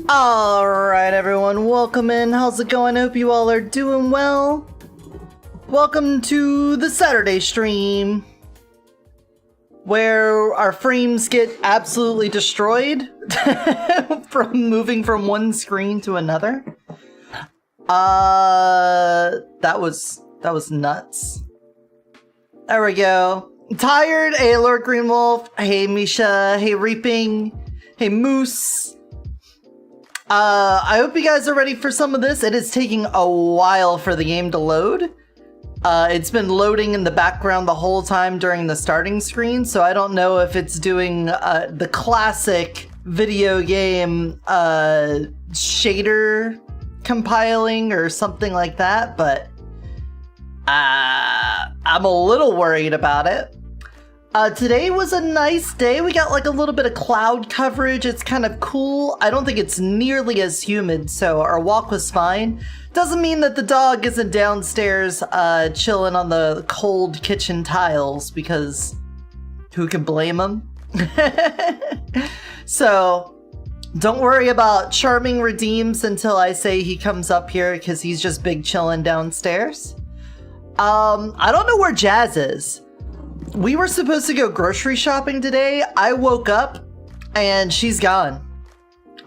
Alright everyone, welcome in. How's it going? I hope you all are doing well. Welcome to the Saturday stream, where our frames get absolutely destroyed from moving from one screen to another. That was nuts. There we go. Tired. Hey, Lord Greenwolf. Hey, Misha. Hey, Reaping. Hey, Moose. I hope you guys are ready for some of this. It is taking a while for the game to load. It's been loading in the background the whole time during the starting screen, so I don't know if it's doing the classic video game shader compiling or something like that, but I'm a little worried about it. Today was a nice day. We got like a little bit of cloud coverage. It's kind of cool. I don't think it's nearly as humid, so our walk was fine. Doesn't mean that the dog isn't downstairs chilling on the cold kitchen tiles, because who can blame him? So don't worry about charming redeems until I say he comes up here, because he's just big chilling downstairs. I don't know where Jazz is. We were supposed to go grocery shopping today. I woke up and she's gone.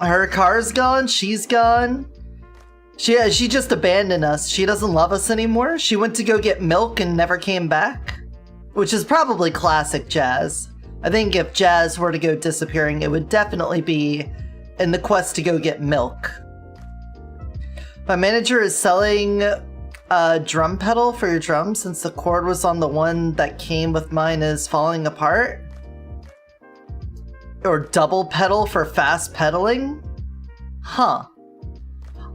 Her car's gone. She's gone. She just abandoned us. She doesn't love us anymore. She went to go get milk and never came back, which is probably classic Jazz. I think if Jazz were to go disappearing, it would definitely be in the quest to go get milk. My manager is selling a drum pedal for your drum since the cord was on the one that came with mine is falling apart. Or double pedal for fast pedaling? Huh.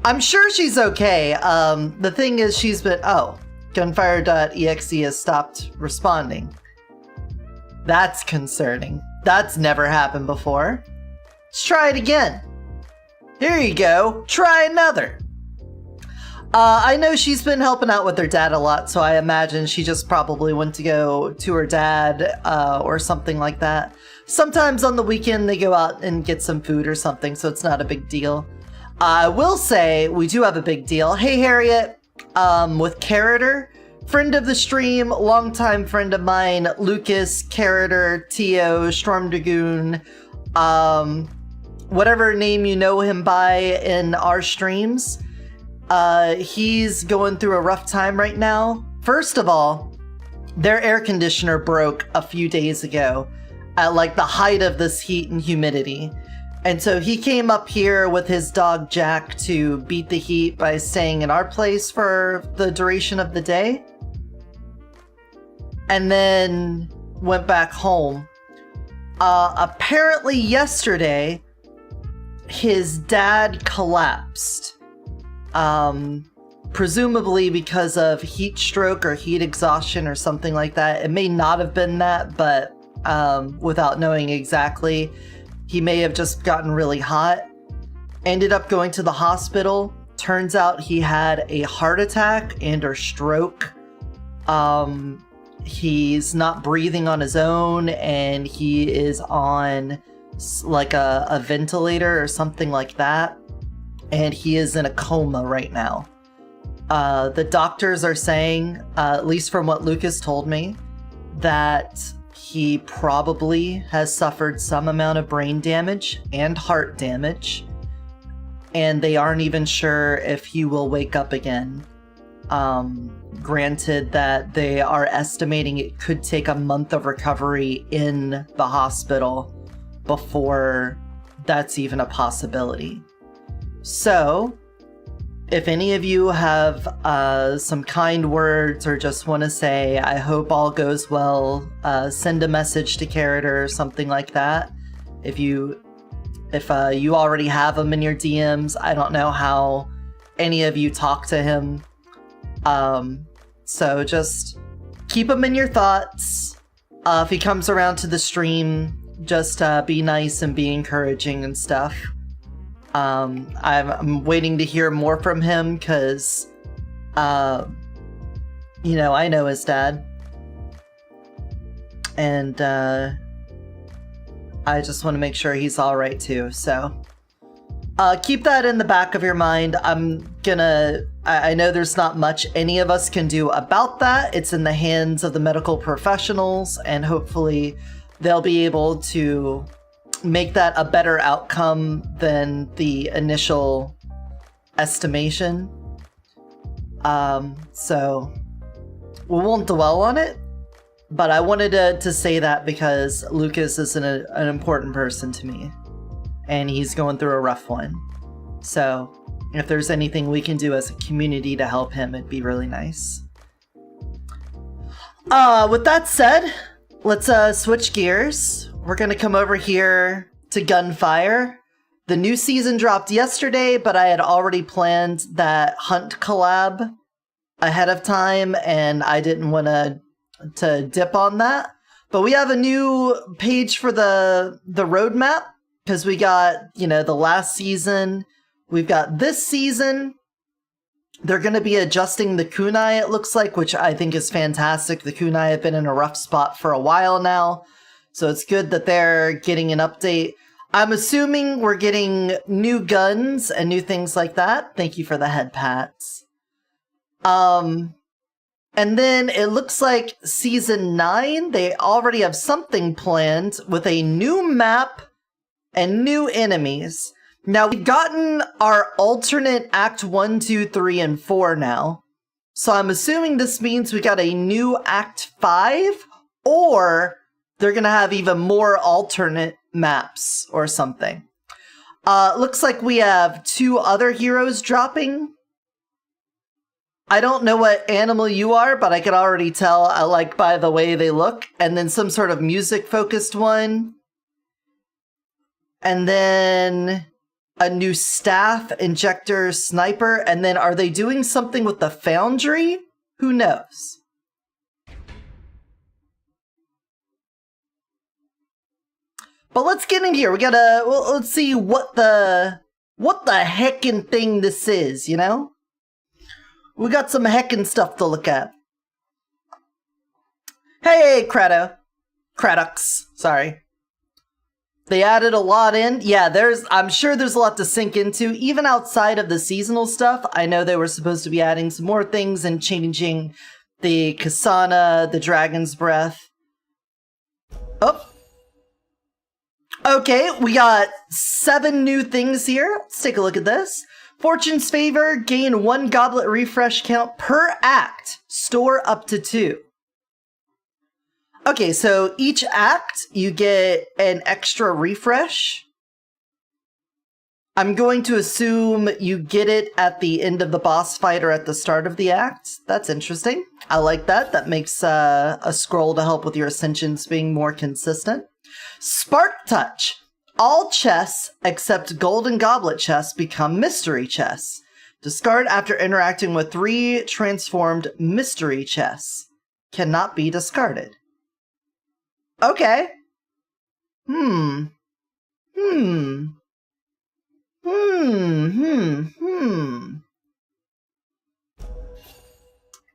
I'm sure she's okay. The thing is she's been... Oh, gunfire.exe has stopped responding. That's concerning. That's never happened before. Let's try it again. Here you go. Try another. I know she's been helping out with her dad a lot, so I imagine she just probably went to go to her dad or something like that. Sometimes on the weekend they go out and get some food or something, so it's not a big deal. I will say we do have a big deal. Hey Harriet, with Carroter, friend of the stream, longtime friend of mine, Lucas, Carroter, Tio, Storm Dragoon, whatever name you know him by in our streams. He's going through a rough time right now. First of all, their air conditioner broke a few days ago at like the height of this heat and humidity. And so he came up here with his dog Jack to beat the heat by staying in our place for the duration of the day. And then went back home. Apparently yesterday, his dad collapsed. Presumably because of heat stroke or heat exhaustion or something like that. It may not have been that, but without knowing exactly, he may have just gotten really hot. Ended up going to the hospital. Turns out he had a heart attack and or stroke. He's not breathing on his own, and he is on like a ventilator or something like that. And he is in a coma right now. The doctors are saying, at least from what Lucas told me, that he probably has suffered some amount of brain damage and heart damage. And they aren't even sure if he will wake up again. Granted that they are estimating it could take a month of recovery in the hospital before that's even a possibility. So, if any of you have some kind words or just want to say, I hope all goes well, send a message to Carroter or something like that. If you already have him in your DMs, I don't know how any of you talk to him. So just keep him in your thoughts. If he comes around to the stream, just be nice and be encouraging and stuff. I'm waiting to hear more from him because, you know, I know his dad. And, I just want to make sure he's alright too, so. Keep that in the back of your mind. I know there's not much any of us can do about that. It's in the hands of the medical professionals, and hopefully they'll be able to make that a better outcome than the initial estimation. So we won't dwell on it, but I wanted to say that because Lucas is an important person to me, and he's going through a rough one. So if there's anything we can do as a community to help him, it'd be really nice. With that said, let's switch gears. We're gonna come over here to Gunfire. The new season dropped yesterday, but I had already planned that hunt collab ahead of time, and I didn't want to dip on that. But we have a new page for the roadmap, because we got, the last season. We've got this season. They're going to be adjusting the kunai, it looks like, which I think is fantastic. The kunai have been in a rough spot for a while now, so it's good that they're getting an update. I'm assuming we're getting new guns and new things like that. Thank you for the head pats. And then it looks like Season 9, they already have something planned with a new map and new enemies. Now, we've gotten our alternate Act 1, 2, 3, and 4 now. So I'm assuming this means we got a new Act 5, or they're going to have even more alternate maps or something. Looks like we have 2 other heroes dropping. I don't know what animal you are, but I can already tell, by the way they look. And then some sort of music-focused one. And then a new staff, injector, sniper. And then are they doing something with the foundry? Who knows? But let's get in here. We gotta, let's see what the heckin' thing this is, We got some heckin' stuff to look at. Hey, Kratos, sorry. They added a lot in. Yeah, I'm sure there's a lot to sink into, even outside of the seasonal stuff. I know they were supposed to be adding some more things and changing the Kasana, the Dragon's Breath. Oh. Okay, we got 7 new things here. Let's take a look at this. Fortune's Favor, gain 1 goblet refresh count per act. Store up to 2. Okay, so each act, you get an extra refresh. I'm going to assume you get it at the end of the boss fight or at the start of the act. That's interesting. I like that. That makes a scroll to help with your ascensions being more consistent. Spark Touch. All chests except Golden Goblet chests become mystery chests. Discard after interacting with 3 transformed mystery chests. Cannot be discarded. Okay.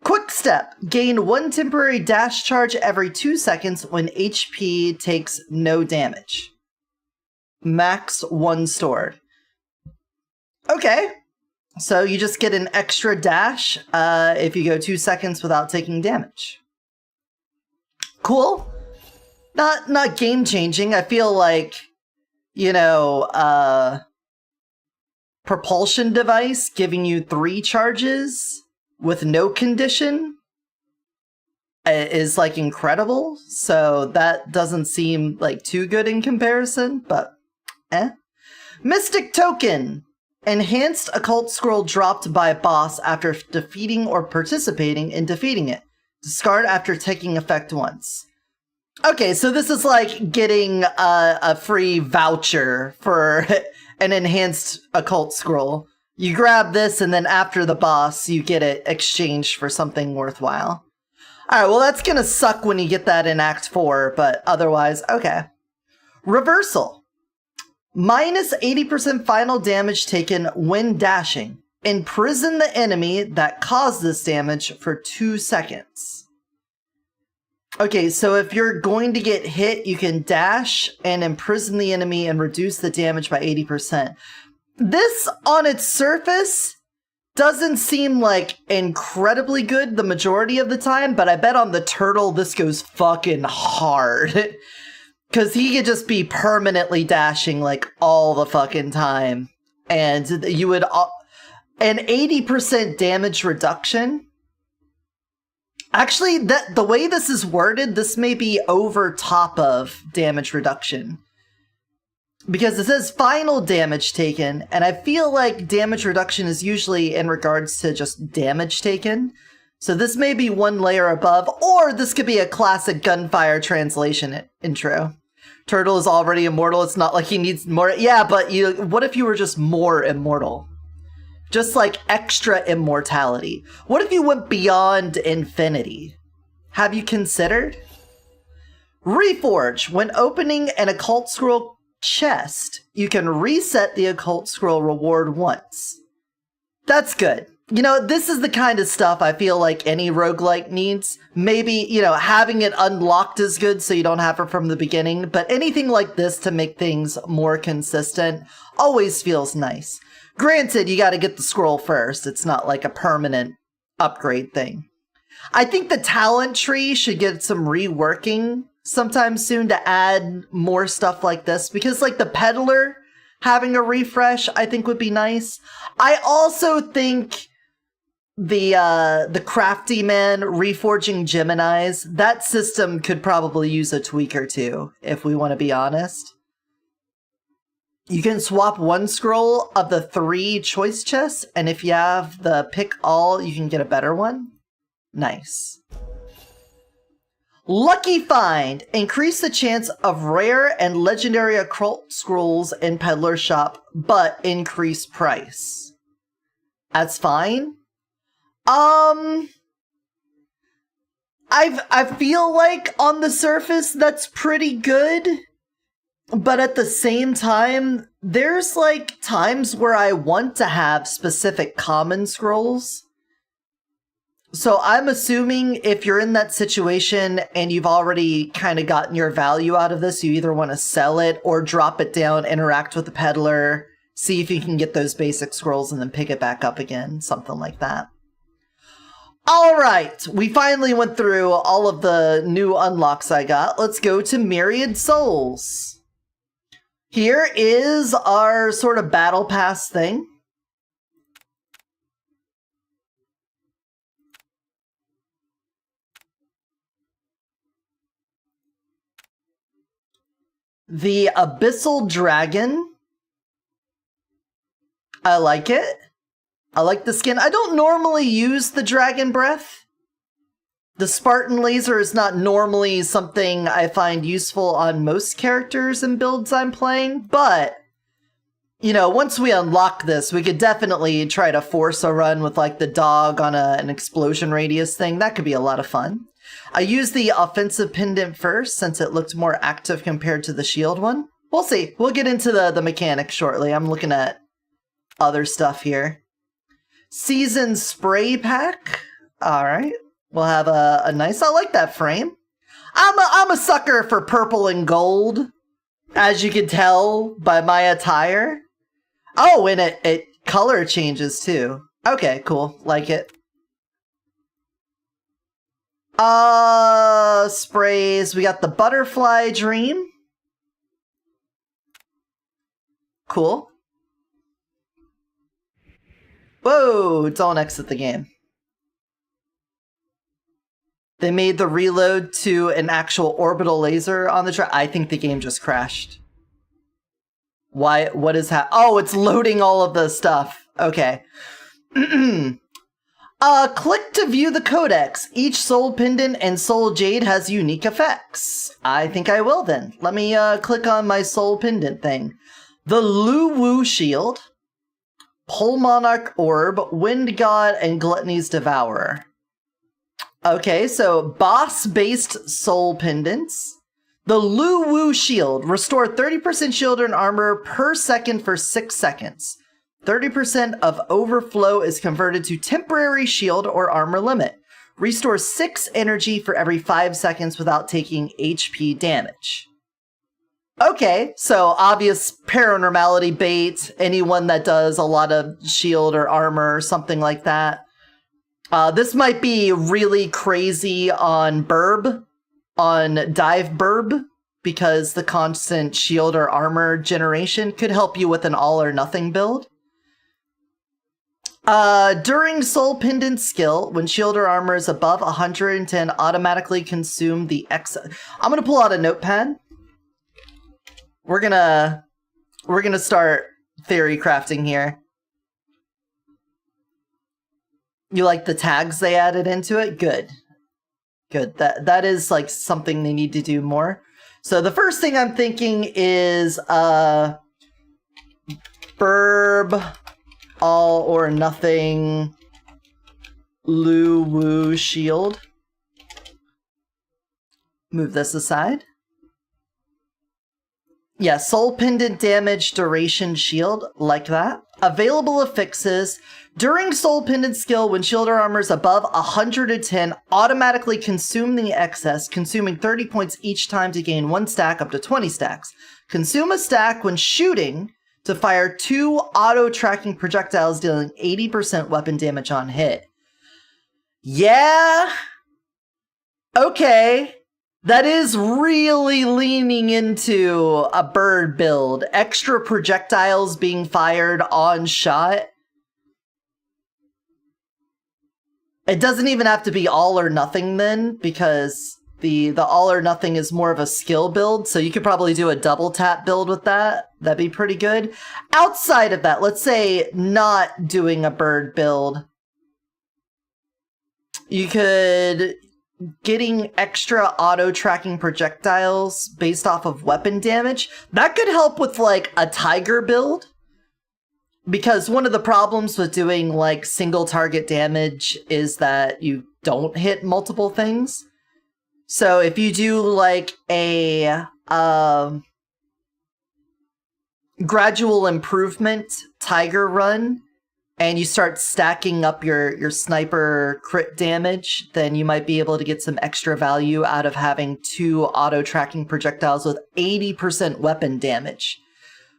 Quick Step. Gain 1 temporary dash charge every 2 seconds when HP takes no damage. Max 1 stored. Okay. So you just get an extra dash if you go 2 seconds without taking damage. Cool. Not game changing. I feel like, propulsion device giving you 3 charges with no condition is incredible. So that doesn't seem too good in comparison, but Mystic Token. Enhanced occult scroll dropped by a boss after defeating or participating in defeating it. Discard after taking effect once. Okay, so this is getting a free voucher for an enhanced occult scroll. You grab this, and then after the boss, you get it exchanged for something worthwhile. Alright, well that's gonna suck when you get that in Act 4, but otherwise, okay. Reversal. Minus 80% final damage taken when dashing. Imprison the enemy that caused this damage for 2 seconds. Okay, so if you're going to get hit, you can dash and imprison the enemy and reduce the damage by 80%. This, on its surface, doesn't seem like incredibly good the majority of the time, but I bet on the turtle this goes fucking hard. Because he could just be permanently dashing like all the fucking time. And you would... an 80% damage reduction? Actually, the way this is worded, this may be over top of damage reduction. Because it says final damage taken, and I feel like damage reduction is usually in regards to just damage taken. So this may be one layer above, or this could be a classic gunfire translation intro. Turtle is already immortal, it's not like he needs more. Yeah, but what if you were just more immortal? Just like extra immortality. What if you went beyond infinity? Have you considered? Reforge. When opening an occult scroll chest, you can reset the occult scroll reward once. That's good. You know, this is the kind of stuff I feel like any roguelike needs. Maybe, you know, having it unlocked is good so you don't have it from the beginning, but anything like this to make things more consistent always feels nice. Granted, you gotta get the scroll first. It's not like a permanent upgrade thing. I think the talent tree should get some reworking sometime soon to add more stuff like this, because like the peddler having a refresh I think would be nice. I also think the crafty man reforging Geminis, that system could probably use a tweak or two, if we want to be honest. You can swap one scroll of the 3 choice chests, and if you have the pick all, you can get a better one. Nice. Lucky Find. Increase the chance of rare and legendary occult scrolls in Peddler Shop, but increase price. That's fine. I feel like on the surface that's pretty good. But at the same time, there's like times where I want to have specific common scrolls. So I'm assuming if you're in that situation and you've already kind of gotten your value out of this, you either want to sell it or drop it down, interact with the peddler, see if you can get those basic scrolls and then pick it back up again, something like that. All right, we finally went through all of the new unlocks I got. Let's go to Myriad Souls. Here is our sort of battle pass thing. The Abyssal Dragon. I like it. I like the skin. I don't normally use the Dragon Breath. The Spartan Laser is not normally something I find useful on most characters and builds I'm playing, but, you know, once we unlock this, we could definitely try to force a run with, like, the dog on an explosion radius thing. That could be a lot of fun. I used the offensive pendant first, since it looked more active compared to the shield one. We'll see. We'll get into the mechanics shortly. I'm looking at other stuff here. Season Spray Pack. All right. We'll have a nice... I like that frame. I'm a sucker for purple and gold, as you can tell by my attire. Oh, and it color changes too. Okay, cool. Like it. Sprays. We got the Butterfly Dream. Cool. Whoa, don't exit the game. They made the reload to an actual orbital laser on the track. I think the game just crashed. Why? What is happening? Oh, it's loading all of the stuff. Okay. Click to view the codex. Each soul pendant and soul jade has unique effects. I think I will then. Let me click on my soul pendant thing. The Lu Wu Shield, Pole Monarch Orb, Wind God, and Gluttony's Devourer. Okay, so boss-based soul pendants. The Lu Wu Shield. Restore 30% shield and armor per second for 6 seconds. 30% of overflow is converted to temporary shield or armor limit. Restore 6 energy for every 5 seconds without taking HP damage. Okay, so obvious paranormality bait, anyone that does a lot of shield or armor or something like that. This might be really crazy on Burb, on Dive Burb, because the constant shield or armor generation could help you with an all or nothing build. During Soul Pendant skill, when shield or armor is above 110, automatically consume the X. I'm gonna pull out a notepad. We're gonna start theory crafting here. You like the tags they added into it? Good. Good. That is like something they need to do more. So the first thing I'm thinking is Burb, all or nothing, Lu Wu shield. Move this aside. Yeah, Soul Pendant damage duration shield, like that. Available affixes. During Soul Pendant skill, when shield or armor is above 110, automatically consume the excess, consuming 30 points each time to gain 1 stack up to 20 stacks. Consume a stack when shooting to fire 2 auto-tracking projectiles dealing 80% weapon damage on hit. Yeah. Okay. That is really leaning into a bird build. Extra projectiles being fired on shot. It doesn't even have to be all or nothing then, because the all or nothing is more of a skill build, so you could probably do a double tap build with that. That'd be pretty good. Outside of that, let's say not doing a bird build. You could... getting extra auto-tracking projectiles based off of weapon damage, that could help with, like, a tiger build. Because one of the problems with doing, like, single target damage is that you don't hit multiple things. So if you do, like, a gradual improvement tiger run, and you start stacking up your sniper crit damage, then you might be able to get some extra value out of having 2 auto-tracking projectiles with 80% weapon damage.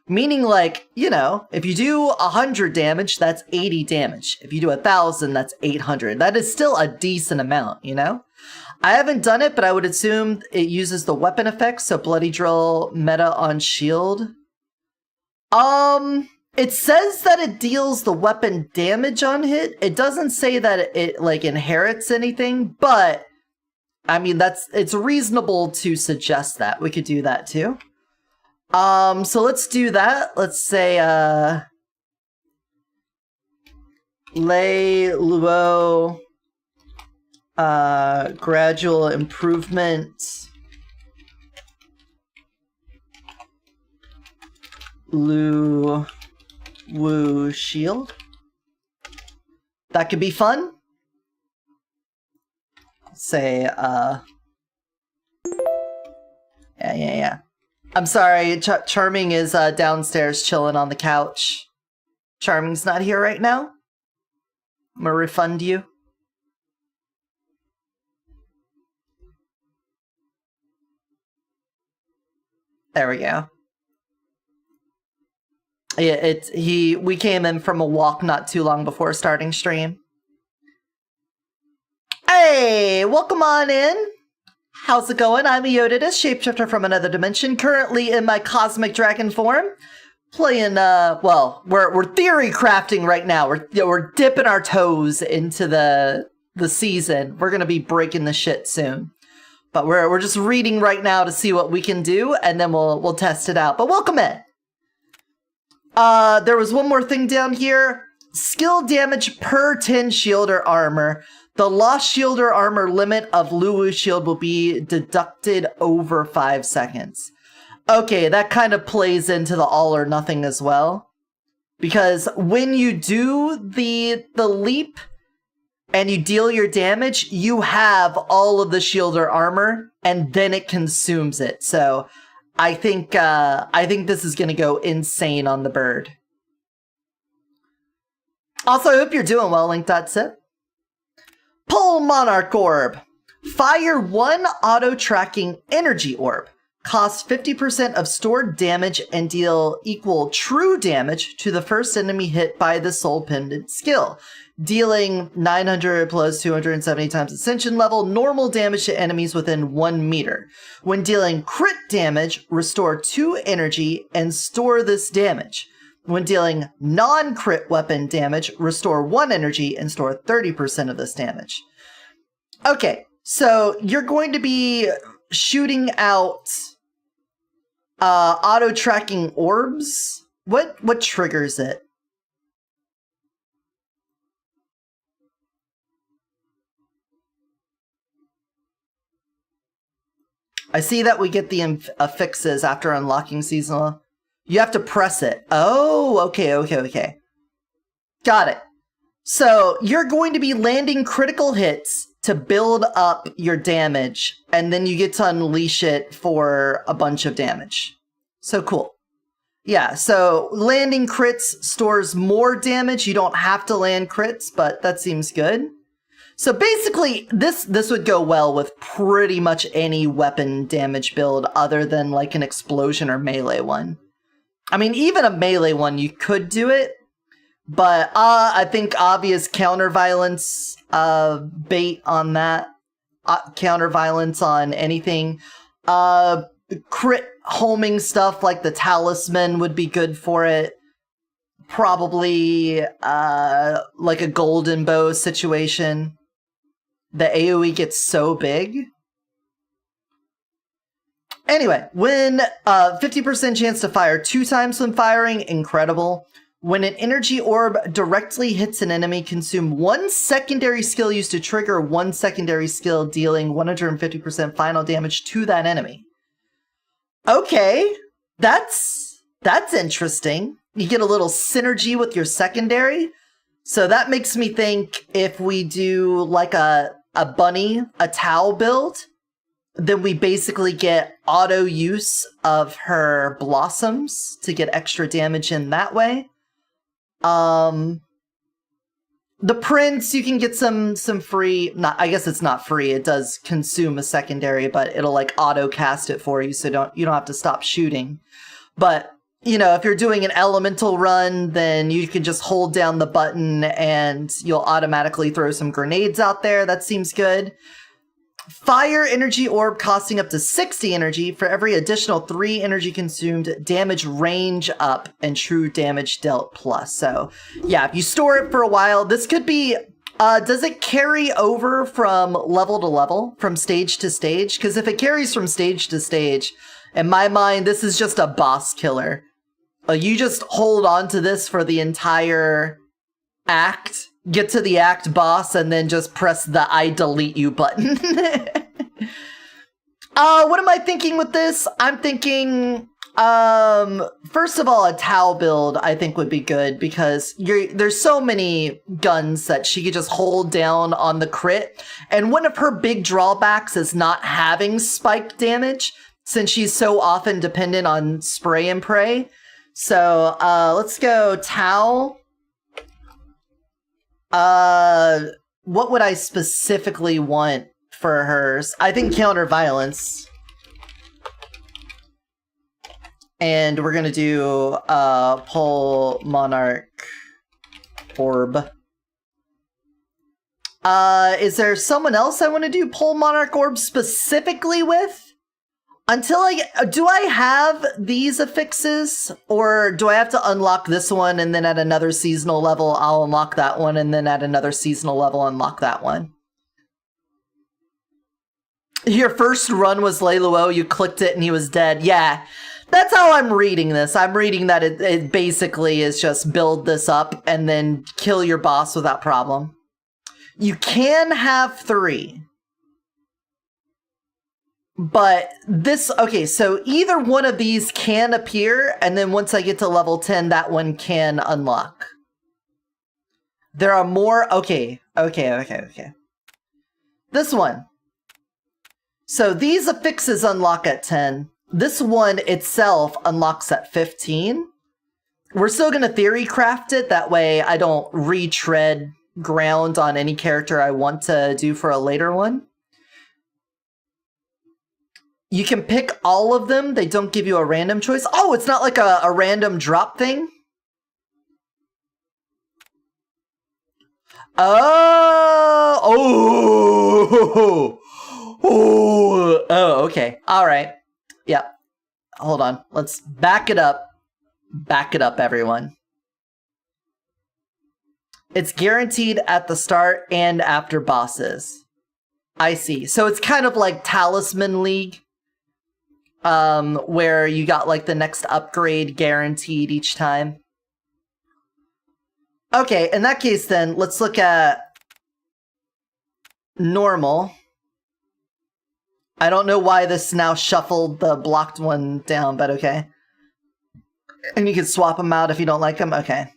Meaning, like, you know, if you do 100 damage, that's 80 damage. If you do 1,000, that's 800. That is still a decent amount, you know? I haven't done it, but I would assume it uses the weapon effects, so Bloody Drill meta on shield. It says that it deals the weapon damage on hit. It doesn't say that it like inherits anything, but I mean it's reasonable to suggest that. We could do that too. So let's do that. Let's say Lei Luo gradual improvement Lu Wu shield. That could be fun. Say, yeah. I'm sorry, Charming is downstairs chilling on the couch. Charming's not here right now. I'm gonna refund you. There we go. Yeah, we came in from a walk not too long before starting stream. Hey, welcome on in. How's it going? I'm Eotidiss, shapeshifter from another dimension, currently in my cosmic dragon form. Playing, well, we're theory crafting right now. We're dipping our toes into the season. We're gonna be breaking the shit soon. But we're just reading right now to see what we can do, and then we'll test it out. But welcome in. There was one more thing down here. Skill damage per 10 shield or armor. The lost shield or armor limit of Luwu shield will be deducted over 5 seconds. Okay, that kind of plays into the all or nothing as well. Because when you do the leap and you deal your damage, you have all of the shield or armor, and then it consumes it. So I think this is gonna go insane on the bird. Also, I hope you're doing well, Link.Sip. Pull Monarch Orb. Fire 1 auto-tracking energy orb. cost 50% of stored damage and deal equal true damage to the first enemy hit by the soul pendant skill, dealing 900 plus 270 times ascension level normal damage to enemies within 1 meter. When dealing crit damage, restore 2 energy and store this damage. When dealing non-crit weapon damage, restore 1 energy and store 30% of this damage. Okay, so you're going to be shooting out auto-tracking orbs. What triggers it? I see that we get the affixes after unlocking seasonal. You have to press it. Oh, okay. Got it. So you're going to be landing critical hits to build up your damage, and then you get to unleash it for a bunch of damage. So cool. Yeah, so landing crits stores more damage. You don't have to land crits, but that seems good. So basically, this would go well with pretty much any weapon damage build other than like an explosion or melee one. I mean, even a melee one, you could do it, but I think obvious counter-violence bait on that. Counter-violence on anything. Crit homing stuff like the talisman would be good for it. Probably like a golden bow situation. The AoE gets so big. Anyway, when 50% chance to fire 2 times when firing, incredible. When an energy orb directly hits an enemy, consume 1 secondary skill used to trigger 1 secondary skill, dealing 150% final damage to that enemy. Okay, that's interesting. You get a little synergy with your secondary. So that makes me think if we do like a bunny, a Tau build, then we basically get auto use of her blossoms to get extra damage in that way. The prince, you can get some free, I guess it's not free, it does consume a secondary, but it'll like auto cast it for you, so you don't have to stop shooting. But, you know, if you're doing an elemental run, then you can just hold down the button and you'll automatically throw some grenades out there. That seems good. Fire energy orb costing up to 60 energy for every additional 3 energy consumed, damage range up, and true damage dealt plus. So, yeah, if you store it for a while, this could be... does it carry over from level to level, from stage to stage? Because if it carries from stage to stage, in my mind, this is just a boss killer. You just hold on to this for the entire act, get to the act boss, and then just press the I delete you button. What am I thinking with this? I'm thinking, first of all, a Tau build I think would be good because there's so many guns that she could just hold down on the crit. And one of her big drawbacks is not having spike damage since she's so often dependent on spray and pray. So, let's go Tau. What would I specifically want for hers? I think counter violence. And we're gonna do, pull Monarch Orb. Is there someone else I want to do pull Monarch Orb specifically with? Do I have these affixes, or do I have to unlock this one and then at another seasonal level I'll unlock that one and then at another seasonal level unlock that one? Your first run was Leiluo, you clicked it and he was dead. Yeah, that's how I'm reading this. I'm reading that it basically is just build this up and then kill your boss without problem. You can have 3. But this, okay, so either one of these can appear, and then once I get to level 10, that one can unlock. There are more, okay. This one. So these affixes unlock at 10. This one itself unlocks at 15. We're still gonna theory craft it, that way I don't retread ground on any character I want to do for a later one. You can pick all of them. They don't give you a random choice. Oh, it's not like a random drop thing? Oh, okay. All right. Yep. Hold on. Let's back it up. Back it up, everyone. It's guaranteed at the start and after bosses. I see. So it's kind of like Talisman League, where you got like the next upgrade guaranteed each time. Okay, in that case then, let's look at normal. I don't know why this now shuffled the blocked one down, but okay. And you can swap them out if you don't like them. Okay.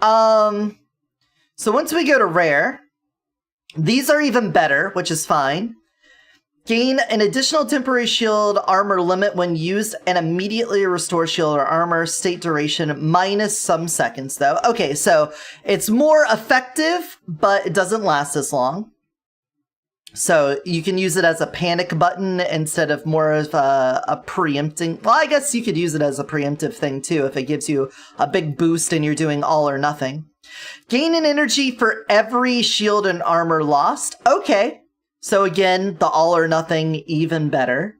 So once we go to rare, these are even better, which is fine. Gain an additional temporary shield armor limit when used and immediately restore shield or armor state duration minus some seconds though. Okay, so it's more effective, but it doesn't last as long. So you can use it as a panic button instead of more of a preempting. Well, I guess you could use it as a preemptive thing too if it gives you a big boost and you're doing all or nothing. Gain an energy for every shield and armor lost. Okay. So again, the all or nothing, even better.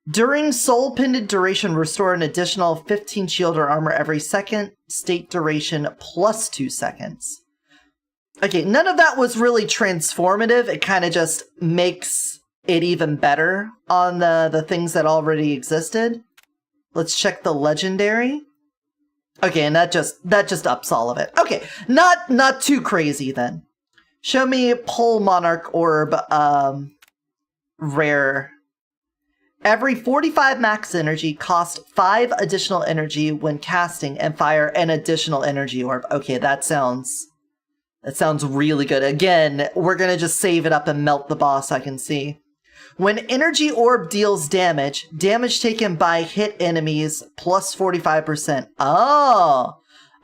During soul pendant duration, restore an additional 15 shield or armor every second. State duration plus 2 seconds. Okay, none of that was really transformative. It kind of just makes it even better on the things that already existed. Let's check the legendary. Okay, and that just ups all of it. Okay, not too crazy then. Show me Pole Monarch Orb, rare. Every 45 max energy costs 5 additional energy when casting and fire an additional energy orb. Okay, that sounds really good. Again, we're gonna just save it up and melt the boss, I can see. When energy orb deals damage, damage taken by hit enemies plus 45%. Oh,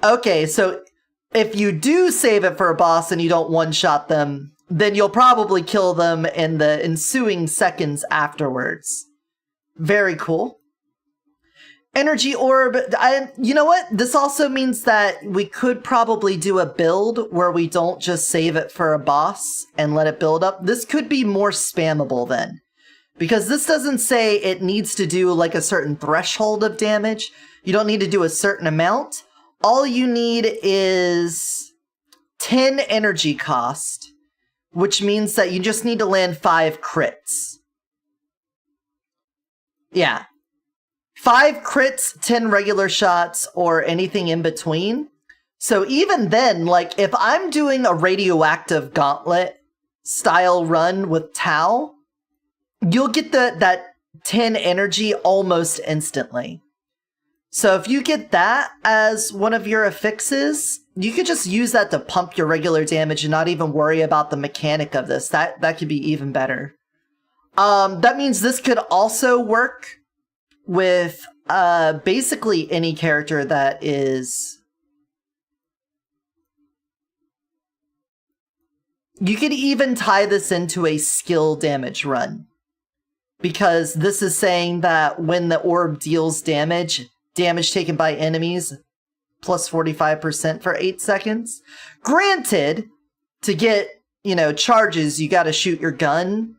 okay, so if you do save it for a boss and you don't one-shot them, then you'll probably kill them in the ensuing seconds afterwards. Very cool. Energy orb, you know what? This also means that we could probably do a build where we don't just save it for a boss and let it build up. This could be more spammable then. Because this doesn't say it needs to do like a certain threshold of damage. You don't need to do a certain amount. All you need is 10 energy cost, which means that you just need to land 5 crits. Yeah. 5 crits, 10 regular shots, or anything in between. So even then, like, if I'm doing a radioactive gauntlet style run with Tau, you'll get that 10 energy almost instantly. So if you get that as one of your affixes, you could just use that to pump your regular damage and not even worry about the mechanic of this. That could be even better. That means this could also work with basically any character that is... You could even tie this into a skill damage run. Because this is saying that when the orb deals damage taken by enemies, plus 45% for 8 seconds. Granted, to get, charges, you gotta shoot your gun.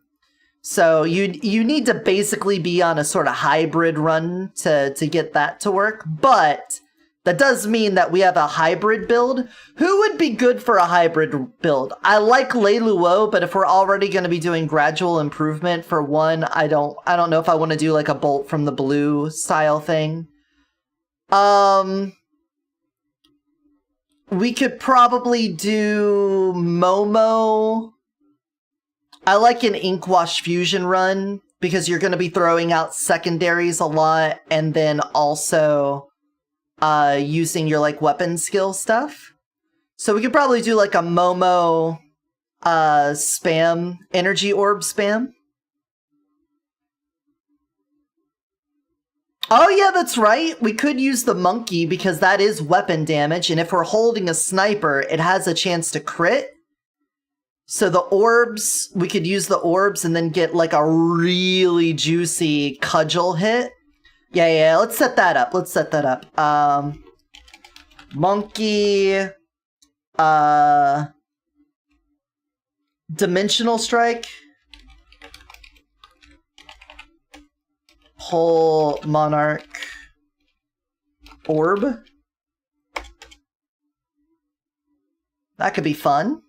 So you need to basically be on a sort of hybrid run to get that to work. But that does mean that we have a hybrid build. Who would be good for a hybrid build? I like Lei Luo, but if we're already going to be doing gradual improvement for one, I don't know if I want to do like a Bolt from the Blue style thing. We could probably do Momo. I like an Inkwash fusion run because you're going to be throwing out secondaries a lot and then also using your like weapon skill stuff. So we could probably do like a Momo spam, energy orb spam. Oh yeah, that's right. We could use the monkey because that is weapon damage, and if we're holding a sniper, it has a chance to crit. So the orbs, we could use the orbs and then get like a really juicy cudgel hit. Yeah, let's set that up. Monkey, Dimensional Strike, Pole Monarch, Orb. That could be fun.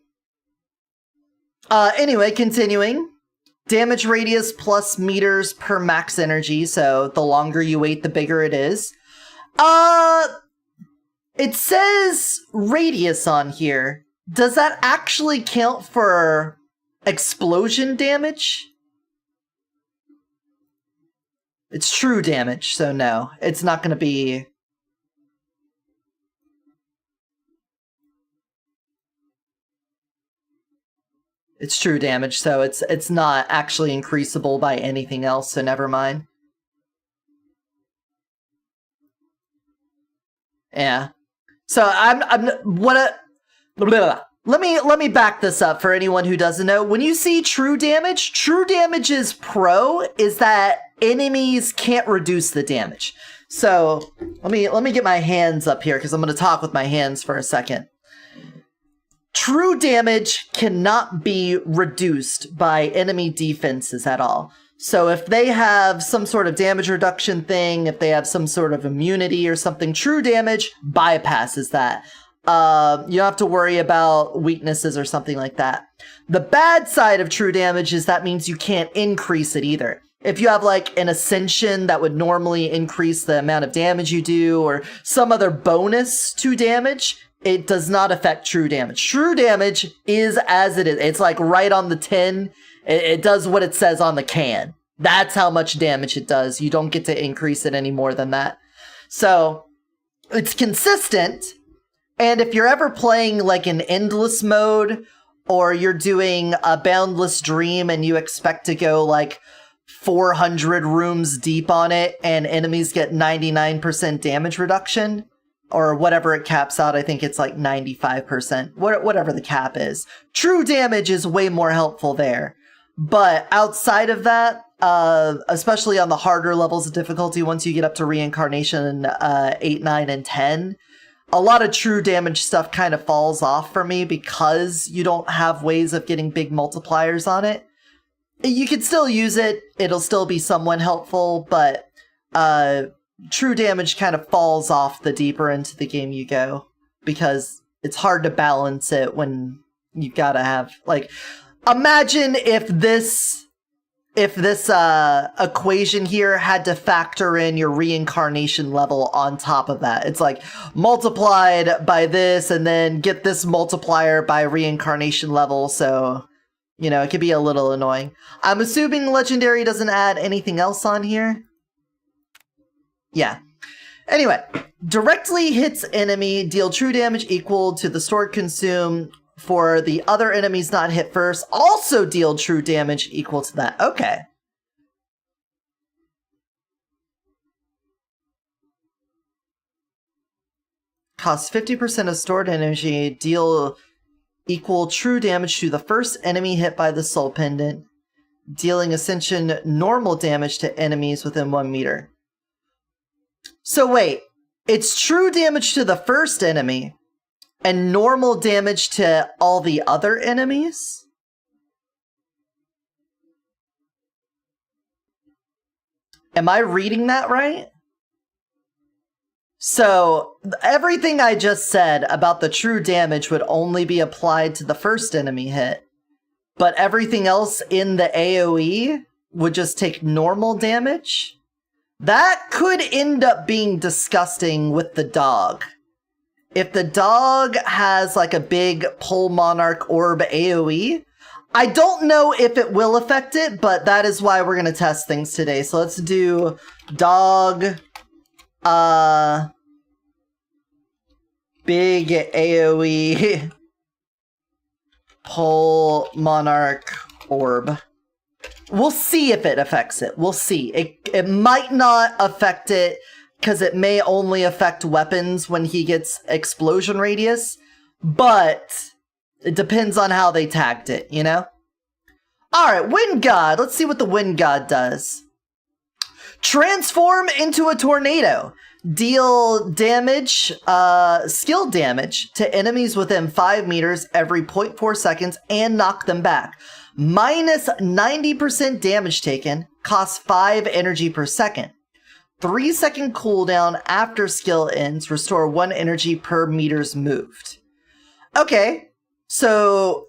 Anyway, continuing. Damage radius plus meters per max energy, so the longer you wait, the bigger it is. It says radius on here. Does that actually count for explosion damage? It's true damage, so no. It's not going to be... It's true damage, so it's not actually increasable by anything else, so never mind. Yeah. So let me back this up for anyone who doesn't know. When you see true damage's pro is that enemies can't reduce the damage. So let me get my hands up here because I'm going to talk with my hands for a second. True damage cannot be reduced by enemy defenses at all. So if they have some sort of damage reduction thing, if they have some sort of immunity or something, true damage bypasses that. You don't have to worry about weaknesses or something like that. The bad side of true damage is that means you can't increase it either. If you have like an ascension that would normally increase the amount of damage you do or some other bonus to damage, it does not affect true damage. True damage is as it is. It's like right on the tin. It does what it says on the can. That's how much damage it does. You don't get to increase it any more than that. So it's consistent. And if you're ever playing like an endless mode or you're doing a boundless dream and you expect to go like 400 rooms deep on it and enemies get 99% damage reduction, or whatever it caps out, I think it's like 95%, whatever the cap is. True damage is way more helpful there. But outside of that, especially on the harder levels of difficulty, once you get up to Reincarnation 8, 9, and 10, a lot of true damage stuff kind of falls off for me because you don't have ways of getting big multipliers on it. You can still use it, it'll still be somewhat helpful, but true damage kind of falls off the deeper into the game you go because it's hard to balance it when you gotta have, like, imagine if this equation here had to factor in your reincarnation level on top of that. It's like multiplied by this and then get this multiplier by reincarnation level, so, you know, it could be a little annoying. I'm assuming Legendary doesn't add anything else on here. Yeah. Anyway, directly hits enemy, deal true damage equal to the stored consume for the other enemies not hit first. Also deal true damage equal to that. Okay. Costs 50% of stored energy, deal equal true damage to the first enemy hit by the soul pendant, dealing ascension normal damage to enemies within 1 meter. So wait, it's true damage to the first enemy and normal damage to all the other enemies? Am I reading that right? So everything I just said about the true damage would only be applied to the first enemy hit, but everything else in the AoE would just take normal damage? That could end up being disgusting with the dog. If the dog has like a big Pole Monarch Orb AoE, I don't know if it will affect it, but that is why we're going to test things today. So let's do dog, big AoE, Pole Monarch Orb. We'll see if it affects it. We'll see. It might not affect it because it may only affect weapons when he gets explosion radius. But It depends on how they tagged it, you know? Alright, Wind God. Let's see what the Wind God does. Transform into a tornado. Deal damage, skill damage to enemies within 5 meters every 0.4 seconds and knock them back. Minus 90% damage taken, costs 5 energy per second. 3-second cooldown after skill ends, restore 1 energy per meters moved. Okay, so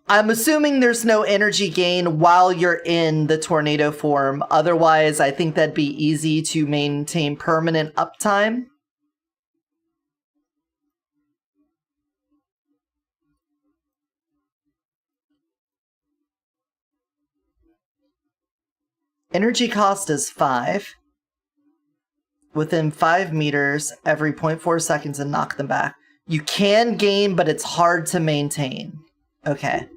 I'm assuming there's no energy gain while you're in the tornado form. Otherwise, I think that'd be easy to maintain permanent uptime. Energy cost is 5. Within 5 meters every 0.4 seconds and knock them back. You can gain, but it's hard to maintain. Okay.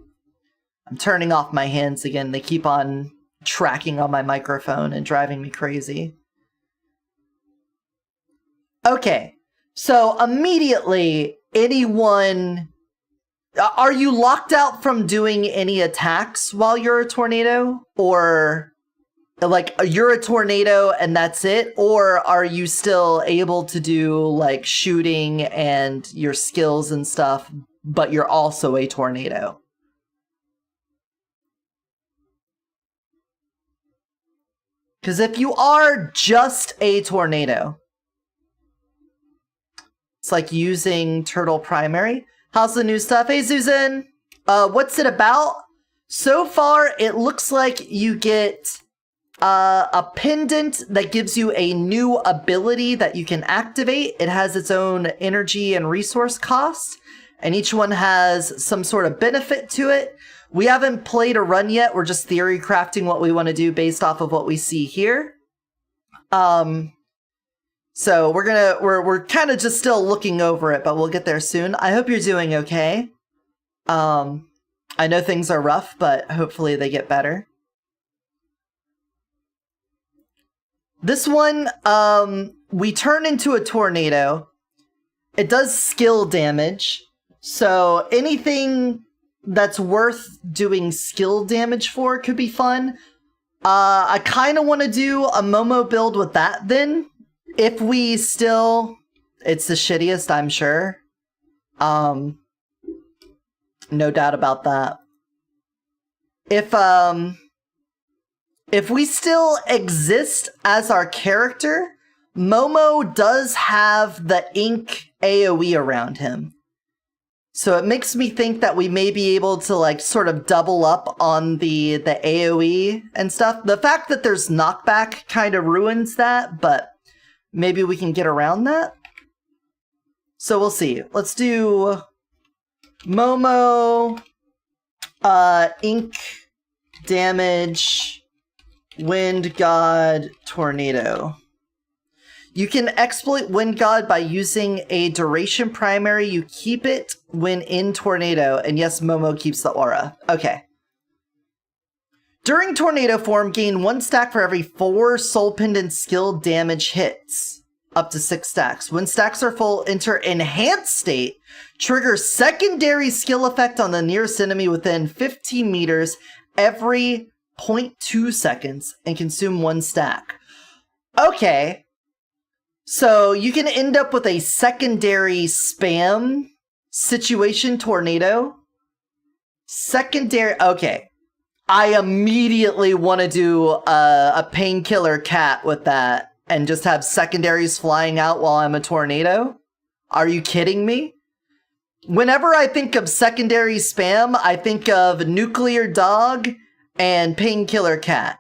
I'm turning off my hands again. They keep on tracking on my microphone and driving me crazy. Okay. So immediately, anyone... Are you locked out from doing any attacks while you're a tornado? Or, like, you're a tornado and that's it? Or are you still able to do, like, shooting and your skills and stuff, but you're also a tornado? Because if you are just a tornado, it's like using Turtle Primary. How's the new stuff? Hey, Susan! What's it about? So far, it looks like you get a pendant that gives you a new ability that you can activate. It has its own energy and resource cost, and each one has some sort of benefit to it. We haven't played a run yet. We're just theory crafting what we want to do based off of what we see here. So we're kind of just still looking over it, but we'll get there soon. I hope you're doing okay. I know things are rough, but hopefully they get better. This one, we turn into a tornado. It does skill damage. So anything that's worth doing skill damage for could be fun. I kind of want to do a Momo build with that then. If we still... It's the shittiest, I'm sure. No doubt about that. If we still exist as our character, Momo does have the ink AoE around him. So it makes me think that we may be able to, like, sort of double up on the AoE and stuff. The fact that there's knockback kind of ruins that, but maybe we can get around that. So we'll see. Let's do Momo, ink, damage, Wind God, tornado. You can exploit Wind God by using a duration primary. You keep it when in tornado. And yes, Momo keeps the aura. Okay. During tornado form, gain 1 stack for every 4 soul pendant skill damage hits. Up to 6 stacks. When stacks are full, enter enhanced state. Trigger secondary skill effect on the nearest enemy within 15 meters every 0.2 seconds and consume 1 stack. Okay. So you can end up with a secondary spam situation tornado. Secondary, okay. I immediately want to do a painkiller cat with that and just have secondaries flying out while I'm a tornado. Are you kidding me? Whenever I think of secondary spam, I think of nuclear dog and painkiller cat.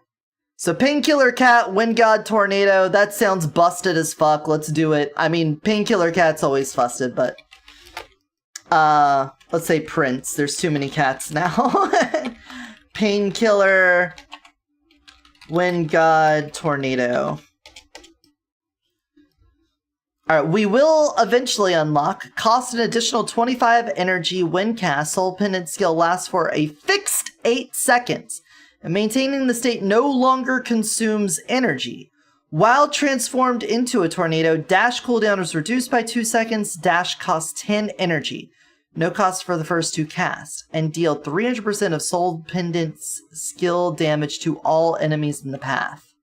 So Painkiller Cat, Wind God, Tornado, that sounds busted as fuck. Let's do it. I mean, Painkiller Cat's always busted, but... let's say Prince. There's too many cats now. Painkiller, Wind God, Tornado. Alright, we will eventually unlock. Cost an additional 25 energy when cast. Soul Pendant skill lasts for a fixed 8 seconds. And maintaining the state no longer consumes energy. While transformed into a tornado, dash cooldown is reduced by 2 seconds. Dash costs 10 energy. No cost for the first 2 casts. And deal 300% of Soul Pendant's skill damage to all enemies in the path.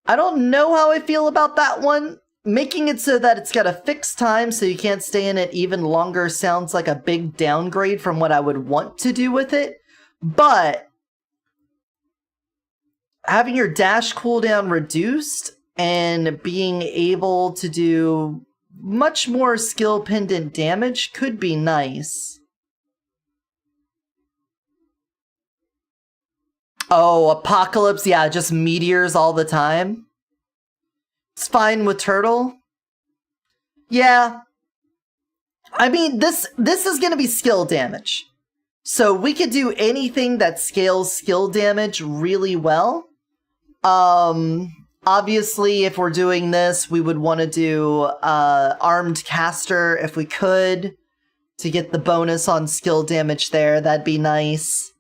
I don't know how I feel about that one. Making it so that it's got a fixed time so you can't stay in it even longer sounds like a big downgrade from what I would want to do with it. But having your dash cooldown reduced and being able to do much more skill pendant damage could be nice. Oh, Apocalypse, yeah, just meteors all the time. It's fine with Turtle. Yeah. I mean, this is going to be skill damage. So we could do anything that scales skill damage really well. Obviously, if we're doing this, we would want to do Armed Caster if we could to get the bonus on skill damage there. That'd be nice.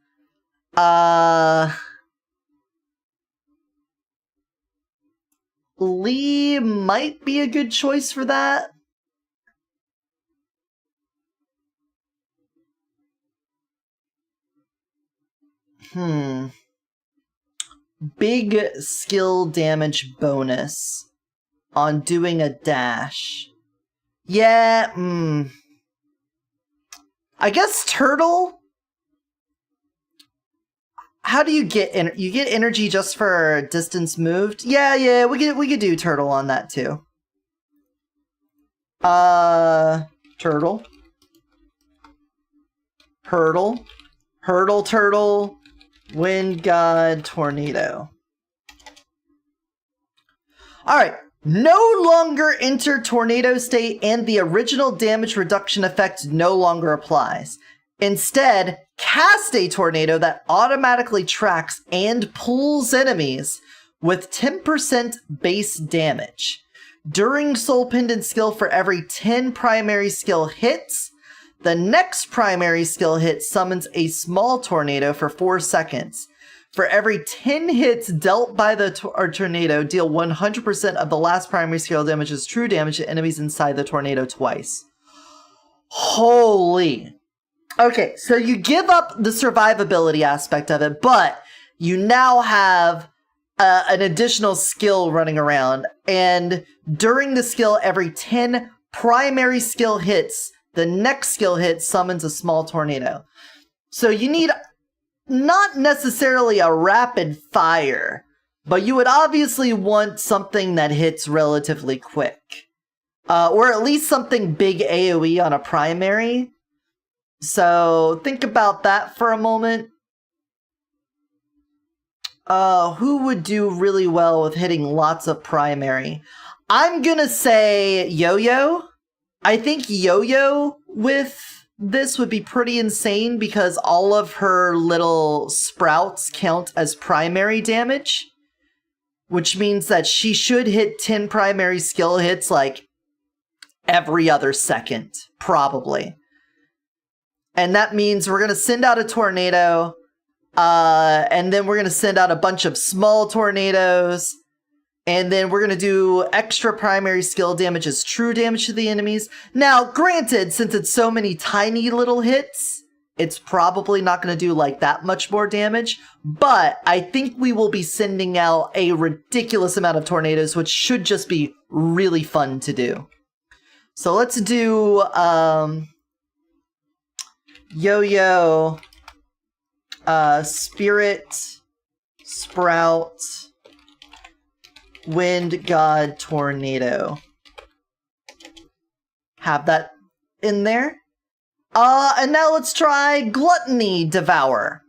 Lee might be a good choice for that. Big skill damage bonus on doing a dash. Yeah, I guess Turtle. How do you get you get energy just for distance moved? Yeah, we could do Turtle on that too. Turtle. Turtle. Wind God Tornado. Alright. No longer enter tornado state and the original damage reduction effect no longer applies. Instead, cast a tornado that automatically tracks and pulls enemies with 10% base damage. During Soul Pendant skill, for every 10 primary skill hits, the next primary skill hit summons a small tornado for 4 seconds. For every 10 hits dealt by the tornado, deal 100% of the last primary skill damage as true damage to enemies inside the tornado twice. Holy. Okay, so you give up the survivability aspect of it, but you now have an additional skill running around. And during the skill, every 10 primary skill hits, the next skill hit summons a small tornado. So you need not necessarily a rapid fire, but you would obviously want something that hits relatively quick. Or at least something big AoE on a primary. So think about that for a moment. Who would do really well with hitting lots of primary? I'm gonna say Yo-Yo. I think Yo-Yo with this would be pretty insane because all of her little sprouts count as primary damage, which means that she should hit 10 primary skill hits like every other second, probably. And that means we're going to send out a tornado, and then we're going to send out a bunch of small tornadoes, and then we're going to do extra primary skill damage as true damage to the enemies. Now, granted, since it's so many tiny little hits, it's probably not going to do like that much more damage, but I think we will be sending out a ridiculous amount of tornadoes, which should just be really fun to do. So let's do, Yo-Yo, Spirit, Sprout, Wind God, Tornado. Have that in there. And now let's try Gluttony Devour.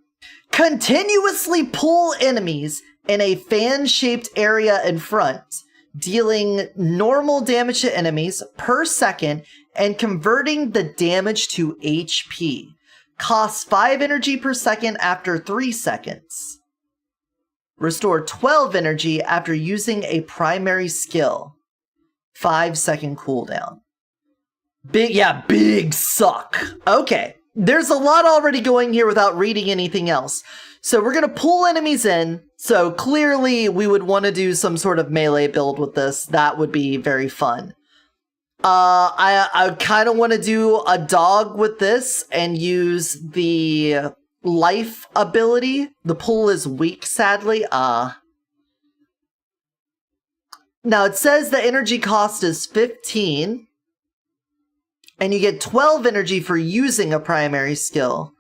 Continuously pull enemies in a fan-shaped area in front, dealing normal damage to enemies per second and converting the damage to HP. Costs 5 energy per second after 3 seconds. Restore 12 energy after using a primary skill. 5-second cooldown. Big suck. Okay, there's a lot already going here without reading anything else. So we're going to pull enemies in. So clearly we would want to do some sort of melee build with this. That would be very fun. I kind of want to do a dog with this and use the life ability. The pull is weak, sadly. Now it says the energy cost is 15, and you get 12 energy for using a primary skill.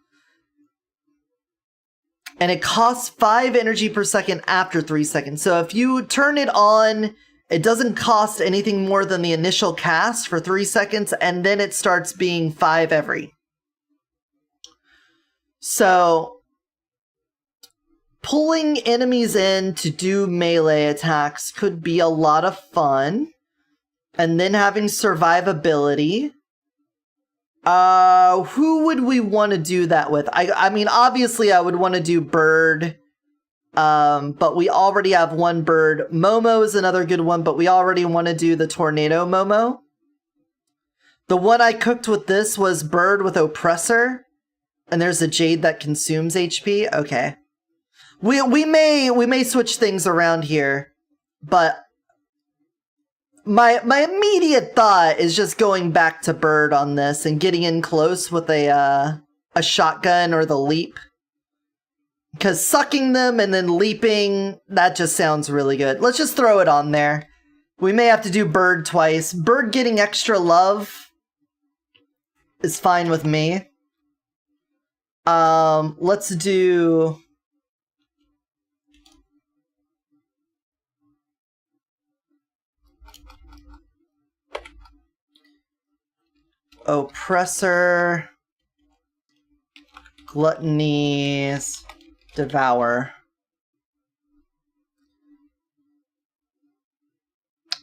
And it costs 5 energy per second after 3 seconds. So if you turn it on, it doesn't cost anything more than the initial cast for 3 seconds, and then it starts being 5 every. So, pulling enemies in to do melee attacks could be a lot of fun. And then having survivability. Who would we want to do that with? I mean, obviously I would want to do Bird. But we already have one bird. Momo is another good one, but we already want to do the Tornado Momo. The one I cooked with this was Bird with Oppressor, and there's a Jade that consumes HP. Okay. We may switch things around here, but my immediate thought is just going back to Bird on this and getting in close with a shotgun or the leap. Because sucking them and then leaping, that just sounds really good. Let's just throw it on there. We may have to do Bird twice. Bird getting extra love is fine with me. Let's do... Oppressor... Gluttony's... Devour.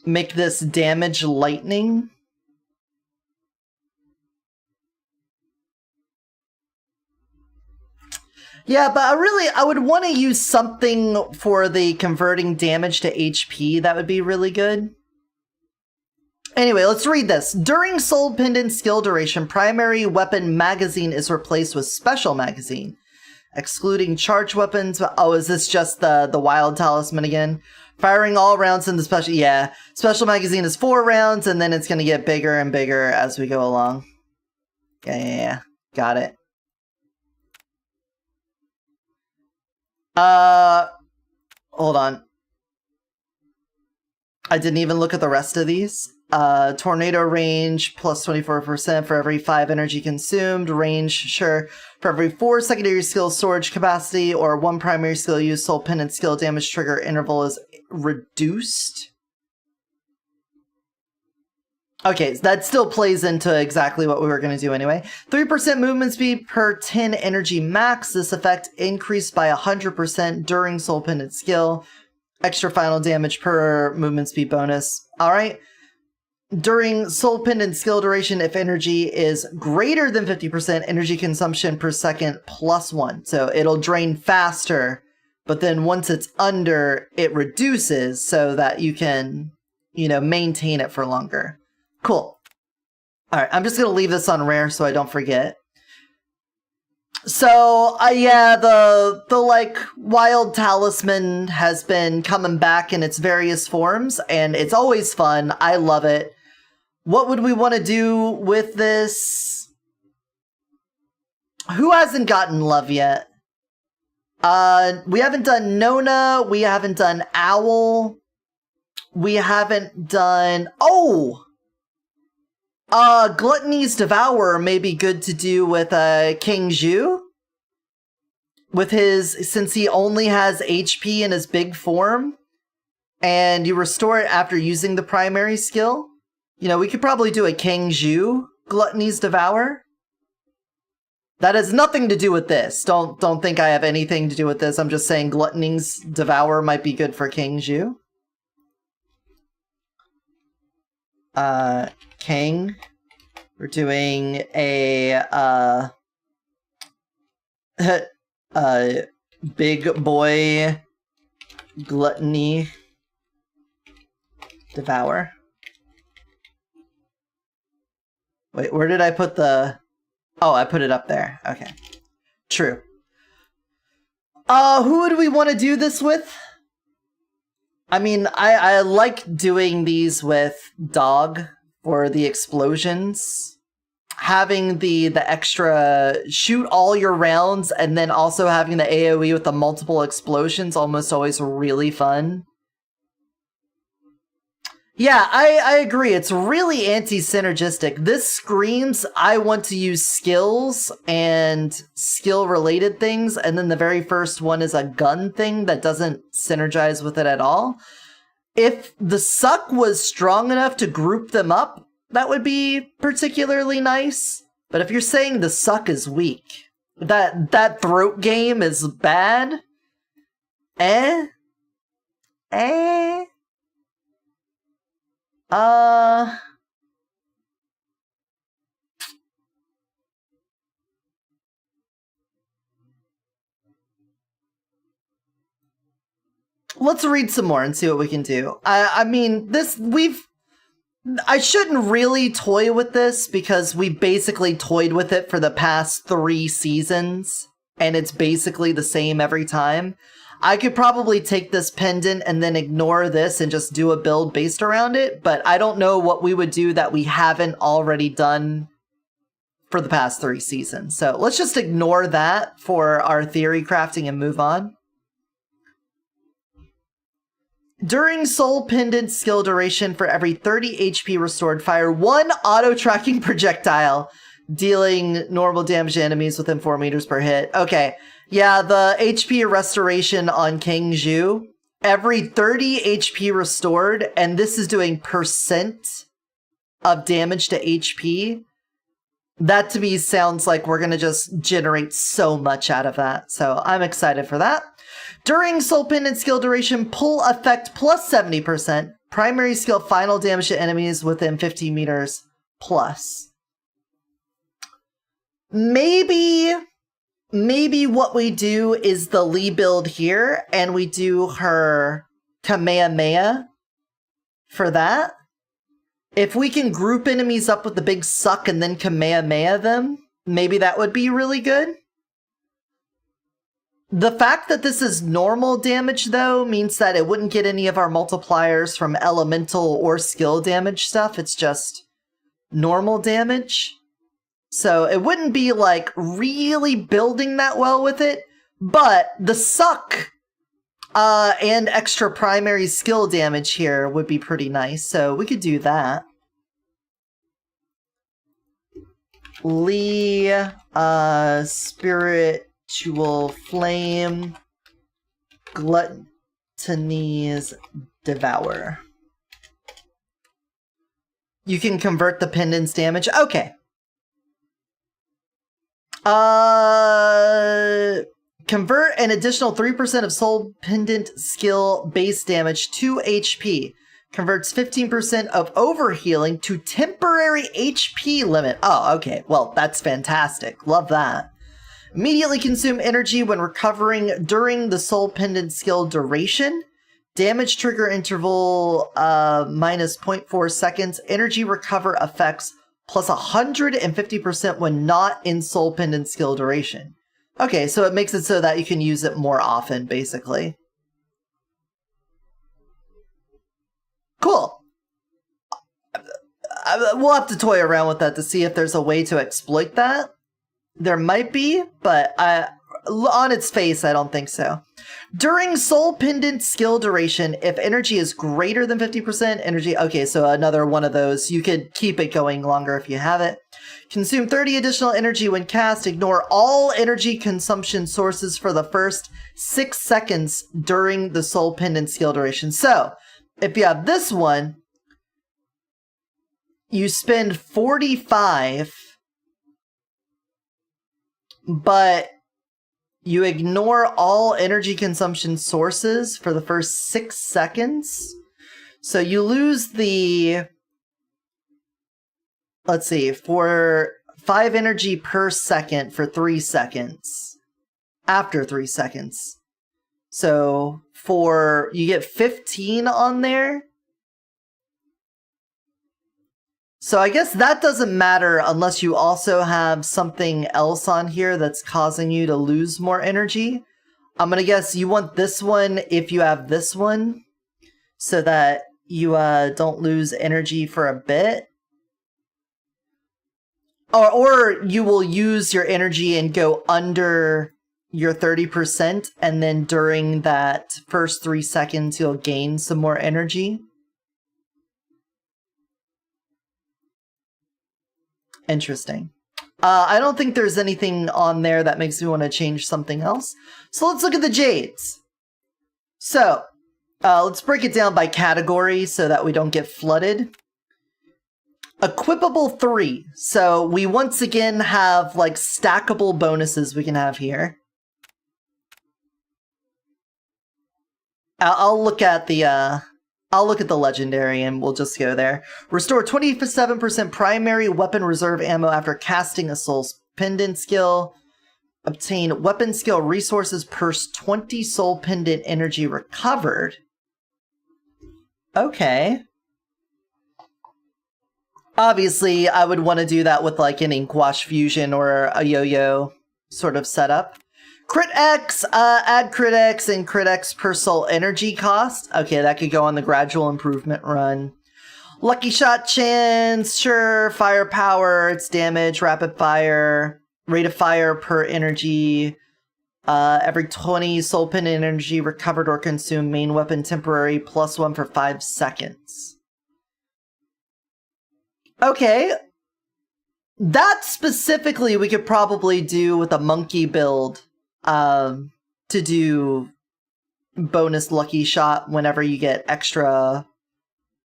Make this damage lightning. Yeah, but I would want to use something for the converting damage to HP. That would be really good. Anyway, let's read this. During Soul Pendant skill duration, primary weapon magazine is replaced with special magazine. Excluding charge weapons. Oh, is this just the wild talisman again? Firing all rounds in the special... Yeah. Special magazine is 4 rounds, and then it's going to get bigger and bigger as we go along. Yeah. Got it. Hold on. I didn't even look at the rest of these. Tornado range plus 24% for every 5 energy consumed. Range, sure. For every 4 secondary skill storage capacity or 1 primary skill use, soul pendant skill damage trigger interval is reduced. Okay, so that still plays into exactly what we were going to do anyway. 3% movement speed per 10 energy max. This effect increased by 100% during soul pendant skill. Extra final damage per movement speed bonus. Alright. During Soul Pendant skill duration, if energy is greater than 50%, energy consumption per second plus 1. So it'll drain faster, but then once it's under, it reduces so that you can, maintain it for longer. Cool. Alright, I'm just going to leave this on rare so I don't forget. So, yeah, the wild talisman has been coming back in its various forms, and it's always fun. I love it. What would we want to do with this? Who hasn't gotten love yet? We haven't done Nona. We haven't done Owl. We haven't done... Oh! Gluttony's Devourer may be good to do with, King Zhu. With his... Since he only has HP in his big form. And you restore it after using the primary skill. We could probably do a King Zhu Gluttony's Devour. That has nothing to do with this. Don't think I have anything to do with this. I'm just saying Gluttony's Devour might be good for King Zhu. King. We're doing a big boy Gluttony Devour. Wait, where did I put the... Oh, I put it up there. Okay. True. Who would we want to do this with? I mean, I like doing these with Dog for the explosions. Having the extra shoot all your rounds and then also having the AoE with the multiple explosions almost always really fun. Yeah, I agree. It's really anti-synergistic. This screams, I want to use skills and skill-related things, and then the very first one is a gun thing that doesn't synergize with it at all. If the suck was strong enough to group them up, that would be particularly nice. But if you're saying the suck is weak, that throat game is bad, let's read some more and see what we can do. I mean, I shouldn't really toy with this because we basically toyed with it for the past 3 seasons, and it's basically the same every time. I could probably take this pendant and then ignore this and just do a build based around it, but I don't know what we would do that we haven't already done for the past 3 seasons. So let's just ignore that for our theory crafting and move on. During Soul Pendant skill duration, for every 30 HP restored, fire 1 auto-tracking projectile, dealing normal damage to enemies within 4 meters per hit. Okay, yeah, the HP restoration on King Zhu, every 30 HP restored, and this is doing percent of damage to HP. That to me sounds like we're gonna just generate so much out of that, so I'm excited for that. During Soul Pendant skill duration, pull effect plus 70%, primary skill final damage to enemies within 15 meters plus. Maybe what we do is the Lee build here, and we do her Kamehameha for that. If we can group enemies up with the big suck and then Kamehameha them, maybe that would be really good. The fact that this is normal damage, though, means that it wouldn't get any of our multipliers from elemental or skill damage stuff. It's just normal damage. So it wouldn't be, like, really building that well with it. But the suck and extra primary skill damage here would be pretty nice. So we could do that. Lee, Spiritual Flame, Gluttony's Devour. You can convert the pendant's damage. Okay. Convert an additional 3% of Soul Pendant skill base damage to HP. Converts 15% of overhealing to temporary HP limit. Oh, okay. Well, that's fantastic. Love that. Immediately consume energy when recovering during the Soul Pendant skill duration. Damage trigger interval minus 0.4 seconds. Energy recover effects plus 150% when not in Soul Pendant skill duration. Okay, so it makes it so that you can use it more often, basically. Cool. We'll have to toy around with that to see if there's a way to exploit that. There might be, but on its face, I don't think so. During Soul Pendant skill duration, if energy is greater than 50% energy... Okay, so another one of those. You could keep it going longer if you have it. Consume 30 additional energy when cast. Ignore all energy consumption sources for the first 6 seconds during the Soul Pendant skill duration. So, if you have this one, you spend 45, but you ignore all energy consumption sources for the first 6 seconds. So you lose the... Let's see, for 5 energy per second for 3 seconds. After 3 seconds. So you get 15 on there. So I guess that doesn't matter unless you also have something else on here that's causing you to lose more energy. I'm gonna guess you want this one if you have this one, so that you don't lose energy for a bit. Or you will use your energy and go under your 30%, and then during that first 3 seconds, you'll gain some more energy. Interesting. I don't think there's anything on there that makes me want to change something else. So let's look at the Jades. So, let's break it down by category so that we don't get flooded. Equipable 3. So we once again have like stackable bonuses we can have here. I'll look at the legendary and we'll just go there. Restore 27% primary weapon reserve ammo after casting a soul pendant skill. Obtain weapon skill resources per 20 soul pendant energy recovered. Okay. Obviously, I would want to do that with like an Inkwash fusion or a yo-yo sort of setup. Crit X, add Crit X and Crit X per soul energy cost. Okay, that could go on the gradual improvement run. Lucky shot chance, sure. Firepower, it's damage, rapid fire, rate of fire per energy. Every 20 soul pin energy recovered or consumed, main weapon temporary, +1 for 5 seconds. Okay. That specifically we could probably do with a monkey build. To do bonus lucky shot whenever you get extra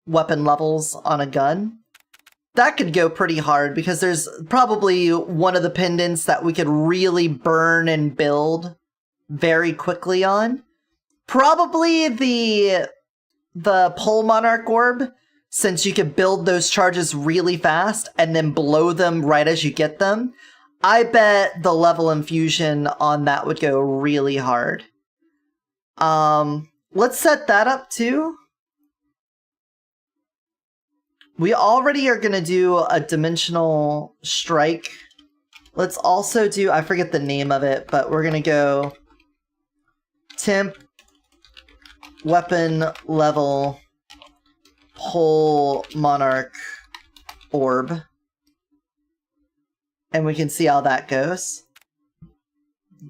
weapon levels on a gun. That could go pretty hard because there's probably one of the pendants that we could really burn and build very quickly on. Probably the Pole Monarch Orb, since you could build those charges really fast and then blow them right as you get them. I bet the level infusion on that would go really hard. Let's set that up too. We already are going to do a dimensional strike. Let's also do, I forget the name of it, but we're going to go temp, weapon level, Pole Monarch Orb. And we can see how that goes.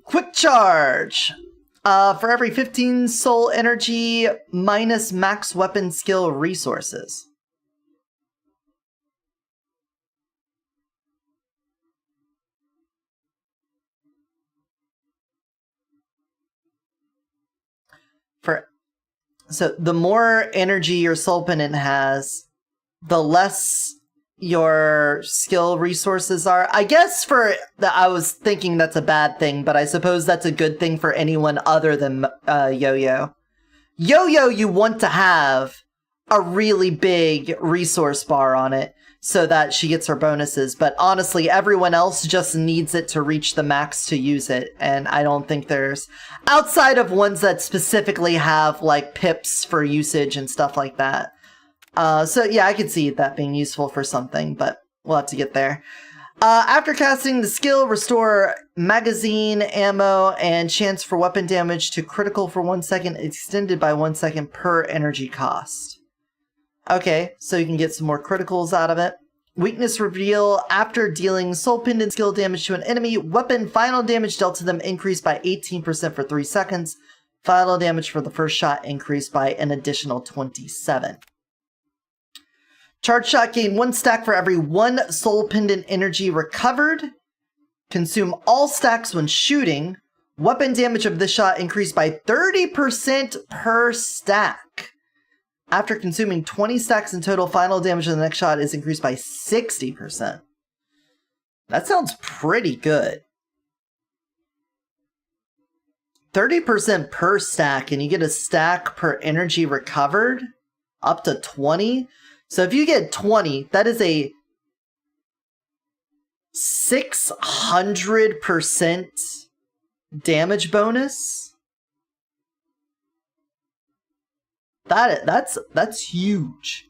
Quick charge! For every 15 soul energy, minus max weapon skill resources. So the more energy your soul pendant has, the less your skill resources are. I guess I was thinking that's a bad thing, but I suppose that's a good thing for anyone other than Yo-Yo. Yo-Yo, you want to have a really big resource bar on it so that she gets her bonuses, but honestly, everyone else just needs it to reach the max to use it, and I don't think there's, outside of ones that specifically have like pips for usage and stuff like that. So yeah, I could see that being useful for something, but we'll have to get there. After casting the skill, restore magazine, ammo, and chance for weapon damage to critical for 1 second, extended by 1 second per energy cost. Okay, so you can get some more criticals out of it. Weakness reveal, after dealing soul pendant skill damage to an enemy, weapon final damage dealt to them increased by 18% for 3 seconds. Final damage for the first shot increased by an additional 27. Charge shot, gain 1 stack for every 1 soul pendant energy recovered. Consume all stacks when shooting. Weapon damage of this shot increased by 30% per stack. After consuming 20 stacks in total, final damage of the next shot is increased by 60%. That sounds pretty good. 30% per stack, and you get a stack per energy recovered? Up to 20? So if you get 20, that is a 600% damage bonus. That's huge.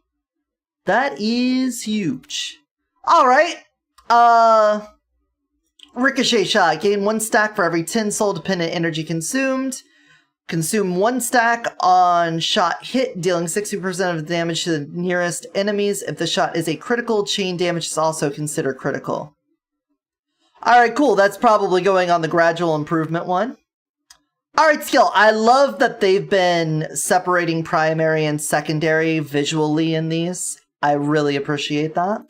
That is huge. All right. Ricochet shot. Gain 1 stack for every 10 soul dependent energy consumed. Consume 1 stack on shot hit, dealing 60% of the damage to the nearest enemies. If the shot is a critical, chain damage is also considered critical. Alright, cool. That's probably going on the gradual improvement one. Alright, skill. I love that they've been separating primary and secondary visually in these. I really appreciate that.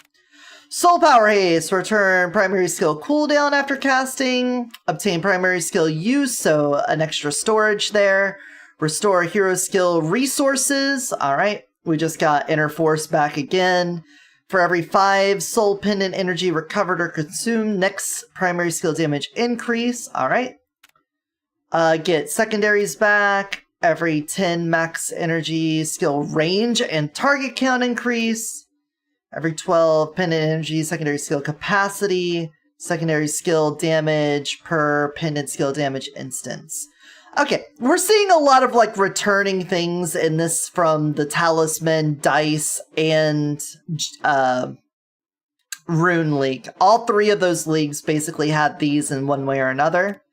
Soul Power Haste. Return primary skill cooldown after casting. Obtain primary skill use, so an extra storage there. Restore hero skill resources. Alright, we just got Inner Force back again. For every 5 soul pendant energy recovered or consumed, next primary skill damage increase. Alright. Get secondaries back. Every 10 max energy skill range and target count increase. Every 12 pendant energy secondary skill capacity. Secondary skill damage per pendant skill damage instance. Okay, we're seeing a lot of like returning things in this from the Talisman, Dice, and Rune League. All 3 of those leagues basically had these in one way or another.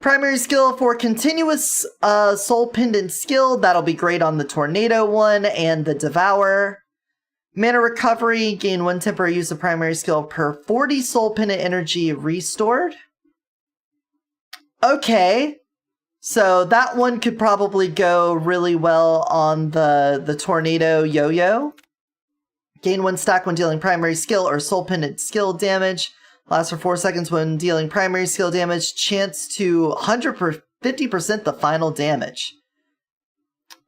Primary skill for continuous soul pendant skill. That'll be great on the Tornado one and the Devour. Mana recovery. Gain 1 temporary use of primary skill per 40 soul pendant energy restored. Okay. So that one could probably go really well on the Tornado Yo-Yo. Gain 1 stack when dealing primary skill or soul pendant skill damage. Lasts for 4 seconds when dealing primary skill damage. Chance to 50% the final damage.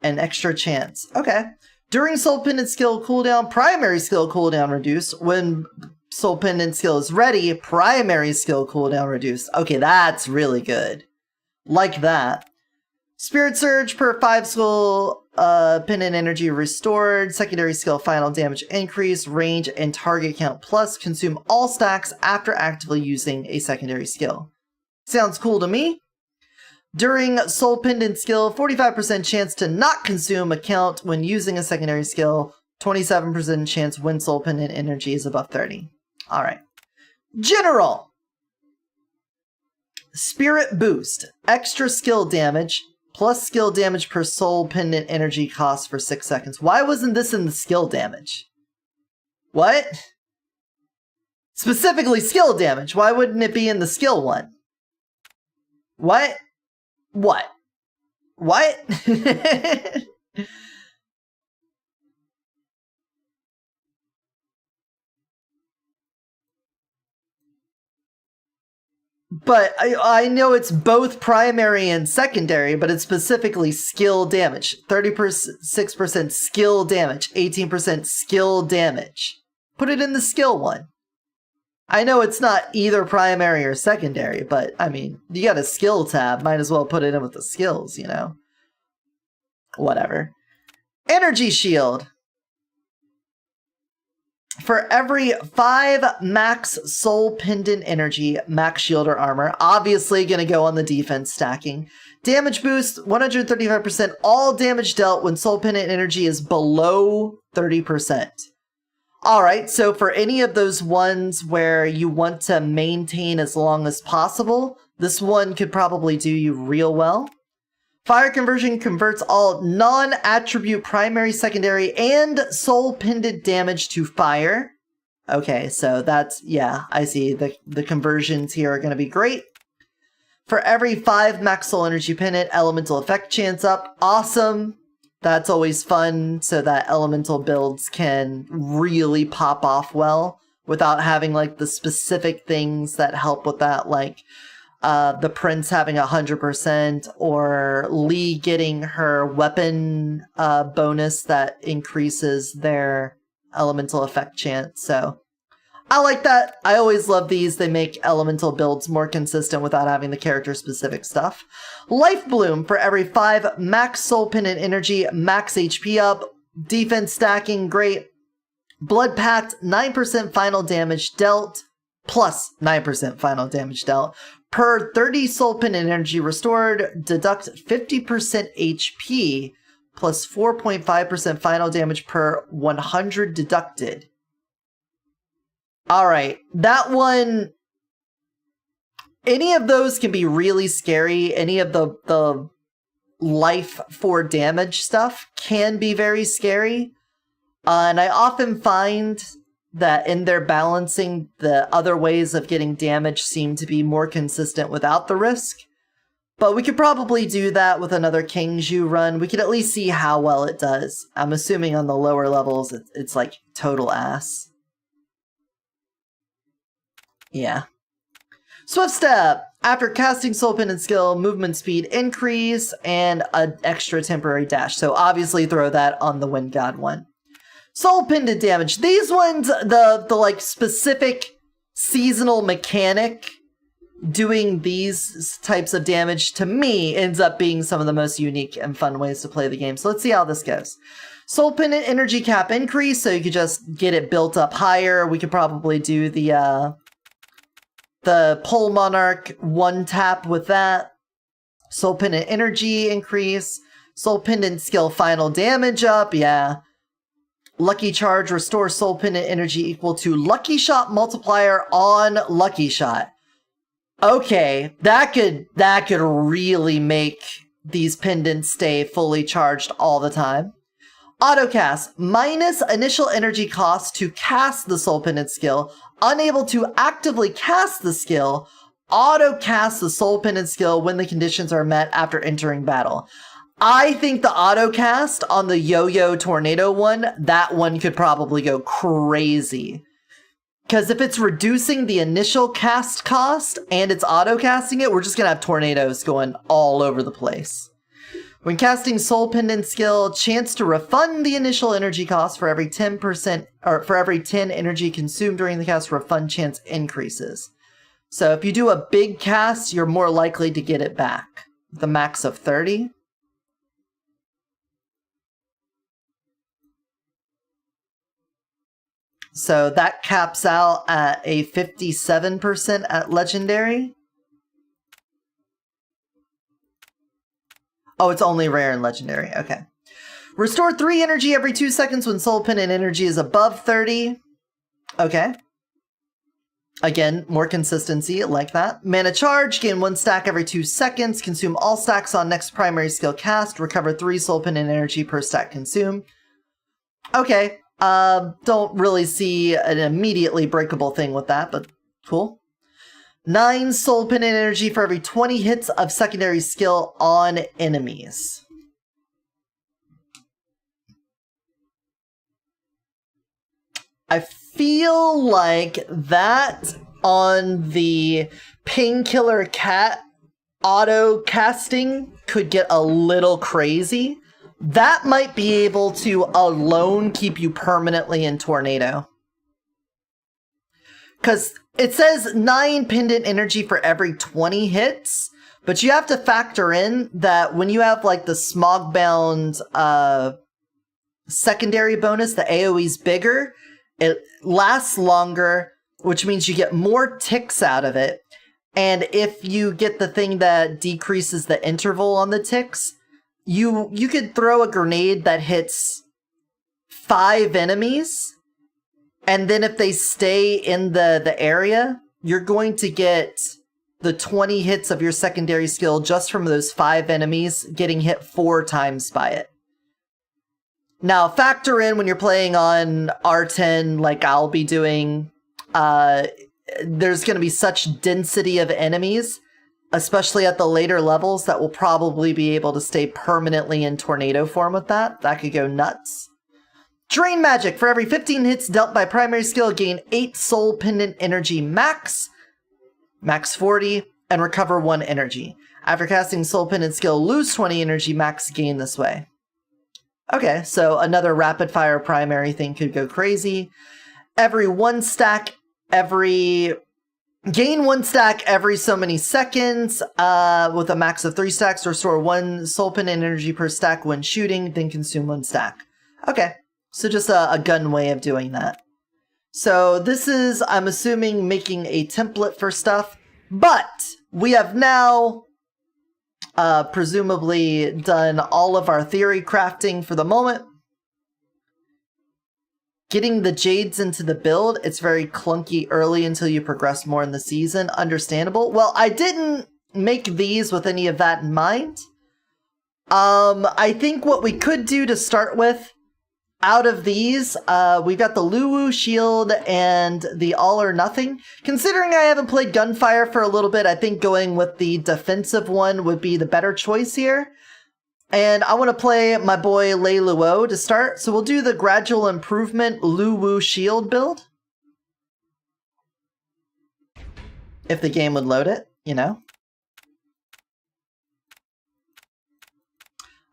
An extra chance. Okay. During soul pendant skill cooldown, primary skill cooldown reduced. When soul pendant skill is ready, primary skill cooldown reduced. Okay, that's really good. Like that. Spirit Surge per 5 soul pendant energy restored. Secondary skill final damage increase. Range and target count plus. Consume all stacks after actively using a secondary skill. Sounds cool to me. During soul pendant skill, 45% chance to not consume a count when using a secondary skill. 27% chance when soul pendant energy is above 30. Alright. General. Spirit Boost. Extra skill damage. Plus skill damage per soul pendant energy cost for 6 seconds. Why wasn't this in the skill damage? What? Specifically skill damage. Why wouldn't it be in the skill one? What? What? What? But I know it's both primary and secondary, but it's specifically skill damage. 36% skill damage, 18% skill damage. Put it in the skill one. I know it's not either primary or secondary, but I mean, you got a skill tab, might as well put it in with the skills, you know? Whatever. Energy Shield. For every 5 max soul pendant energy, max shield or armor, obviously going to go on the defense stacking. Damage boost, 135% all damage dealt when soul pendant energy is below 30%. Alright, so for any of those ones where you want to maintain as long as possible, this one could probably do you real well. Fire Conversion converts all non-attribute primary, secondary, and soul pendant damage to fire. Okay, so that's, yeah, I see. The conversions here are going to be great. For every 5 max soul energy pendant, elemental effect chance up. Awesome. That's always fun, so that elemental builds can really pop off well without having, like, the specific things that help with that, like the Prince having 100%, or Lee getting her weapon bonus that increases their elemental effect chance. So I like that. I always love these. They make elemental builds more consistent without having the character-specific stuff. Life Bloom for every 5 max soul pendant energy, max HP up, defense stacking, great. Blood Pact, 9% final damage dealt, plus 9% final damage dealt. Per 30 soul pendant energy restored, deduct 50% HP, plus 4.5% final damage per 100 deducted. Alright, that one, any of those can be really scary. Any of the life for damage stuff can be very scary. And I often find that in their balancing, the other ways of getting damage seem to be more consistent without the risk. But we could probably do that with another Kingzhu run. We could at least see how well it does. I'm assuming on the lower levels, it's like total ass. Yeah. Swift Step. After casting Soul Pendant skill, movement speed increase and an extra temporary dash. So obviously throw that on the Wind God one. Soul Pendant damage. These ones, the like specific seasonal mechanic doing these types of damage to me ends up being some of the most unique and fun ways to play the game. So let's see how this goes. Soul Pendant energy cap increase, so you could just get it built up higher. We could probably do the Pole Monarch one tap with that. Soul Pendant energy increase. Soul Pendant skill final damage up, yeah. Lucky Charge restores Soul Pendant energy equal to Lucky Shot multiplier on Lucky Shot. Okay, that could really make these pendants stay fully charged all the time. Autocast, minus initial energy cost to cast the Soul Pendant skill. Unable to actively cast the skill, auto-cast the Soul Pendant skill when the conditions are met after entering battle. I think the auto-cast on the Yo-Yo Tornado one, that one could probably go crazy. Because if it's reducing the initial cast cost and it's auto-casting it, we're just going to have tornadoes going all over the place. When casting Soul Pendant skill, chance to refund the initial energy cost for every 10%, or for every 10 energy consumed during the cast, refund chance increases. So if you do a big cast, you're more likely to get it back. The max of 30. So that caps out at a 57% at Legendary. Oh, it's only rare and Legendary. Okay. Restore 3 energy every 2 seconds when Soul Pendant energy is above 30. Okay. Again, more consistency, like that. Mana Charge, gain 1 stack every 2 seconds. Consume all stacks on next primary skill cast. Recover 3 Soul Pendant energy per stack consumed. Okay. Don't really see an immediately breakable thing with that, but cool. 9 Soul Pendant energy for every 20 hits of secondary skill on enemies. I feel like that on the Painkiller Cat auto casting could get a little crazy. That might be able to alone keep you permanently in Tornado. Because it says 9 pendant energy for every 20 hits, but you have to factor in that when you have like the Smog-bound secondary bonus, the AoE's bigger, it lasts longer, which means you get more ticks out of it. And if you get the thing that decreases the interval on the ticks, you could throw a grenade that hits 5 enemies, and then if they stay in the area, you're going to get the 20 hits of your secondary skill just from those 5 enemies getting hit 4 times by it. Now, factor in when you're playing on R10, like I'll be doing, there's going to be such density of enemies, especially at the later levels, that will probably be able to stay permanently in tornado form with that. That could go nuts. Drain Magic. For every 15 hits dealt by primary skill, gain 8 Soul Pendant energy max 40, and recover 1 energy. After casting Soul Pendant skill, lose 20 energy max gain this way. Okay, so another rapid fire primary thing could go crazy. Every 1 stack, gain 1 stack every so many seconds, with a max of 3 stacks. Restore 1 Soul Pendant energy per stack when shooting, then consume 1 stack. Okay, so just a gun way of doing that. So this is, I'm assuming, making a template for stuff, but we have now presumably done all of our theory crafting for the moment. Getting the Jades into the build, it's very clunky early until you progress more in the season. Understandable. Well, I didn't make these with any of that in mind. I think what we could do to start with out of these, we've got the Luwu shield and the all or nothing. Considering I haven't played Gunfire for a little bit, I think going with the defensive one would be the better choice here. And I want to play my boy Lei Luo to start, so we'll do the gradual improvement Luwu shield build. If the game would load it, you know.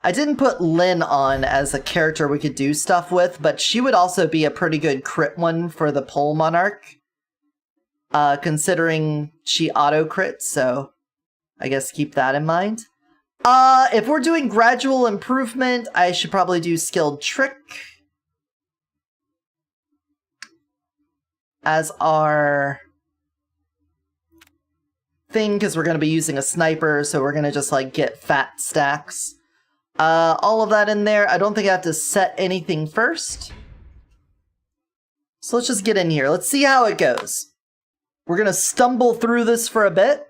I didn't put Lin on as a character we could do stuff with, but she would also be a pretty good crit one for the Pole Monarch. Considering she auto-crits, so I guess keep that in mind. If we're doing gradual improvement, I should probably do Skilled Trick as our thing, because we're going to be using a sniper, so we're going to just like get fat stacks. All of that in there. I don't think I have to set anything first. So let's just get in here. Let's see how it goes. We're going to stumble through this for a bit.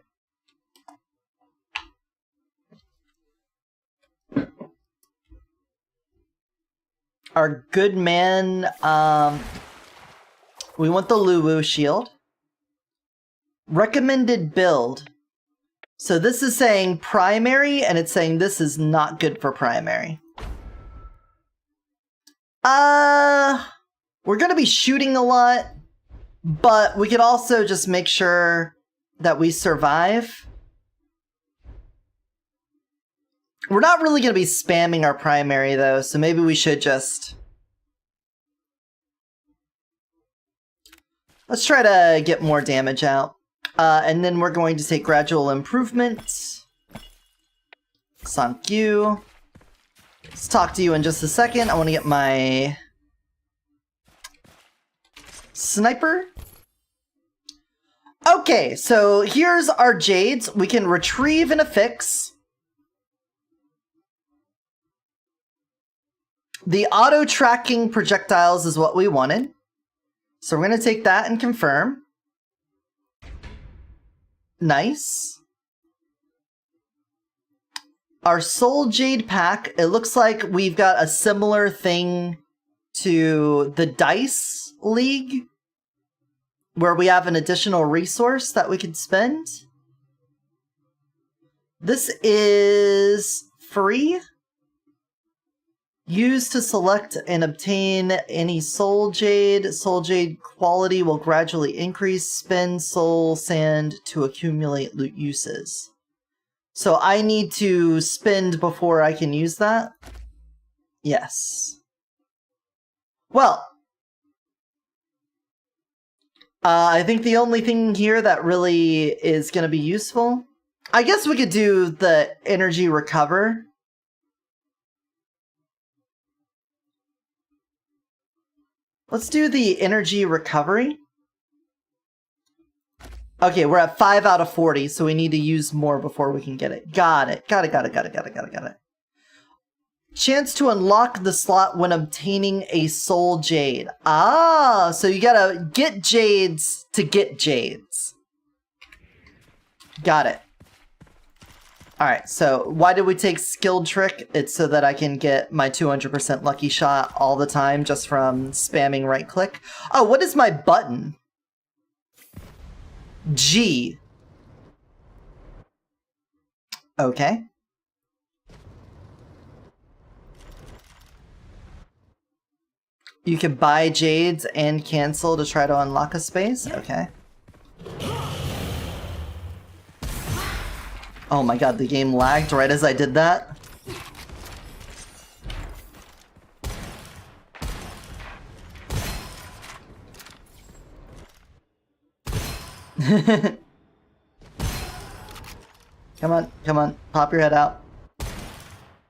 Our good man, we want the Luwu shield. Recommended build. So this is saying primary, and it's saying this is not good for primary. We're gonna be shooting a lot, but we could also just make sure that we survive. We're not really gonna be spamming our primary though, so maybe we should just... Let's try to get more damage out. And then we're going to take gradual improvement. Thank you. Let's talk to you in just a second. I want to get my sniper. Okay, so here's our jades. We can retrieve and affix. The auto-tracking projectiles is what we wanted. So we're going to take that and confirm. Nice. Our Soul Jade pack, it looks like we've got a similar thing to the Dice League, where we have an additional resource that we could spend. This is free. Use to select and obtain any Soul Jade. Soul Jade quality will gradually increase. Spend Soul Sand to accumulate loot uses. So I need to spend before I can use that? Yes. Well, I think the only thing here that really is going to be useful, I guess we could do the energy recover. Let's do the energy recovery. Okay, we're at 5 out of 40, so we need to use more before we can get it. Got it. Got it. Chance to unlock the slot when obtaining a Soul Jade. Ah, so you gotta get Jades to get Jades. Got it. Alright, so why did we take Skilled Trick? It's so that I can get my 200% lucky shot all the time just from spamming right click. Oh, what is my button? G. Okay. You can buy Jades and cancel to try to unlock a space? Okay. Oh my god, the game lagged right as I did that. Come on, pop your head out.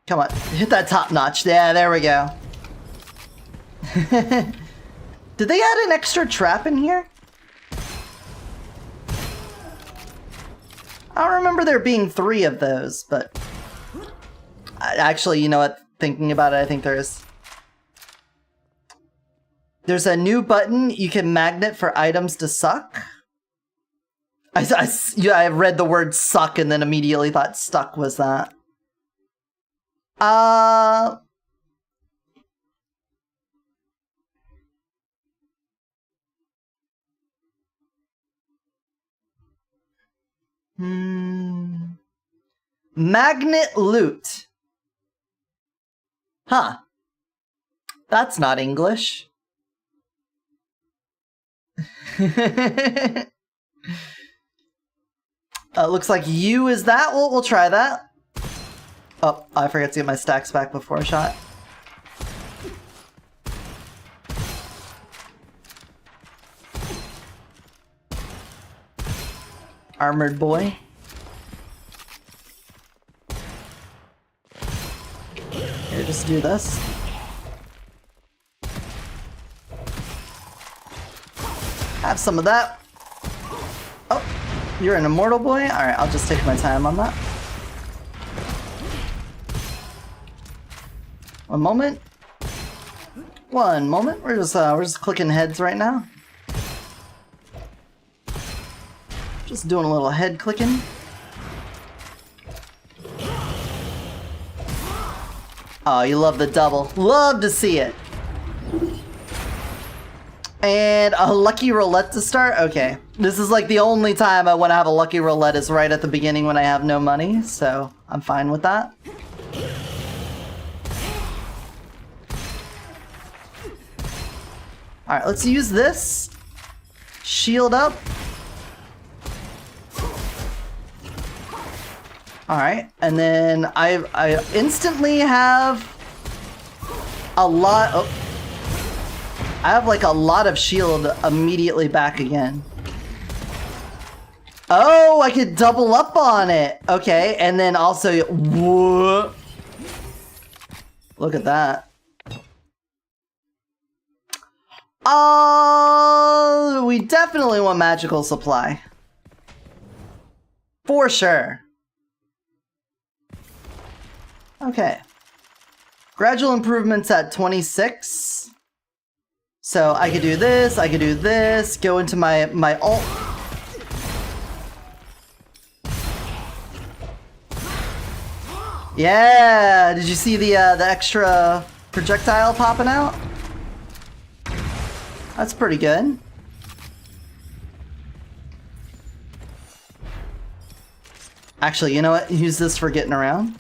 Come on, hit that top notch. Yeah, there we go. Did they add an extra trap in here? I don't remember there being 3 of those, but... Actually, you know what? Thinking about it, I think there is. There's a new button you can magnet for items to suck. I read the word suck and then immediately thought stuck was that. Magnet loot. Huh. That's not English. Looks like U is that. We'll try that. Oh, I forgot to get my stacks back before I shot. Armored boy. Here, just do this. Have some of that. Oh, you're an immortal boy? Alright, I'll just take my time on that. One moment. One moment. We're just clicking heads right now. Just doing a little head clicking. Oh, you love the double. Love to see it. And a lucky roulette to start? Okay. This is like the only time I want to have a lucky roulette is right at the beginning when I have no money, so I'm fine with that. Alright, let's use this. Shield up. Alright, and then I instantly have a lot. Oh, I have like a lot of shield immediately back again. Oh, I could double up on it. Okay, and then also, whoa. Look at that. Oh, we definitely want magical supply. For sure. Okay. Gradual improvements at 26. So I could do this, go into my ult. Yeah, did you see the extra projectile popping out? That's pretty good. Actually, you know what? Use this for getting around.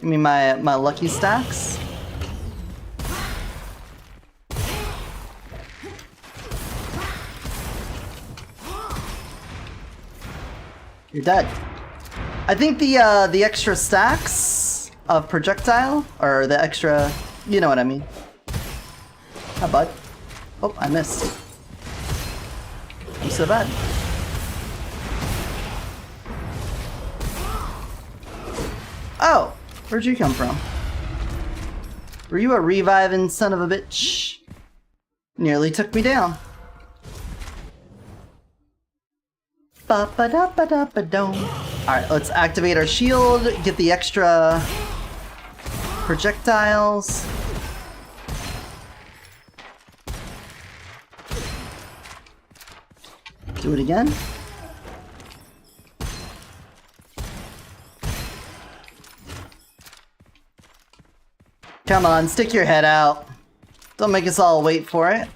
Give me my lucky stacks. You're dead. I think the extra stacks of projectile, or the extra, you know what I mean. Hi, bud. Oh, I missed. I'm so bad. Oh, where'd you come from? Were you a reviving son of a bitch? Nearly took me down. Ba-ba-da-ba-da-ba-dum. Alright, let's activate our shield, get the extra projectiles. Do it again. Come on, stick your head out. Don't make us all wait for it.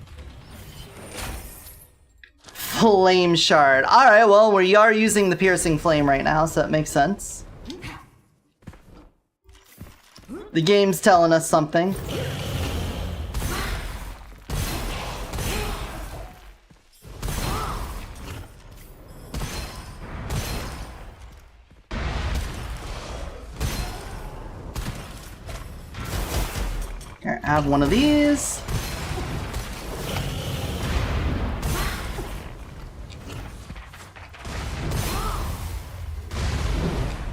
Flame shard. Alright, well, we are using the piercing flame right now, so that makes sense. The game's telling us something. Here, have one of these.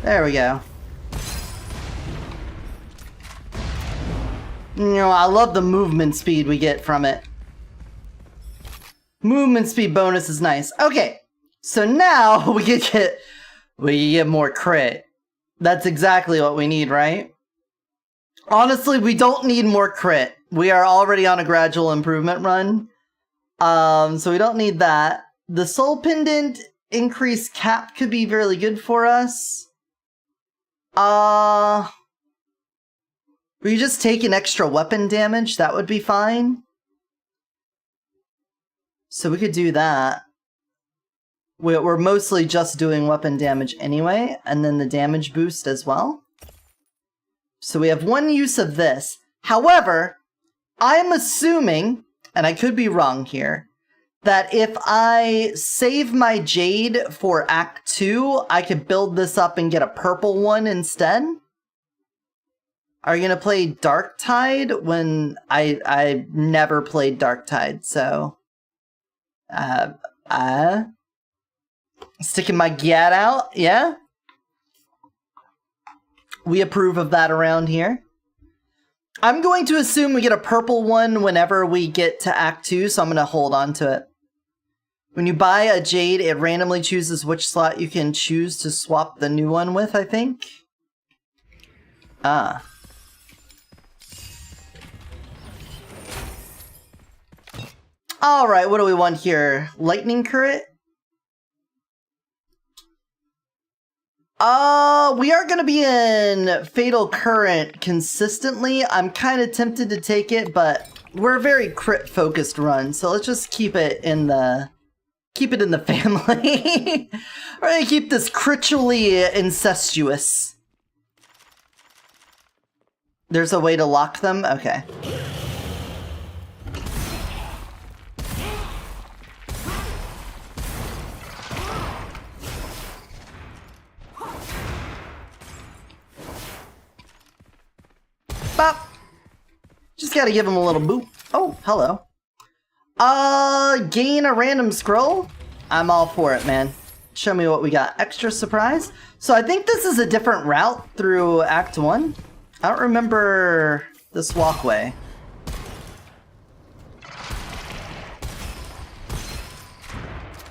There we go. You know, I love the movement speed we get from it. Movement speed bonus is nice. Okay, so now we can get more crit. That's exactly what we need, right? Honestly, we don't need more crit. We are already on a gradual improvement run. So we don't need that. The soul pendant increased cap could be really good for us. We just take an extra weapon damage, that would be fine. So we could do that. We're mostly just doing weapon damage anyway, and then the damage boost as well. So we have one use of this. However, I'm assuming, and I could be wrong here, that if I save my Jade for Act 2, I could build this up and get a purple one instead? Are you gonna play Darktide? When I never played Darktide, so... Sticking my gat out, yeah? We approve of that around here. I'm going to assume we get a purple one whenever we get to Act 2, so I'm going to hold on to it. When you buy a Jade, it randomly chooses which slot you can choose to swap the new one with, I think. Ah. Alright, what do we want here? Lightning Current? We are going to be in Fatal Current consistently. I'm kind of tempted to take it, but we're a very crit-focused run, so let's just keep it in the family. We're going to keep this critally incestuous. There's a way to lock them? Okay. Bop. Just gotta give him a little boop. Oh, hello. Gain a random scroll? I'm all for it, man. Show me what we got. Extra surprise? So I think this is a different route through Act 1. I don't remember this walkway.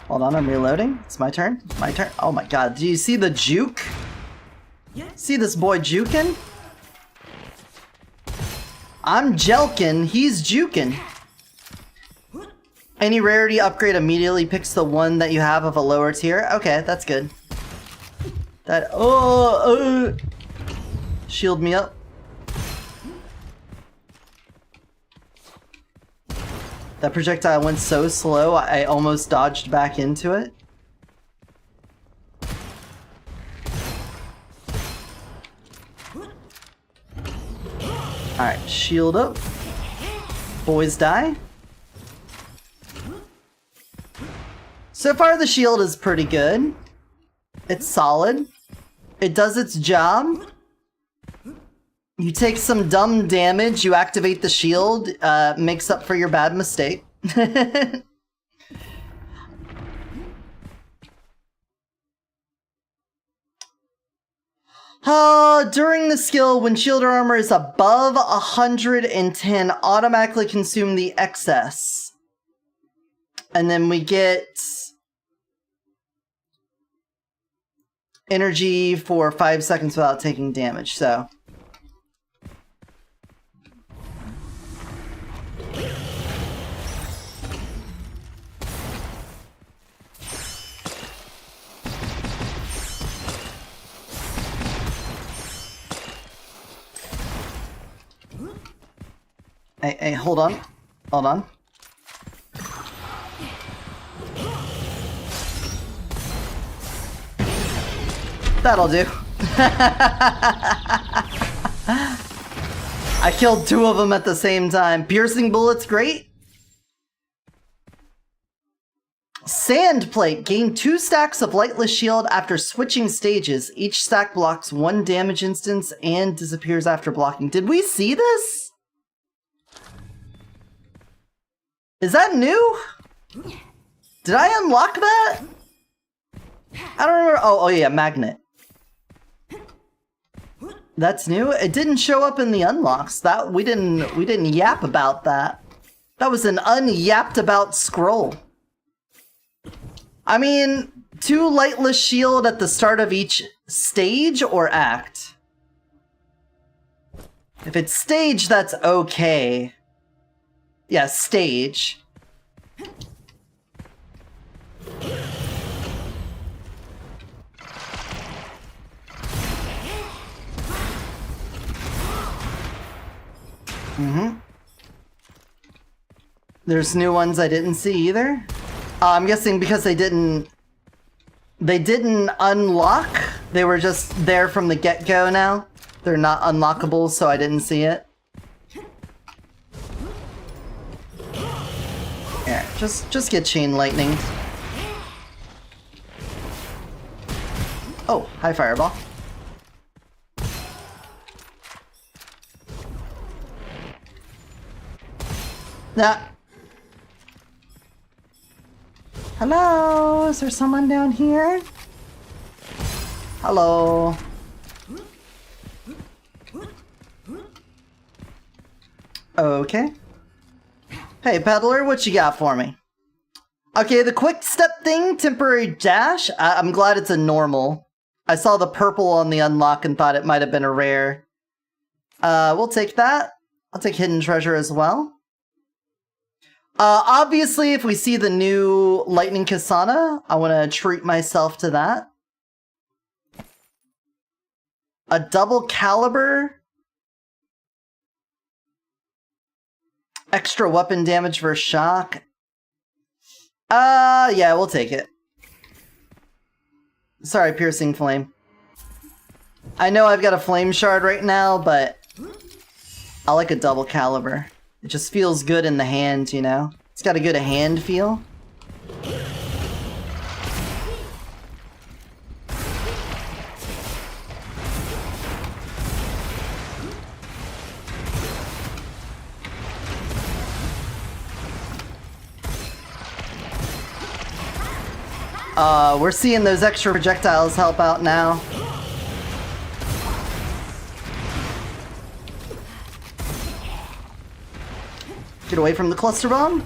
Hold on, I'm reloading. It's my turn. My turn. Oh my god, do you see the juke? See this boy juking? I'm jelkin, he's jukin'. Any rarity upgrade immediately picks the one that you have of a lower tier. Okay, that's good. That, shield me up. That projectile went so slow, I almost dodged back into it. Alright, shield up. Boys die. So far the shield is pretty good. It's solid. It does its job. You take some dumb damage, you activate the shield, makes up for your bad mistake. During the skill, when shield armor is above 110, automatically consume the excess. And then we get energy for 5 seconds without taking damage, so. Hey, hold on. Hold on. That'll do. I killed 2 of them at the same time. Piercing bullets, great. Sand plate. Gain 2 stacks of lightless shield after switching stages. Each stack blocks 1 damage instance and disappears after blocking. Did we see this? Is that new? Did I unlock that? I don't remember. Oh yeah, magnet. That's new. It didn't show up in the unlocks. That we didn't yap about that. That was an unyapped about scroll. I mean, 2 lightless shield at the start of each stage or act. If it's stage, that's okay. Yeah, stage. There's new ones I didn't see either. I'm guessing because they didn't They didn't unlock. They were just there from the get-go now. They're not unlockable, so I didn't see it. Yeah, just get chain lightning. Oh, hi fireball. Nah. Hello? Is there someone down here? Hello? Okay. Hey, peddler, what you got for me? Okay, the quick step thing, temporary dash. I'm glad it's a normal. I saw the purple on the unlock and thought it might have been a rare. We'll take that. I'll take hidden treasure as well. Obviously, if we see the new lightning Kasana, I want to treat myself to that. A double caliber. Extra weapon damage versus shock. Yeah, we'll take it. Sorry, piercing flame. I know I've got a flame shard right now, but I like a double caliber. It just feels good in the hand, you know? It's got a good hand feel. We're seeing those extra projectiles help out now. Get away from the cluster bomb.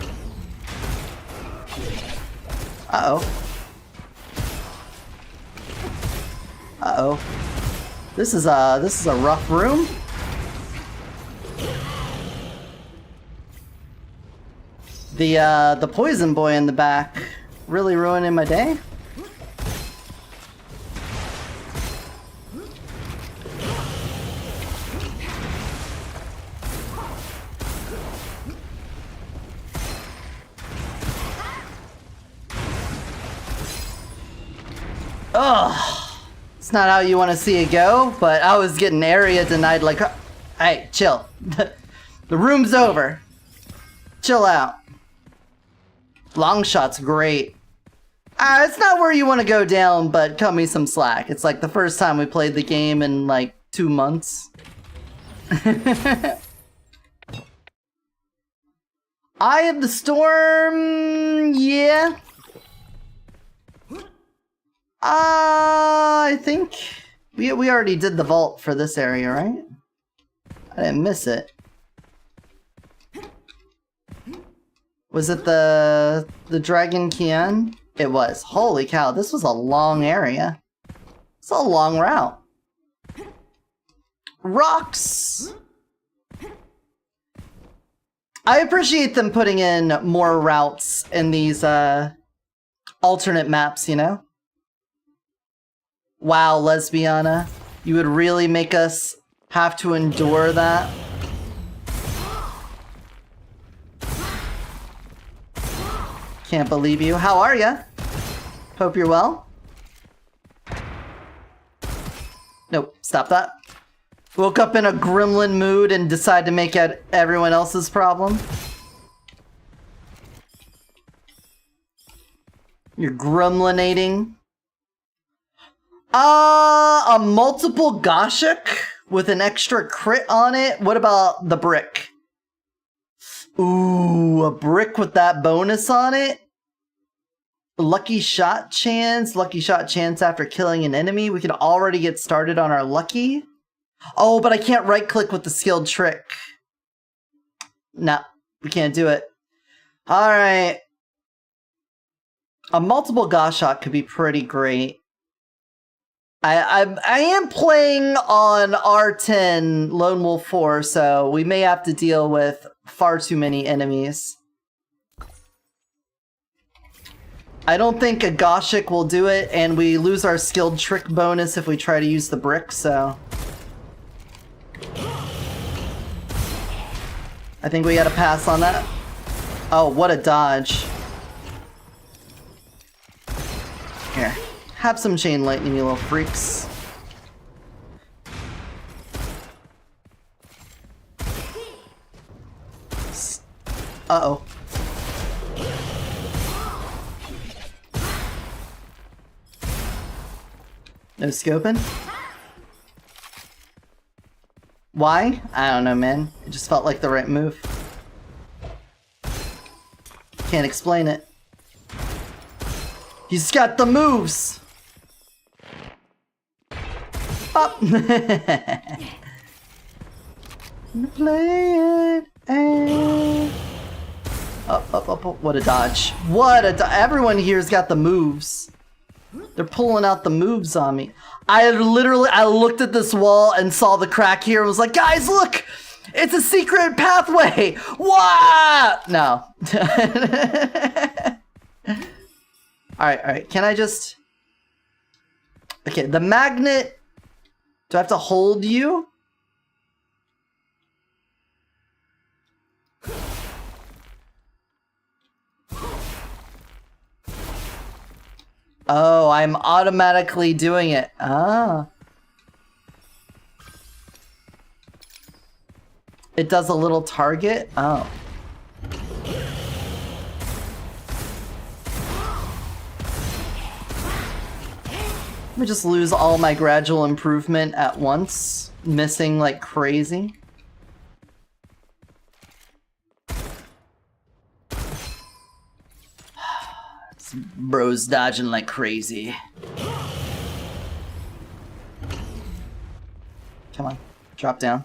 Uh-oh. Uh-oh. This is a rough room. The poison boy in the back really ruining my day. Ugh. It's not how you want to see it go, but I was getting area denied like... Hey, chill. The room's over. Chill out. Long shot's great. It's not where you want to go down, but cut me some slack. It's like the first time we played the game in like 2 months. Eye of the Storm... yeah. I think we already did the vault for this area, right? I didn't miss it. Was it the Dragon Kian? It was. Holy cow, this was a long area. It's a long route. Rocks! I appreciate them putting in more routes in these alternate maps, you know? Wow, Lesbiana. You would really make us have to endure that? Can't believe you. How are ya? Hope you're well. Nope, stop that. Woke up in a gremlin mood and decided to make it everyone else's problem. You're gremlinating. A multiple Goshik with an extra crit on it? What about the brick? Ooh, a brick with that bonus on it? Lucky shot chance after killing an enemy. We could already get started on our lucky. Oh, but I can't right click with the skilled trick. Nah, we can't do it. Alright. A multiple Goshik could be pretty great. I am playing on R10 Lone Wolf 4, so we may have to deal with far too many enemies. I don't think a Goshik will do it, and we lose our skilled trick bonus if we try to use the brick, so... I think we gotta pass on that. Oh, what a dodge. Here. Have some chain lightning, you little freaks. Uh-oh. No scoping? Why? I don't know, man. It just felt like the right move. Can't explain it. He's got the moves! Up! Play it and... Up. What a dodge. Everyone here's got the moves. They're pulling out the moves on me. I looked at this wall and saw the crack here and was like, guys, look! It's a secret pathway! What? No. Alright. Can I just... Okay, the magnet... Do I have to hold you? Oh, I'm automatically doing it. Ah. It does a little target? Oh. Let me just lose all my gradual improvement at once. Missing like crazy. Bro's dodging like crazy. Come on, drop down.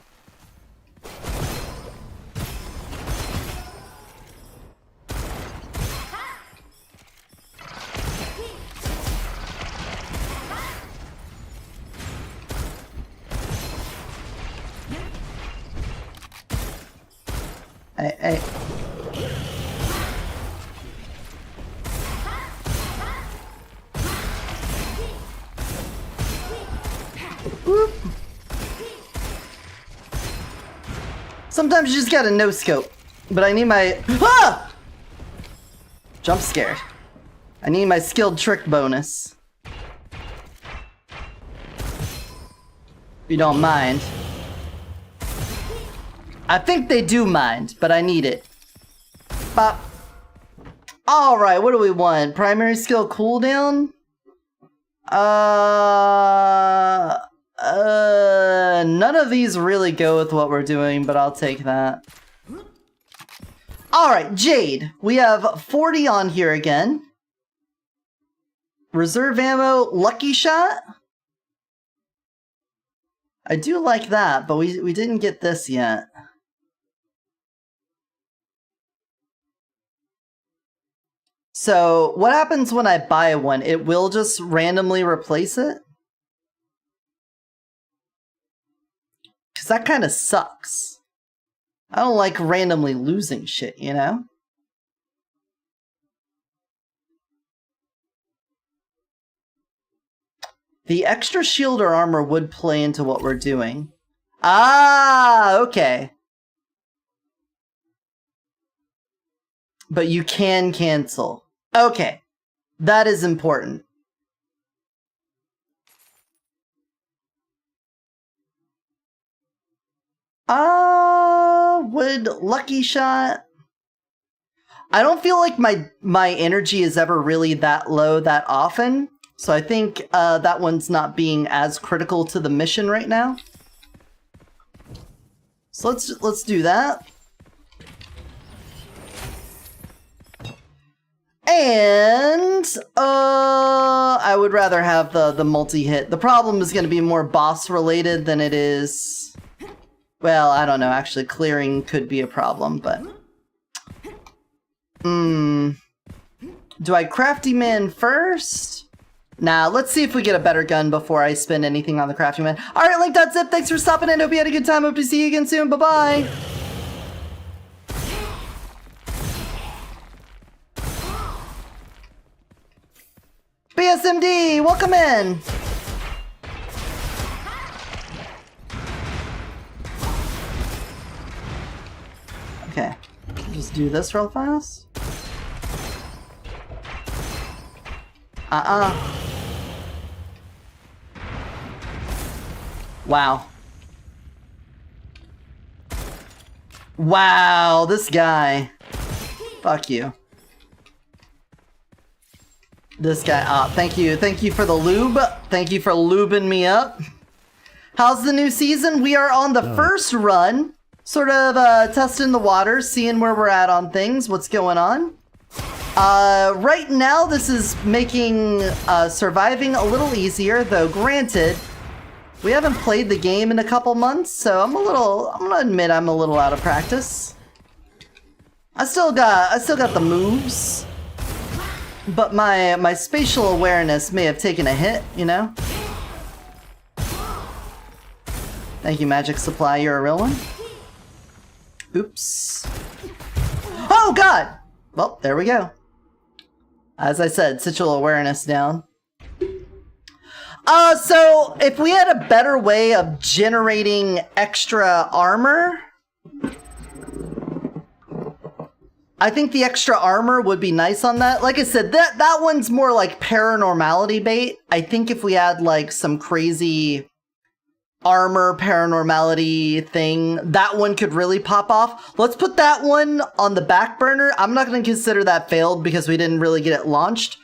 Hey. Whoop. Sometimes you just gotta no scope, but I need my jump scared. I need my skilled trick bonus. If you don't mind. I think they do mind, but I need it. Bop. Alright, what do we want? Primary skill cooldown? None of these really go with what we're doing, but I'll take that. Alright, Jade. We have 40 on here again. Reserve ammo, lucky shot? I do like that, but we didn't get this yet. So, what happens when I buy one? It will just randomly replace it? Because that kind of sucks. I don't like randomly losing shit, you know? The extra shield or armor would play into what we're doing. Ah, okay. But you can cancel. Okay. That is important. Would lucky shot... I don't feel like my energy is ever really that low that often. So I think that one's not being as critical to the mission right now. So let's do that. And I would rather have the multi-hit. The problem is going to be more boss related than it is... Well, I don't know. Actually, clearing could be a problem, but... Do I crafty man first? Nah, let's see if we get a better gun before I spend anything on the crafty man. Alright, Link.zip, thanks for stopping in. Hope you had a good time. Hope to see you again soon. Bye-bye. BSMD, welcome in. Okay, just do this real fast. Wow. Wow, this guy. Fuck you. This guy, thank you for the lube. Thank you for lubing me up. How's the new season? We are on the first run, sort of testing the waters, seeing where we're at on things, what's going on. Right now, this is making surviving a little easier, though granted, we haven't played the game in a couple months, so I'm gonna admit I'm a little out of practice. I still got the moves. But my spatial awareness may have taken a hit, you know? Thank you, Magic Supply, you're a real one. Oops. Oh, God! Well, there we go. As I said, spatial awareness down. So, if we had a better way of generating extra armor, I think the extra armor would be nice on that. Like I said, that one's more like paranormality bait. I think if we had like some crazy armor paranormality thing, that one could really pop off. Let's put that one on the back burner. I'm not going to consider that failed because we didn't really get it launched.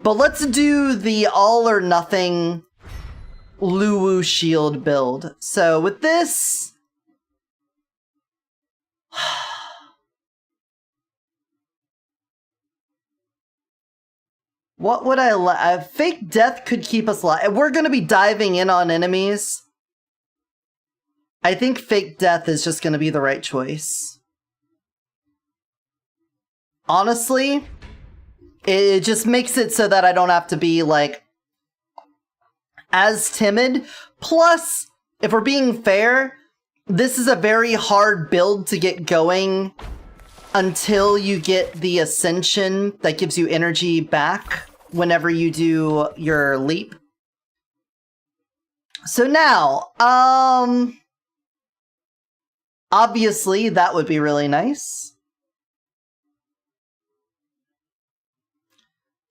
But let's do the all or nothing Luwu shield build. So with this... What would I like? Fake death could keep us alive. We're going to be diving in on enemies. I think fake death is just going to be the right choice. Honestly, it just makes it so that I don't have to be, like, as timid. Plus, if we're being fair, this is a very hard build to get going until you get the ascension that gives you energy back whenever you do your leap. So now, obviously that would be really nice.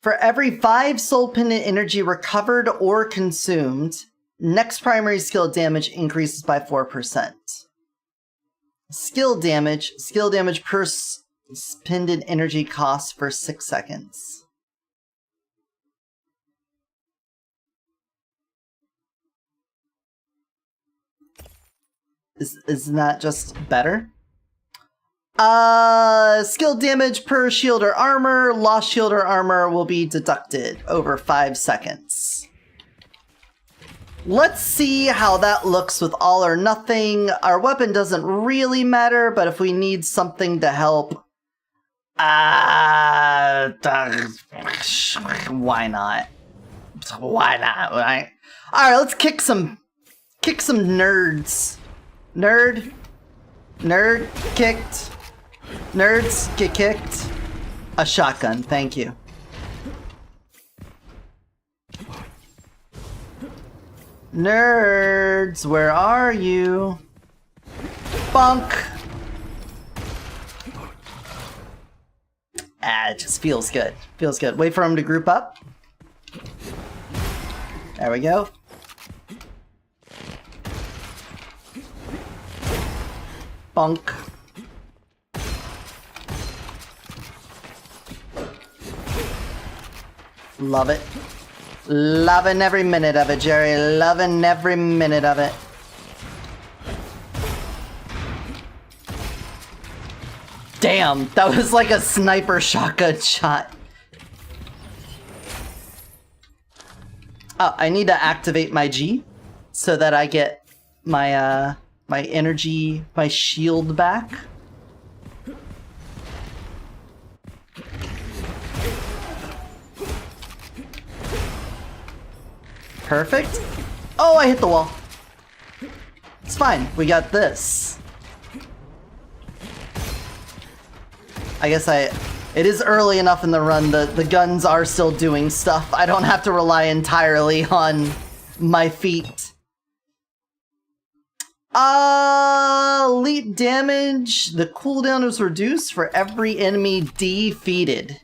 For every 5 soul pendant energy recovered or consumed, next primary skill damage increases by 4%. Skill damage per pendant energy cost for 6 seconds. Isn't that just better? Skill damage per shield or armor. Lost shield or armor will be deducted over 5 seconds. Let's see how that looks with all or nothing. Our weapon doesn't really matter, but if we need something to help, why not? Why not, right? Alright, let's kick some nerds. Nerd kicked. Nerds get kicked. A shotgun, thank you. Nerds, where are you? Bonk. It just feels good. Feels good. Wait for him to group up. There we go. Bonk. Love it. Loving every minute of it, Jerry. Loving every minute of it. Damn, that was like a sniper shotgun shot. Oh, I need to activate my G so that I get my my energy, my shield back. Perfect. Oh, I hit the wall. It's fine. We got this. I guess it is early enough in the run. The guns are still doing stuff. I don't have to rely entirely on my feet. Leap damage. The cooldown is reduced for every enemy defeated.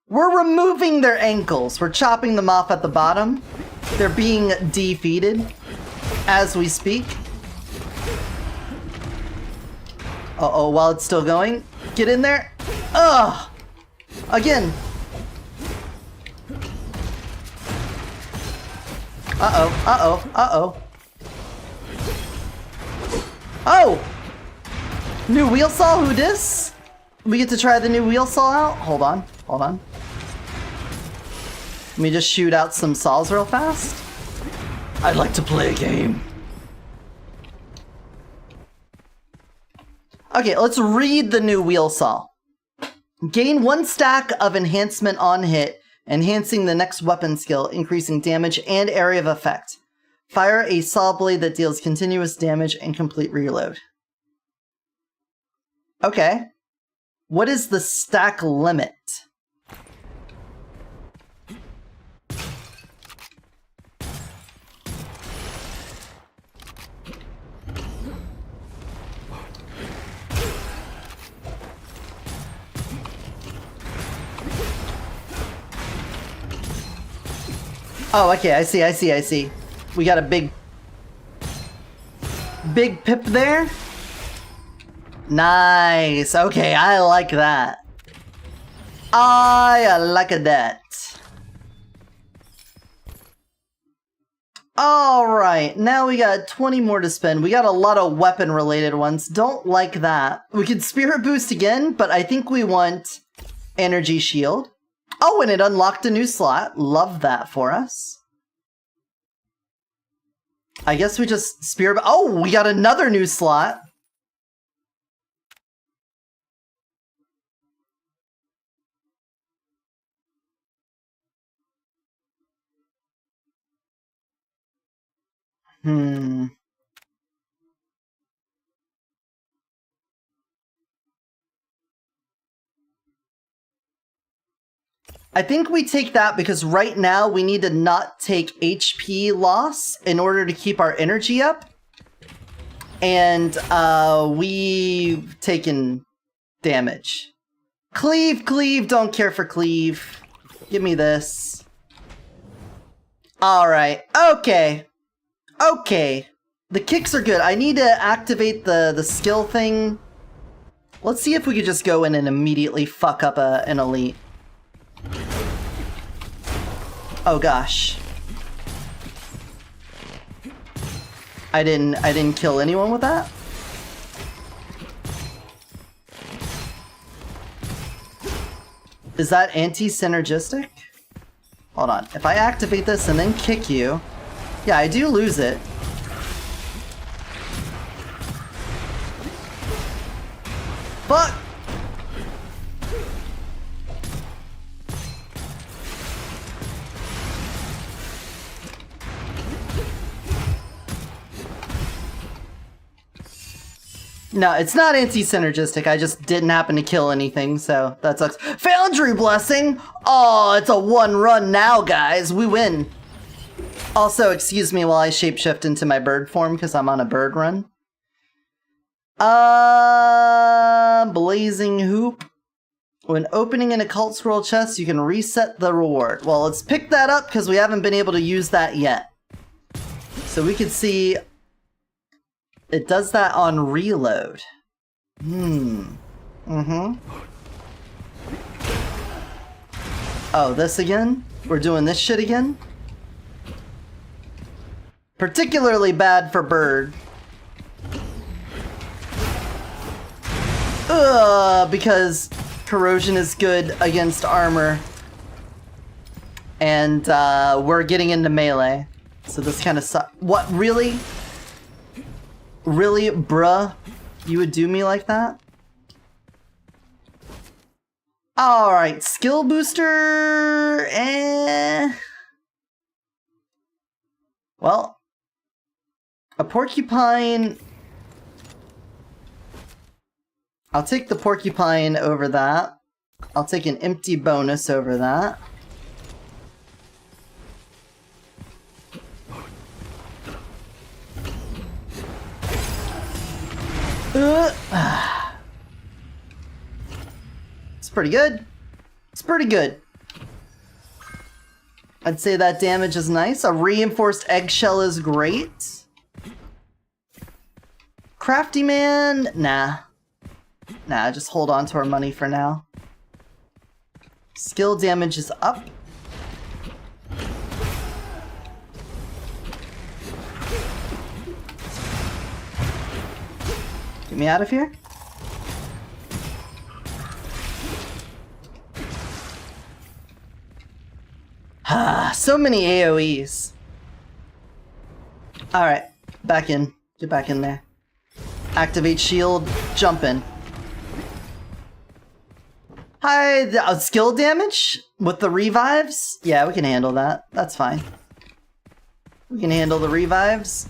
We're removing their ankles. We're chopping them off at the bottom. They're being defeated as we speak. Uh-oh, while it's still going. Get in there. Ugh! Again. Uh-oh, uh-oh, uh-oh. Oh! New wheel saw, who dis? We get to try the new wheel saw out? Hold on, hold on. Let me just shoot out some saws real fast. I'd like to play a game. Okay, let's read the new wheel saw. Gain 1 stack of enhancement on hit, enhancing the next weapon skill, increasing damage and area of effect. Fire a saw blade that deals continuous damage and complete reload. Okay. What is the stack limit? Oh, okay, I see. We got a big pip there. Nice. Okay, I like that. I like that. Alright, now we got 20 more to spend. We got a lot of weapon-related ones. Don't like that. We could Spirit Boost again, but I think we want Energy Shield. Oh, and it unlocked a new slot. Love that for us. I guess we just Spirit... Oh, we got another new slot. I think we take that because right now we need to not take HP loss in order to keep our energy up. And we've taken damage. Cleave, don't care for cleave. Give me this. Alright, okay. The kicks are good. I need to activate the skill thing. Let's see if we could just go in and immediately fuck up an elite. Oh gosh. I didn't kill anyone with that? Is that anti-synergistic? Hold on. If I activate this and then kick you... Yeah, I do lose it. Fuck! No, it's not anti-synergistic. I just didn't happen to kill anything, so that sucks. Foundry Blessing! Oh, it's a 1-run now, guys. We win. Also, excuse me while I shapeshift into my bird form, because I'm on a bird run. Blazing Hoop. When opening an occult scroll chest, you can reset the reward. Well, let's pick that up, because we haven't been able to use that yet. So we can see... It does that on reload. Oh, this again? We're doing this shit again? Particularly bad for bird. Because corrosion is good against armor. And we're getting into melee. So this kind of sucks. What, really? Really, bruh? You would do me like that? Alright, skill booster, Well, a porcupine... I'll take the porcupine over that. I'll take an empty bonus over that. It's pretty good. It's pretty good. I'd say that damage is nice. A reinforced eggshell is great. Crafty man? Nah. Nah, just hold on to our money for now. Skill damage is up. Get me out of here. So many AoEs. Alright, back in. Get back in there. Activate shield, jump in. Hi, skill damage with the revives? Yeah, we can handle that. That's fine. We can handle the revives.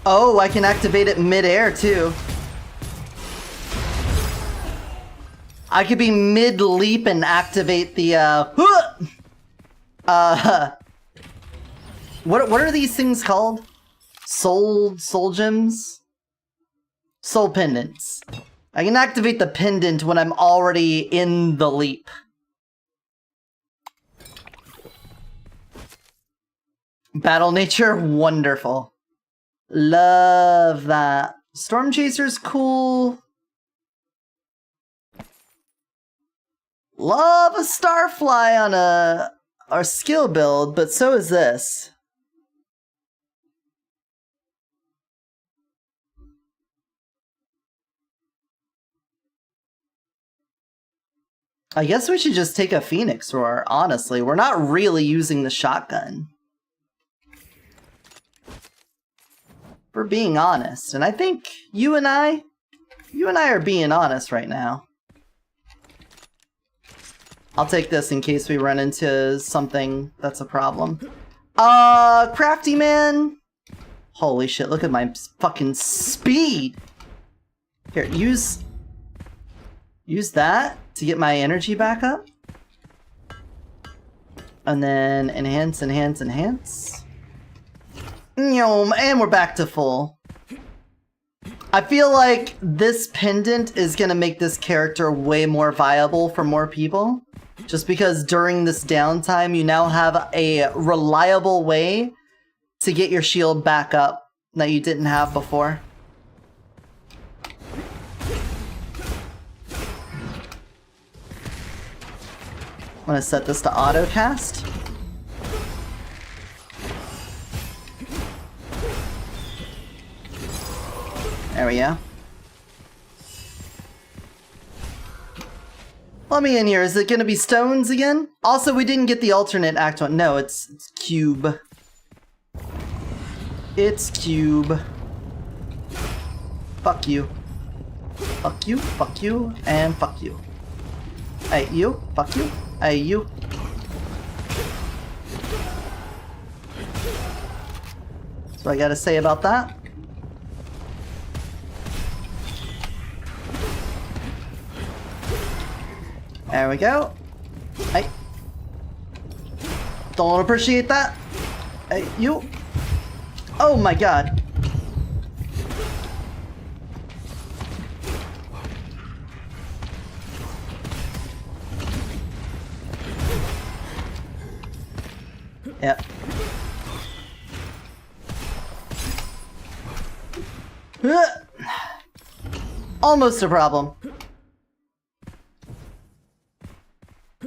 Oh, I can activate it mid-air, too. I could be mid-leap and activate the, What are these things called? Soul gems? Soul pendants. I can activate the pendant when I'm already in the leap. Battle nature, wonderful. Love that. Storm Chaser's cool. Love a Starfly on our skill build, but so is this. I guess we should just take a Phoenix Roar, honestly. We're not really using the shotgun. We're being honest, and I think you and I are being honest right now. I'll take this in case we run into something that's a problem. Crafty man! Holy shit, look at my fucking speed! Here, use that to get my energy back up. And then enhance, enhance, enhance. And we're back to full. I feel like this pendant is gonna make this character way more viable for more people. Just because during this downtime, you now have a reliable way to get your shield back up that you didn't have before. I'm gonna set this to auto cast. There we go. Let me in here. Is it gonna be stones again? Also, we didn't get the alternate act one. No, it's cube. It's cube. Fuck you. Fuck you, fuck you, and fuck you. Hey, you. Fuck you. Hey, you. That's what I gotta say about that. There we go. Hey. Don't appreciate that. Hey, you. Oh my god. Yep. Almost a problem.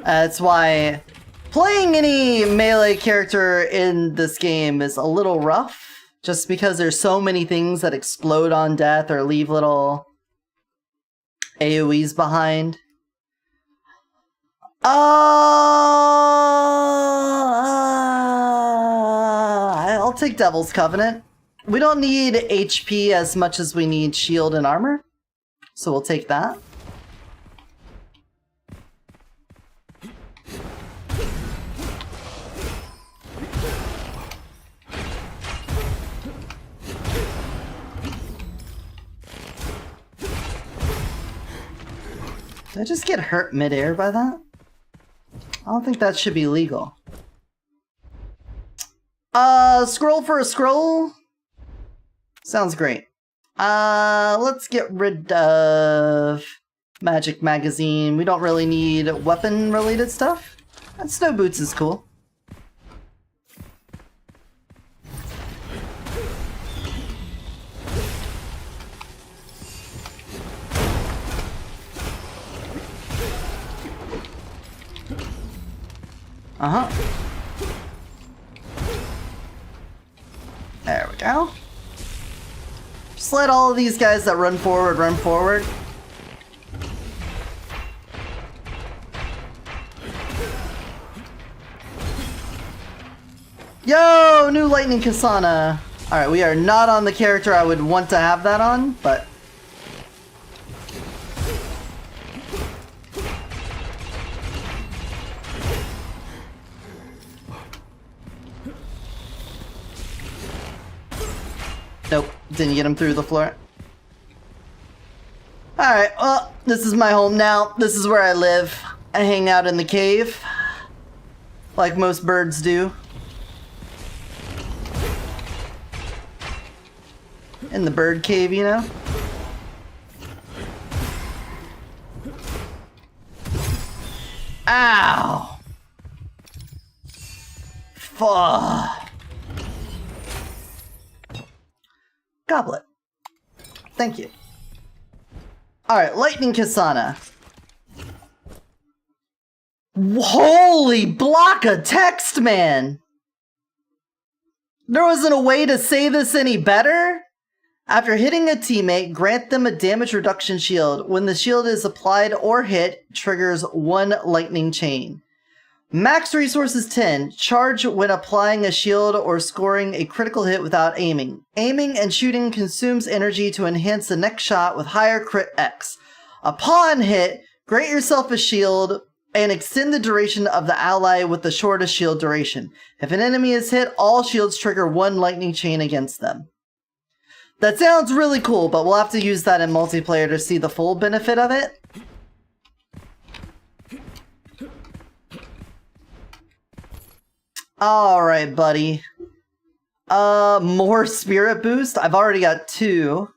That's why playing any melee character in this game is a little rough, just because there's so many things that explode on death or leave little AoEs behind. I'll take Devil's Covenant. We don't need HP as much as we need shield and armor, so we'll take that. Did I just get hurt midair by that? I don't think that should be legal. Scroll for a scroll? Sounds great. Let's get rid of Magic Magazine. We don't really need weapon-related stuff. And Snow Boots is cool. Uh-huh. There we go. Just let all of these guys that run forward run forward. Yo, new Lightning Kasana. Alright, we are not on the character I would want to have that on, but... Nope, didn't get him through the floor. Alright, well, this is my home now. This is where I live. I hang out in the cave. Like most birds do. In the bird cave, you know? Ow! Fuck. Goblet. Thank you. Alright, Lightning Kasana. Holy block of text, man! There wasn't a way to say this any better? After hitting a teammate, grant them a damage reduction shield. When the shield is applied or hit, triggers 1 lightning chain. Max resources 10. Charge when applying a shield or scoring a critical hit without aiming. Aiming and shooting consumes energy to enhance the next shot with higher crit X. Upon hit, grant yourself a shield and extend the duration of the ally with the shortest shield duration. If an enemy is hit, all shields trigger 1 lightning chain against them. That sounds really cool, but we'll have to use that in multiplayer to see the full benefit of it. Alright, buddy. More spirit boost? I've already got 2.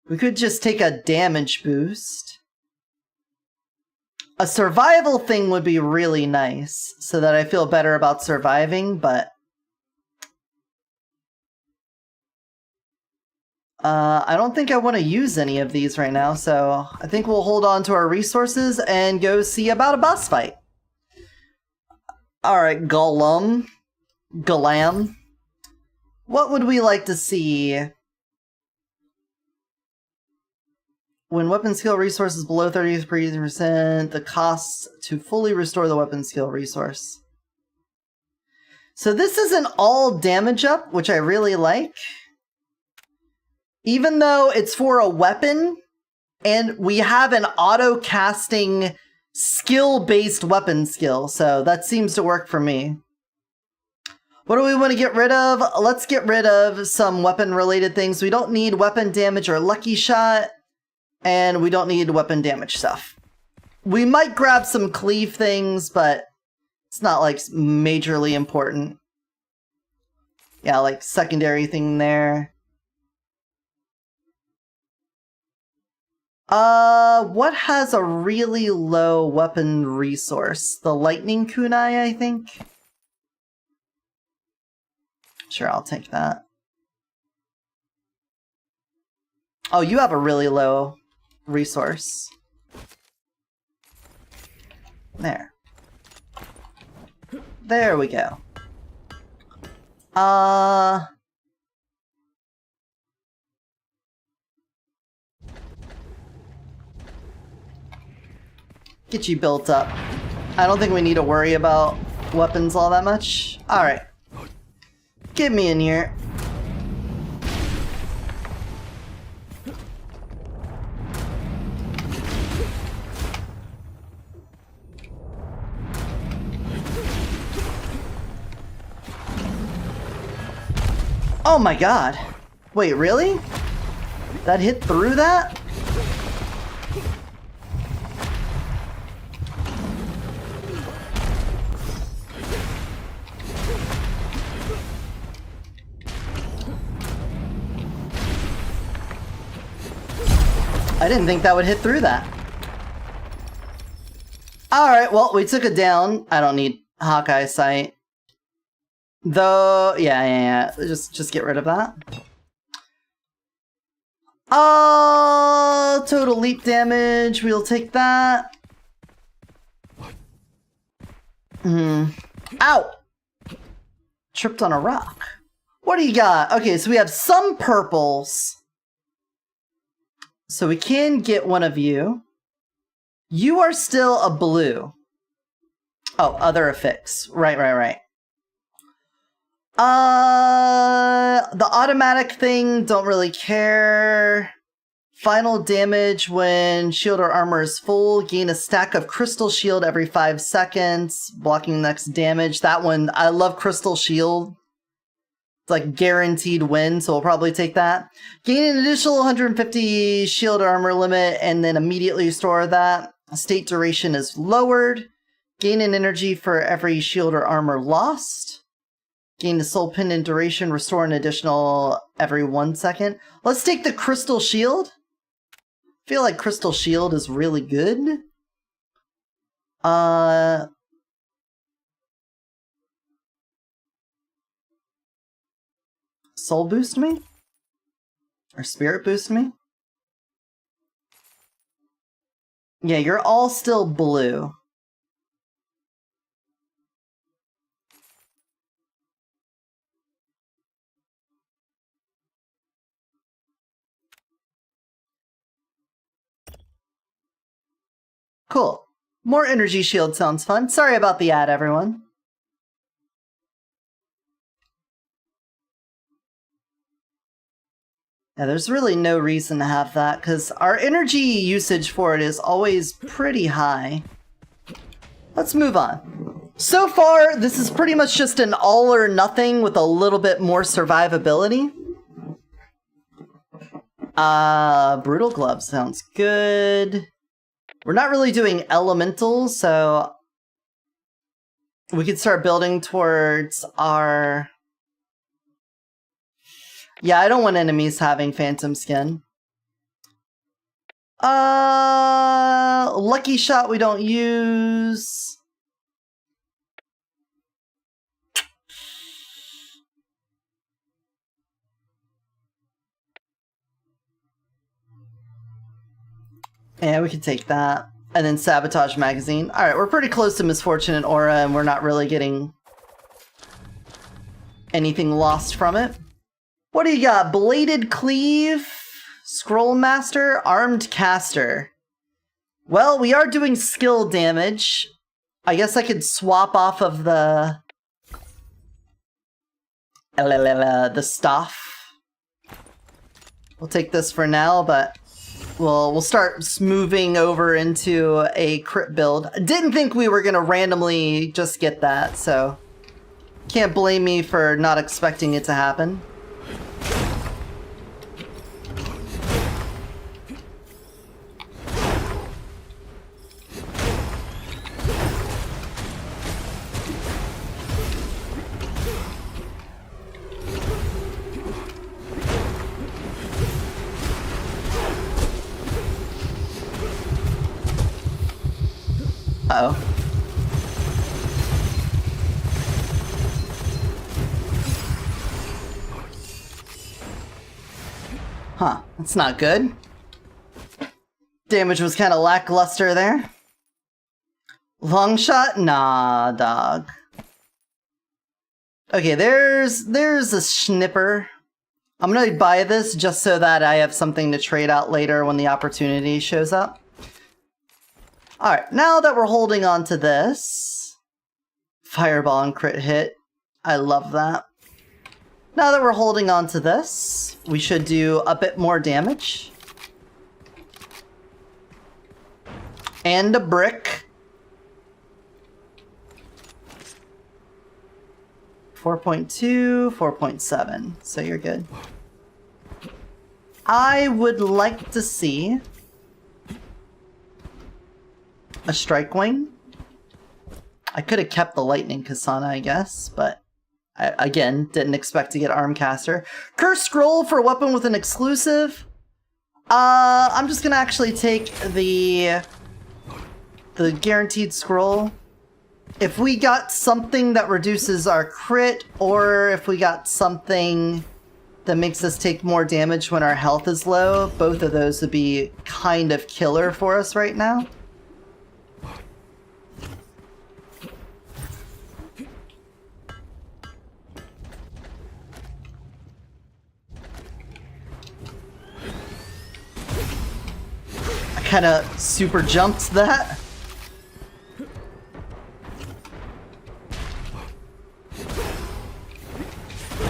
We could just take a damage boost. A survival thing would be really nice, so that I feel better about surviving, but... I don't think I want to use any of these right now, so I think we'll hold on to our resources and go see about a boss fight. Alright, Gollum. Golem. What would we like to see? When weapon skill resource is below 30%, the cost to fully restore the weapon skill resource. So this is an all damage up, which I really like. Even though it's for a weapon, and we have an auto-casting skill-based weapon skill, so that seems to work for me. What do we want to get rid of? Let's get rid of some weapon-related things. We don't need weapon damage or lucky shot, and we don't need weapon damage stuff. We might grab some cleave things, but it's not, like, majorly important. Yeah, like, secondary thing there. What has a really low weapon resource? The lightning kunai, I think? Sure, I'll take that. Oh, you have a really low resource. There. There we go. Get you built up. I don't think we need to worry about weapons all that much. Alright. Get me in here. Oh my god. Wait, really? That hit through that? I didn't think that would hit through that. Alright, well, we took it down. I don't need Hawkeye sight. Though, yeah. Just get rid of that. Total leap damage. We'll take that. Ow! Tripped on a rock. What do you got? Okay, so we have some purples. So we can get one of you. You are still a blue. Oh, other affix. Right. The automatic thing, don't really care. Final damage when shield or armor is full. Gain a stack of crystal shield every 5 seconds. Blocking next damage. That one, I love crystal shield. It's like guaranteed win, so we'll probably take that. Gain an additional 150 shield or armor limit and then immediately restore that. State duration is lowered. Gain an energy for every shield or armor lost. Gain the soul pendant duration, restore an additional every 1 second. Let's take the crystal shield. I feel like crystal shield is really good. Soul boost me? Or spirit boost me? Yeah, you're all still blue. Cool. More energy shield sounds fun. Sorry about the ad, everyone. Yeah, there's really no reason to have that, because our energy usage for it is always pretty high. Let's move on. So far, this is pretty much just an all or nothing with a little bit more survivability. Brutal Glove sounds good. We're not really doing elementals, so we could start building towards our... Yeah, I don't want enemies having phantom skin. Lucky shot we don't use. Yeah, we could take that. And then Sabotage Magazine. Alright, we're pretty close to Misfortune and Aura, and we're not really getting anything lost from it. What do you got? Bladed Cleave, Scroll Master, Armed Caster. Well, we are doing skill damage. I guess I could swap off of the stuff. We'll take this for now, but we'll start moving over into a crit build. Didn't think we were gonna randomly just get that, so can't blame me for not expecting it to happen. Uh-oh. Huh, that's not good. Damage was kind of lackluster there. Long shot? Nah, dog. Okay, there's a snipper. I'm gonna buy this just so that I have something to trade out later when the opportunity shows up. Alright, now that we're holding on to this... Fireball and crit hit. I love that. Now that we're holding on to this, we should do a bit more damage. And a brick. 4.2, 4.7, so you're good. I would like to see a Strike Wing. I could have kept the Lightning Kasana, I guess, but I, again, didn't expect to get Armcaster. Curse Scroll for a weapon with an exclusive. I'm just gonna actually take the guaranteed scroll. If we got something that reduces our crit, or if we got something that makes us take more damage when our health is low, both of those would be kind of killer for us right now. I kind of super jumped that.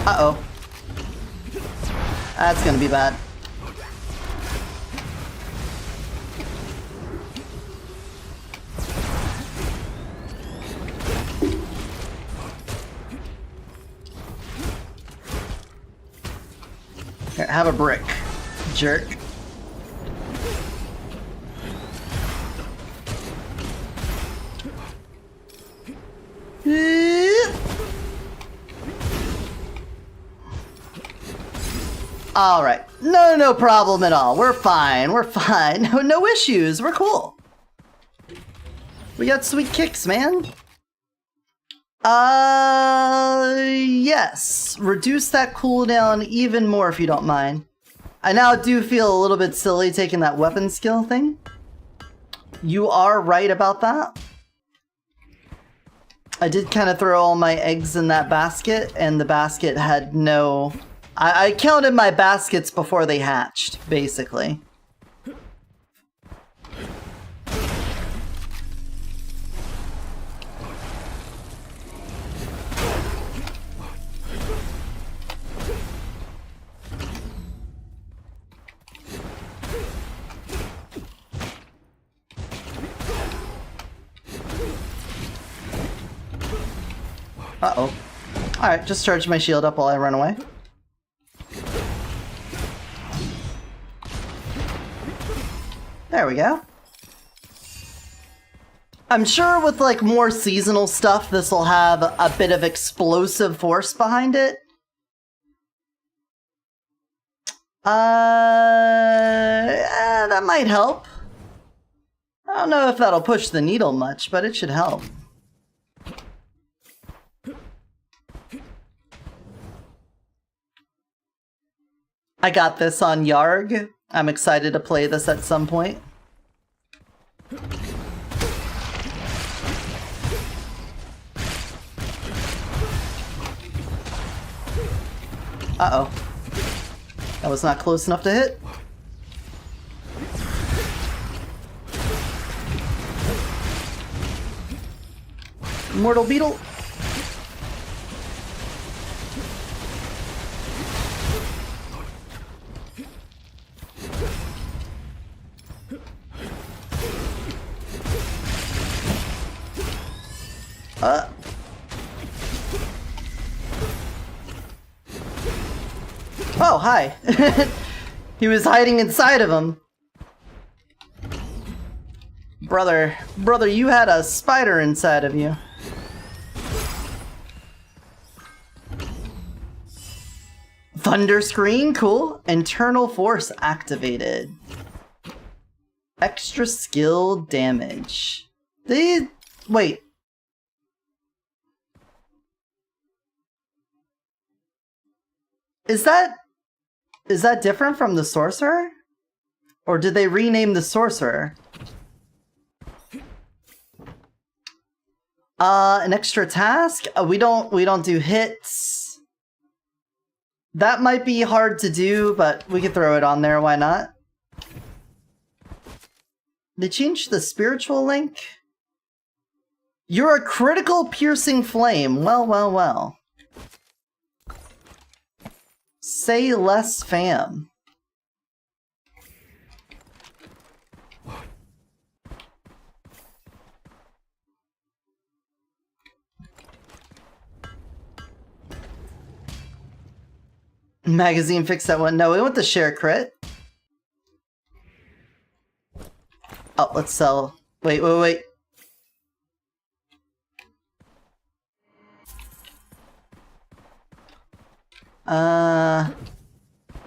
Uh-oh. That's gonna be bad. Here, have a brick, jerk. Alright. No problem at all. We're fine. We're fine. No issues. We're cool. We got sweet kicks, man. Yes. Reduce that cooldown even more if you don't mind. I now do feel a little bit silly taking that weapon skill thing. You are right about that. I did kind of throw all my eggs in that basket, and the basket had no... I counted my baskets before they hatched, basically. Uh-oh. Alright, just charge my shield up while I run away. There we go. I'm sure with like more seasonal stuff, this will have a bit of explosive force behind it. That might help. I don't know if that'll push the needle much, but it should help. I got this on Yarg. I'm excited to play this at some point. Uh-oh. That was not close enough to hit. Mortal Beetle. Oh, hi. He was hiding inside of him. Brother, you had a spider inside of you. Thunder screen, cool. Internal force activated. Extra skill damage. Wait. Is that different from the sorcerer? Or did they rename the sorcerer? An extra task? We don't do hits. That might be hard to do, but we could throw it on there, why not? They changed the spiritual link? You're a critical piercing flame. Well. Say less, fam. Magazine fix that one. No, we want the share crit. Oh, let's sell. Wait.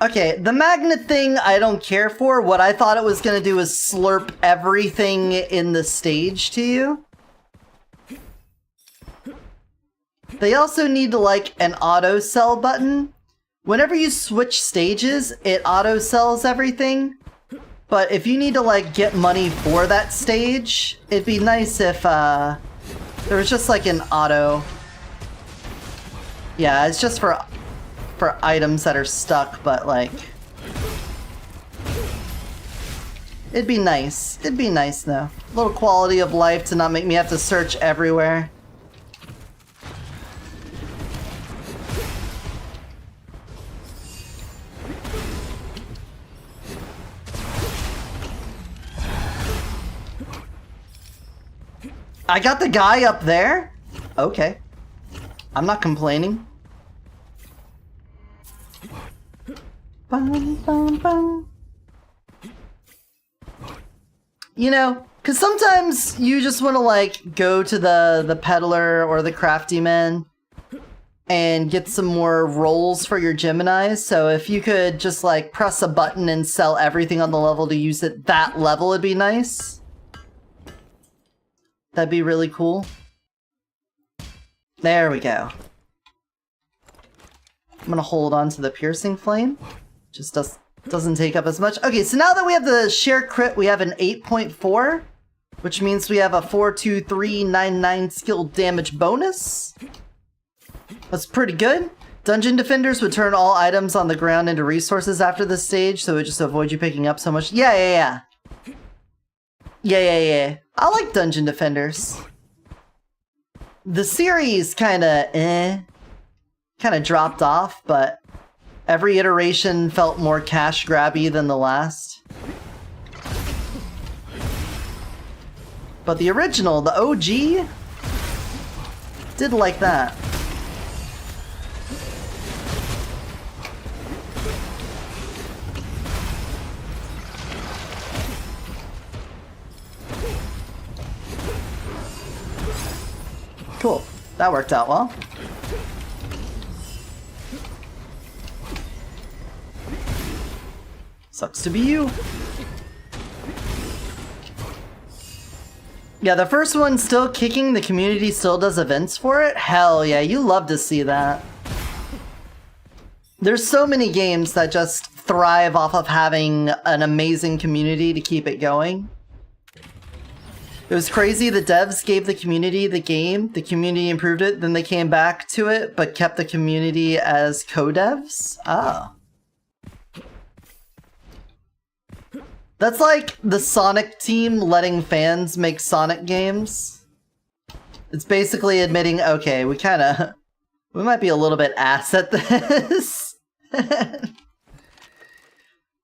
Okay, the magnet thing I don't care for. What I thought it was gonna do is slurp everything in the stage to you. They also need like an auto sell button. Whenever you switch stages, it auto sells everything. But if you need to like get money for that stage, it'd be nice if there was just like an auto. Yeah, it's just for items that are stuck, but like it'd be nice. It'd be nice though. A little quality of life to not make me have to search everywhere. I got the guy up there? Okay. I'm not complaining. Bum, bum, bum. You know, because sometimes you just want to, like, go to the peddler or the crafty man and get some more rolls for your Geminis. So if you could just, like, press a button and sell everything on the level to use it that level, it'd be nice. That'd be really cool. There we go. I'm gonna hold on to the piercing flame. Just doesn't take up as much. Okay, so now that we have the share crit, we have an 8.4, which means we have a 42399 skill damage bonus. That's pretty good. Dungeon defenders would turn all items on the ground into resources after this stage, so it would just avoid you picking up so much. Yeah. I like dungeon defenders. The series kinda dropped off, but every iteration felt more cash grabby than the last. But the original, the OG, did like that. Cool. That worked out well. Sucks to be you. Yeah, the first one's still kicking. The community still does events for it. Hell yeah, you love to see that. There's so many games that just thrive off of having an amazing community to keep it going. It was crazy, the devs gave the community the game, the community improved it, then they came back to it, but kept the community as co-devs? Oh. That's like the Sonic team letting fans make Sonic games. It's basically admitting, okay, we might be a little bit ass at this.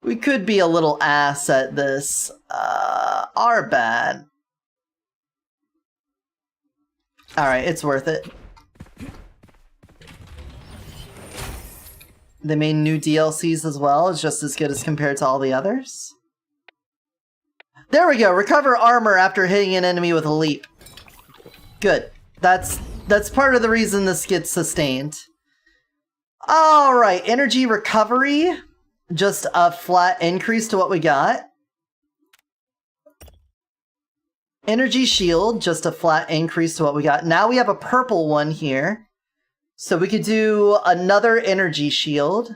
We could be a little ass at this. Our bad. Alright, it's worth it. They made new DLCs as well. It's just as good as compared to all the others. There we go! Recover armor after hitting an enemy with a leap. Good. That's part of the reason this gets sustained. Alright, energy recovery. Just a flat increase to what we got. Energy shield, just a flat increase to what we got. Now we have a purple one here. So we could do another energy shield.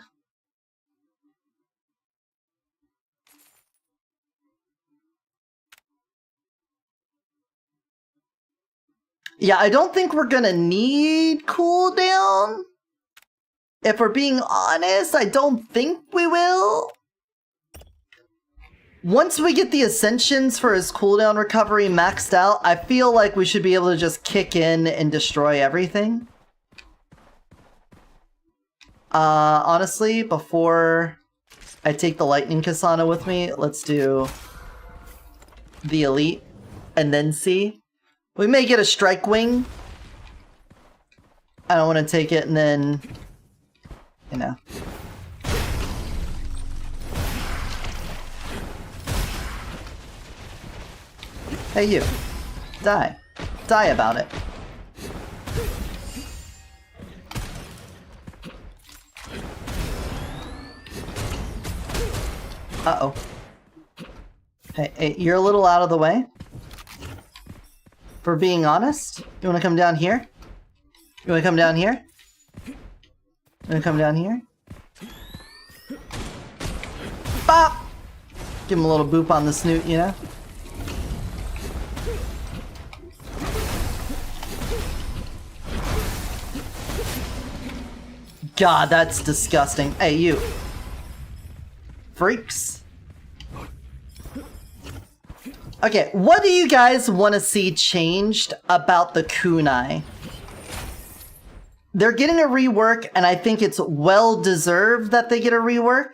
Yeah, I don't think we're gonna need cooldown. If we're being honest, I don't think we will. Once we get the ascensions for his cooldown recovery maxed out, I feel like we should be able to just kick in and destroy everything. Honestly, before I take the lightning Kasana with me, let's do the elite and then see. We may get a strike wing. I don't want to take it and then, you know. Hey you, die. Die about it. Uh-oh. Hey, you're a little out of the way. For being honest. You wanna come down here? You wanna come down here? You wanna come down here? Bop! Give him a little boop on the snoot, you know? God, that's disgusting. Hey, you. Freaks. Okay, what do you guys want to see changed about the kunai? They're getting a rework, and I think it's well-deserved that they get a rework.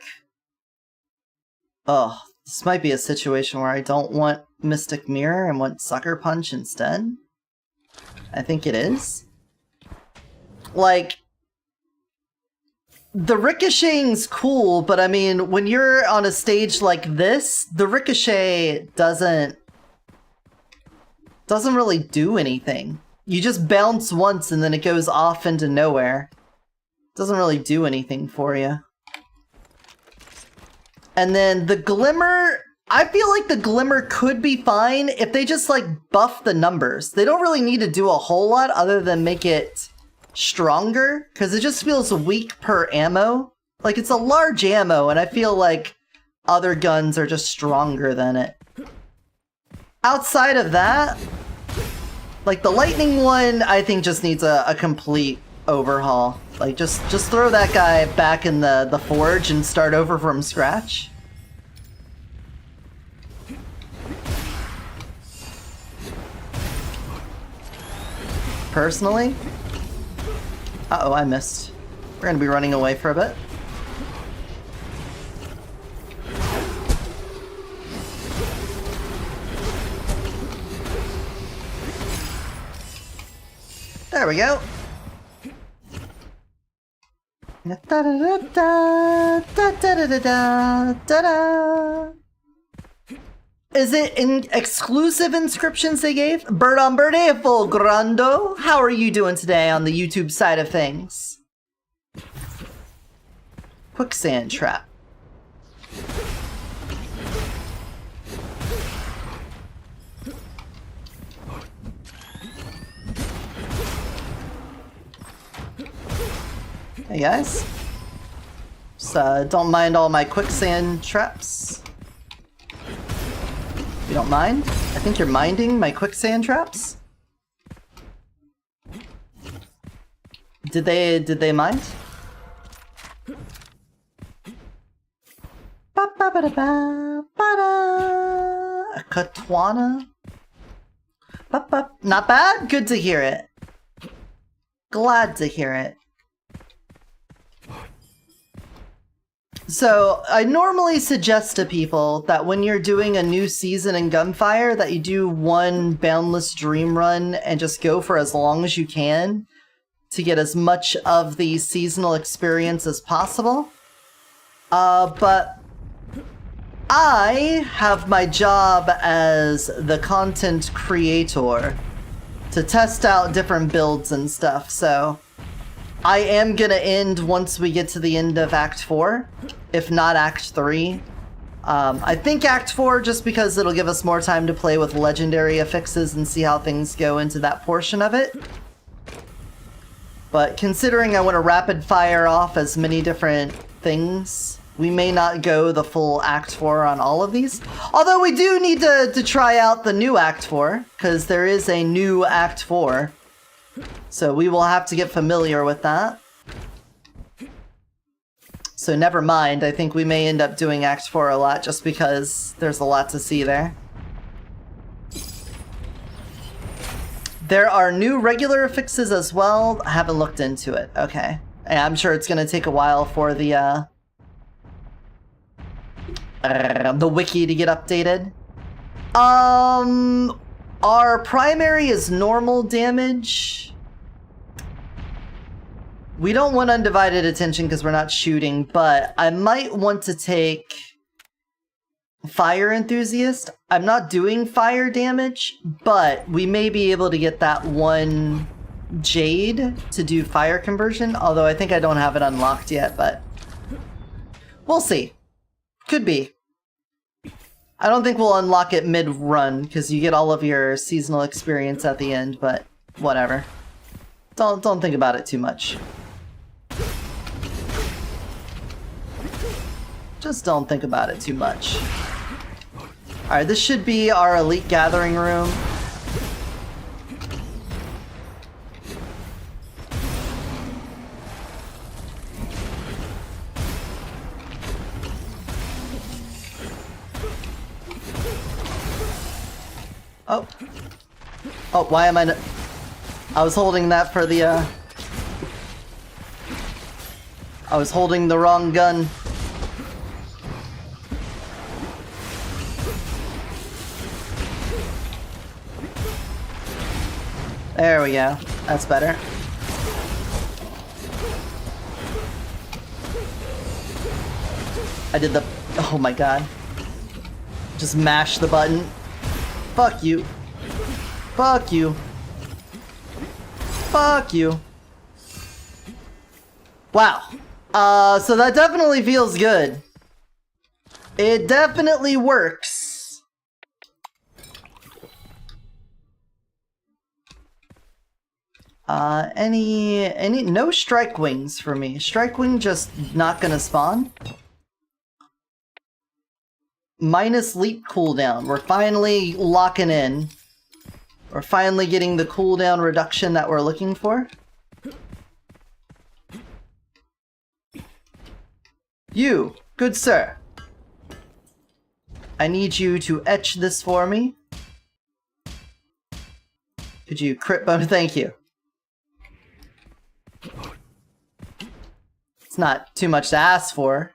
Oh, this might be a situation where I don't want Mystic Mirror and want Sucker Punch instead. I think it is. Like, the ricocheting's cool, but I mean, when you're on a stage like this, the ricochet doesn't really do anything. You just bounce once and then it goes off into nowhere. Doesn't really do anything for you. And then the Glimmer, I feel like the Glimmer could be fine if they just like buff the numbers. They don't really need to do a whole lot other than make it stronger, because it just feels weak per ammo. Like, it's a large ammo, and I feel like other guns are just stronger than it. Outside of that, like the lightning one, I think just needs a complete overhaul. Like, just throw that guy back in the forge and start over from scratch. Personally, uh-oh, I missed. We're gonna be running away for a bit. There we go. Is it in exclusive inscriptions they gave? Bird on Birthday, full grando. How are you doing today on the YouTube side of things? Quicksand trap. Hey guys. Just don't mind all my quicksand traps. You don't mind? I think you're minding my quicksand traps? Did they mind? A Katwana? Not bad? Good to hear it. Glad to hear it. So, I normally suggest to people that when you're doing a new season in Gunfire, that you do one Boundless Dream run and just go for as long as you can to get as much of the seasonal experience as possible. But I have my job as the content creator to test out different builds and stuff, so I am gonna end once we get to the end of Act 4, if not Act 3. I think Act 4, just because it'll give us more time to play with legendary affixes and see how things go into that portion of it. But considering I want to rapid fire off as many different things, we may not go the full Act 4 on all of these. Although we do need to try out the new Act 4, because there is a new Act 4. So we will have to get familiar with that. So never mind, I think we may end up doing Act 4 a lot just because there's a lot to see there. There are new regular affixes as well. I haven't looked into it. Okay. And I'm sure it's going to take a while for the wiki to get updated. Our primary is normal damage. We don't want undivided attention because we're not shooting, but I might want to take Fire Enthusiast. I'm not doing fire damage, but we may be able to get that one Jade to do fire conversion, although I think I don't have it unlocked yet, but we'll see. Could be. I don't think we'll unlock it mid-run, because you get all of your seasonal experience at the end, but whatever. Don't think about it too much. Just don't think about it too much. Alright, this should be our elite gathering room. Oh. Oh, why am I... I was holding that for the, I was holding the wrong gun. There we go. That's better. I did the... Oh my god. Just mash the button. Fuck you. Fuck you. Fuck you. Wow. So that definitely feels good. It definitely works. No strike wings for me. Strike wing just not gonna spawn. Minus leap cooldown. We're finally locking in. We're finally getting the cooldown reduction that we're looking for. You, good sir. I need you to etch this for me. Could you crit bone? Thank you. It's not too much to ask for.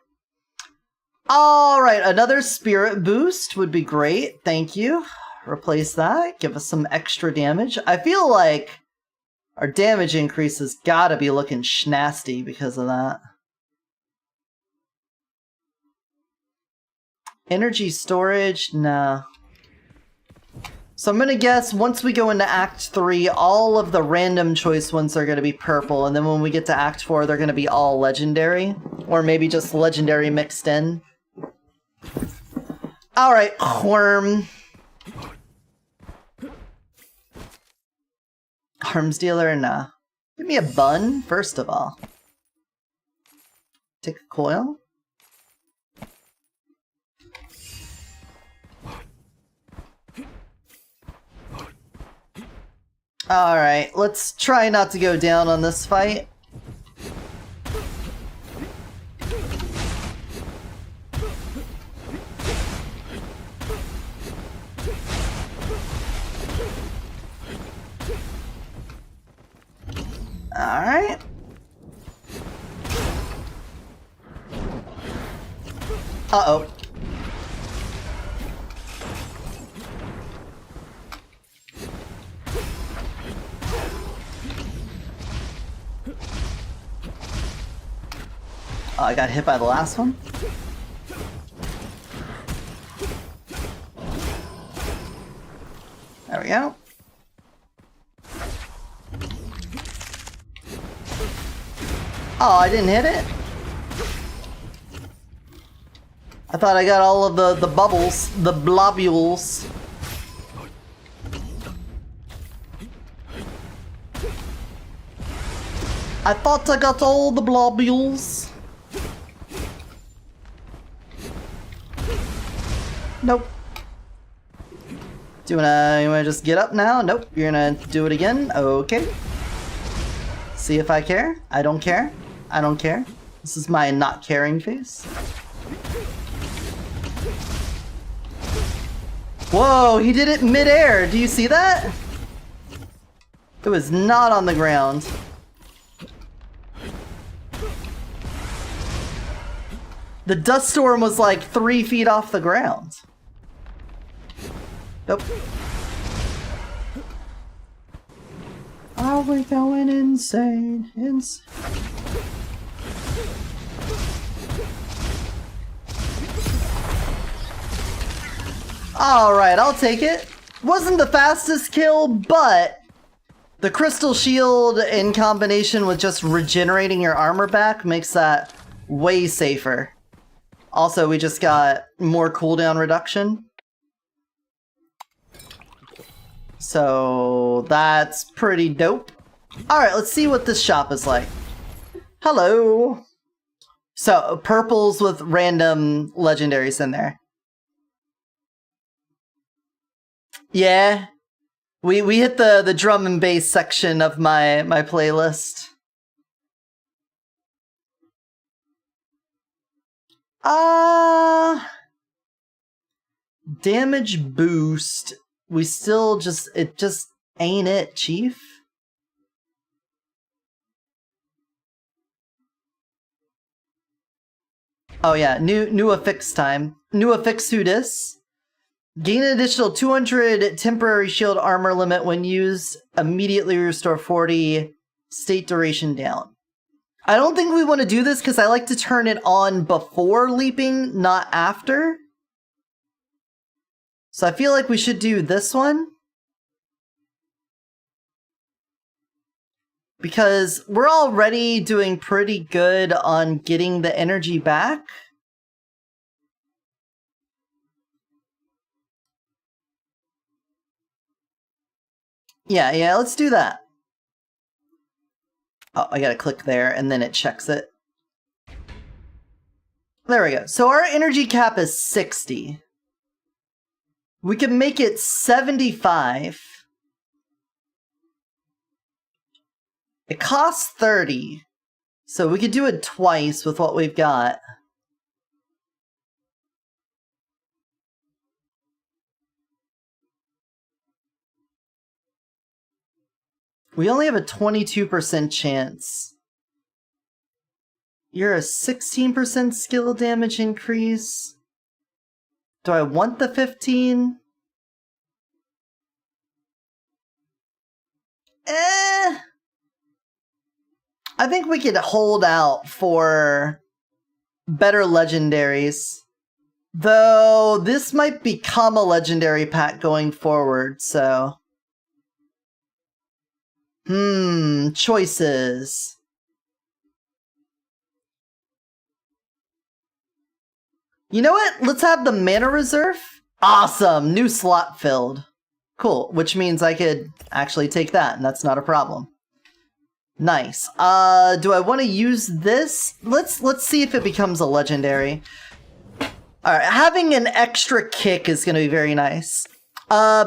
Alright, another spirit boost would be great. Thank you. Replace that. Give us some extra damage. I feel like our damage increase has gotta be looking schnasty because of that. Energy storage? Nah. So I'm gonna guess once we go into Act 3, all of the random choice ones are gonna be purple, and then when we get to Act 4, they're gonna be all legendary. Or maybe just legendary mixed in. Alright, Worm. Arms dealer? Nah. Give me a bun, first of all. Take a coil. Alright, let's try not to go down on this fight. Alright. Uh-oh. Oh, I got hit by the last one. There we go. Oh, I didn't hit it? I thought I got all of the bubbles, the blobules. I thought I got all the blobules. Nope. You wanna just get up now? Nope, you're gonna do it again? Okay. See if I care? I don't care. I don't care. This is my not caring face. Whoa, he did it mid-air. Do you see that? It was not on the ground. The dust storm was like 3 feet off the ground. Nope. Are we going insane? Alright, I'll take it. Wasn't the fastest kill, but the crystal shield in combination with just regenerating your armor back makes that way safer. Also, we just got more cooldown reduction. So that's pretty dope. Alright, let's see what this shop is like. Hello! So, purples with random legendaries in there. Yeah. We hit the drum and bass section of my playlist. Damage boost. We still just... It just ain't it, Chief. Oh yeah, new affix time. New affix Eotidiss. Gain an additional 200 temporary shield armor limit when used. Immediately restore 40 state duration down. I don't think we want to do this because I like to turn it on before leaping, not after. So I feel like we should do this one. Because we're already doing pretty good on getting the energy back. Yeah, let's do that. Oh, I gotta click there, and then it checks it. There we go. So our energy cap is 60. We can make it 75. It costs 30. So we could do it twice with what we've got. We only have a 22% chance. You're a 16% skill damage increase. Do I want the 15? I think we could hold out for better legendaries. Though, this might become a legendary pack going forward, so... choices. You know what? Let's have the mana reserve. Awesome! New slot filled. Cool, which means I could actually take that, and that's not a problem. Nice. Do I want to use this? Let's see if it becomes a legendary. Alright, having an extra kick is going to be very nice.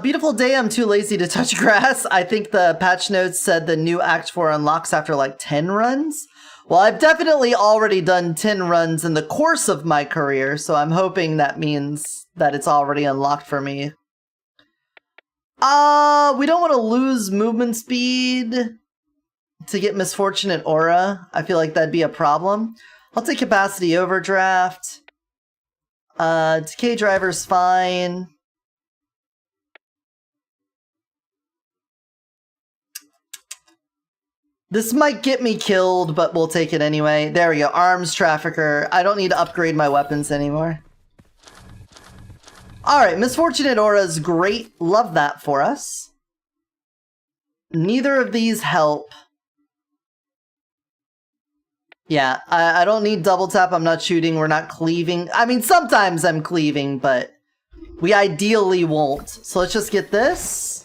Beautiful day, I'm too lazy to touch grass. I think the patch notes said the new Act 4 unlocks after like 10 runs. Well, I've definitely already done 10 runs in the course of my career, so I'm hoping that means that it's already unlocked for me. We don't want to lose movement speed to get Misfortunate Aura. I feel like that'd be a problem. I'll take Capacity Overdraft. Decay Driver's fine. This might get me killed, but we'll take it anyway. There we go. Arms Trafficker. I don't need to upgrade my weapons anymore. Alright, Misfortunate Aura is great. Love that for us. Neither of these help. Yeah, I don't need double tap. I'm not shooting. We're not cleaving. I mean, sometimes I'm cleaving, but we ideally won't. So let's just get this.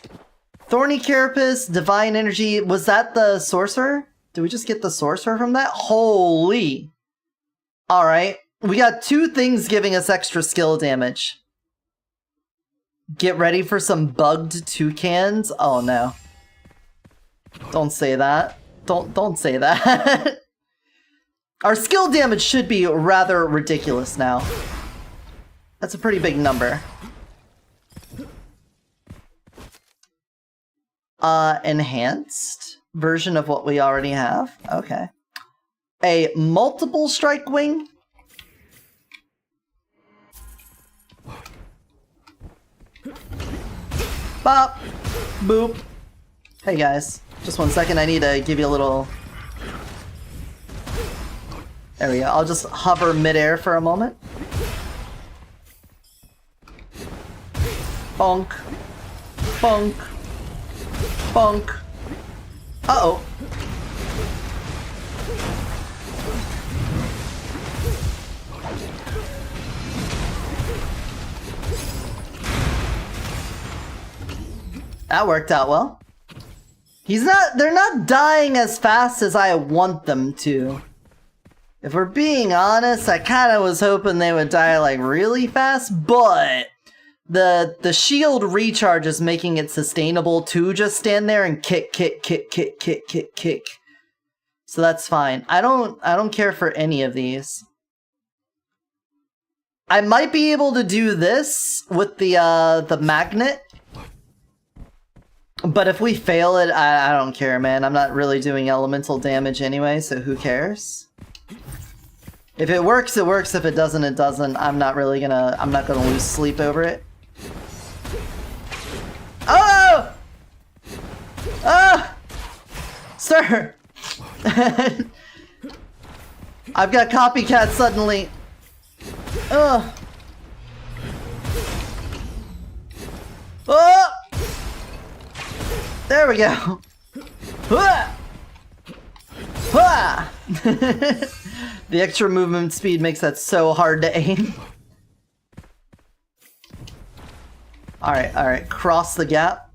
Thorny Carapace, Divine Energy. Was that the Sorcerer? Did we just get the Sorcerer from that? Holy. Alright. We got two things giving us extra skill damage. Get ready for some bugged toucans. Oh no. Don't say that. Don't say that. Our skill damage should be rather ridiculous now. That's a pretty big number. Enhanced version of what we already have. Okay. A multiple strike wing. Bop. Boop. Hey guys. Just 1 second. I need to give you a little... There we go. I'll just hover midair for a moment. Bonk. Bonk. Bonk. Uh-oh. That worked out well. They're not dying as fast as I want them to. If we're being honest, I kind of was hoping they would die like really fast, but the shield recharge is making it sustainable to just stand there and kick. So that's fine. I don't care for any of these. I might be able to do this with the magnet. But if we fail it, I don't care, man. I'm not really doing elemental damage anyway, so who cares? If it works, it works. If it doesn't, it doesn't. I'm not gonna lose sleep over it. Oh! Ah! Sir! I've got copycat suddenly. Ugh. Oh! There we go. The extra movement speed makes that so hard to aim. Alright, cross the gap.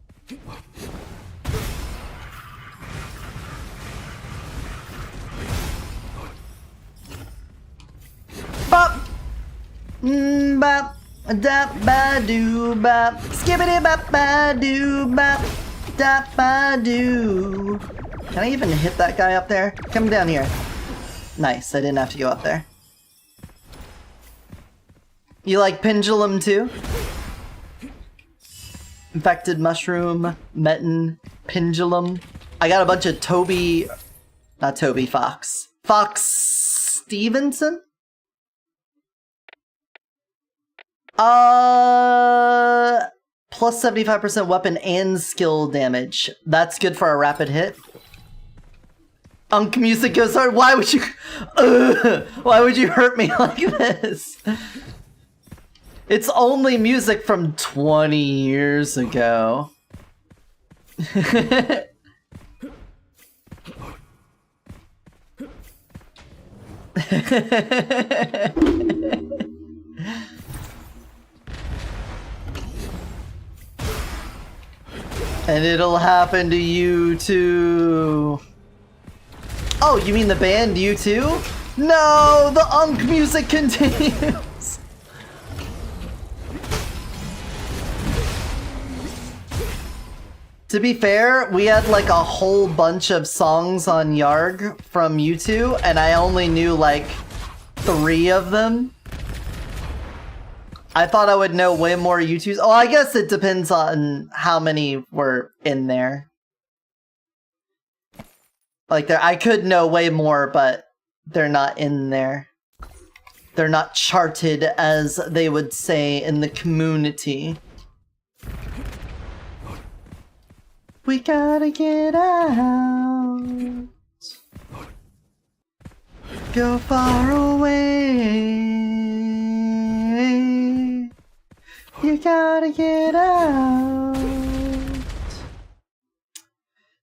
Bop! Bop! Dap ba doo bop! Skibbity bop ba doo bop! Dap ba doo! Can I even hit that guy up there? Come down here. Nice, I didn't have to go up there. You like pendulum too? Infected mushroom, metin, pendulum. I got a bunch of Fox Stevenson? Plus 75% weapon and skill damage. That's good for a rapid hit. Unk music goes hard. Why would you hurt me like this? It's only music from 20 years ago. And it'll happen to you too. Oh, you mean the band U2? No, the Unk music continues. To be fair, we had like a whole bunch of songs on Yarg from U2, and I only knew like 3 of them. I thought I would know way more U2s. Oh, I guess it depends on how many were in there. Like, I could know way more, but they're not in there. They're not charted, as they would say in the community. We gotta get out. Go far away. You gotta get out.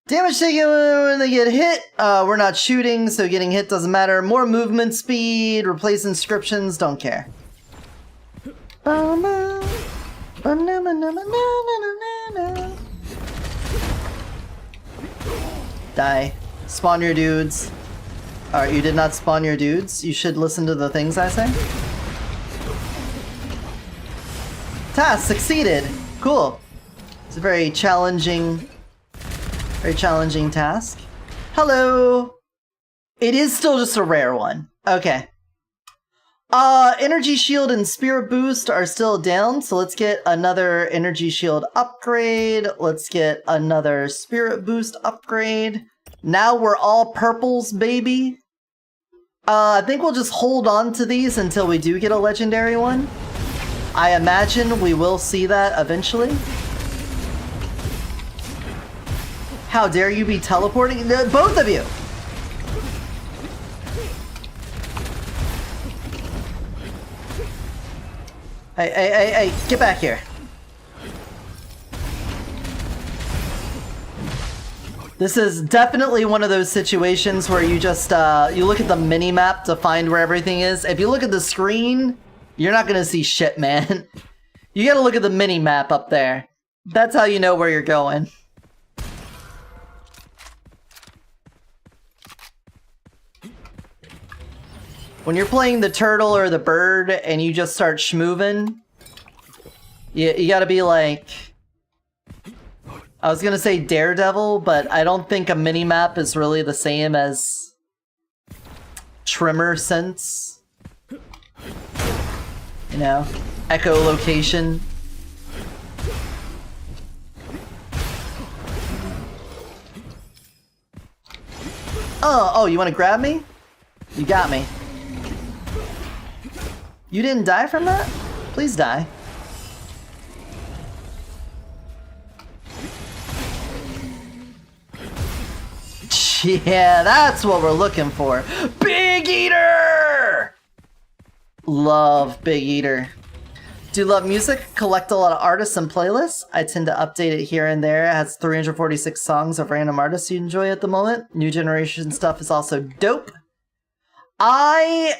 Damage taken when they get hit. We're not shooting, so getting hit doesn't matter. More movement speed, replace inscriptions, don't care. Die. Spawn your dudes. Alright, you did not spawn your dudes. You should listen to the things I say. Task succeeded. Cool. It's a very challenging task. Hello. It is still just a rare one. Okay. Energy shield and spirit boost are still down, so let's get another energy shield upgrade. Let's get another spirit boost upgrade. Now we're all purples, baby. I think we'll just hold on to these until we do get a legendary one. I imagine we will see that eventually. How dare you be teleporting? Both of you! Hey, get back here. This is definitely one of those situations where you just, you look at the mini-map to find where everything is. If you look at the screen, you're not gonna see shit, man. You gotta look at the mini-map up there. That's how you know where you're going. When you're playing the turtle or the bird and you just start schmoovin', you gotta be like... I was gonna say Daredevil, but I don't think a minimap is really the same as Tremor Sense. You know? Echolocation. Oh, you wanna grab me? You got me. You didn't die from that? Please die. Yeah, that's what we're looking for. Big Eater! Love Big Eater. Do love music, collect a lot of artists and playlists. I tend to update it here and there. It has 346 songs of random artists you enjoy at the moment. New generation stuff is also dope. I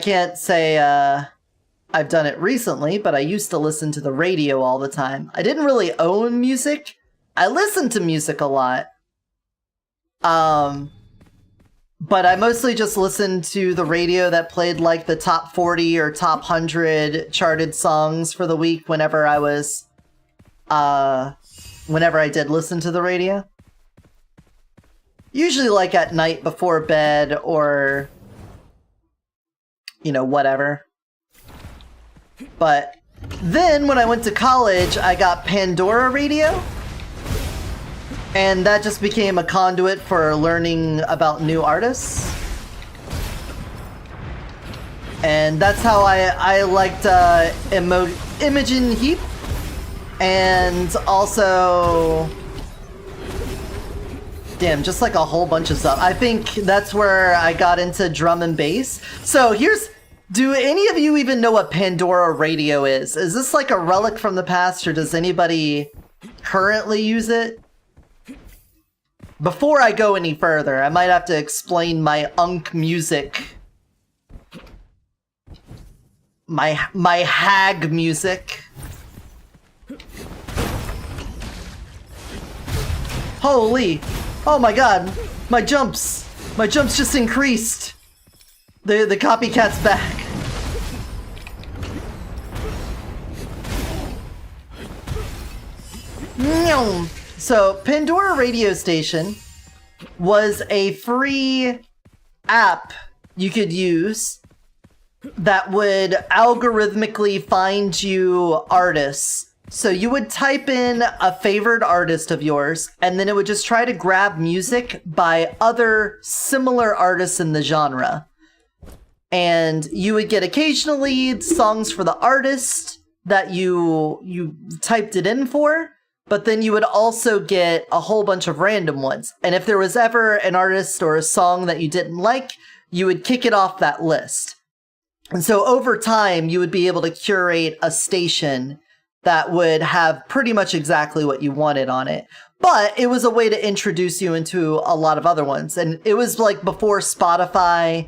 can't say I've done it recently, but I used to listen to the radio all the time. I didn't really own music. I listened to music a lot. But I mostly just listened to the radio that played like the top 40 or top 100 charted songs for the week whenever I was, whenever I did listen to the radio. Usually like at night before bed or, you know, whatever. But then when I went to college, I got Pandora Radio. And that just became a conduit for learning about new artists. And that's how I liked Imogen Heap. And also... Damn, just like a whole bunch of stuff. I think that's where I got into drum and bass. So here's... Do any of you even know what Pandora Radio is? Is this like a relic from the past, or does anybody currently use it? Before I go any further, I might have to explain my unk music. My hag music. Holy! Oh my god! My jumps just increased! The copycat's back. So, Pandora Radio Station was a free app you could use that would algorithmically find you artists. So you would type in a favored artist of yours, and then it would just try to grab music by other similar artists in the genre. And you would get occasionally songs for the artist that you typed it in for, but then you would also get a whole bunch of random ones. And if there was ever an artist or a song that you didn't like, you would kick it off that list. And so over time, you would be able to curate a station that would have pretty much exactly what you wanted on it. But it was a way to introduce you into a lot of other ones. And it was like before Spotify.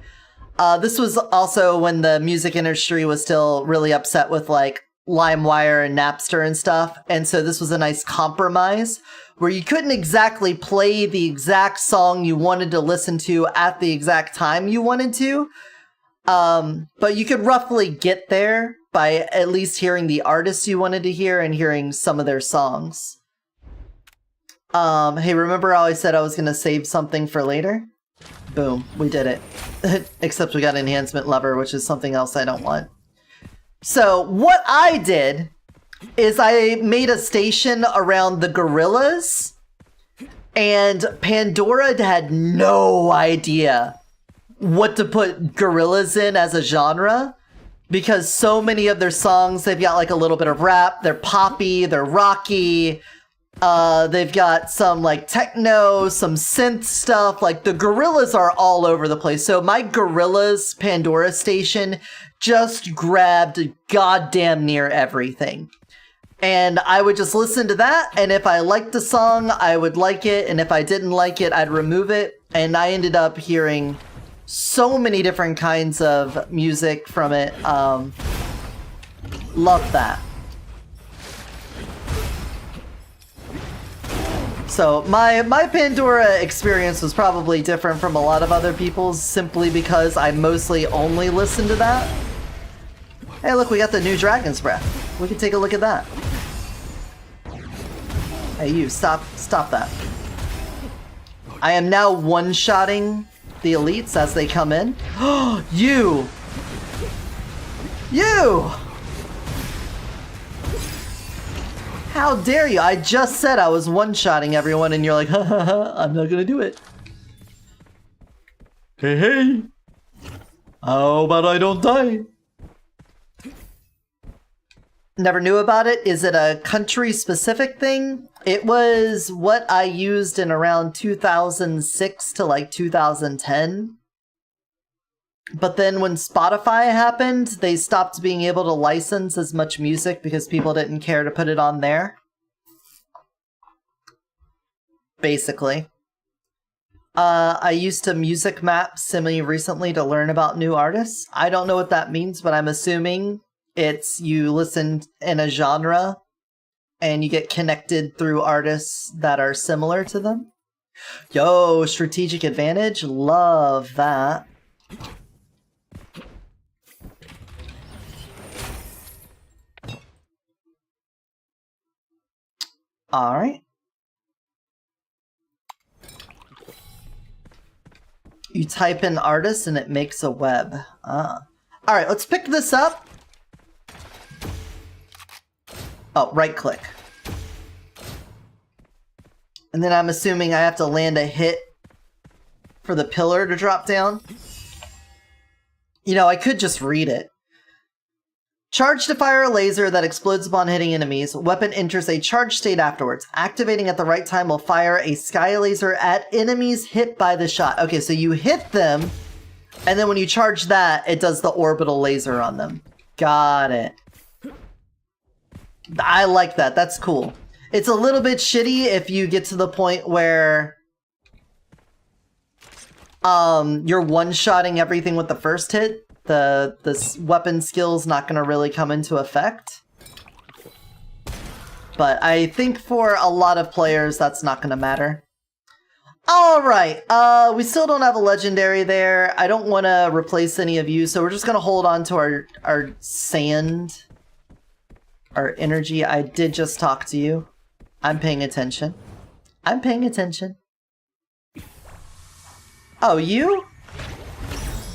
This was also when the music industry was still really upset with like LimeWire and Napster and stuff. And so this was a nice compromise where you couldn't exactly play the exact song you wanted to listen to at the exact time you wanted to. But you could roughly get there by at least hearing the artists you wanted to hear and hearing some of their songs. Hey, remember how I said I was going to save something for later? Boom, we did it. Except we got enhancement lever, which is something else I don't want. So what I did is I made a station around the gorillas, and Pandora had no idea what to put gorillas in as a genre, because so many of their songs, they've got like a little bit of rap, they're poppy, they're rocky, they've got some like techno, some synth stuff. Like the gorillas are all over the place. So my gorillas Pandora station just grabbed goddamn near everything. And I would just listen to that, and if I liked the song, I would like it, and if I didn't like it, I'd remove it. And I ended up hearing so many different kinds of music from it. Love that. So my Pandora experience was probably different from a lot of other people's simply because I mostly only listened to that. Hey look, we got the new Dragon's Breath. We can take a look at that. Hey you, stop that. I am now one-shotting the elites as they come in. You! You! How dare you? I just said I was one-shotting everyone and you're like, ha ha ha, I'm not gonna do it. Hey, hey! How about I don't die? Never knew about it. Is it a country-specific thing? It was what I used in around 2006 to like 2010. But then when Spotify happened, they stopped being able to license as much music because people didn't care to put it on there. Basically. I used to music map semi-recently to learn about new artists. I don't know what that means, but I'm assuming it's you listen in a genre and you get connected through artists that are similar to them. Yo, strategic advantage. Love that. Alright. You type in artist and it makes a web. Alright, let's pick this up. Oh, right click. And then I'm assuming I have to land a hit for the pillar to drop down. You know, I could just read it. Charge to fire a laser that explodes upon hitting enemies. Weapon enters a charge state afterwards. Activating at the right time will fire a sky laser at enemies hit by the shot. Okay, so you hit them, and then when you charge that, it does the orbital laser on them. Got it. I like that. That's cool. It's a little bit shitty if you get to the point where you're one-shotting everything with the first hit. The weapon skill's not going to really come into effect. But I think for a lot of players, that's not going to matter. Alright, we still don't have a legendary there. I don't want to replace any of you, so we're just going to hold on to our sand. Our energy. I did just talk to you. I'm paying attention. I'm paying attention. Oh, you?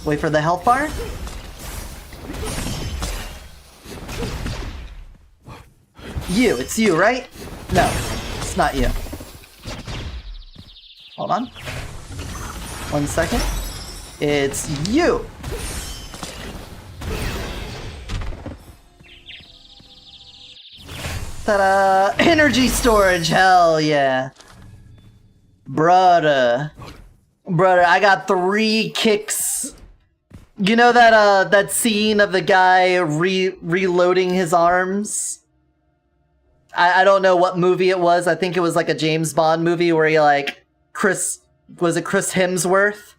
Wait for the health bar? You, it's you, right? No, it's not you. Hold on. 1 second. It's you! Ta-da! Energy storage, hell yeah! Brother, I got 3 kicks. You know that scene of the guy reloading his arms? I don't know what movie it was. I think it was like a James Bond movie where he like Chris Hemsworth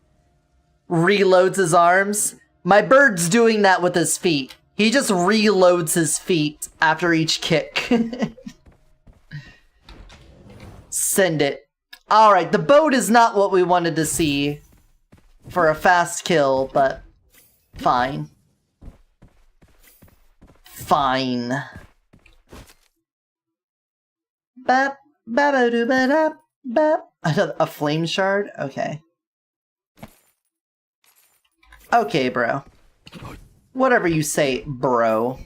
reloads his arms. My bird's doing that with his feet. He just reloads his feet after each kick. Send it. Alright, the boat is not what we wanted to see for a fast kill, but fine. Fine. Bap, ba-ba-doo, ba-da, bap. A flame shard? Okay. Okay, bro. Whatever you say, bro.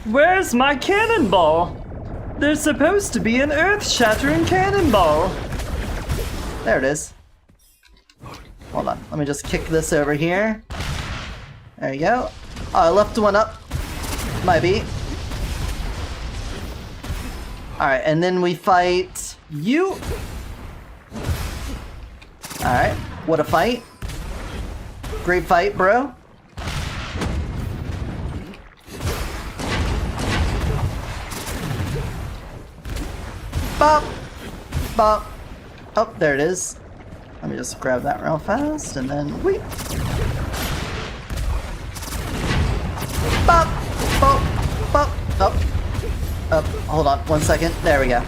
Where's my cannonball? There's supposed to be an earth-shattering cannonball. There it is. Hold on, let me just kick this over here. There you go. Oh, I left one up. Might be. Alright, and then we fight you. Alright, what a fight. Great fight, bro. Bop! Bop! Oh, there it is. Let me just grab that real fast, and then wait. hold on 1 second. There we go.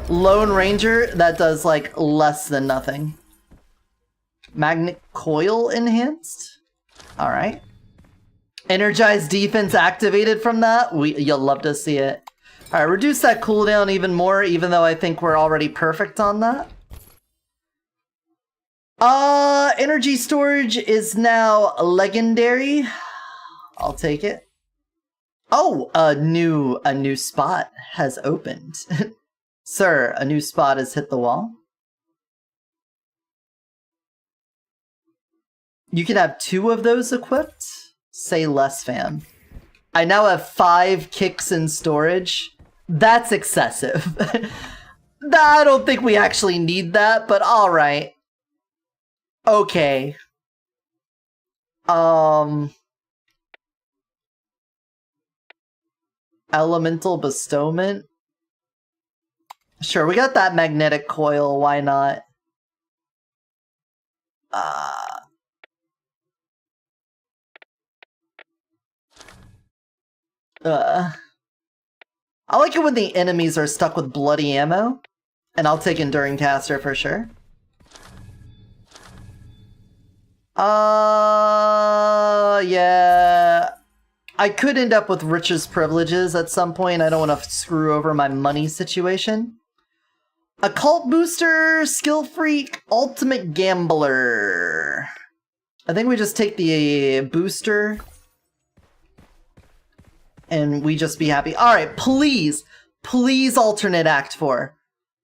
Lone Ranger, that does like less than nothing. Magnet Coil enhanced? Alright. Energized defense activated from that? You'll love to see it. Alright, reduce that cooldown even more, even though I think we're already perfect on that. Energy storage is now legendary. I'll take it. Oh, a new spot has opened. Sir, a new spot has hit the wall. You can have 2 of those equipped. Say less, fam. I now have 5 kicks in storage. That's excessive. I don't think we actually need that, but alright. Okay. Elemental bestowment? Sure, we got that magnetic coil, why not? I like it when the enemies are stuck with bloody ammo. And I'll take Enduring Caster for sure. Yeah. I could end up with Rich's privileges at some point. I don't want to screw over my money situation. Occult Booster, Skill Freak, Ultimate Gambler. I think we just take the booster. And we just be happy. Alright, please. Please alternate Act 4.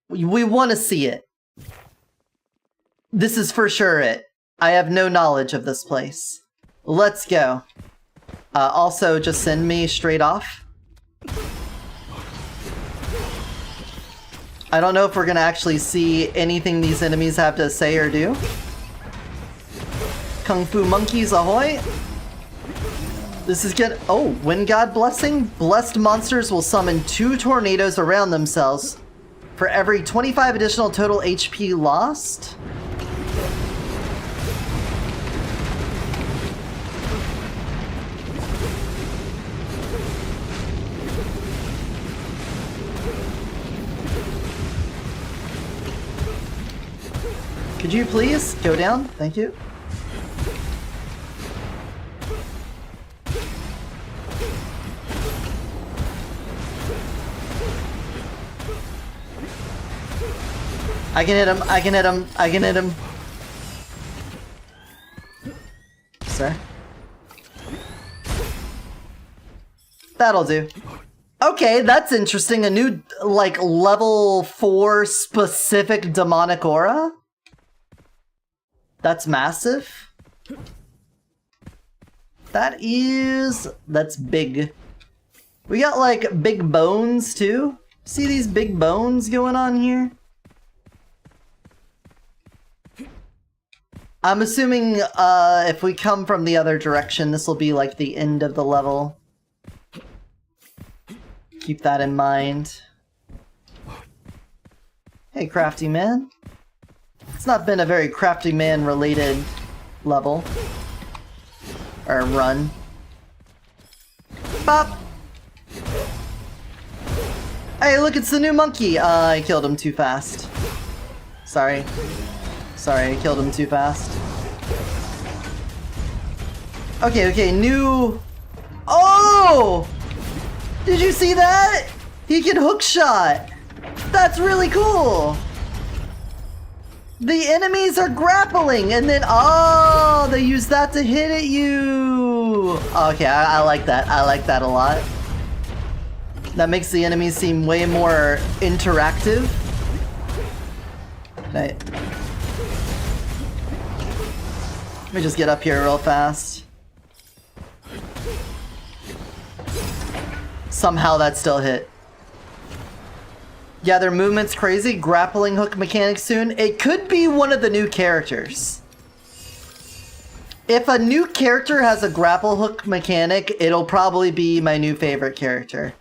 We want to see it. This is for sure it. I have no knowledge of this place. Let's go. Also, just send me straight off. I don't know if we're gonna actually see anything these enemies have to say or do. Kung Fu Monkeys ahoy! This is good. Oh, Wind God Blessing? Blessed monsters will summon 2 tornadoes around themselves for every 25 additional total HP lost. Could you please go down? Thank you. I can hit him, I can hit him, I can hit him. Sir? That'll do. Okay, that's interesting. A new, like, level 4 specific demonic aura? That's massive. That's big. We got, like, big bones, too. See these big bones going on here? I'm assuming if we come from the other direction, this will be like the end of the level. Keep that in mind. Hey, Crafty Man. It's not been a very Crafty Man related level. Or run. Bop! Hey, look, it's the new monkey! I killed him too fast. Sorry. Sorry, I killed him too fast. Okay, new... Oh! Did you see that? He can hook shot! That's really cool! The enemies are grappling, and then, oh, they use that to hit at you! Okay, I like that. I like that a lot. That makes the enemies seem way more interactive. Right. Let me just get up here real fast. Somehow that still hit. Yeah, their movement's crazy. Grappling hook mechanic soon. It could be one of the new characters. If a new character has a grapple hook mechanic, it'll probably be my new favorite character.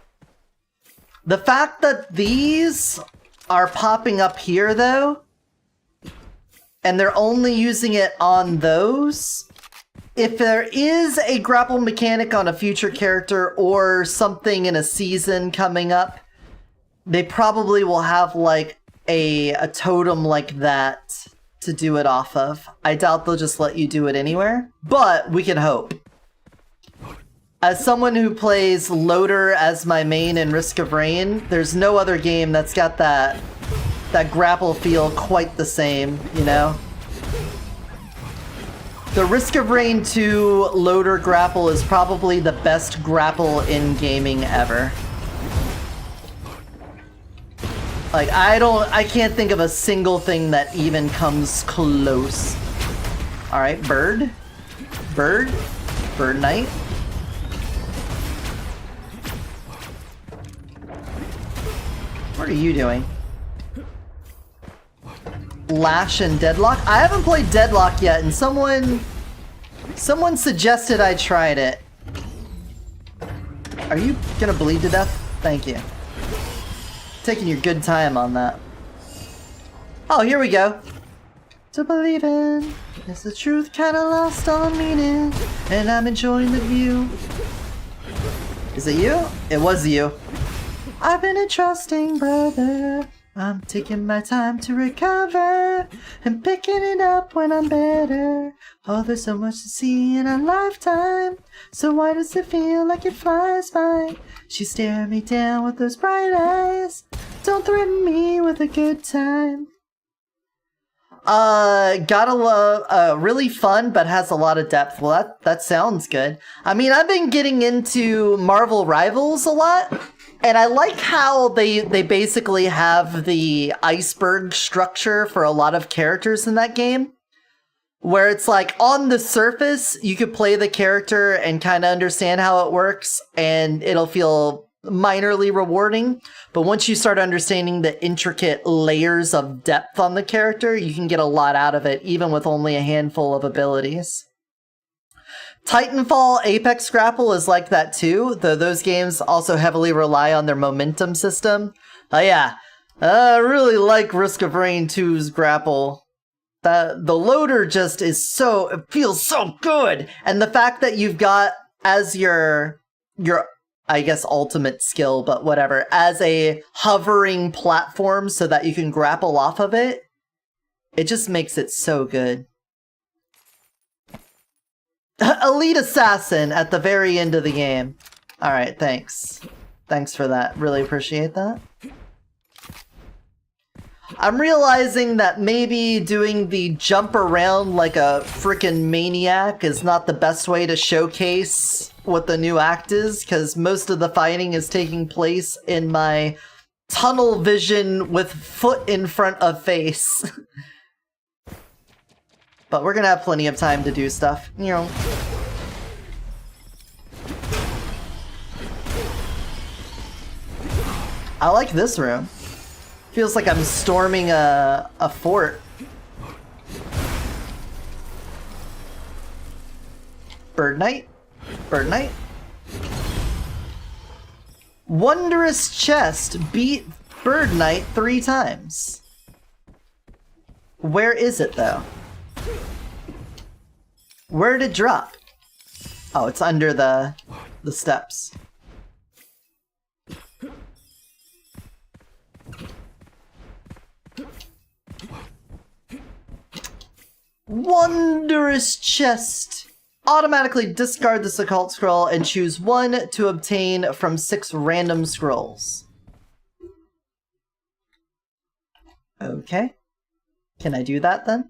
The fact that these are popping up here, though, and they're only using it on those, If there is a grapple mechanic on a future character or something in a season coming up, they probably will have like a totem like that to do it off of. I doubt they'll just let you do it anywhere, but we can hope. As someone who plays Loader as my main in Risk of Rain, there's no other game that's got that grapple feel quite the same, you know? The Risk of Rain 2 Loader grapple is probably the best grapple in gaming ever. Like, I can't think of a single thing that even comes close. Alright, Bird. Bird Knight. What are you doing? Lash and Deadlock? I haven't played Deadlock yet, and someone suggested I tried it. Are you gonna bleed to death? Thank you. Taking your good time on that. Oh, here we go. To believe in is the truth kinda lost all meaning, and I'm enjoying the view. Is it you? It was you. I've been a trusting brother. I'm taking my time to recover and picking it up when I'm better. Oh, there's so much to see in a lifetime. So why does it feel like it flies by? She's staring me down with those bright eyes. Don't threaten me with a good time. Gotta love, really fun, but has a lot of depth. Well, that sounds good. I mean, I've been getting into Marvel Rivals a lot. And I like how they basically have the iceberg structure for a lot of characters in that game. Where it's like, on the surface, you could play the character and kind of understand how it works, and it'll feel minorly rewarding. But once you start understanding the intricate layers of depth on the character, you can get a lot out of it, even with only a handful of abilities. Titanfall Apex Grapple is like that too, though those games also heavily rely on their momentum system. Yeah, I really like Risk of Rain 2's Grapple. The loader just is so, it feels so good! And the fact that you've got as your I guess ultimate skill, but whatever, as a hovering platform so that you can grapple off of it, it just makes it so good. Elite Assassin at the very end of the game. Alright, thanks. Thanks for that. Really appreciate that. I'm realizing that maybe doing the jump around like a frickin' maniac is not the best way to showcase what the new act is, because most of the fighting is taking place in my tunnel vision with foot in front of face. But we're gonna have plenty of time to do stuff, you know. I like this room. Feels like I'm storming a fort. Bird Knight? Bird Knight? Wondrous Chest beat Bird Knight 3 times. Where is it though? Where'd it drop? Oh, it's under the steps. Wondrous Chest. Automatically discard this occult scroll and choose 1 to obtain from 6 random scrolls. Okay. Can I do that then?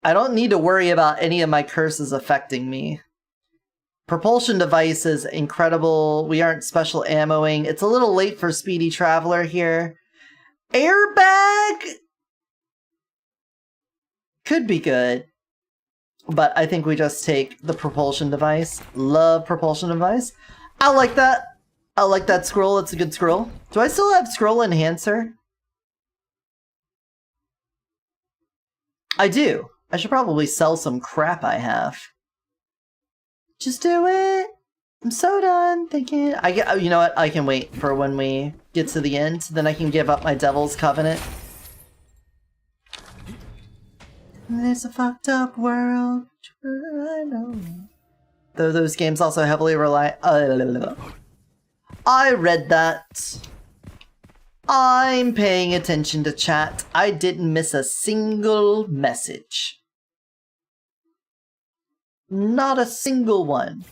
I don't need to worry about any of my curses affecting me. Propulsion device is incredible. We aren't special ammoing. It's a little late for Speedy Traveler here. Airbag could be good, but I think we just take the propulsion device. Love propulsion device. I like that. I like that scroll. It's a good scroll. Do I still have scroll enhancer? I do. I should probably sell some crap I have. Just do it. I'm so done thinking. You know what? I can wait for when we get to the end. Then I can give up my Devil's Covenant. It's a fucked up world. I know. Though those games also heavily rely. I read that. I'm paying attention to chat. I didn't miss a single message. Not a single one.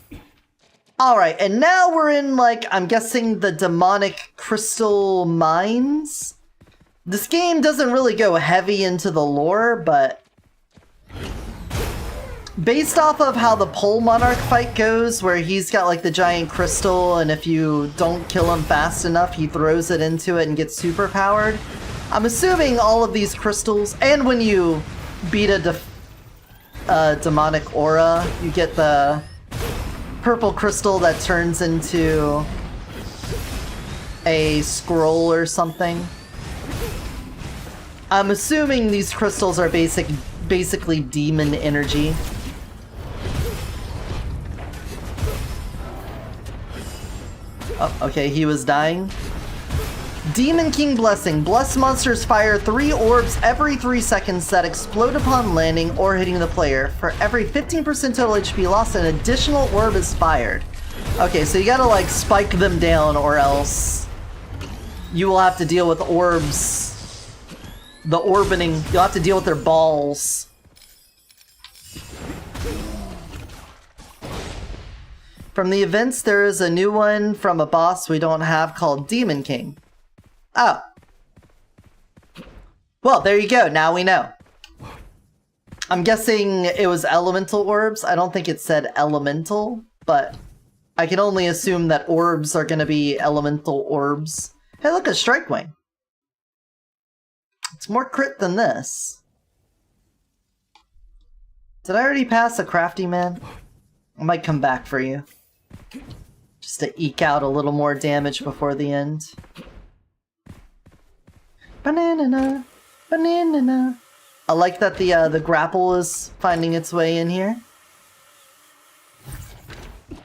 Alright, and now we're in, like, I'm guessing the demonic crystal mines? This game doesn't really go heavy into the lore, but based off of how the Pole Monarch fight goes, where he's got, like, the giant crystal, and if you don't kill him fast enough, he throws it into it and gets super powered. I'm assuming all of these crystals, and when you beat a demonic aura, you get the purple crystal that turns into a scroll or something. I'm assuming these crystals are basically demon energy. Oh, okay, he was dying. Demon King Blessing. Blessed monsters fire 3 orbs every 3 seconds that explode upon landing or hitting the player. For every 15% total HP lost, an additional orb is fired. Okay, so you gotta, like, spike them down or else you will have to deal with orbs. The orbiting. You'll have to deal with their balls. From the events, there is a new one from a boss we don't have called Demon King. Oh. Well, there you go. Now we know. I'm guessing it was elemental orbs. I don't think it said elemental, but I can only assume that orbs are going to be elemental orbs. Hey, look, a Strike Wing. It's more crit than this. Did I already pass a Crafty Man? I might come back for you. Just to eke out a little more damage before the end. Banana, banana. I like that the grapple is finding its way in here.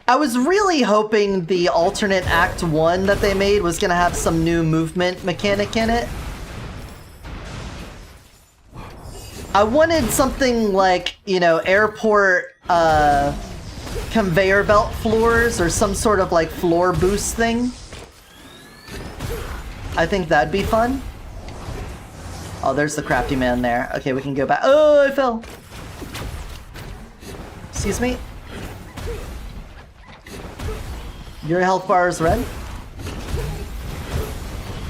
I was really hoping the alternate Act 1 that they made was gonna have some new movement mechanic in it. I wanted something like, you know, airport conveyor belt floors or some sort of like floor boost thing. I think that'd be fun. Oh, there's the Crafty Man there. Okay, we can go back. Oh, I fell. Excuse me. Your health bar is red.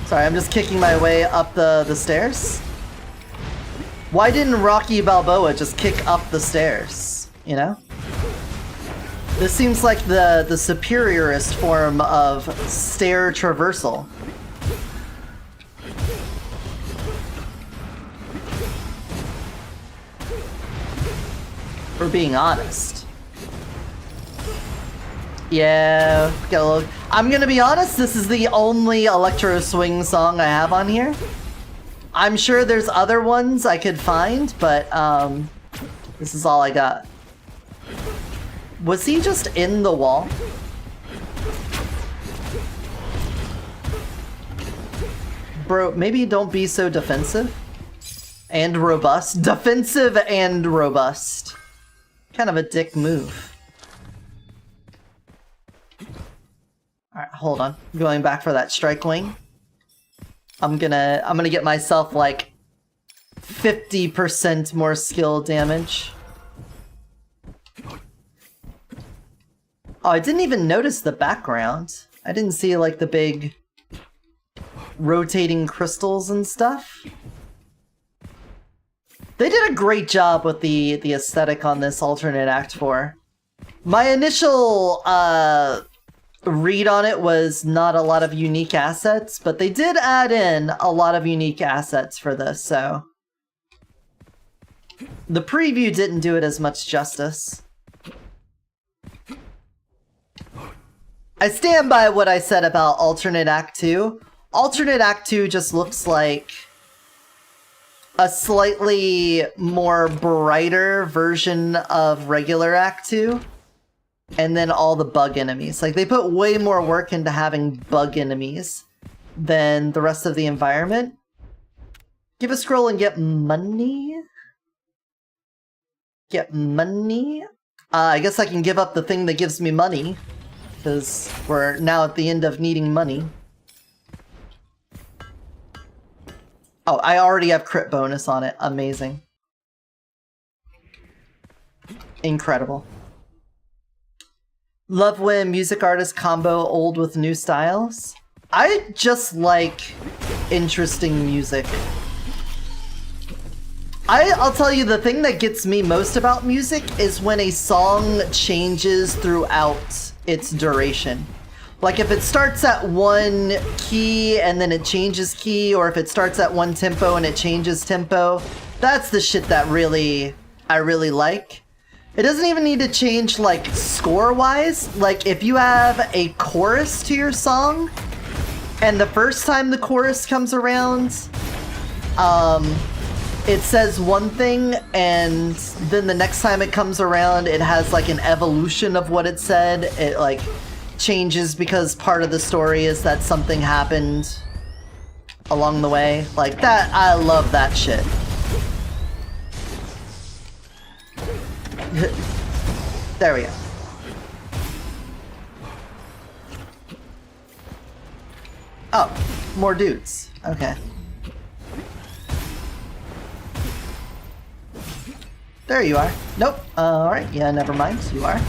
Sorry, I'm just kicking my way up the stairs. Why didn't Rocky Balboa just kick up the stairs? You know? This seems like the superiorist form of stair traversal. For being honest. Yeah, got a little... I'm gonna be honest, this is the only electro swing song I have on here. I'm sure there's other ones I could find, but this is all I got. Was he just in the wall? Bro, maybe don't be so defensive. And robust. Defensive and robust. Kind of a dick move. Alright, hold on. Going back for that Strike Wing. I'm gonna get myself like 50% more skill damage. Oh, I didn't even notice the background. I didn't see like the big rotating crystals and stuff. They did a great job with the aesthetic on this alternate Act 4. My initial read on it was not a lot of unique assets, but they did add in a lot of unique assets for this, so the preview didn't do it as much justice. I stand by what I said about alternate Act 2. Alternate Act 2 just looks like a slightly more brighter version of regular Act 2. and then all the bug enemies. Like, they put way more work into having bug enemies than the rest of the environment. Give a scroll and get money? Get money? I guess I can give up the thing that gives me money, because we're now at the end of needing money. Oh, I already have crit bonus on it. Amazing. Incredible. Love when music artists combo old with new styles. I just like interesting music. I'll tell you, the thing that gets me most about music is when a song changes throughout its duration. Like if it starts at one key and then it changes key, or if it starts at one tempo and it changes tempo, that's the shit that I really like. It doesn't even need to change like score-wise. Like if you have a chorus to your song, and the first time the chorus comes around, it says one thing, and then the next time it comes around, it has like an evolution of what it said. It like changes because part of the story is that something happened along the way. Like that, I love that shit. There we go. Oh, more dudes. Okay. There you are. Nope. Alright, yeah, never mind. You are.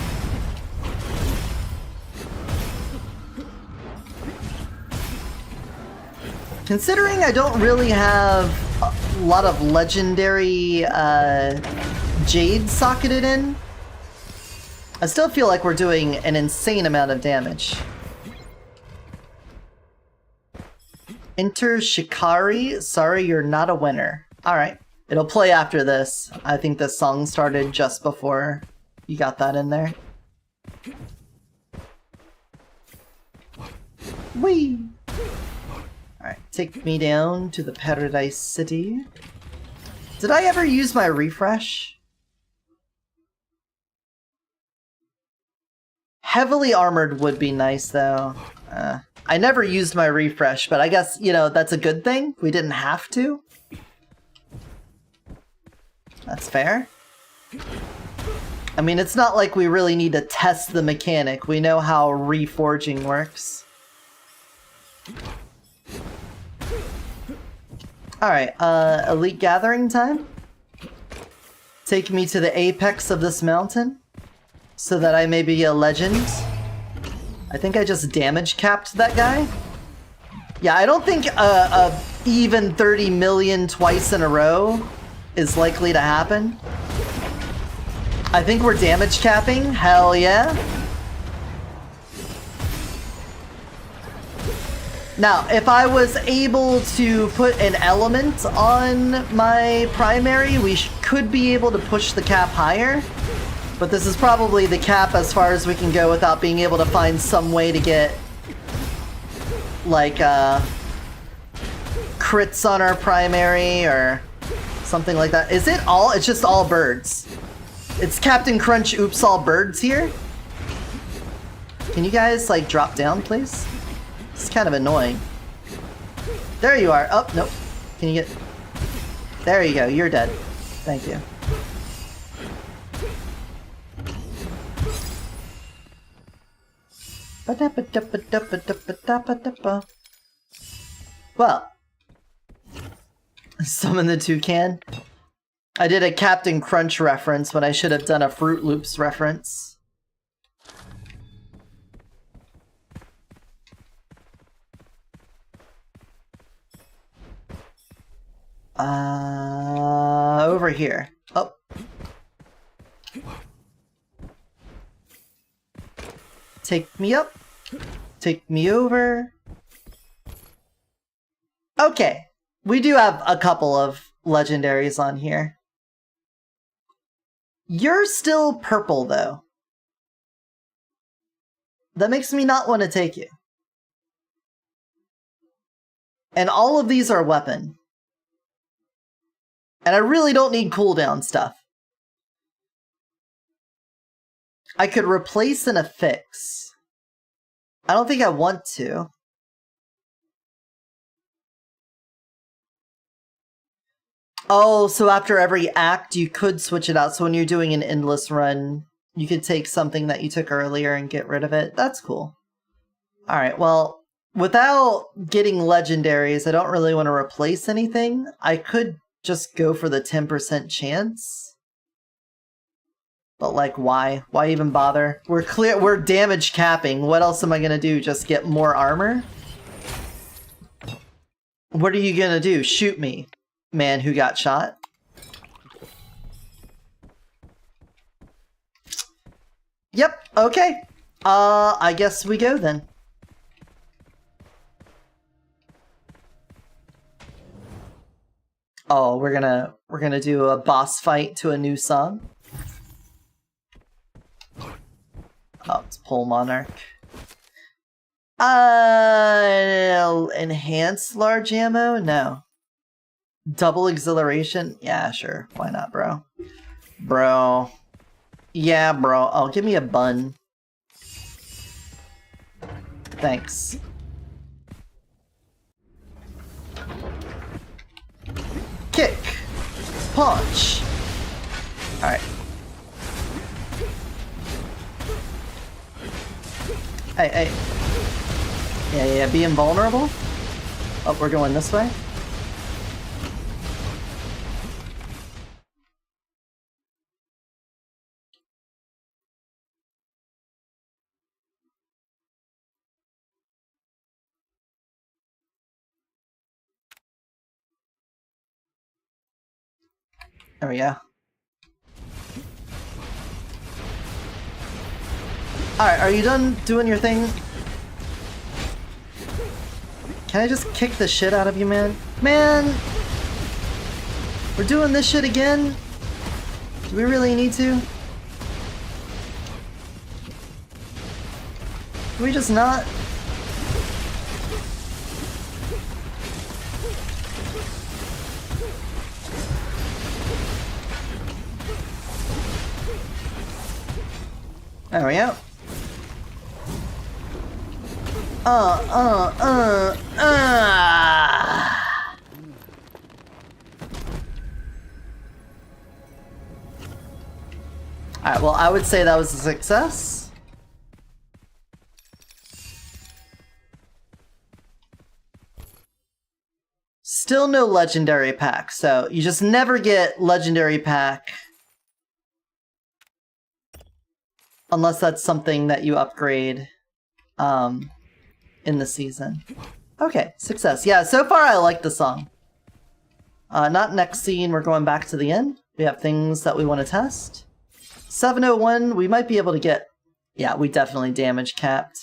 Considering I don't really have a lot of legendary jade socketed in, I still feel like we're doing an insane amount of damage. Enter Shikari. Sorry, you're not a winner. Alright. It'll play after this. I think this song started just before you got that in there. Whee! Alright, take me down to the Paradise City. Did I ever use my refresh? Heavily armored would be nice, though. I never used my refresh, but I guess, you know, that's a good thing. We didn't have to. That's fair. I mean, it's not like we really need to test the mechanic. We know how reforging works. Alright, elite gathering time? Take me to the apex of this mountain, so that I may be a legend. I think I just damage capped that guy. Yeah, I don't think a even 30 million twice in a row is likely to happen. I think we're damage capping. Hell yeah. Now, if I was able to put an element on my primary, we could be able to push the cap higher. But this is probably the cap as far as we can go without being able to find some way to get, like, crits on our primary or something like that. Is it all? It's just all birds. It's Captain Crunch Oops All Birds here. Can you guys, like, drop down, please? It's kind of annoying. There you are. Oh, nope. Can you get... There you go. You're dead. Thank you. Well, summon the toucan. I did a Captain Crunch reference when I should have done a Fruit Loops reference. Over here. Oh. Take me up. Take me over. Okay. We do have a couple of legendaries on here. You're still purple, though. That makes me not want to take you. And all of these are weapon. And I really don't need cooldown stuff. I could replace and affix. I don't think I want to. Oh, so after every act, you could switch it out. So when you're doing an endless run, you could take something that you took earlier and get rid of it. That's cool. All right, well, without getting legendaries, I don't really want to replace anything. I could just go for the 10% chance. But, like, why? Why even bother? We're damage capping. What else am I gonna do? Just get more armor? What are you gonna do? Shoot me, man who got shot? Yep, okay. I guess we go then. Oh, we're gonna do a boss fight to a new song. Oh, it's Pole Monarch. Enhanced large ammo? No. Double exhilaration? Yeah, sure. Why not, bro? Bro. Yeah, bro. Oh, give me a bun. Thanks. Kick. Punch. Alright. Hey. Yeah, be invulnerable. Oh, we're going this way. There we go. Alright, are you done doing your thing? Can I just kick the shit out of you, man? Man! We're doing this shit again? Do we really need to? Can we just not? There we go. Alright, well, I would say that was a success. Still no legendary pack, so you just never get legendary pack unless that's something that you upgrade in the season. Okay, success. Yeah, so far I like the song. Not next scene, we're going back to the inn. We have things that we want to test. 701, we might be able to get... Yeah, we definitely damage capped.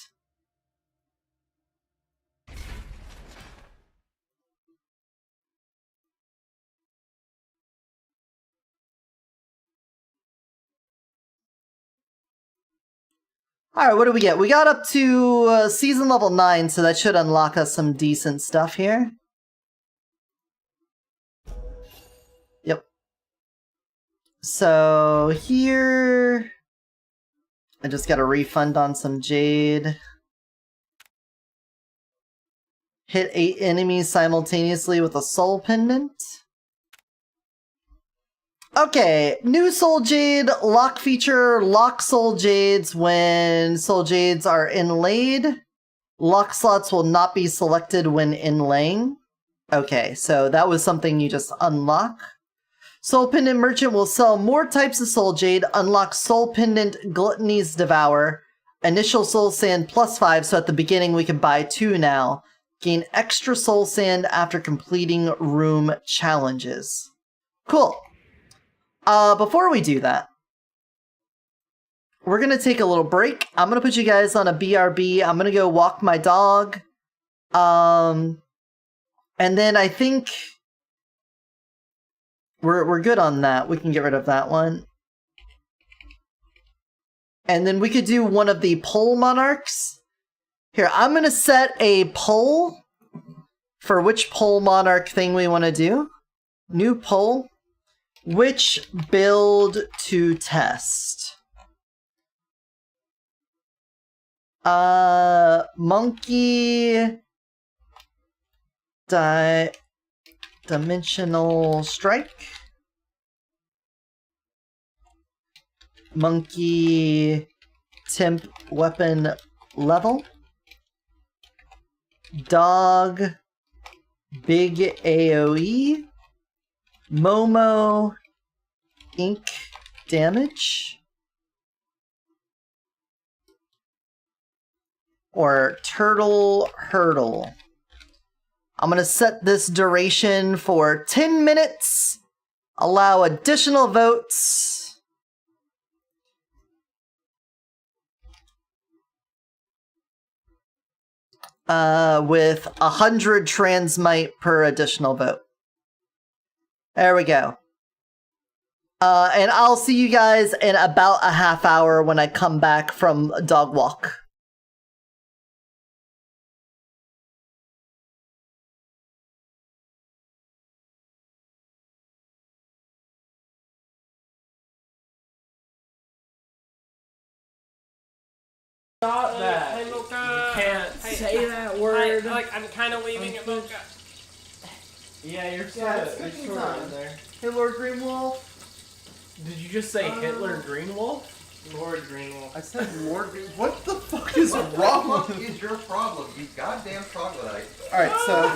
Alright, what do we get? We got up to season level 9, so that should unlock us some decent stuff here. Yep. So here... I just got a refund on some jade. Hit 8 enemies simultaneously with a soul pendant. Okay, new soul jade, lock feature, lock soul jades when soul jades are inlaid. Lock slots will not be selected when inlaying. Okay, so that was something you just unlock. Soul Pendant Merchant will sell more types of soul jade, unlock Soul Pendant Gluttony's Devour, initial soul sand +5, so at the beginning we can buy 2 now. Gain extra soul sand after completing room challenges. Cool. Before we do that, we're gonna take a little break. I'm gonna put you guys on a BRB. I'm gonna go walk my dog. And then I think we're good on that. We can get rid of that one. And then we could do one of the pole monarchs. Here, I'm gonna set a poll for which pole monarch thing we want to do. New poll. Which build to test? Monkey Dimensional Strike. Monkey Temp Weapon Level. Dog Big AoE. Momo Ink Damage. Or Turtle Hurdle. I'm going to set this duration for 10 minutes. Allow additional votes. With 100 transmite per additional vote. There we go. And I'll see you guys in about a half hour when I come back from dog walk. Stop that. Hey, Mocha. You can't say that word. I'm kind of waving at Mocha. Yeah, you're Yeah, sort it's of in there. Hey, Lord Greenwolf. Did you just say Hitler Greenwolf? Lord Greenwolf. I said Lord Green. What the fuck is wrong with you? Is your problem, you goddamn troglodyte? Alright, so...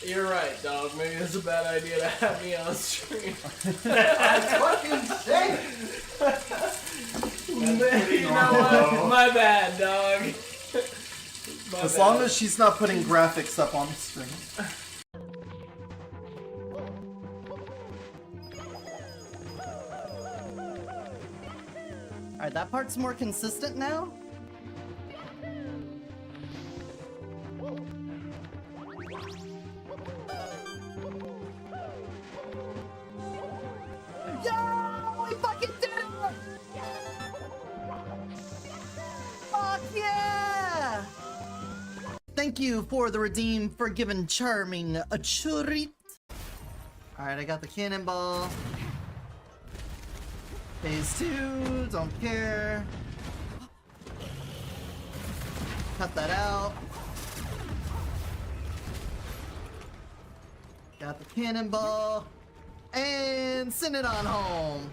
You're right, dog. Maybe it's a bad idea to have me on stream. I fucking said it! You know what? My bad, dog. As long as she's not putting graphics up on the screen. Alright, that part's more consistent now? Yo! We fucking did it! Fuck yeah! Thank you for the redeem for giving charming a treat. Alright, I got the cannonball. Phase 2, don't care. Cut that out. Got the cannonball. And send it on home.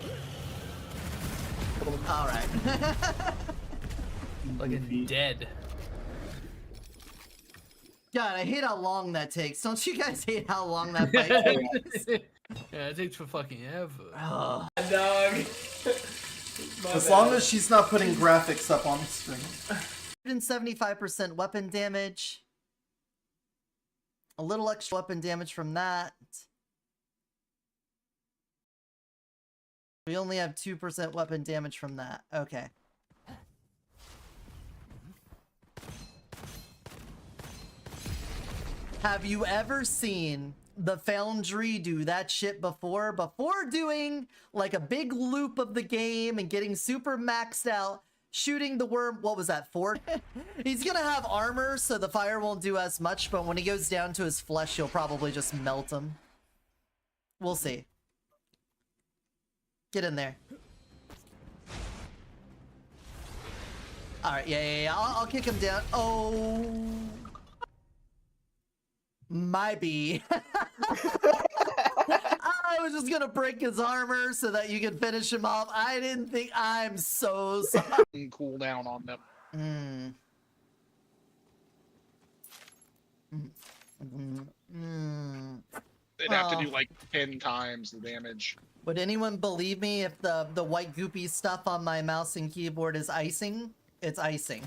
Alright. Fucking dead. God, I hate how long that takes. Don't you guys hate how long that fight takes? Yeah, it takes for fucking ever. Ugh. Dog. As long as she's not putting graphics up on the screen. 175% weapon damage. A little extra weapon damage from that. We only have 2% weapon damage from that. Okay. Have you ever seen the Foundry do that shit before? Before doing like a big loop of the game and getting super maxed out, shooting the worm, what was that, 4? He's gonna have armor, so the fire won't do as much, but when he goes down to his flesh, you'll probably just melt him. We'll see. Get in there. Alright, yeah. I'll kick him down. Oh. My bee. I was just gonna break his armor so that you could finish him off. I didn't think. I'm so sorry. Cool down on them. They'd have to do like 10 times the damage. Would anyone believe me if the white goopy stuff on my mouse and keyboard is icing? It's icing.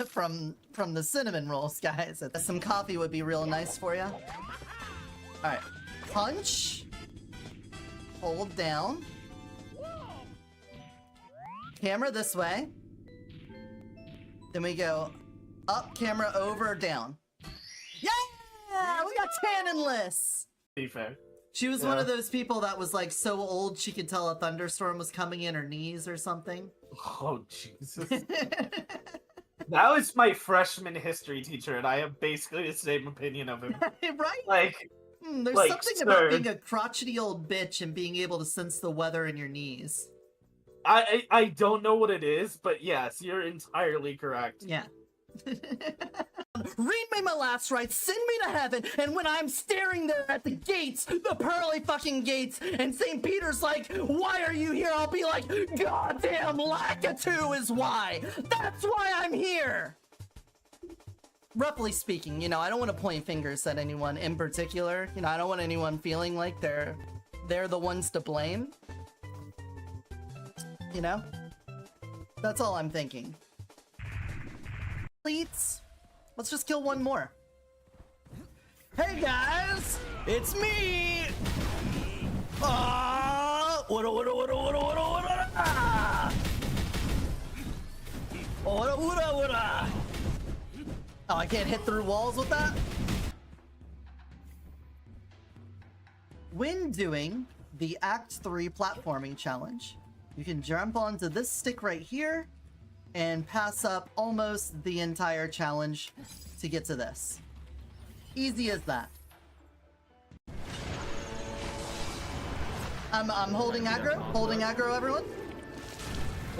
from the cinnamon rolls, guys. Some coffee would be real nice for you. Alright. Punch. Hold down. Camera this way. Then we go up, camera over, down. Yeah! We got Tannenless! Be fair. She was one of those people that was like so old she could tell a thunderstorm was coming in her knees or something. Oh, Jesus. That was my freshman history teacher, and I have basically the same opinion of him. Right? Like, There's like, something sir. about being a crotchety old bitch and being able to sense the weather in your knees. I don't know what it is, but yes, you're entirely correct. Yeah. Read me my last rites, send me to heaven, and when I'm staring there at the gates, the pearly fucking gates, and St. Peter's like, why are you here? I'll be like, goddamn Lakitu is why! That's why I'm here! Roughly speaking, you know, I don't want to point fingers at anyone in particular. You know, I don't want anyone feeling like they're the ones to blame. You know? That's all I'm thinking. Let's just kill one more. Hey guys, it's me. What? Oh, I can't hit through walls with that. When doing the Act 3 platforming challenge, you can jump onto this stick right here and pass up almost the entire challenge to get to this. Easy as that. I'm holding aggro, everyone.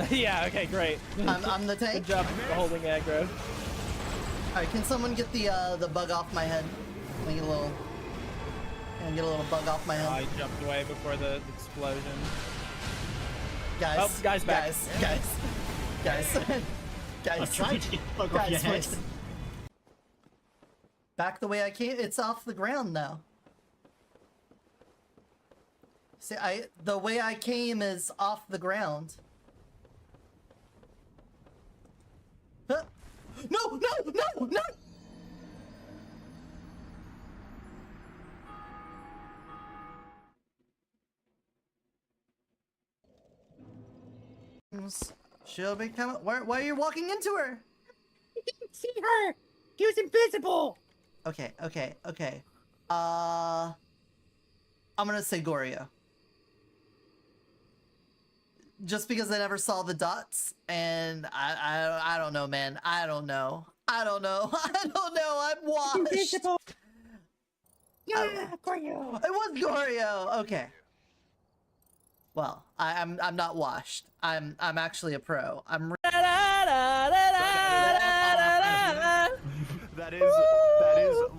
Yeah, okay, great. I'm the tank. Good job holding aggro. Alright, can someone get the bug off my head? Can I get a little bug off my head? I jumped away before the explosion. Guys, oh, guys back. Guys, I'm trying to get bug off your head. please. Back the way I came. It's off the ground now. See, the way I came is off the ground. Huh? No! She'll be coming. Why are you walking into her? I didn't see her. She was invisible. Okay. I'm gonna say Goryo. Just because I never saw the dots, and I don't know, man. I don't know. I'm washed. Invisible. Yeah, Goryo. It was Goryo. Okay. Well, I'm not washed. I'm actually a pro. That is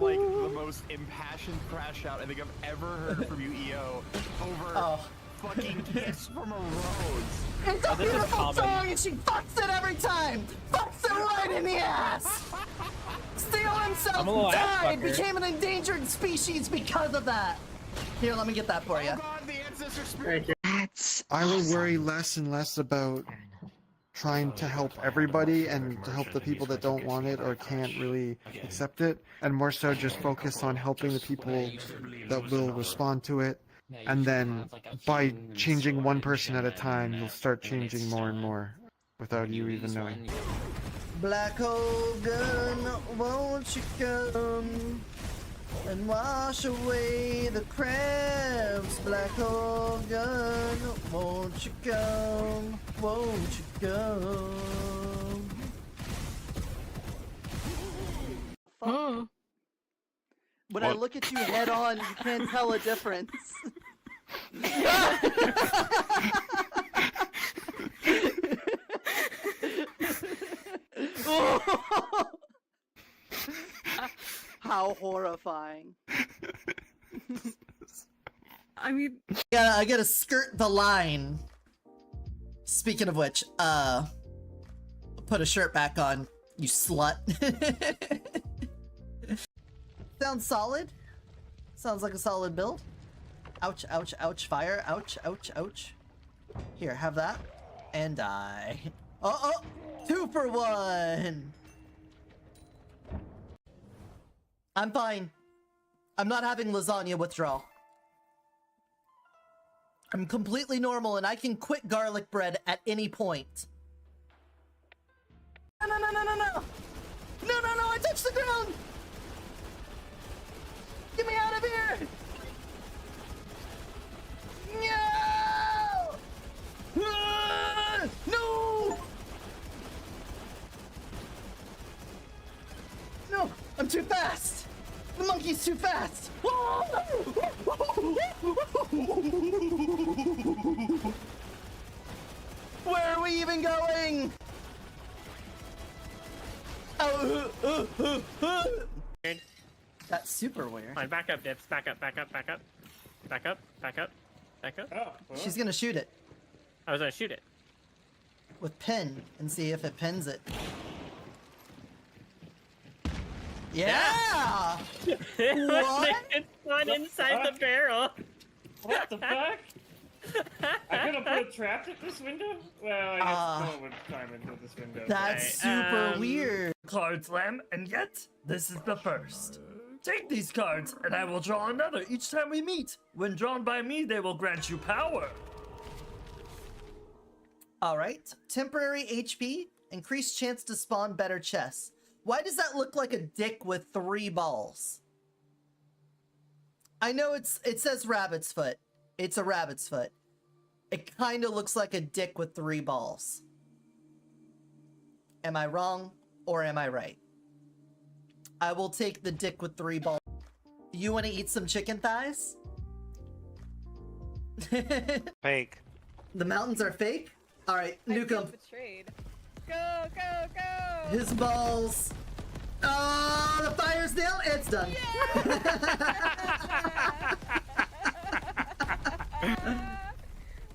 like the most impassioned crash out I think I've ever heard from you, EO, over fucking Kiss from a Rose. It's a beautiful song and she fucks it every time! Fucks it right in the ass! Steel himself died, became an endangered species because of that! Here, let me get that for you. Oh God, the ancestor spirit. I will worry less and less about trying to help everybody and to help the people that don't want it or can't really accept it, and more so just focus on helping the people that will respond to it. And then by changing one person at a time, you'll start changing more and more without you even knowing. Black hole gun, won't you come and wash away the crabs? Black hole gun, won't you come? Won't you come? When I look at you head on, you can't tell a difference. How horrifying. I mean, I gotta skirt the line. Speaking of which, put a shirt back on, you slut. Sounds solid. Sounds like a solid build. Ouch, ouch, ouch, fire. Ouch, ouch, ouch. Here, have that. And die. Oh, 2 for 1. I'm fine. I'm not having lasagna withdrawal. I'm completely normal and I can quit garlic bread at any point. No, I touched the ground! Get me out of here! No! No! No, I'm too fast! The monkey's too fast! Where are we even going? That's super weird. Fine, back up, Dips. Back up, back up, back up. Back up, back up, back up. Oh, well. She's gonna shoot it I was gonna shoot it. with pin and see if it pins it. Yeah! What? It's not inside the barrel. What the fuck? I could have put a trap at this window? Well, I guess no one would climb into this window. That's super weird. Card slam, and yet, this is the first. Take these cards, and I will draw another each time we meet. When drawn by me, they will grant you power. Alright. Temporary HP. Increased chance to spawn better chests. Why does that look like a dick with 3 balls? I know it says rabbit's foot. It's a rabbit's foot. It kind of looks like a dick with 3 balls. Am I wrong or am I right? I will take the dick with 3 balls. You want to eat some chicken thighs? Fake. The mountains are fake? Alright, Nukem. Betrayed. Go, go, go! His balls. Oh, the fire's down. It's done.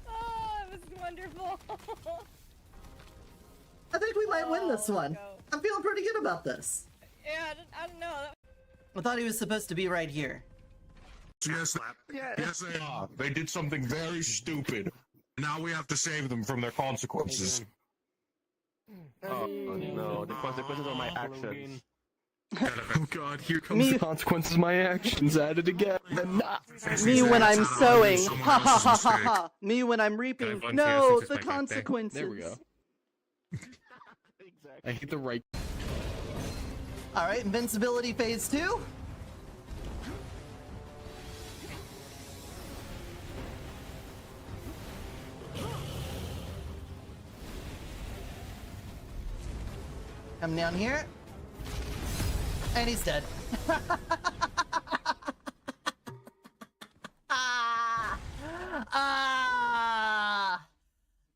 Oh, it was wonderful. I think we might win this one. I'm feeling pretty good about this. Yeah, I don't know. I thought he was supposed to be right here. Yes, yes, they are. They did something very stupid. Now we have to save them from their consequences. Oh no, the consequences of my actions. Oh god, here comes Me- the consequences of my actions at it again. Me when I'm sowing. Ha ha ha ha ha. Me when I'm reaping. No, the consequences. There we go. I hit the right. Alright, invincibility phase 2. Come down here. And he's dead.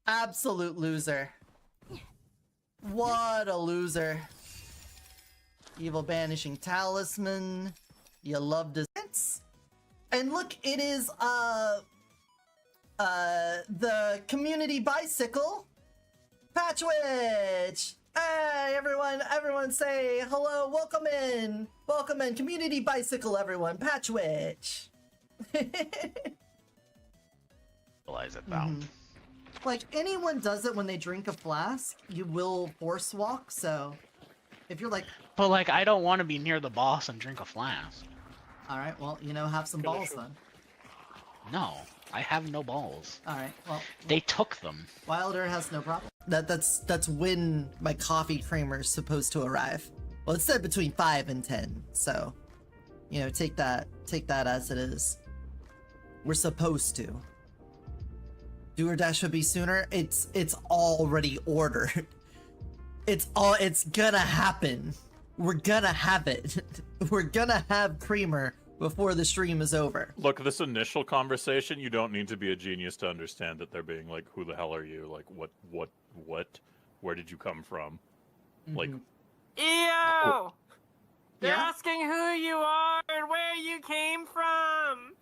Absolute loser. What a loser. Evil Banishing Talisman. You love to dance. And look, it is the community bicycle. Patchwitch! Hey everyone say hello, welcome in, community bicycle everyone, Patchwitch. Realize it though. Like, anyone does it when they drink a flask, you will force walk, so if you're like... But like, I don't want to be near the boss and drink a flask. Alright, well, you know, have some balls then. No, I have no balls. Alright, well... They took them. Wilder has no problem. That's when my coffee creamer is supposed to arrive. Well, it said between 5 and 10, so... You know, take that as it is. We're supposed to. Do or dash would be sooner. It's already ordered. It's gonna happen. We're gonna have it. We're gonna have creamer before the stream is over. Look, this initial conversation, you don't need to be a genius to understand that they're being like, who the hell are you? Like, what? Where did you come from? Like, EO! They're Yeah? asking who you are and where you came from!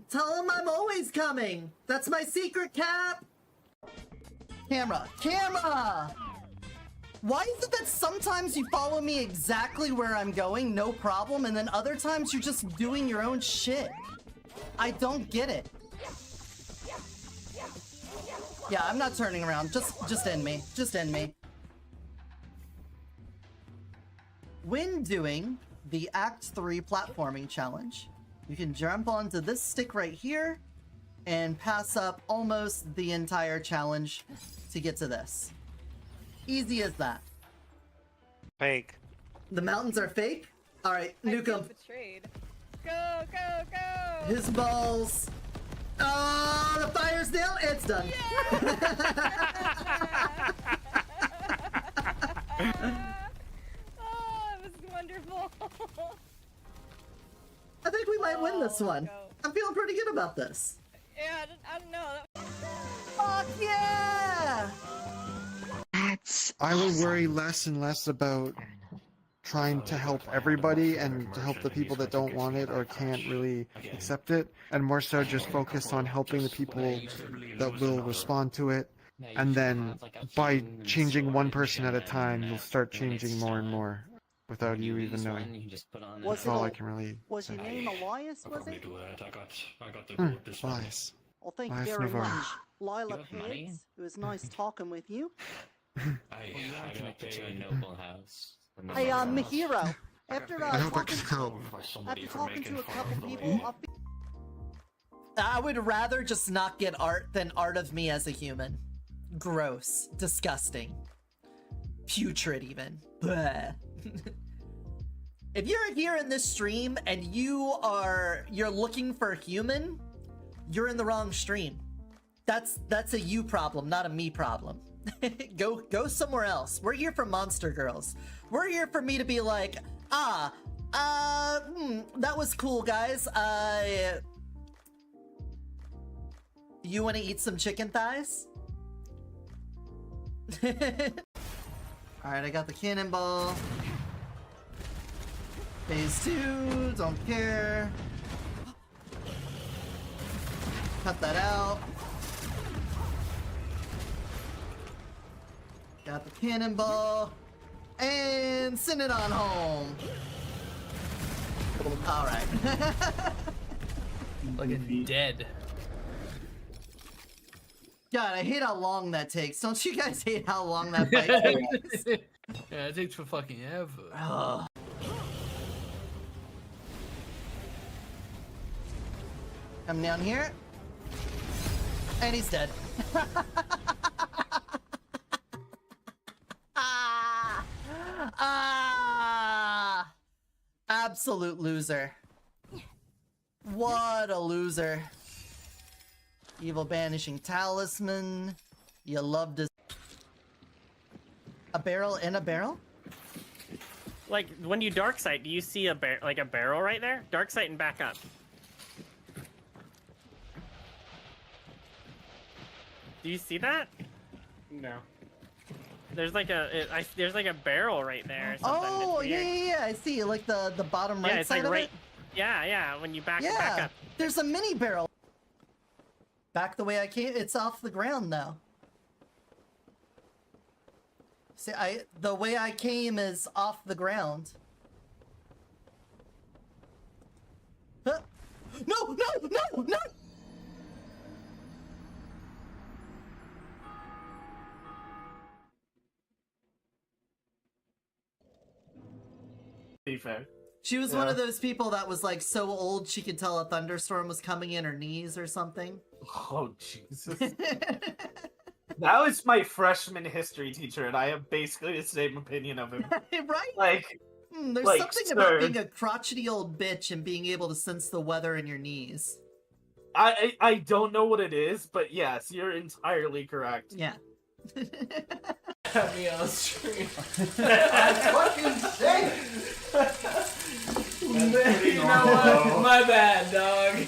Tell him I'm always coming! That's my secret, Cap! Camera! Why is it that sometimes you follow me exactly where I'm going, no problem, and then other times you're just doing your own shit? I don't get it. Yeah, I'm not turning around. Just end me. Just end me. When doing the Act 3 platforming challenge, you can jump onto this stick right here and pass up almost the entire challenge to get to this. Easy as that. Fake. The mountains are fake? Alright, Nukem. Betrayed. Go, go, go! His balls. Oh, the fire's down. It's done. Oh, it was wonderful. I think we might win this one. I'm feeling pretty good about this. Yeah, I don't know. Fuck yeah! I would worry less and less about trying to help everybody and to help the people that don't want it or can't really accept it, and more so just focus on helping the people that will respond to it. And then by changing one person at a time, you'll start changing more and more without you even knowing. That's all I can really Was say. your name Elias, was it? Elias. Well, thank you Elias very Navarro. much. Lila Pigs, it was nice talking with you. I grew up in a noble house. Hey, Mihiro, after I hope I talking, can help. after talking to a couple people, I would rather just not get art than art of me as a human. Gross. Disgusting. Putrid even. Bleh. If you're here in this stream and you're looking for human, you're in the wrong stream. That's a you problem, not a me problem. Go somewhere else. We're here for Monster Girls. We're here for me to be like, that was cool, guys. You want to eat some chicken thighs? Alright, I got the cannonball. Phase 2, don't care. Cut that out. Got the cannonball. And send it on home. Alright. Looking dead. God, I hate how long that takes. Don't you guys hate how long that fight takes? Yeah, it takes for fucking ever. Ugh. Come down here. And he's dead. Absolute loser. What a loser. Evil banishing talisman. You love to. A barrel in a barrel? Like when you dark sight, do you see a barrel right there? Dark sight and back up. Do you see that? No. There's like a barrel right there. Or something. Oh It's yeah, weird. yeah, yeah, I see. Like the bottom right Yeah, it's side like of right. it. Yeah. When you back Yeah, up. there's a mini barrel. Back the way I came. It's off the ground now. See, the way I came is off the ground. Huh? No! Be fair. She was one of those people that was like so old she could tell a thunderstorm was coming in her knees or something. Oh Jesus. That was my freshman history teacher, and I have basically the same opinion of him. Right? Like, there's like, something sir, about being a crotchety old bitch and being able to sense the weather in your knees. I don't know what it is, but yes, you're entirely correct. Yeah. Got me on stream. I fucking say it. You know what? My bad, dog.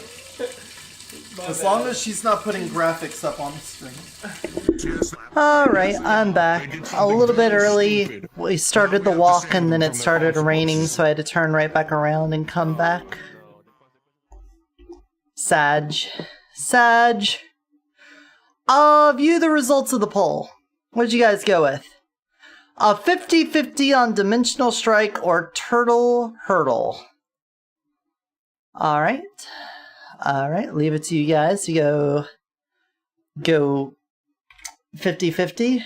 As long as she's not putting graphics up on the screen. Alright, I'm back. A little bit early. We started the walk and then it started raining, so I had to turn right back around and come back. Sag. View the results of the poll. What'd you guys go with? 50-50 on Dimensional Strike or Turtle Hurdle. Alright, leave it to you guys. You go 50-50.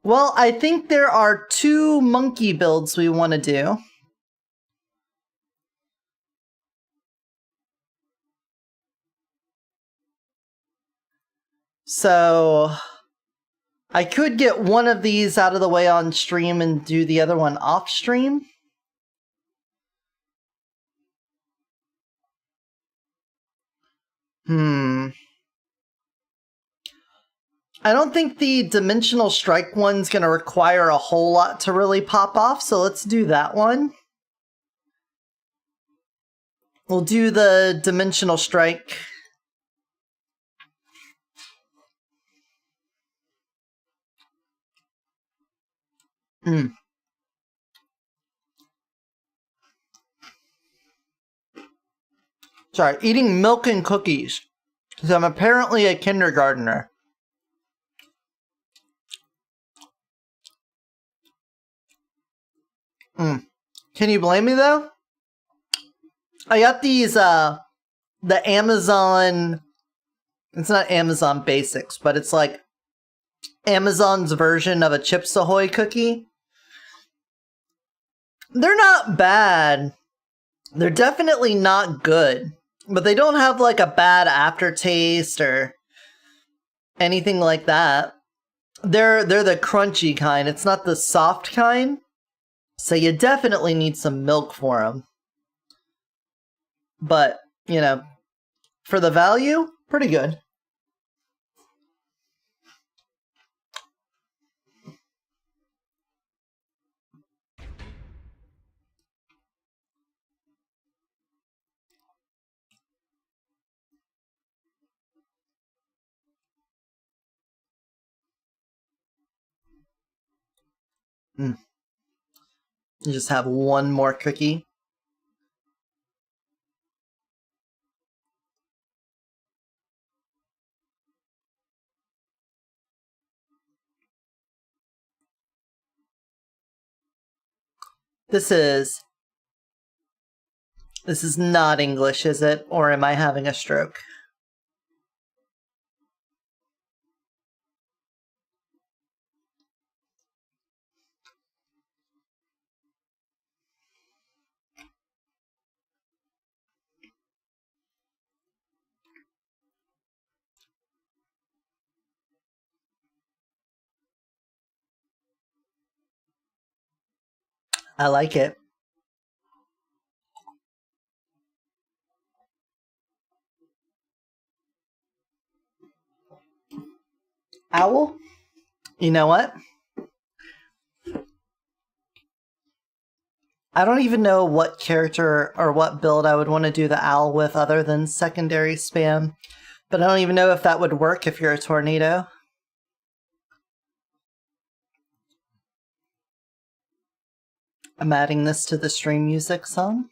Well, I think there are 2 monkey builds we want to do. So I could get one of these out of the way on stream and do the other one off stream. I don't think the Dimensional Strike one's going to require a whole lot to really pop off, so let's do that one. We'll do the Dimensional Strike Mm. Sorry, eating milk and cookies. Because I'm apparently a kindergartner. Can you blame me though? I got these, the Amazon, it's not Amazon Basics, but it's like Amazon's version of a Chips Ahoy cookie. They're not bad. They're definitely not good, but they don't have like a bad aftertaste or anything like that. They're the crunchy kind. It's not the soft kind. So you definitely need some milk for them. But, you know, for the value, pretty good. You just have one more cookie. This is not English, is it? Or am I having a stroke? I like it. Owl? You know what? I don't even know what character or what build I would want to do the owl with other than secondary spam. But I don't even know if that would work if you're a tornado. I'm adding this to the stream music song.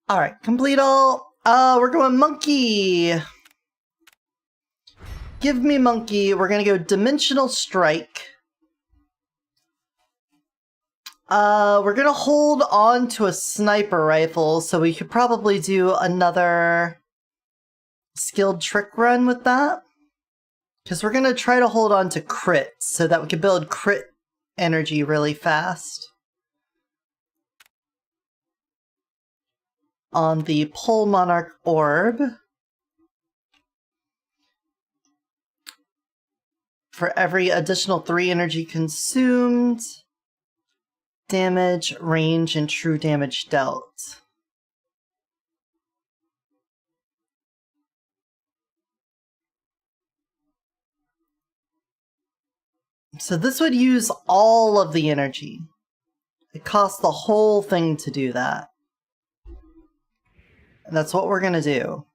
Alright, complete all. We're going monkey. Give me monkey. We're gonna go dimensional strike. We're gonna hold on to a sniper rifle, so we could probably do another skilled trick run with that. Because we're gonna try to hold on to crit, so that we can build crit energy really fast. On the Pole Monarch Orb. For every additional 3 energy consumed, damage, range, and true damage dealt. So this would use all of the energy. It costs the whole thing to do that. And that's what we're gonna do.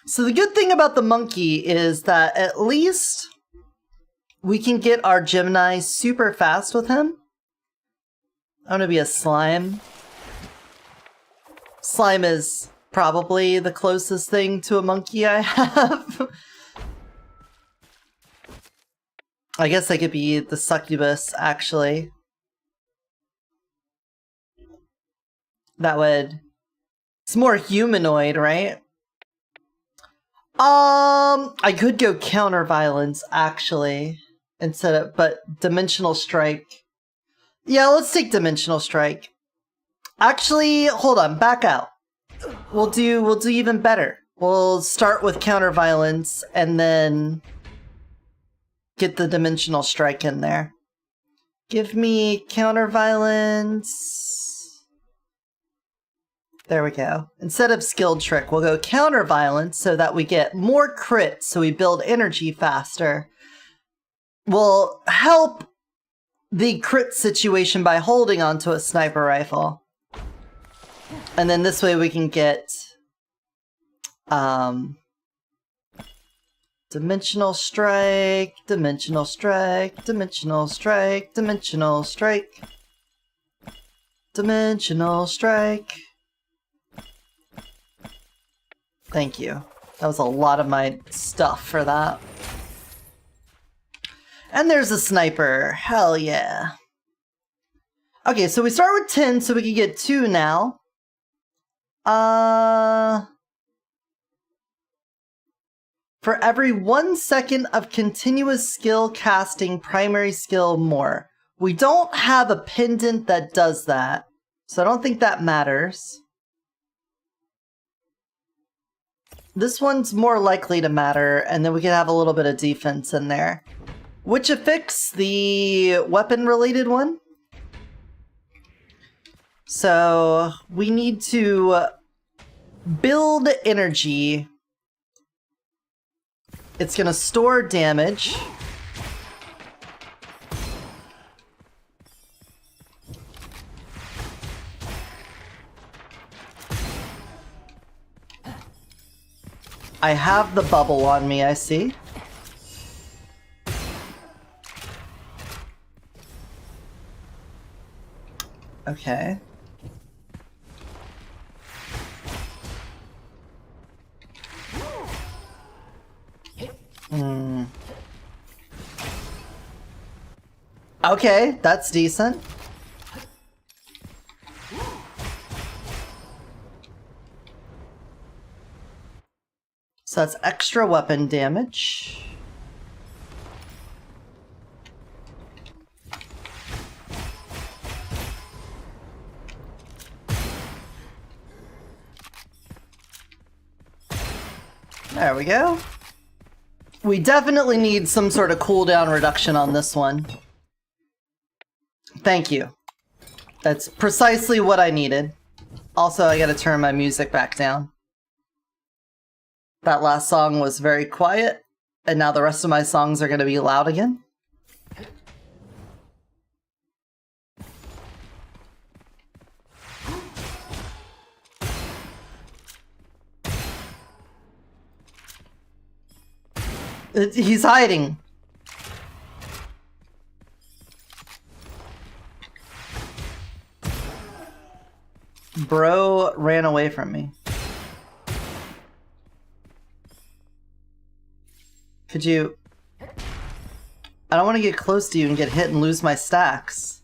So the good thing about the monkey is that at least we can get our Gemini super fast with him. I'm gonna be a slime. Slime is probably the closest thing to a monkey I have. I guess I could be the succubus, actually. That would... It's more humanoid, right? I could go counter violence, actually. Instead of... But dimensional strike. Yeah, let's take dimensional strike. Actually, hold on, back out. We'll do even better. We'll start with counter violence and then get the dimensional strike in there. Give me counter violence. There we go. Instead of skilled trick, we'll go counter violence so that we get more crit, so we build energy faster. We'll help the crit situation by holding onto a sniper rifle. And then this way we can get Dimensional strike, dimensional strike, dimensional strike, dimensional strike. Dimensional strike. Thank you. That was a lot of my stuff for that. And there's a sniper. Hell yeah. Okay, so we start with 10, so we can get 2 now. For every 1 second of continuous skill casting primary skill more. We don't have a pendant that does that, so I don't think that matters. This one's more likely to matter, and then we can have a little bit of defense in there. Which affects the weapon-related one. So we need to build energy. It's gonna store damage. I have the bubble on me, I see. Okay. Okay, that's decent. So that's extra weapon damage. There we go. We definitely need some sort of cooldown reduction on this one. Thank you. That's precisely what I needed. Also, I gotta turn my music back down. That last song was very quiet, and now the rest of my songs are gonna be loud again. He's hiding. Bro ran away from me. Could you... I don't want to get close to you and get hit and lose my stacks.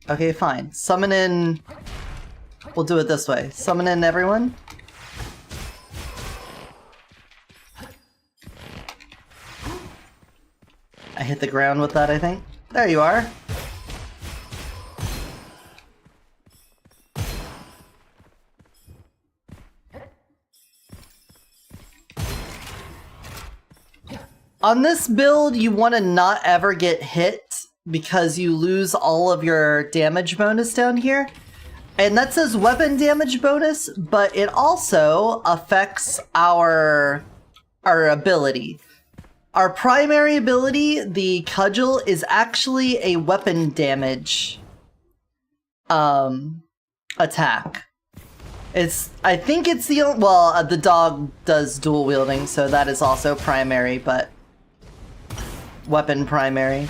Okay, fine. Summon in... We'll do it this way. Summon in everyone. I hit the ground with that, I think. There you are. On this build, you want to not ever get hit because you lose all of your damage bonus down here. And that says weapon damage bonus, but it also affects our ability. Our primary ability, the Cudgel, is actually a weapon damage attack. I think it's the, well, the dog does dual wielding, so that is also primary, but weapon primary.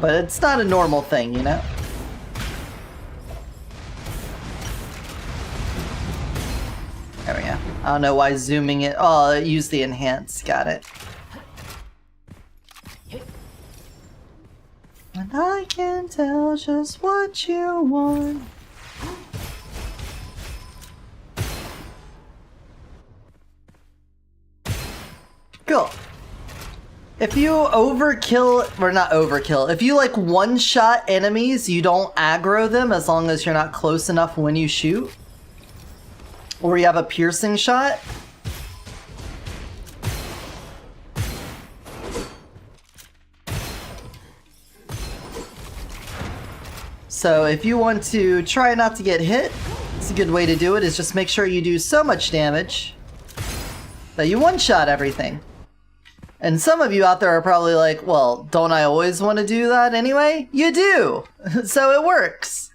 But it's not a normal thing, you know? There we go. I don't know why zooming it... Oh, use the enhance. Got it. And I can tell just what you want. Cool. If you overkill... Or not overkill. If you, like, one-shot enemies, you don't aggro them as long as you're not close enough when you shoot. Or you have a piercing shot. So if you want to try not to get hit, it's a good way to do it, is just make sure you do so much damage that you one-shot everything. And some of you out there are probably like, well, don't I always want to do that anyway? You do! So it works.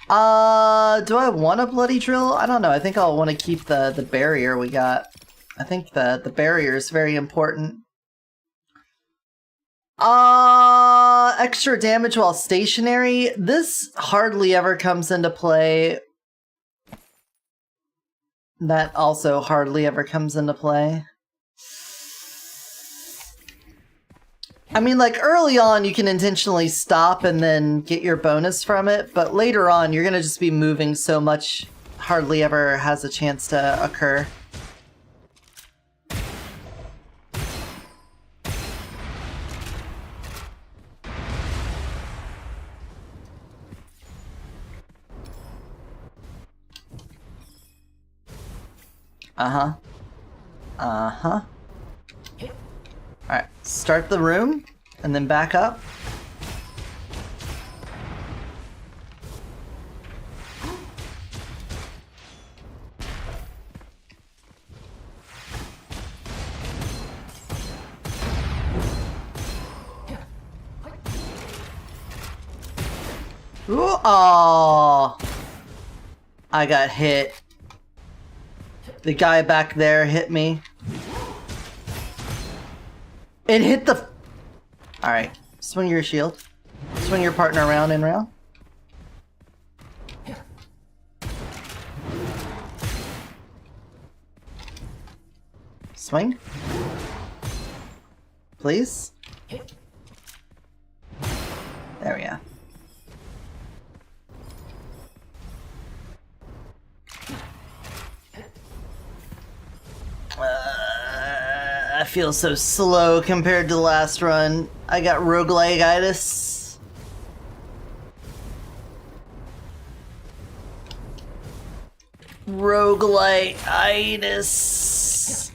Do I want a bloody drill? I don't know. I think I'll want to keep the barrier we got. I think the barrier is very important. Extra damage while stationary. This hardly ever comes into play. That also hardly ever comes into play. I mean, like, early on, you can intentionally stop and then get your bonus from it, but later on, you're gonna just be moving so much, hardly ever has a chance to occur. Uh-huh. Uh-huh. Alright, start the room, and then back up. Ooh, oh, I got hit. The guy back there hit me. It hit the... Alright, swing your shield. Swing your partner around and round. Swing. Please. There we go. I feel so slow compared to the last run. I got roguelike-itis. Roguelike-itis.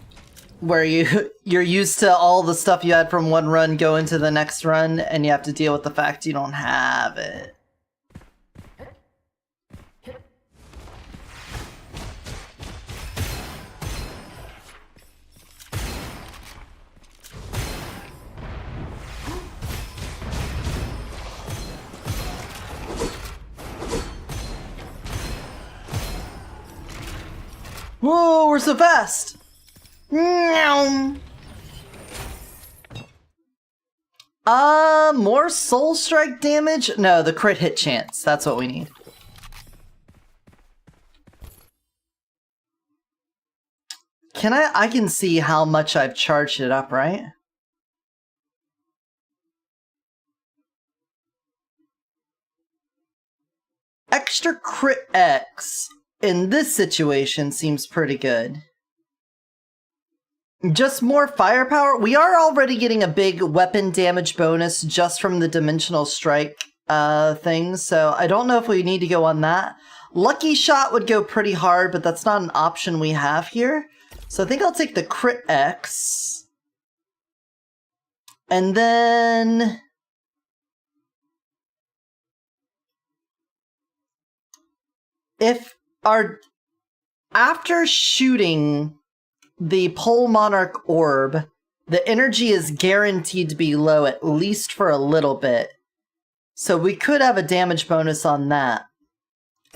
Where you're used to all the stuff you had from one run go into the next run, and you have to deal with the fact you don't have it. Whoa, we're so fast! Meow. More soul strike damage? No, the crit hit chance. That's what we need. I can see how much I've charged it up, right? Extra crit X in this situation seems pretty good. Just more firepower? We are already getting a big weapon damage bonus just from the dimensional strike thing, so I don't know if we need to go on that. Lucky shot would go pretty hard, but that's not an option we have here. So I think I'll take the crit X. And then... if our... after shooting the Pole Monarch Orb, the energy is guaranteed to be low at least for a little bit. So we could have a damage bonus on that.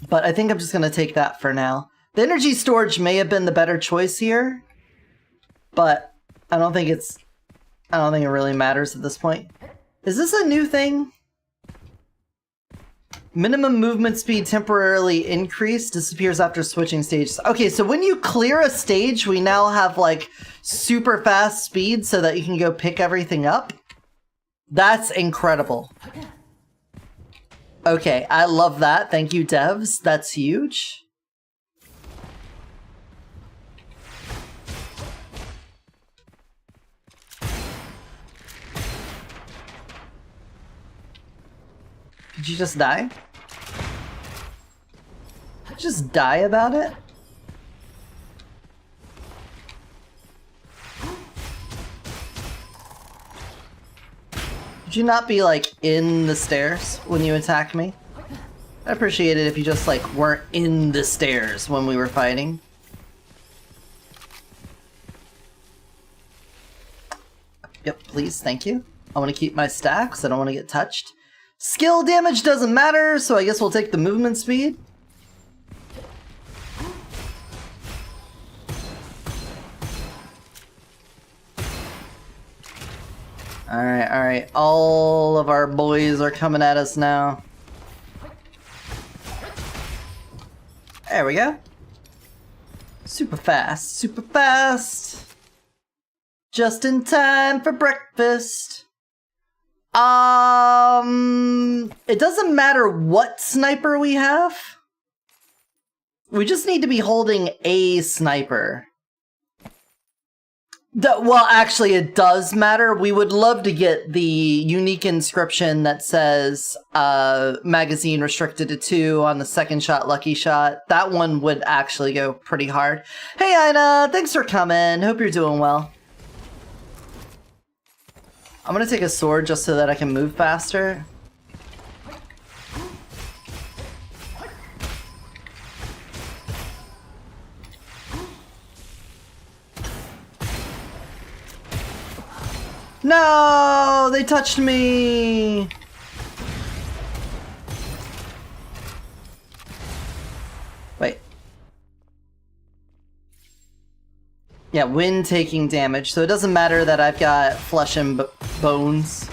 But I think I'm just going to take that for now. The energy storage may have been the better choice here, but I don't think it really matters at this point. Is this a new thing? Minimum movement speed temporarily increased, disappears after switching stages. Okay, so when you clear a stage, we now have, like, super fast speed so that you can go pick everything up. That's incredible. Okay, I love that. Thank you, devs. That's huge. Did you just die? Just die about it? Would you not be, like, in the stairs when you attack me? I'd appreciate it if you just, like, weren't in the stairs when we were fighting. Yep, please, thank you. I want to keep my stacks. I don't want to get touched. Skill damage doesn't matter, so I guess we'll take the movement speed. Alright, alright. All of our boys are coming at us now. There we go. Super fast, super fast. Just in time for breakfast. It doesn't matter what sniper we have. We just need to be holding a sniper. Well, actually, it does matter. We would love to get the unique inscription that says magazine restricted to 2 on the second shot, lucky shot. That one would actually go pretty hard. Hey, Ina, thanks for coming. Hope you're doing well. I'm gonna take a sword just so that I can move faster. No, they touched me. Wait. Yeah, wind taking damage, so it doesn't matter that I've got flesh and bones.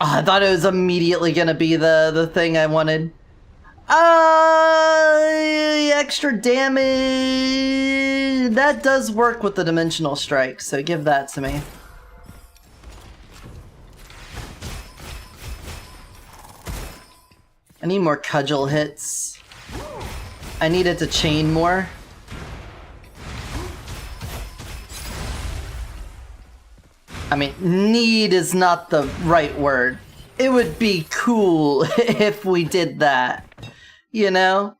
Oh, I thought it was immediately gonna be the thing I wanted. Extra damage. That does work with the dimensional strike, so give that to me. I need more cudgel hits. I need it to chain more. I mean, need is not the right word. It would be cool if we did that. You know?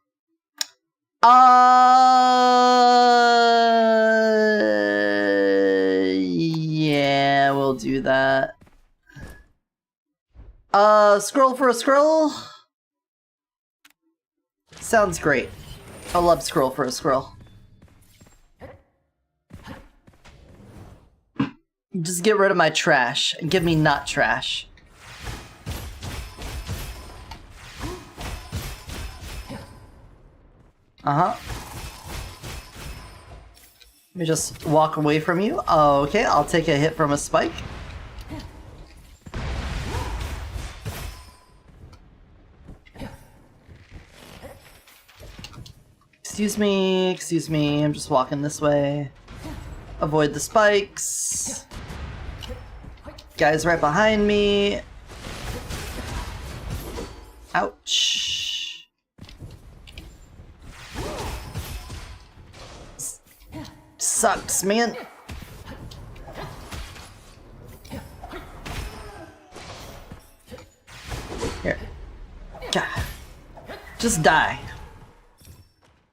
Yeah, we'll do that. Scroll for a scroll? Sounds great. I love scroll for a scroll. Just get rid of my trash and give me not trash. Uh-huh. Let me just walk away from you. Okay, I'll take a hit from a spike. Excuse me, I'm just walking this way. Avoid the spikes. Guys right behind me. Ouch. Sucks, man. Here. God. Just die.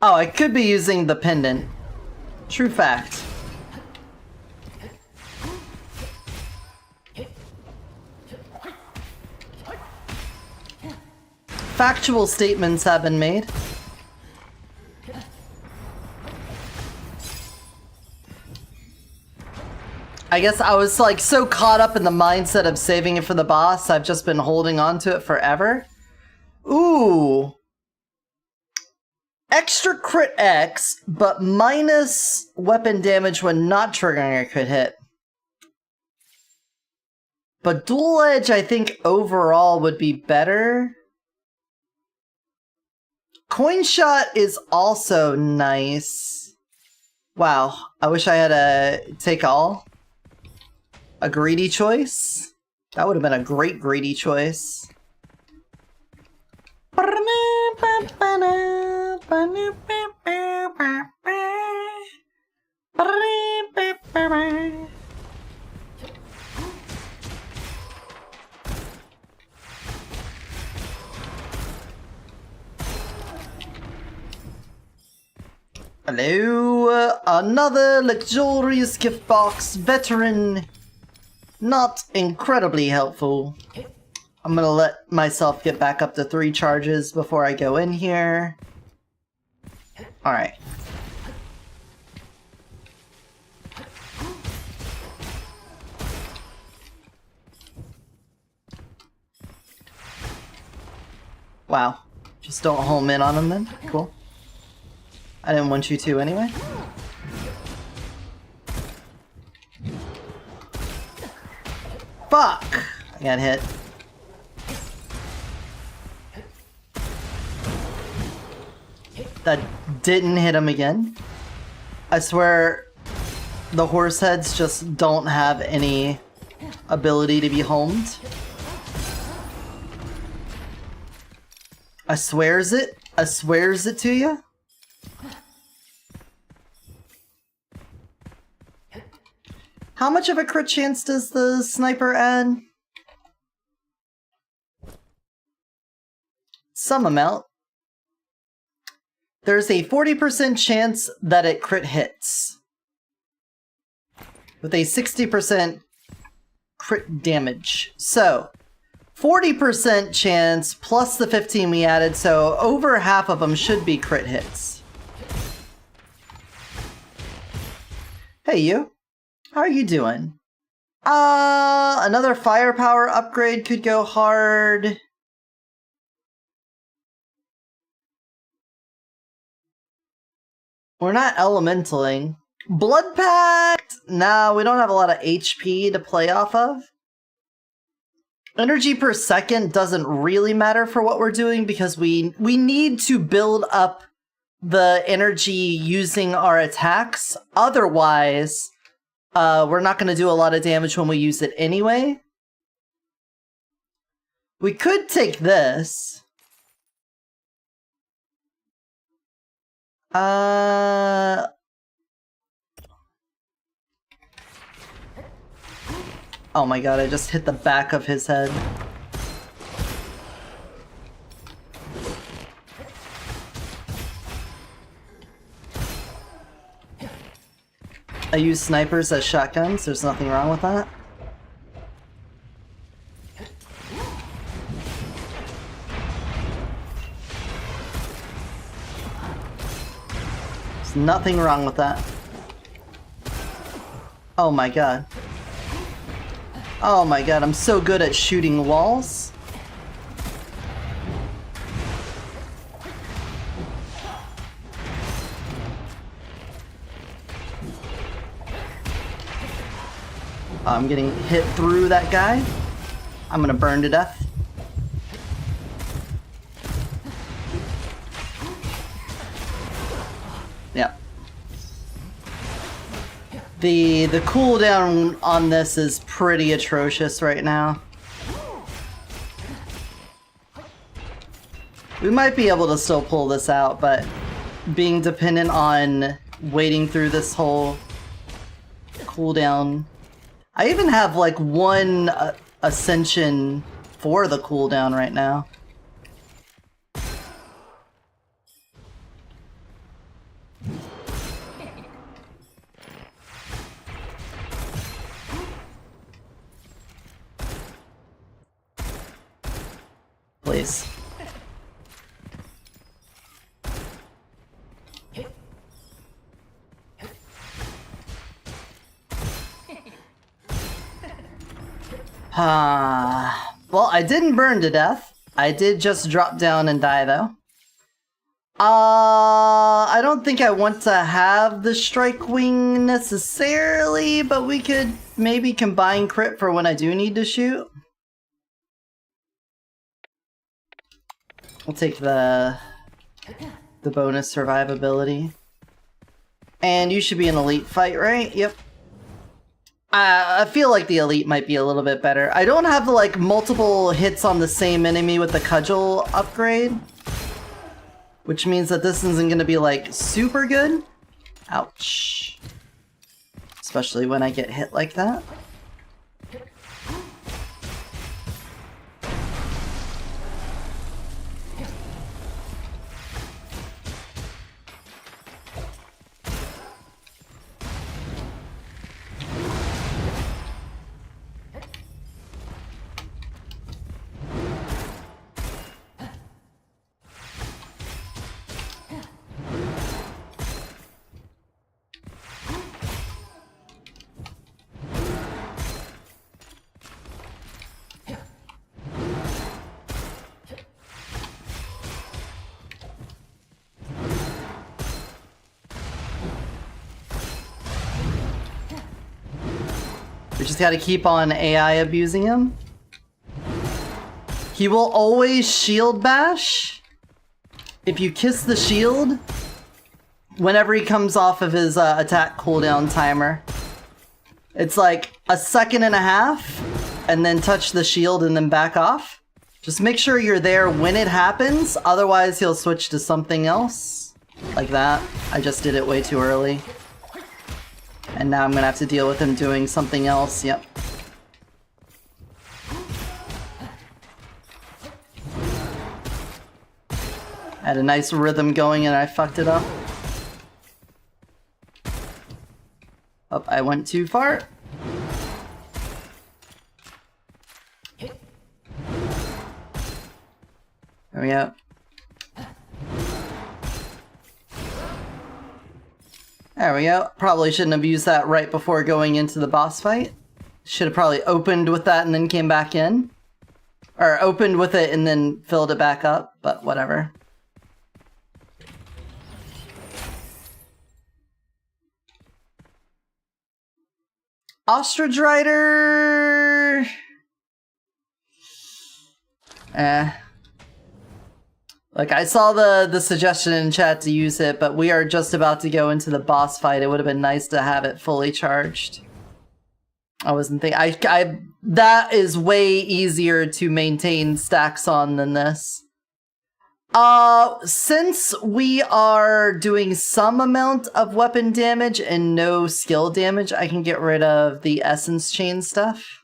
Oh, I could be using the pendant. True fact. Factual statements have been made. I guess I was like so caught up in the mindset of saving it for the boss, I've just been holding on to it forever. Ooh. Extra crit X, but minus weapon damage when not triggering a crit hit. But dual edge, I think overall would be better. Coin shot is also nice. Wow, I wish I had a take all. A greedy choice? That would have been a great greedy choice. Hello, another luxurious gift box, veteran. Not incredibly helpful. I'm gonna let myself get back up to 3 charges before I go in here. Alright. Wow. Just don't home in on him then? Cool. I didn't want you to anyway. Fuck! I got hit. That didn't hit him again. I swear the horse heads just don't have any ability to be homed. I swears it to you. How much of a crit chance does the sniper add? Some amount. There's a 40% chance that it crit hits, with a 60% crit damage. So, 40% chance plus the 15 we added, so over half of them should be crit hits. Hey you, how are you doing? Another firepower upgrade could go hard. We're not elementaling. Blood Pact? Nah, we don't have a lot of HP to play off of. Energy per second doesn't really matter for what we're doing because we need to build up the energy using our attacks. Otherwise, we're not going to do a lot of damage when we use it anyway. We could take this. Oh my god, I just hit the back of his head. I use snipers as shotguns, there's nothing wrong with that. There's nothing wrong with that. Oh my god. Oh my god, I'm so good at shooting walls. I'm getting hit through that guy. I'm gonna burn to death. Yep. The cooldown on this is pretty atrocious right now. We might be able to still pull this out, but being dependent on waiting through this whole cooldown. I even have like one ascension for the cooldown right now. Please. Well, I didn't burn to death. I did just drop down and die, though. I don't think I want to have the strike wing necessarily, but we could maybe combine crit for when I do need to shoot. I'll take the bonus survivability. And you should be an elite fight, right? Yep. I feel like the elite might be a little bit better. I don't have like multiple hits on the same enemy with the cudgel upgrade, which means that this isn't going to be like super good. Ouch. Especially when I get hit like that. just gotta keep on AI abusing him. He will always shield bash if you kiss the shield whenever he comes off of his attack cooldown timer. It's like a 1.5 seconds and then touch the shield and then back off. Just make sure you're there when it happens, otherwise he'll switch to something else. Like that. I just did it way too early. And now I'm gonna have to deal with him doing something else, yep. Had a nice rhythm going and I fucked it up. Oh, I went too far. There we go. There we go. Probably shouldn't have used that right before going into the boss fight. Should have probably opened with that and then came back in. Or opened with it and then filled it back up, but whatever. Ostrich Rider! Like, I saw the suggestion in chat to use it, but we are just about to go into the boss fight. It would have been nice to have it fully charged. I wasn't thinking... that is way easier to maintain stacks on than this. Since we are doing some amount of weapon damage and no skill damage, I can get rid of the essence chain stuff.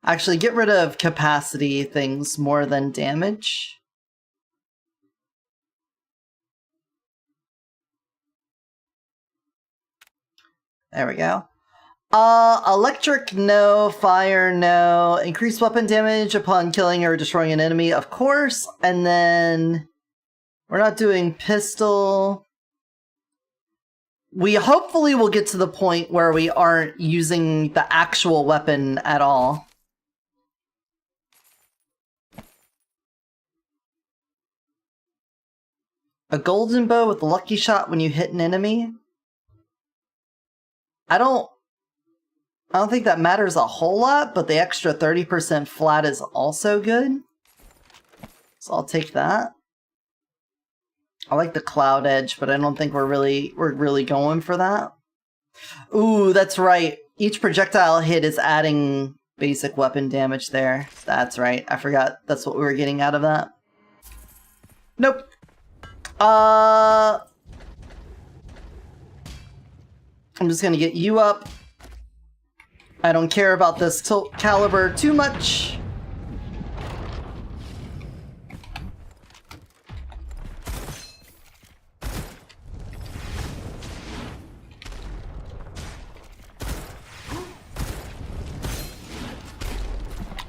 Actually, get rid of capacity things more than damage. There we go. Electric, no. Fire, no. Increased weapon damage upon killing or destroying an enemy, of course. And then we're not doing pistol. We hopefully will get to the point where we aren't using the actual weapon at all. A golden bow with a lucky shot when you hit an enemy. I don't think that matters a whole lot, but the extra 30% flat is also good. So I'll take that. I like the cloud edge, but I don't think we're really going for that. Ooh, that's right. Each projectile hit is adding basic weapon damage there. That's right. I forgot that's what we were getting out of that. Nope. I'm just gonna get you up. I don't care about this tilt caliber too much.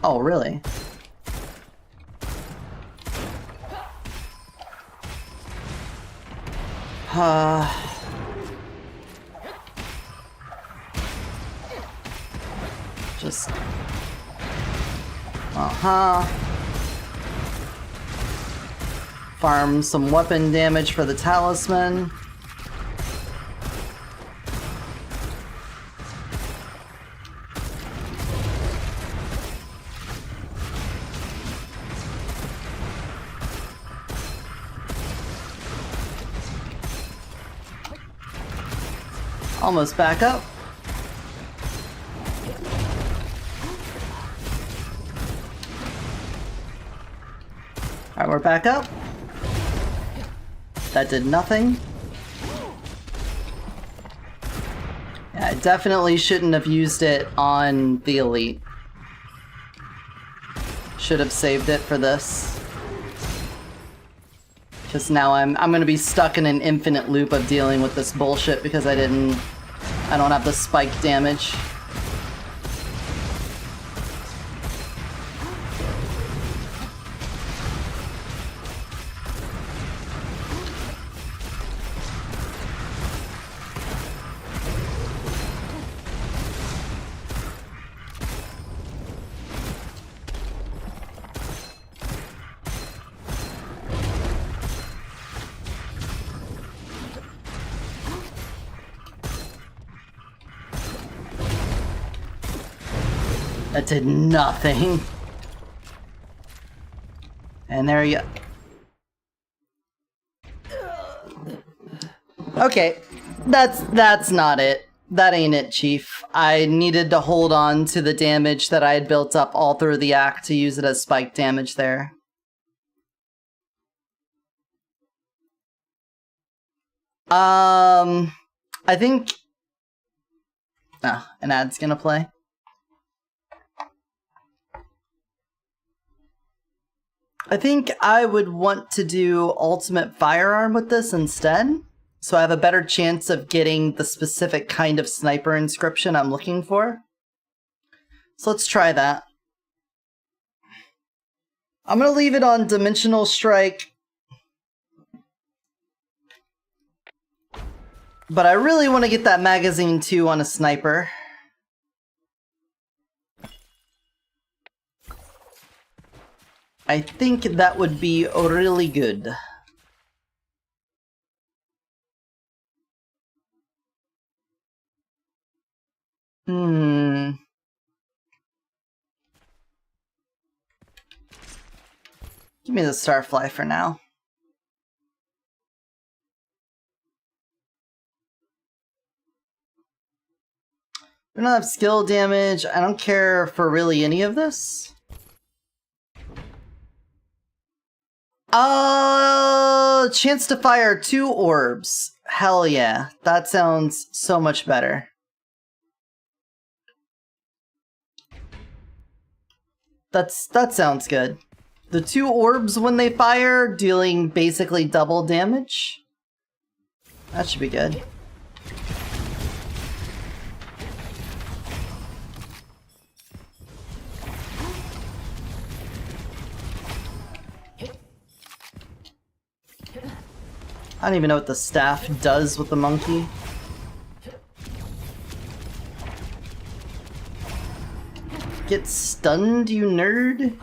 Oh, really? Just... Farm some weapon damage for the talisman. Almost back up. Alright, we're back up. That did nothing. Yeah, I definitely shouldn't have used it on the elite. Should have saved it for this. Because now I'm gonna be stuck in an infinite loop of dealing with this bullshit because I don't have the spike damage. That did nothing. And there you go. Okay, that's not it. That ain't it, Chief. I needed to hold on to the damage that I had built up all through the act to use it as spike damage there. I think... Oh, an ad's gonna play. I think I would want to do Ultimate Firearm with this instead, so I have a better chance of getting the specific kind of sniper inscription I'm looking for. So let's try that. I'm gonna leave it on Dimensional Strike, but I really want to get that magazine too on a sniper. I think that would be really good. Give me the Starfly for now. We don't have skill damage. I don't care for really any of this. Chance to fire 2 orbs. Hell yeah. That sounds so much better. That sounds good. The 2 orbs when they fire, dealing basically double damage. That should be good. I don't even know what the staff does with the monkey. Get stunned, you nerd?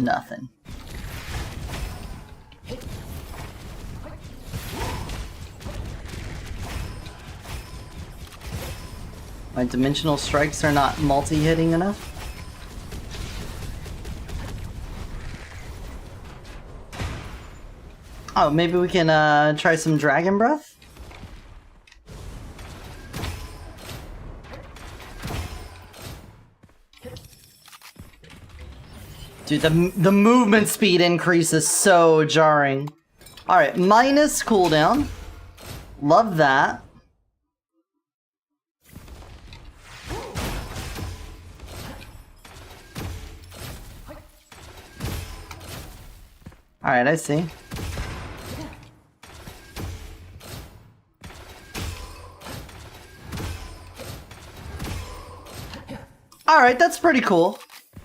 Nothing. My dimensional strikes are not multi-hitting enough. Oh, maybe we can try some Dragon Breath? Dude, the movement speed increase is so jarring. Alright, minus cooldown. Love that. Alright, I see. Alright, that's pretty cool.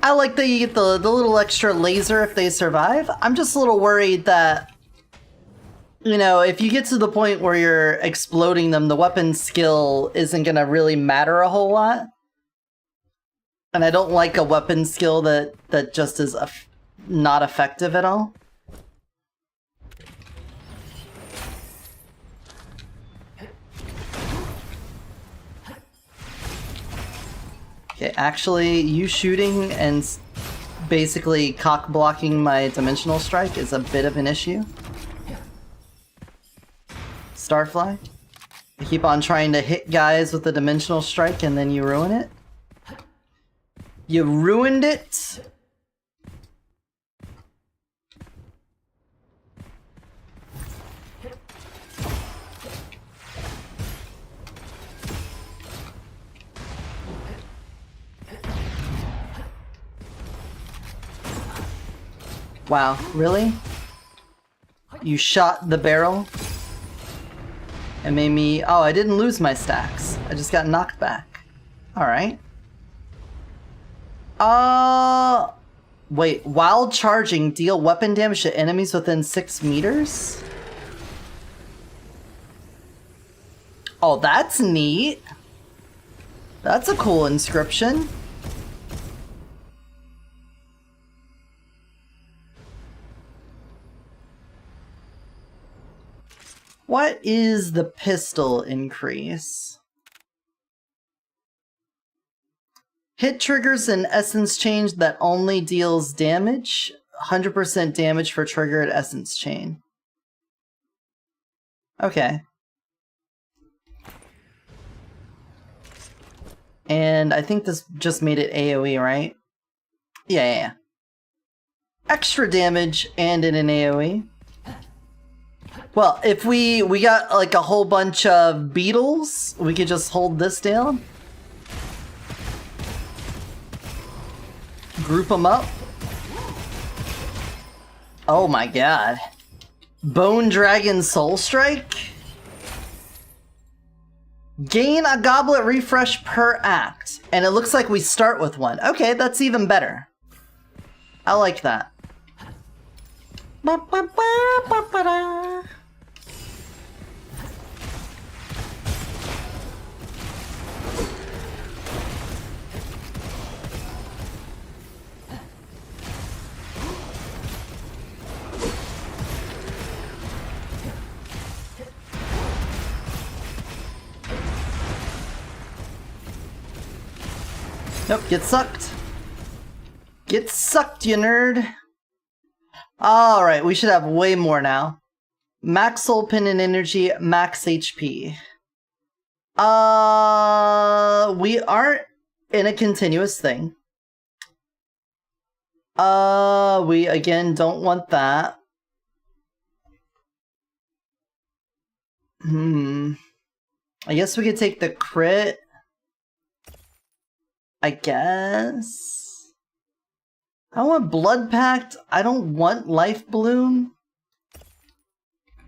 I like that you get the little extra laser if they survive. I'm just a little worried that, you know, if you get to the point where you're exploding them, the weapon skill isn't gonna really matter a whole lot. And I don't like a weapon skill that just is not effective at all. Okay, actually, you shooting and basically cock-blocking my dimensional strike is a bit of an issue. Starfly? You keep on trying to hit guys with the dimensional strike and then you ruin it? You ruined it? Wow, really? You shot the barrel? And made me... Oh, I didn't lose my stacks. I just got knocked back. Alright. Wait, while charging, deal weapon damage to enemies within 6 meters? Oh, that's neat. That's a cool inscription. What is the pistol increase? Hit triggers an essence change that only deals damage. 100% damage for triggered essence chain. Okay. And I think this just made it AoE, right? Yeah. Extra damage and in an AoE. Well, if we got like a whole bunch of beetles, we could just hold this down. Group them up. Oh my god. Bone Dragon Soul Strike? Gain a goblet refresh per act. And it looks like we start with one. Okay, that's even better. I like that. Nope, get sucked. Get sucked, you nerd. Alright, we should have way more now. Max soul pin and energy, max HP. We aren't in a continuous thing. We again don't want that. I guess we could take the crit. I guess. I want Blood Pact. I don't want Life Bloom.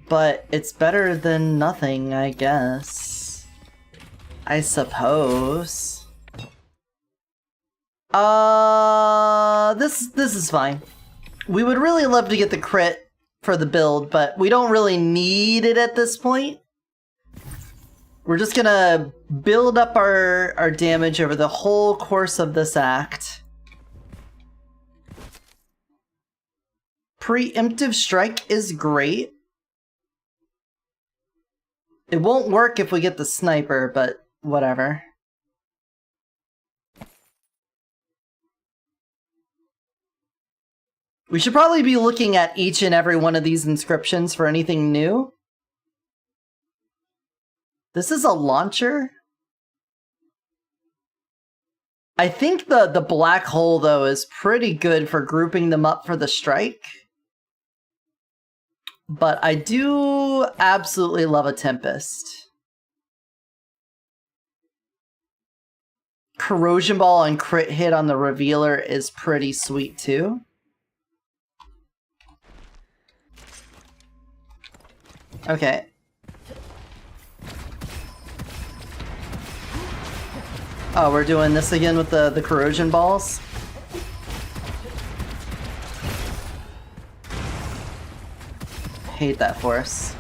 But it's better than nothing, I guess. I suppose. This is fine. We would really love to get the crit for the build, but we don't really need it at this point. We're just gonna build up our damage over the whole course of this act. Preemptive strike is great. It won't work if we get the sniper, but whatever. We should probably be looking at each and every one of these inscriptions for anything new. This is a launcher? I think the black hole, though, is pretty good for grouping them up for the strike. But I do absolutely love a Tempest. Corrosion Ball and crit hit on the Revealer is pretty sweet, too. Okay. Oh, we're doing this again with the corrosion balls? Hate that force.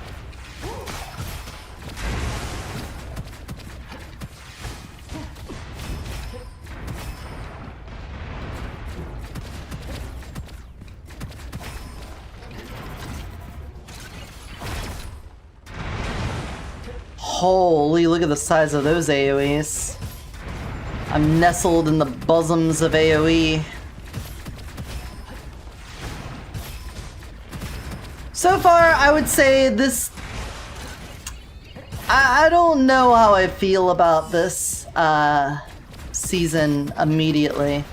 Holy, look at the size of those AoEs. I'm nestled in the bosoms of AoE. So far, I would say this... I don't know how I feel about this season immediately.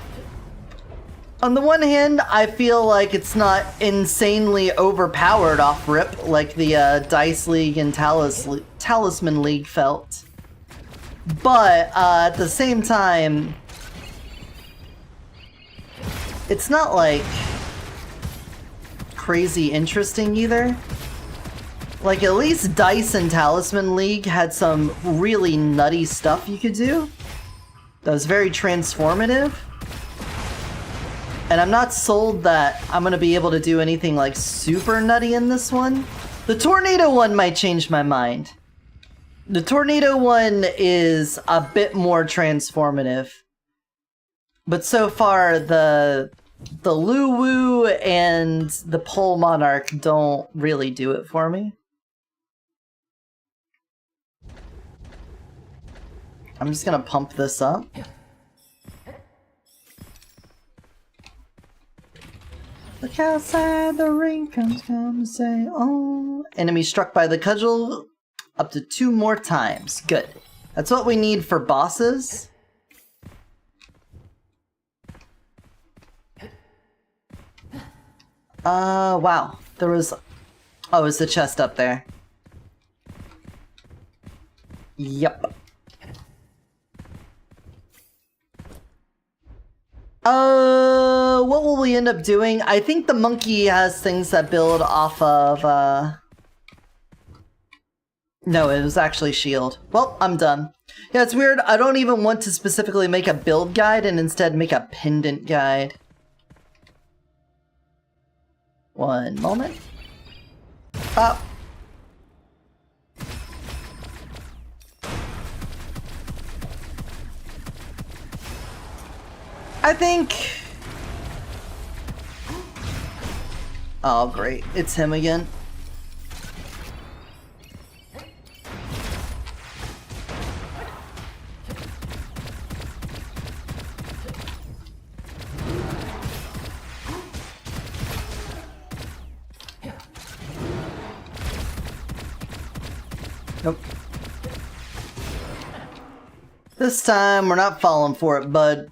On the one hand, I feel like it's not insanely overpowered off rip like the Dice League and Talisman League felt. But at the same time, it's not like crazy interesting either. Like, at least Dice and Talisman League had some really nutty stuff you could do that was very transformative. And I'm not sold that I'm gonna be able to do anything like super nutty in this one. The tornado one might change my mind. The tornado one is a bit more transformative. But so far, the Luwu and the Pole Monarch don't really do it for me. I'm just gonna pump this up. Look outside, the rain comes, come say, oh. Enemy struck by the cudgel up to 2 more times. Good. That's what we need for bosses. Wow. There was... Oh, it's the chest up there. Yep. What will we end up doing? I think the monkey has things that build off of, No, it was actually shield. Well, I'm done. Yeah, it's weird. I don't even want to specifically make a build guide and instead make a pendant guide. One moment. Up. I think... Oh, great. It's him again. Nope. This time, we're not falling for it, bud.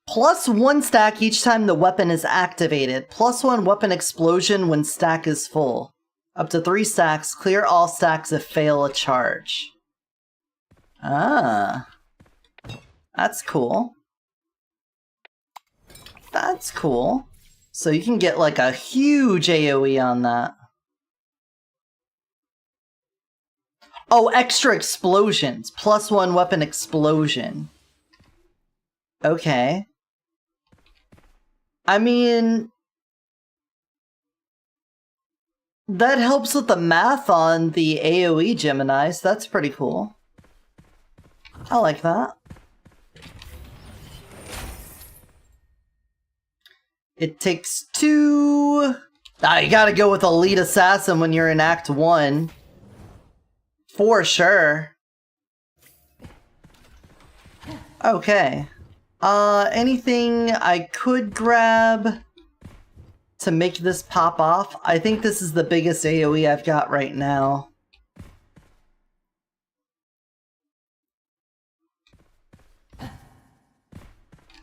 +1 stack each time the weapon is activated. +1 weapon explosion when stack is full. Up to 3 stacks. Clear all stacks if fail a charge. Ah. That's cool. That's cool. So you can get like a huge AoE on that. Oh, extra explosions. +1 weapon explosion. Okay. I mean... that helps with the math on the AoE Geminis. That's pretty cool. I like that. It takes 2... Ah, you gotta go with Elite Assassin when you're in Act 1. For sure. Okay. Anything I could grab to make this pop off? I think this is the biggest AoE I've got right now.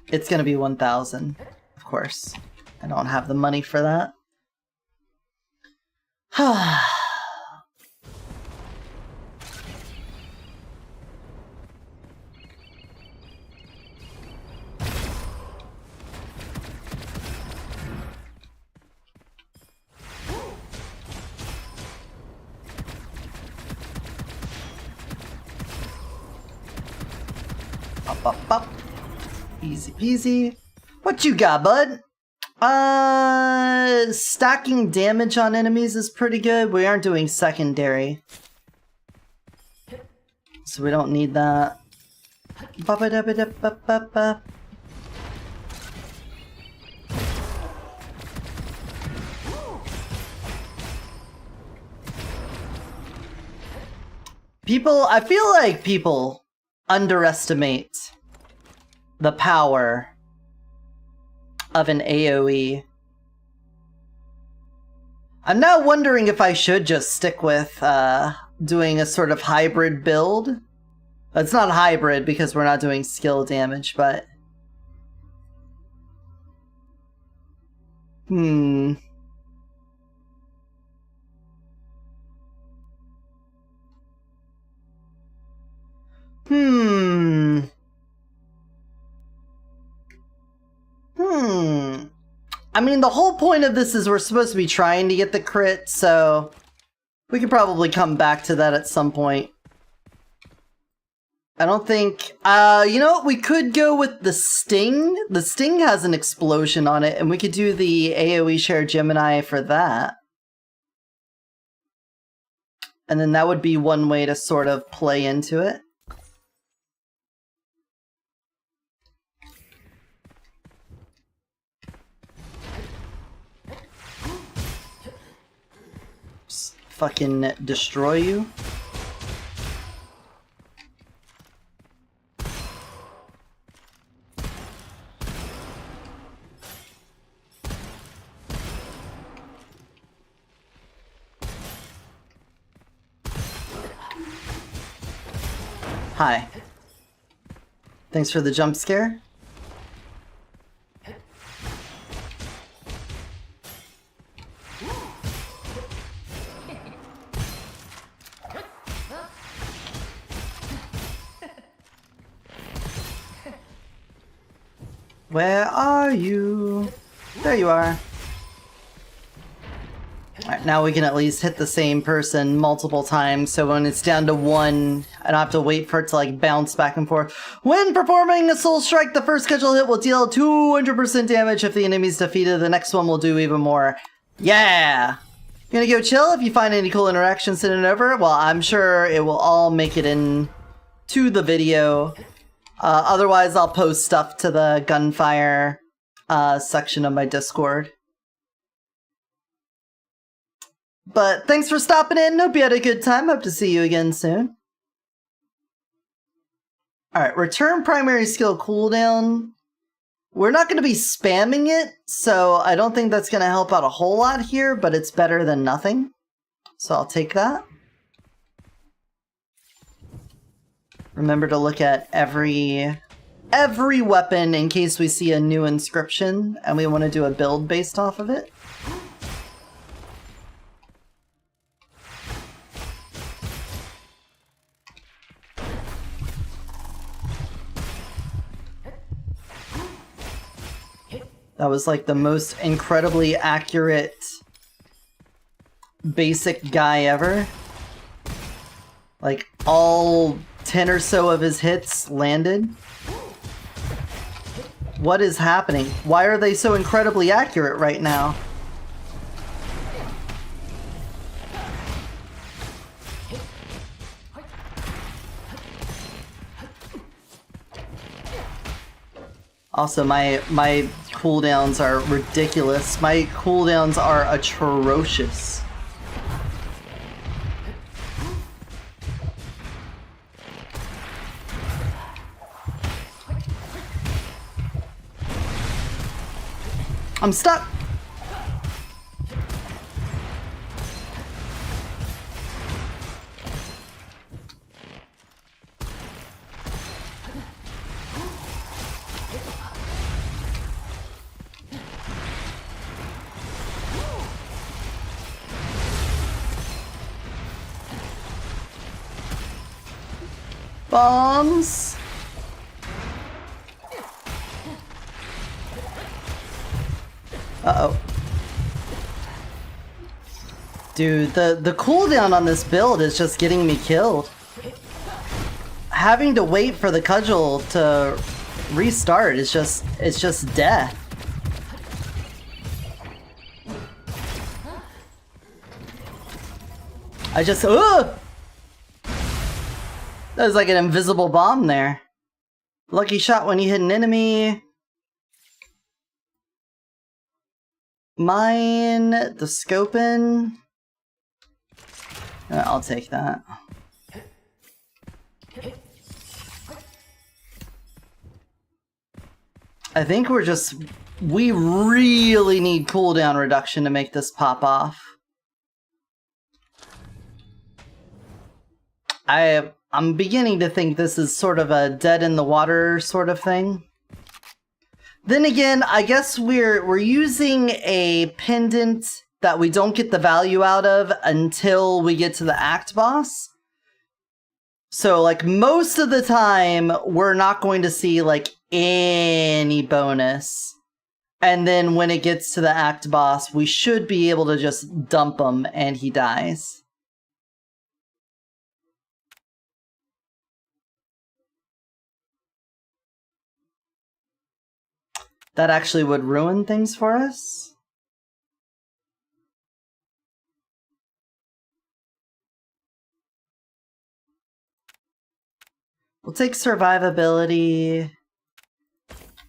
It's gonna be 1,000, of course. I don't have the money for that. Up, up, up. Easy peasy. What you got, bud? Stacking damage on enemies is pretty good. We aren't doing secondary, so we don't need that. Ba-ba-da-ba-da-ba-ba-ba. I feel like people underestimate the power of an AoE. I'm now wondering if I should just stick with doing a sort of hybrid build. It's not hybrid because we're not doing skill damage, but... I mean, the whole point of this is we're supposed to be trying to get the crit, so we could probably come back to that at some point. I don't think... you know what? We could go with the Sting. The Sting has an explosion on it, and we could do the AoE Share Gemini for that. And then that would be one way to sort of play into it. Just fucking destroy you. Hi. Thanks for the jump scare. Where are you? There you are. Alright, now we can at least hit the same person multiple times, so when it's down to one, I don't have to wait for it to like bounce back and forth. When performing a soul strike, the first scheduled hit will deal 200% damage. If the enemy's defeated, the next one will do even more. Yeah! Gonna go chill. If you find any cool interactions, send it over. Well, I'm sure it will all make it in to the video. Otherwise, I'll post stuff to the gunfire section of my Discord. But thanks for stopping in. Hope you had a good time. Hope to see you again soon. Alright, return primary skill cooldown. We're not going to be spamming it, so I don't think that's going to help out a whole lot here, but it's better than nothing. So I'll take that. Remember to look at every weapon in case we see a new inscription and we want to do a build based off of it. That was like the most incredibly accurate basic guy ever. Like all 10 or so of his hits landed. What is happening? Why are they so incredibly accurate right now? Also, my cooldowns are ridiculous. My cooldowns are atrocious. I'm stuck! Bombs! Uh-oh. Dude, the cooldown on this build is just getting me killed. Having to wait for the cudgel to restart is just, it's just death. I just, ugh! That was like an invisible bomb there. Lucky shot when you hit an enemy. Mine, the scoping. I'll take that. I think we really need cooldown reduction to make this pop off. I'm beginning to think this is sort of a dead in the water sort of thing. Then again, I guess we're using a pendant that we don't get the value out of until we get to the act boss. So like most of the time, we're not going to see like any bonus. And then when it gets to the act boss, we should be able to just dump him and he dies. That actually would ruin things for us. We'll take survivability.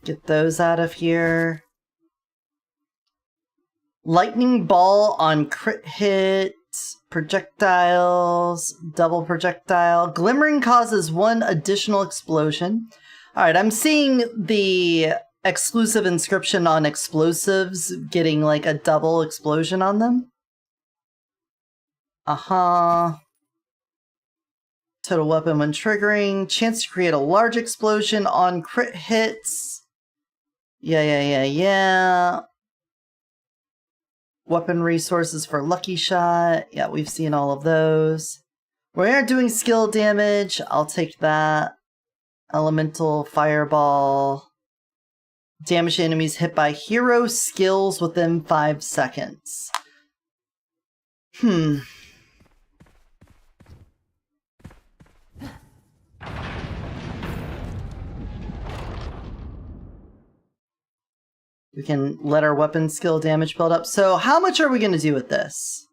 Get those out of here. Lightning ball on crit hit. Projectiles. Double projectile. Glimmering causes 1 additional explosion. Alright, I'm seeing the exclusive inscription on explosives getting like a double explosion on them. Total weapon when triggering. Chance to create a large explosion on crit hits. Yeah. Weapon resources for lucky shot. Yeah, we've seen all of those. We aren't doing skill damage. I'll take that. Elemental fireball. Damage to enemies hit by hero skills within 5 seconds. We can let our weapon skill damage build up. So how much are we going to do with this?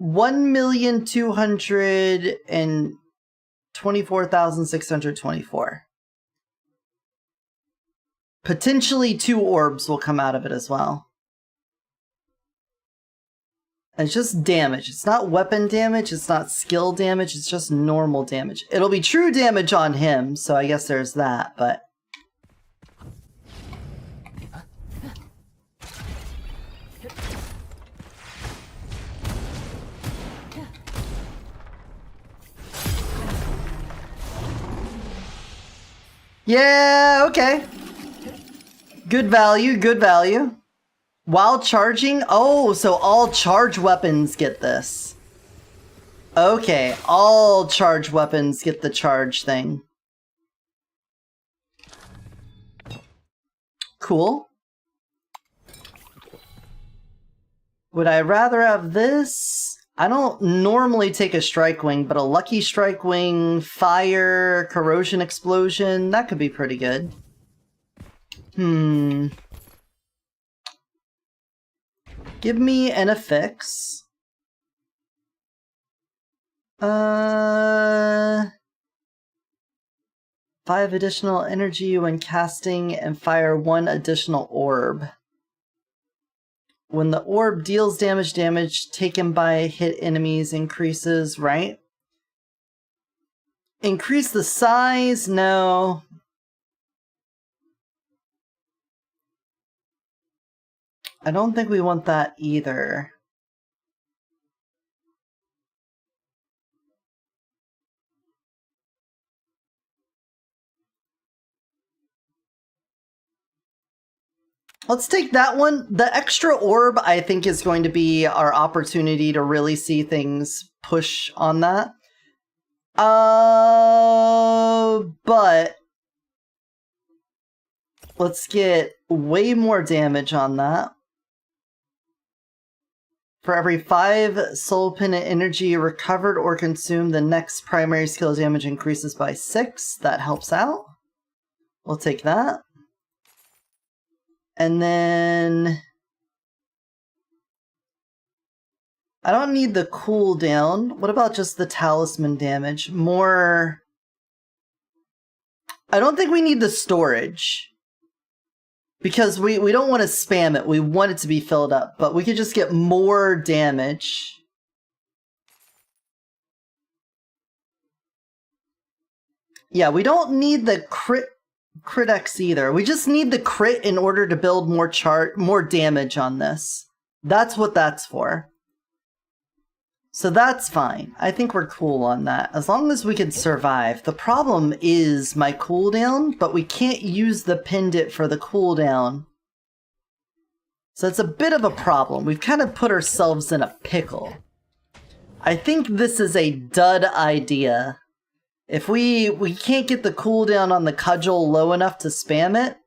1,224,624. Potentially 2 orbs will come out of it as well. And it's just damage. It's not weapon damage. It's not skill damage. It's just normal damage. It'll be true damage on him, so I guess there's that, but... Yeah, okay. Good value, good value. While charging? Oh, so all charge weapons get this. Okay, all charge weapons get the charge thing. Cool. Would I rather have this? I don't normally take a strike wing, but a lucky strike wing, fire, corrosion explosion, that could be pretty good. Give me an affix. 5 additional energy when casting and fire 1 additional orb. When the orb deals damage taken by hit enemies increases, right? Increase the size? No. I don't think we want that either. Let's take that one. The extra orb, I think, is going to be our opportunity to really see things push on that. But let's get way more damage on that. For every 5 soul pendant energy recovered or consumed, the next primary skill damage increases by 6. That helps out. We'll take that. And then... I don't need the cooldown. What about just the talisman damage? More... I don't think we need the storage. Because we don't want to spam it. We want it to be filled up. But we could just get more damage. Yeah, we don't need the crit X either. We just need the crit in order to build more damage on this. That's what that's for. So that's fine. I think we're cool on that. As long as we can survive. The problem is my cooldown, but we can't use the pendant for the cooldown. So it's a bit of a problem. We've kind of put ourselves in a pickle. I think this is a dud idea. If we can't get the cooldown on the cudgel low enough to spam it,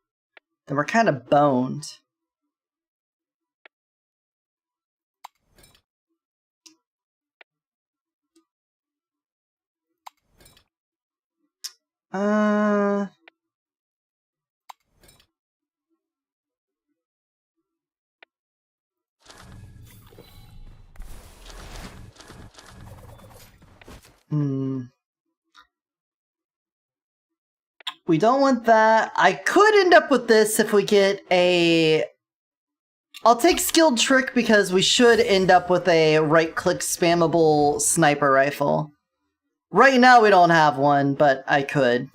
then we're kind of boned. We don't want that. I could end up with this if we get a... I'll take Skilled Trick because we should end up with a right-click spammable sniper rifle. Right now we don't have one, but I could.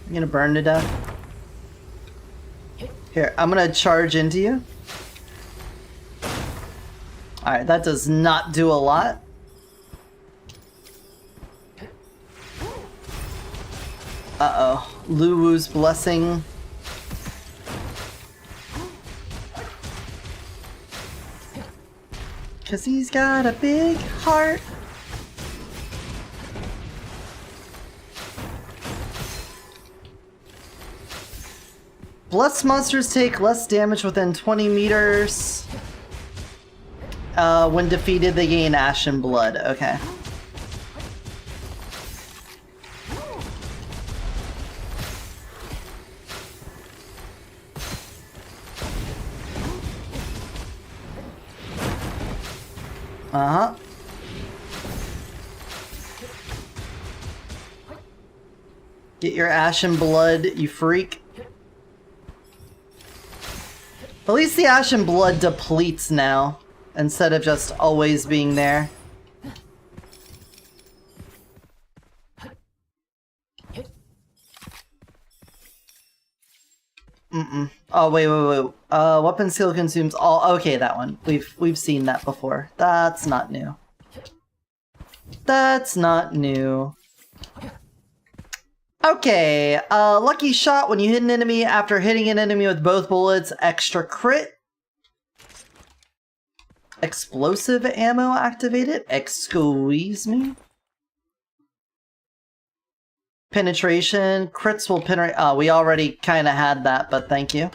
I'm gonna burn to death. Here, I'm gonna charge into you. Alright, that does not do a lot. Uh-oh. Luwu's blessing. Cause he's got a big heart. Blessed monsters take less damage within 20 meters. When defeated, they gain Ashen Blood. Okay. Uh-huh. Get your Ashen Blood, you freak. At least the Ashen Blood depletes now, instead of just always being there. Oh, wait. Weapon skill consumes all... Okay, that one. We've seen that before. That's not new. That's not new. Okay, lucky shot when you hit an enemy after hitting an enemy with both bullets, extra crit. Explosive ammo activated? Excuse me? Penetration, crits will penetrate. Oh, we already kind of had that, but thank you.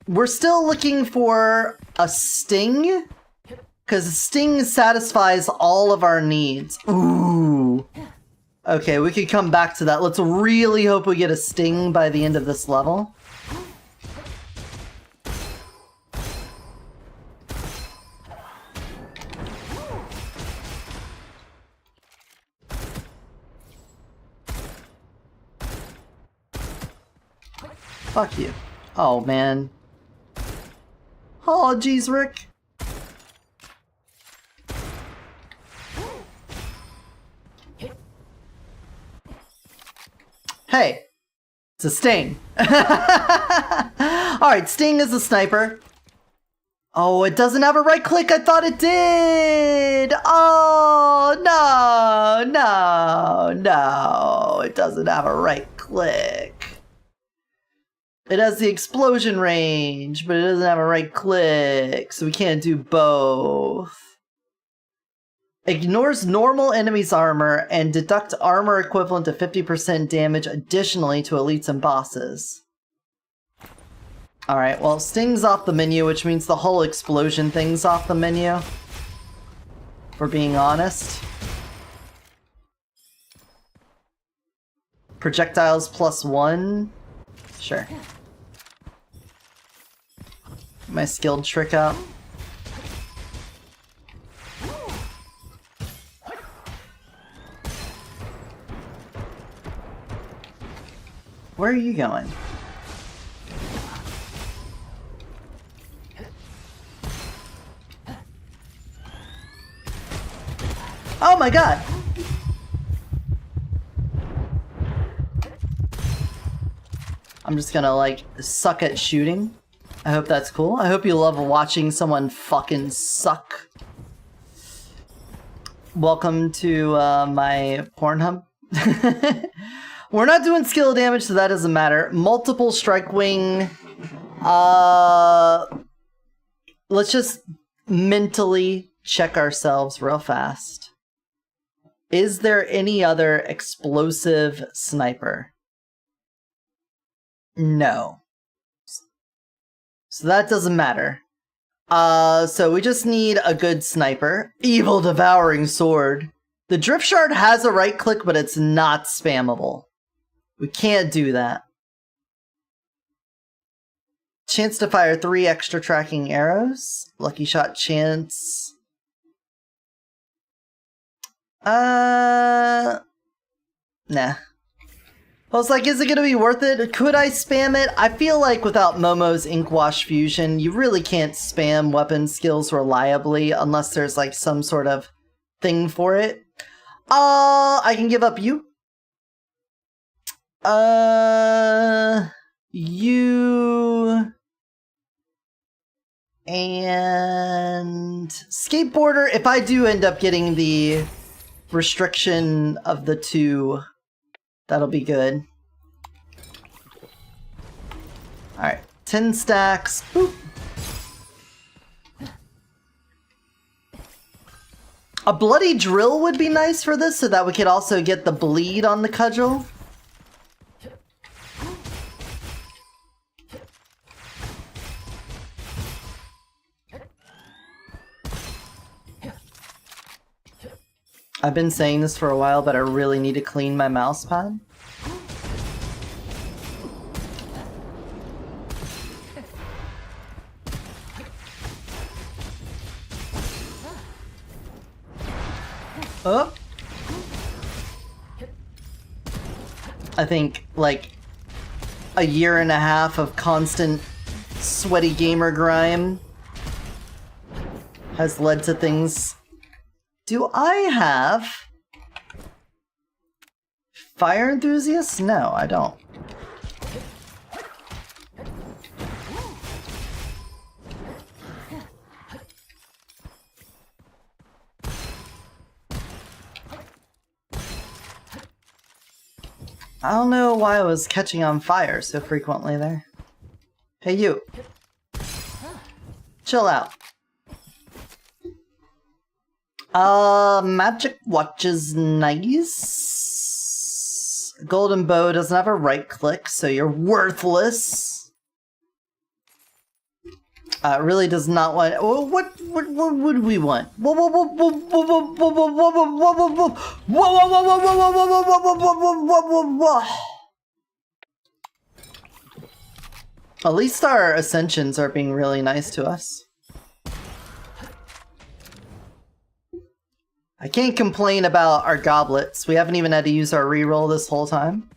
We're still looking for a sting, because sting satisfies all of our needs. Ooh. Okay, we could come back to that. Let's really hope we get a sting by the end of this level. Fuck you. Oh, man. Oh, jeez, Rick. Hey, it's a sting. Alright, sting is a sniper. Oh, it doesn't have a right click. I thought it did. Oh, no. It doesn't have a right click. It has the explosion range, but it doesn't have a right click, so we can't do both. Ignores normal enemies' armor and deduct armor equivalent to 50% damage additionally to elites and bosses. Alright, well, Sting's off the menu, which means the whole explosion thing's off the menu. If we're being honest. Projectiles +1? Sure. My skilled trick out. Where are you going? Oh my god! I'm just gonna, like, suck at shooting. I hope that's cool. I hope you love watching someone fucking suck. Welcome to my Pornhub. We're not doing skill damage, so that doesn't matter. Multiple strike wing. Let's just mentally check ourselves real fast. Is there any other explosive sniper? No. So that doesn't matter. So we just need a good sniper. Evil Devouring Sword. The Drift Shard has a right click, but it's not spammable. We can't do that. Chance to fire 3 extra tracking arrows. Lucky shot chance. Nah. I was like, is it gonna be worth it? Could I spam it? I feel like without Momo's Inkwash Fusion, you really can't spam weapon skills reliably unless there's like some sort of thing for it. I can give up you. You... And... Skateboarder, if I do end up getting the restriction of the 2, that'll be good. Alright, 10 stacks. Boop. A bloody drill would be nice for this so that we could also get the bleed on the cudgel. I've been saying this for a while, but I really need to clean my mouse pad. Oh! I think, like, a year and a half of constant sweaty gamer grime has led to things. Do I have fire enthusiasts? No, I don't. I don't know why I was catching on fire so frequently there. Hey, you. Chill out. Magic watch is nice. Golden bow doesn't have a right click, so you're worthless. It really does not want. What would we want? At least our ascensions are being really nice to us. I can't complain about our goblets. We haven't even had to use our reroll this whole time.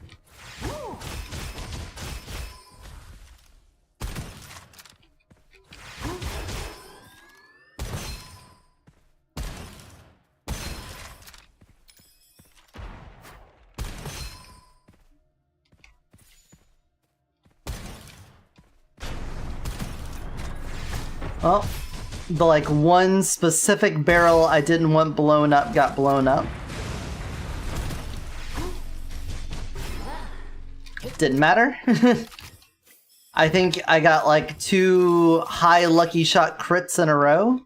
Oh, the like one specific barrel I didn't want blown up got blown up. Didn't matter. I think I got like 2 high lucky shot crits in a row.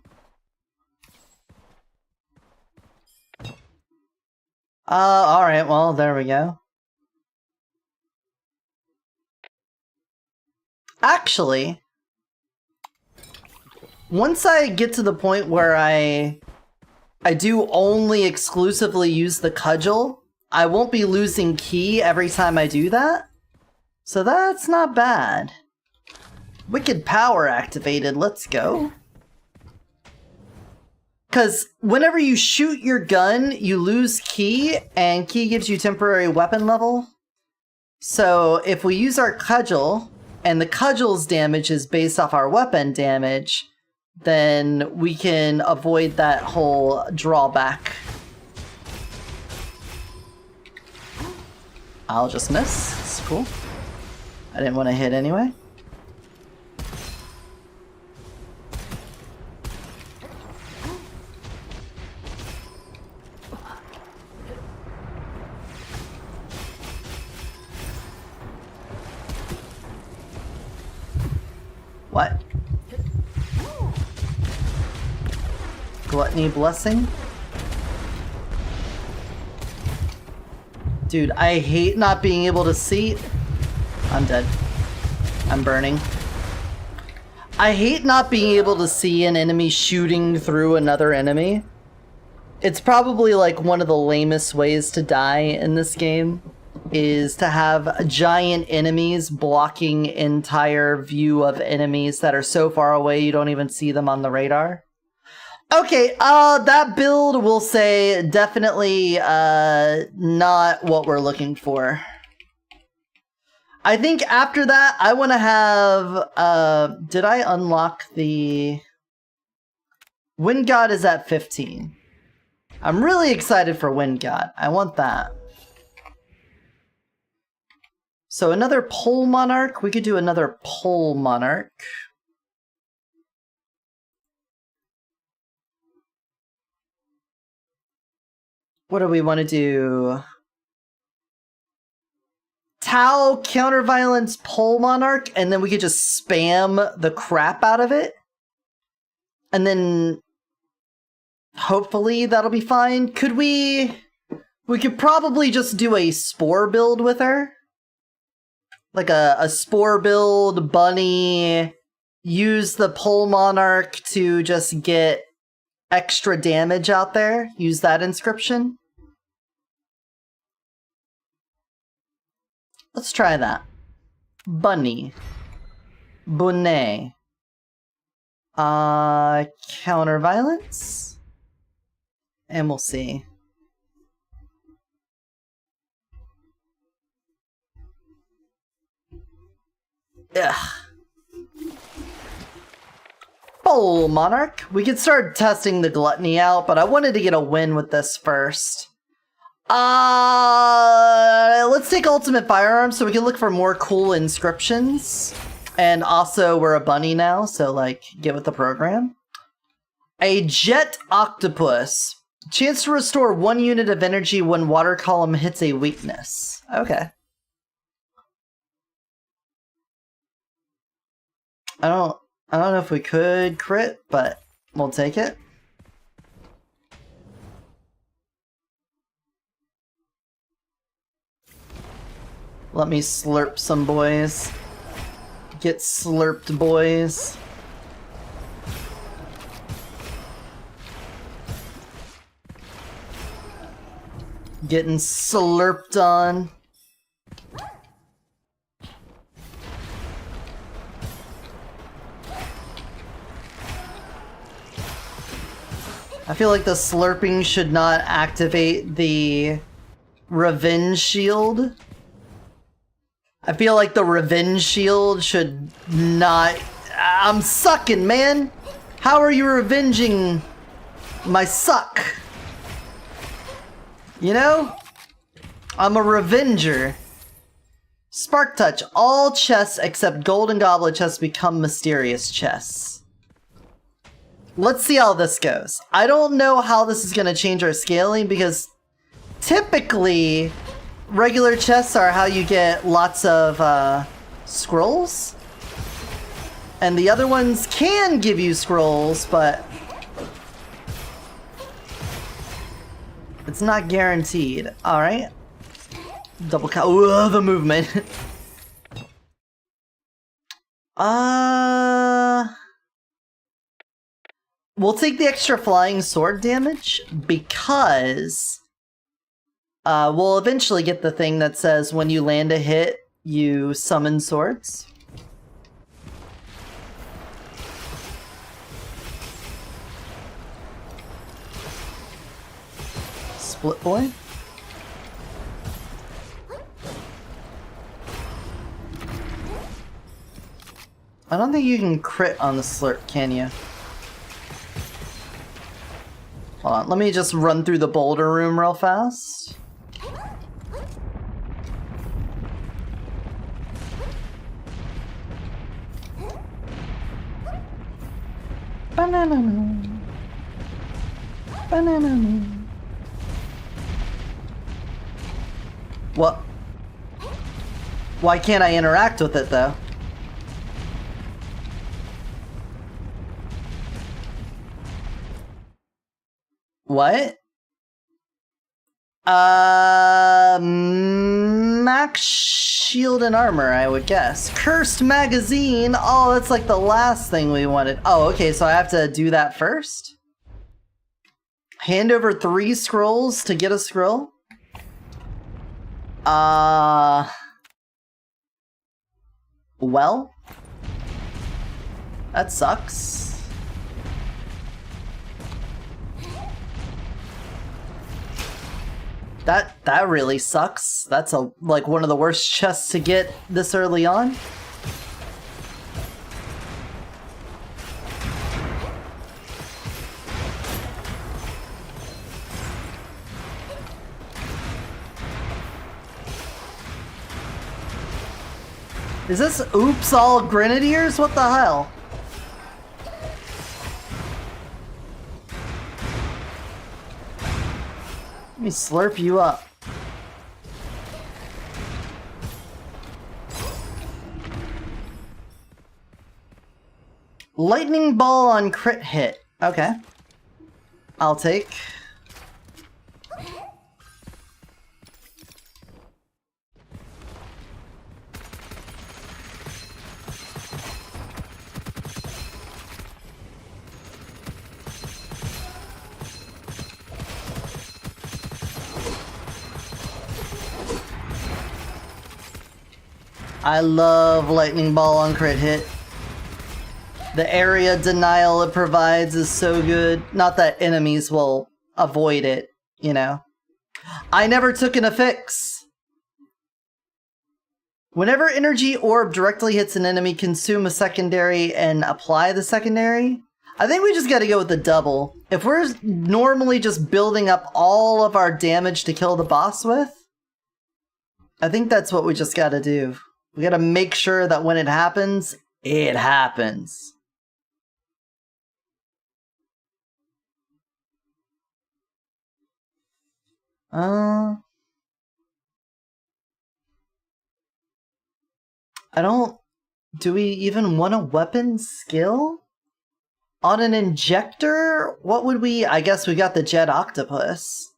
Alright, well, there we go. Actually, once I get to the point where I do only exclusively use the cudgel, I won't be losing ki every time I do that. So that's not bad. Wicked power activated, let's go. Because whenever you shoot your gun, you lose ki, and ki gives you temporary weapon level. So if we use our cudgel, and the cudgel's damage is based off our weapon damage, then we can avoid that whole drawback. I'll just miss. It's cool. I didn't want to hit anyway. What? Gluttony blessing? Dude, I hate not being able to see. I'm dead. I'm burning. I hate not being able to see an enemy shooting through another enemy. It's probably like one of the lamest ways to die in this game. is to have giant enemies blocking entire view of enemies that are so far away you don't even see them on the radar. Okay, that build will say definitely not what we're looking for. I think after that, I want to have, did I unlock the... Wind God is at 15. I'm really excited for Wind God. I want that. So another Pole Monarch. We could do another Pole Monarch. What do we want to do? Tau, Counterviolence, Pole Monarch, and then we could just spam the crap out of it. And then hopefully that'll be fine. Could we could probably just do a Spore build with her. Like a Spore build, Bunny, use the Pole Monarch to just get extra damage out there. Use that inscription. Let's try that. Bunny. Bonnet. Counterviolence. And we'll see. Ugh. Pole Monarch. We could start testing the Gluttony out, but I wanted to get a win with this first. Let's take Ultimate Firearms so we can look for more cool inscriptions. And also, we're a bunny now, so, like, get with the program. A Jet Octopus. Chance to restore 1 unit of energy when water column hits a weakness. Okay. I don't know if we could crit, but we'll take it. Let me slurp some boys. Get slurped, boys. Getting slurped on. I feel like the slurping should not activate the revenge shield. I feel like the revenge shield should not... I'm sucking, man! How are you revenging my suck? You know? I'm a revenger. Spark Touch. All chests except Golden Goblet chests become mysterious chests. Let's see how this goes. I don't know how this is going to change our scaling because typically regular chests are how you get lots of scrolls. And the other ones can give you scrolls, but it's not guaranteed. Alright. Double count. Ooh, the movement. We'll take the extra flying sword damage because we'll eventually get the thing that says when you land a hit, you summon swords. Split boy. I don't think you can crit on the slurp, can you? Hold on, let me just run through the boulder room real fast. Banana. Banana. What? Why can't I interact with it though? What? Max shield and armor, I would guess. Cursed magazine. Oh, that's like the last thing we wanted. Oh, okay, so I have to do that first? Hand over 3 scrolls to get a scroll? Well, that sucks. That really sucks. That's like one of the worst chests to get this early on. Is this oops all grenadiers? What the hell? Let me slurp you up. Lightning ball on crit hit. Okay. I'll take. I love lightning ball on crit hit. The area denial it provides is so good. Not that enemies will avoid it, you know. I never took an affix. Whenever energy orb directly hits an enemy, consume a secondary and apply the secondary. I think we just gotta go with the double. If we're normally just building up all of our damage to kill the boss with, I think that's what we just gotta do. We gotta make sure that when it happens, it happens. Do we even want a weapon skill? On an injector? What would we, I guess we got the jet octopus.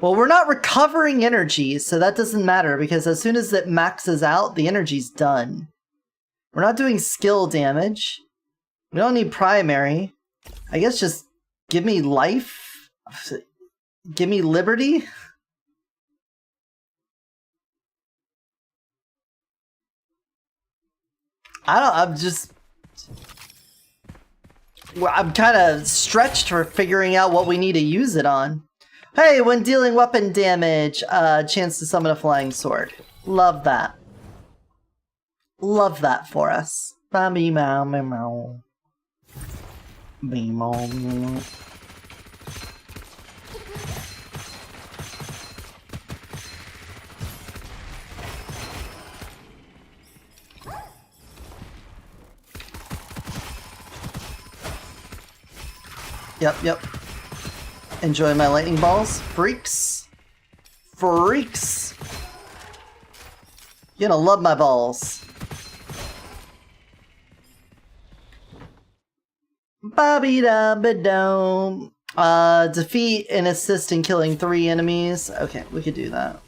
Well, we're not recovering energy, so that doesn't matter, because as soon as it maxes out, the energy's done. We're not doing skill damage. We don't need primary. I guess just give me life. Give me liberty. I'm kind of stretched for figuring out what we need to use it on. Hey, when dealing weapon damage, chance to summon a flying sword. Love that. Love that for us. Ba-bee-mow-meow. Bee-mow. Yep. Enjoy my lightning balls. Freaks. Freaks. You're gonna love my balls. Ba-bee-da-ba-dome. Defeat and assist in killing 3 enemies. Okay, we could do that.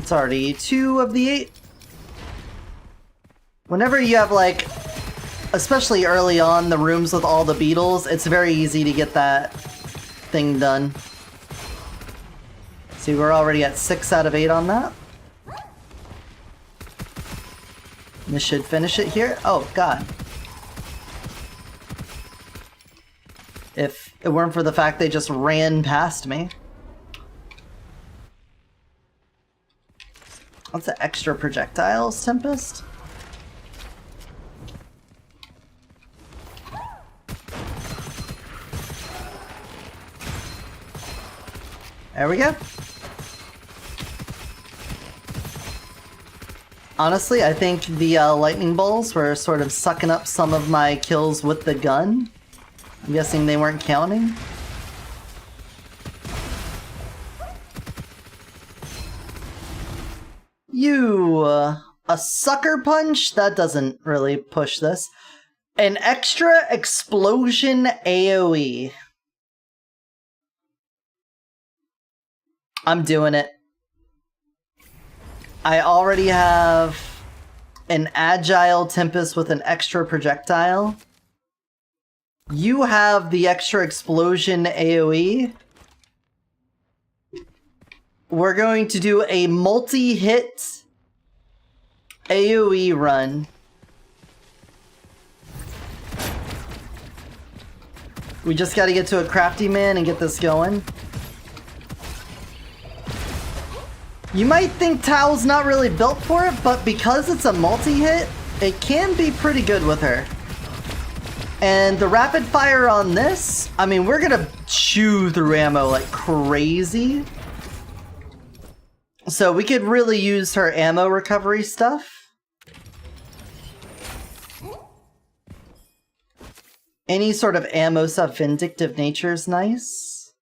It's already 2 of the 8. Whenever you have, like, especially early on, the rooms with all the beetles, it's very easy to get that thing done. See, we're already at 6 out of 8 on that. This should finish it here. Oh, God. If it weren't for the fact they just ran past me. What's the extra projectiles, Tempest? There we go. Honestly, I think the lightning bolts were sort of sucking up some of my kills with the gun. I'm guessing they weren't counting. You, a sucker punch? That doesn't really push this. An extra explosion AoE. I'm doing it. I already have an agile Tempest with an extra projectile. You have the extra explosion AoE. We're going to do a multi-hit AoE run. We just gotta get to a crafty man and get this going. You might think Tao's not really built for it, but because it's a multi-hit, it can be pretty good with her. And the rapid fire on this, I mean, we're gonna chew through ammo like crazy. So we could really use her ammo recovery stuff. Any sort of ammo stuff, vindictive nature is nice.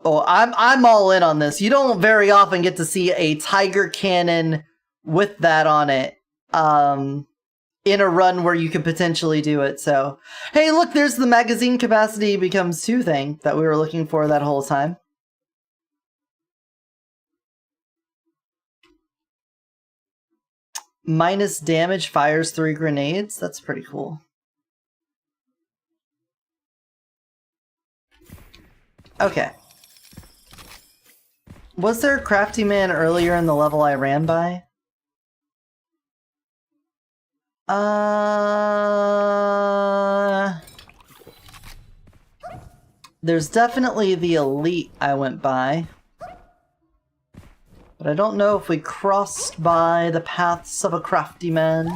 Oh, I'm all in on this. You don't very often get to see a tiger cannon with that on it. In a run where you could potentially do it, so... Hey, look, there's the magazine capacity becomes 2 thing that we were looking for that whole time. Minus damage, fires 3 grenades. That's pretty cool. Okay. Was there a crafty man earlier in the level I ran by? There's definitely the elite I went by. But I don't know if we crossed by the paths of a crafty man.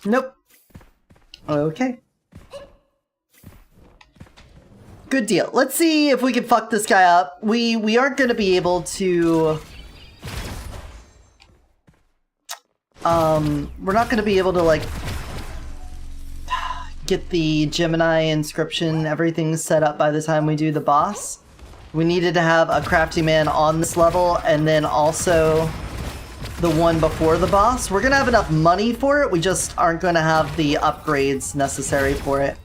Nope. Okay. Good deal. Let's see if we can fuck this guy up. We aren't gonna be able to... we're not gonna be able to, like, get the Gemini inscription, everything set up by the time we do the boss. We needed to have a crafty man on this level, and then also the one before the boss. We're gonna have enough money for it, we just aren't gonna have the upgrades necessary for it.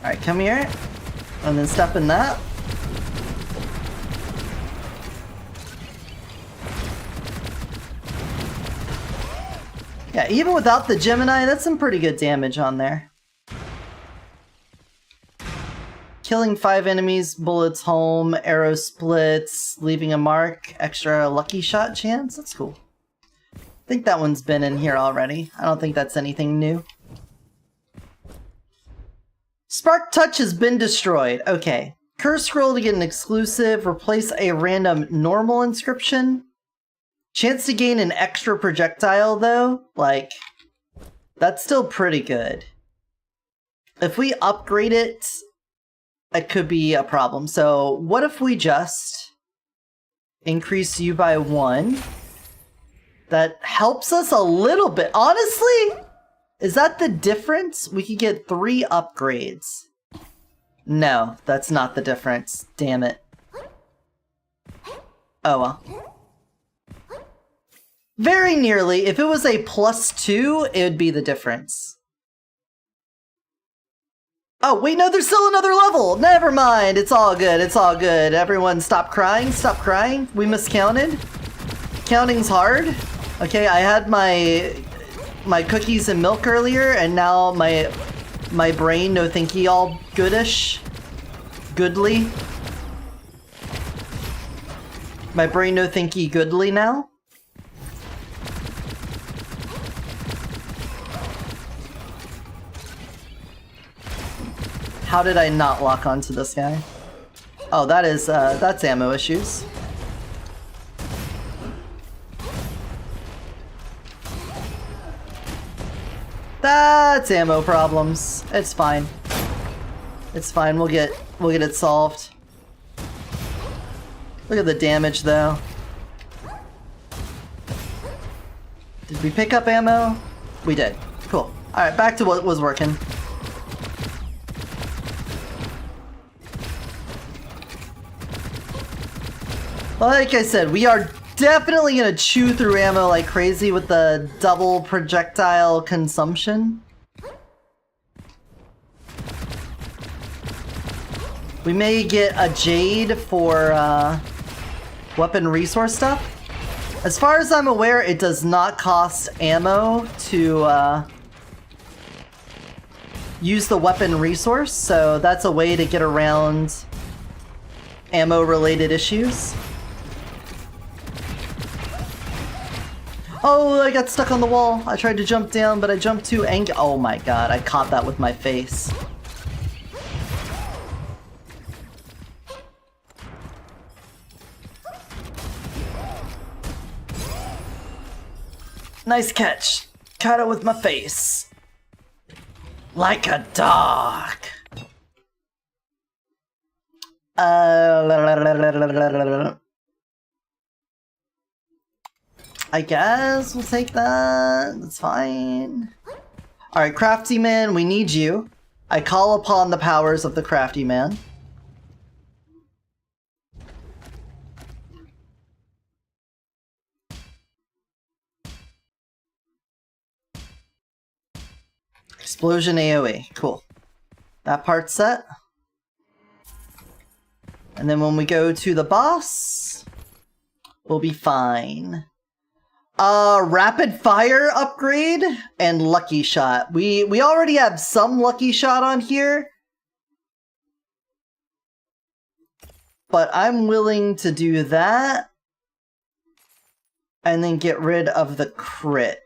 Alright, come here, and then step in that. Yeah, even without the Gemini, that's some pretty good damage on there. Killing 5 enemies, bullets home, arrow splits, leaving a mark, extra lucky shot chance, that's cool. I think that one's been in here already. I don't think that's anything new. Spark Touch has been destroyed. Okay. Curse Scroll to get an exclusive. Replace a random normal inscription. Chance to gain an extra projectile, though. Like, that's still pretty good. If we upgrade it, it could be a problem. So, what if we just increase you by 1? That helps us a little bit. Honestly... Is that the difference? We could get 3 upgrades. No, that's not the difference. Damn it. Oh well. Very nearly. If it was a +2, it would be the difference. Oh, wait, no, there's still another level! Never mind, it's all good, it's all good. Everyone stop crying, stop crying. We miscounted. Counting's hard. Okay, I had my cookies and milk earlier, and now my brain no thinky all goodish. Goodly. My brain no thinky goodly now. How did I not lock onto this guy? Oh, that is, that's ammo issues. That's ammo problems. It's fine. It's fine. We'll get it solved. Look at the damage, though. Did we pick up ammo? We did. Cool. All right, back to what was working. Like I said, we are definitely gonna chew through ammo like crazy with the double projectile consumption. We may get a Jade for weapon resource stuff. As far as I'm aware, it does not cost ammo to use the weapon resource, so that's a way to get around ammo-related issues. Oh, I got stuck on the wall. I tried to jump down, but I jumped too oh my god, I caught that with my face. Nice catch. Caught it with my face. Like a dog. I guess we'll take that. That's fine. Alright, Crafty Man, we need you. I call upon the powers of the Crafty Man. Explosion AoE. Cool. That part's set. And then when we go to the boss, we'll be fine. Rapid fire upgrade and lucky shot. We already have some lucky shot on here, but I'm willing to do that and then get rid of the crit.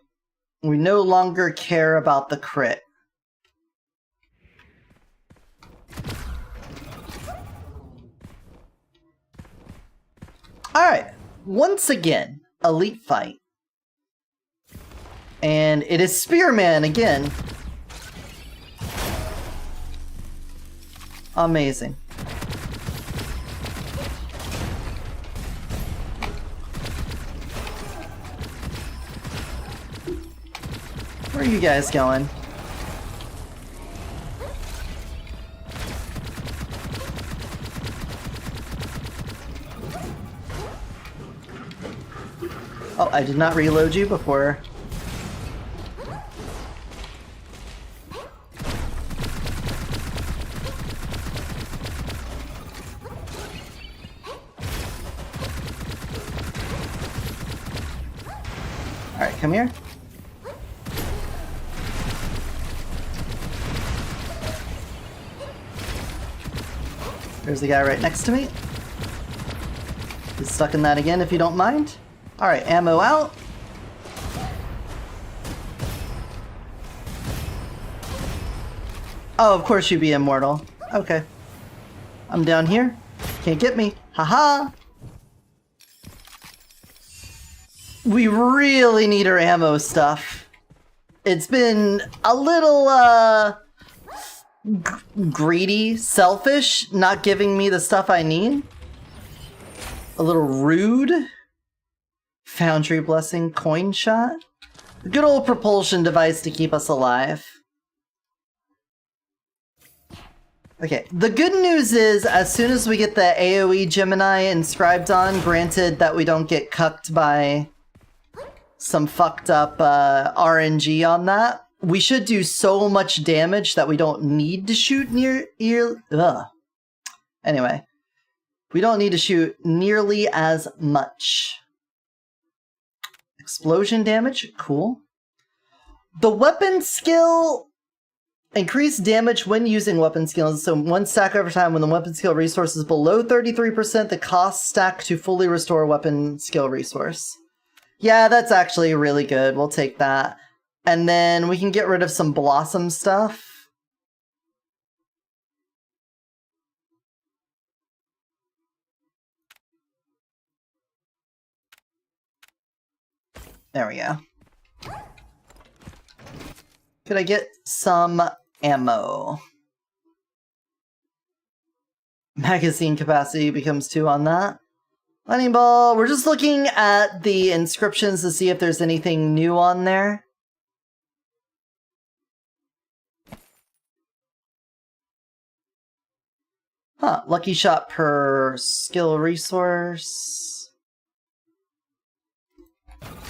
We no longer care about the crit. Alright, once again, elite fight. And it is Spearman again. Amazing. Where are you guys going? Oh, I did not reload you before. Alright, come here. There's the guy right next to me. He's stuck in that again if you don't mind. Alright, ammo out. Oh, of course you'd be immortal. Okay. I'm down here. Can't get me. Haha! We really need our ammo stuff. It's been a little, greedy, selfish, not giving me the stuff I need. A little rude. Foundry Blessing, Coin Shot. A good old propulsion device to keep us alive. Okay, the good news is, as soon as we get the AoE Gemini inscribed on, granted that we don't get cucked by some fucked up RNG on that, we should do so much damage that we don't need to shoot Anyway, we don't need to shoot nearly as much. Explosion damage, cool. The weapon skill, increased damage when using weapon skills, so 1 stack over time when the weapon skill resource is below 33%, the cost stack to fully restore weapon skill resource. Yeah, that's actually really good, we'll take that. And then we can get rid of some Blossom stuff. There we go. Could I get some ammo? Magazine capacity becomes 2 on that. Lightning Ball, we're just looking at the inscriptions to see if there's anything new on there. Huh, lucky shot per skill resource.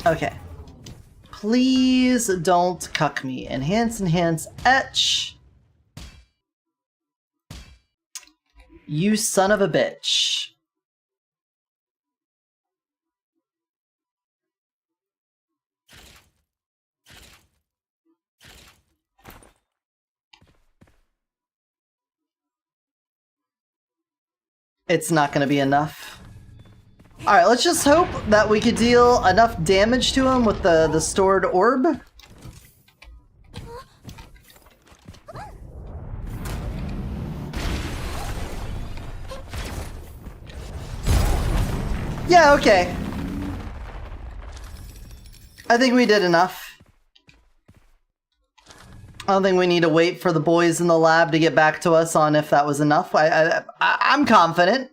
Okay. Please don't cuck me. Enhance, etch. You son of a bitch. It's not gonna be enough. Alright, let's just hope that we could deal enough damage to him with the stored orb. Yeah, okay. I think we did enough. I don't think we need to wait for the boys in the lab to get back to us on if that was enough. I'm confident.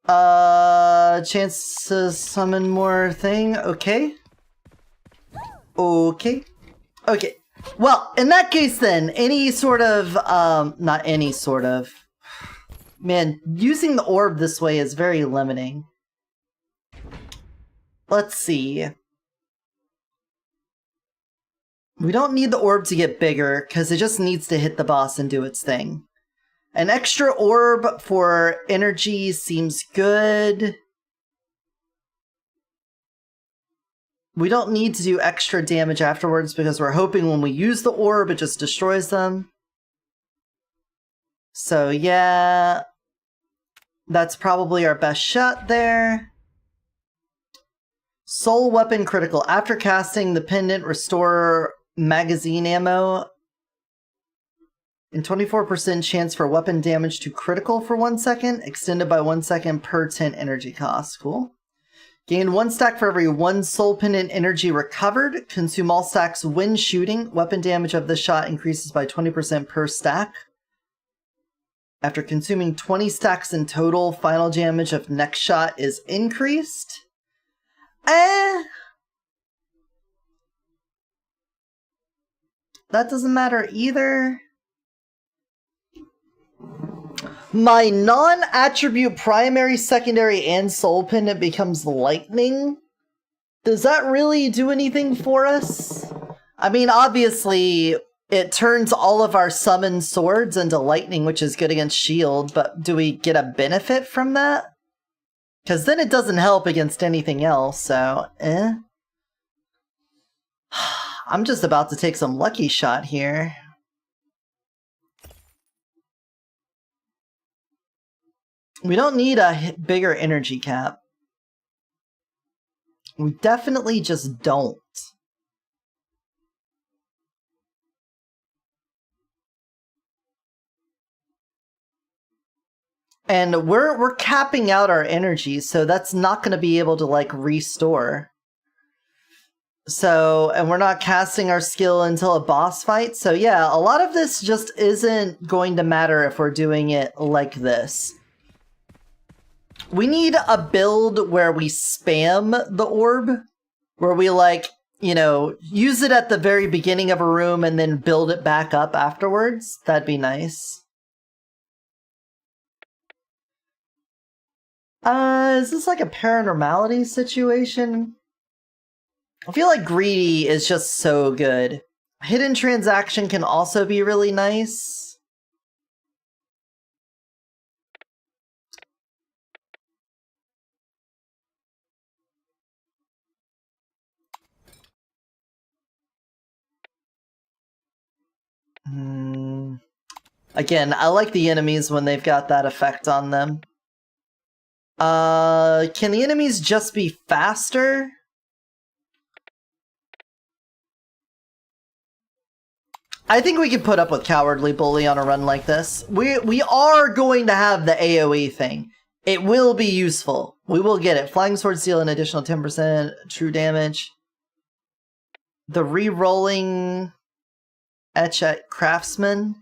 Chance to summon more thing. Okay. Okay. Okay. Well, in that case then, any sort of, not any sort of. Man, using the orb this way is very limiting. Let's see. We don't need the orb to get bigger, because it just needs to hit the boss and do its thing. An extra orb for energy seems good. We don't need to do extra damage afterwards, because we're hoping when we use the orb, it just destroys them. So yeah, that's probably our best shot there. Soul Weapon Critical. After casting the pendant, restore magazine ammo and 24% chance for weapon damage to critical for 1 second, extended by 1 second per 10 energy cost. Cool. Gain 1 stack for every 1 soul pendant energy recovered. Consume all stacks when shooting. Weapon damage of this shot increases by 20% per stack. After consuming 20 stacks in total, final damage of next shot is increased. That doesn't matter either. My non-attribute primary, secondary, and soul pendant becomes lightning. Does that really do anything for us? I mean, obviously, it turns all of our summoned swords into lightning, which is good against shield, but do we get a benefit from that? Because then it doesn't help against anything else, so I'm just about to take some lucky shot here. We don't need a bigger energy cap. We definitely just don't. And we're capping out our energy, so that's not going to be able to, like, restore. So, and we're not casting our skill until a boss fight, so yeah, a lot of this just isn't going to matter if we're doing it like this. We need a build where we spam the orb, where we, like, you know, use it at the very beginning of a room and then build it back up afterwards. That'd be nice. Is this like a paranormality situation? I feel like greedy is just so good. Hidden transaction can also be really nice. Again, I like the enemies when they've got that effect on them. Can the enemies just be faster? I think we can put up with Cowardly Bully on a run like this. We are going to have the AoE thing. It will be useful. We will get it. Flying Swords deal an additional 10% true damage. The re-rolling etch at Craftsman.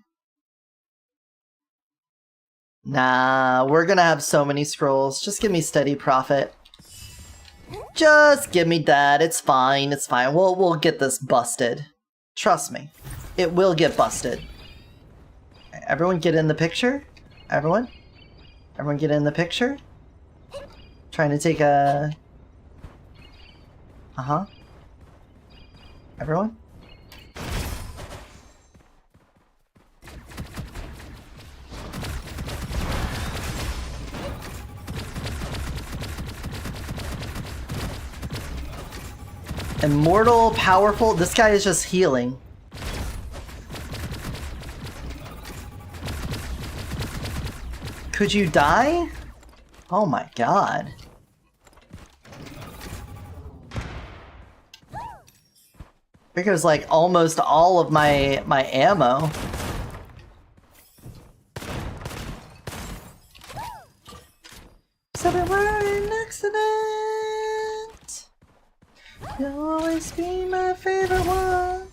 Nah, we're gonna have so many scrolls. Just give me Steady Profit. Just give me that. It's fine. It's fine. We'll get this busted. Trust me. It will get busted. Everyone get in the picture? Everyone? Everyone get in the picture? Trying to take a... Uh-huh. Everyone? Immortal, powerful. This guy is just healing. Could you die? Oh my god. There goes like almost all of my ammo. So we were in an accident. You'll always be my favorite one.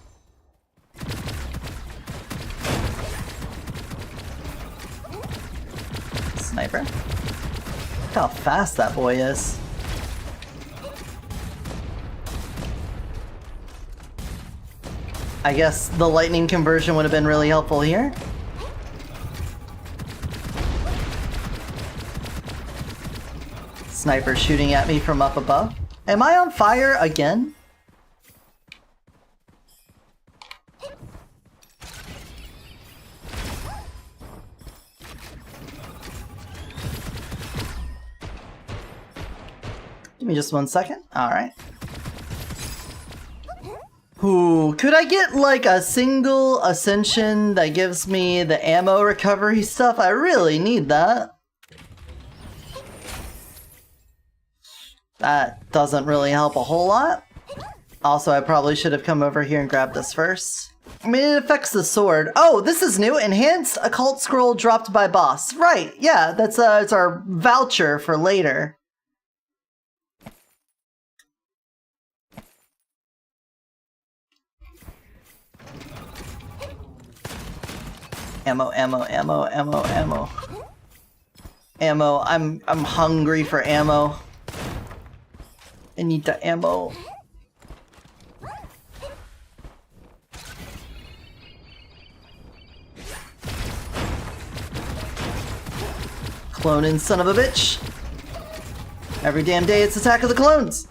Sniper. Look how fast that boy is. I guess the lightning conversion would have been really helpful here. Sniper shooting at me from up above. Am I on fire again? Give me just 1 second. Alright. Ooh, could I get like a single ascension that gives me the ammo recovery stuff? I really need that. That doesn't really help a whole lot. Also, I probably should have come over here and grabbed this first. I mean, it affects the sword. Oh, this is new. Enhanced occult scroll dropped by boss. Right, yeah, that's it's our voucher for later. Ammo, ammo, ammo, ammo, ammo. Ammo, I'm hungry for ammo. I need the ammo. Cloning son of a bitch. Every damn day it's Attack of the Clones.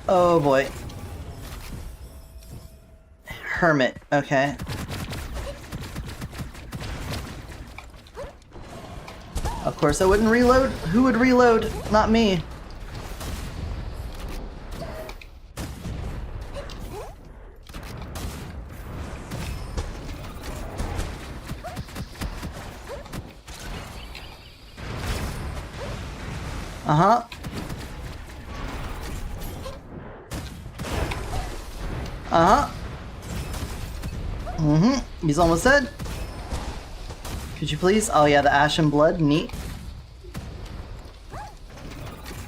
Oh boy. Hermit, okay. Of course I wouldn't reload. Who would reload? Not me. Uh-huh. Uh-huh. Mm-hmm. He's almost dead. Could you please? Oh yeah, the Ashen Blood. Neat.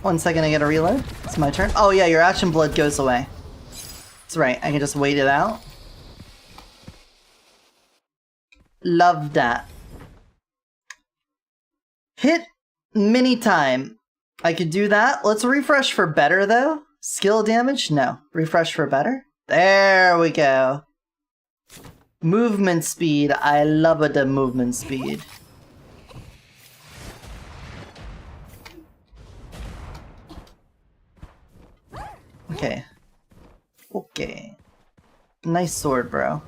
1 second, I gotta reload. It's my turn. Oh yeah, your Ashen Blood goes away. That's right, I can just wait it out. Love that. Hit mini time. I could do that. Let's refresh for better though. Skill damage? No. Refresh for better. There we go. Movement speed. I love the movement speed. Okay. Okay. Nice sword, bro.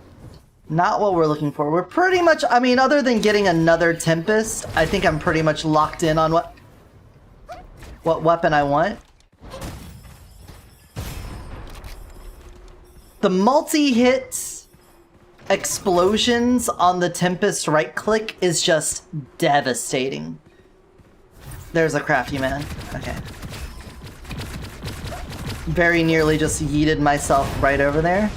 Not what we're looking for. We're pretty much, I mean, other than getting another Tempest, I think I'm pretty much locked in on what weapon I want. The multi-hit explosions on the Tempest right-click is just devastating. There's a crafty man. Okay. Very nearly just yeeted myself right over there.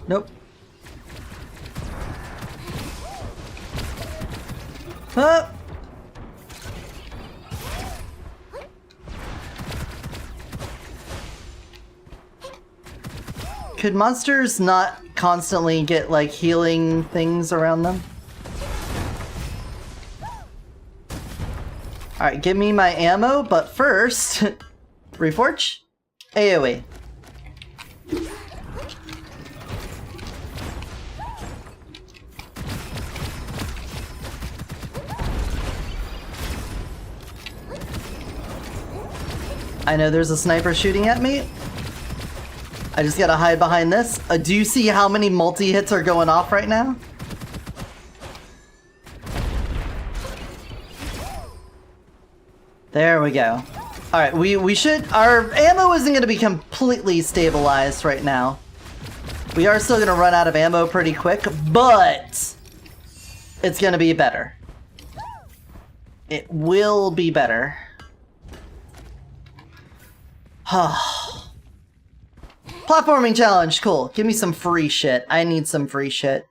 Nope. Huh? Could monsters not constantly get like healing things around them? Alright, give me my ammo, but first... Reforge? AoE. I know there's a sniper shooting at me. I just gotta hide behind this. Do you see how many multi-hits are going off right now? There we go. Alright, we should... Our ammo isn't gonna be completely stabilized right now. We are still gonna run out of ammo pretty quick, but... it's gonna be better. It will be better. Platforming challenge, cool. Give me some free shit. I need some free shit.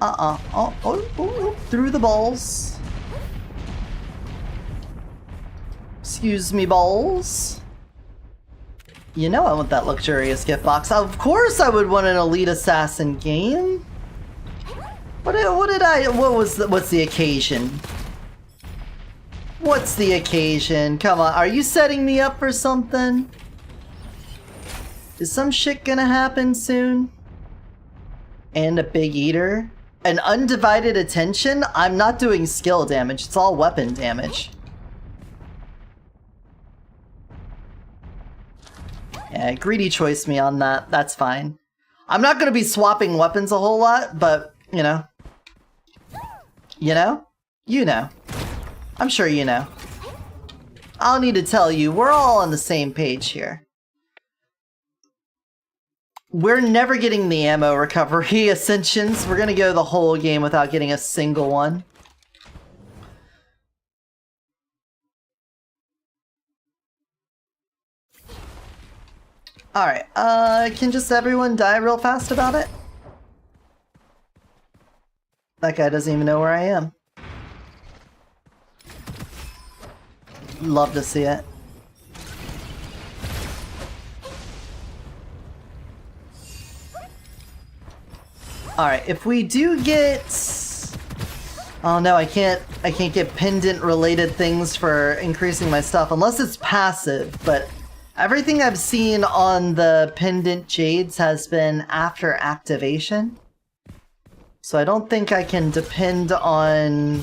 Oh, through the balls. Excuse me, balls. You know I want that luxurious gift box. Of course I would want an Elite Assassin game. What's the occasion? What's the occasion? Come on, are you setting me up for something? Is some shit gonna happen soon? And a big eater? An undivided attention? I'm not doing skill damage, it's all weapon damage. Yeah, greedy choice me on that, that's fine. I'm not gonna be swapping weapons a whole lot, but, you know. You know? You know. I'm sure you know. I'll need to tell you, we're all on the same page here. We're never getting the ammo recovery ascensions. We're gonna go the whole game without getting a single one. Alright, can just everyone die real fast about it? That guy doesn't even know where I am. Love to see it. Alright, if we do get... Oh no, I can't get pendant related things for increasing my stuff unless it's passive, but everything I've seen on the pendant jades has been after activation. So I don't think I can depend on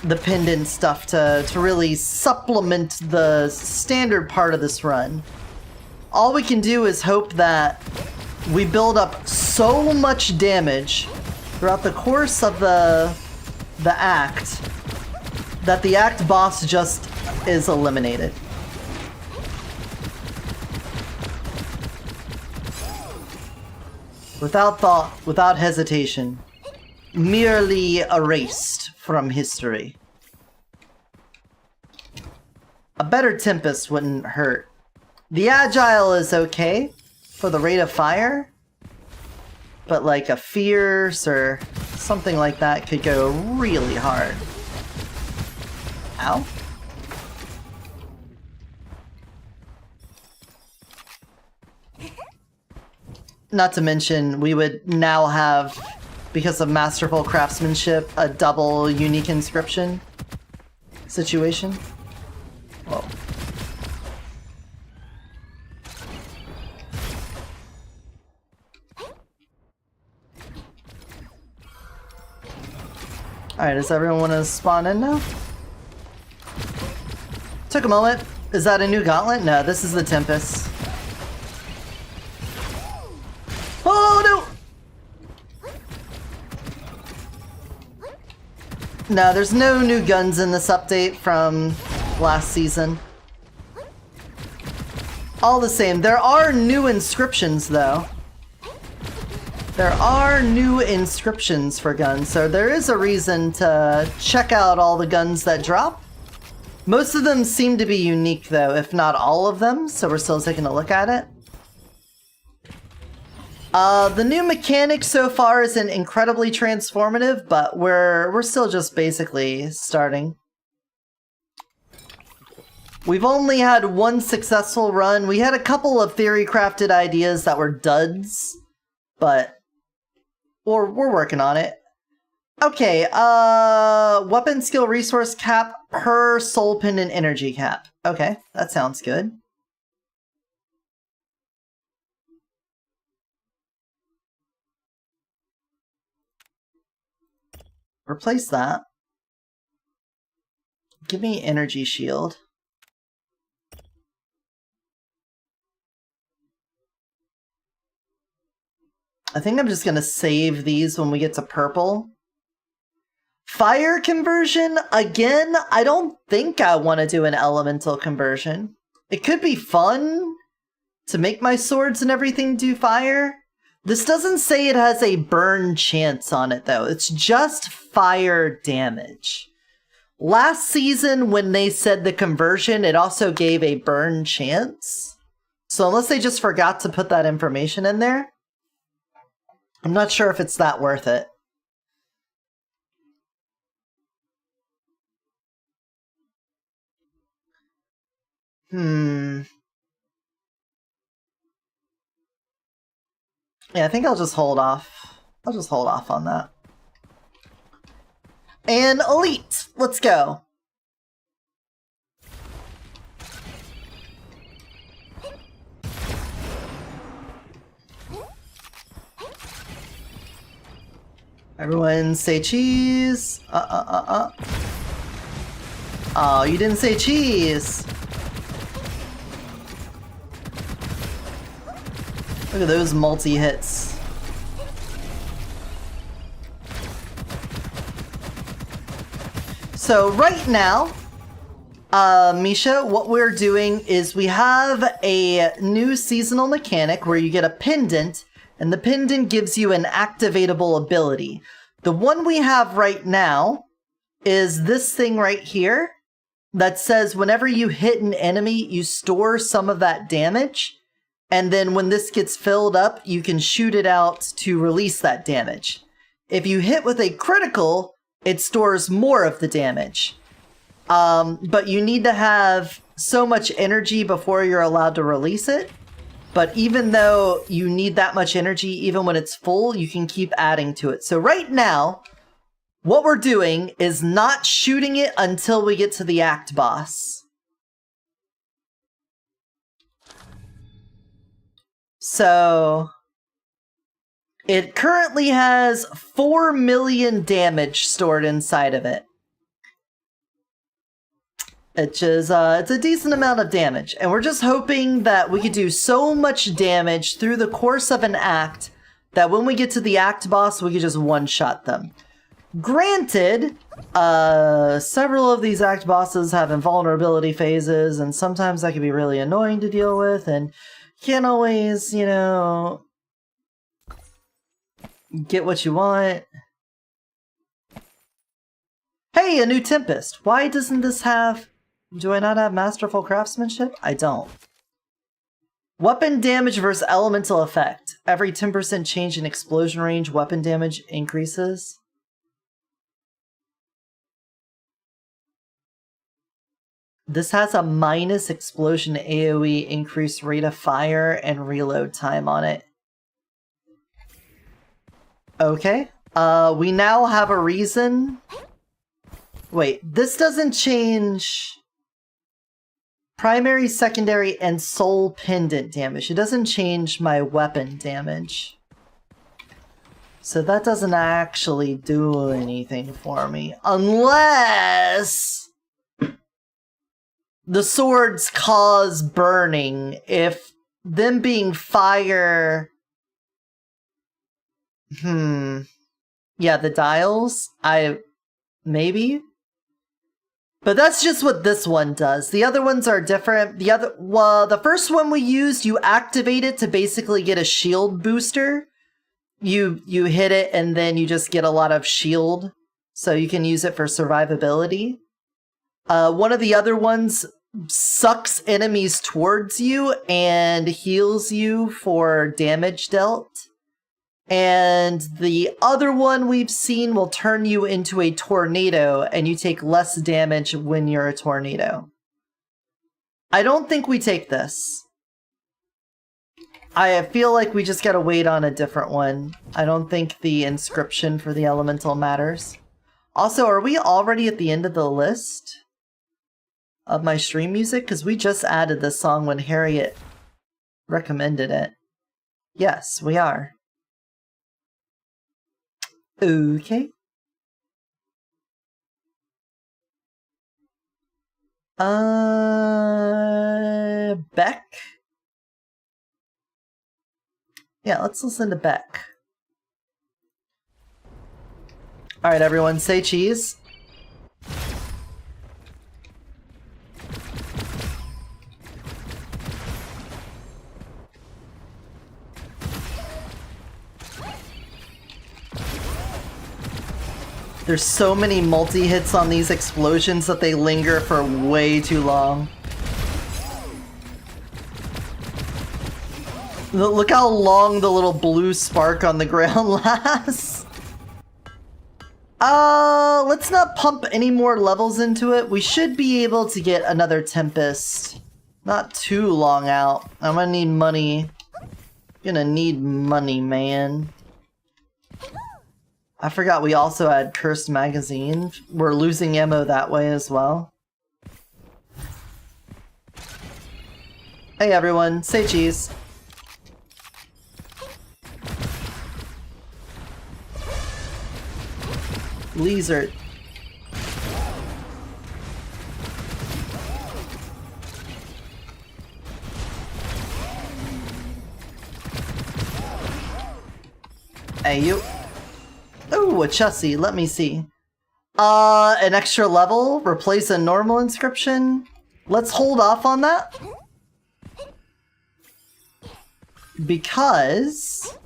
the pendant stuff to really supplement the standard part of this run. All we can do is hope that we build up so much damage throughout the course of the act that the act boss just is eliminated. Without thought, without hesitation. Merely erased from history. A better Tempest wouldn't hurt. The Agile is okay for the rate of fire, but like a Fierce or something like that could go really hard. Ow. Not to mention, we would now have, because of masterful craftsmanship, a double unique inscription situation. Whoa. Alright, does everyone want to spawn in now? Took a moment. Is that a new gauntlet? No, this is the Tempest. Oh no! No, there's no new guns in this update from last season. All the same, there are new inscriptions though. There are new inscriptions for guns, so there is a reason to check out all the guns that drop. Most of them seem to be unique though, if not all of them, so we're still taking a look at it. The new mechanic so far isn't incredibly transformative, but we're still just basically starting. We've only had one successful run. We had a couple of theory-crafted ideas that were duds, but we're working on it. Okay, weapon skill resource cap per soul pendant energy cap. Okay, that sounds good. Replace that. Give me energy shield. I think I'm just gonna save these when we get to purple. Fire conversion, again, I don't think I want to do an elemental conversion. It could be fun to make my swords and everything do fire. This doesn't say it has a burn chance on it, though. It's just fire damage. Last season, when they said the conversion, it also gave a burn chance. So unless they just forgot to put that information in there, I'm not sure if it's that worth it. Yeah, I think I'll just hold off. I'll just hold off on that. And Elite! Let's go! Everyone say cheese! Oh, you didn't say cheese! Look at those multi-hits. So right now, Misha, what we're doing is we have a new seasonal mechanic where you get a pendant, and the pendant gives you an activatable ability. The one we have right now is this thing right here that says whenever you hit an enemy, you store some of that damage. And then when this gets filled up, you can shoot it out to release that damage. If you hit with a critical, it stores more of the damage. But you need to have so much energy before you're allowed to release it. But even though you need that much energy, even when it's full, you can keep adding to it. So right now, what we're doing is not shooting it until we get to the Act boss. So it currently has 4 million damage stored inside of it. Which is, it's a decent amount of damage. And we're just hoping that we could do so much damage through the course of an act that when we get to the Act boss, we could just one-shot them. Granted, several of these Act bosses have invulnerability phases, and sometimes that can be really annoying to deal with, and can't always, you know, get what you want. Hey, a new Tempest. Why doesn't this have... Do I not have Masterful Craftsmanship? I don't. Weapon damage versus elemental effect. Every 10% change in explosion range, weapon damage increases. This has a minus explosion AoE increased rate of fire and reload time on it. Okay. We now have a reason. Wait, this doesn't change primary, secondary, and soul pendant damage. It doesn't change my weapon damage. So that doesn't actually do anything for me. Unless the swords cause burning. If them being fire... Yeah, the dials? Maybe? But that's just what this one does. The other ones are different. The first one we used, you activate it to basically get a shield booster. You hit it and then you just get a lot of shield. So you can use it for survivability. One of the other ones sucks enemies towards you and heals you for damage dealt. And the other one we've seen will turn you into a tornado, and you take less damage when you're a tornado. I don't think we take this. I feel like we just gotta wait on a different one. I don't think the inscription for the elemental matters. Also, are we already at the end of the list of my stream music? Because we just added this song when Harriet recommended it. Yes, we are. Okay. Beck? Yeah, let's listen to Beck. Alright, everyone, say cheese. There's so many multi-hits on these explosions that they linger for way too long. Look how long the little blue spark on the ground lasts. Let's not pump any more levels into it. We should be able to get another Tempest. Not too long out. I'm gonna need money. Gonna need money, man. I forgot we also had Cursed Magazine. We're losing ammo that way as well. Hey everyone, say cheese. Lizard. Hey you. Ooh, a Chussie, let me see. An extra level, replace a normal inscription. Let's hold off on that. Because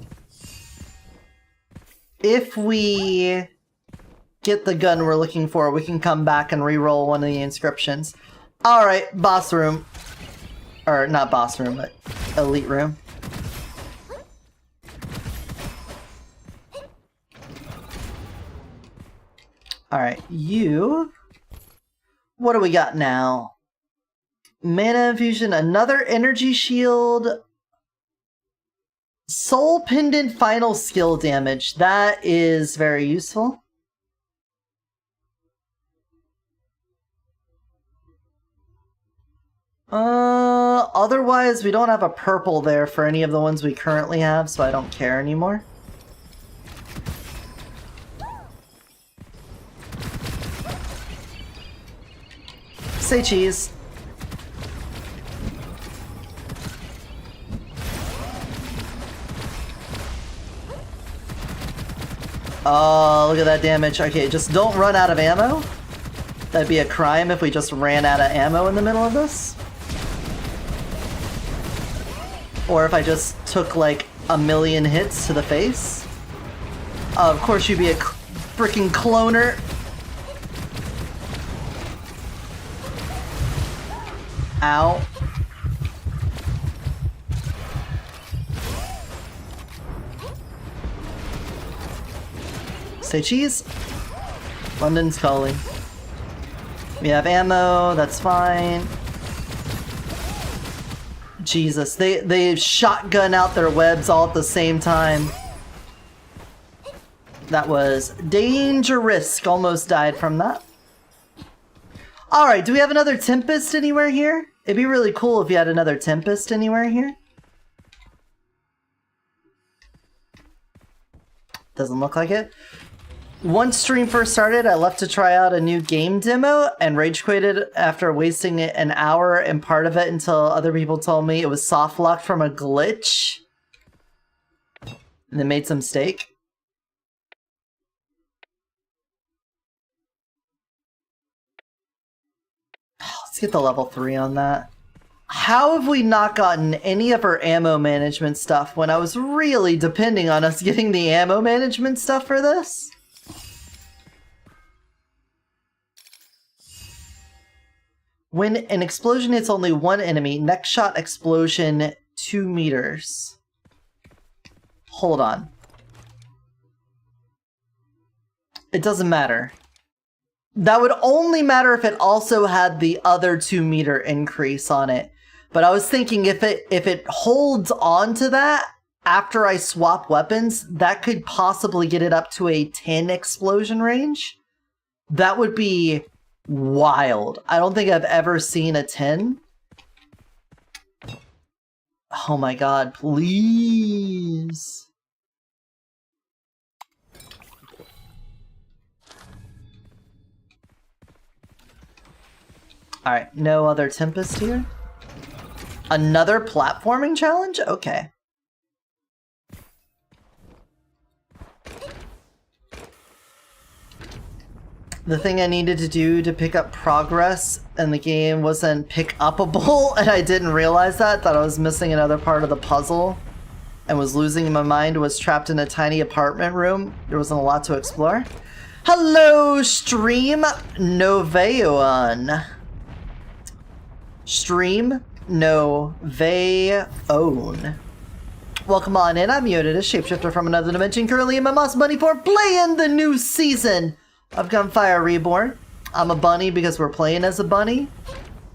if we get the gun we're looking for, we can come back and re-roll one of the inscriptions. Alright, boss room. Or, not boss room, but elite room. Alright, you... What do we got now? Mana infusion, another energy shield... Soul Pendant final skill damage. That is very useful. Otherwise, we don't have a purple there for any of the ones we currently have, so I don't care anymore. Say cheese. Oh, look at that damage. Okay, just don't run out of ammo. That'd be a crime if we just ran out of ammo in the middle of this. Or if I just took like a million hits to the face. Of course you'd be a freaking cloner. Ow. Say cheese. London's calling. We have ammo, that's fine. Jesus, they shotgun out their webs all at the same time. That was dangerous. Almost died from that. Alright, do we have another Tempest anywhere here? It'd be really cool if you had another Tempest anywhere here. Doesn't look like it. Once stream first started, I left to try out a new game demo and rage quitted after wasting an hour and part of it until other people told me it was soft locked from a glitch. And they made some mistake. Let's get the level 3 on that. How have we not gotten any of our ammo management stuff when I was really depending on us getting the ammo management stuff for this? When an explosion hits only one enemy, next shot explosion 2 meters. Hold on. It doesn't matter. That would only matter if it also had the other 2 meter increase on it. But I was thinking if it holds on to that after I swap weapons, that could possibly get it up to a 10 explosion range. That would be wild. I don't think I've ever seen a 10. Oh my god, please. Alright, no other Tempest here. Another platforming challenge? Okay. The thing I needed to do to pick up progress in the game wasn't pick upable, and I didn't realize that. Thought I was missing another part of the puzzle and was losing my mind, was trapped in a tiny apartment room. There wasn't a lot to explore. Hello, Stream Noveon. Stream Noveon. Welcome on in, I'm Eotidiss, Shapeshifter from another dimension, currently in my mouse bunny for playing the new season of Gunfire Reborn. I'm a bunny because we're playing as a bunny,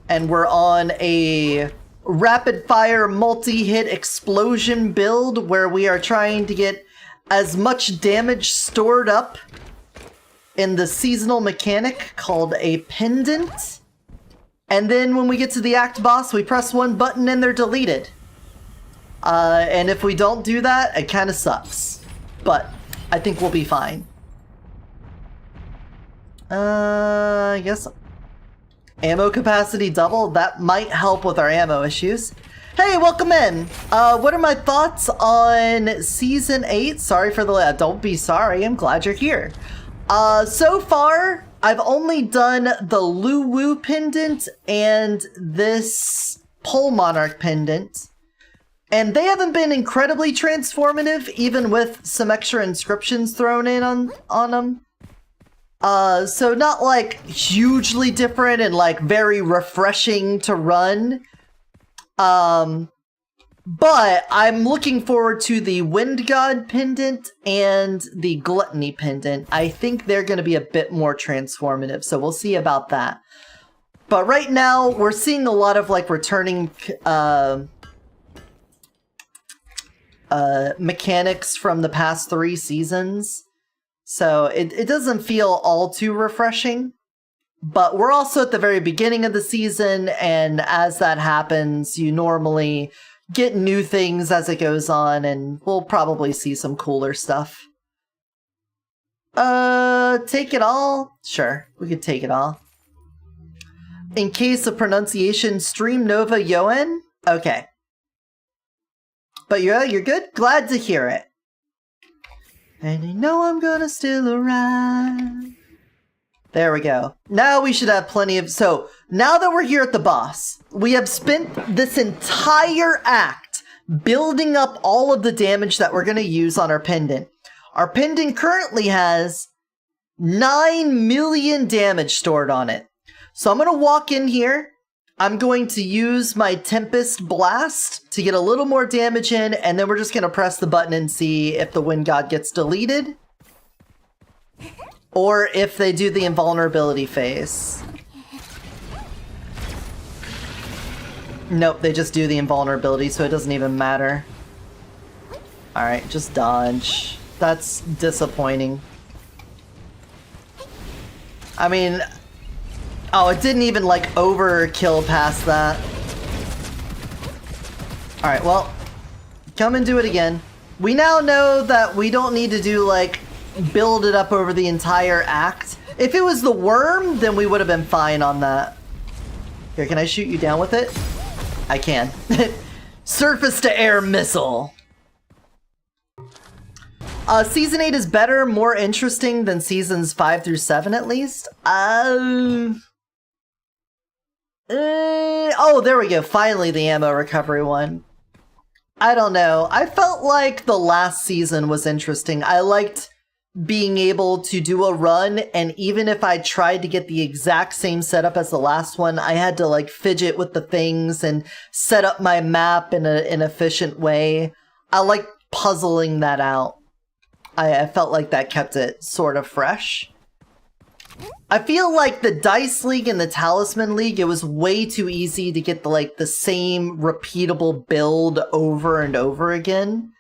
and we're on a rapid-fire multi-hit explosion build where we are trying to get as much damage stored up in the seasonal mechanic called a pendant, and then when we get to the act boss, we press one button and they're deleted. And if we don't do that, it kind of sucks. But I think we'll be fine. I guess ammo capacity double, that might help with our ammo issues. Hey, welcome in. What are my thoughts on Season 8? Sorry for the don't be sorry, I'm glad you're here. So far, I've only done the Luwu pendant and this Pole Monarch pendant. And they haven't been incredibly transformative, even with some extra inscriptions thrown in on them. So not like hugely different and like very refreshing to run. But I'm looking forward to the Wind God pendant and the Gluttony pendant. I think they're going to be a bit more transformative, so we'll see about that. But right now, we're seeing a lot of like returning mechanics from the past 3 seasons. So it doesn't feel all too refreshing, but we're also at the very beginning of the season, and as that happens, you normally get new things as it goes on, and we'll probably see some cooler stuff. Take it all? Sure, we could take it all. In case of pronunciation, Stream Nova Yoen? Okay. But you're good? Glad to hear it. And you know I'm gonna still arrive. There we go. Now we should have plenty of... So, now that we're here at the boss, we have spent this entire act building up all of the damage that we're gonna use on our pendant. Our pendant currently has 9 million damage stored on it. So I'm gonna walk in here. I'm going to use my Tempest Blast to get a little more damage in, and then we're just going to press the button and see if the Wind God gets deleted, or if they do the invulnerability phase. Nope, they just do the invulnerability, so it doesn't even matter. Alright, just dodge. That's disappointing. I mean... Oh, it didn't even, like, overkill past that. Alright, well, come and do it again. We now know that we don't need to do, like, build it up over the entire act. If it was the worm, then we would have been fine on that. Here, can I shoot you down with it? I can. Surface-to-air missile. Season 8 is better, more interesting than Seasons 5 through 7, at least. Oh, there we go. Finally, the ammo recovery one. I don't know. I felt like the last season was interesting. I liked being able to do a run, and even if I tried to get the exact same setup as the last one, I had to like fidget with the things and set up my map in an efficient way. I like puzzling that out. I felt like that kept it sort of fresh. I feel like the Dice League and the Talisman League, it was way too easy to get the same repeatable build over and over again.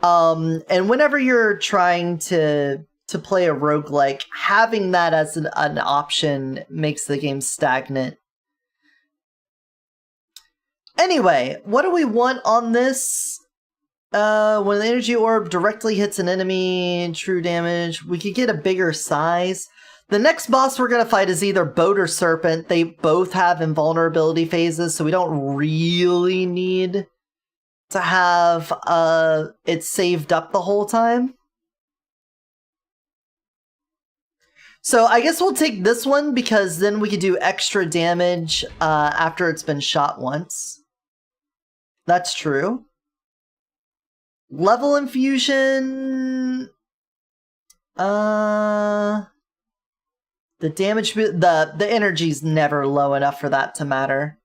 And whenever you're trying to play a roguelike, having that as an option makes the game stagnant. Anyway, what do we want on this? When the energy orb directly hits an enemy, true damage, we could get a bigger size. The next boss we're going to fight is either Boat or Serpent. They both have invulnerability phases, so we don't really need to have it saved up the whole time. So I guess we'll take this one because then we could do extra damage after it's been shot once. That's true. Level infusion. The damage, the energy's never low enough for that to matter.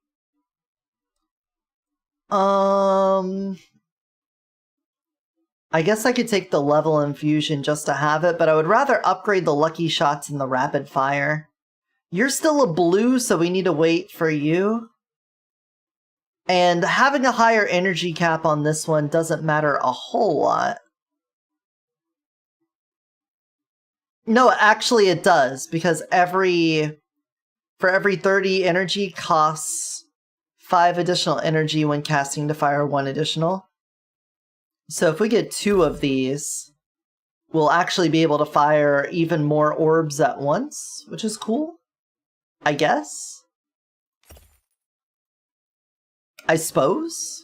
I guess I could take the level infusion just to have it, but I would rather upgrade the lucky shots and the rapid fire. You're still a blue, so we need to wait for you. And having a higher energy cap on this one doesn't matter a whole lot. No, actually it does, because for every 30 energy costs 5 additional energy when casting to fire 1 additional. So if we get 2 of these, we'll actually be able to fire even more orbs at once, which is cool, I guess. I suppose.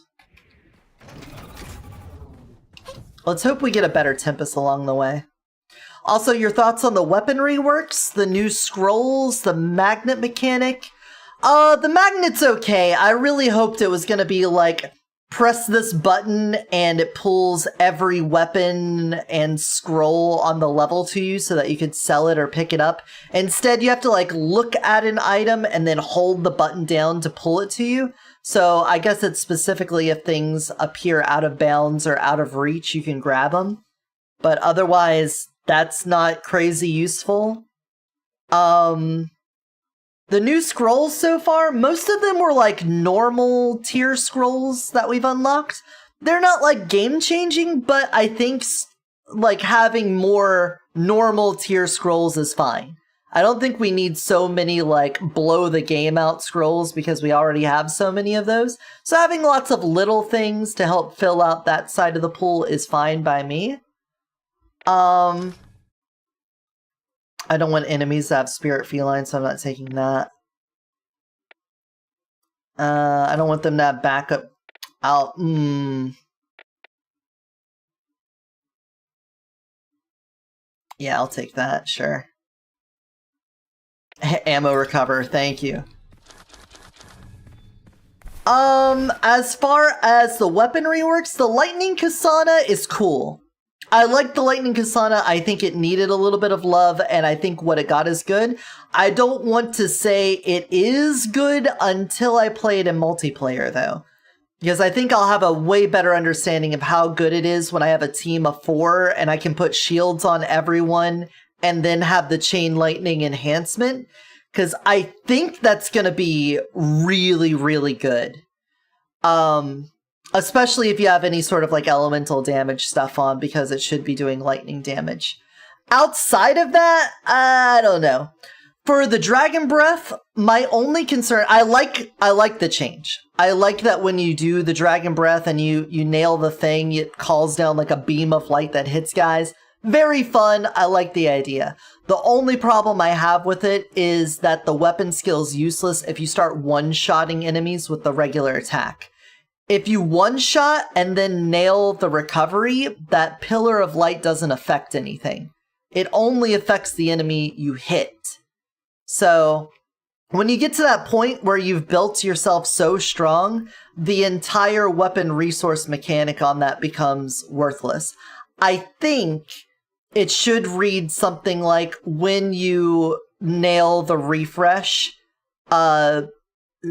Let's hope we get a better Tempest along the way. Also, your thoughts on the weaponry works, the new scrolls, the magnet mechanic? The magnet's okay. I really hoped it was gonna be like, press this button and it pulls every weapon and scroll on the level to you so that you could sell it or pick it up. Instead, you have to like look at an item and then hold the button down to pull it to you. So I guess it's specifically if things appear out of bounds or out of reach, you can grab them. But otherwise, that's not crazy useful. The new scrolls so far, most of them were like normal tier scrolls that we've unlocked. They're not like game-changing, but I think like having more normal tier scrolls is fine. I don't think we need so many like blow the game out scrolls because we already have so many of those. So having lots of little things to help fill out that side of the pool is fine by me. I don't want enemies to have spirit feline, so I'm not taking that. I don't want them to have backup out. Yeah, I'll take that, sure. Ammo recover, thank you. As far as the weaponry works, the lightning katana is cool. I like the lightning katana. I think it needed a little bit of love, and I think what it got is good. I don't want to say it is good until I play it in multiplayer, though. Because I think I'll have a way better understanding of how good it is when I have a team of 4, and I can put shields on everyone, and then have the chain lightning enhancement. Because I think that's going to be really, really good. Especially if you have any sort of like elemental damage stuff on, because it should be doing lightning damage. Outside of that, I don't know. For the Dragon Breath, my only concern, I like the change. I like that when you do the Dragon Breath and you nail the thing, it calls down like a beam of light that hits guys. Very fun. I like the idea. The only problem I have with it is that the weapon skill is useless if you start one-shotting enemies with the regular attack. If you one-shot and then nail the recovery, that pillar of light doesn't affect anything. It only affects the enemy you hit. So, when you get to that point where you've built yourself so strong, the entire weapon resource mechanic on that becomes worthless. I think it should read something like, when you nail the refresh,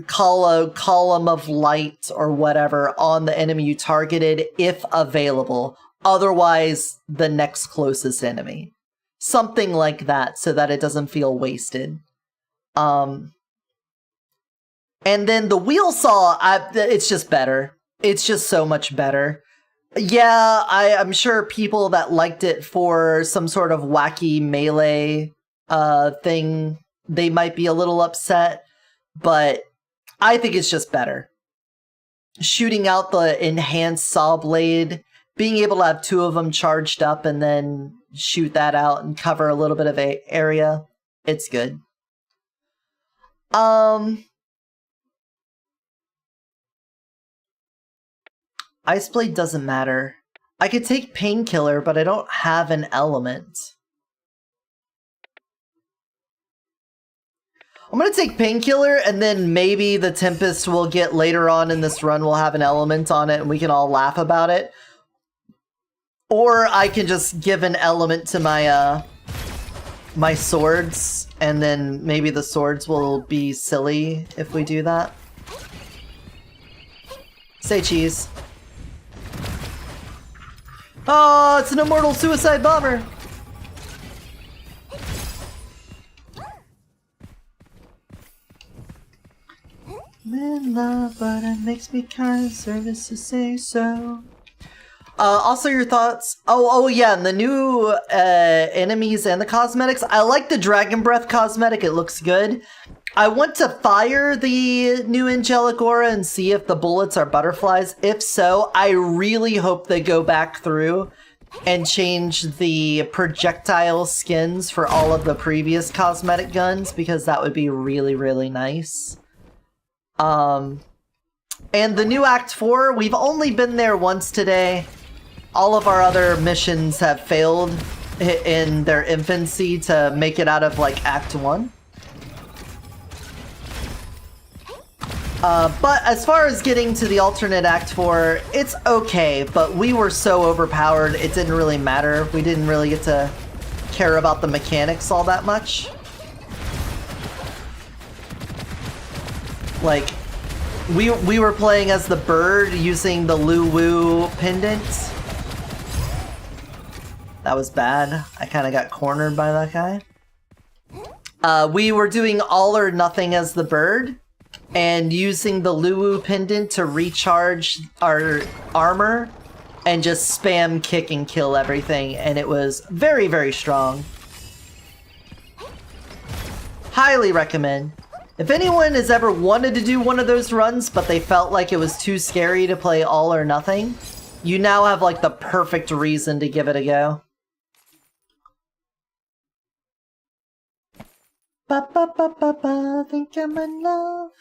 call a column of light or whatever on the enemy you targeted if available. Otherwise, the next closest enemy. Something like that, so that it doesn't feel wasted. And then the wheel saw, it's just better. It's just so much better. Yeah, I'm sure people that liked it for some sort of wacky melee thing, they might be a little upset, but I think it's just better. Shooting out the enhanced saw blade, being able to have 2 of them charged up and then shoot that out and cover a little bit of area, it's good. Ice Blade doesn't matter. I could take Painkiller, but I don't have an element. I'm gonna take Painkiller, and then maybe the Tempest we'll get later on in this run will have an element on it, and we can all laugh about it. Or I can just give an element to my, my swords, and then maybe the swords will be silly if we do that. Say cheese. Oh, it's an immortal suicide bomber! I'm in love, but it makes me kind of nervous to say so. Also, your thoughts? Oh yeah, and the new enemies and the cosmetics. I like the Dragon Breath cosmetic, it looks good. I want to fire the new Angelic Aura and see if the bullets are butterflies. If so, I really hope they go back through and change the projectile skins for all of the previous cosmetic guns, because that would be really, really nice. And the new Act 4, we've only been there once today. All of our other missions have failed in their infancy to make it out of, like, Act 1. But as far as getting to the alternate Act 4, it's okay, but we were so overpowered, it didn't really matter. We didn't really get to care about the mechanics all that much. Like, we were playing as the bird using the Lu-Wu pendant. That was bad. I kind of got cornered by that guy. We were doing all or nothing as the bird, and using the Lu-Wu pendant to recharge our armor, and just spam kick and kill everything, and it was very, very strong. Highly recommend. If anyone has ever wanted to do one of those runs, but they felt like it was too scary to play all or nothing, you now have like the perfect reason to give it a go. Ba ba ba ba ba, think I'm in love.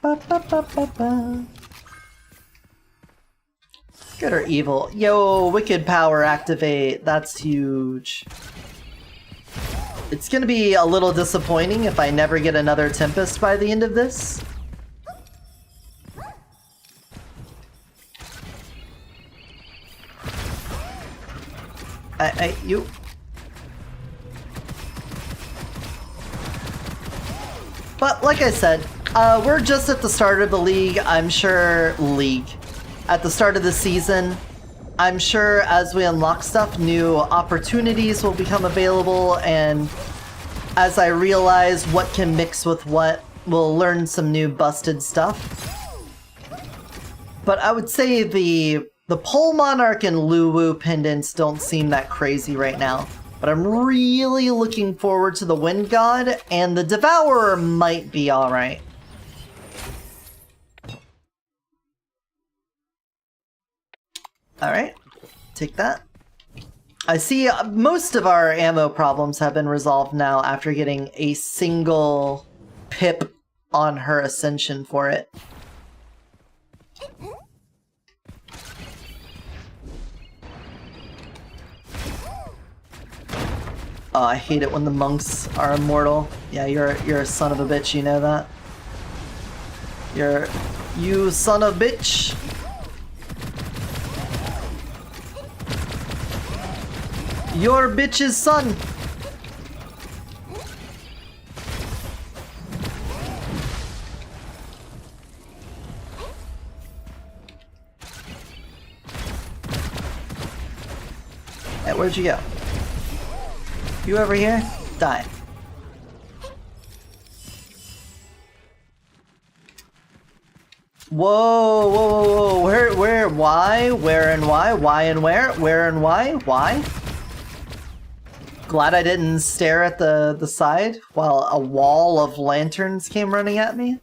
Ba ba ba ba ba. Good or evil? Yo, Wicked Power activate. That's huge. It's gonna be a little disappointing if I never get another Tempest by the end of this. You... But like I said, we're just at the start of the league. I'm sure at the start of the season. I'm sure as we unlock stuff, new opportunities will become available, and as I realize what can mix with what, we'll learn some new busted stuff. But I would say the Pole Monarch and Lu-Wu pendants don't seem that crazy right now. But I'm really looking forward to the Wind God, and the Devourer might be alright. Alright, take that. I see most of our ammo problems have been resolved now after getting a single pip on her ascension for it. Oh, I hate it when the monks are immortal. Yeah, you're a son of a bitch, you know that? You son of a bitch! Your bitch's son! Alright, where'd you go? You over here? Die. Whoa, whoa, whoa, whoa, where, why, where and why and where and why? Glad I didn't stare at the side while a wall of lanterns came running at me.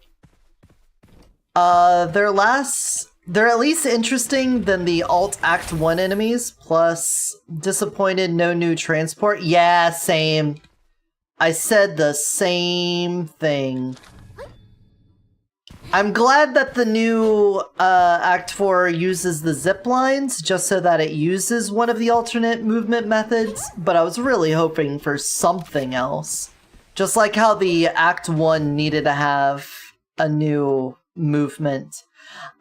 They're at least interesting than the Alt Act 1 enemies, plus disappointed no new transport. Yeah, same. I said the same thing. I'm glad that the new Act 4 uses the zip lines, just so that it uses one of the alternate movement methods, but I was really hoping for something else. Just like how the Act 1 needed to have a new movement.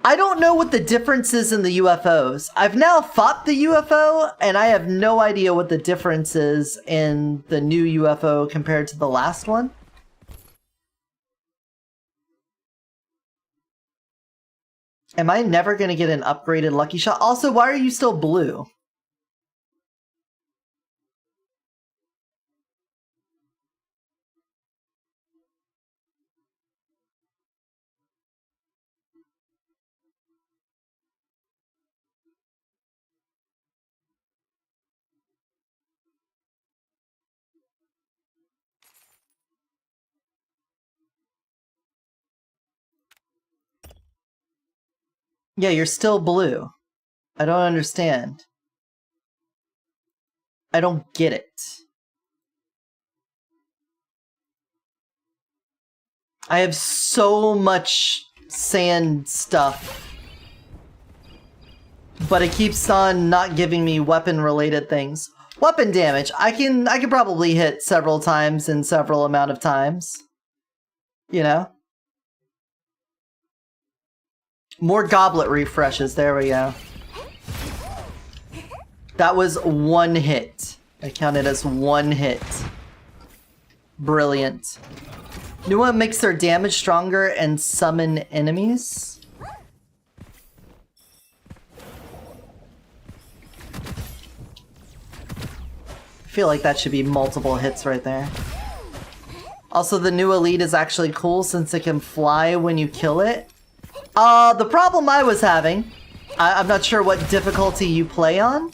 I don't know what the difference is in the UFOs. I've now fought the UFO, and I have no idea what the difference is in the new UFO compared to the last one. Am I never gonna get an upgraded lucky shot? Also, why are you still blue? Yeah, you're still blue. I don't understand. I don't get it. I have so much sand stuff, but it keeps on not giving me weapon-related things. Weapon damage, I can probably hit several times in several amount of times. You know? More goblet refreshes, there we go. That was one hit. I counted as one hit. Brilliant. New one makes their damage stronger and summon enemies. I feel like that should be multiple hits right there. Also, the new elite is actually cool since it can fly when you kill it. The problem I was having, I'm not sure what difficulty you play on,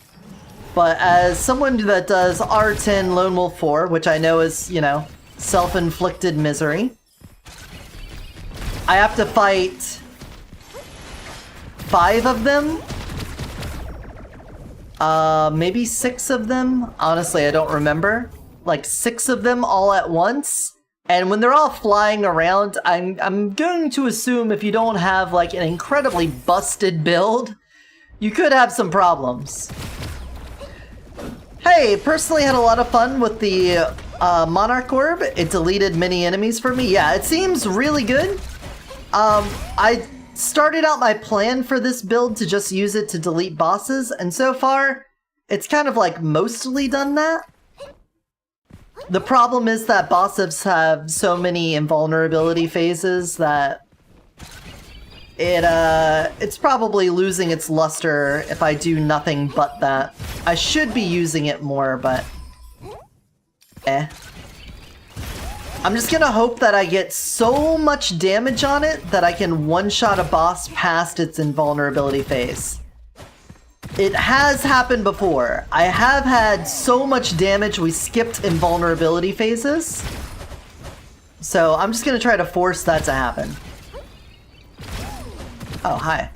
but as someone that does R10 Lone Wolf 4, which I know is, you know, self-inflicted misery, I have to fight 5 of them? Maybe 6 of them? Honestly, I don't remember. Like 6 of them all at once? And when they're all flying around, I'm going to assume if you don't have like an incredibly busted build, you could have some problems. Hey, personally had a lot of fun with the Monarch Orb. It deleted many enemies for me. Yeah, it seems really good. I started out my plan for this build to just use it to delete bosses, and so far, it's kind of like mostly done that. The problem is that bosses have so many invulnerability phases that it's probably losing its luster if I do nothing but that. I should be using it more, but eh. I'm just gonna hope that I get so much damage on it that I can one-shot a boss past its invulnerability phase. It has happened before. I have had so much damage we skipped invulnerability phases. So I'm just gonna try to force that to happen. Oh, hi.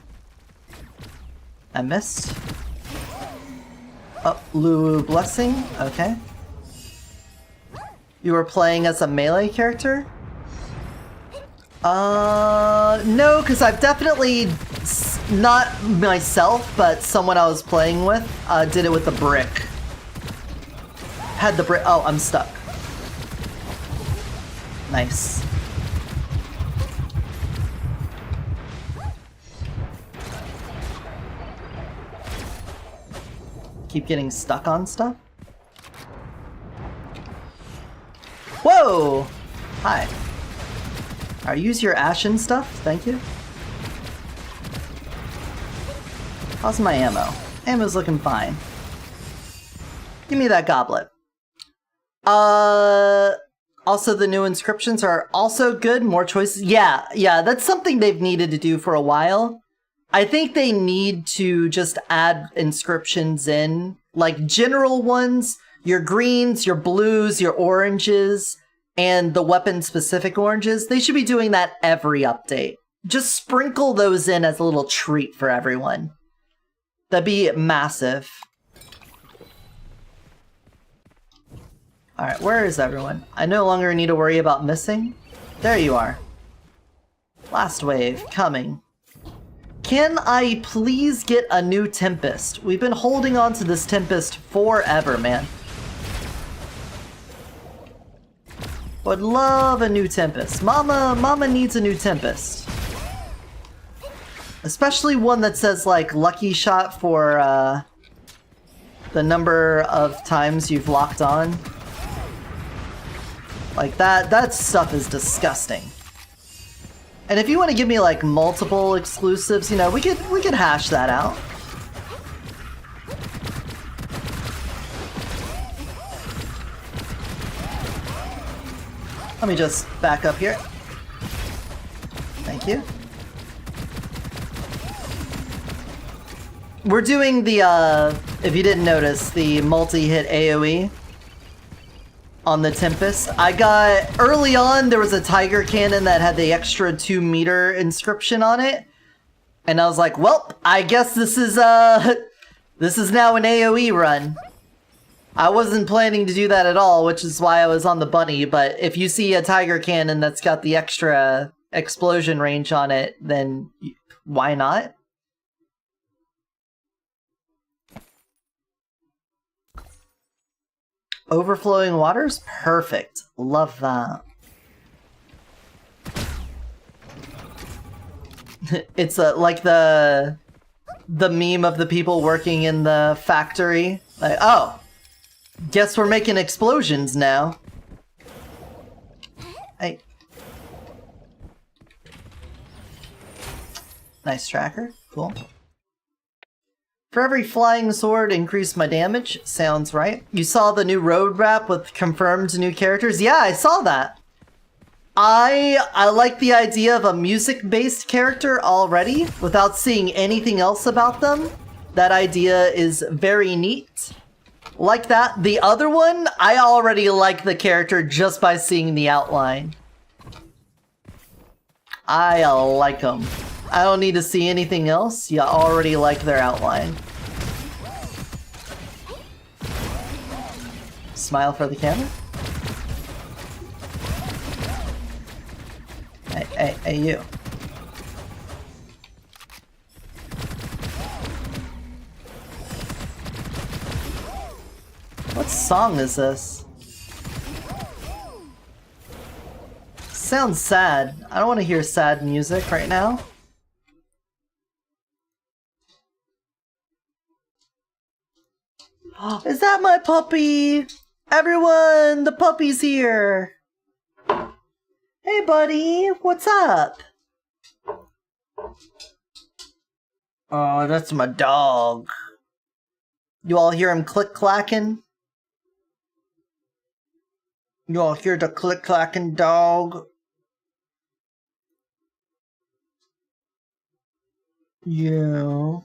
I missed. Oh, Lulu Blessing, okay. You were playing as a melee character? No, because I've definitely, not myself, but someone I was playing with, did it with the brick. Had the brick, oh, I'm stuck. Nice. Keep getting stuck on stuff? Whoa! Hi. Use your ashen stuff, thank you. How's my ammo? Ammo's looking fine. Give me that goblet. Also the new inscriptions are also good. More choices. Yeah, that's something they've needed to do for a while. I think they need to just add inscriptions in, like general ones, your greens, your blues, your oranges, and the weapon-specific oranges. They should be doing that every update. Just sprinkle those in as a little treat for everyone. That'd be massive. Alright, where is everyone? I no longer need to worry about missing. There you are. Last wave, coming. Can I please get a new Tempest? We've been holding on to this Tempest forever, man. Would love a new Tempest. Mama needs a new Tempest. Especially one that says, like, lucky shot for, the number of times you've locked on. Like, that stuff is disgusting. And if you want to give me, like, multiple exclusives, you know, we could hash that out. Let me just back up here. Thank you. We're doing the, if you didn't notice, the multi-hit AoE on the Tempest. I got, early on, there was a Tiger Cannon that had the extra 2-meter inscription on it. And I was like, well, I guess this is now an AoE run. I wasn't planning to do that at all, which is why I was on the bunny, but if you see a Tiger Cannon that's got the extra explosion range on it, then why not? Overflowing waters? Perfect. Love that. It's like the meme of the people working in the factory. Like, oh, guess we're making explosions now. Hey. Nice tracker. Cool. For every flying sword, increase my damage. Sounds right. You saw the new road wrap with confirmed new characters? Yeah, I saw that. I like the idea of a music-based character already, without seeing anything else about them. That idea is very neat. Like that. The other one, I already like the character just by seeing the outline. I like them. I don't need to see anything else. You already like their outline. Smile for the camera. Hey, you. What song is this? Sounds sad. I don't want to hear sad music right now. Is that my puppy? Everyone, the puppy's here. Hey, buddy, what's up? Oh, that's my dog. You all hear him click-clacking? You all hear the click-clacking dog? Yeah.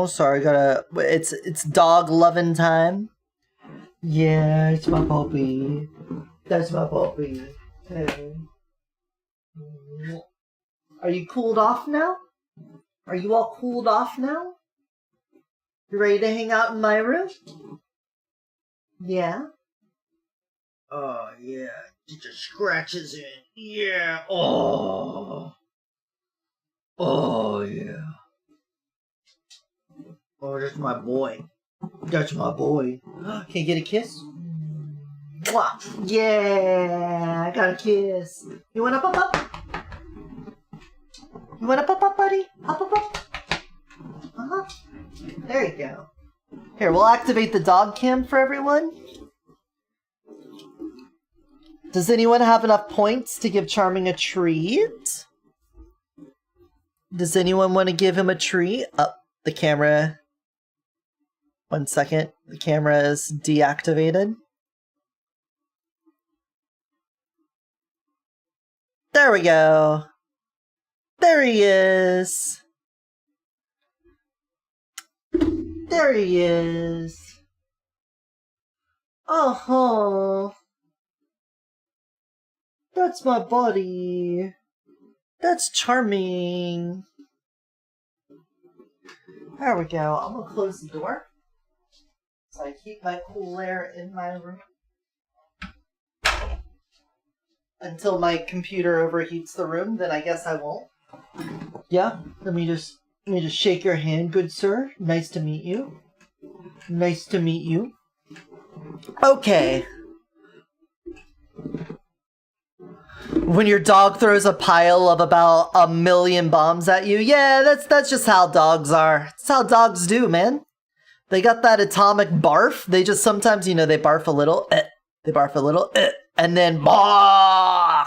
Sorry, it's dog loving time. Yeah, it's my puppy. That's my puppy. Hey. Are you cooled off now? Are you all cooled off now? You ready to hang out in my room? Yeah? Oh, yeah. Get your scratches in. Yeah. Oh, yeah. Oh, that's my boy. That's my boy. Can you get a kiss? Mwah. Yeah, I got a kiss. You wanna pop up? You wanna pop up, buddy? Up. There you go. Here, we'll activate the dog cam for everyone. Does anyone have enough points to give Charming a treat? Does anyone want to give him a treat? Oh, the camera 1 second. The camera is deactivated. There we go. There he is. There he is. Oh, that's my buddy. That's charming. There we go. I'm gonna close the door so I keep my cool air in my room until my computer overheats the room. Then I guess I won't. Yeah. Let me just shake your hand, good sir. Nice to meet you. Nice to meet you. Okay. When your dog throws a pile of about 1,000,000 bombs at you, yeah, that's just how dogs are. That's how dogs do, man. They got that atomic barf. They just sometimes, you know, they barf a little, they barf a little, and then, bah!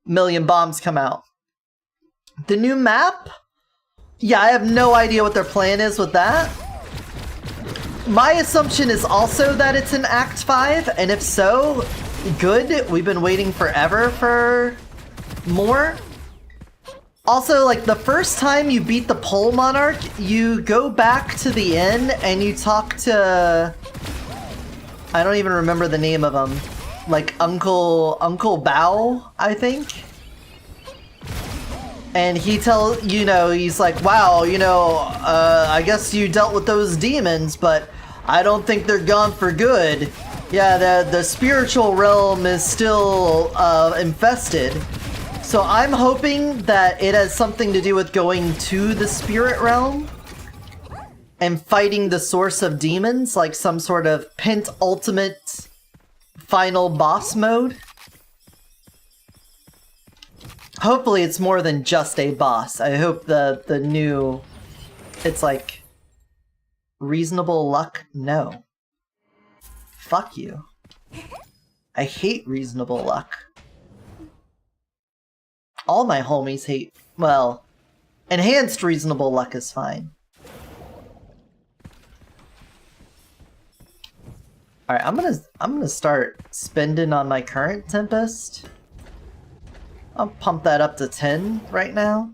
1,000,000 bombs come out. The new map? Yeah, I have no idea what their plan is with that. My assumption is also that it's in Act 5, and if so, good. We've been waiting forever for more. Also, like, the first time you beat the Pole Monarch, you go back to the inn and you talk to... I don't even remember the name of him. Like, Uncle Bao, I think? And he tells, you know, he's like, wow, you know, I guess you dealt with those demons, but I don't think they're gone for good. Yeah, the spiritual realm is still infested. So I'm hoping that it has something to do with going to the spirit realm and fighting the source of demons, like some sort of ultimate final boss mode. Hopefully it's more than just a boss. I hope the new... It's like... Reasonable luck? No. Fuck you. I hate reasonable luck. All my homies hate... Well, enhanced reasonable luck is fine. Alright, I'm gonna start spending on my current Tempest. I'll pump that up to 10 right now.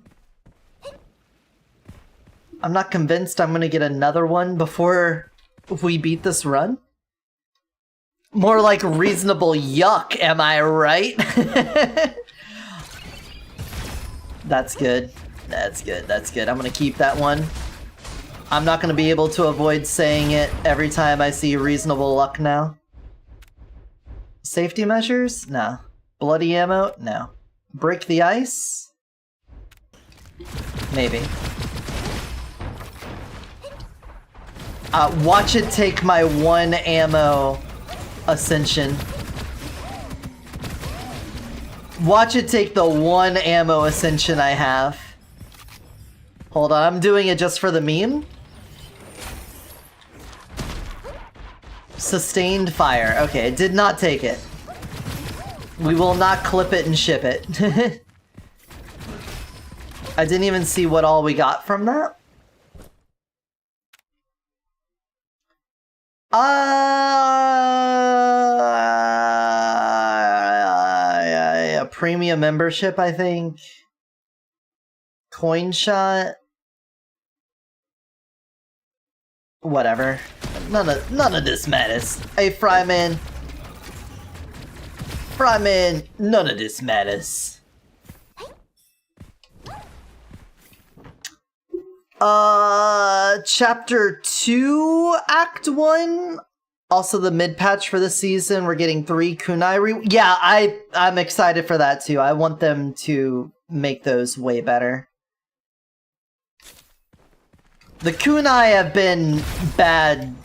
I'm not convinced I'm gonna get another one before we beat this run. More like reasonable yuck, am I right? That's good. That's good. That's good. I'm gonna keep that one. I'm not gonna be able to avoid saying it every time I see reasonable luck now. Safety measures? No. Bloody ammo? No. Break the ice? Maybe. Watch it take my 1 ammo ascension. Watch it take the 1 ammo ascension I have. Hold on, I'm doing it just for the meme. Sustained fire. Okay, it did not take it. We will not clip it and ship it. I didn't even see what all we got from that. A premium membership, I think. Coin shot. Whatever. None of this matters. Hey, Fryman. Fryman, none of this matters. Chapter 2, Act 1. Also the mid-patch for this season. We're getting 3 kunai Yeah, I'm excited for that too. I want them to make those way better. The kunai have been bad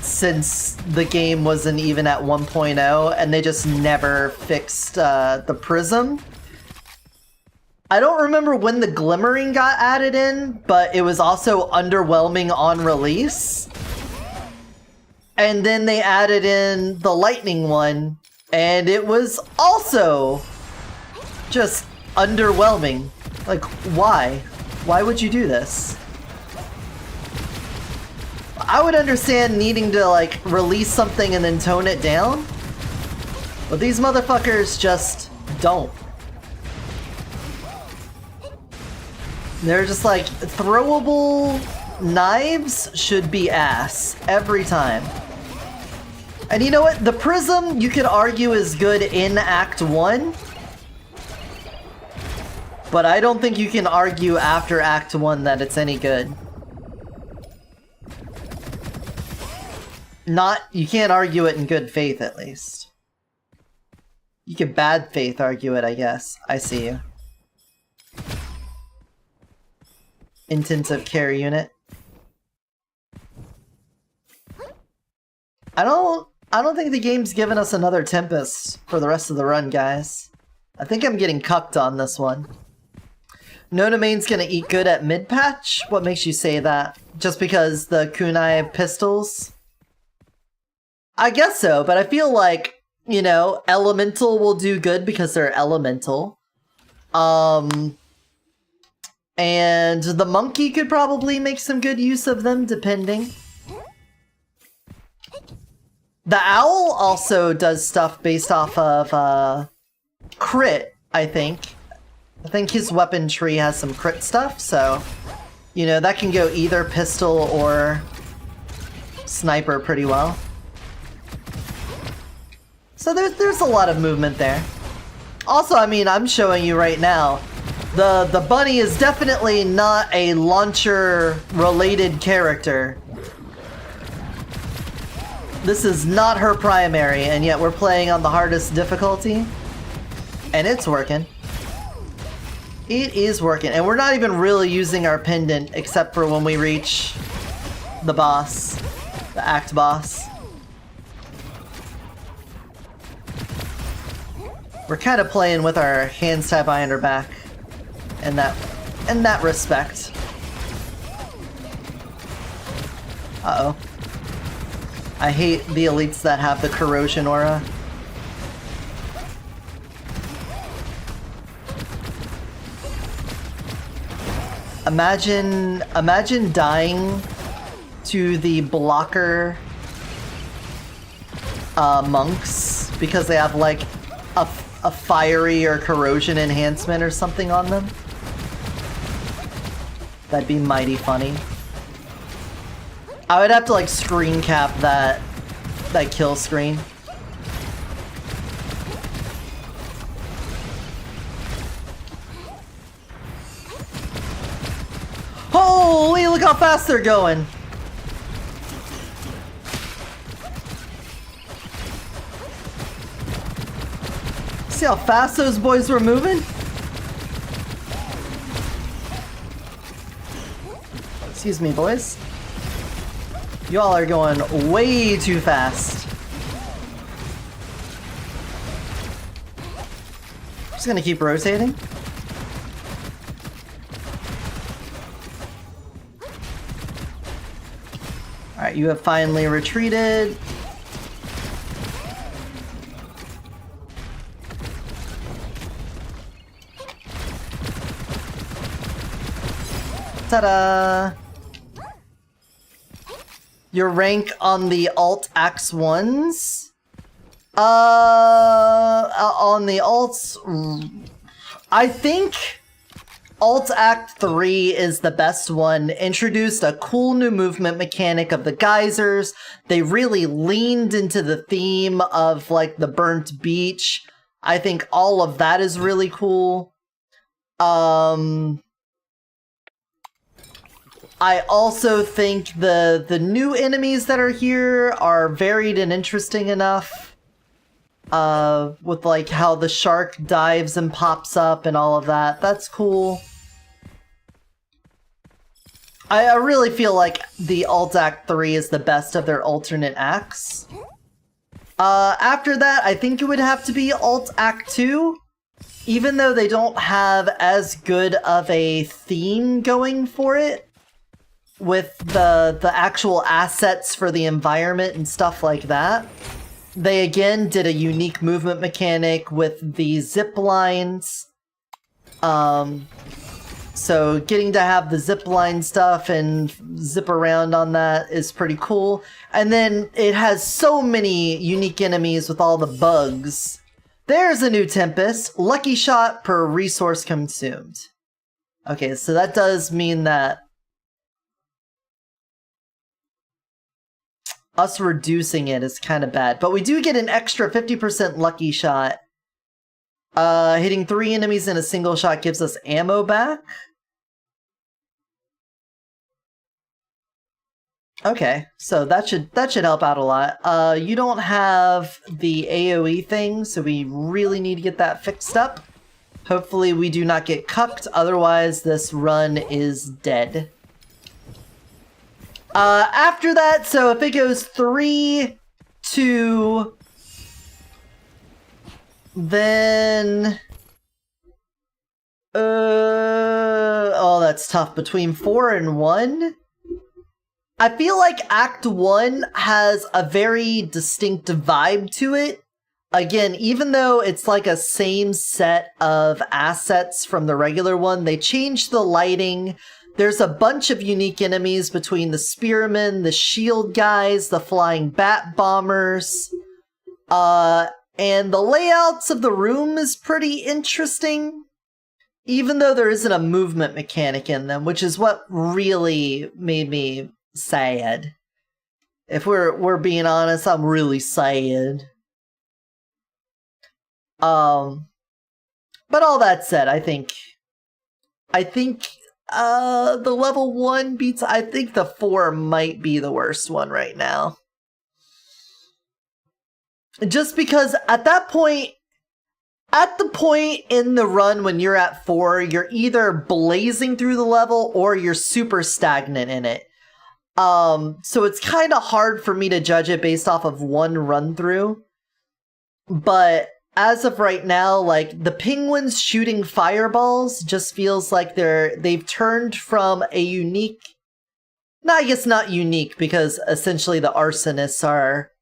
since the game wasn't even at 1.0, and they just never fixed the prism. I don't remember when the glimmering got added in, but it was also underwhelming on release. And then they added in the lightning one, and it was also just underwhelming. Like, why? Why would you do this? I would understand needing to, like, release something and then tone it down. But these motherfuckers just don't. They're just like, throwable knives should be ass every time. And you know what? The prism, you could argue, is good in Act 1. But I don't think you can argue after Act 1 that it's any good. You can't argue it in good faith, at least. You can bad faith argue it, I guess. I see you. Intensive care unit. I don't think the game's given us another Tempest for the rest of the run, guys. I think I'm getting cucked on this one. No domain's gonna eat good at mid-patch? What makes you say that? Just because the kunai pistols? I guess so, but I feel like, you know, elemental will do good because they're elemental. And the monkey could probably make some good use of them, depending. The owl also does stuff based off of crit, I think. I think his weapon tree has some crit stuff, so, you know, that can go either pistol or sniper pretty well. So there's a lot of movement there. Also, I mean, I'm showing you right now, the bunny is definitely not a launcher-related character. This is not her primary, and yet we're playing on the hardest difficulty. And it's working. It is working, and we're not even really using our pendant except for when we reach the boss, the act boss. We're kind of playing with our hands tied behind our back in that respect. Uh-oh. I hate the elites that have the corrosion aura. Imagine dying to the blocker monks because they have like a fiery or corrosion enhancement or something on them. That'd be mighty funny. I would have to like screen cap that kill screen. Holy, look how fast they're going. See how fast those boys were moving? Excuse me, boys. Y'all are going way too fast. Just gonna keep rotating. Alright, you have finally retreated. Ta-da! Your rank on the alt axe ones? On the alts, I think Alt Act 3 is the best one. Introduced a cool new movement mechanic of the geysers. They really leaned into the theme of like the burnt beach. I think all of that is really cool. I also think the new enemies that are here are varied and interesting enough. With like how the shark dives and pops up and all of that. That's cool. I really feel like the Alt Act 3 is the best of their alternate acts. After that, I think it would have to be Alt Act 2. Even though they don't have as good of a theme going for it. With the actual assets for the environment and stuff like that. They again did a unique movement mechanic with the zip lines. So So getting to have the zip line stuff and zip around on that is pretty cool. And then it has so many unique enemies with all the bugs. There's a new Tempest. Lucky shot per resource consumed. Okay, so that does mean that us reducing it is kind of bad. But we do get an extra 50% lucky shot. Hitting 3 enemies in a single shot gives us ammo back. Okay, so that should help out a lot. You don't have the AoE thing, so we really need to get that fixed up. Hopefully we do not get cucked, otherwise this run is dead. After that, so if it goes 3, 2, then... oh, that's tough. Between 4 and 1? I feel like Act 1 has a very distinct vibe to it. Again, even though it's like a same set of assets from the regular one, they changed the lighting. There's a bunch of unique enemies between the spearmen, the shield guys, the flying bat bombers. And the layouts of the room is pretty interesting. Even though there isn't a movement mechanic in them, which is what really made me sad. If we're being honest, I'm really sad. But all that said, I think the level 1 beats, I think the 4 might be the worst one right now. Just because at that point, at the point in the run when you're at 4, you're either blazing through the level or you're super stagnant in it. So it's kind of hard for me to judge it based off of one run through. But as of right now, like, the penguins shooting fireballs just feels like they've turned from a unique... No, I guess not unique, because essentially the arsonists are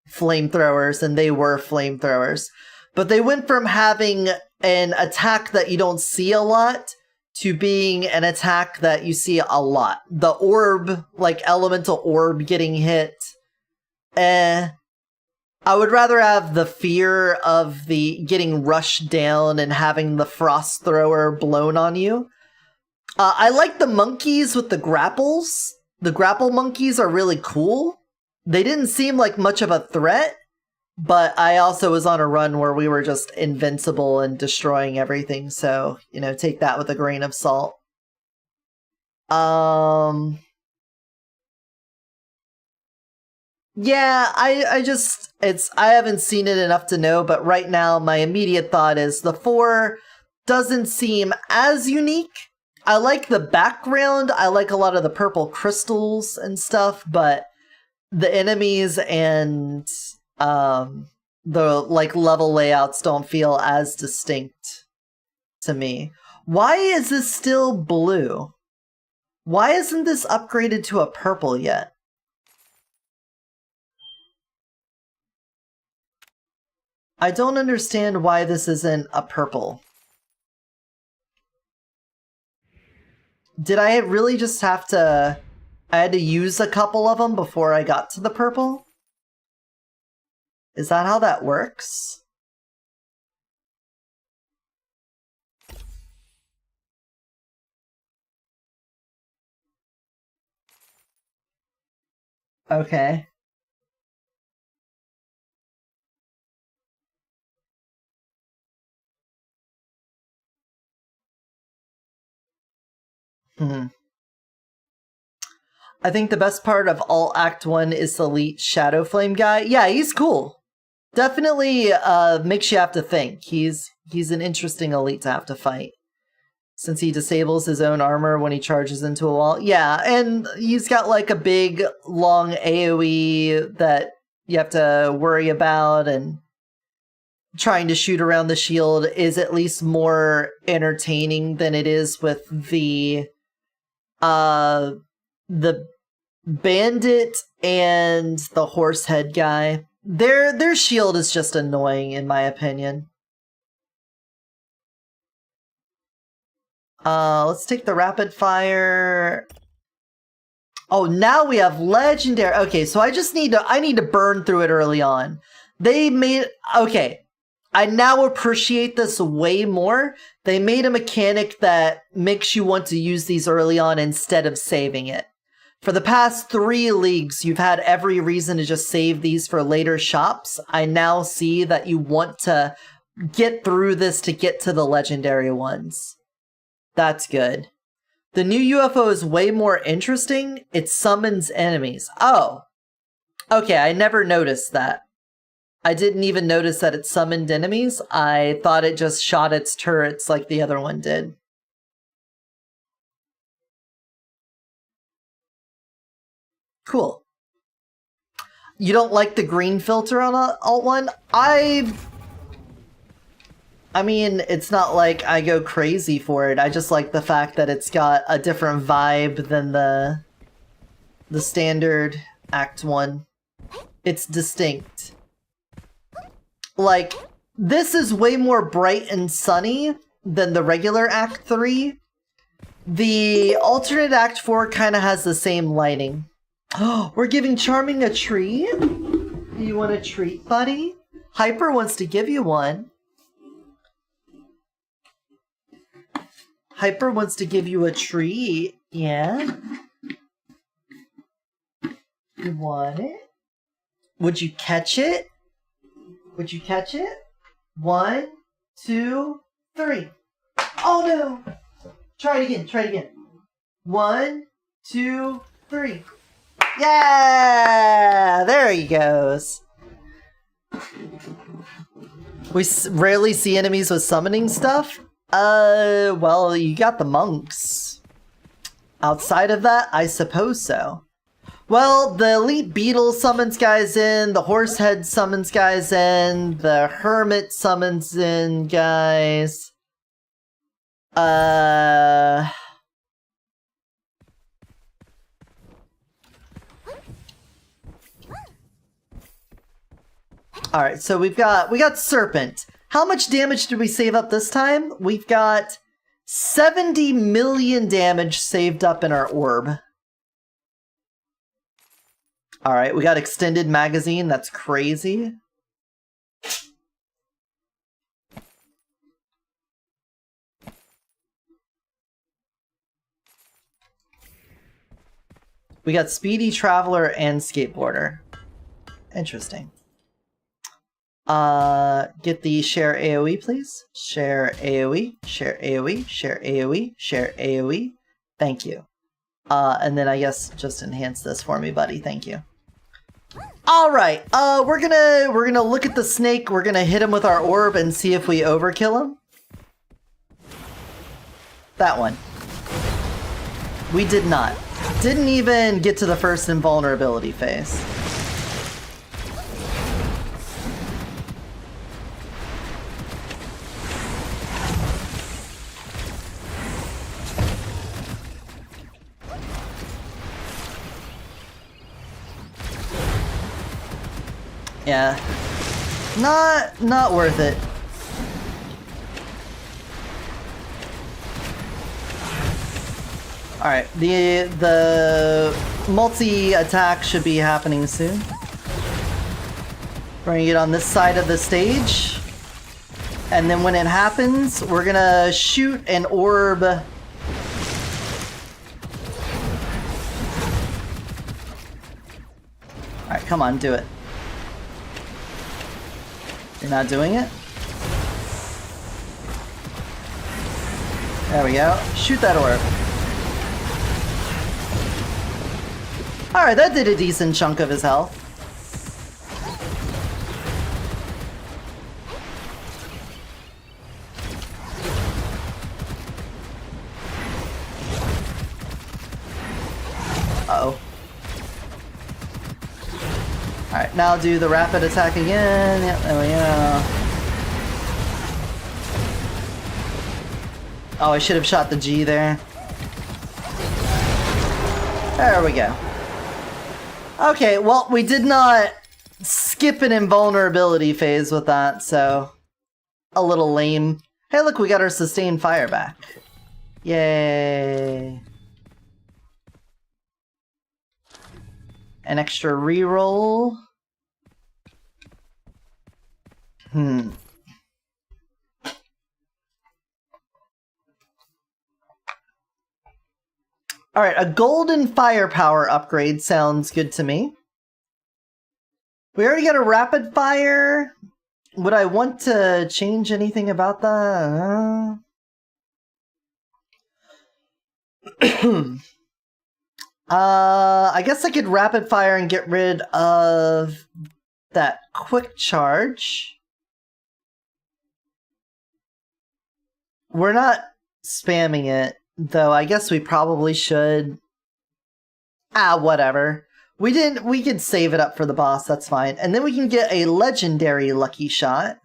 flamethrowers, and they were flamethrowers. But they went from having an attack that you don't see a lot to being an attack that you see a lot. The orb, like elemental orb getting hit, I would rather have the fear of the getting rushed down and having the frost thrower blown on you. I like the monkeys with the grapples. The grapple monkeys are really cool. They didn't seem like much of a threat, but I also was on a run where we were just invincible and destroying everything, so, you know, take that with a grain of salt. Yeah, I haven't seen it enough to know, but right now my immediate thought is the 4 doesn't seem as unique. I like the background, I like a lot of the purple crystals and stuff, but the enemies and the like level layouts don't feel as distinct to me. Why is this still blue? Why isn't this upgraded to a purple yet? I don't understand why this isn't a purple. Did I really just have to... I had to use a couple of them before I got to the purple? Is that how that works? Okay. I think the best part of all Act 1 is the elite Shadow Flame guy. Yeah, he's cool. Definitely makes you have to think. He's an interesting elite to have to fight. Since he disables his own armor when he charges into a wall. Yeah, and he's got like a big, long AoE that you have to worry about, and trying to shoot around the shield is at least more entertaining than it is with the bandit and the horse head guy. Their shield is just annoying in my opinion. Let's take the rapid fire. Oh, now we have legendary. Okay, so I need to burn through it early on. They made, okay, I now appreciate this way more. They made a mechanic that makes you want to use these early on instead of saving it. For the past 3 leagues, you've had every reason to just save these for later shops. I now see that you want to get through this to get to the legendary ones. That's good. The new UFO is way more interesting. It summons enemies. Oh. Okay, I never noticed that. I didn't even notice that it summoned enemies. I thought it just shot its turrets like the other one did. Cool. You don't like the green filter on Alt 1? I mean, it's not like I go crazy for it. I just like the fact that it's got a different vibe than the standard Act 1. It's distinct. Like, this is way more bright and sunny than the regular Act 3. The alternate Act 4 kind of has the same lighting. Oh, we're giving Charming a treat? You want a treat, buddy? Hyper wants to give you one. Hyper wants to give you a treat. Yeah? You want it? Would you catch it? Would you catch it? 1, 2, 3. Oh no! Try it again, try it again. 1, 2, 3. Yeah! There he goes. We rarely see enemies with summoning stuff. Well, you got the monks. Outside of that, I suppose so. Well, the elite beetle summons guys in, the horsehead summons guys in, the hermit summons in guys. Alright, so we got Serpent. How much damage did we save up this time? We've got 70 million damage saved up in our orb. Alright, we got extended magazine. That's crazy. We got Speedy Traveler and Skateboarder. Interesting. Get the share AoE, please. Share AoE, share AoE, share AoE, share AoE. Thank you. And then I guess just enhance this for me, buddy. Thank you. Alright, we're gonna look at the snake, we're gonna hit him with our orb and see if we overkill him. That one. We did not. Didn't even get to the first invulnerability phase. Yeah. Not worth it. Alright, the multi-attack should be happening soon. We're gonna get on this side of the stage. And then when it happens, we're gonna shoot an orb. Alright, come on, do it. You're not doing it? There we go. Shoot that orb. Alright, that did a decent chunk of his health. Uh-oh. Alright, now do the rapid attack again. Yep, there we go. Oh, I should have shot the G there. There we go. Okay, well, we did not skip an invulnerability phase with that, so a little lame. Hey, look, we got our sustained fire back. Yay. An extra reroll. Alright, a golden firepower upgrade sounds good to me. We already got a rapid fire. Would I want to change anything about that? I guess I could rapid fire and get rid of that quick charge. We're not spamming it, though I guess we probably should. Whatever. We can save it up for the boss, that's fine. And then we can get a legendary lucky shot.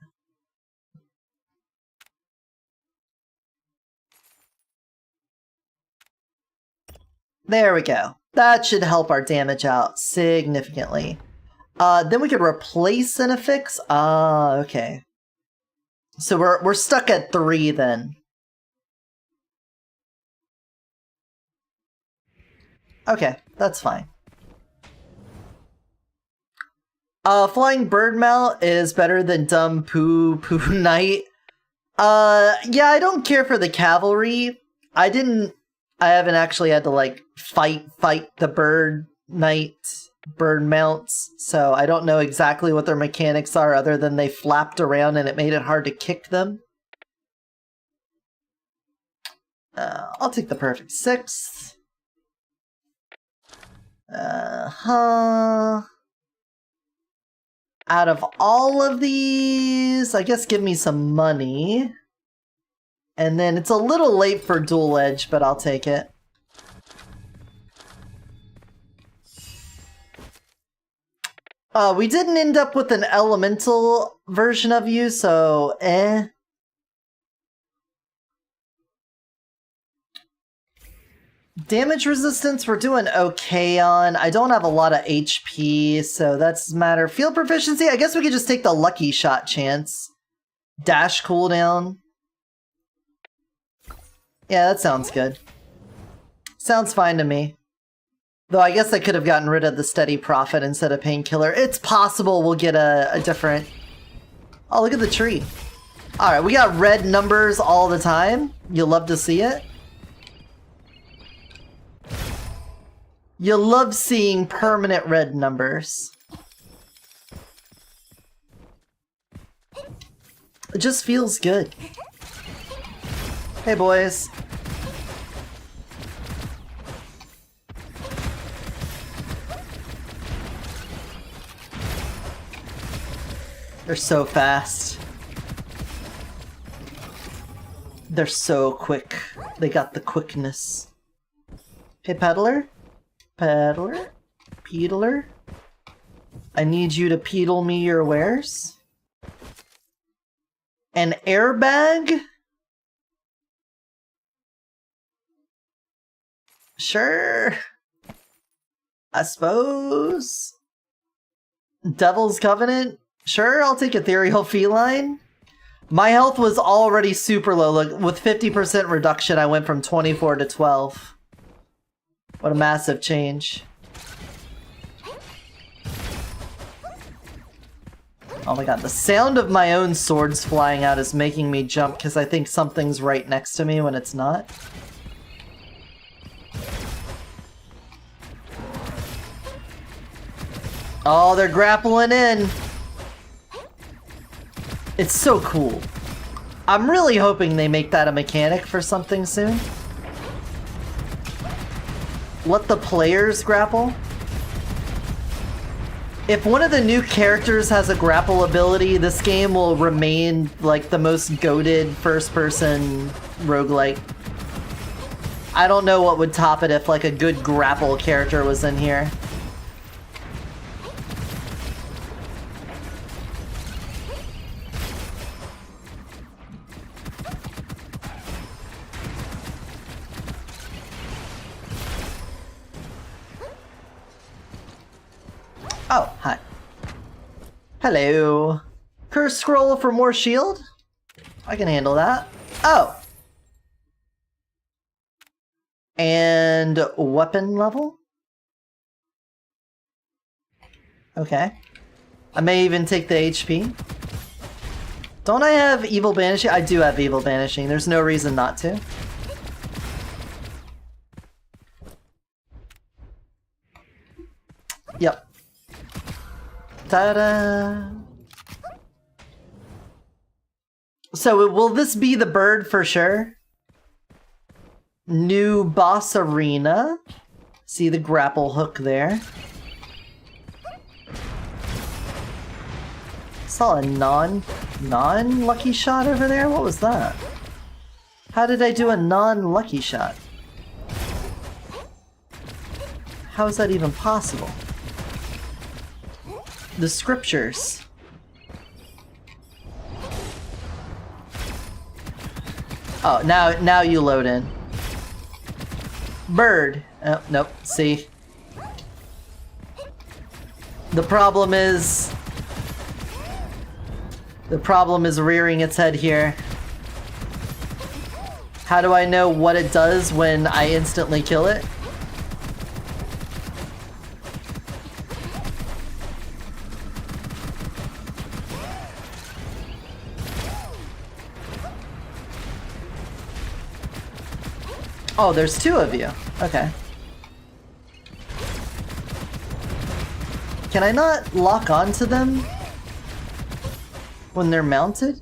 There we go. That should help our damage out significantly. Then we could replace an affix. Okay. So we're stuck at 3 then. Okay, that's fine. Flying bird mount is better than dumb poo knight. Yeah, I don't care for the cavalry. I haven't actually had to like fight the bird mounts, so I don't know exactly what their mechanics are other than they flapped around and it made it hard to kick them. I'll take the perfect 6. Out of all of these, I guess give me some money. And then it's a little late for dual edge, but I'll take it. We didn't end up with an elemental version of you, so Damage resistance we're doing okay on. I don't have a lot of HP, so that doesn't matter. Field proficiency, I guess we could just take the lucky shot chance. Dash cooldown. Yeah, that sounds good. Sounds fine to me. Though I guess I could have gotten rid of the steady profit instead of painkiller. It's possible we'll get a different... Oh, look at the tree. Alright, we got red numbers all the time. You'll love to see it. You love seeing permanent red numbers. It just feels good. Hey, boys. They're so fast. They're so quick. They got the quickness. Hey, peddler? Peddler? Peddler? I need you to peddle me your wares. An airbag? Sure. I suppose. Devil's Covenant? Sure, I'll take Ethereal Feline. My health was already super low. Look, with 50% reduction, I went from 24 to 12. What a massive change. Oh my god, the sound of my own swords flying out is making me jump because I think something's right next to me when it's not. Oh, they're grappling in. It's so cool. I'm really hoping they make that a mechanic for something soon. Let the players grapple. If one of the new characters has a grapple ability, this game will remain like the most goated first-person roguelike. I don't know what would top it if like a good grapple character was in here. Oh, hi. Hello. Curse scroll for more shield? I can handle that. Oh. And weapon level? Okay. I may even take the HP. Don't I have Evil Banishing? I do have Evil Banishing. There's no reason not to. Yep. Ta-da! So will this be the bird for sure? New boss arena. See the grapple hook there. Saw a non-lucky shot over there? What was that? How did I do a non-lucky shot? How is that even possible? The scriptures. Oh, now you load in. Bird. Oh, nope. See. The problem is rearing its head here. How do I know what it does when I instantly kill it? Oh, there's two of you. Okay. Can I not lock onto them when they're mounted?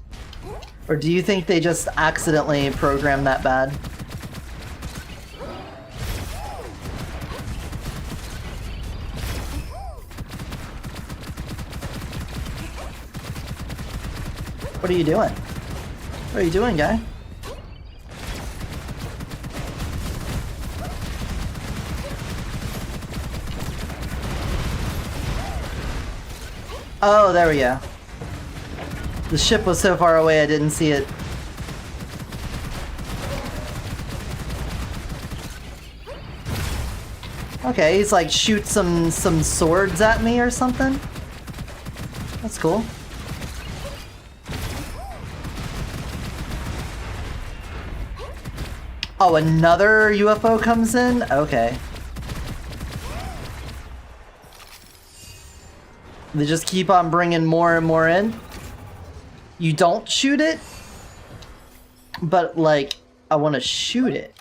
Or do you think they just accidentally program that bad? What are you doing? What are you doing, guy? Oh, there we go. The ship was so far away I didn't see it. Okay, he's like shoot some swords at me or something. That's cool. Oh, another UFO comes in? Okay. They just keep on bringing more and more in. You don't shoot it, but like, I want to shoot it.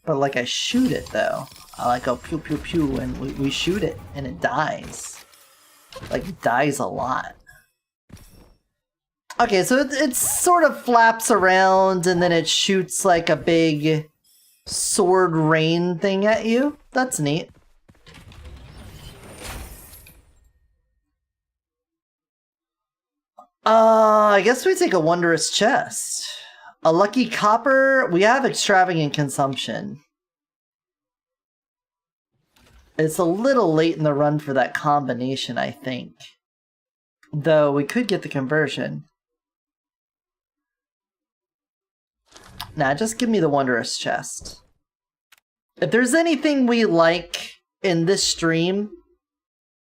But like, I shoot it though. I like go pew pew pew and we shoot it and it dies. Like, it dies a lot. Okay, so it sort of flaps around and then it shoots like a big sword rain thing at you. That's neat. I guess we take a wondrous chest. A lucky copper. We have extravagant consumption. It's a little late in the run for that combination, I think. Though we could get the conversion. Nah, just give me the wondrous chest. If there's anything we like in this stream,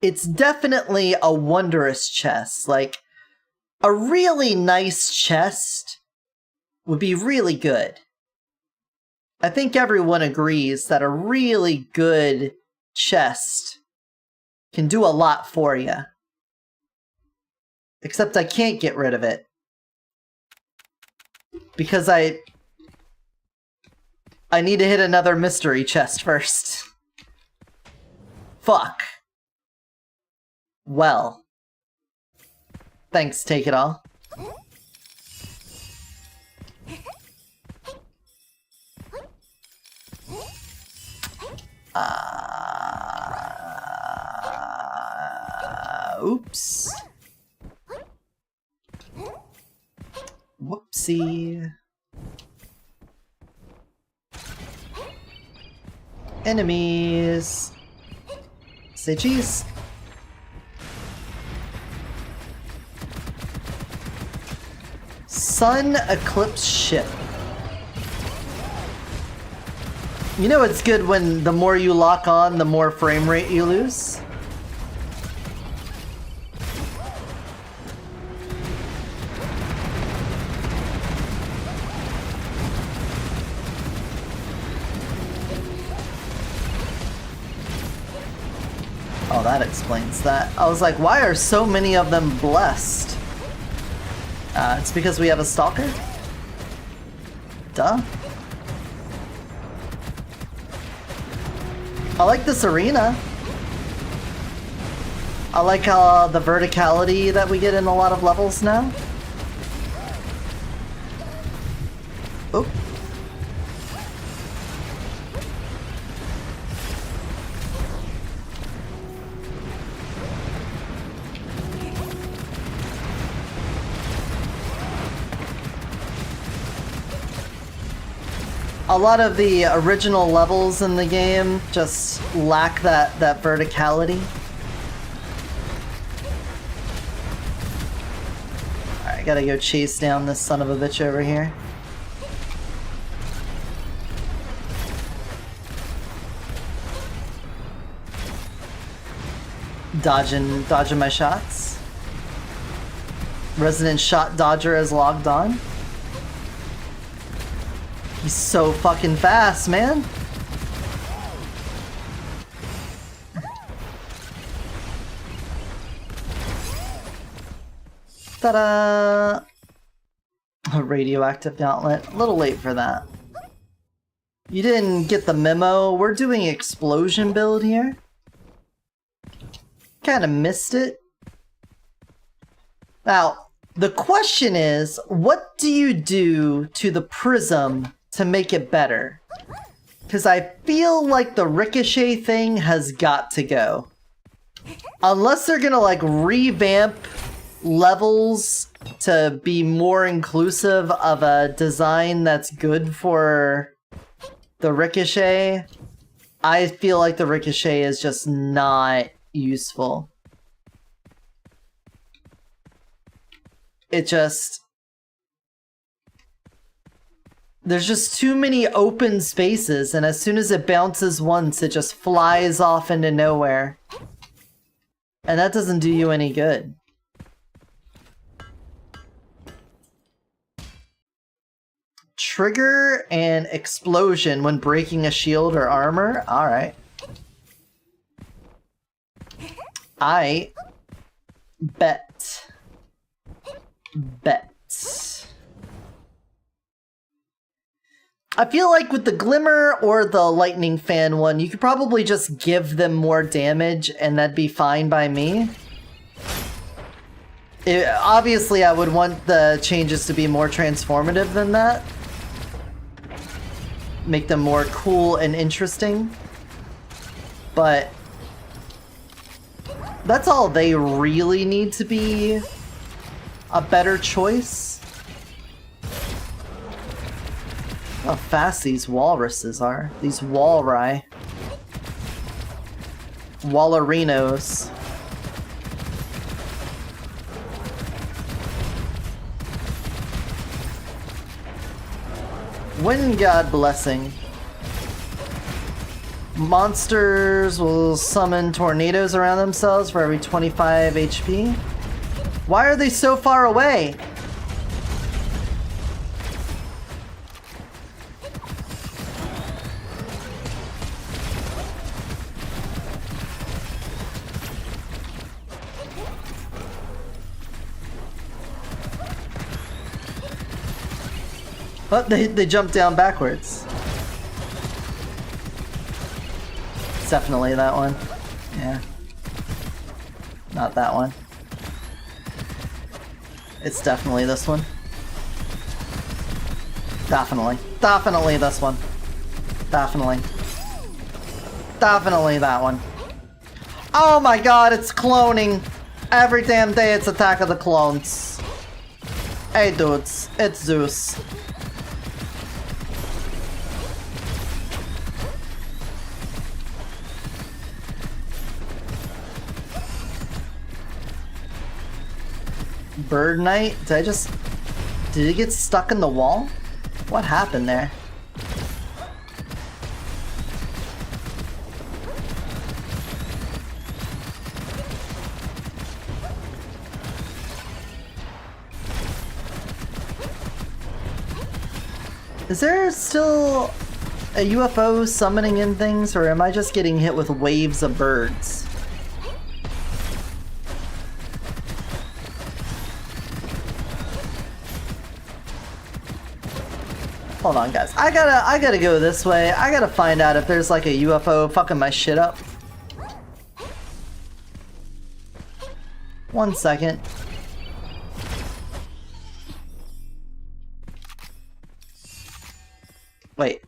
it's definitely a wondrous chest. Like, a really nice chest would be really good. I think everyone agrees that a really good chest can do a lot for you. Except I can't get rid of it. Because I need to hit another mystery chest first. Fuck. Well. Thanks, take it all. Oops. Whoopsie. Enemies. Say cheese. Sun Eclipse Ship. You know it's good when the more you lock on, the more frame rate you lose? explains that. I was like, why are so many of them blessed? It's because we have a stalker? Duh. I like this arena. I like the verticality that we get in a lot of levels now. Oop. A lot of the original levels in the game just lack that verticality. Alright, gotta go chase down this son of a bitch over here. Dodging my shots. Resident Shot Dodger has logged on. He's so fucking fast, man. Ta-da! A radioactive gauntlet. A little late for that. You didn't get the memo. We're doing explosion build here. Kinda missed it. Now, the question is, what do you do to the prism to make it better? Because I feel like the ricochet thing has got to go. Unless they're gonna like revamp levels to be more inclusive of a design that's good for the ricochet, I feel like the ricochet is just not useful. It just... There's just too many open spaces, and as soon as it bounces once, it just flies off into nowhere. And that doesn't do you any good. Trigger and explosion when breaking a shield or armor? Alright. I bet. I feel like with the Glimmer or the Lightning Fan one, you could probably just give them more damage and that'd be fine by me. Obviously, I would want the changes to be more transformative than that. Make them more cool and interesting. But that's all they really need to be a better choice. How fast these walruses are. These walrus. Wallarinos. Wind God Blessing. Monsters will summon tornadoes around themselves for every 25 HP. Why are they so far away? Oh, they jumped down backwards. It's definitely that one. Yeah. Not that one. It's definitely this one. Definitely. Definitely this one. Definitely. Definitely that one. Oh my god, it's cloning! Every damn day it's Attack of the Clones. Hey dudes, it's Zeus. Bird Knight? Did it get stuck in the wall? What happened there? Is there still a UFO summoning in things, or am I just getting hit with waves of birds? Hold on, guys. I gotta go this way. I gotta find out if there's like a UFO fucking my shit up. 1 second. Wait.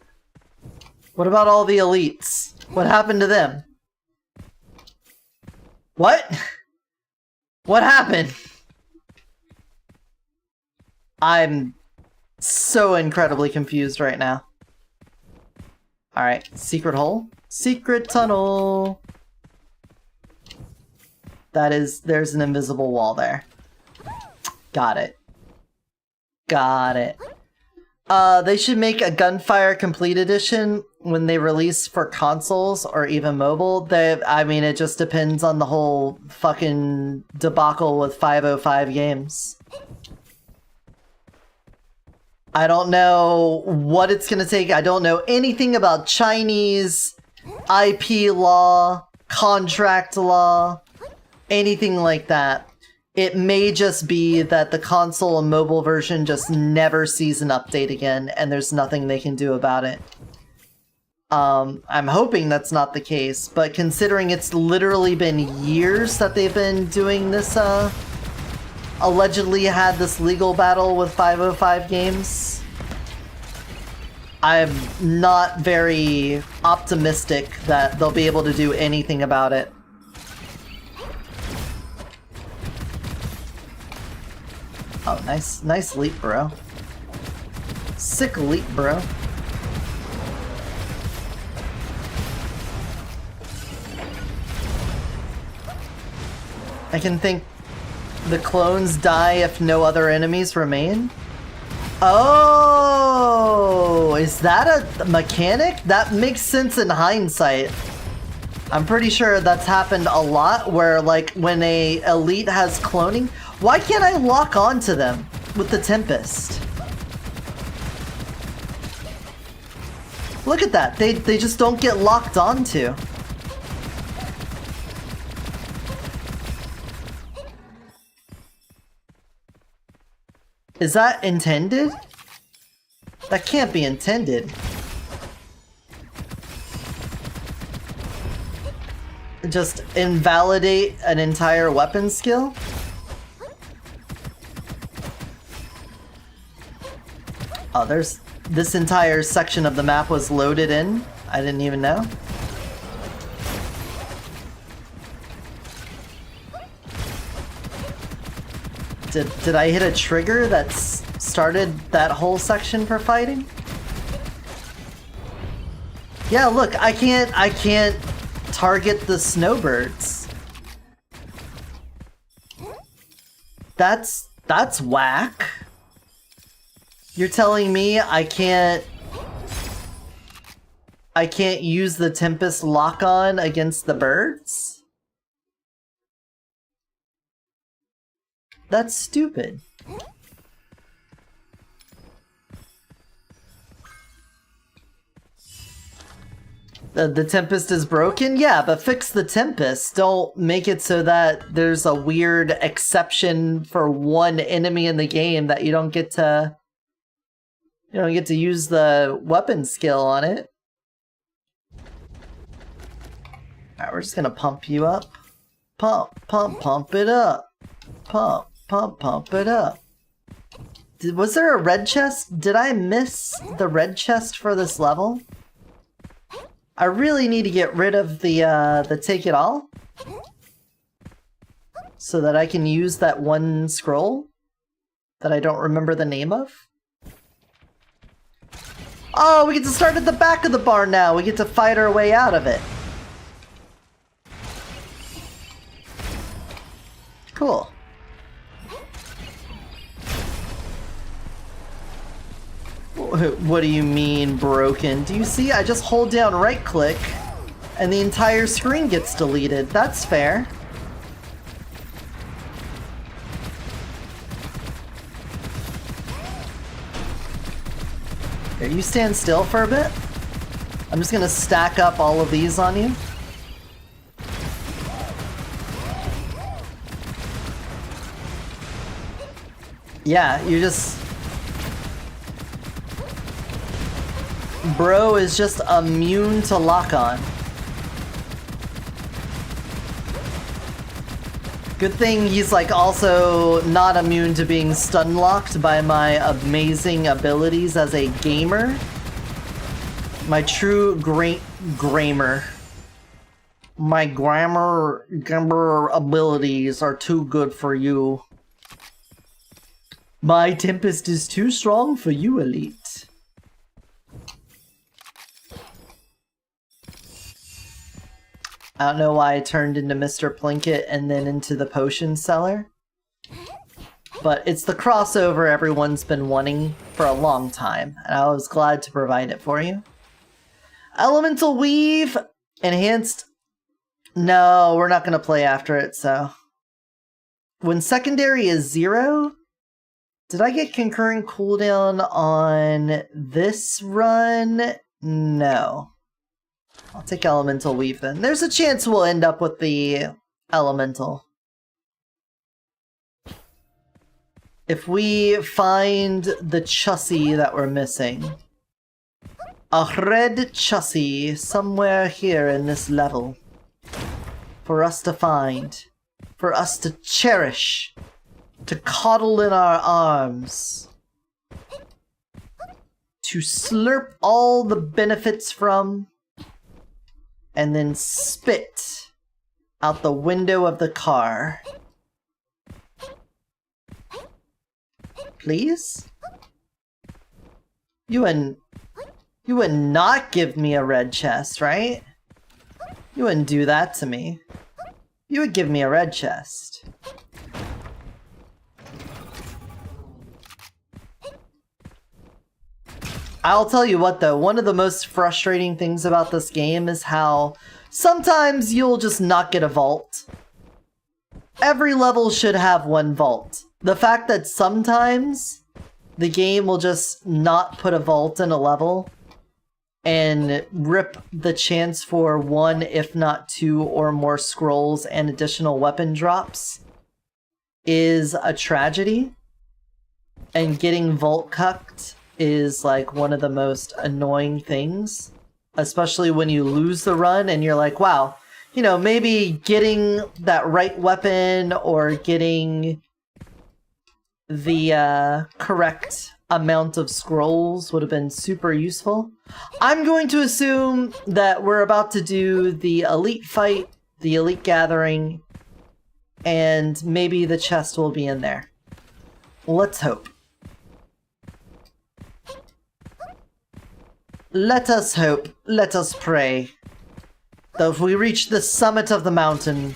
What about all the elites? What happened to them? What? What happened? I'm so incredibly confused right now. Alright, secret hole. Secret tunnel. There's an invisible wall there. Got it. Got it. They should make a Gunfire Complete Edition when they release for consoles or even mobile. I mean, it just depends on the whole fucking debacle with 505 games. I don't know what it's gonna take. I don't know anything about Chinese IP law, contract law, anything like that. It may just be that the console and mobile version just never sees an update again, and there's nothing they can do about it. I'm hoping that's not the case, but considering it's literally been years that they've been doing this, allegedly had this legal battle with 505 games, I'm not very optimistic that they'll be able to do anything about it. Oh, nice leap, bro. Sick leap, bro. I can think the clones die if no other enemies remain? Oh, is that a mechanic? That makes sense in hindsight. I'm pretty sure that's happened a lot where, like, when a elite has cloning, why can't I lock onto them with the Tempest? Look at that. They just don't get locked onto. Is that intended? That can't be intended. Just invalidate an entire weapon skill? Oh, this entire section of the map was loaded in. I didn't even know. Did I hit a trigger that started that whole section for fighting? Yeah, look, I can't target the snowbirds. That's whack. You're telling me I can't use the Tempest lock-on against the birds? That's stupid. The Tempest is broken? Yeah, but fix the Tempest. Don't make it so that there's a weird exception for one enemy in the game that you don't get to use the weapon skill on it. Alright, we're just gonna pump you up. Pump it up. Pump it up. Was there a red chest? Did I miss the red chest for this level? I really need to get rid of the take it all so that I can use that one scroll that I don't remember the name of. Oh, we get to start at the back of the barn now. We get to fight our way out of it. Cool. What do you mean broken? Do you see? I just hold down right click and the entire screen gets deleted. That's fair. Here, you stand still for a bit. I'm just gonna stack up all of these on you. Yeah, you just... bro is just immune to lock-on. Good thing he's like also not immune to being stun-locked by my amazing abilities as a gamer. My true grammar. My grammar abilities are too good for you. My Tempest is too strong for you, Elite. I don't know why I turned into Mr. Plinkett and then into the potion seller. But it's the crossover everyone's been wanting for a long time, and I was glad to provide it for you. Elemental Weave! Enhanced... No, we're not going to play after it, so... When secondary is 0... Did I get concurrent cooldown on this run? No. I'll take Elemental Weave then. There's a chance we'll end up with the Elemental. If we find the Chussie that we're missing. A red Chussie somewhere here in this level. For us to find. For us to cherish. To coddle in our arms. To slurp all the benefits from. And then spit out the window of the car. Please? You would not give me a red chest, right? You wouldn't do that to me. You would give me a red chest. I'll tell you what though, one of the most frustrating things about this game is how sometimes you'll just not get a vault. Every level should have one vault. The fact that sometimes the game will just not put a vault in a level and rip the chance for 1, if not 2 or more scrolls and additional weapon drops is a tragedy. And getting vault cucked is like one of the most annoying things, especially when you lose the run and you're like, wow, you know, maybe getting that right weapon or getting the correct amount of scrolls would have been super useful. I'm going to assume that we're about to do the elite fight, the elite gathering, and maybe the chest will be in there. Let's hope. Let us hope, let us pray, that if we reach the summit of the mountain,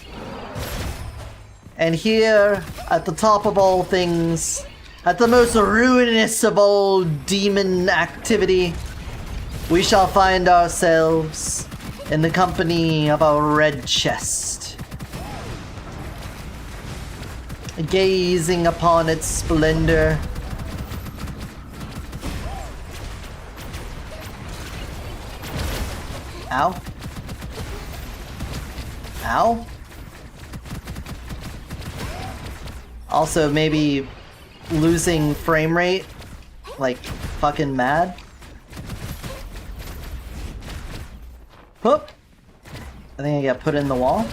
and here, at the top of all things, at the most ruinous of all demon activity, we shall find ourselves in the company of a red chest, gazing upon its splendor. Ow. Ow. Also, maybe losing frame rate, like fucking mad. Whoop. I think I got put in the wall.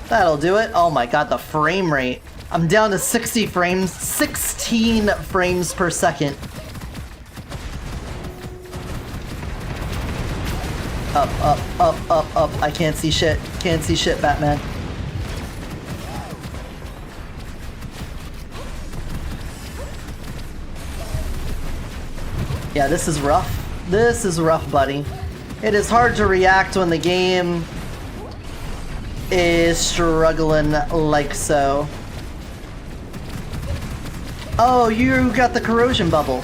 That'll do it. Oh my god, the frame rate. I'm down to 60 frames, 16 frames per second. Up, up, up, up, up. I can't see shit. Can't see shit, Batman. Yeah, this is rough. This is rough, buddy. It is hard to react when the game is struggling like so. Oh, you got the corrosion bubble.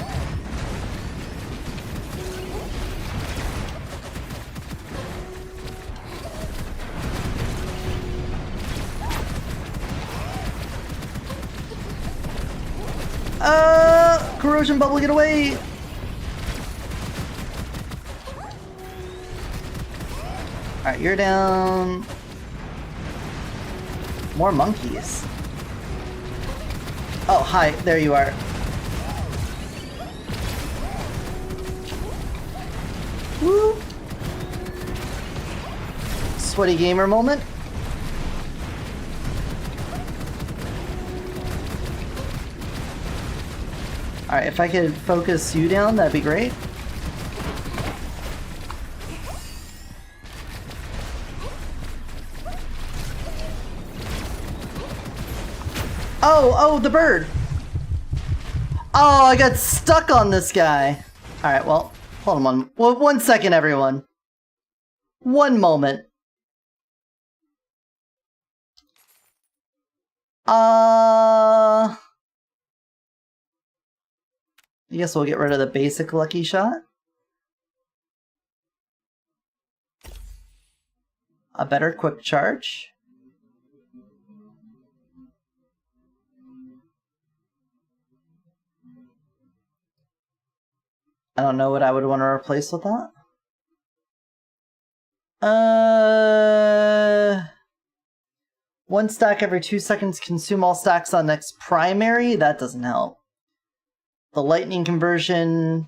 Corrosion bubble, get away! Alright, you're down. More monkeys. Oh, hi. There you are. Woo! Sweaty gamer moment. Alright, if I could focus you down, that'd be great. Oh, the bird! Oh, I got stuck on this guy. Alright, well, hold on one second, everyone. One moment. I guess we'll get rid of the basic lucky shot. A better quick charge. I don't know what I would want to replace with that. One stack every 2 seconds, consume all stacks on next primary? That doesn't help. The lightning conversion...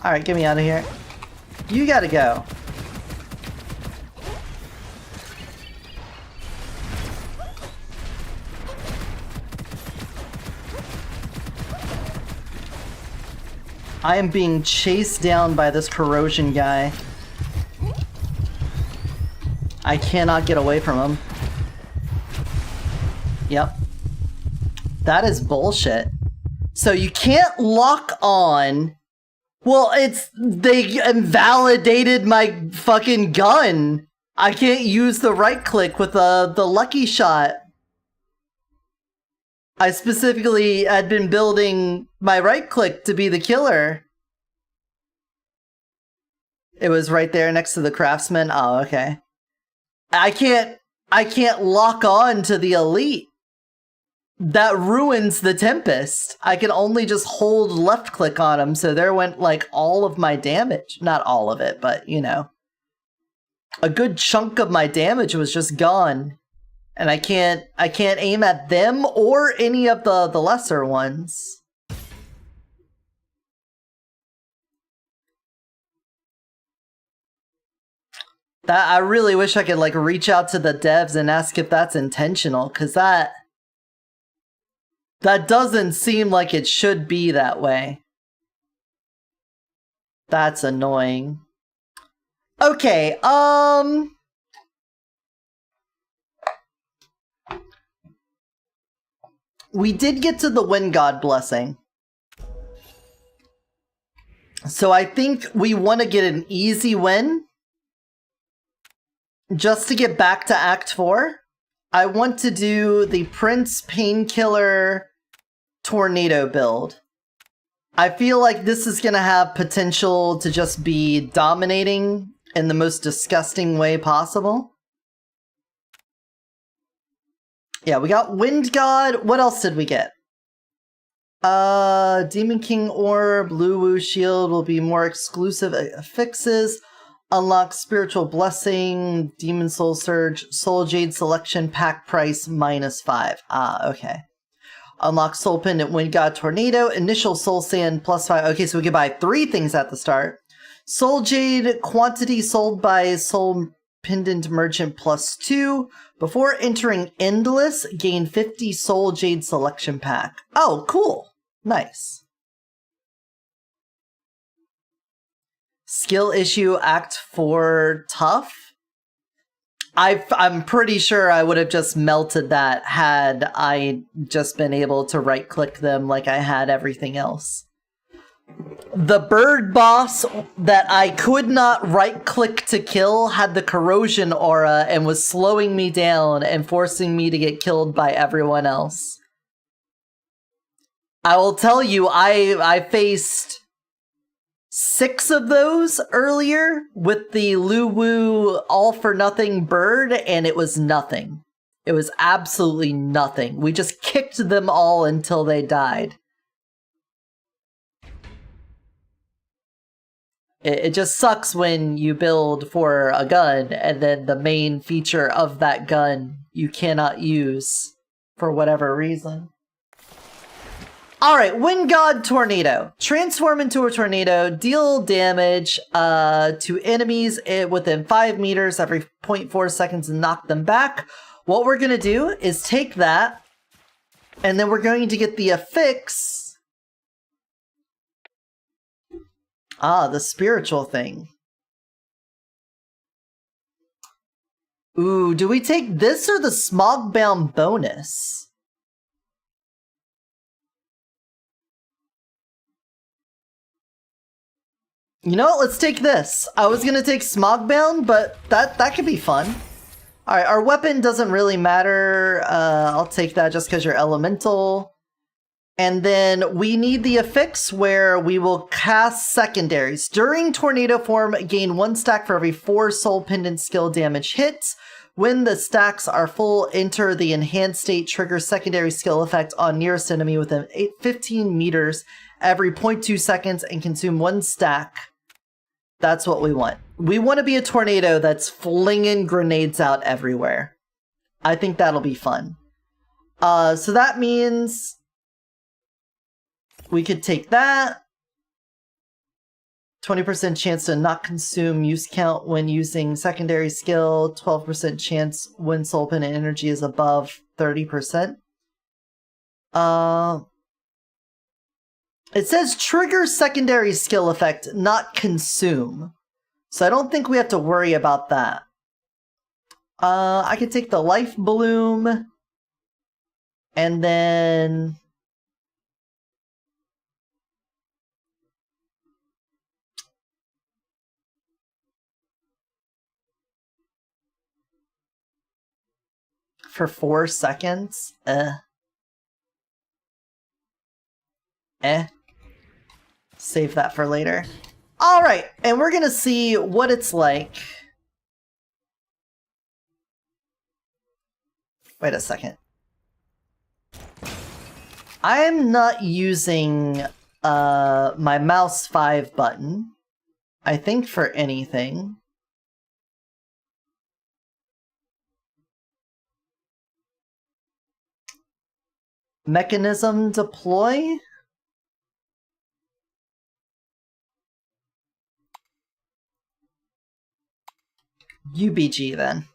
Alright, get me out of here. You gotta go. I am being chased down by this corrosion guy. I cannot get away from him. Yep. That is bullshit. So you can't lock on... Well, they invalidated my fucking gun. I can't use the right click with the lucky shot. I specifically had been building my right click to be the killer. It was right there next to the craftsman. Oh, okay. I can't lock on to the elite. That ruins the Tempest. I can only just hold left click on him, so there went like all of my damage. Not all of it, but you know. A good chunk of my damage was just gone. And I can't aim at them or any of the lesser ones. I really wish I could like reach out to the devs and ask if that's intentional, because that doesn't seem like it should be that way. That's annoying. Okay, we did get to the Wind God Blessing. So I think we want to get an easy win. Just to get back to Act 4. I want to do the Prince Painkiller Tornado build. I feel like this is going to have potential to just be dominating in the most disgusting way possible. Yeah, we got Wind God. What else did we get? Demon King Orb, Blue Woo Shield will be more exclusive fixes. Unlock Spiritual Blessing, Demon Soul Surge, Soul Jade Selection, pack price -5. Ah, okay. Unlock Soul Pendant, Wind God Tornado, Initial Soul Sand +5. Okay, so we can buy 3 things at the start. Soul Jade, quantity sold by Soul Pendant Merchant +2. Before entering Endless, gain 50 Soul Jade Selection pack. Oh, cool. Nice. Skill issue Act 4 tough. I'm pretty sure I would have just melted that had I just been able to right click them like I had everything else. The bird boss that I could not right click to kill had the corrosion aura and was slowing me down and forcing me to get killed by everyone else. I will tell you, I faced 6 of those earlier with the Luwu all-for-nothing bird, and it was nothing. It was absolutely nothing. We just kicked them all until they died. It just sucks when you build for a gun, and then the main feature of that gun you cannot use for whatever reason. Alright, Wind God Tornado. Transform into a tornado, deal damage to enemies within 5 meters every 0.4 seconds and knock them back. What we're going to do is take that, and then we're going to get the affix. The spiritual thing. Ooh, do we take this or the Smogbound bonus? You know what? Let's take this. I was gonna take Smogbound, but that could be fun. Alright, our weapon doesn't really matter. I'll take that just because you're elemental. And then we need the affix where we will cast secondaries. During tornado form, gain 1 stack for every 4 soul pendant skill damage hits. When the stacks are full, enter the enhanced state, trigger secondary skill effect on nearest enemy within 15 meters every 0.2 seconds and consume 1 stack. That's what we want. We want to be a tornado that's flinging grenades out everywhere. I think that'll be fun. So that means we could take that. 20% chance to not consume use count when using secondary skill. 12% chance when soul pendant energy is above 30%. It says trigger secondary skill effect, not consume. So I don't think we have to worry about that. I could take the life bloom. And then... for 4 seconds? Save that for later. Alright, and we're gonna see what it's like. Wait a second. I'm not using my mouse 5 button, I think, for anything. Mechanism deploy? UBG then.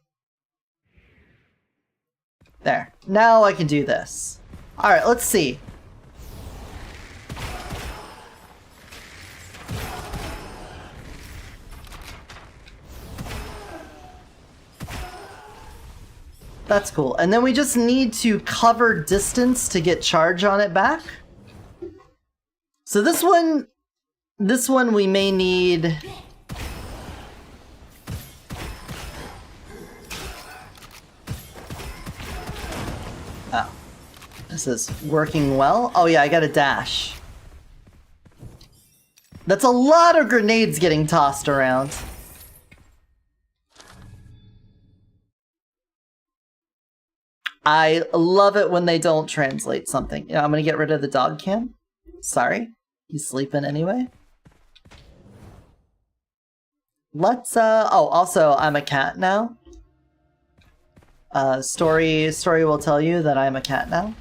There. Now I can do this. Alright, let's see. That's cool. And then we just need to cover distance to get charge on it back. So this one we may need... Oh. This is working well. Oh yeah, I got a dash. That's a lot of grenades getting tossed around. I love it when they don't translate something. You know, I'm gonna get rid of the dog cam. Sorry. He's sleeping anyway. Let's, oh, also, I'm a cat now. Story will tell you that I'm a cat now.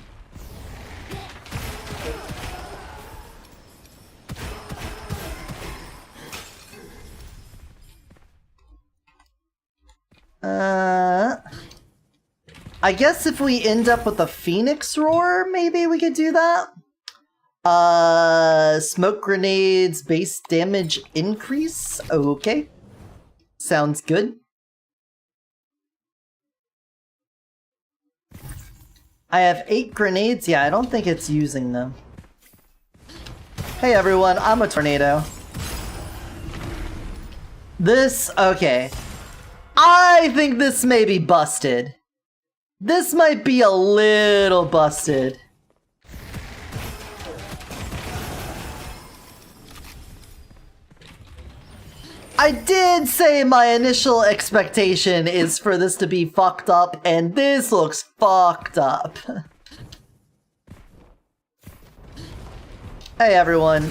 I guess if we end up with a Phoenix Roar, maybe we could do that. Smoke grenades, base damage increase. Okay. Sounds good. I have 8 grenades. Yeah, I don't think it's using them. Hey everyone, I'm a tornado. This, okay. I think this may be busted. This might be a little busted. I did say my initial expectation is for this to be fucked up, and this looks fucked up. Hey everyone.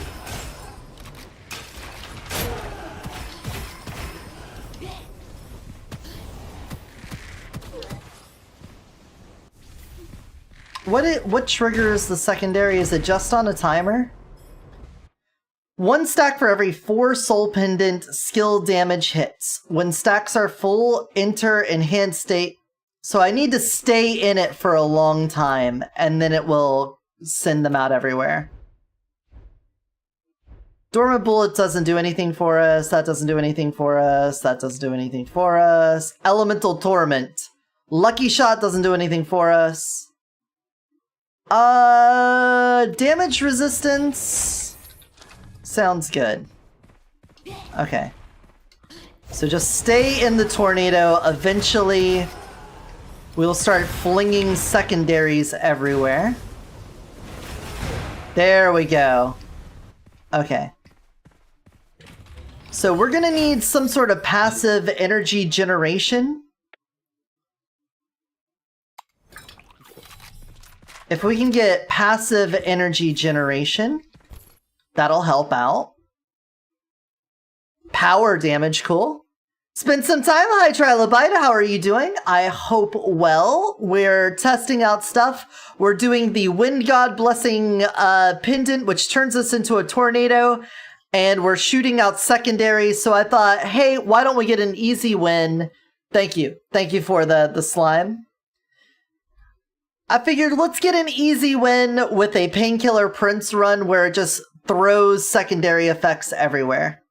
What triggers the secondary? Is it just on a timer? 1 stack for every 4 soul pendant skill damage hits. When stacks are full, enter enhanced state. So I need to stay in it for a long time, and then it will send them out everywhere. Dormant Bullet doesn't do anything for us. That doesn't do anything for us. That doesn't do anything for us. Elemental Torment. Lucky Shot doesn't do anything for us. Damage resistance sounds good. Okay. So just stay in the tornado. Eventually, we'll start flinging secondaries everywhere. There we go. Okay. So we're gonna need some sort of passive energy generation. If we can get passive energy generation, that'll help out. Power damage, cool. Spend some time. Hi, Trilobite. How are you doing? I hope well. We're testing out stuff. We're doing the Wind God Blessing pendant, which turns us into a tornado, and we're shooting out secondaries. So I thought, hey, why don't we get an easy win? Thank you. Thank you for the slime. I figured let's get an easy win with a Painkiller Prince run where it just throws secondary effects everywhere.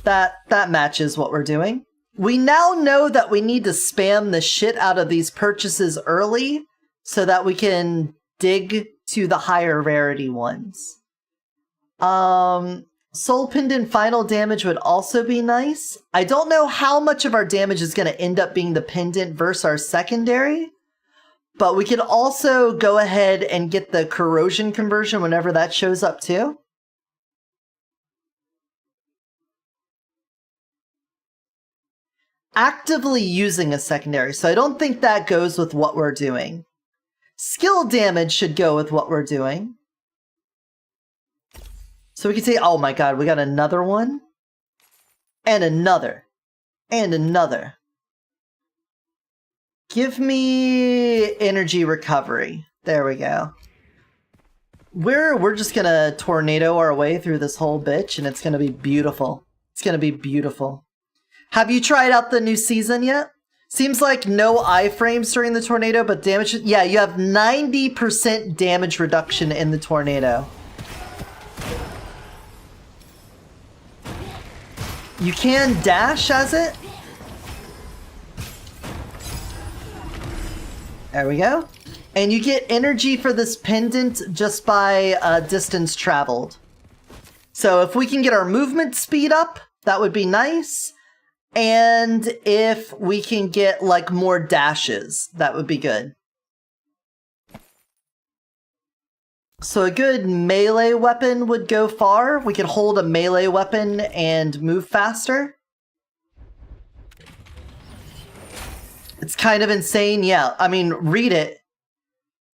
That matches what we're doing. We now know that we need to spam the shit out of these purchases early so that we can dig to the higher rarity ones. Soul Pendant final damage would also be nice. I don't know how much of our damage is going to end up being the pendant versus our secondary, but we could also go ahead and get the corrosion conversion whenever that shows up too. Actively using a secondary, so I don't think that goes with what we're doing. Skill damage should go with what we're doing. So we can say, oh my god, we got another one. And another. And another. Give me energy recovery. There we go. We're just gonna tornado our way through this whole bitch, and it's gonna be beautiful. It's gonna be beautiful. Have you tried out the new season yet? Seems like no iframes during the tornado, but damage... Yeah, you have 90% damage reduction in the tornado. You can dash as it. There we go. And you get energy for this pendant just by distance traveled. So if we can get our movement speed up, that would be nice. And if we can get, like, more dashes, that would be good. So a good melee weapon would go far. We could hold a melee weapon and move faster. It's kind of insane. Yeah, I mean, read it.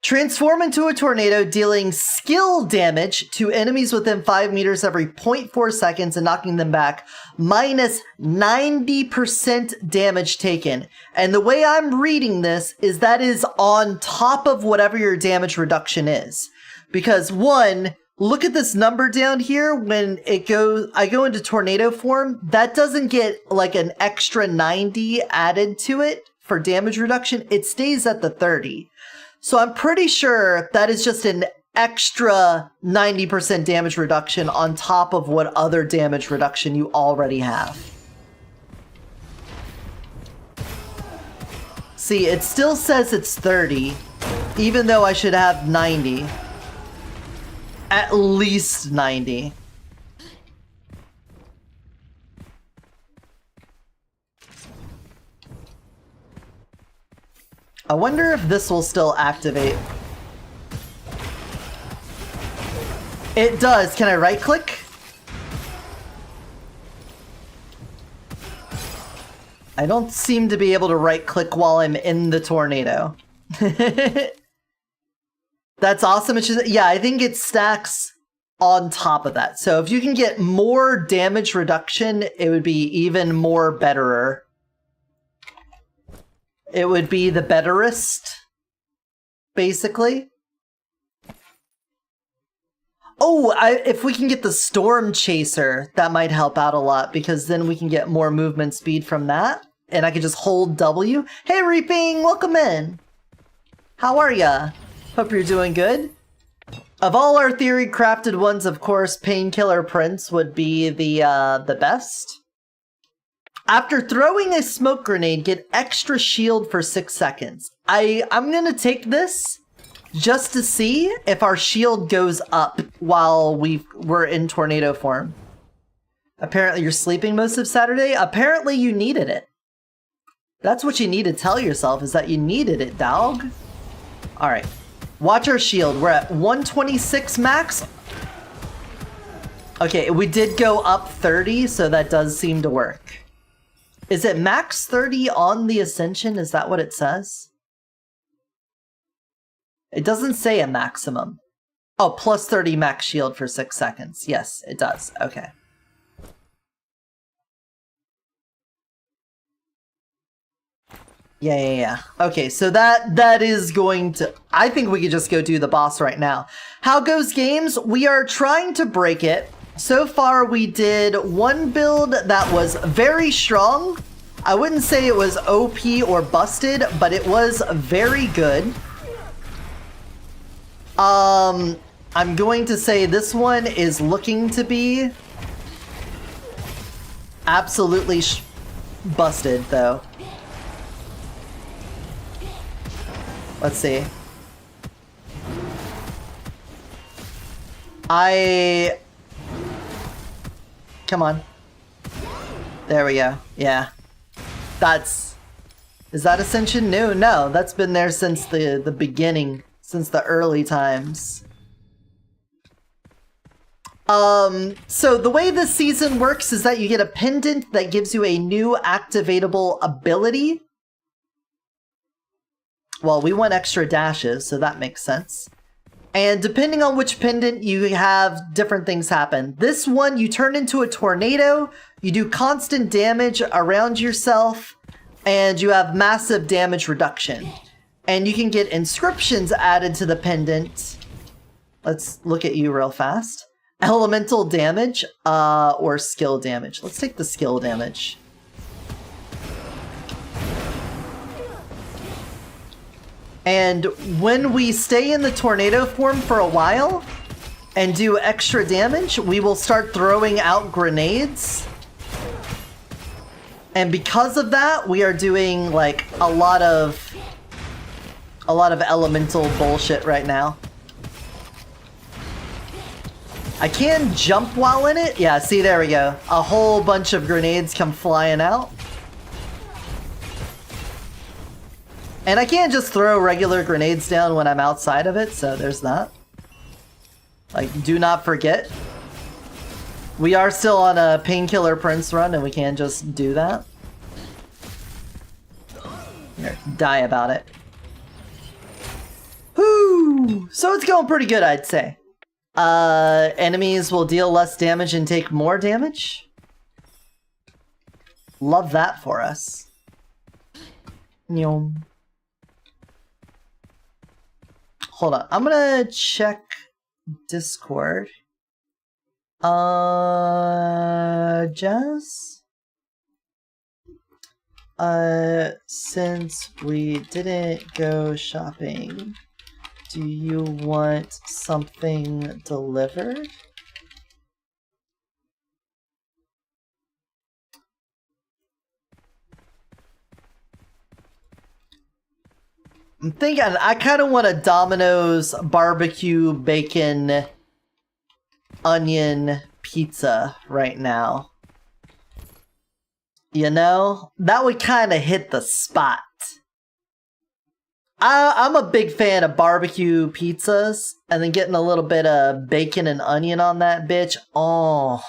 Transform into a tornado, dealing skill damage to enemies within 5 meters every 0.4 seconds and knocking them back, minus 90% damage taken. And the way I'm reading this is that is on top of whatever your damage reduction is. Because one, look at this number down here. When it goes, I go into tornado form, that doesn't get like an extra 90 added to it for damage reduction. It stays at the 30. So I'm pretty sure that is just an extra 90% damage reduction on top of what other damage reduction you already have. See, it still says it's 30, even though I should have 90. At least 90. I wonder if this will still activate. It does. Can I right click? I don't seem to be able to right click while I'm in the tornado. That's awesome. It's just, yeah, I think it stacks on top of that. So if you can get more damage reduction, it would be even more betterer. It would be the betterest, basically. Oh, if we can get the Storm Chaser, that might help out a lot, because then we can get more movement speed from that, and I can just hold W. Hey, Reaping, welcome in. How are ya? Hope you're doing good. Of all our theory-crafted ones, of course, Painkiller Prince would be the best. After throwing a smoke grenade, get extra shield for 6 seconds. I'm gonna take this just to see if our shield goes up while we're in tornado form. Apparently you're sleeping most of Saturday. Apparently you needed it. That's what you need to tell yourself, is that you needed it, dog. Alright. Watch our shield. We're at 126 max. Okay, we did go up 30, so that does seem to work. Is it max 30 on the Ascension? Is that what it says? It doesn't say a maximum. Oh, plus 30 max shield for 6 seconds. Yes, it does. Okay. Yeah. Okay, so that is going to... I think we could just go do the boss right now. How goes games? We are trying to break it. So far, we did one build that was very strong. I wouldn't say it was OP or busted, but it was very good. I'm going to say this one is looking to be absolutely busted, though. Let's see. Come on. There we go. Yeah. Is that Ascension new? No, that's been there since the beginning, since the early times. So the way this season works is that you get a pendant that gives you a new activatable ability. Well, we want extra dashes, so that makes sense. And depending on which pendant, you have different things happen. This one, you turn into a tornado, you do constant damage around yourself, and you have massive damage reduction. And you can get inscriptions added to the pendant. Let's look at you real fast. Elemental damage, or skill damage. Let's take the skill damage. And when we stay in the tornado form for a while and do extra damage, we will start throwing out grenades. And because of that, we are doing like a lot of elemental bullshit right now. I can jump while in it. Yeah, see, there we go. A whole bunch of grenades come flying out. And I can't just throw regular grenades down when I'm outside of it, so there's that. Like, do not forget. We are still on a Painkiller Prince run, and we can just do that. Here, die about it. Whoo! So it's going pretty good, I'd say. Enemies will deal less damage and take more damage. Love that for us. Nyom. Hold on, I'm gonna check Discord. Jazz? Since we didn't go shopping, do you want something delivered? I'm thinking I kind of want a Domino's barbecue bacon onion pizza right now. You know? That would kind of hit the spot. I'm a big fan of barbecue pizzas, and then getting a little bit of bacon and onion on that bitch. Oh.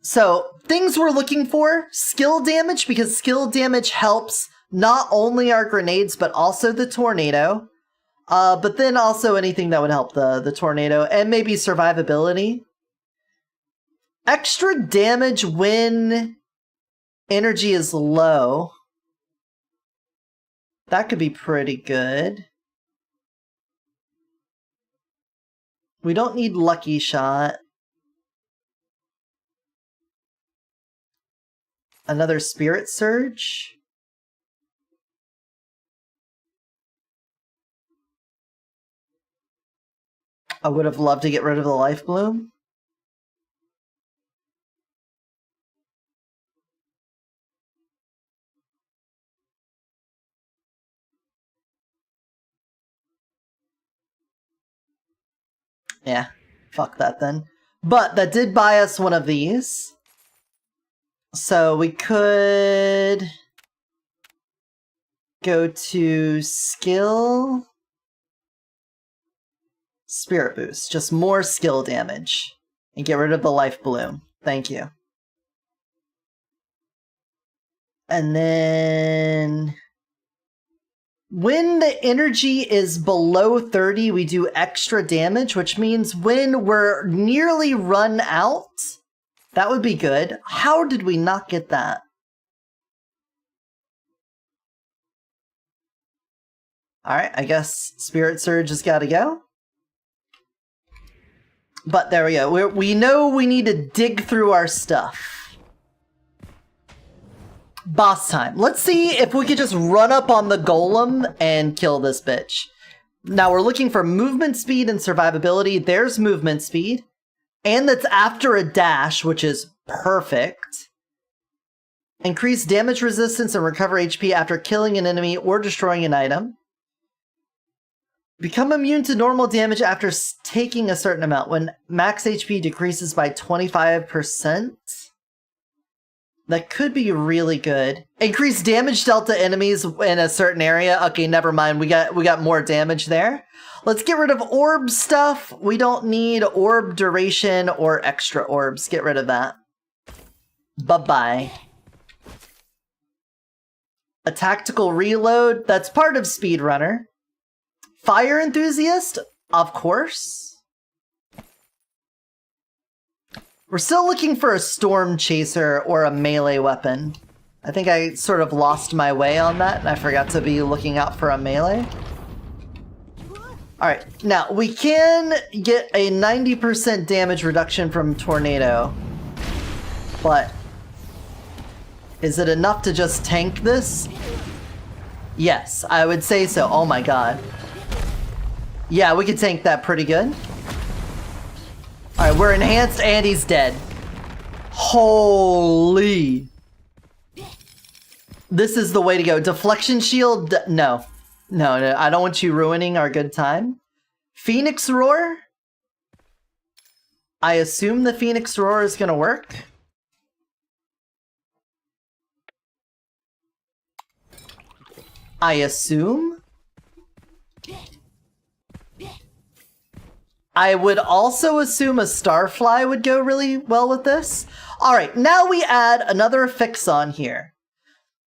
So, things we're looking for, skill damage, because skill damage helps not only our grenades, but also the tornado. But then also anything that would help the tornado, and maybe survivability. Extra damage when Energy is low. That could be pretty good. We don't need Lucky Shot. Another Spirit Surge. I would have loved to get rid of the Life Bloom. Yeah, fuck that then. But that did buy us one of these. So we could go to skill, spirit boost, just more skill damage, and get rid of the life bloom. Thank you. And then when the energy is below 30, we do extra damage, which means when we're nearly run out, that would be good. How did we not get that? Alright, I guess Spirit Surge has got to go. But there we go. We know we need to dig through our stuff. Boss time. Let's see if we could just run up on the golem and kill this bitch. Now we're looking for movement speed and survivability. There's movement speed. And that's after a dash, which is perfect. Increase damage resistance and recover HP after killing an enemy or destroying an item. Become immune to normal damage after taking a certain amount when max HP decreases by 25%. That could be really good. Increase damage dealt to enemies in a certain area. Okay, never mind. We got more damage there. Let's get rid of orb stuff. We don't need orb duration or extra orbs. Get rid of that. Bye-bye. A tactical reload. That's part of Speedrunner. Fire enthusiast? Of course. We're still looking for a storm chaser or a melee weapon. I think I sort of lost my way on that, and I forgot to be looking out for a melee. Alright, now we can get a 90% damage reduction from Tornado. But is it enough to just tank this? Yes, I would say so. Oh my god. Yeah, we could tank that pretty good. Alright, we're enhanced and he's dead. Holy. This is the way to go. Deflection shield? No. No, I don't want you ruining our good time. Phoenix Roar? I assume the Phoenix Roar is gonna work. I assume? I would also assume a Starfly would go really well with this. Alright, now we add another fix on here.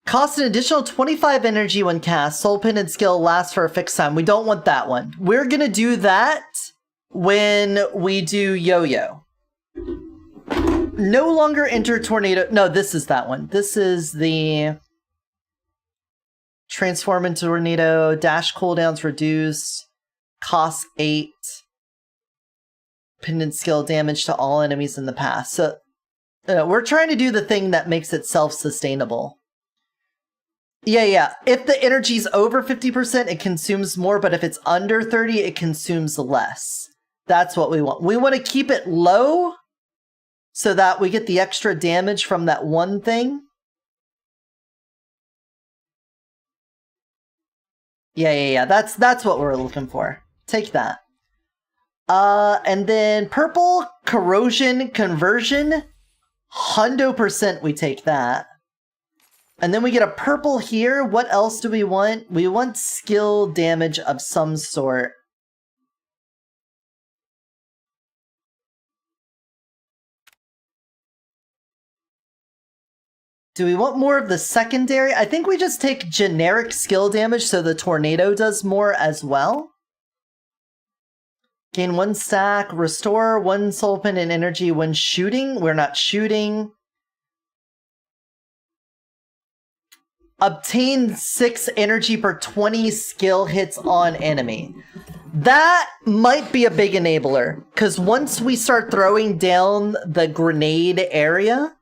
Cost an additional 25 energy when cast. Soul Pendant skill lasts for a fixed time. We don't want that one. We're gonna do that when we do Yo-Yo. No longer enter Tornado. No, this is that one. This is the Transform into Tornado. Dash cooldowns reduced. Cost 8. Pendant skill damage to all enemies in the past. So we're trying to do the thing that makes it self-sustainable. Yeah. If the energy's over 50%, it consumes more, but if it's under 30, it consumes less. That's what we want. We want to keep it low so that we get the extra damage from that one thing. Yeah. That's what we're looking for. Take that. And then purple corrosion conversion, 100% we take that. And then we get a purple here. What else do we want? We want skill damage of some sort. Do we want more of the secondary? I think we just take generic skill damage so the tornado does more as well. Gain 1 stack, restore 1 soul pendant energy when shooting. We're not shooting. Obtain 6 energy per 20 skill hits on enemy. That might be a big enabler, because once we start throwing down the grenade area,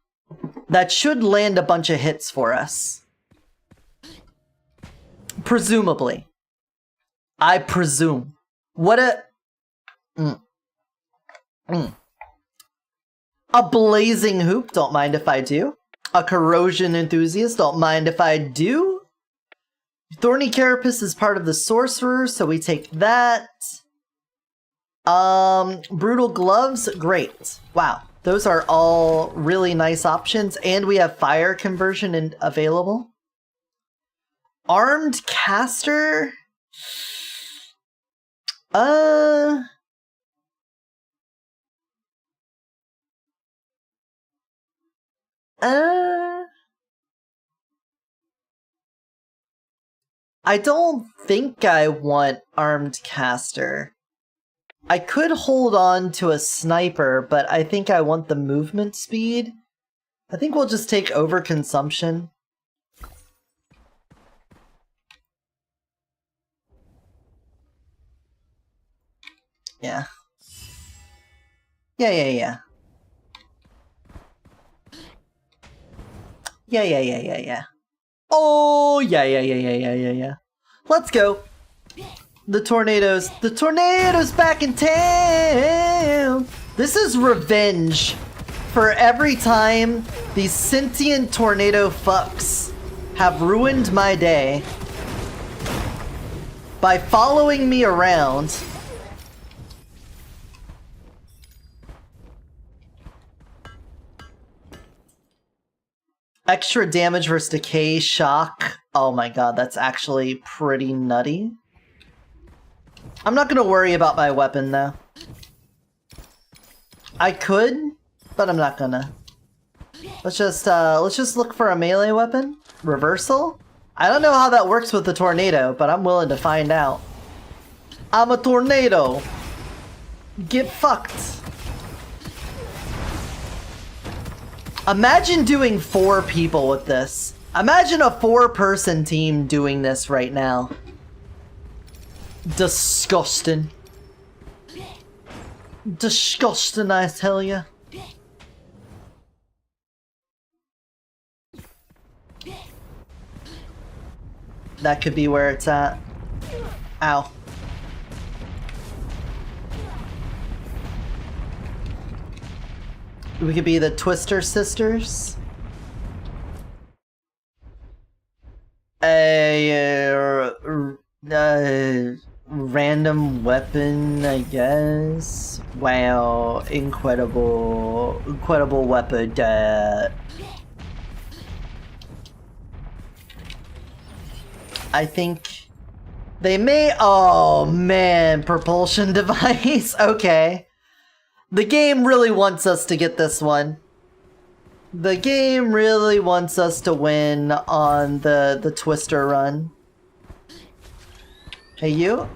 that should land a bunch of hits for us. Presumably. I presume. What a... A blazing hoop, don't mind if I do. A corrosion enthusiast, don't mind if I do. Thorny carapace is part of the sorcerer, so we take that. Brutal gloves, great. Wow, those are all really nice options, and we have fire conversion available. Armed caster? I don't think I want armed caster. I could hold on to a sniper, but I think I want the movement speed. I think we'll just take overconsumption. Yeah. Yeah. Yeah. Oh, yeah. Let's go. The tornadoes back in town. This is revenge for every time these sentient tornado fucks have ruined my day by following me around. Extra damage versus decay, shock. Oh my god, that's actually pretty nutty. I'm not gonna worry about my weapon though. I could, but I'm not gonna. Let's just look for a melee weapon. Reversal? I don't know how that works with the tornado, but I'm willing to find out. I'm a tornado. Get fucked. Imagine doing 4 people with this. Imagine a 4-person team doing this right now. Disgusting. Disgusting, I tell ya. That could be where it's at. Ow. We could be the Twister Sisters. Random weapon, I guess. Wow, incredible weapon. I think they may. Oh man, propulsion device. Okay. The game really wants us to get this one. The game really wants us to win on the Twister run. Hey, you?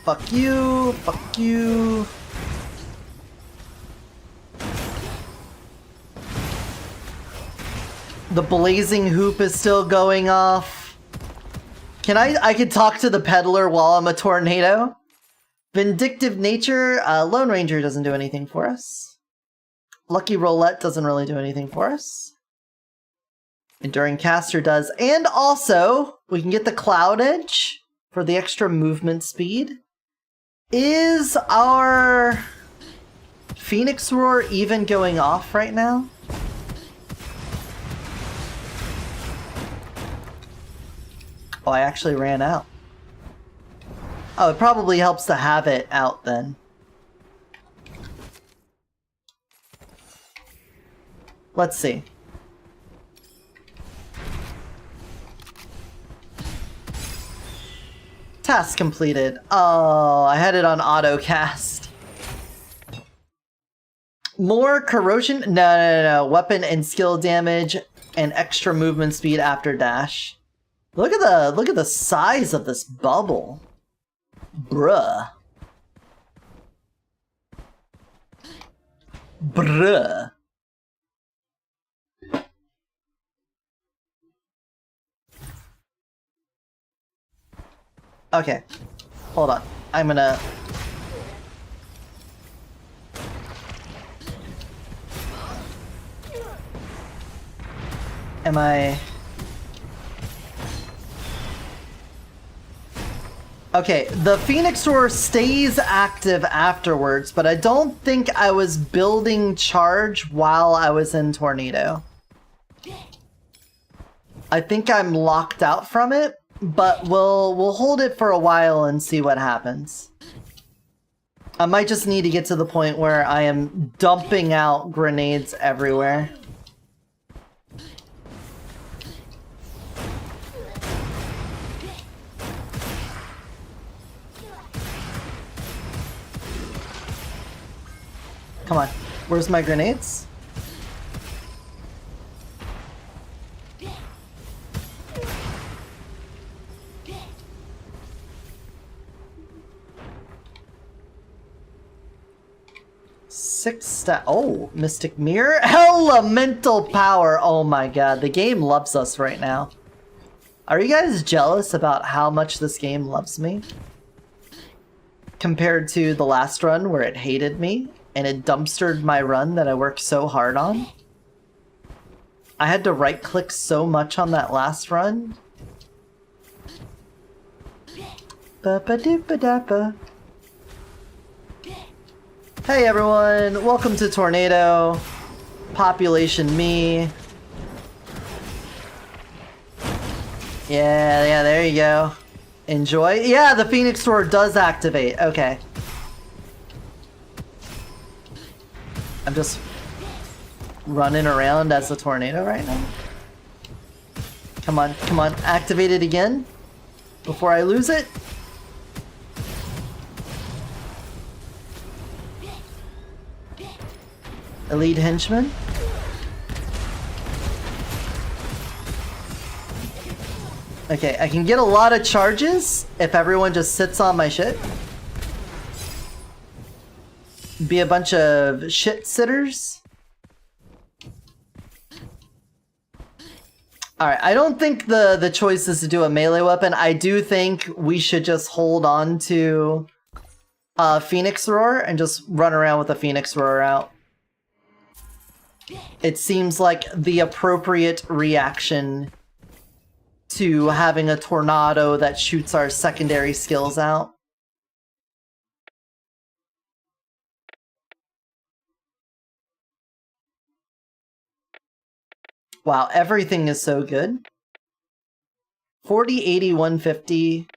Fuck you, fuck you. The blazing hoop is still going off. Can I could talk to the peddler while I'm a tornado? Vindictive nature, Lone Ranger doesn't do anything for us. Lucky Roulette doesn't really do anything for us. Enduring Caster does. And also, we can get the Cloud Edge for the extra movement speed. Is our Phoenix Roar even going off right now? Oh, I actually ran out. Oh, it probably helps to have it out then. Let's see. Task completed. Oh, I had it on autocast. More corrosion? No. Weapon and skill damage and extra movement speed after dash. Look at the size of this bubble. Bruh. Bruh. Okay. Hold on. I'm gonna... Am I... Okay, the Phoenix Roar stays active afterwards, but I don't think I was building charge while I was in Tornado. I think I'm locked out from it, but we'll hold it for a while and see what happens. I might just need to get to the point where I am dumping out grenades everywhere. Come on, where's my grenades? Oh, Mystic Mirror? Elemental Power! Oh my god, the game loves us right now. Are you guys jealous about how much this game loves me? Compared to the last run where it hated me and it dumpstered my run that I worked so hard on? I had to right-click so much on that last run. Ba-ba-doo-ba-da-ba. Hey everyone, welcome to Tornado. Population me. Yeah, there you go. Enjoy. Yeah, the Phoenix Roar does activate. Okay. I'm just running around as a tornado right now. Come on, come on. Activate it again before I lose it. Elite Henchman. Okay, I can get a lot of charges if everyone just sits on my shit. Be a bunch of shit sitters. Alright, I don't think the choice is to do a melee weapon. I do think we should just hold on to Phoenix Roar and just run around with the Phoenix Roar out. It seems like the appropriate reaction to having a tornado that shoots our secondary skills out. Wow, everything is so good. 40, 80, 150.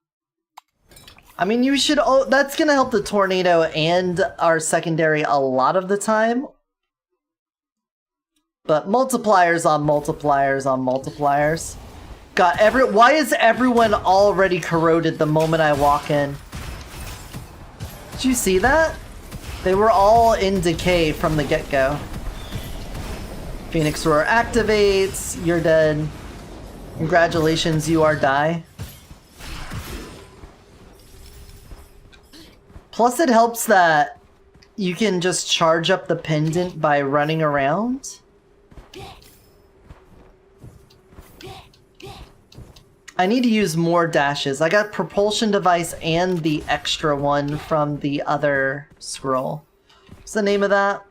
I mean, you should... Oh, that's gonna help the tornado and our secondary a lot of the time. But multipliers on multipliers on multipliers. God, why is everyone already corroded the moment I walk in? Did you see that? They were all in decay from the get-go. Phoenix Roar activates. You're dead. Congratulations, you are die. Plus it helps that you can just charge up the pendant by running around. I need to use more dashes. I got propulsion device and the extra one from the other scroll. What's the name of that?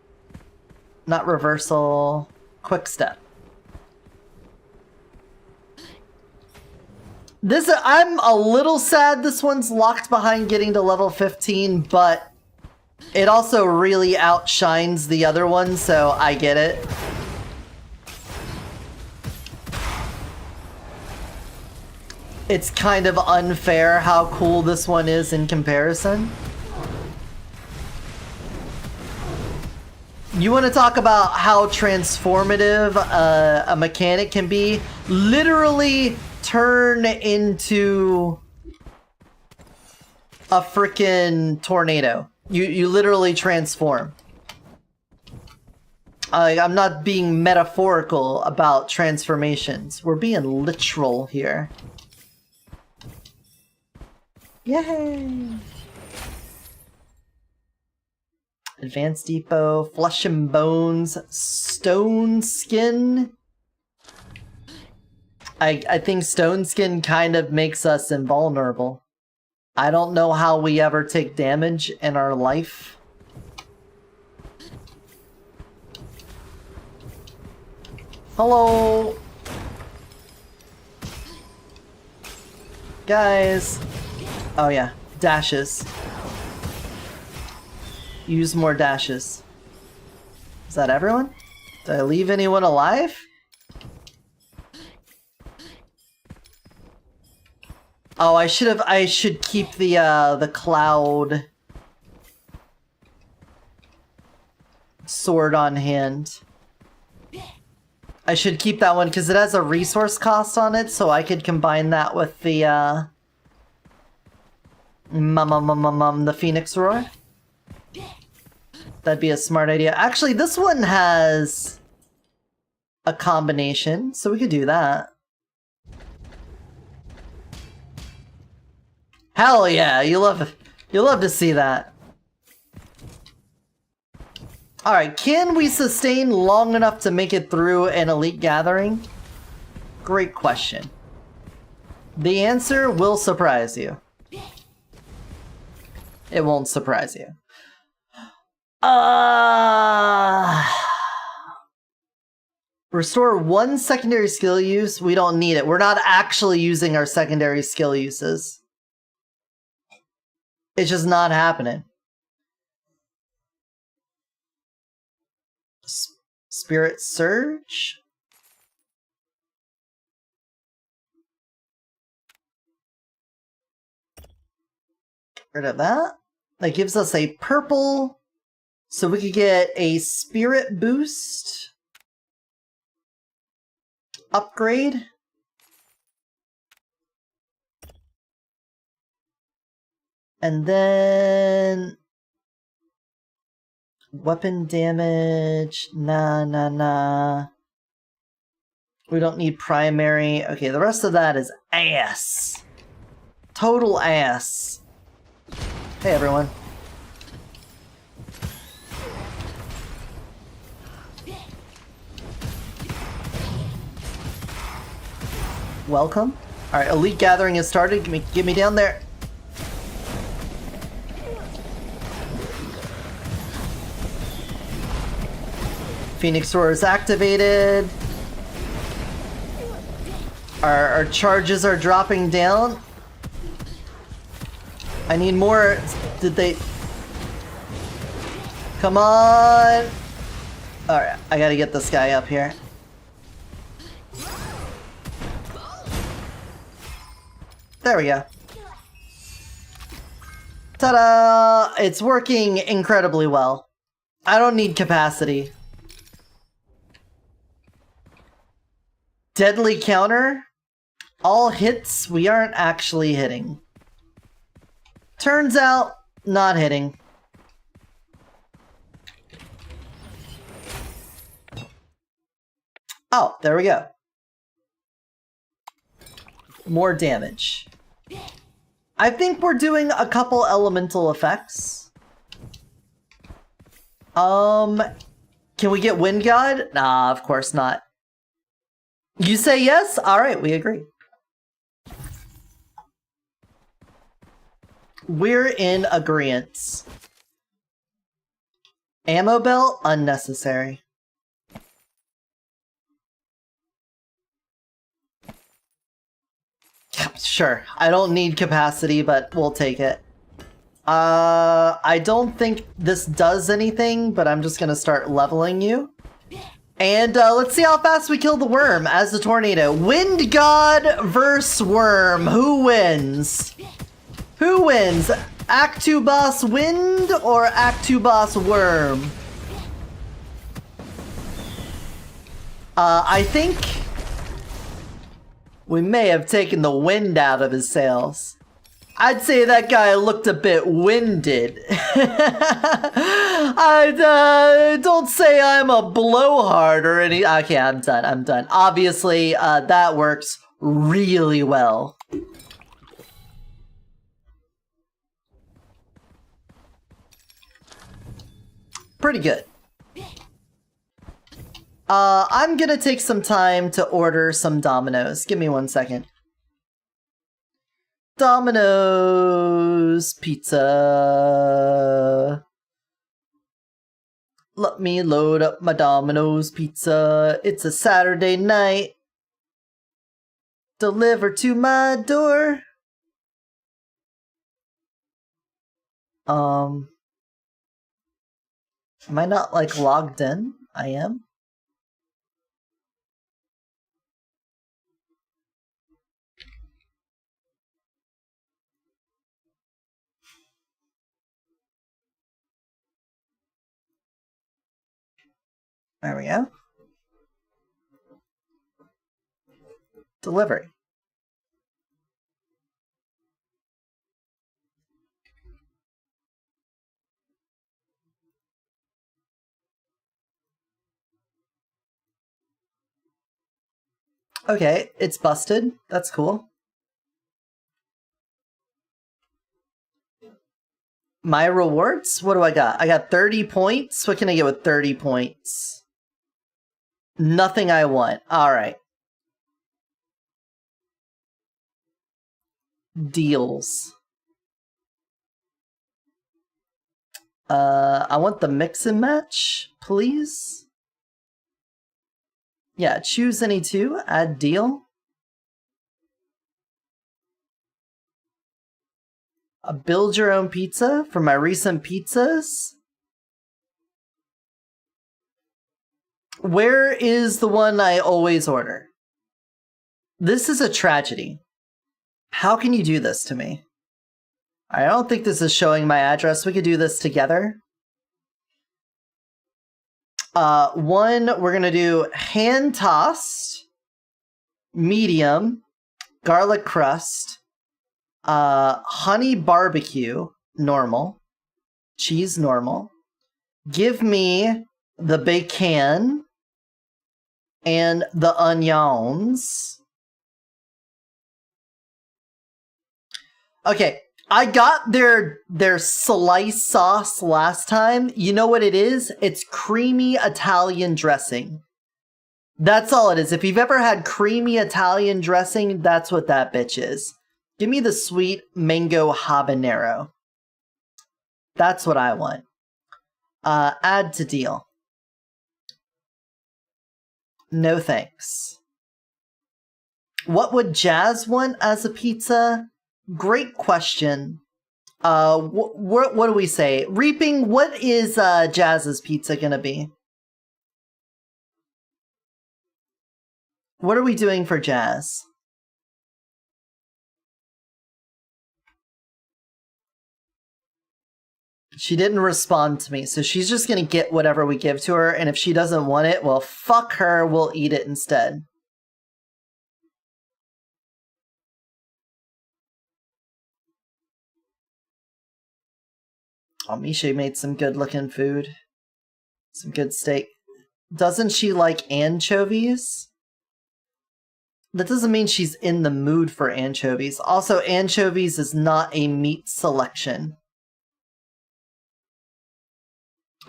Not reversal. Quick step. I'm a little sad this one's locked behind getting to level 15, but it also really outshines the other one, so I get it. It's kind of unfair how cool this one is in comparison. You want to talk about how transformative a mechanic can be? Literally turn into a freaking tornado. You literally transform. I'm not being metaphorical about transformations. We're being literal here. Yay! Advanced Depot, Flesh and Bones, Stone Skin. I think Stone Skin kind of makes us invulnerable. I don't know how we ever take damage in our life. Hello! Guys! Oh yeah, dashes. Use more dashes. Is that everyone? Did I leave anyone alive? Oh, I should keep the cloud sword on hand. I should keep that one because it has a resource cost on it, so I could combine that with the the Phoenix Roar. That'd be a smart idea. Actually, this one has a combination, so we could do that. Hell yeah, you love to see that. Alright, can we sustain long enough to make it through an elite gathering? Great question. The answer will surprise you. It won't surprise you. Restore 1 secondary skill use. We don't need it. We're not actually using our secondary skill uses. It's just not happening. Spirit Surge? Get rid of that. That gives us a purple, so we could get a Spirit Boost. Upgrade. And then weapon damage, nah. We don't need primary. Okay, the rest of that is ass. Total ass. Hey everyone. Welcome. Alright, Elite Gathering has started. Get me down there. Phoenix Roar is activated. Our charges are dropping down. I need more. Did they... Come on! Alright, I gotta get this guy up here. There we go. Ta-da! It's working incredibly well. I don't need capacity. Deadly counter. All hits we aren't actually hitting. Turns out, not hitting. Oh, there we go. More damage. I think we're doing a couple elemental effects. Can we get Wind God? Nah, of course not. You say yes? Alright, we agree. We're in agreement. Ammo belt? Unnecessary. Sure, I don't need capacity, but we'll take it. I don't think this does anything, but I'm just gonna start leveling you. And let's see how fast we kill the worm as the tornado. Wind God versus worm. Who wins? Who wins? Act 2 boss wind or Act 2 boss worm? I think we may have taken the wind out of his sails. I'd say that guy looked a bit winded. Don't say I'm a blowhard or any... Okay, I'm done. Obviously, that works really well. Pretty good. I'm gonna take some time to order some Domino's. Give me 1 second. Domino's pizza. Let me load up my Domino's pizza. It's a Saturday night. Deliver to my door. Am I not like logged in? I am. There we go. Delivery. Okay, it's busted. That's cool. My rewards? What do I got? I got 30 points. What can I get with 30 points? Nothing I want. Alright. Deals. I want the mix and match, please. Yeah, choose any two, add deal. Build your own pizza from my recent pizzas. Where is the one I always order? This is a tragedy. How can you do this to me? I don't think this is showing my address. We could do this together. One, we're gonna do hand tossed, medium, garlic crust, honey barbecue, normal, cheese normal. Give me the bacon and the onions. Okay, I got their slice sauce last time. You know what it is? It's creamy Italian dressing. That's all it is. If you've ever had creamy Italian dressing, that's what that bitch is. Give me the sweet mango habanero. That's what I want. Add to deal. No thanks. What would Jazz want as a pizza? Great question. What do we say? Reaping, what is Jazz's pizza gonna be? What are we doing for Jazz? She didn't respond to me, so she's just gonna get whatever we give to her, and if she doesn't want it, well, fuck her, we'll eat it instead. Oh, Misha made some good-looking food. Some good steak. Doesn't she like anchovies? That doesn't mean she's in the mood for anchovies. Also, anchovies is not a meat selection.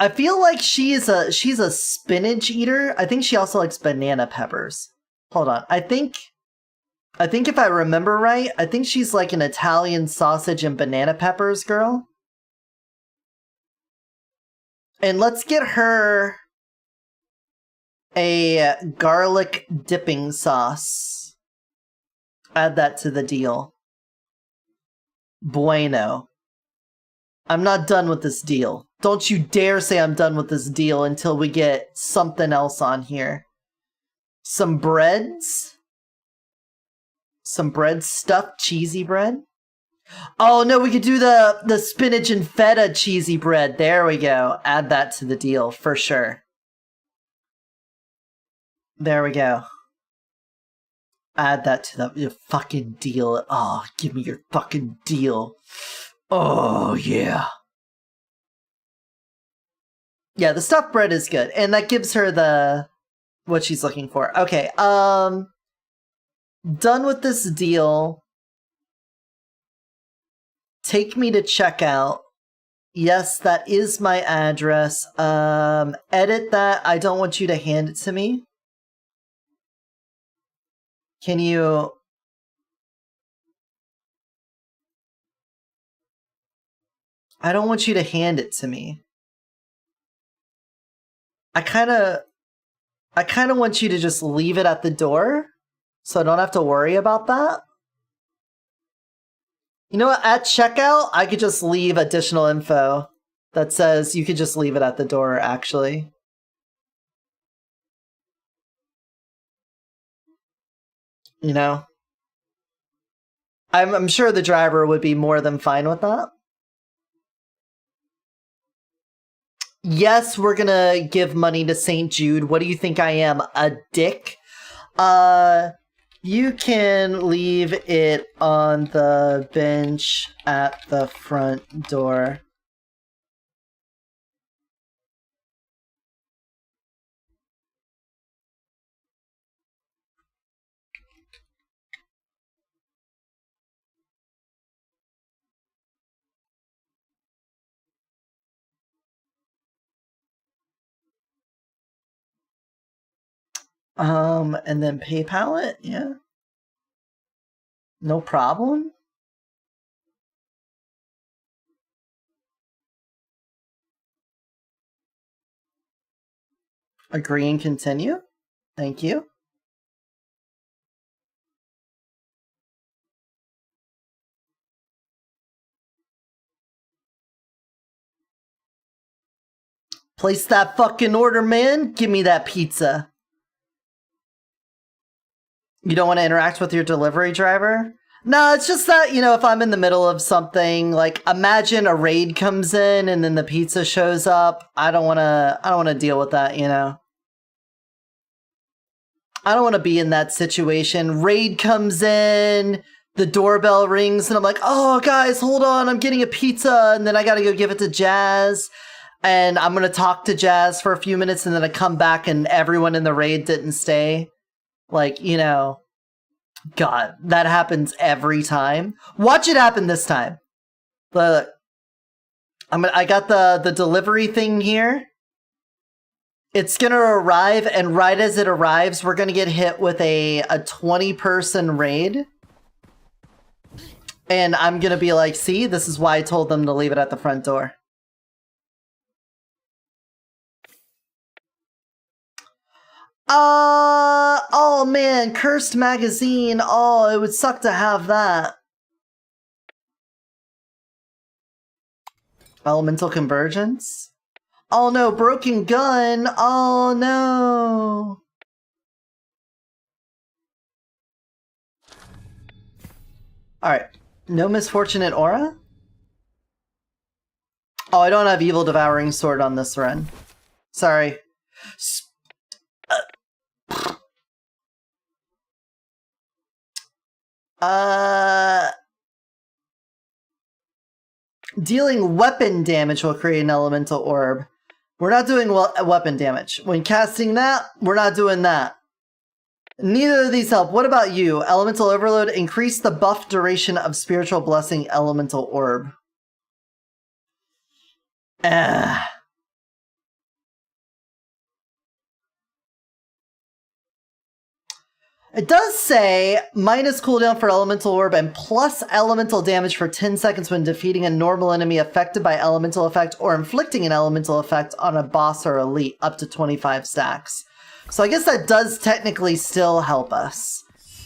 I feel like she's a spinach eater. I think she also likes banana peppers. Hold on. I think if I remember right, I think she's like an Italian sausage and banana peppers girl. And let's get her a garlic dipping sauce. Add that to the deal. Bueno. I'm not done with this deal. Don't you dare say I'm done with this deal until we get something else on here. Some breads. Some bread, stuffed cheesy bread. Oh no, we could do the spinach and feta cheesy bread. There we go. Add that to the deal for sure. There we go. Add that to your fucking deal. Oh, give me your fucking deal. Oh yeah. Yeah, the stuffed bread is good, and that gives her the what she's looking for. Okay, done with this deal. Take me to checkout. Yes, that is my address. Edit that. I don't want you to hand it to me. Can you... I don't want you to hand it to me. I kind of want you to just leave it at the door, so I don't have to worry about that. You know what? At checkout, I could just leave additional info that says you could just leave it at the door, actually. You know? I'm sure the driver would be more than fine with that. Yes, we're gonna give money to St. Jude. What do you think I am, a dick? You can leave it on the bench at the front door. And then PayPal it, yeah. No problem. Agree and continue. Thank you. Place that fucking order, man. Give me that pizza. You don't want to interact with your delivery driver? No, it's just that, you know, if I'm in the middle of something, like imagine a raid comes in and then the pizza shows up. I don't want to deal with that, you know. I don't want to be in that situation. Raid comes in, the doorbell rings, and I'm like, oh, guys, hold on, I'm getting a pizza, and then I gotta go give it to Jazz, and I'm gonna talk to Jazz for a few minutes, and then I come back and everyone in the raid didn't stay. Like, you know, God, that happens every time. Watch it happen this time. Look, I got the delivery thing here. It's gonna arrive, and right as it arrives, we're gonna get hit with a 20-person raid. And I'm gonna be like, see, this is why I told them to leave it at the front door. Oh man, Cursed Magazine. Oh, it would suck to have that. Elemental Convergence? Oh no, Broken Gun! Oh no! Alright, no Misfortunate Aura? Oh, I don't have Evil Devouring Sword on this run. Sorry. Dealing weapon damage will create an elemental orb. We're not doing weapon damage. When casting that, we're not doing that. Neither of these help. What about you? Elemental Overload, increase the buff duration of Spiritual Blessing Elemental Orb. It does say minus cooldown for Elemental Orb and plus elemental damage for 10 seconds when defeating a normal enemy affected by elemental effect or inflicting an elemental effect on a boss or elite, up to 25 stacks. So I guess that does technically still help us.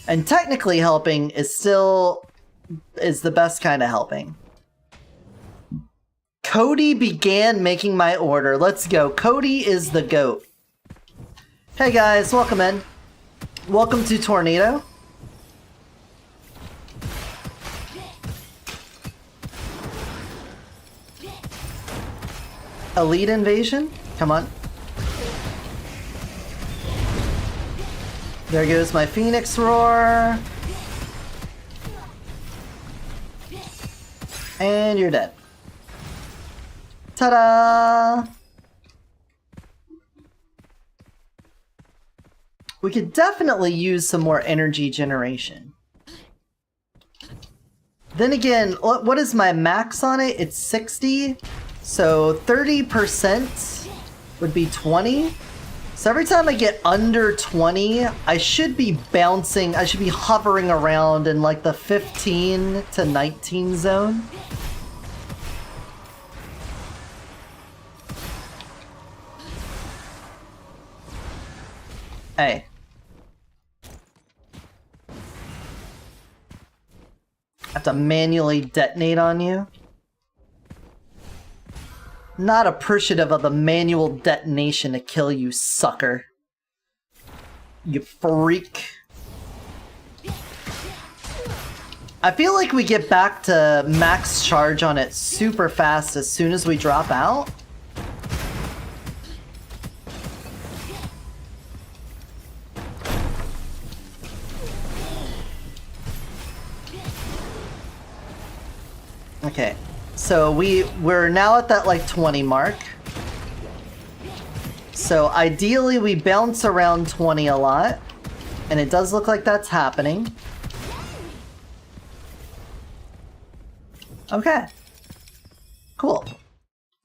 And technically helping is the best kind of helping. Cody began making my order. Let's go. Cody is the GOAT. Hey guys, welcome in. Welcome to Tornado. Elite Invasion? Come on. There goes my Phoenix Roar. And you're dead. Ta-da! We could definitely use some more energy generation. Then again, what is my max on it? It's 60. So 30% would be 20. So every time I get under 20, I should be bouncing, I should be hovering around in like the 15 to 19 zone. Hey. I have to manually detonate on you. Not appreciative of the manual detonation to kill you, sucker. You freak. I feel like we get back to max charge on it super fast as soon as we drop out. Okay, so we're now at that like 20 mark. So ideally we bounce around 20 a lot, and it does look like that's happening. Okay. Cool.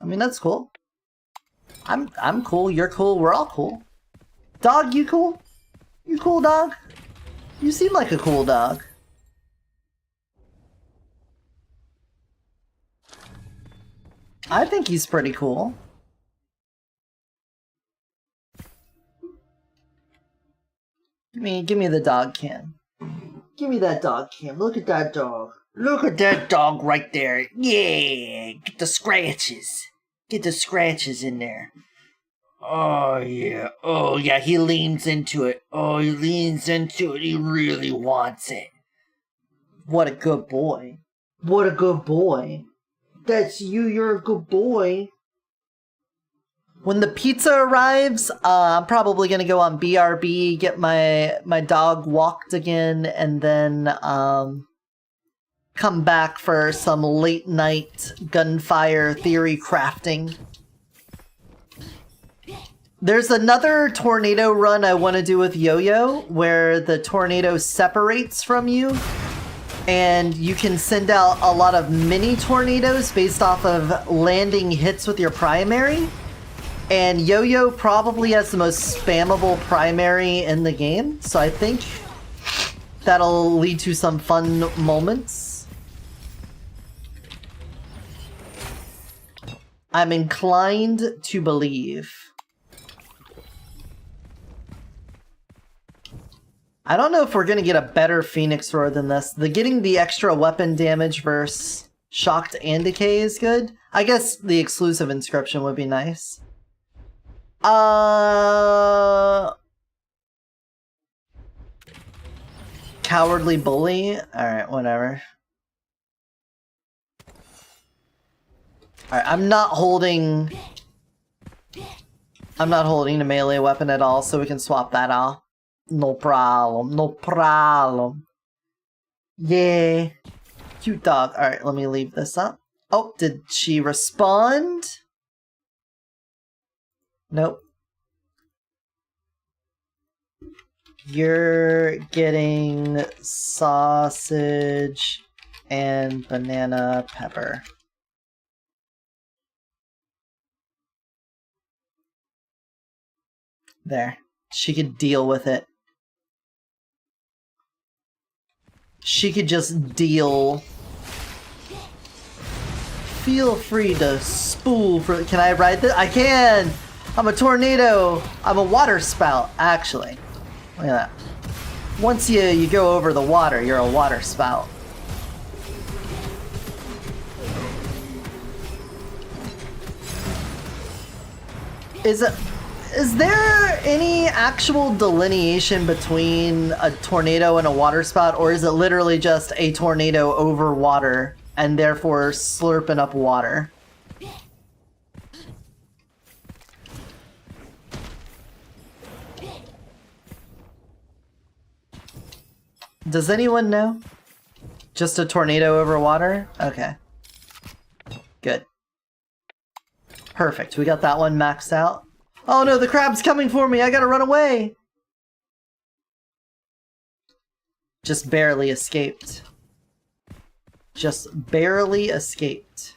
I mean, that's cool. I'm cool, you're cool, we're all cool. Dog, you cool? You cool, dog? You seem like a cool dog. I think he's pretty cool. Give me the dog cam. Give me that dog cam. Look at that dog. Look at that dog right there. Yeah, get the scratches. Get the scratches in there. Oh yeah. Oh yeah, he leans into it. Oh, he leans into it. He really wants it. What a good boy. What a good boy. That's you, you're a good boy. When the pizza arrives, I'm probably gonna go on BRB, get my dog walked again, and then come back for some late night gunfire theory crafting. There's another tornado run I want to do with Yo-Yo, where the tornado separates from you, and you can send out a lot of mini tornadoes based off of landing hits with your primary. And Yo-Yo probably has the most spammable primary in the game, so I think that'll lead to some fun moments. I'm inclined to believe. I don't know if we're gonna get a better Phoenix Roar than this. Getting the extra weapon damage versus Shocked and Decay is good. I guess the exclusive inscription would be nice. Cowardly Bully? Alright, whatever. Alright, I'm not holding a melee weapon at all, so we can swap that off. No problem, no problem. Yeah. Cute dog. Alright, let me leave this up. Oh, did she respond? Nope. You're getting sausage and banana pepper. There. She could deal with it. She could just deal. Feel free to spool for. Can I ride this? I can! I'm a tornado! I'm a water spout, actually. Look at that. Once you go over the water, you're a water spout. Is there any actual delineation between a tornado and a water spout, or is it literally just a tornado over water and therefore slurping up water? Does anyone know? Just a tornado over water? Okay. Good. Perfect. We got that one maxed out. Oh no, the crab's coming for me! I gotta run away! Just barely escaped. Just barely escaped.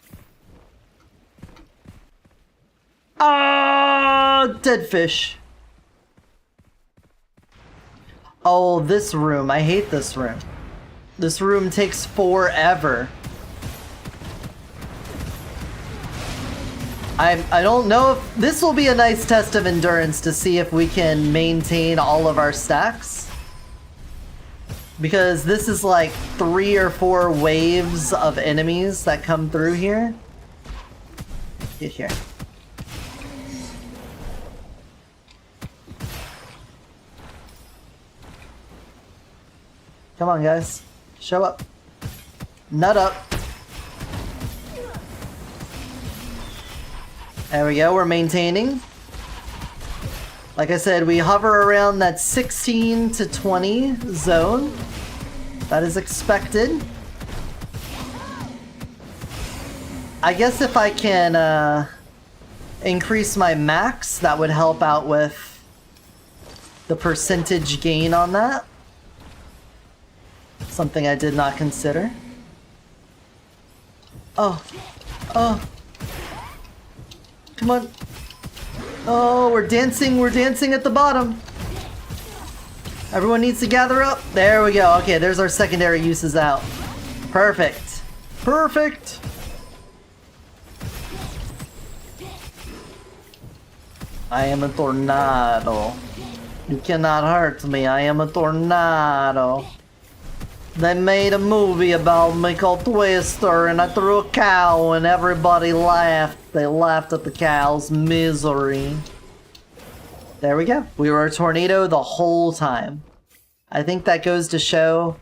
Dead fish. Oh, this room. I hate this room. This room takes forever. I don't know if... This will be a nice test of endurance to see if we can maintain all of our stacks. Because this is like 3 or 4 waves of enemies that come through here. Get here. Come on, guys. Show up. Nut up. There we go, we're maintaining. Like I said, we hover around that 16 to 20 zone. That is expected. I guess if I can increase my max, that would help out with the percentage gain on that. Something I did not consider. Oh. Come on. Oh, we're dancing at the bottom. Everyone needs to gather up. There we go. Okay, there's our secondary uses out. Perfect. Perfect. I am a tornado. You cannot hurt me. I am a tornado. They made a movie about me called Twister, and I threw a cow and everybody laughed. They laughed at the cow's misery. There we go. We were a tornado the whole time. I think that goes to show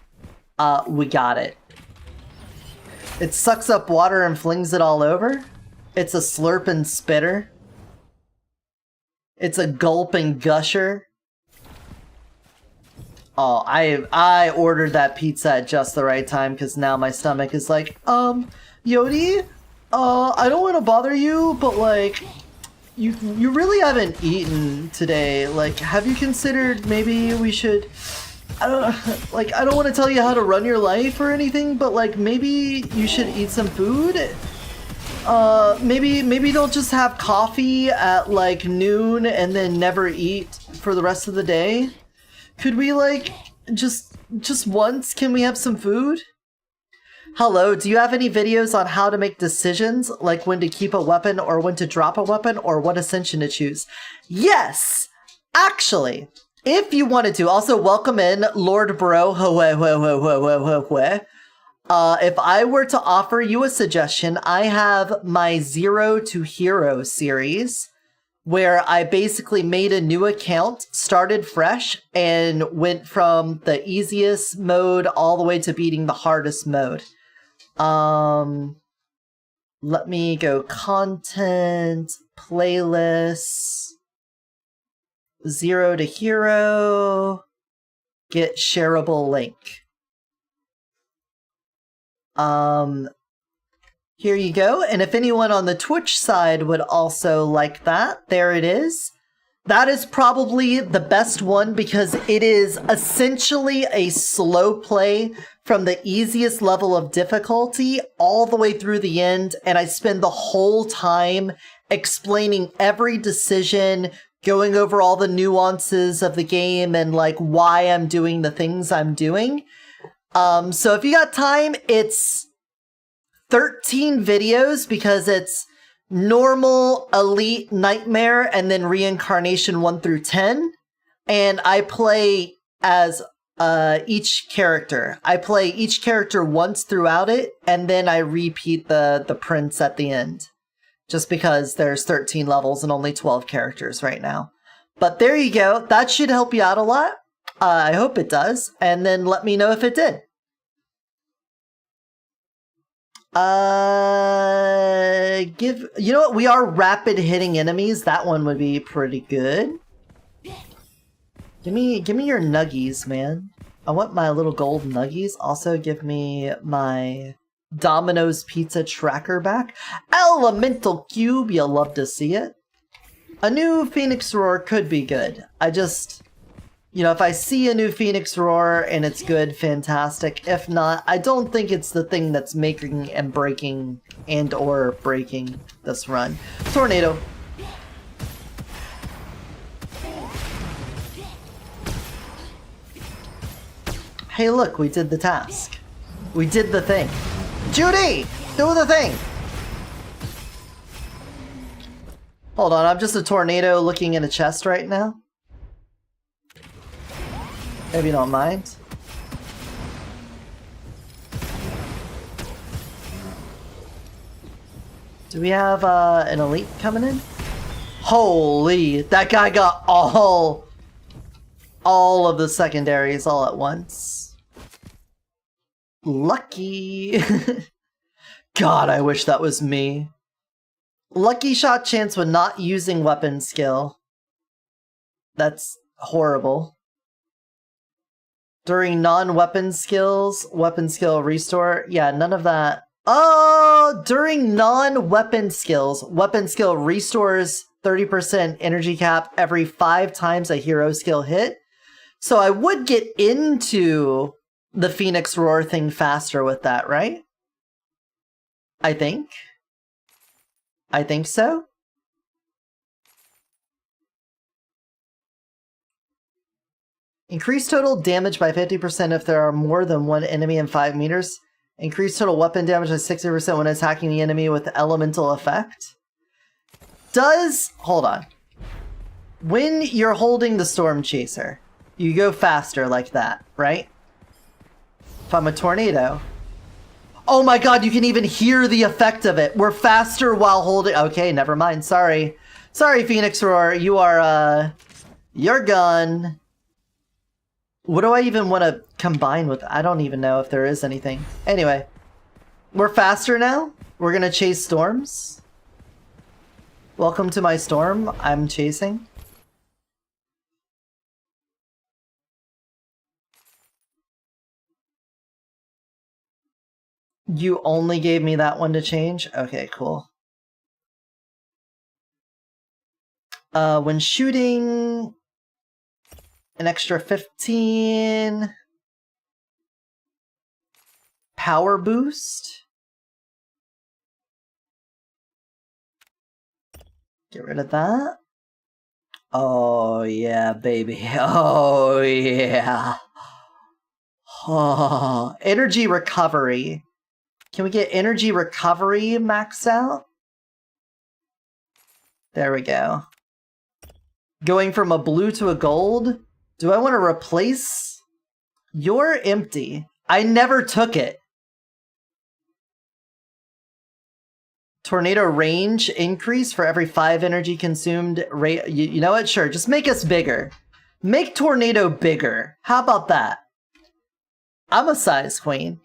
we got it. It sucks up water and flings it all over. It's a slurp and spitter. It's a gulp and gusher. Oh, I ordered that pizza at just the right time because now my stomach is like, Yodi, I don't want to bother you, but like, you really haven't eaten today. Like, have you considered maybe we should, I don't want to tell you how to run your life or anything, but like maybe you should eat some food. Maybe don't just have coffee at like noon and then never eat for the rest of the day. Could we, like, just once, can we have some food? Hello, do you have any videos on how to make decisions, like when to keep a weapon or when to drop a weapon or what ascension to choose? Yes! Actually, if you wanted to, also welcome in Lord Bro, if I were to offer you a suggestion, I have my Zero to Hero series, where I basically made a new account, started fresh, and went from the easiest mode all the way to beating the hardest mode. Let me go content, playlists, Zero to Hero, get shareable link. Here you go, and if anyone on the Twitch side would also like that, there it is. That is probably the best one because it is essentially a slow play from the easiest level of difficulty all the way through the end, and I spend the whole time explaining every decision, going over all the nuances of the game and like why I'm doing the things I'm doing. So if you got time, it's 13 videos because it's normal, elite, nightmare, and then reincarnation 1 through 10. And I play as each character. I play each character once throughout it, and then I repeat the prince at the end. Just because there's 13 levels and only 12 characters right now. But there you go. That should help you out a lot. I hope it does. And then let me know if it did. You know what? We are rapid hitting enemies. That one would be pretty good. Give me your nuggies, man. I want my little gold nuggies. Also, give me my Domino's Pizza tracker back. Elemental Cube, you'll love to see it. A new Phoenix Roar could be good. I just, you know, if I see a new Phoenix Roar and it's good, fantastic. If not, I don't think it's the thing that's making and breaking and or breaking this run. Tornado. Hey, look, we did the task. We did the thing. Judy, do the thing. Hold on, I'm just a tornado looking in a chest right now. Maybe you don't mind. Do we have an elite coming in? Holy, that guy got all of the secondaries all at once. Lucky. God, I wish that was me. Lucky shot chance when not using weapon skill. That's horrible. During non-weapon skills, weapon skill restore. Yeah, none of that. Oh, during non-weapon skills, weapon skill restores 30% energy cap every 5 times a hero skill hit. So I would get into the Phoenix Roar thing faster with that, right? I think. I think so. Increase total damage by 50% if there are more than one enemy in 5 meters. Increase total weapon damage by 60% when attacking the enemy with elemental effect. Hold on. When you're holding the Storm Chaser, you go faster like that, right? If I'm a tornado. Oh my god, you can even hear the effect of it. We're faster while holding... Okay, never mind. Sorry. Sorry, Phoenix Roar. You are, you're gone. What do I even want to combine with? I don't even know if there is anything. Anyway. We're faster now. We're gonna chase storms. Welcome to my storm. I'm chasing. You only gave me that one to change? Okay, cool. When shooting, an extra 15. Power boost. Get rid of that. Oh, yeah, baby. Oh, yeah. Oh, energy recovery. Can we get energy recovery maxed out? There we go. Going from a blue to a gold. Do I want to replace? You're empty. I never took it. Tornado range increase for every 5 energy consumed. You know what? Sure, just make us bigger. Make Tornado bigger. How about that? I'm a size queen.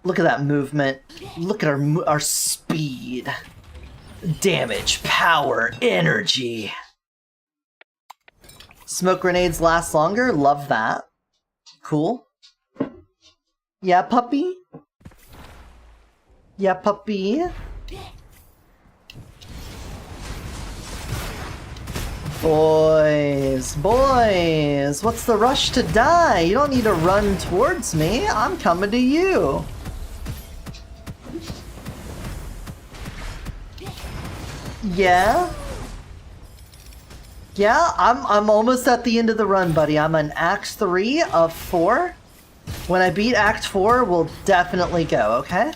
Look at that movement. Look at our speed. Damage, power, energy. Smoke grenades last longer. Love that. Cool. Yeah, puppy? Yeah, puppy? Boys, boys, what's the rush to die? You don't need to run towards me. I'm coming to you. Yeah? Yeah, I'm almost at the end of the run, buddy. I'm on Act 3 of 4. When I beat Act 4, we'll definitely go, okay?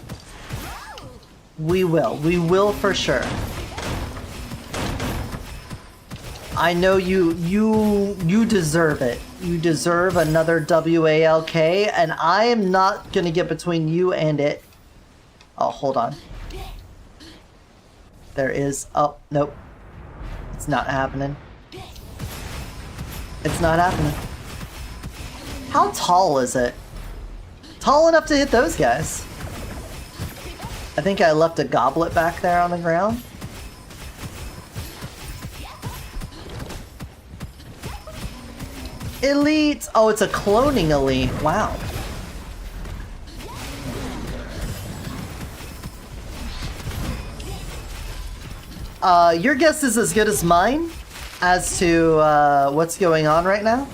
We will for sure. I know you deserve it. You deserve another WALK, and I am not gonna get between you and it. Oh, hold on. There is... Oh, nope. It's not happening. It's not happening. How tall is it? Tall enough to hit those guys. I think I left a goblet back there on the ground. Elite! Oh, it's a cloning elite. Wow. Your guess is as good as mine as to what's going on right now.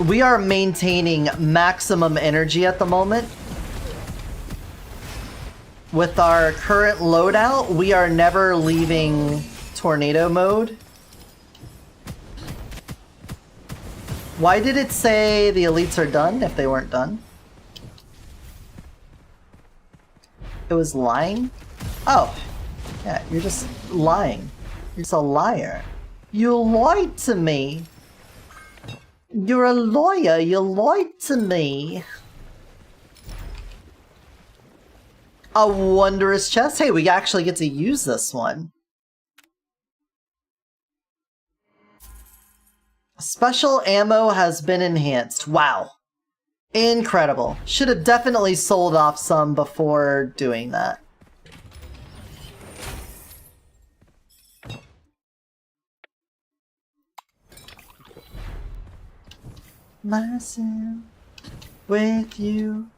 We are maintaining maximum energy at the moment. With our current loadout, we are never leaving tornado mode. Why did it say the elites are done if they weren't done? It was lying? Oh. Yeah, you're just lying. You're just a liar. You lied to me. You're a lawyer. You lied to me. A wondrous chest. Hey, we actually get to use this one. Special ammo has been enhanced. Wow. Incredible. Should have definitely sold off some before doing that. Myself with you.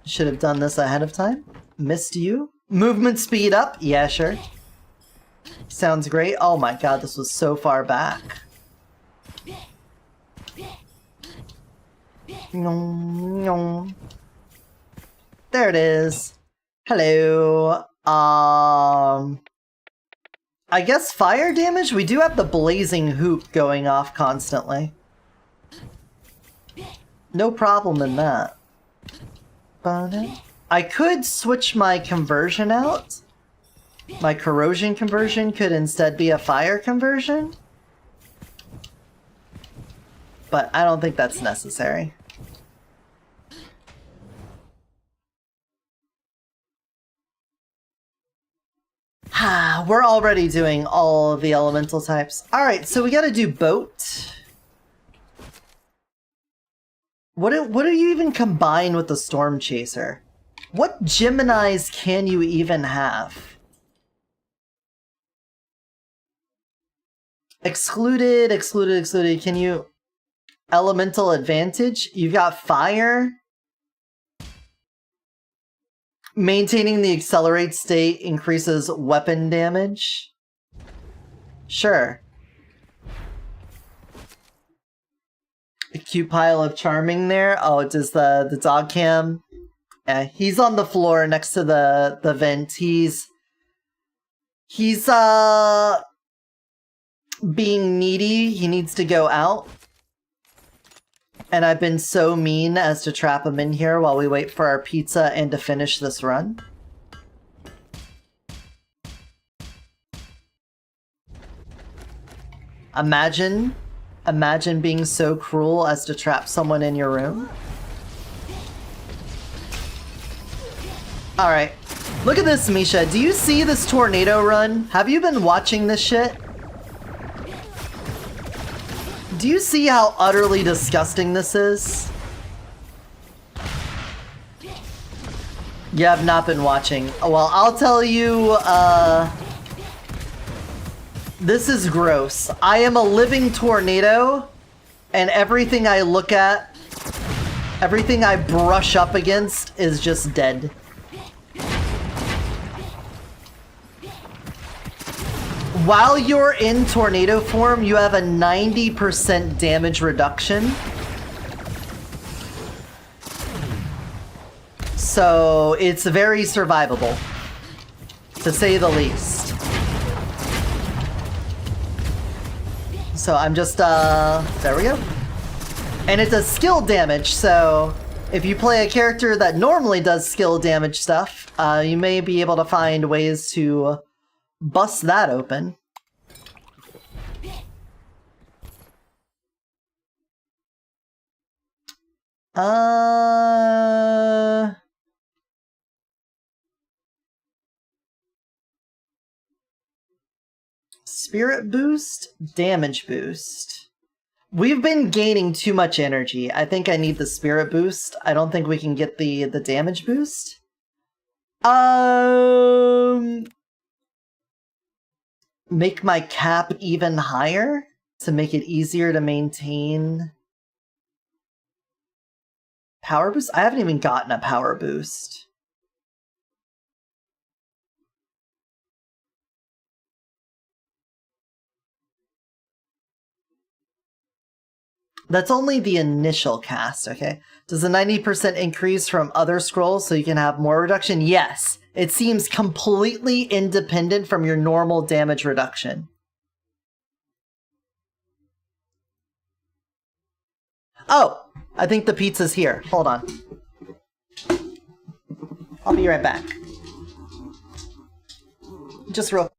Should have done this ahead of time. Missed you. Movement speed up. Yeah, sure. Sounds great. Oh my god, this was so far back. There it is. Hello. I guess fire damage? We do have the blazing hoop going off constantly. No problem in that. I could switch my conversion out. My corrosion conversion could instead be a fire conversion. But I don't think that's necessary. We're already doing all of the elemental types. Alright, so we gotta do boat. What do you even combine with the Storm Chaser? What Geminis can you even have? Excluded. Can you... Elemental Advantage? You've got Fire. Maintaining the accelerate state increases weapon damage. Sure. A cute pile of charming there. Oh, does the dog cam? Yeah, he's on the floor next to the vent. He's being needy. He needs to go out. And I've been so mean as to trap him in here while we wait for our pizza and to finish this run. Imagine being so cruel as to trap someone in your room. Alright. Look at this, Misha. Do you see this tornado run? Have you been watching this shit? Do you see how utterly disgusting this is? You have not been watching. Well, I'll tell you, this is gross. I am a living tornado, and everything I look at, everything I brush up against is just dead. While you're in tornado form, you have a 90% damage reduction. So it's very survivable, to say the least. So I'm just, there we go. And it does skill damage, so if you play a character that normally does skill damage stuff, you may be able to find ways to bust that open. Spirit boost, damage boost. We've been gaining too much energy. I think I need the spirit boost. I don't think we can get the damage boost. Make my cap even higher to make it easier to maintain power boost? I haven't even gotten a power boost. That's only the initial cast, okay? Does a 90% increase from other scrolls so you can have more reduction? Yes. It seems completely independent from your normal damage reduction. Oh, I think the pizza's here. Hold on. I'll be right back. Just real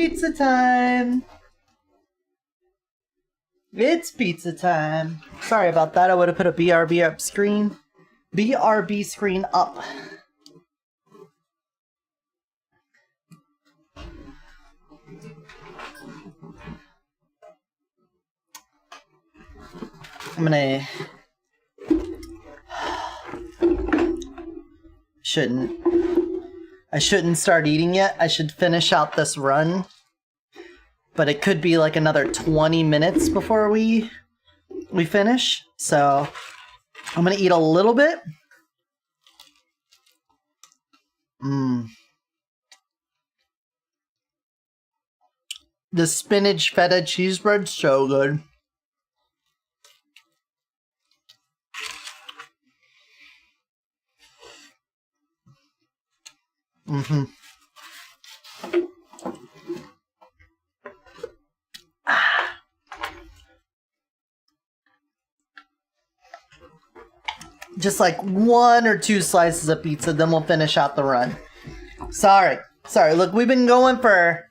Pizza time! It's pizza time. Sorry about that, I would have put a BRB up screen. BRB screen up. I'm gonna... I shouldn't start eating yet. I should finish out this run. But it could be like another 20 minutes before we finish. So I'm gonna eat a little bit. The spinach feta cheese bread's so good. Just like 1 or 2 slices of pizza, then we'll finish out the run. Sorry. Look, we've been going for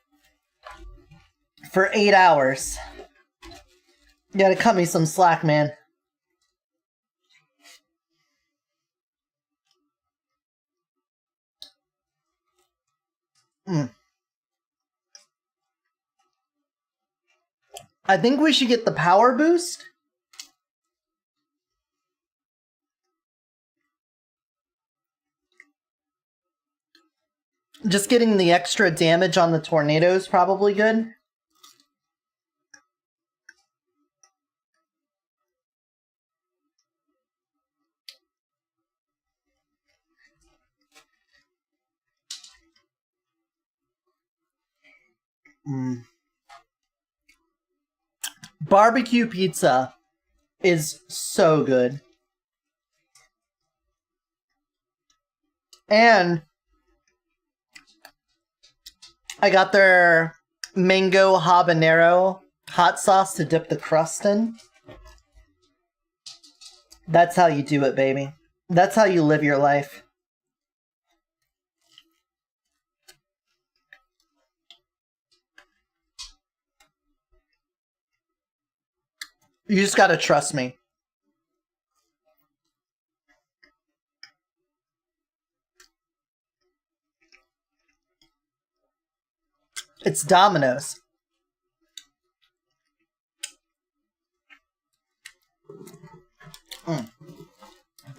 8 hours. You gotta cut me some slack, man. I think we should get the power boost. Just getting the extra damage on the tornado is probably good. Barbecue pizza is so good. And I got their mango habanero hot sauce to dip the crust in. That's how you do it, baby. That's how you live your life. You just gotta trust me. It's Domino's.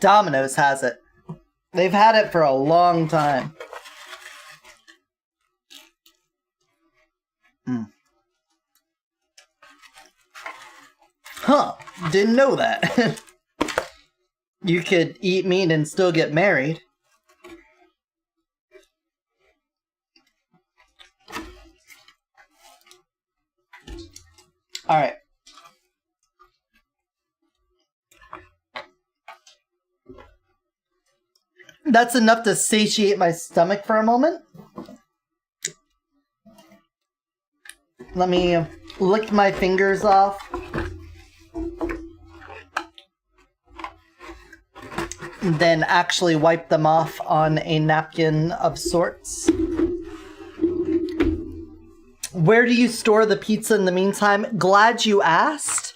Domino's has it. They've had it for a long time. Huh, didn't know that. You could eat meat and still get married. Alright. That's enough to satiate my stomach for a moment. Let me lick my fingers off. Then actually wipe them off on a napkin of sorts. Where do you store the pizza in the meantime? Glad you asked.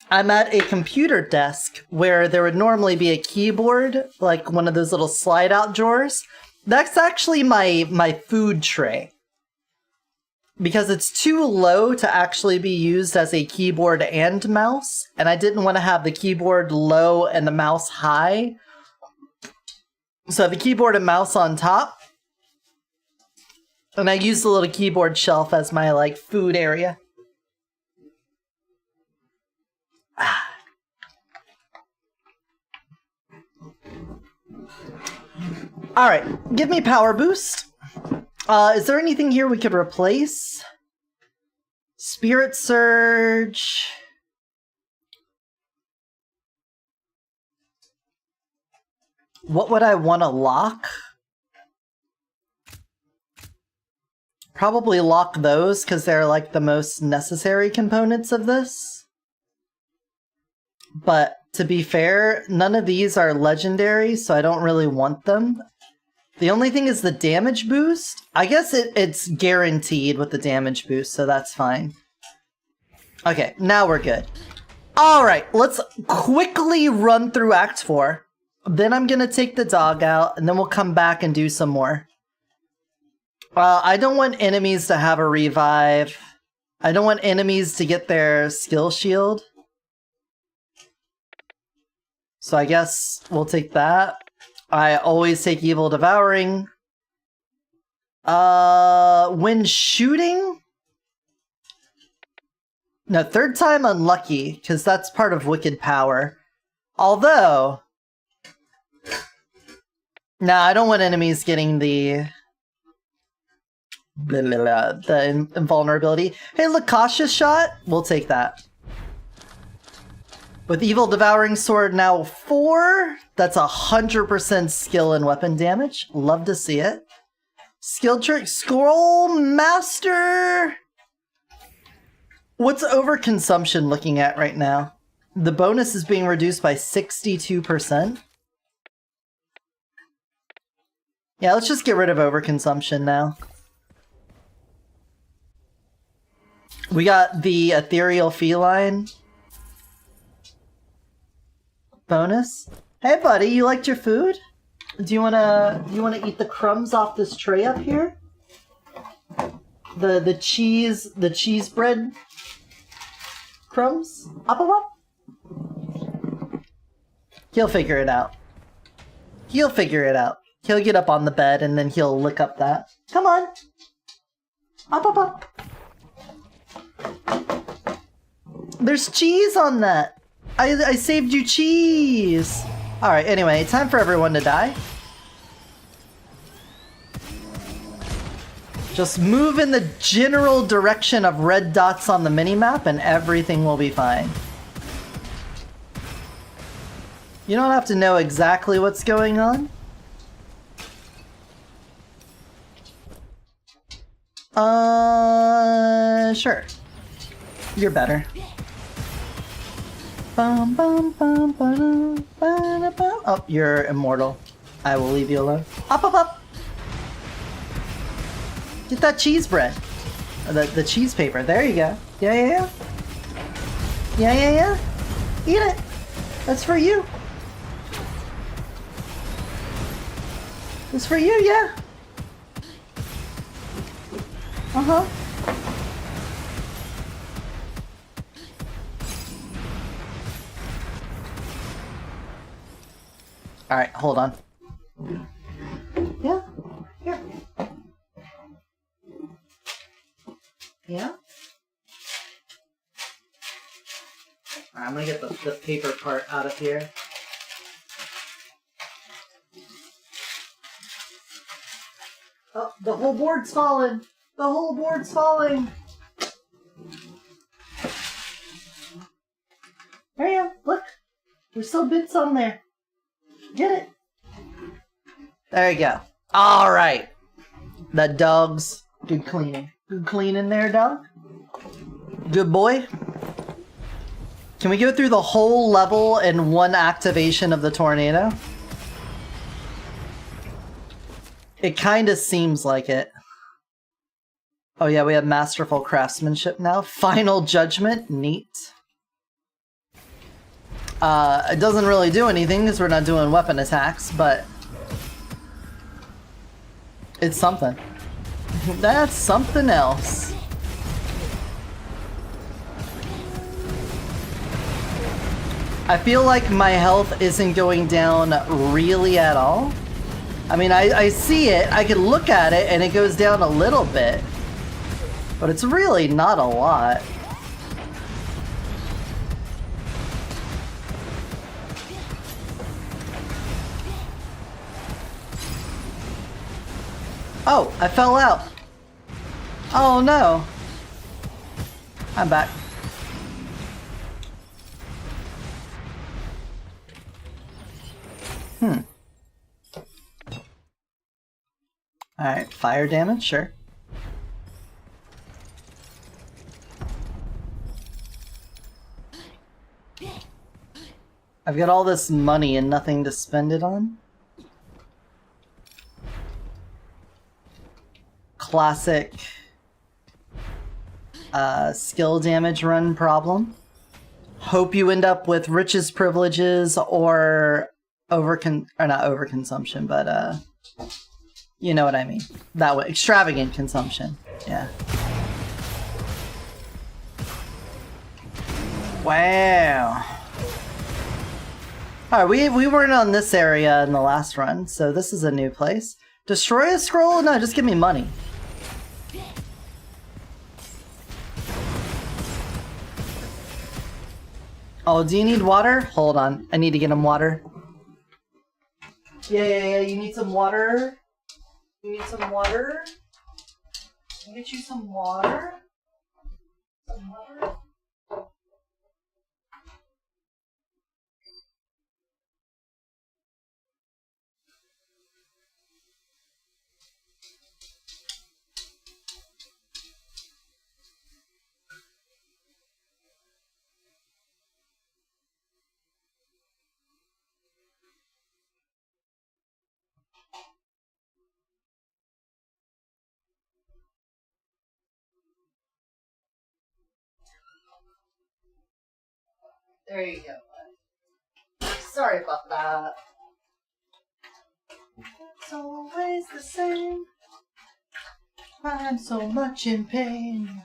I'm at a computer desk where there would normally be a keyboard, like one of those little slide-out drawers. That's actually my food tray. Because it's too low to actually be used as a keyboard and mouse, and I didn't want to have the keyboard low and the mouse high. So I have the keyboard and mouse on top. And I use the little keyboard shelf as my, like, food area. Alright, give me power boost. Is there anything here we could replace? Spirit Surge. What would I want to lock? Probably lock those, because they're like the most necessary components of this. But to be fair, none of these are legendary, so I don't really want them. The only thing is the damage boost. I guess it's guaranteed with the damage boost, so that's fine. Okay, now we're good. Alright, let's quickly run through Act 4. Then I'm gonna take the dog out, and then we'll come back and do some more. I don't want enemies to have a revive. I don't want enemies to get their skill shield. So I guess we'll take that. I always take Evil Devouring. When shooting? No, third time unlucky, because that's part of Wicked Power. Although... Nah, I don't want enemies getting the invulnerability. Hey, look, Cautious Shot? We'll take that. With Evil Devouring Sword now 4, that's 100% skill and weapon damage. Love to see it. Skill Trick Scroll Master! What's overconsumption looking at right now? The bonus is being reduced by 62%. Yeah, let's just get rid of overconsumption now. We got the Ethereal Feline bonus. Hey buddy, you liked your food? Do you wanna eat the crumbs off this tray up here? The cheese bread crumbs? Up. He'll figure it out. He'll figure it out. He'll get up on the bed and then he'll lick up that. Come on. Up. There's cheese on that. I saved you cheese. Alright, anyway, time for everyone to die. Just move in the general direction of red dots on the minimap and everything will be fine. You don't have to know exactly what's going on. Sure. You're better. Oh, you're immortal. I will leave you alone. Up. Get that cheese bread. The cheese paper. There you go. Yeah. Eat it. That's for you. It's for you, yeah. Uh-huh. Alright, hold on. Yeah. Here. Yeah? Alright, I'm gonna get the paper part out of here. Oh, the whole board's falling! The whole board's falling! There you go, look! There's still bits on there. Get it! There you go. Alright! The dog's good cleaning. Good cleaning there, dog. Good boy. Can we go through the whole level in one activation of the tornado? It kinda seems like it. Oh yeah, we have Masterful Craftsmanship now. Final Judgment, neat. It doesn't really do anything because we're not doing weapon attacks, but it's something. That's something else. I feel like my health isn't going down really at all. I mean, I see it, I can look at it, and it goes down a little bit. But it's really not a lot. Oh, I fell out. Oh no. I'm back. Alright, fire damage, sure. I've got all this money and nothing to spend it on. classic skill damage run problem. Hope you end up with riches privileges or not overconsumption, but you know what I mean. That way, extravagant consumption. Yeah. Wow. Alright, we weren't on this area in the last run, so this is a new place. Destroy a scroll? No, just give me money. Oh, do you need water? Hold on, I need to get him water. Yeah, you need some water? You need some water? Can I get you some water? Some water? There you go. Sorry about that. It's always the same. I'm so much in pain.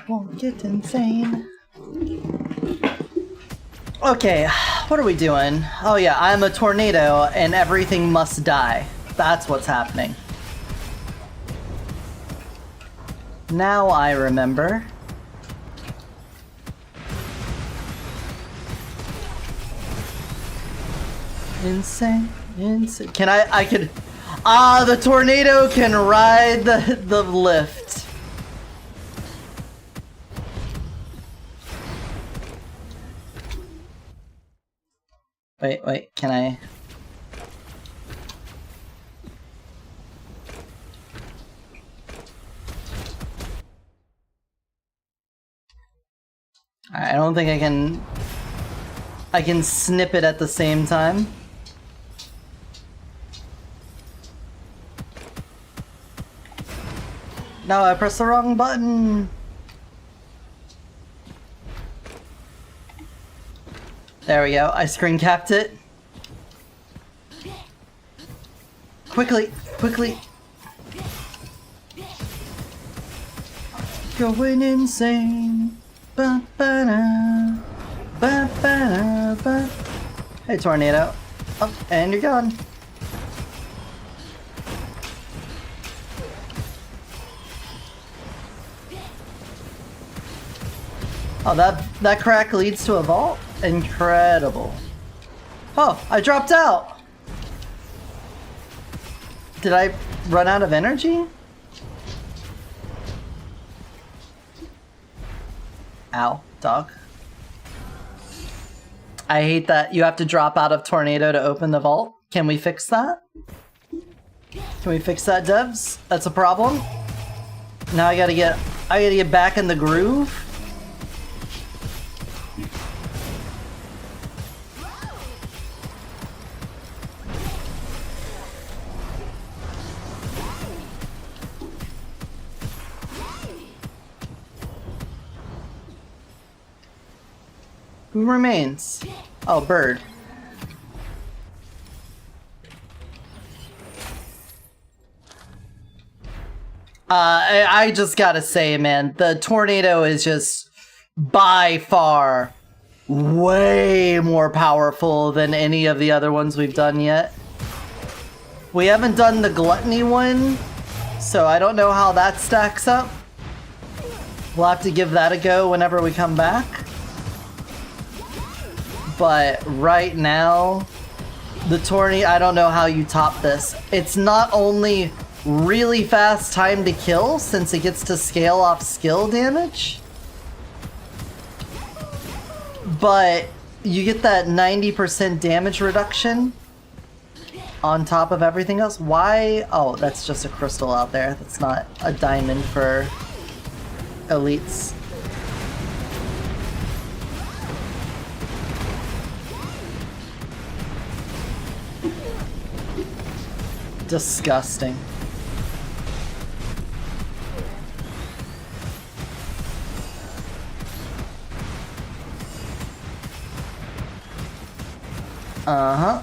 Won't get insane. Okay, what are we doing? Oh yeah, I'm a tornado and everything must die. That's what's happening. Now I remember. Insane. Can I could... Ah, the tornado can ride the lift. Wait, can I... I don't think I can snip it at the same time. No, I pressed the wrong button. There we go. I screen capped it. Quickly. Going insane. Ba-ba-da, ba-ba-da, ba. Hey, tornado. Oh, and you're gone. Oh, that crack leads to a vault? Incredible. Oh, I dropped out. Did I run out of energy? Ow, dog. I hate that you have to drop out of tornado to open the vault. Can we fix that? Can we fix that, devs? That's a problem. Now I gotta get back in the groove. Who remains? Oh, bird. I just gotta say, man, the tornado is just by far way more powerful than any of the other ones we've done yet. We haven't done the gluttony one, so I don't know how that stacks up. We'll have to give that a go whenever we come back. But right now, the tornado, I don't know how you top this. It's not only really fast time to kill, since it gets to scale off skill damage, but you get that 90% damage reduction on top of everything else. Why? Oh, that's just a crystal out there. That's not a diamond for elites. Disgusting. Uh-huh.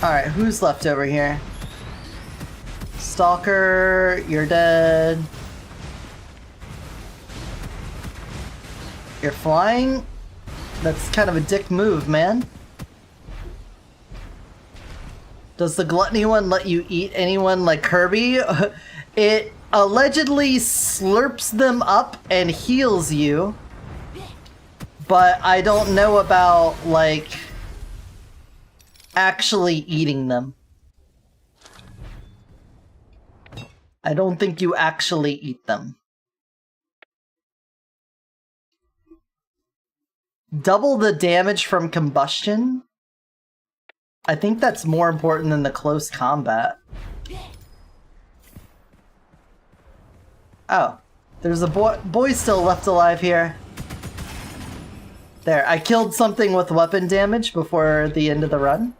Alright, who's left over here? Stalker, you're dead. You're flying? That's kind of a dick move, man. Does the gluttony one let you eat anyone like Kirby? It allegedly slurps them up and heals you. But I don't know about, like, actually eating them. I don't think you actually eat them. Double the damage from combustion? I think that's more important than the close combat. Oh, there's a boy still left alive here. There, I killed something with weapon damage before the end of the run.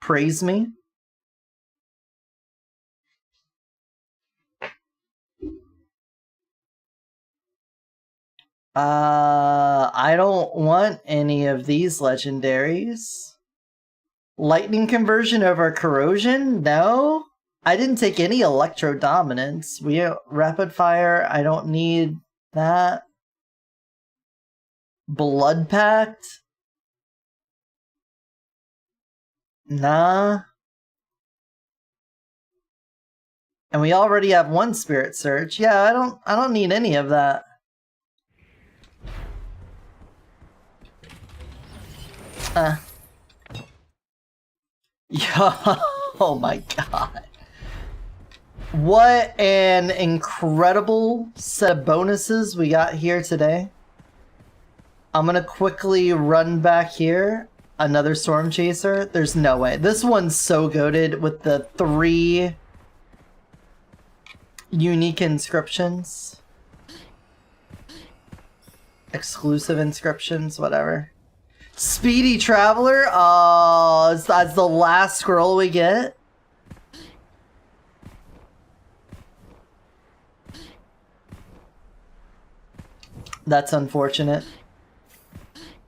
Praise me. I don't want any of these legendaries. Lightning conversion over corrosion? No. I didn't take any electro dominance. Rapid fire, I don't need that. Blood pact? Nah. And we already have one spirit surge. Yeah, I don't need any of that. Yeah, oh my god. What an incredible set of bonuses we got here today. I'm gonna quickly run back here. Another Storm Chaser? There's no way. This one's so goated with the 3 unique inscriptions. Exclusive inscriptions, whatever. Speedy Traveler? Oh, that's the last scroll we get? That's unfortunate.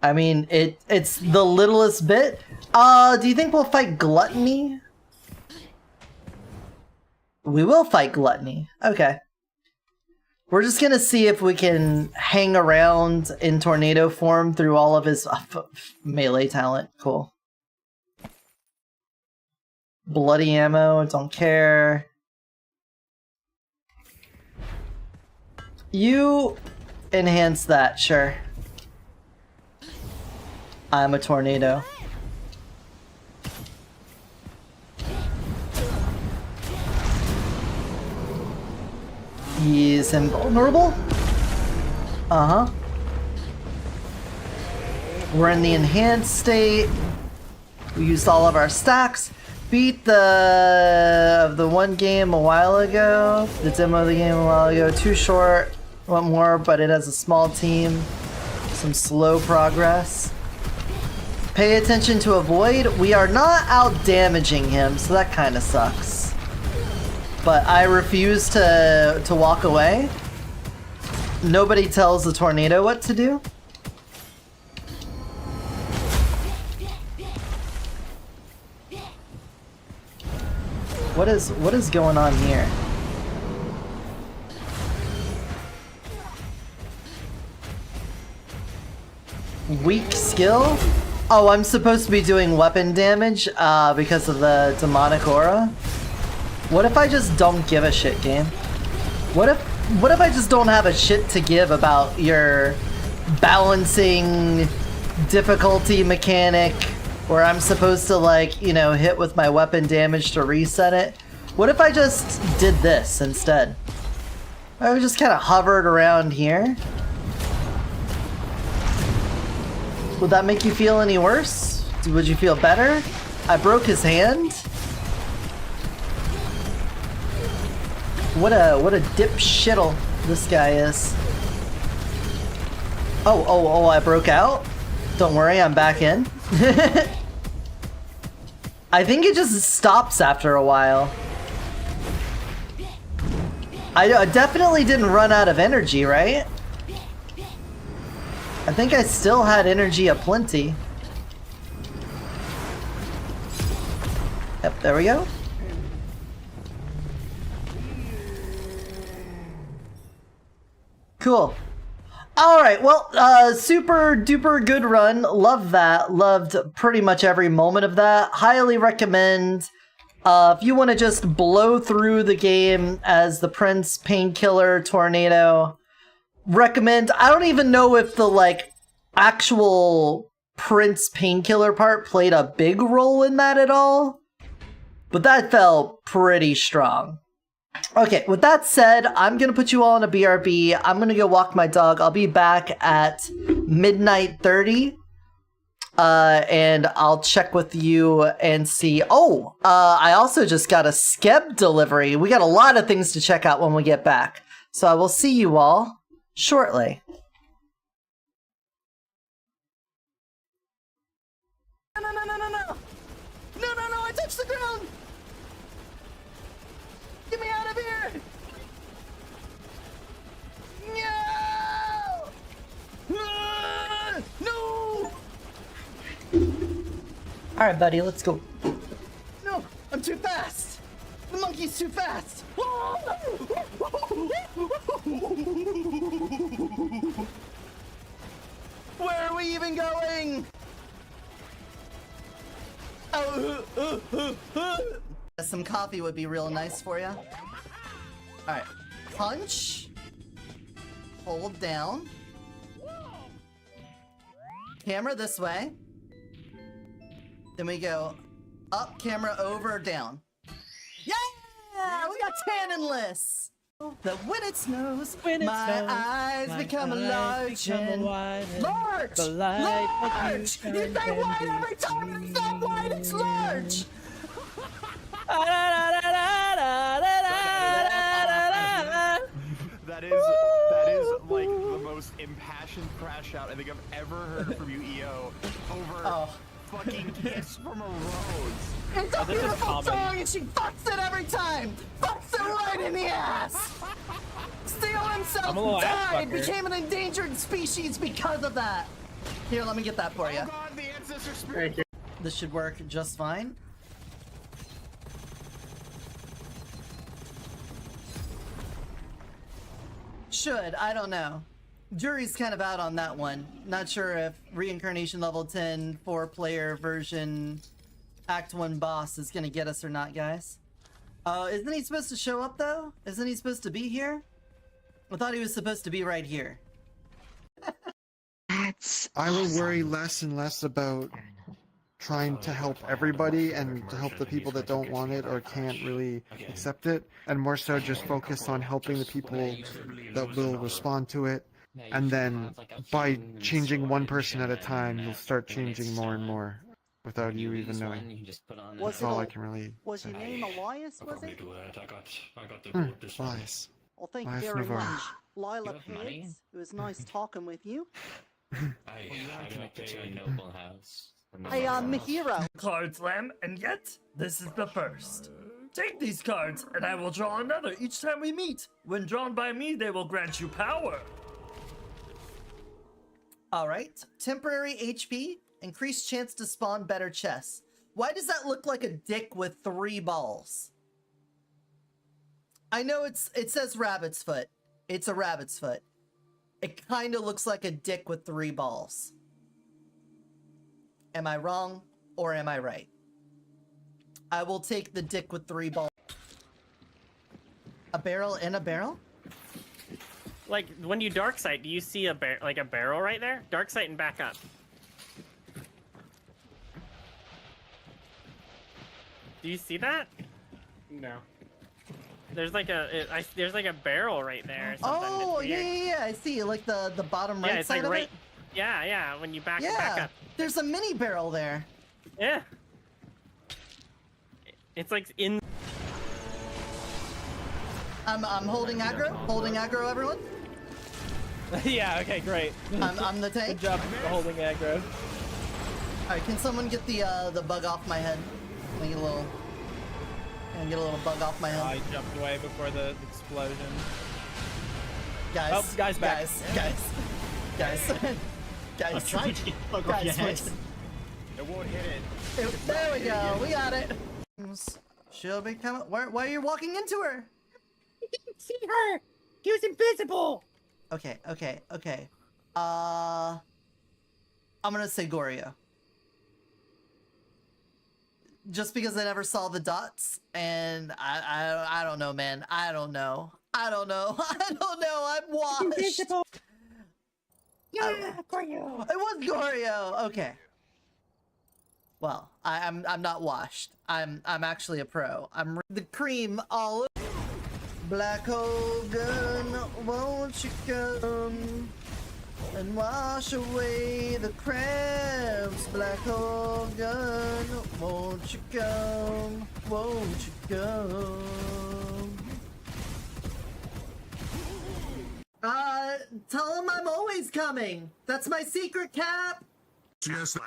I mean, it's the littlest bit. Do you think we'll fight Gluttony? We will fight Gluttony. Okay. We're just gonna see if we can hang around in tornado form through all of his melee talent. Cool. Bloody ammo, don't care. You enhance that, sure. I'm a tornado. He's invulnerable? Uh-huh. We're in the enhanced state. We used all of our stacks. Beat the one game a while ago. The demo of the game a while ago. Too short. Want more, but it has a small team. Some slow progress. Pay attention to avoid. We are not out damaging him, so that kind of sucks. But I refuse to walk away. Nobody tells the tornado what to do. What is going on here? Weak skill? Oh, I'm supposed to be doing weapon damage because of the demonic aura? What if I just don't give a shit, game? What if I just don't have a shit to give about your balancing difficulty mechanic where I'm supposed to, like, you know, hit with my weapon damage to reset it? What if I just did this instead? I just kind of hovered around here. Would that make you feel any worse? Would you feel better? I broke his hand? What a dipshittle this guy is. Oh, I broke out? Don't worry, I'm back in. I think it just stops after a while. I definitely didn't run out of energy, right? I think I still had energy aplenty. Yep, there we go. Cool. Alright, well, super duper good run. Love that. Loved pretty much every moment of that. Highly recommend. If you want to just blow through the game as the Prince, Painkiller, Tornado, recommend. I don't even know if the, like, actual Prince Painkiller part played a big role in that at all. But that felt pretty strong. Okay, with that said, I'm gonna put you all in a BRB. I'm gonna go walk my dog. I'll be back at midnight 30. And I'll check with you and see. Oh, I also just got a Skeb delivery. We got a lot of things to check out when we get back. So I will see you all shortly. No, no, no, no, no, no! No, no, no, I touched the ground! Get me out of here! No! Ah! No! Alright, buddy, let's go. No, I'm too fast! The monkey's too fast! Where are we even going? Some coffee would be real nice for you. Alright, punch. Hold down. Camera this way. Then we go up, camera over, down. Yeah! We got tannenless! That when it snows, my eyes become large and large! Large! You say wide every time it's not wide, it's large! That is like the most impassioned crash out I think I've ever heard from you, EO, over fucking Kiss from a Rose. It's a beautiful song and she fucks it every time! Fucks it right in the ass! Steel himself died, became an endangered species because of that! Here, let me get that for you. Oh god, the ancestor spirit! This should work just fine. Should, I don't know. Jury's kind of out on that one. Not sure if Reincarnation Level 10 4-player version Act 1 boss is gonna get us or not, guys. Isn't he supposed to show up though? Isn't he supposed to be here? I thought he was supposed to be right here. I would worry less and less about trying to help everybody and to help the people that don't want it or can't really accept it, and more so just focus on helping the people that will respond to it. And then by changing one person at a time, you'll start changing more and more without you even knowing. That's all I can really Was say. your name Elias, was it? Elias. Well, thank you Elias very Navarro. much. Lila Pigs, it was nice talking with you. I grew up to a noble house. Hey, Mihiro. Card slam, and yet, this is the first. Take these cards, and I will draw another each time we meet. When drawn by me, they will grant you power. Alright, temporary HP, increased chance to spawn better chests. Why does that look like a dick with 3 balls? I know it says rabbit's foot. It's a rabbit's foot. It kind of looks like a dick with 3 balls. Am I wrong or am I right? I will take the dick with 3 balls. A barrel in a barrel? Like, when you dark sight, do you see a barrel right there? Dark sight and back up. Do you see that? No. There's like there's like a barrel right there. Or something. Oh, yeah, I see. Like the bottom right yeah, it's side like of right. it? Yeah, when you back up. There's a mini barrel there. Yeah. It's like in. I'm holding aggro, everyone. Yeah, okay, great. I'm the tank. Good job holding aggro. Alright, can someone get the bug off my head? Let me get a little... And get a little bug off my head. I jumped away before the explosion. Guys, oh, guys, back. guys, guys, Bug off your head. It won't hit it. There we go. We got it. She'll be coming. Why are you walking into her? You didn't see her. She was invisible. Okay. I'm gonna say Goryo. Just because I never saw the dots, and I don't know, man. I don't know. I'm washed. Invisible. Yeah, Goryo. It was Goryo. Okay. Well, I'm not washed. I'm actually a pro. I'm the cream all over. Black hole gun, won't you come and wash away the crabs? Black hole gun, won't you come? Won't you come? Tell him I'm always coming. That's my secret cap. Yes,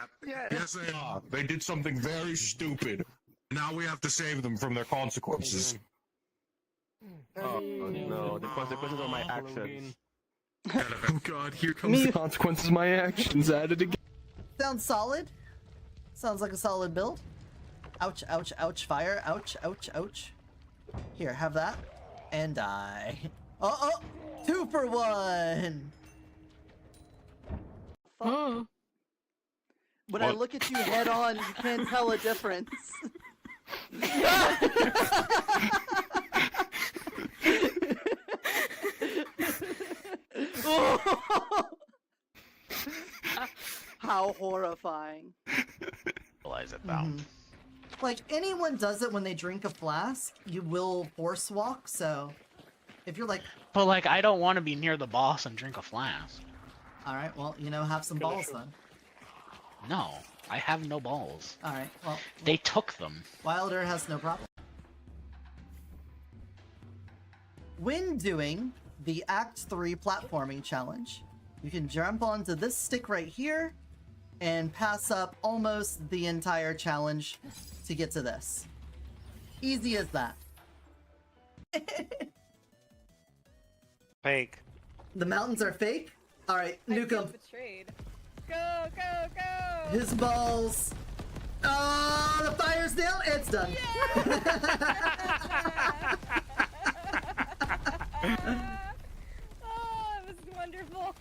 they are. They did something very stupid. Now we have to save them from their consequences. Oh no, the consequences of my actions. Oh god, here comes the consequences of my actions added again. Sounds solid. Sounds like a solid build. Ouch, ouch, ouch, fire. Ouch, ouch, ouch. Here, have that. And die. Oh, 2 for 1. Fuck. When I look at you head on, you can't tell a difference. How horrifying. Realize it though. Like, anyone does it when they drink a flask, you will force walk, so if you're like... But like, I don't want to be near the boss and drink a flask. Alright, well, have some balls then. No, I have no balls. Alright, well... They took them. Wilder has no problem. When doing the Act 3 platforming challenge, you can jump onto this stick right here and pass up almost the entire challenge to get to this. Easy as that. Fake. The mountains are fake? Alright, nuke him. Betrayed. Go, go, go! His balls. Oh, the fire's down. It's done. Oh, it was wonderful.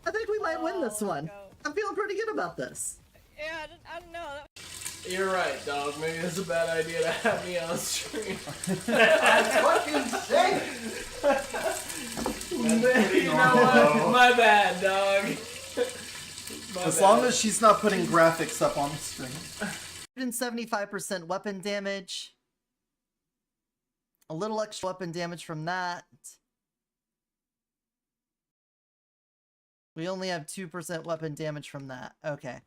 I think we might win this one. I'm feeling pretty good about this. Yeah, I don't know. You're right, dog. Maybe it's a bad idea to have me on stream. That's fucking sick! You know what? My bad, dog. As long as she's not putting graphics up on the stream. 175% weapon damage. A little extra weapon damage from that. We only have 2% weapon damage from that. Okay.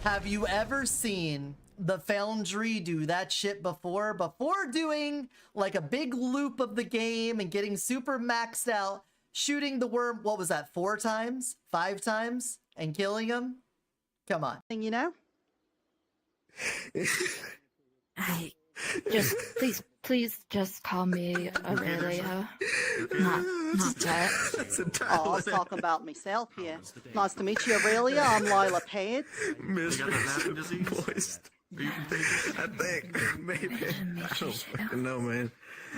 Have you ever seen the Foundry do that shit before? Before doing like a big loop of the game and getting super maxed out, shooting the worm, what was that, 4 times? 5 times? And killing him? Come on. You know? I just please just call me Aurelia. Not Jet. Oh, I'll talk about myself here. Nice to meet you, Aurelia. I'm Lila Pad. Mr. Voiced. I think maybe. I don't fucking know, man.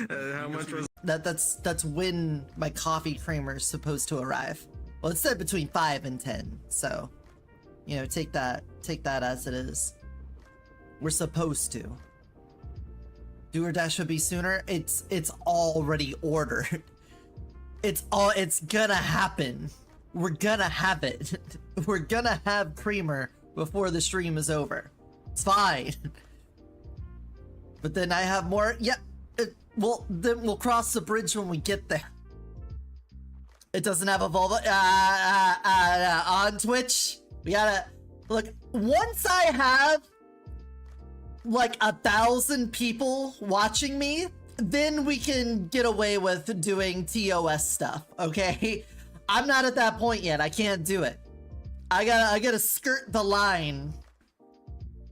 How much was that's when my coffee creamer is supposed to arrive. Well, it said between 5 and 10, so you know, take that as it is. We're supposed to. Do or dash would be sooner. It's already ordered. It's gonna happen. We're gonna have it. We're gonna have creamer before the stream is over. It's fine. But then I have more. Yeah. Well, then we'll cross the bridge when we get there. It doesn't have a vulva. On Twitch, we gotta look. Once I have like 1,000 people watching me, then we can get away with doing TOS stuff. Okay. I'm not at that point yet. I can't do it. I gotta skirt the line.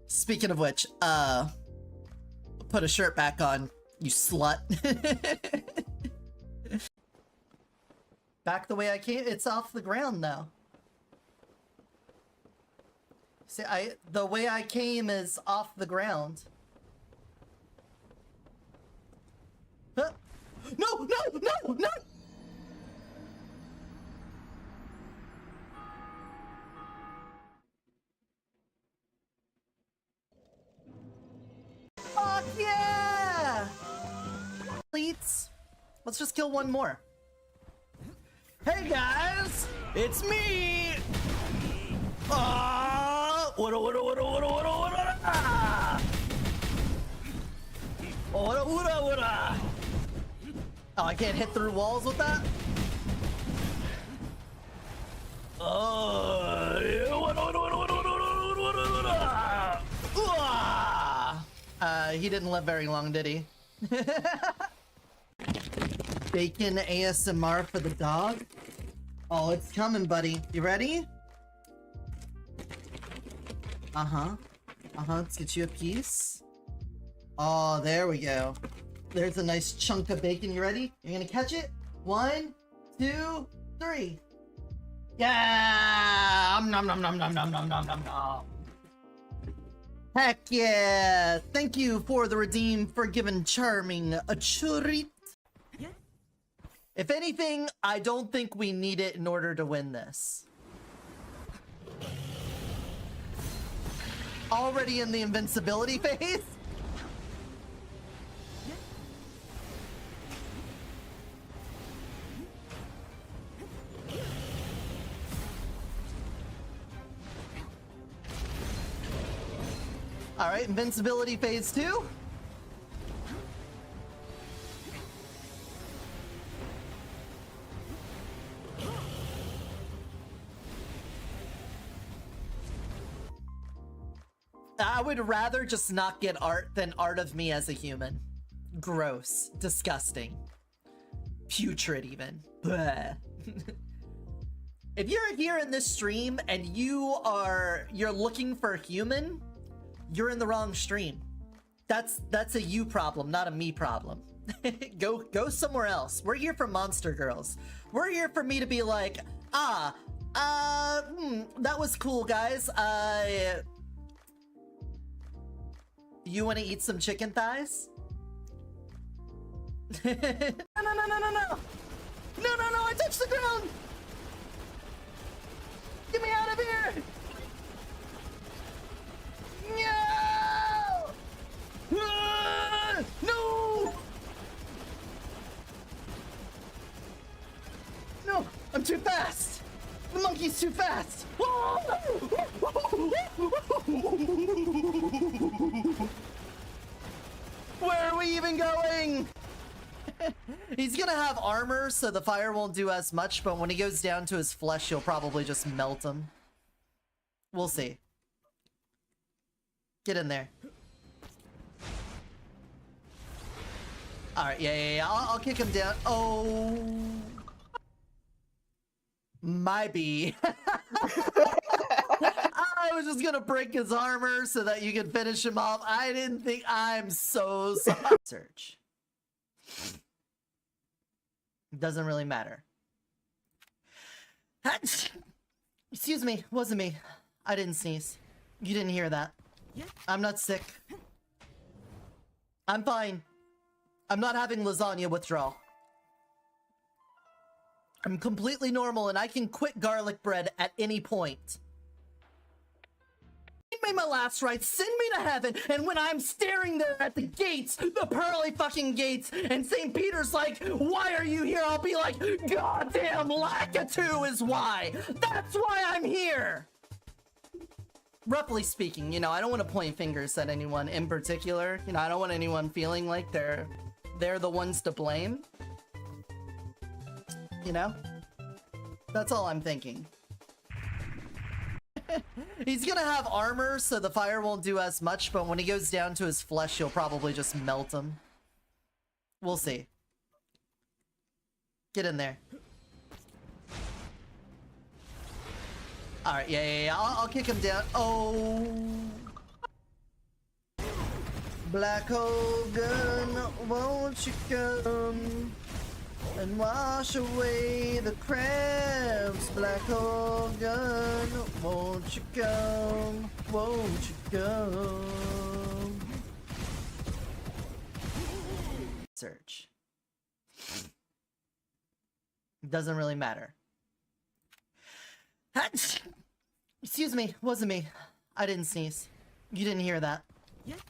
Speaking of which, put a shirt back on, you slut. Back the way I came. It's off the ground now. See, the way I came is off the ground. Huh? No! No! No! No! Fuck yeah! Let's just kill one more. Hey guys! It's me! What? Oh, I can't hit through walls with that? He didn't live very long, did he? Bacon ASMR for the dog? Oh, it's coming, buddy. You ready? Let's get you a piece. Oh, there we go. There's a nice chunk of bacon. You ready? You're gonna catch it? 1, 2, 3. Yeah! Nom nom nom nom nom nom nom nom nom. Heck yeah! Thank you for the redeem for giving charming a treat. If anything, I don't think we need it in order to win this. Already in the invincibility phase? Alright, invincibility phase 2. I would rather just not get art than art of me as a human. Gross. Disgusting. Putrid even. Bleh. If you're here in this stream and you're looking for human, you're in the wrong stream. That's a you problem, not a me problem. Go somewhere else. We're here for Monster Girls. We're here for me to be like, that was cool, guys. You want to eat some chicken thighs? No, I touched the ground! Get me out of here! No! No! No, I'm too fast! The monkey's too fast! Where are we even going? He's gonna have armor, so the fire won't do as much, but when he goes down to his flesh, you'll probably just melt him. We'll see. Get in there. Alright, yeah. I'll kick him down. Oh. My bee. I was just gonna break his armor so that you could finish him off. I didn't think. I'm so sorry. Search. Doesn't really matter. Excuse me, wasn't me. I didn't sneeze. You didn't hear that. I'm not sick. I'm fine. I'm not having lasagna withdrawal. I'm completely normal and I can quit garlic bread at any point. Made my last rites, send me to heaven, and when I'm staring there at the gates, the pearly fucking gates, and St. Peter's like, why are you here? I'll be like, goddamn Lakitu is why! That's why I'm here! Roughly speaking, you know, I don't want to point fingers at anyone in particular. You know, I don't want anyone feeling like they're the ones to blame. You know? That's all I'm thinking. He's gonna have armor, so the fire won't do as much, but when he goes down to his flesh, you'll probably just melt him. We'll see. Get in there. Alright, yeah. I'll kick him down. Oh. Black hole gun, won't you come and wash away the crabs? Black hole gun, won't you come? Won't you come? Search. Doesn't really matter. Excuse me, wasn't me. I didn't sneeze. You didn't hear that.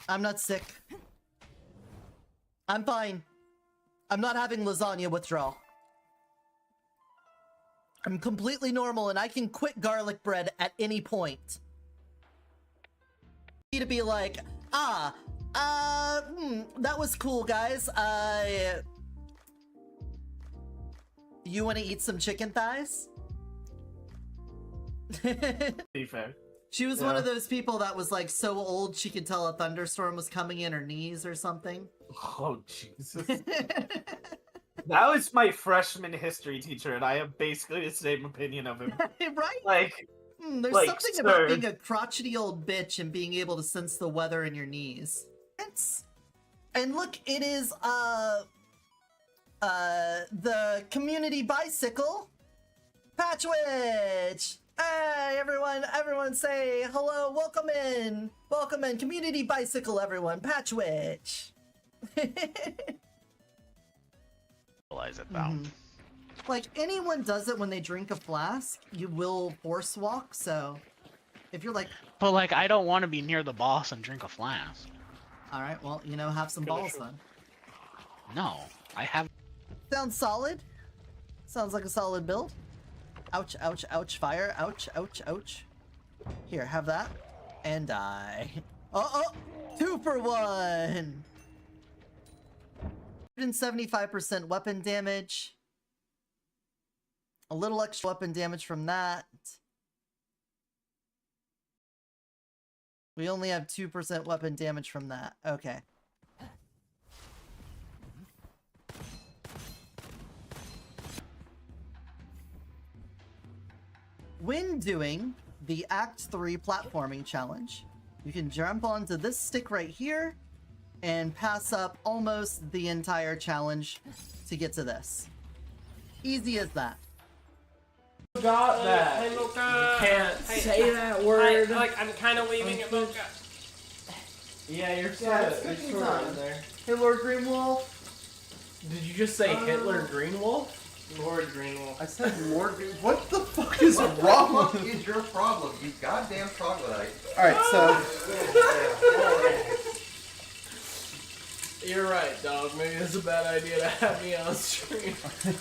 I'm not sick. I'm fine. I'm not having lasagna withdrawal. I'm completely normal and I can quit garlic bread at any point. To be like, that was cool, guys. You want to eat some chicken thighs? Be fair. She was one of those people that was like so old she could tell a thunderstorm was coming in her knees or something. Oh, Jesus. That was my freshman history teacher, and I have basically the same opinion of him. Right? Like, there's something about being a crotchety old bitch and being able to sense the weather in your knees. And look, it is, the community bicycle, Patchwitch! Hey, everyone say hello, welcome in, community bicycle, everyone, Patchwitch. Realize it though. Like, anyone does it when they drink a flask, you will force walk, so if you're like... But like, I don't want to be near the boss and drink a flask. Alright, well, you know, have some balls then. No, I have... Sounds solid. Sounds like a solid build. Ouch, ouch, ouch, fire. Ouch, ouch, ouch. Here, have that. And die. Oh, 2 for 1! 175% weapon damage. A little extra weapon damage from that. We only have 2% weapon damage from that. Okay. When doing the Act 3 platforming challenge, you can jump onto this stick right here and pass up almost the entire challenge to get to this. Easy as that. Got that. Hey, Mocha. You can't say that word. I'm kind of waving at Mocha. Yeah, you're it's sort cooking of time. in there. Hitler Greenwolf. Did you just say Hitler Greenwolf? Lord Greenwolf. I said Lord Greenwolf. What the fuck is wrong? What the fuck is your problem, you goddamn troglodyte? Alright, so... You're right, dog. Maybe it's a bad idea to have me on stream.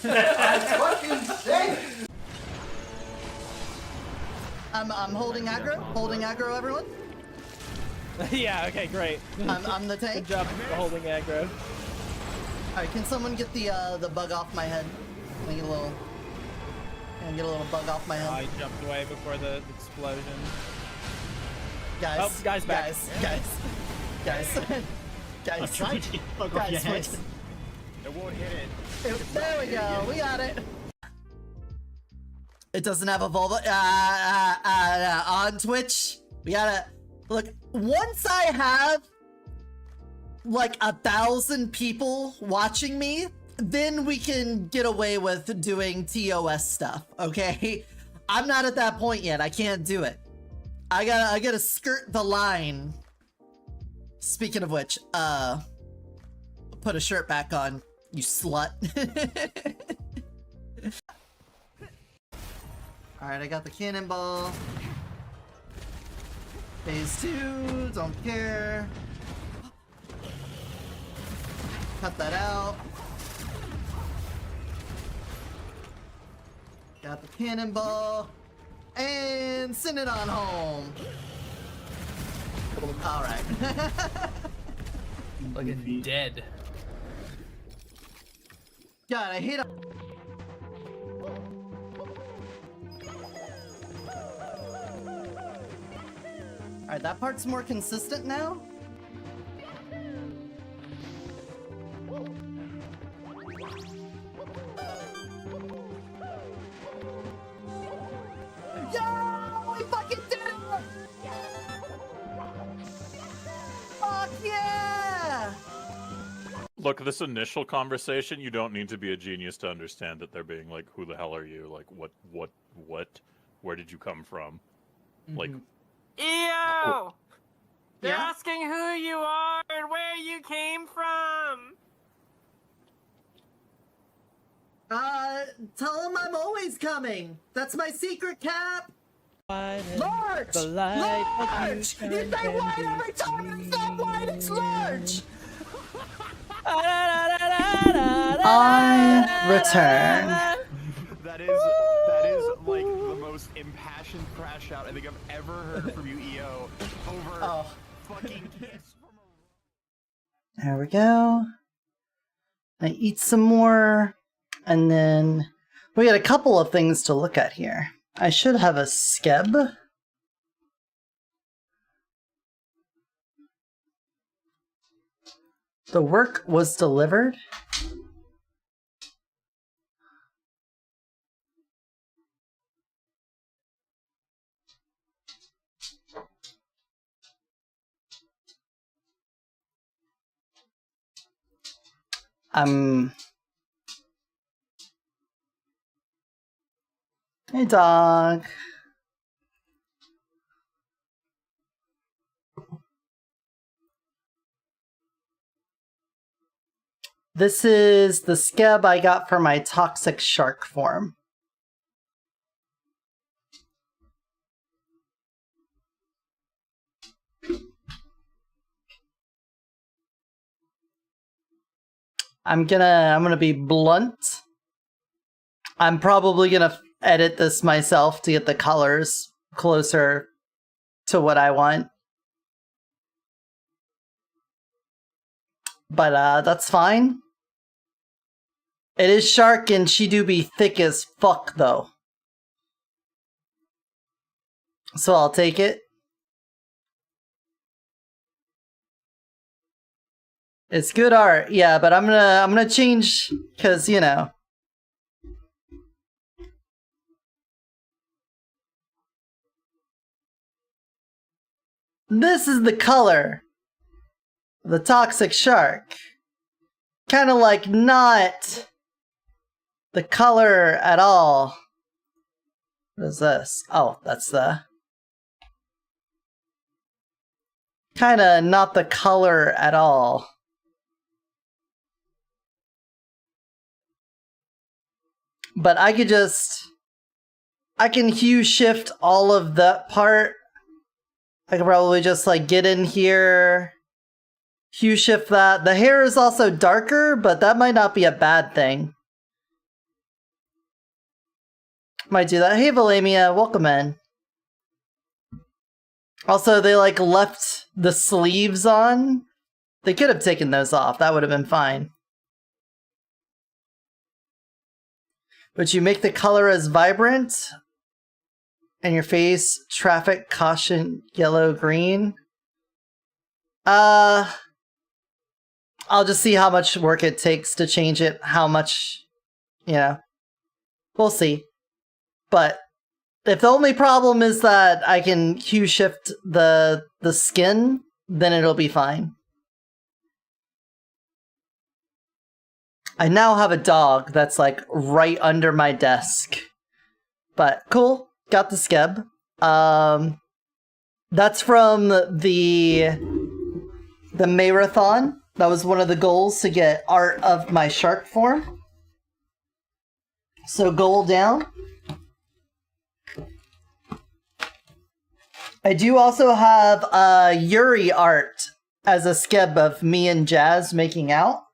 I fucking say it! I'm holding aggro, everyone. Yeah, okay, great. I'm the tank. Good job holding aggro. Alright, can someone get the bug off my head? Let me get a little bug off my head. I jumped away before the explosion. Guys, oh, guy's back. Guys, please. It won't hit it. There we go, we got it. It doesn't have a vulva on Twitch. We gotta look. Once I have like 1,000 people watching me, then we can get away with doing TOS stuff. Okay, I'm not at that point yet. I can't do it. I gotta skirt the line. Speaking of which, put a shirt back on, you slut. Alright, I got the cannonball. Phase 2, don't care. Cut that out. Got the cannonball. And send it on home. Alright. Fucking dead. God, I hate it. Alright, that part's more consistent now. Yeah! Look, this initial conversation, you don't need to be a genius to understand that they're being like, who the hell are you? Like, what, where did you come from? Like, Ew! They're asking who you are and where you came from. Tell him I'm always coming. That's my secret, Cap. Large! The light Large! You say white every time I say white, it's large! I return. That is like the most impassioned crash out I think I've ever heard from you, EO, over fucking kiss from a... There we go. I eat some more, and then we got a couple of things to look at here. I should have a skeb. The work was delivered. Hey, dog. This is the skeb I got for my toxic shark form. I'm gonna be blunt. I'm probably gonna edit this myself to get the colors closer to what I want. But that's fine. It is shark and she do be thick as fuck though. So I'll take it. It's good art, yeah, but I'm gonna change, cause you know. This is the color. The toxic shark. Kinda like not the color at all. What is this? Oh, that's the... Kinda not the color at all. But I could just... I can hue shift all of that part. I could probably just like get in here, hue shift that. The hair is also darker, but that might not be a bad thing. Might do that. Hey Valamia, welcome in. Also, they like left the sleeves on. They could have taken those off. That would have been fine. But you make the color as vibrant. And your face, traffic, caution, yellow, green. I'll just see how much work it takes to change it. How much, you know. We'll see. But if the only problem is that I can hue shift the skin, then it'll be fine. I now have a dog that's like right under my desk. But cool. Got the skeb. That's from the marathon. That was one of the goals, to get art of my shark form. So goal down. I do also have Yuri art as a skeb of me and Jazz making out.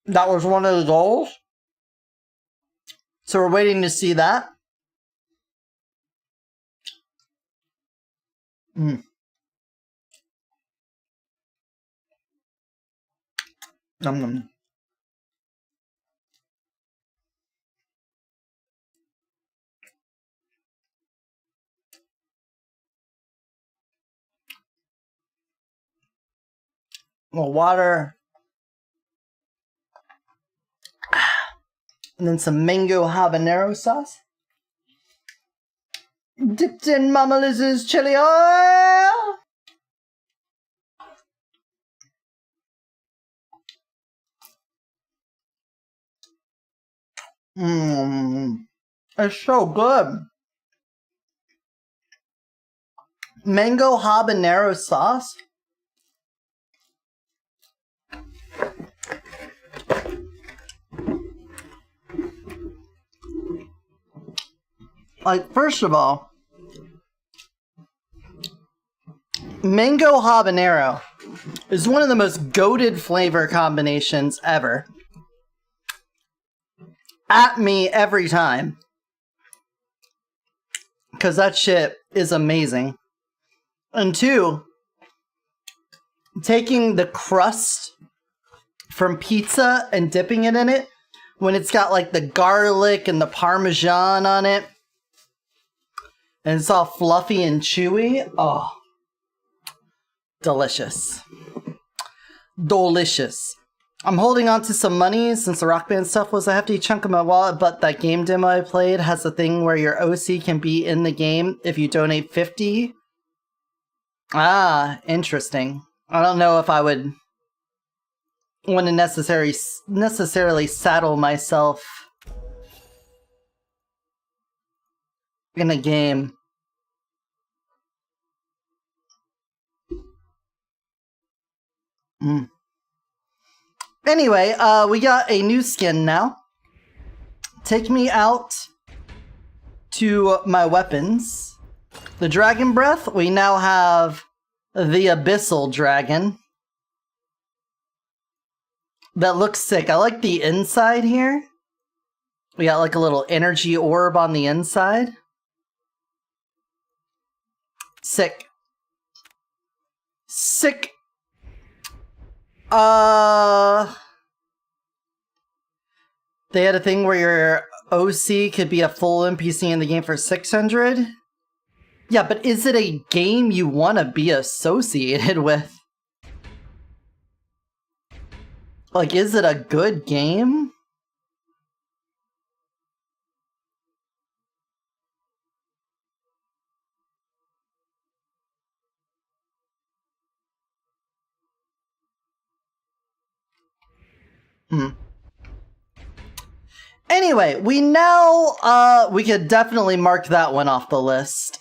That was one of the goals. So we're waiting to see that. Nom nom. A little water. And then some mango habanero sauce. Dipped in Mama Liz's chili oil. It's so good. Mango habanero sauce. Like, first of all, mango habanero is one of the most goated flavor combinations ever. At me every time. Because that shit is amazing. And two, taking the crust from pizza and dipping it in it, when it's got like the garlic and the parmesan on it, and it's all fluffy and chewy. Oh, delicious. Delicious. I'm holding on to some money since the Rock Band stuff was a hefty chunk of my wallet, but that game demo I played has a thing where your OC can be in the game if you donate 50. Ah, interesting. I don't know if I would want to necessarily saddle myself in a game. Anyway, we got a new skin now. Take me out to my weapons. The Dragon Breath, we now have the Abyssal Dragon. That looks sick. I like the inside here. We got like a little energy orb on the inside. Sick. Sick. They had a thing where your OC could be a full NPC in the game for 600. Yeah, but is it a game you want to be associated with? Like, is it a good game? Anyway, we now, we could definitely mark that one off the list.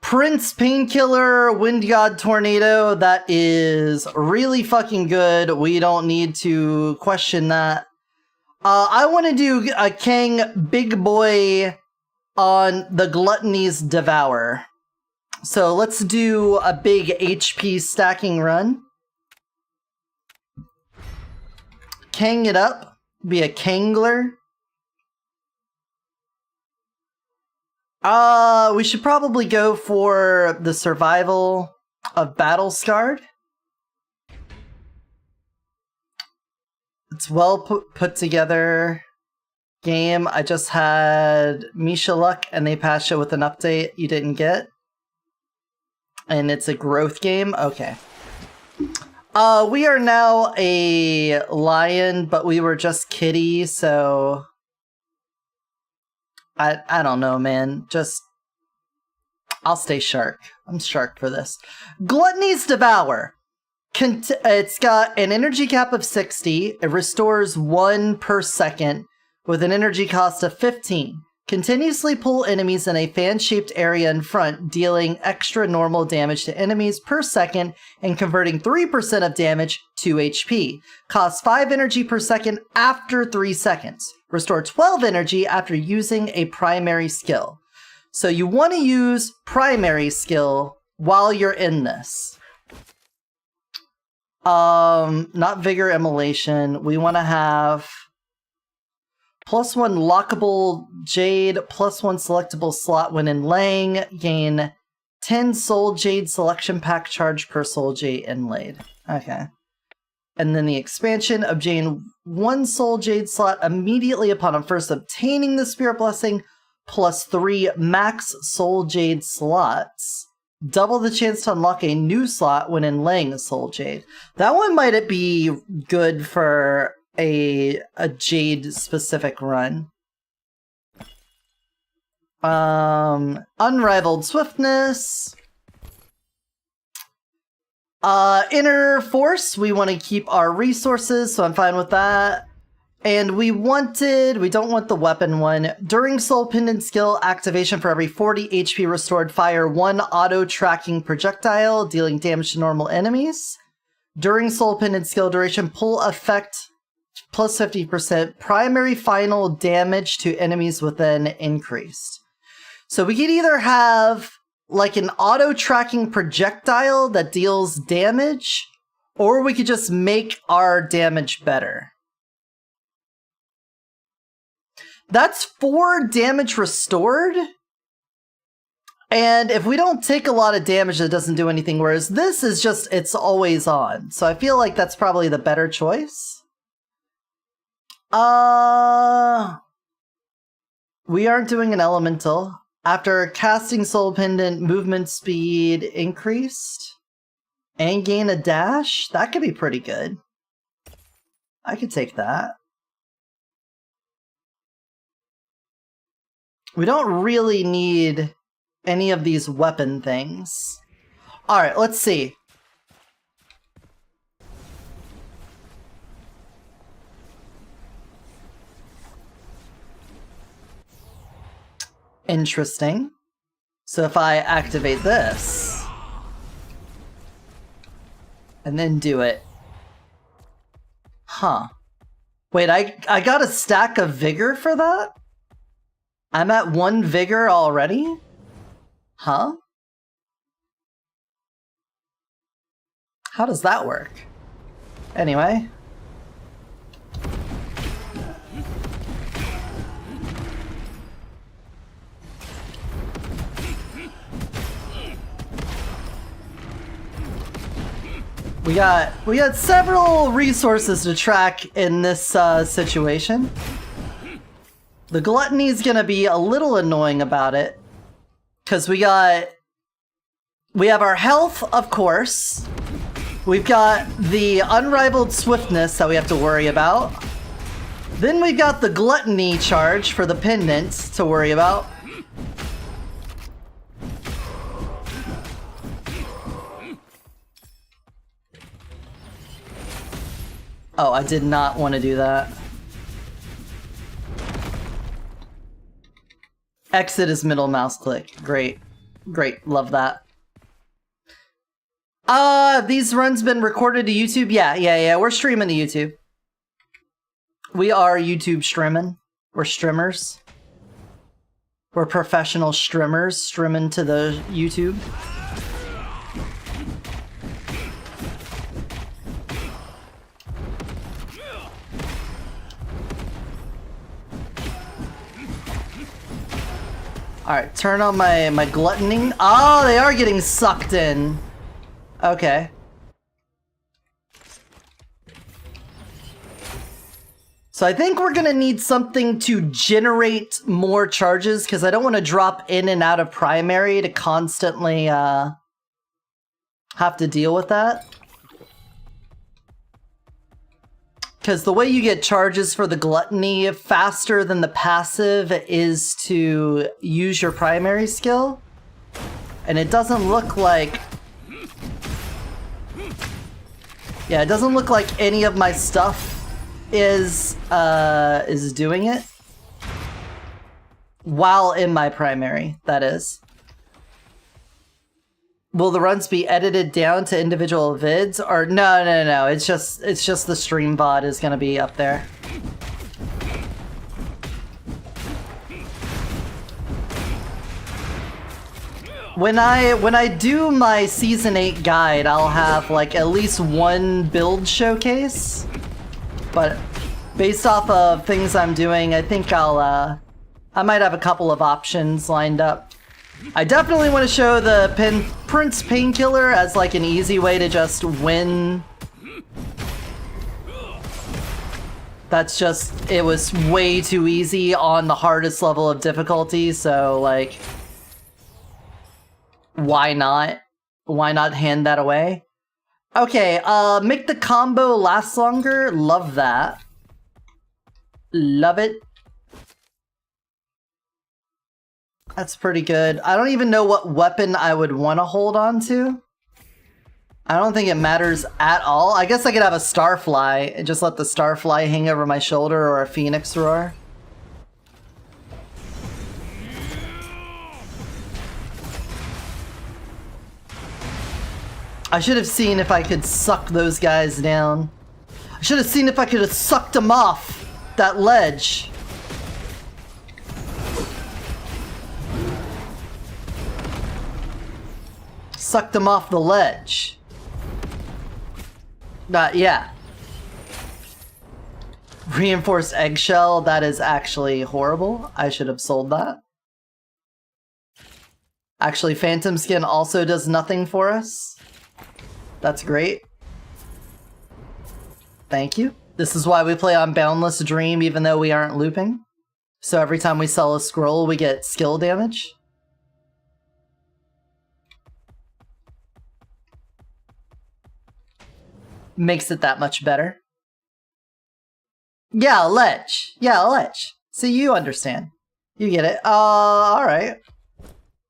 Prince Painkiller, Wind God Tornado, that is really fucking good. We don't need to question that. I want to do a Kang Big Boy on the Gluttony's Devour. So let's do a big HP stacking run. Kang it up. Be a Kangler. We should probably go for the survival of Battle Scarred. It's well put together game. I just had Misha Luck and they patched it with an update you didn't get. And it's a growth game? Okay. We are now a lion, but we were just kitty, so... I don't know, man. Just... I'll stay shark. I'm shark for this. Gluttony's Devour. It's got an energy cap of 60. It restores 1 per second with an energy cost of 15. Continuously pull enemies in a fan-shaped area in front, dealing extra normal damage to enemies per second and converting 3% of damage to HP. Costs 5 energy per second after 3 seconds. Restore 12 energy after using a primary skill. So you want to use primary skill while you're in this. Not Vigor Immolation. We want to have +1 lockable Jade, +1 selectable slot when in Lang, gain 10 Soul Jade selection pack charge per Soul Jade inlaid. Okay. And then the expansion, obtain 1 Soul Jade slot immediately upon first obtaining the Spirit Blessing, +3 max Soul Jade slots. Double the chance to unlock a new slot when inlaying a Soul Jade. That one might be good for a Jade specific run. Unrivaled Swiftness. Inner Force, we want to keep our resources, so I'm fine with that. And we don't want the weapon one. During Soul Pendant skill activation, for every 40 HP restored, fire 1 auto-tracking projectile, dealing damage to normal enemies. During Soul Pendant skill duration, pull effect plus 50%, primary final damage to enemies within increased. So we could either have like an auto-tracking projectile that deals damage, or we could just make our damage better. That's 4 damage restored. And if we don't take a lot of damage, it doesn't do anything. Whereas this is just, it's always on. So I feel like that's probably the better choice. We aren't doing an elemental. After casting Soul Pendant, movement speed increased. And gain a dash? That could be pretty good. I could take that. We don't really need any of these weapon things. Alright, let's see. Interesting. So if I activate this, and then do it. Huh. Wait, I got a stack of vigor for that? I'm at 1 vigor already? Huh? How does that work? Anyway. We got several resources to track in this situation. The gluttony's gonna be a little annoying about it, because we have our health, of course. We've got the unrivaled swiftness that we have to worry about. Then we've got the gluttony charge for the pendant to worry about. Oh, I did not want to do that. Exit is middle mouse click. Great. Great. Love that. These runs been recorded to YouTube? Yeah. We're streaming to YouTube. We are YouTube streaming. We're streamers. We're professional streamers streaming to the YouTube. Alright, turn on my gluttoning. Oh, they are getting sucked in. Okay. So I think we're gonna need something to generate more charges, because I don't want to drop in and out of primary to constantly have to deal with that. Because the way you get charges for the gluttony faster than the passive is to use your primary skill. And it doesn't look like... Yeah, it doesn't look like any of my stuff is doing it. While in my primary, that is. Will the runs be edited down to individual vids? Or no. It's just the stream VOD is gonna be up there. When I do my season 8 guide, I'll have like at least 1 build showcase. But based off of things I'm doing, I think I might have a couple of options lined up. I definitely want to show the Prince Painkiller as like an easy way to just win. That's just, it was way too easy on the hardest level of difficulty, so like, why not? Why not hand that away? Okay, make the combo last longer. Love that. Love it. That's pretty good. I don't even know what weapon I would want to hold on to. I don't think it matters at all. I guess I could have a starfly and just let the starfly hang over my shoulder, or a phoenix roar. I should have seen if I could suck those guys down. I should have seen if I could have sucked them off that ledge. Sucked them off the ledge. Yeah. Reinforced eggshell, that is actually horrible. I should have sold that. Actually, Phantom Skin also does nothing for us. That's great. Thank you. This is why we play on Boundless Dream even though we aren't looping. So every time we sell a scroll, we get skill damage. Makes it that much better. Yeah, ledge. Yeah, ledge. See, you understand. You get it. Alright.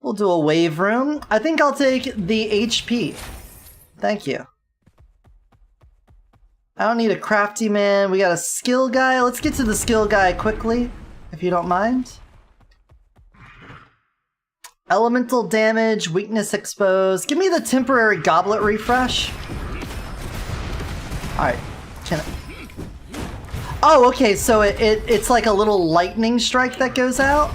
We'll do a wave room. I think I'll take the HP. Thank you. I don't need a crafty man. We got a skill guy. Let's get to the skill guy quickly, if you don't mind. Elemental damage, weakness exposed. Give me the temporary goblet refresh. Alright. Oh, okay, so it's like a little lightning strike that goes out?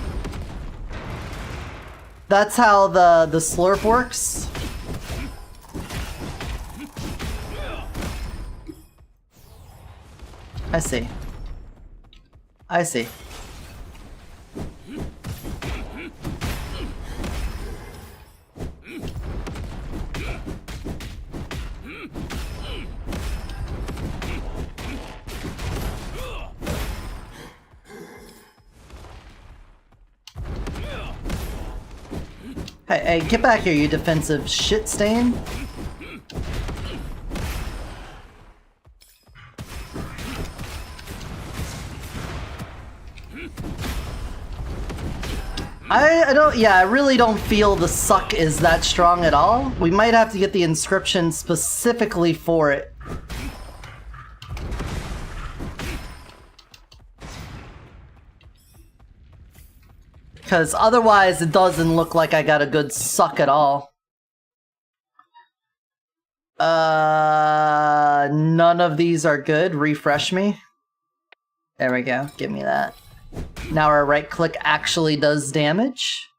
That's how the slurp works? I see. I see. Hey, get back here, you defensive shit stain. I really don't feel the suck is that strong at all. We might have to get the inscription specifically for it. Because otherwise it doesn't look like I got a good suck at all. None of these are good. Refresh me. There we go. Give me that. Now our right click actually does damage.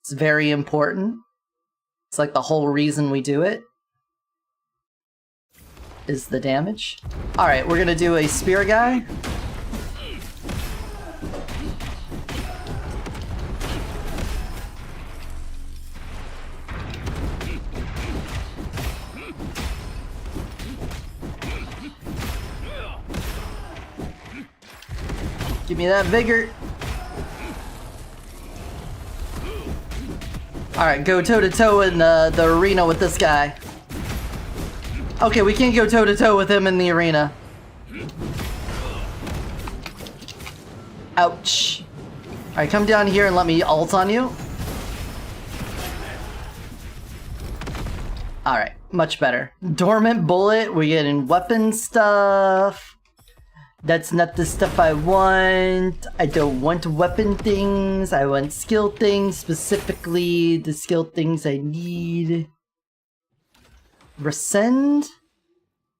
It's very important. It's like the whole reason we do it is the damage. Alright, we're gonna do a spear guy. Give me that vigor. Alright, go toe-to-toe in the arena with this guy. Okay, we can't go toe-to-toe with him in the arena. Ouch. Alright, come down here and let me ult on you. Alright, much better. Dormant bullet, we're getting weapon stuff. That's not the stuff I want. I don't want weapon things. I want skill things, specifically the skill things I need. Rescend?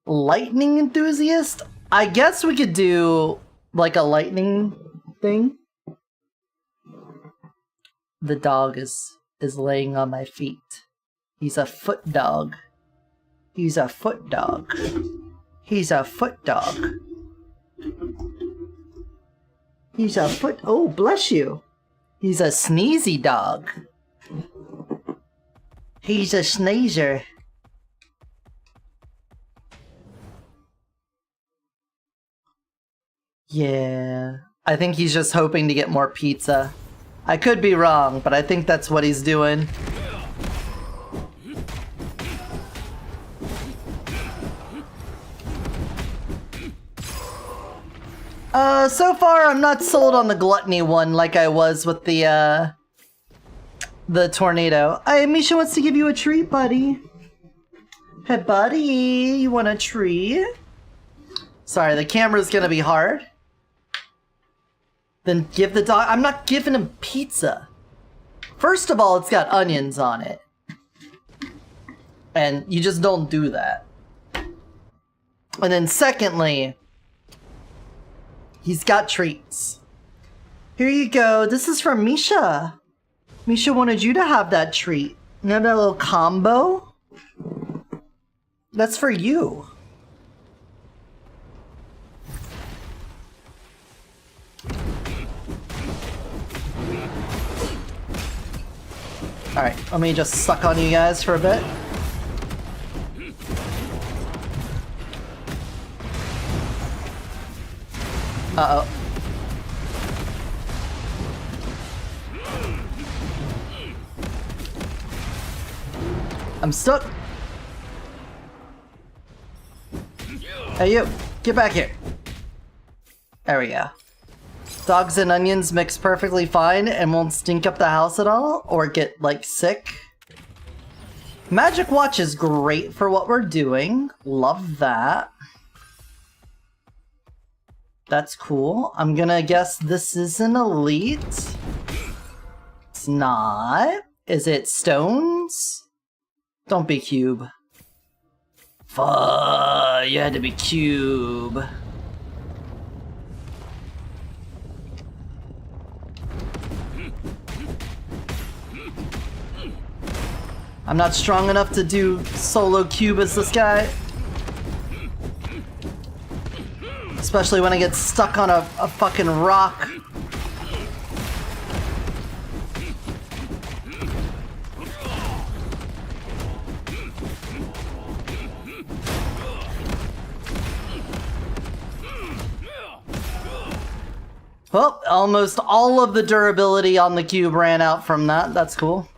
Lightning enthusiast? I guess we could do like a lightning thing. The dog is laying on my feet. He's a foot dog. He's a foot dog. He's a foot dog. He's a foot. Oh, bless you. He's a sneezy dog. He's a sneezer. Yeah. I think he's just hoping to get more pizza. I could be wrong, but I think that's what he's doing. So far I'm not sold on the gluttony one like I was with the tornado. Misha wants to give you a treat, buddy. Hey, buddy, you want a tree? Sorry, the camera's gonna be hard. Then give the dog. I'm not giving him pizza. First of all, it's got onions on it. And you just don't do that. And then secondly, he's got treats. Here you go. This is from Misha. Misha wanted you to have that treat. You have that little combo? That's for you. Alright, let me just suck on you guys for a bit. Uh-oh. I'm stuck. Hey you, get back here. There we go. Dogs and onions mix perfectly fine and won't stink up the house at all or get like sick. Magic Watch is great for what we're doing. Love that. That's cool. I'm gonna guess this is an elite. It's not. Is it stones? Don't be cube. Fuck, you had to be cube. I'm not strong enough to do solo cube as this guy. Especially when I get stuck on a fucking rock. Well, almost all of the durability on the cube ran out from that. That's cool.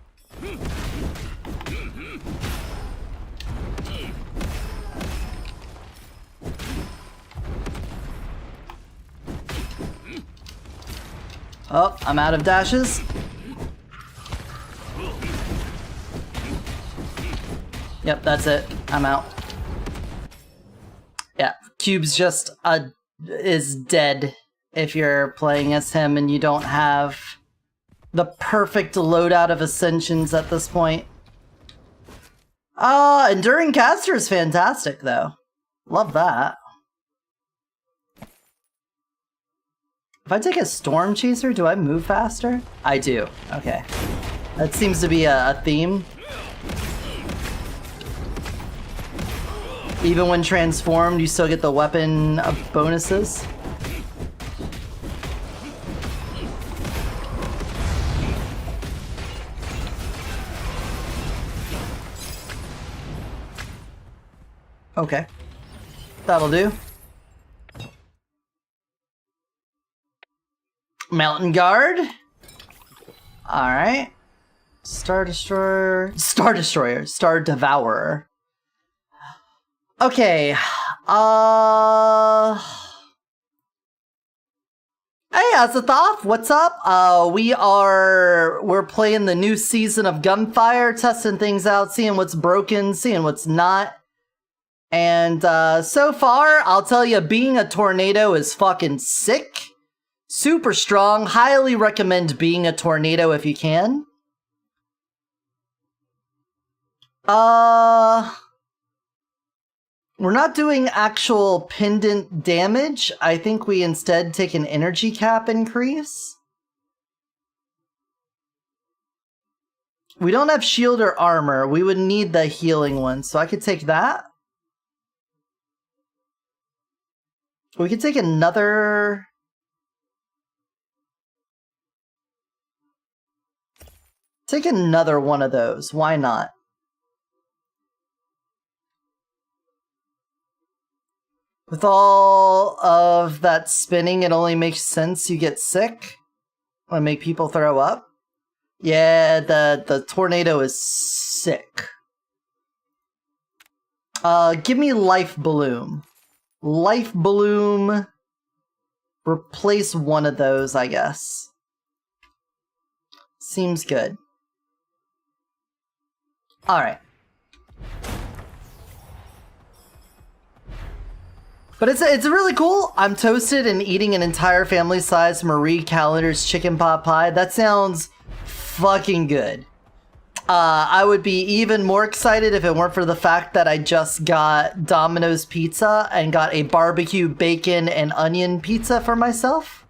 Oh, I'm out of dashes. Yep, that's it. I'm out. Yeah, Cube's just is dead if you're playing as him and you don't have the perfect loadout of ascensions at this point. Enduring Caster is fantastic though. Love that. If I take a Storm Chaser, do I move faster? I do. Okay. That seems to be a theme. Even when transformed, you still get the weapon bonuses. Okay. That'll do. Mountain Guard. Alright. Star Destroyer. Star Destroyer. Star Devourer. Okay. Hey, Azathoth, what's up? We're playing the new season of Gunfire, testing things out, seeing what's broken, seeing what's not. And so far, I'll tell you, being a tornado is fucking sick. Super strong. Highly recommend being a tornado if you can. We're not doing actual pendant damage. I think we instead take an energy cap increase. We don't have shield or armor. We would need the healing one, so I could take that. We could take another... Take another one of those. Why not? With all of that spinning, it only makes sense you get sick and make people throw up. Yeah, the tornado is sick. Give me Life Bloom. Life Bloom. Replace one of those, I guess. Seems good. Alright. But it's really cool. I'm toasted and eating an entire family-sized Marie Callender's chicken pot pie. That sounds fucking good. I would be even more excited if it weren't for the fact that I just got Domino's pizza and got a barbecue bacon and onion pizza for myself.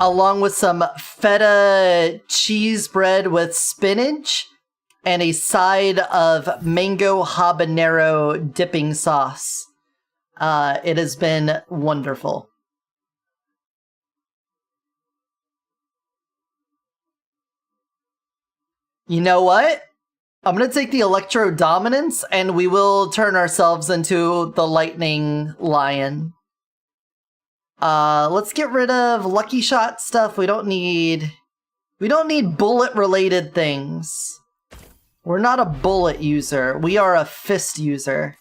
Along with some feta cheese bread with spinach and a side of mango habanero dipping sauce. It has been wonderful. You know what? I'm gonna take the Electro Dominance and we will turn ourselves into the Lightning Lion. Let's get rid of Lucky Shot stuff. We don't need bullet related things. We're not a bullet user. We are a fist user.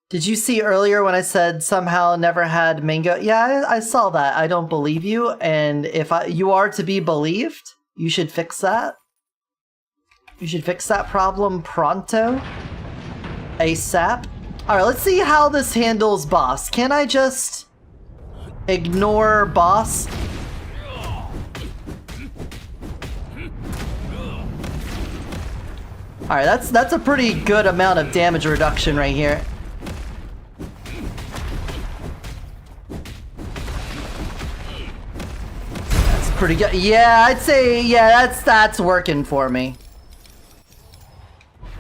Did you see earlier when I said somehow never had mango? Yeah, I saw that. I don't believe you. And if you are to be believed, you should fix that. You should fix that problem pronto. ASAP. Alright, let's see how this handles boss. Can I just ignore boss? Alright, that's a pretty good amount of damage reduction right here. That's pretty good. Yeah, I'd say, yeah, that's working for me.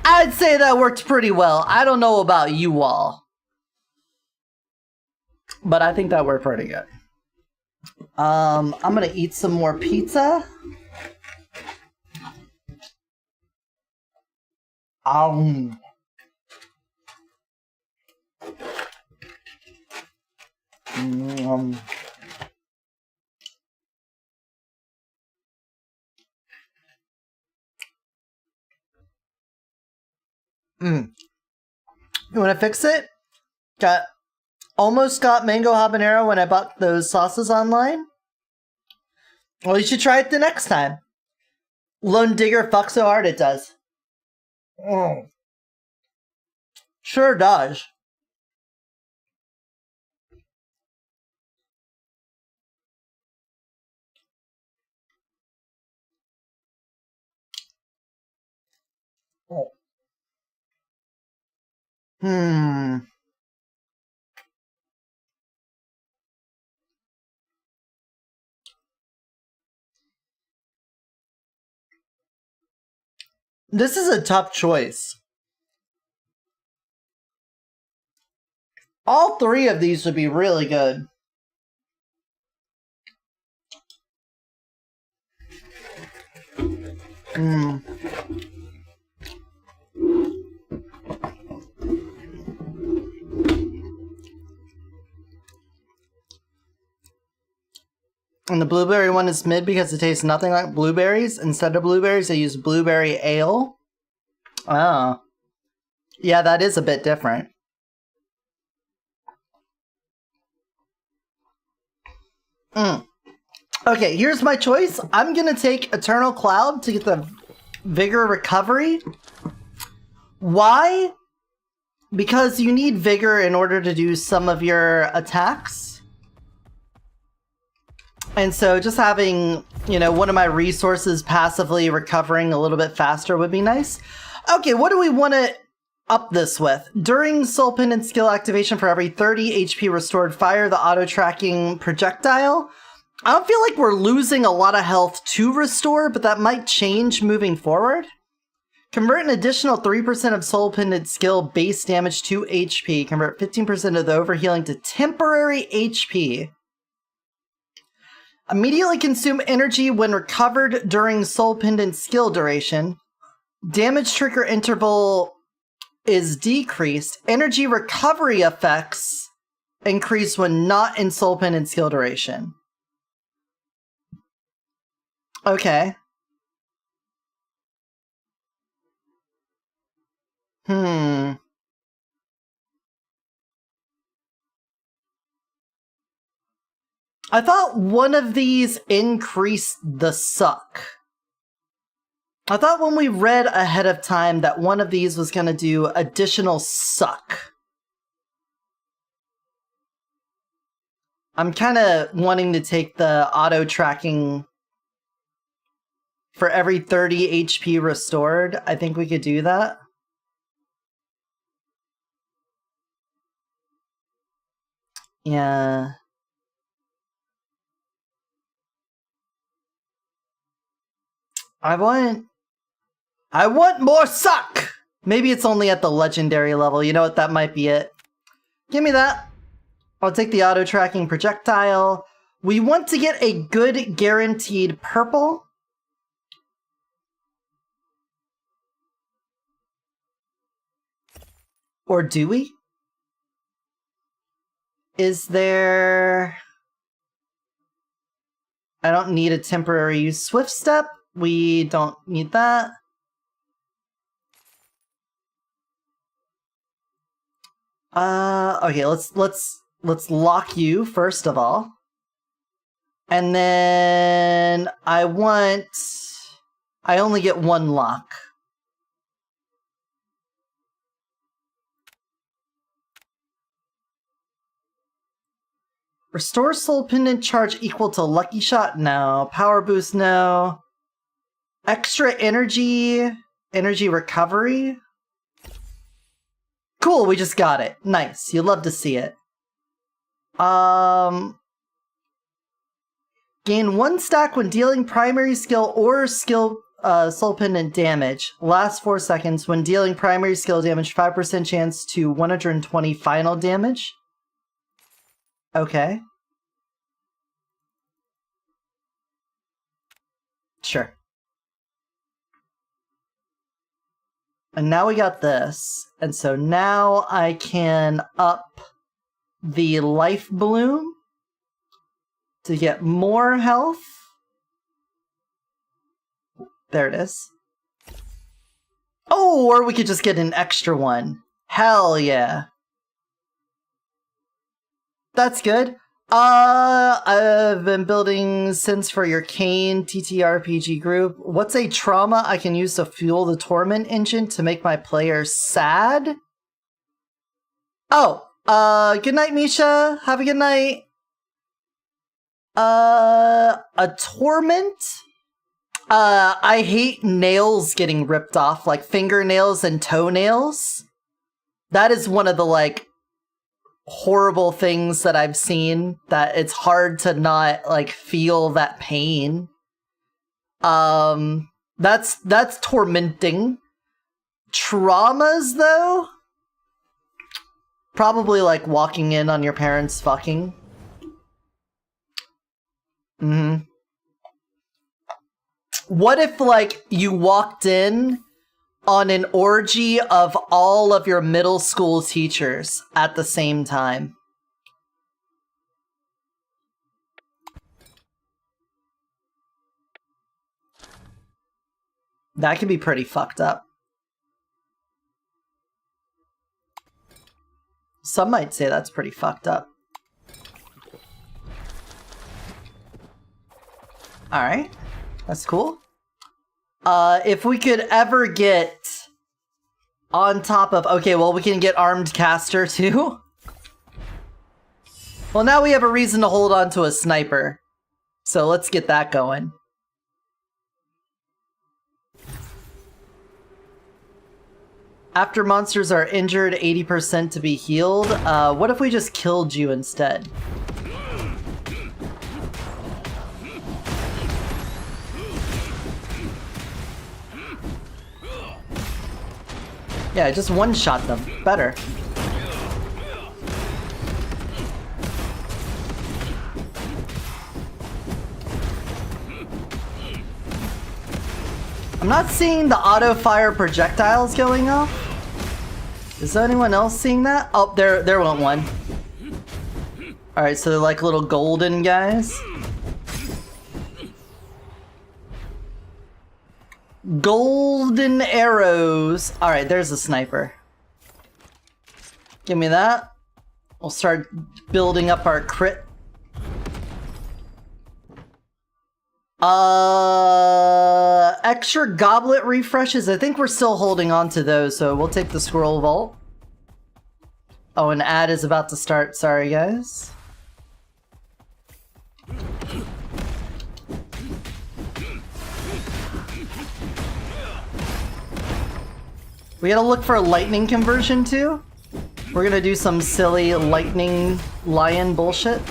I'd say that worked pretty well. I don't know about you all, but I think that worked pretty good. I'm gonna eat some more pizza. You wanna fix it? Almost got mango habanero when I bought those sauces online. Well, you should try it the next time. Lone Digger fucks so hard it does. Sure does. This is a tough choice. All three of these would be really good. And the blueberry one is mid because it tastes nothing like blueberries. Instead of blueberries, they use blueberry ale. Oh. Yeah, that is a bit different. Okay, here's my choice. I'm gonna take Eternal Cloud to get the Vigor Recovery. Why? Because you need Vigor in order to do some of your attacks. And so just having, you know, one of my resources passively recovering a little bit faster would be nice. Okay, what do we want to up this with? During Soul Pendant skill activation, for every 30 HP restored, fire the auto-tracking projectile. I don't feel like we're losing a lot of health to restore, but that might change moving forward. Convert an additional 3% of Soul Pendant skill base damage to HP. Convert 15% of the overhealing to temporary HP. Immediately consume energy when recovered during Soul Pendant skill duration. Damage trigger interval is decreased. Energy recovery effects increase when not in Soul Pendant skill duration. Okay. I thought one of these increased the suck. I thought when we read ahead of time that one of these was going to do additional suck. I'm kind of wanting to take the auto tracking for every 30 HP restored. I think we could do that. Yeah. I want more suck! Maybe it's only at the legendary level. You know what? That might be it. Give me that. I'll take the auto-tracking projectile. We want to get a good guaranteed purple. Or do we? Is there... I don't need a temporary use Swift Step. We don't need that. Okay, let's lock you first of all. And then I only get one lock. Restore soul pendant charge equal to lucky shot? No. Power boost? No. Extra energy recovery? Cool, we just got it. Nice. You love to see it. Gain 1 stack when dealing primary skill or skill soul pendant damage. Last 4 seconds. When dealing primary skill damage, 5% chance to 120 final damage. Okay. Sure. And now we got this. And so now I can up the life bloom to get more health. There it is. Oh, or we could just get an extra one. Hell yeah. That's good. I've been building since for your Kane TTRPG group. What's a trauma I can use to fuel the Torment engine to make my players sad? Oh, good night, Misha. Have a good night. A torment? I hate nails getting ripped off, like fingernails and toenails. That is one of the, like, horrible things that I've seen, that it's hard to not, like, feel that pain. That's tormenting. Traumas, though? Probably, like, walking in on your parents fucking. Mm-hmm. What if, like, you walked in on an orgy of all of your middle school teachers at the same time? That could be pretty fucked up. Some might say that's pretty fucked up. Alright. That's cool. If we could ever get on top of... Okay, well, we can get Armed Caster, too. Well, now we have a reason to hold on to a sniper. So let's get that going. After monsters are injured, 80% to be healed. What if we just killed you instead? Yeah, just one-shot them. Better. I'm not seeing the auto-fire projectiles going off. Is anyone else seeing that? Oh, there went one. Alright, so they're like little golden guys. Golden arrows. Alright, there's a sniper. Give me that. We'll start building up our crit. extra goblet refreshes. I think we're still holding on to those, so we'll take the scroll vault. Oh, an ad is about to start. Sorry, guys. We gotta look for a lightning conversion too. We're gonna do some silly lightning lion bullshit.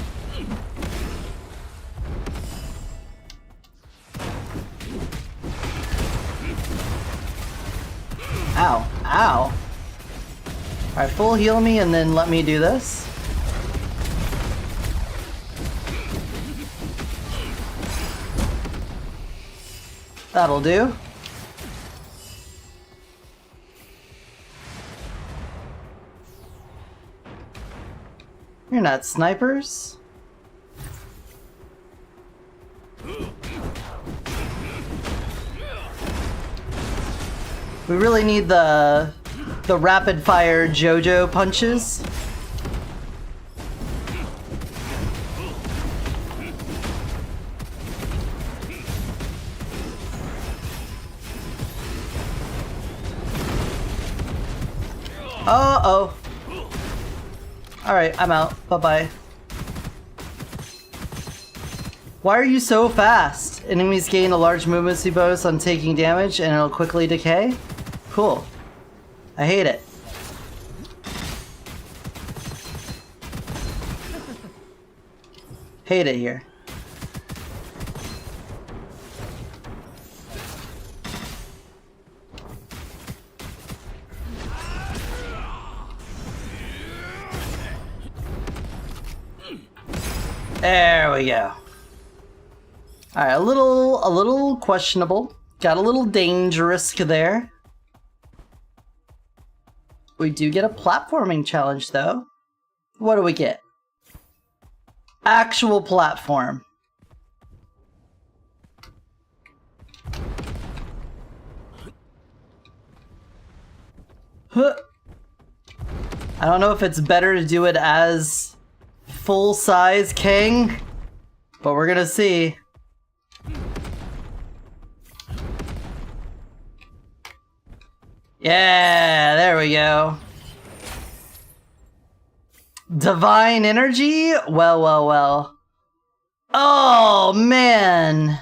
Ow, ow. Alright, full heal me and then let me do this. That'll do. You're not snipers. We really need the rapid fire JoJo punches. Uh-oh. Alright, I'm out. Bye-bye. Why are you so fast? Enemies gain a large movement speed bonus on taking damage and it'll quickly decay? Cool. I hate it. Hate it here. There we go. Alright, a little questionable. Got a little dangerous there. We do get a platforming challenge though. What do we get? Actual platform. Huh. I don't know if it's better to do it as full-size King, but we're gonna see. Yeah, there we go. Divine energy? Well, well, well. Oh, man.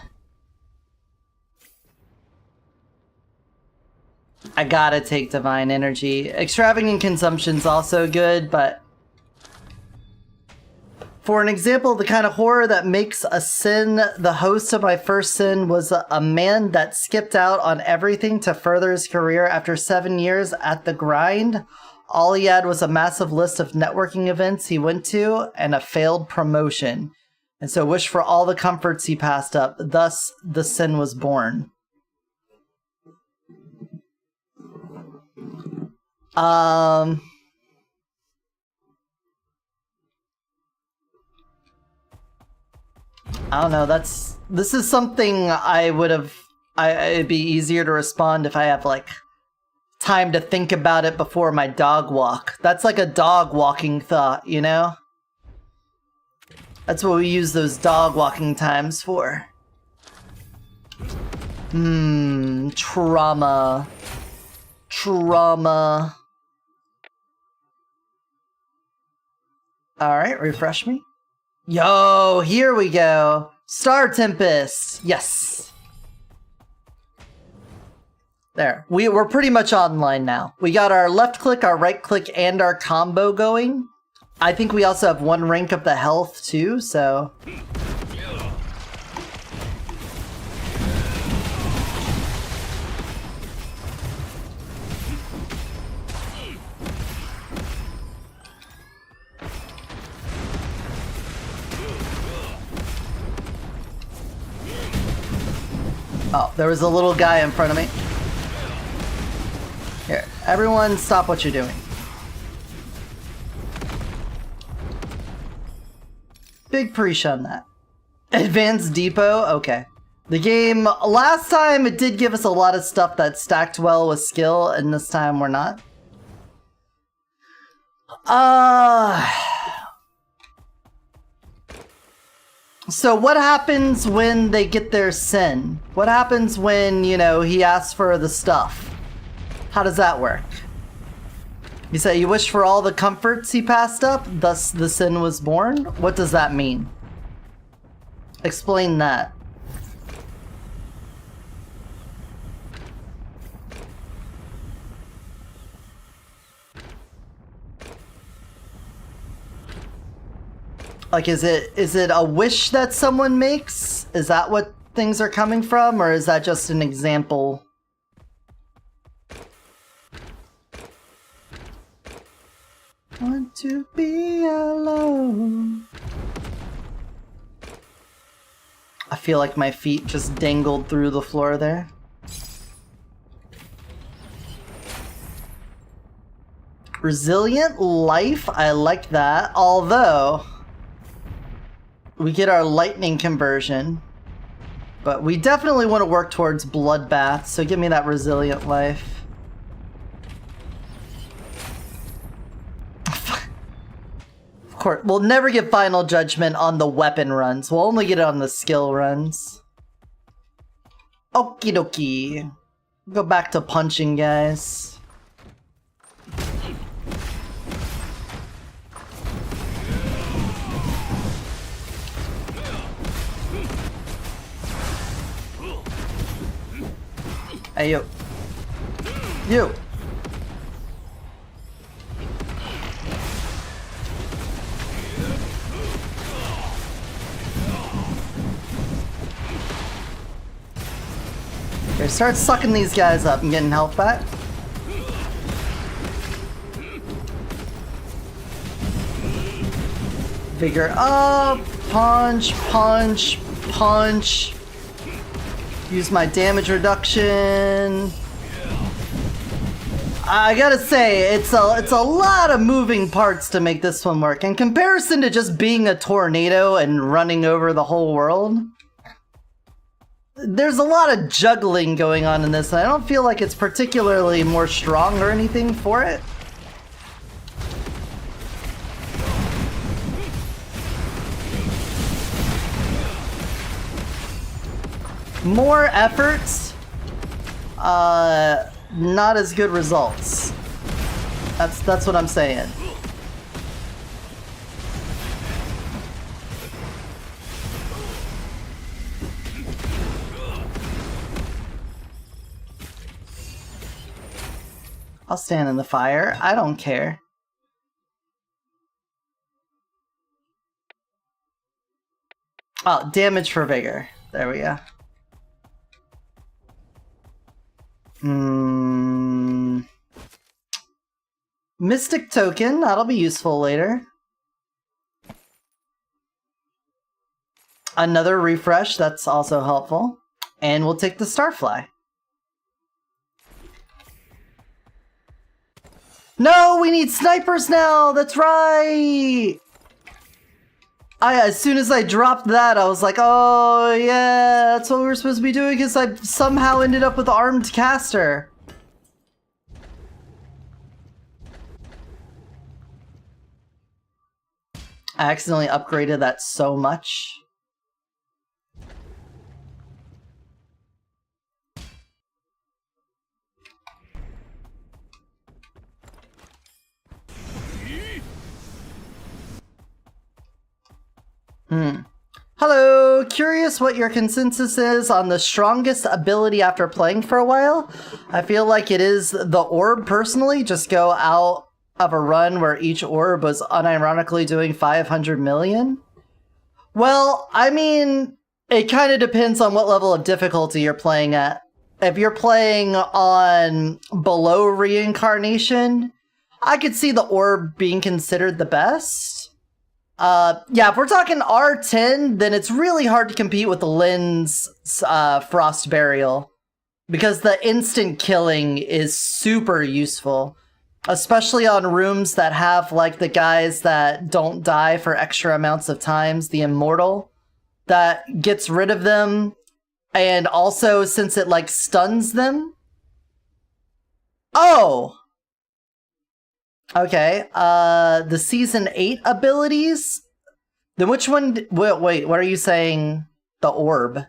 I gotta take divine energy. Extravagant consumption's also good, but for an example of the kind of horror that makes a sin, the host of my first sin was a man that skipped out on everything to further his career after 7 years at the grind. All he had was a massive list of networking events he went to and a failed promotion. And so wished for all the comforts he passed up. Thus, the sin was born. I don't know, this is something it'd be easier to respond if I have, like, time to think about it before my dog walk. That's like a dog walking thought, you know? That's what we use those dog walking times for. Trauma. Trauma. Alright, refresh me. Yo, here we go. Star Tempest. Yes. There. We're pretty much online now. We got our left click, our right click, and our combo going. I think we also have one rank up the health too, so... Oh, there was a little guy in front of me. Here, everyone stop what you're doing. Big preach on that. Advanced Depot? Okay. The game, last time it did give us a lot of stuff that stacked well with skill, and this time we're not. So what happens when they get their sin? What happens when, you know, he asks for the stuff? How does that work? You say you wish for all the comforts he passed up, thus the sin was born? What does that mean? Explain that. Like, is it a wish that someone makes? Is that what things are coming from, or is that just an example? Want to be alone. I feel like my feet just dangled through the floor there. Resilient life, I like that. Although, we get our lightning conversion. But we definitely want to work towards bloodbath, so give me that resilient life. Of course, we'll never get final judgment on the weapon runs. We'll only get it on the skill runs. Okie dokie. Go back to punching, guys. Hey, you. You. Okay, start sucking these guys up and getting health back. Vigor up. Punch, punch, punch. Use my damage reduction. I gotta say, it's a lot of moving parts to make this one work. In comparison to just being a tornado and running over the whole world, there's a lot of juggling going on in this, and I don't feel like it's particularly more strong or anything for it. More efforts, not as good results. That's what I'm saying. I'll stand in the fire. I don't care. Oh, damage for vigor. There we go. Mystic token, that'll be useful later. Another refresh, that's also helpful. And we'll take the Starfly. No, we need snipers now, that's right! As soon as I dropped that, I was like, oh yeah, that's what we were supposed to be doing, because I somehow ended up with armed caster. I accidentally upgraded that so much. Hello! Curious what your consensus is on the strongest ability after playing for a while? I feel like it is the orb, personally. Just go out of a run where each orb was unironically doing 500 million. Well, I mean, it kind of depends on what level of difficulty you're playing at. If you're playing on below reincarnation, I could see the orb being considered the best. Yeah, if we're talking R10, then it's really hard to compete with the Lynn's Frost Burial, because the instant killing is super useful, especially on rooms that have like the guys that don't die for extra amounts of times, the Immortal, that gets rid of them, and also since it like stuns them. Oh! Okay, the Season 8 abilities Then which one? Wait, what are you saying? The orb?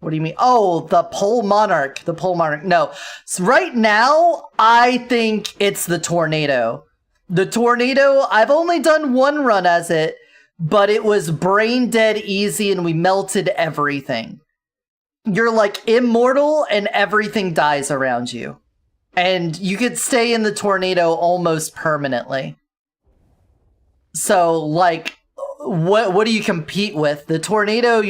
What do you mean? Oh, the pole monarch. The pole monarch. No. So right now, I think it's the tornado. The tornado, I've only done one run as it, but it was brain dead easy and we melted everything. You're like immortal and everything dies around you. And you could stay in the tornado almost permanently. So, like, what do you compete with? The tornado,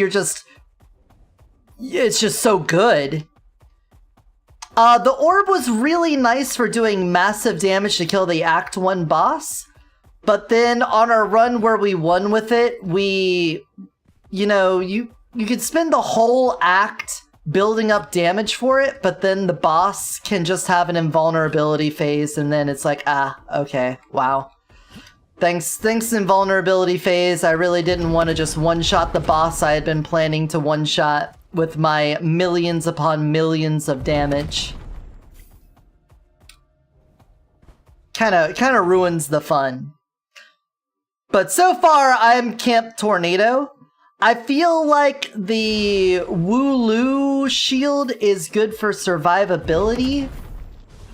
it's just so good. The orb was really nice for doing massive damage to kill the Act 1 boss. But then on our run where we won with it, you could spend the whole act building up damage for it, but then the boss can just have an invulnerability phase, and then it's like, okay, wow. Thanks invulnerability phase. I really didn't want to just one-shot the boss I had been planning to one-shot with my millions upon millions of damage. Kinda ruins the fun. But so far, I'm Camp Tornado. I feel like the Wooloo shield is good for survivability.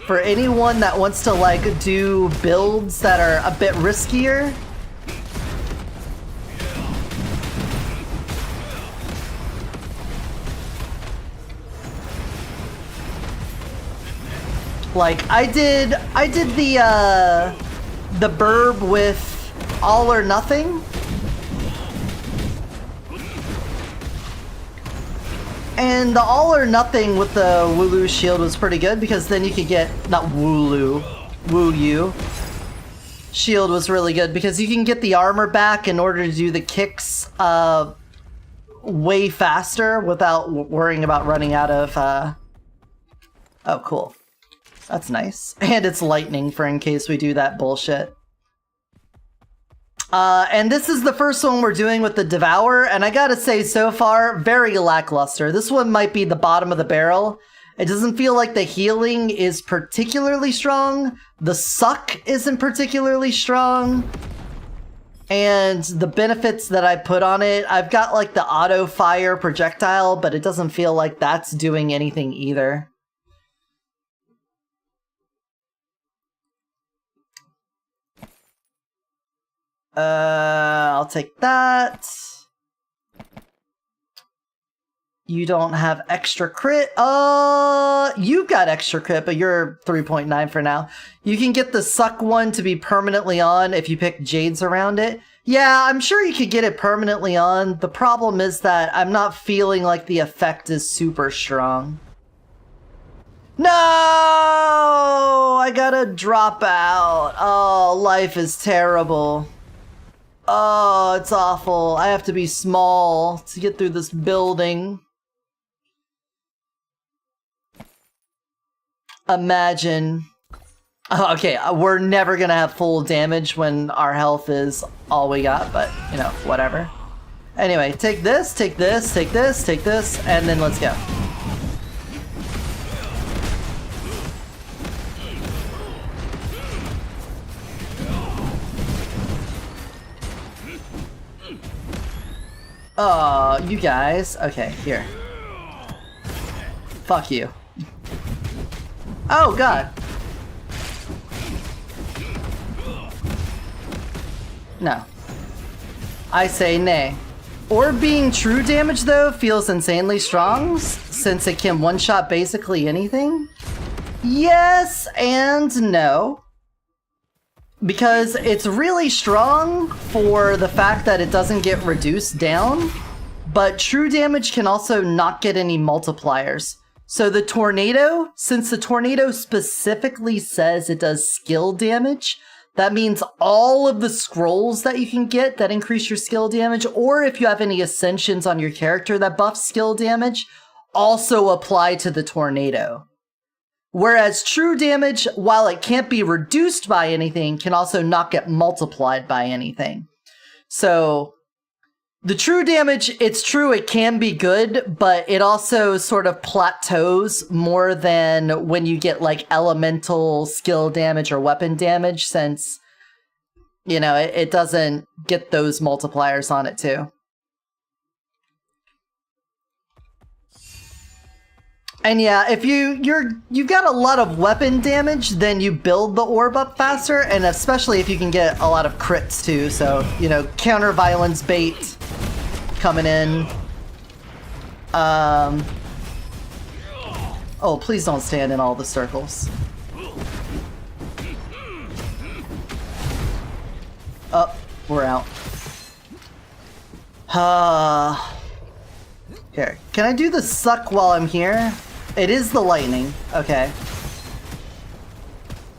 For anyone that wants to, like, do builds that are a bit riskier. Like, I did the burb with all or nothing. And the all or nothing with the Wooloo shield was pretty good because then you could get, not Wooloo, Woo-You. Shield was really good because you can get the armor back in order to do the kicks way faster without worrying about running out of, oh, cool. That's nice. And it's lightning for in case we do that bullshit. And this is the first one we're doing with the Devour, and I gotta say, so far, very lackluster. This one might be the bottom of the barrel. It doesn't feel like the healing is particularly strong. The suck isn't particularly strong. And the benefits that I put on it, I've got like the auto fire projectile, but it doesn't feel like that's doing anything either. I'll take that. You don't have extra crit. You've got extra crit, but you're 3.9 for now. You can get the suck one to be permanently on if you pick Jades around it. Yeah, I'm sure you could get it permanently on. The problem is that I'm not feeling like the effect is super strong. No! I gotta drop out. Oh, life is terrible. Oh, it's awful. I have to be small to get through this building. Imagine. Oh, okay, we're never gonna have full damage when our health is all we got, but, you know, whatever. Anyway, take this, take this, take this, take this, and then let's go. Oh, you guys. Okay, here. Fuck you. Oh, God. No. I say nay. Orb being true damage, though, feels insanely strong, since it can one-shot basically anything. Yes and no. Because it's really strong for the fact that it doesn't get reduced down, but true damage can also not get any multipliers. So the tornado, since the tornado specifically says it does skill damage, that means all of the scrolls that you can get that increase your skill damage, or if you have any ascensions on your character that buff skill damage, also apply to the tornado. Whereas true damage, while it can't be reduced by anything, can also not get multiplied by anything. So, the true damage, it's true it can be good, but it also sort of plateaus more than when you get like elemental skill damage or weapon damage, since you know, it doesn't get those multipliers on it too. And yeah, if you've got a lot of weapon damage, then you build the orb up faster, and especially if you can get a lot of crits too. So, you know, counter violence bait coming in. Oh, please don't stand in all the circles. Oh, we're out. Here, can I do the suck while I'm here? It is the lightning. Okay.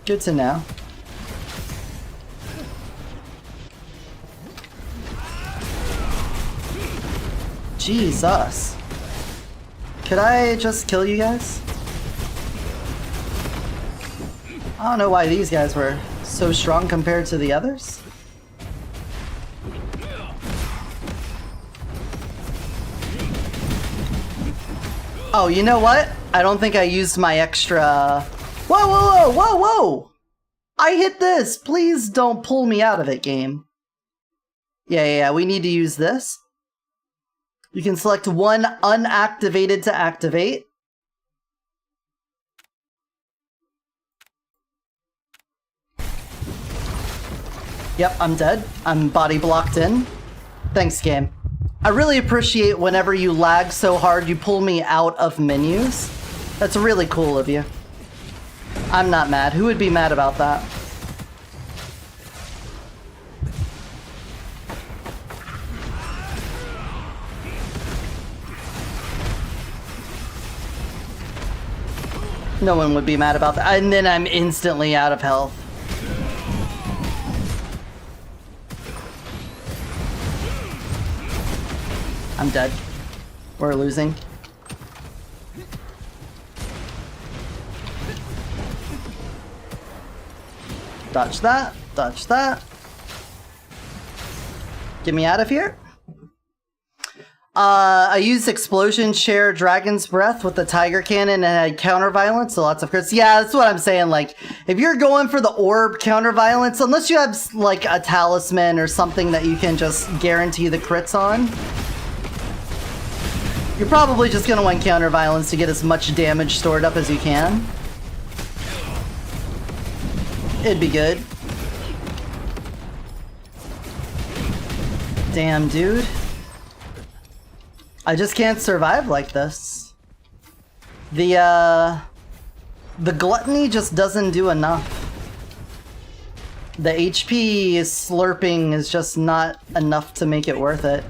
Good to know. Jesus. Could I just kill you guys? I don't know why these guys were so strong compared to the others. Oh, you know what? I don't think I used my extra... Whoa, whoa, whoa, whoa, whoa! I hit this! Please don't pull me out of it, game. Yeah, we need to use this. You can select one unactivated to activate. Yep, I'm dead. I'm body blocked in. Thanks, game. I really appreciate whenever you lag so hard you pull me out of menus. That's really cool of you. I'm not mad. Who would be mad about that? No one would be mad about that. And then I'm instantly out of health. I'm dead. We're losing. Dodge that. Dodge that. Get me out of here. I used Explosion, Share, Dragon's Breath with the Tiger Cannon and had counter violence, so lots of crits. Yeah, that's what I'm saying. Like, if you're going for the orb counter violence, unless you have like a talisman or something that you can just guarantee the crits on, you're probably just gonna want counter violence to get as much damage stored up as you can. It'd be good. Damn, dude. I just can't survive like this. The gluttony just doesn't do enough. The HP slurping is just not enough to make it worth it.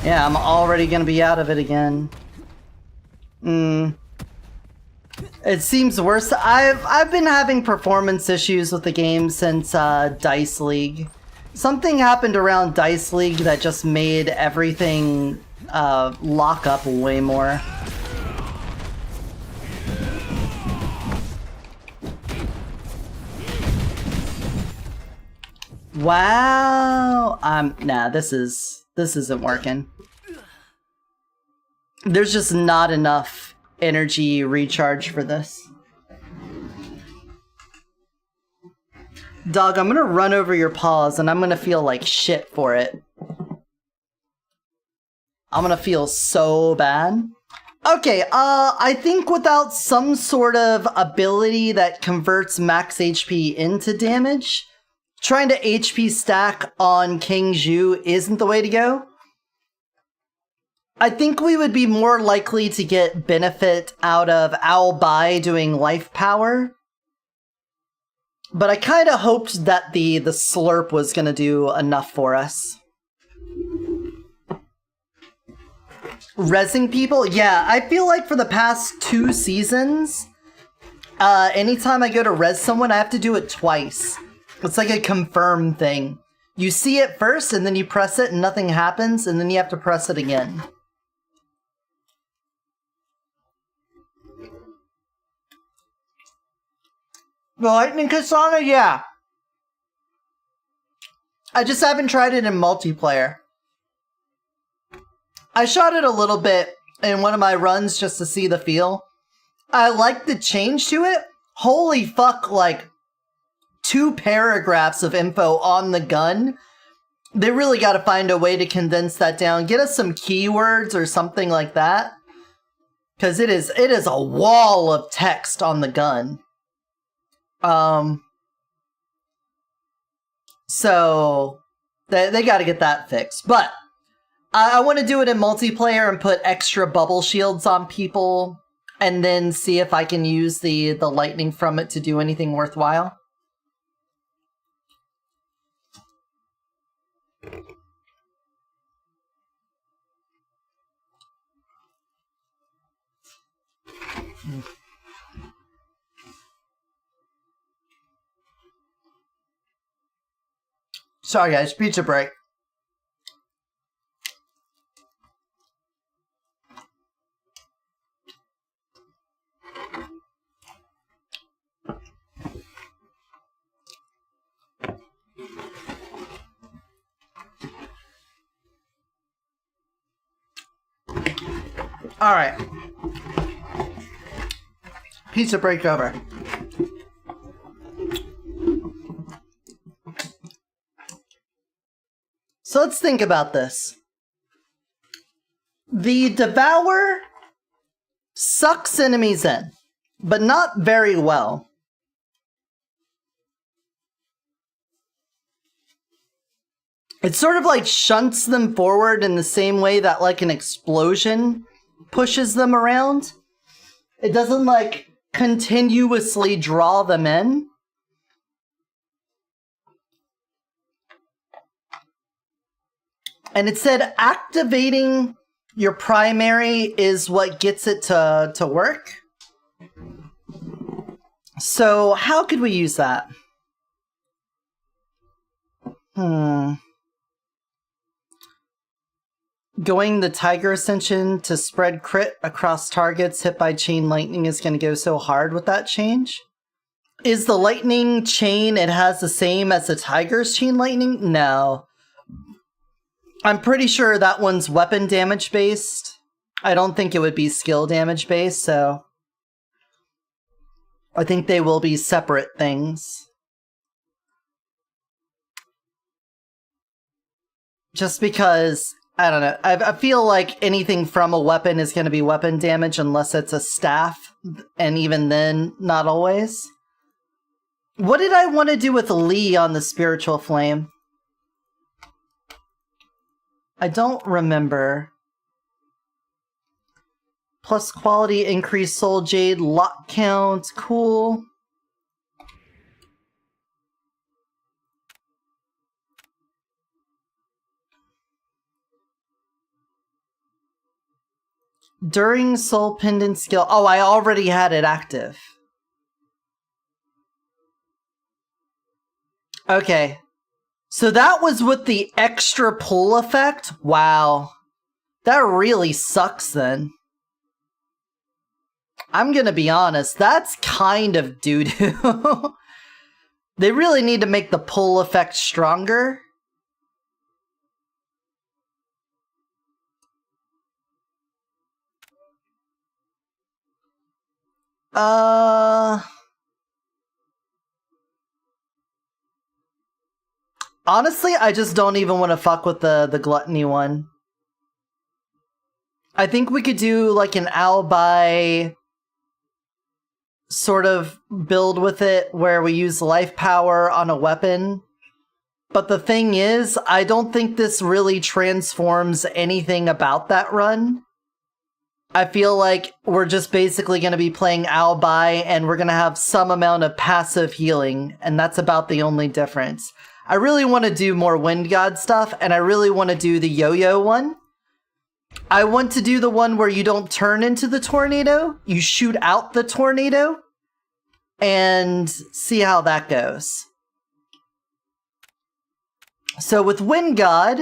Yeah, I'm already gonna be out of it again. It seems worse. I've been having performance issues with the game since Dice League. Something happened around Dice League that just made everything lock up way more. Wow. Nah, this isn't working. There's just not enough energy recharge for this. Dog, I'm gonna run over your paws and I'm gonna feel like shit for it. I'm gonna feel so bad. Okay, I think without some sort of ability that converts max HP into damage, trying to HP stack on King Zhu isn't the way to go. I think we would be more likely to get benefit out of Owl Bai doing life power. But I kind of hoped that the slurp was going to do enough for us. Rezzing people? Yeah, I feel like for the past 2 seasons, anytime I go to res someone, I have to do it twice. It's like a confirm thing. You see it first, and then you press it, and nothing happens, and then you have to press it again. The Lightning Kasana, yeah. I just haven't tried it in multiplayer. I shot it a little bit in one of my runs just to see the feel. I like the change to it. Holy fuck, like 2 paragraphs of info on the gun. They really got to find a way to condense that down. Get us some keywords or something like that. Because it is a wall of text on the gun. So they got to get that fixed. But I want to do it in multiplayer and put extra bubble shields on people, and then see if I can use the lightning from it to do anything worthwhile. Sorry guys, pizza break. All right. Pizza break over. So let's think about this. The Devour sucks enemies in, but not very well. It sort of like shunts them forward in the same way that like an explosion pushes them around. It doesn't like continuously draw them in. And it said activating your primary is what gets it to work. So how could we use that? Going the Tiger Ascension to spread crit across targets hit by chain lightning is going to go so hard with that change. Is the lightning chain, it has the same as the Tiger's chain lightning? No. I'm pretty sure that one's weapon damage based. I don't think it would be skill damage based, so I think they will be separate things. Just because, I don't know, I feel like anything from a weapon is going to be weapon damage unless it's a staff, and even then, not always. What did I want to do with Lee on the Spiritual Flame? I don't remember. Plus quality, increased soul jade, lock count, cool. During soul pendant skill. Oh, I already had it active. Okay. So that was with the extra pull effect? Wow. That really sucks then. I'm gonna be honest, that's kind of doo-doo. They really need to make the pull effect stronger. Honestly, I just don't even want to fuck with the gluttony one. I think we could do like an Albi sort of build with it where we use life power on a weapon. But the thing is, I don't think this really transforms anything about that run. I feel like we're just basically going to be playing Albi and we're going to have some amount of passive healing, and that's about the only difference. I really want to do more Wind God stuff, and I really want to do the yo-yo one. I want to do the one where you don't turn into the tornado, you shoot out the tornado, and see how that goes. So with Wind God,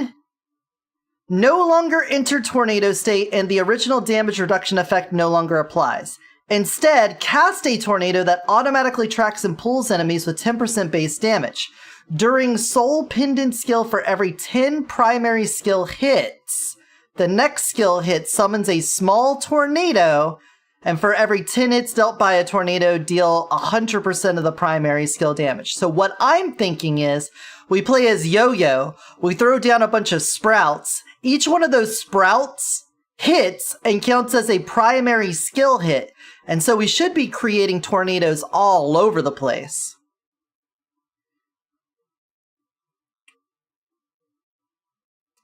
no longer enter tornado state, and the original damage reduction effect no longer applies. Instead, cast a tornado that automatically tracks and pulls enemies with 10% base damage. During Soul Pendant skill, for every 10 primary skill hits, The next skill hit summons a small tornado, and for every 10 hits dealt by a tornado, deal 100% of the primary skill damage. So what I'm thinking is, we play as Yo-Yo, we throw down a bunch of sprouts, each one of those sprouts hits and counts as a primary skill hit, and so we should be creating tornadoes all over the place.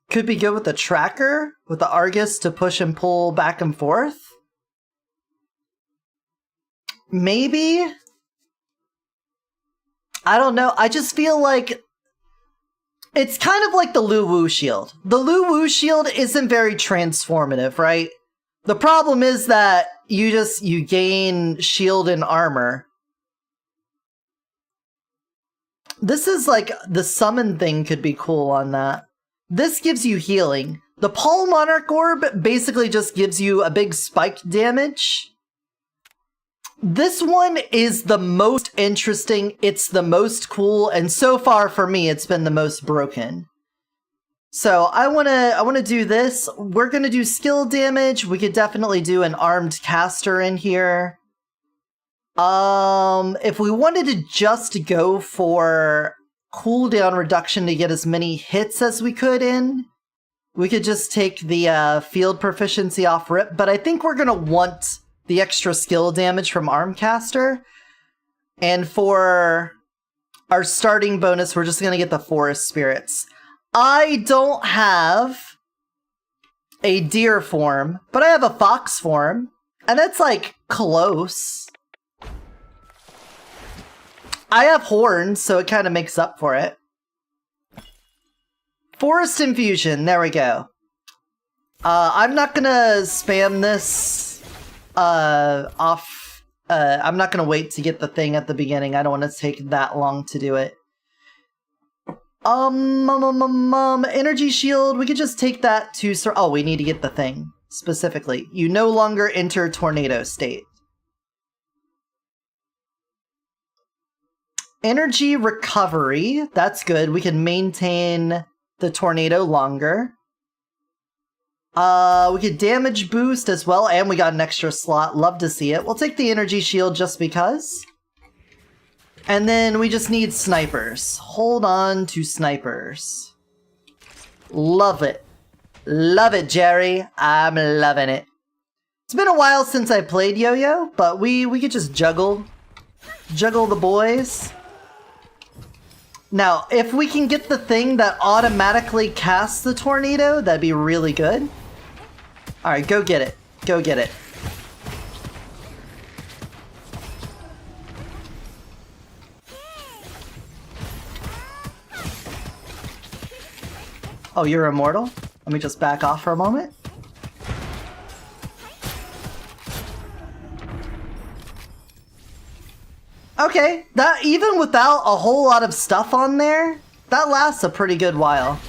Could be good with the tracker, with the Argus to push and pull back and forth. Maybe? I don't know. I just feel like it's kind of like the Lu Wu shield. The Lu Wu shield isn't very transformative, right? The problem is that you gain shield and armor. This is like the summon thing could be cool on that. This gives you healing. The Paul Monarch Orb basically just gives you a big spike damage. This one is the most interesting, it's the most cool, and so far for me it's been the most broken. So I wanna do this. We're gonna do skill damage. We could definitely do an armed caster in here. If we wanted to just go for cooldown reduction to get as many hits as we could in, we could just take the field proficiency off rip, but I think we're gonna want the extra skill damage from Armcaster. And for our starting bonus, we're just gonna get the Forest Spirits. I don't have a deer form, but I have a fox form, and that's like close. I have horns, so it kind of makes up for it. Forest Infusion, there we go. I'm not gonna spam this off. I'm not gonna wait to get the thing at the beginning. I don't want to take that long to do it. Energy shield, we could just take that to... Oh, we need to get the thing, specifically. You no longer enter tornado state. Energy recovery, that's good. We can maintain the tornado longer. We could damage boost as well, and we got an extra slot. Love to see it. We'll take the energy shield just because. And then we just need snipers. Hold on to snipers. Love it. Love it, Jerry. I'm loving it. It's been a while since I played Yo-Yo, but we could just juggle the boys. Now, if we can get the thing that automatically casts the tornado, that'd be really good. Alright, go get it. Go get it. Oh, you're immortal? Let me just back off for a moment. Okay, that even without a whole lot of stuff on there, that lasts a pretty good while.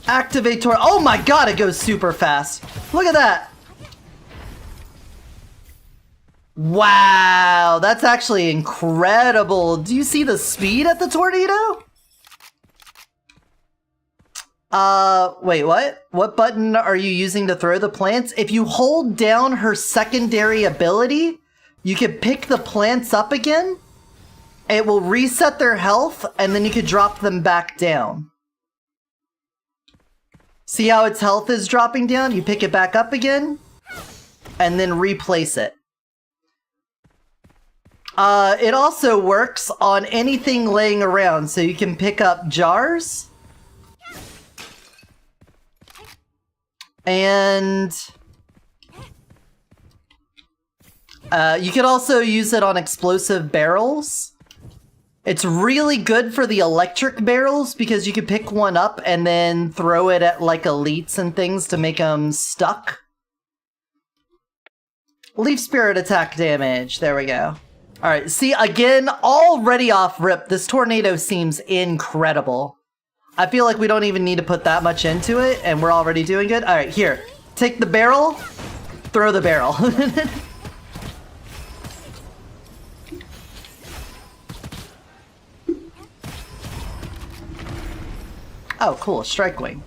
Activate tornado. Oh my god, it goes super fast. Look at that. Wow, that's actually incredible. Do you see the speed at the tornado? Wait, what? What button are you using to throw the plants? If you hold down her secondary ability, you can pick the plants up again. It will reset their health, and then you can drop them back down. See how its health is dropping down? You pick it back up again, and then replace it. It also works on anything laying around, so you can pick up jars. And you could also use it on explosive barrels. It's really good for the electric barrels because you can pick one up and then throw it at like elites and things to make them stuck. Leaf Spirit attack damage. There we go. Alright, see, again, already off rip, this tornado seems incredible. I feel like we don't even need to put that much into it, and we're already doing good. Alright, here. Take the barrel, throw the barrel. Oh, cool. Strike wing.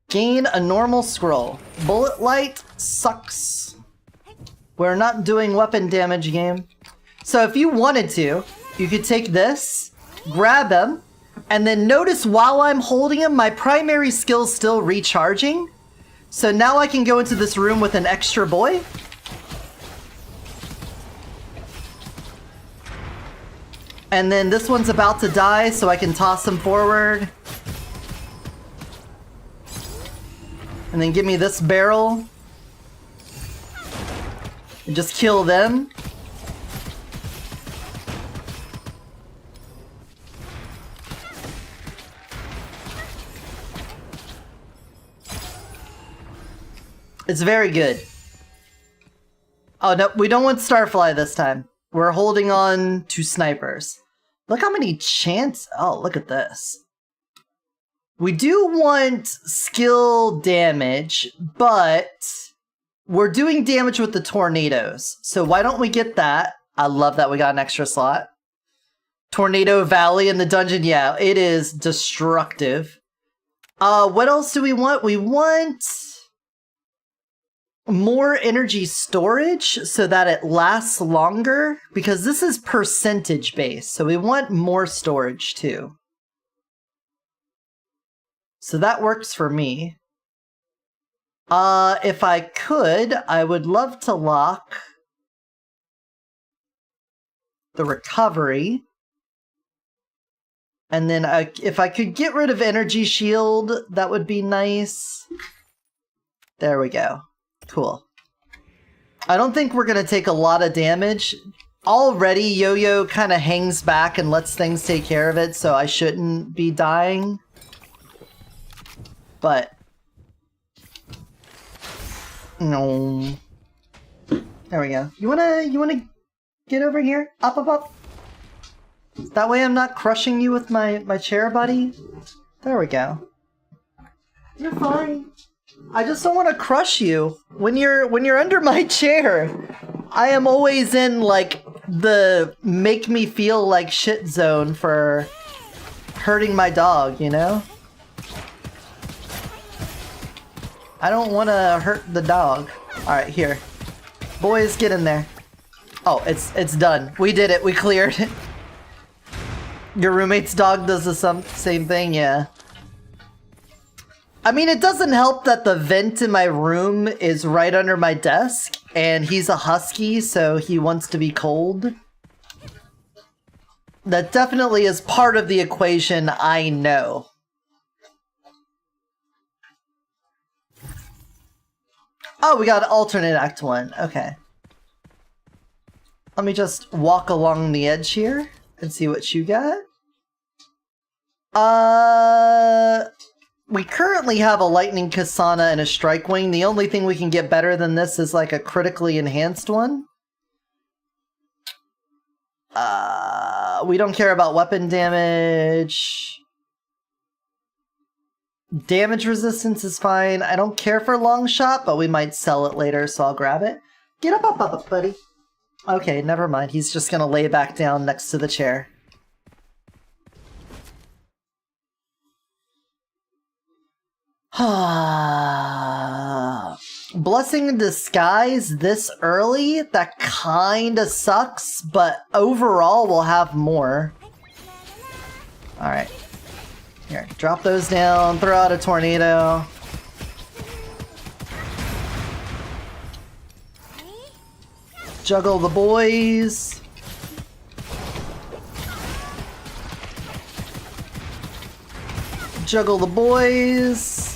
Gain a normal scroll. Bullet light sucks. We're not doing weapon damage game. So if you wanted to, you could take this, grab him, and then notice while I'm holding him, my primary skill's still recharging. So now I can go into this room with an extra boy. And then this one's about to die, so I can toss him forward. And then give me this barrel. And just kill them. It's very good. Oh no, we don't want Starfly this time. We're holding on to snipers. Look how many chants. Oh, look at this. We do want skill damage, but we're doing damage with the tornadoes. So why don't we get that? I love that we got an extra slot. Tornado Valley in the dungeon. Yeah, it is destructive. What else do we want? We want more energy storage so that it lasts longer, because this is percentage based, so we want more storage too. So that works for me. If I could, I would love to lock the recovery. And then if I could get rid of energy shield, that would be nice. There we go. Cool. I don't think we're gonna take a lot of damage. Already, Yo-Yo kind of hangs back and lets things take care of it, so I shouldn't be dying. But... no. There we go. You wanna get over here? Up, up, up. That way I'm not crushing you with my chair, buddy. There we go. You're fine. I just don't want to crush you when you're under my chair. I am always in like the make me feel like shit zone for hurting my dog, you know? I don't want to hurt the dog. All right, here. Boys, get in there. Oh, it's done. We did it. We cleared it. Your roommate's dog does the same thing, yeah. I mean, it doesn't help that the vent in my room is right under my desk, and he's a husky, so he wants to be cold. That definitely is part of the equation, I know. Oh, we got alternate act 1, okay. Let me just walk along the edge here and see what you got. We currently have a Lightning Kasana and a Strike Wing. The only thing we can get better than this is like a critically enhanced one. We don't care about weapon damage. Damage resistance is fine. I don't care for long shot, but we might sell it later, so I'll grab it. Get up, buddy. Okay, never mind. He's just gonna lay back down next to the chair. Blessing in Disguise this early? That kinda sucks, but overall we'll have more. Alright. Here, drop those down, throw out a tornado. Juggle the boys. Juggle the boys.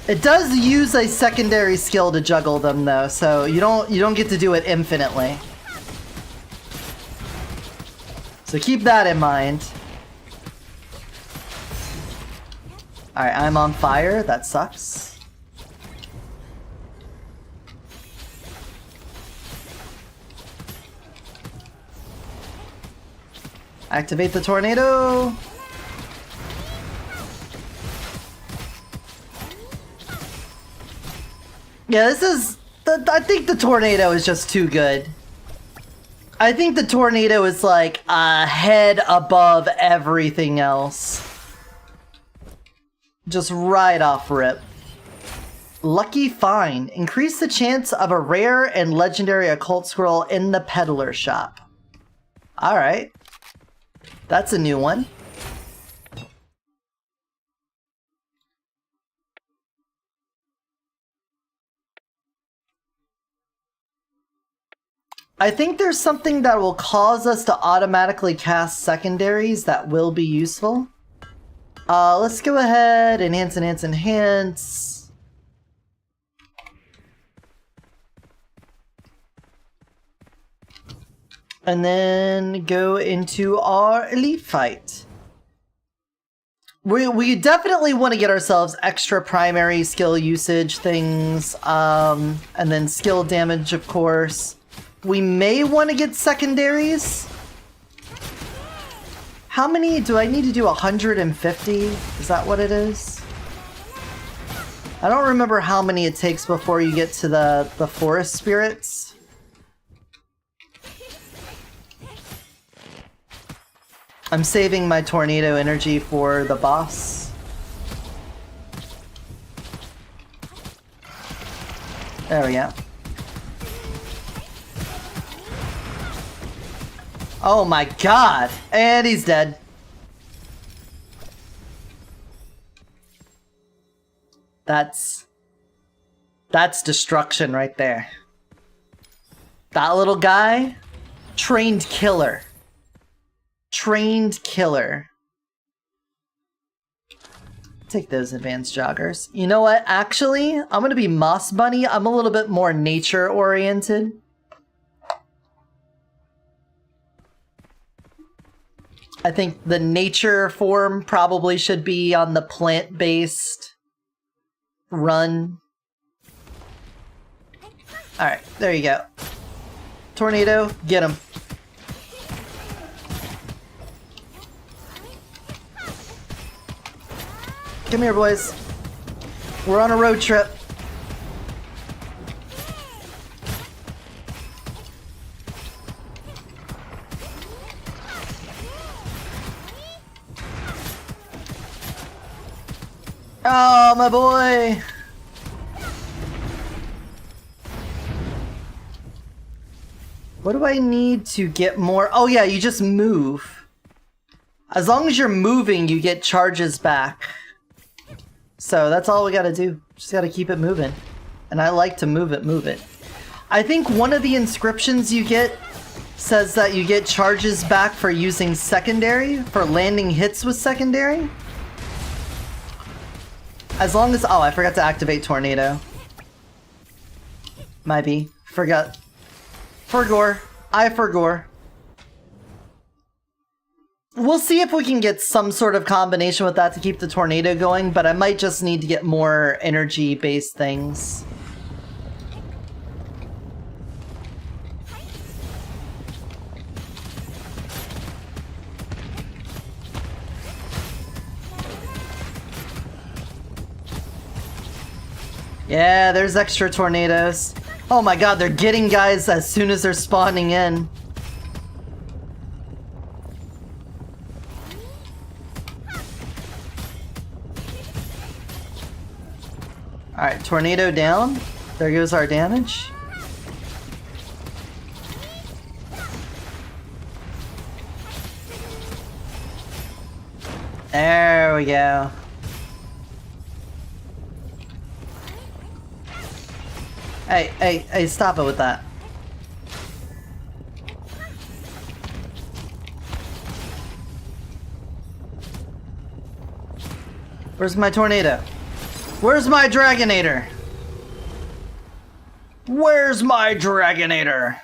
It does use a secondary skill to juggle them though, so you don't get to do it infinitely. So keep that in mind. Alright, I'm on fire, that sucks. Activate the tornado! Yeah, this is... I think the tornado is just too good. I think the tornado is like a head above everything else. Just right off rip. Lucky find. Increase the chance of a rare and legendary occult scroll in the peddler shop. Alright. That's a new one. I think there's something that will cause us to automatically cast secondaries that will be useful. Let's go ahead, enhance. And then go into our elite fight. We definitely want to get ourselves extra primary skill usage things, and then skill damage, of course. We may want to get secondaries. How many do I need to do? 150? Is that what it is? I don't remember how many it takes before you get to the forest spirits. I'm saving my tornado energy for the boss. There we go. Oh my god! And he's dead. That's destruction right there. That little guy, trained killer. Trained killer. Take those advanced joggers. You know what? Actually, I'm gonna be Moss Bunny. I'm a little bit more nature oriented. I think the nature form probably should be on the plant-based run. Alright, there you go. Tornado, get him. Come here, boys. We're on a road trip. Oh, my boy! What do I need to get more? Oh yeah, you just move. As long as you're moving, you get charges back. So that's all we gotta do. Just gotta keep it moving. And I like to move it. I think one of the inscriptions you get says that you get charges back for using secondary, for landing hits with secondary. As long as... Oh, I forgot to activate Tornado. Might be. Forgot. Forgore. I forgore. We'll see if we can get some sort of combination with that to keep the Tornado going, but I might just need to get more energy-based things. Yeah, there's extra tornadoes. Oh my god, they're getting guys as soon as they're spawning in. Alright, tornado down. There goes our damage. There we go. Hey, stop it with that. Where's my tornado? Where's my Dragonator? Where's my Dragonator?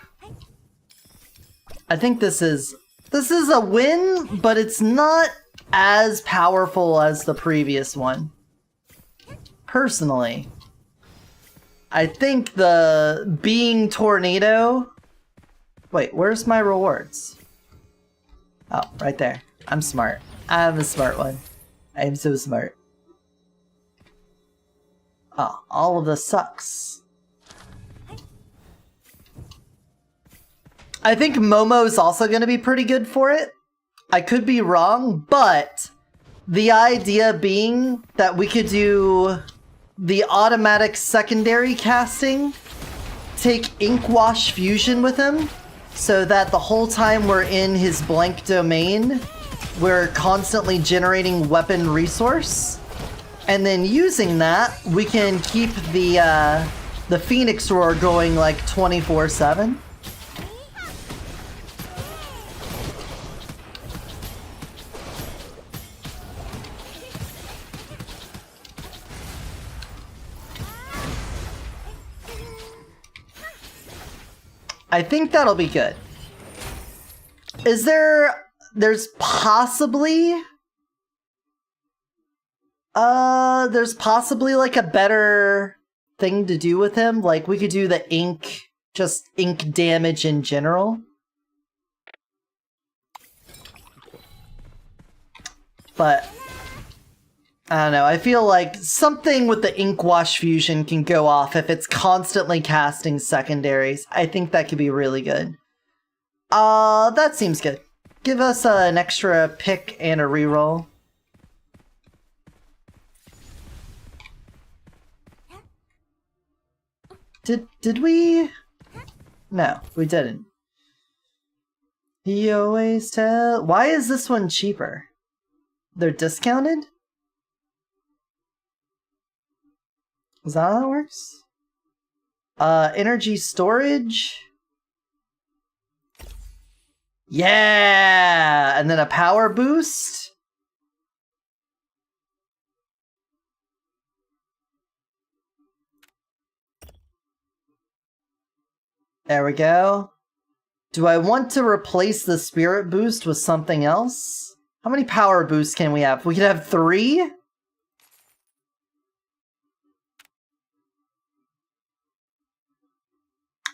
I think this is a win, but it's not as powerful as the previous one. Personally. I think the being tornado... Wait, where's my rewards? Oh, right there. I'm smart. I'm a smart one. I am so smart. Oh, all of this sucks. I think Momo's also going to be pretty good for it. I could be wrong, but the idea being that we could do the automatic secondary casting, take Ink Wash Fusion with him, so that the whole time we're in his blank domain, we're constantly generating weapon resource. And then using that, we can keep the Phoenix Roar going like 24/7. I think that'll be good. There's possibly like a better thing to do with him. Like we could do the ink damage in general. But I don't know, I feel like something with the Ink Wash Fusion can go off if it's constantly casting secondaries. I think that could be really good. That seems good. Give us an extra pick and a reroll. Did we? No, we didn't. He always tell. Why is this one cheaper? They're discounted? Is that how that works? Energy storage. Yeah! And then a power boost. There we go. Do I want to replace the spirit boost with something else? How many power boosts can we have? We could have 3?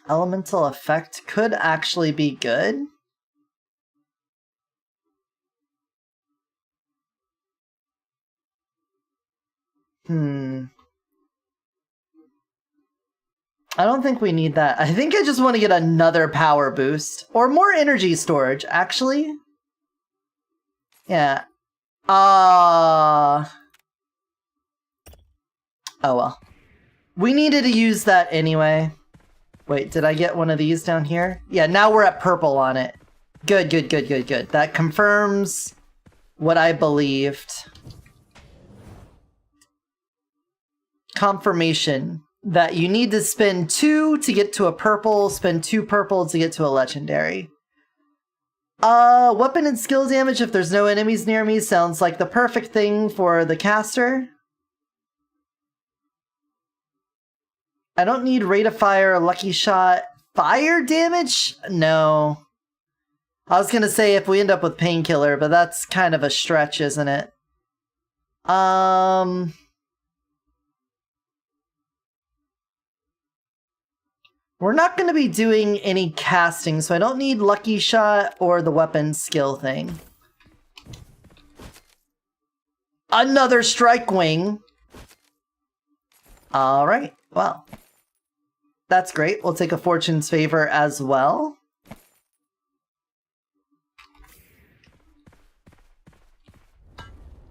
Elemental effect could actually be good. I don't think we need that. I think I just want to get another power boost. Or more energy storage, actually. Yeah. Oh well. We needed to use that anyway. Wait, did I get one of these down here? Yeah, now we're at purple on it. Good, good, good, good, good. That confirms what I believed. Confirmation that you need to spend 2 to get to a purple, spend 2 purple to get to a legendary. Weapon and skill damage if there's no enemies near me sounds like the perfect thing for the caster. I don't need rate of fire, lucky shot. Fire damage? No. I was gonna say if we end up with painkiller, but that's kind of a stretch, isn't it? We're not going to be doing any casting, so I don't need lucky shot or the weapon skill thing. Another strike wing. Alright, well. That's great. We'll take a fortune's favor as well.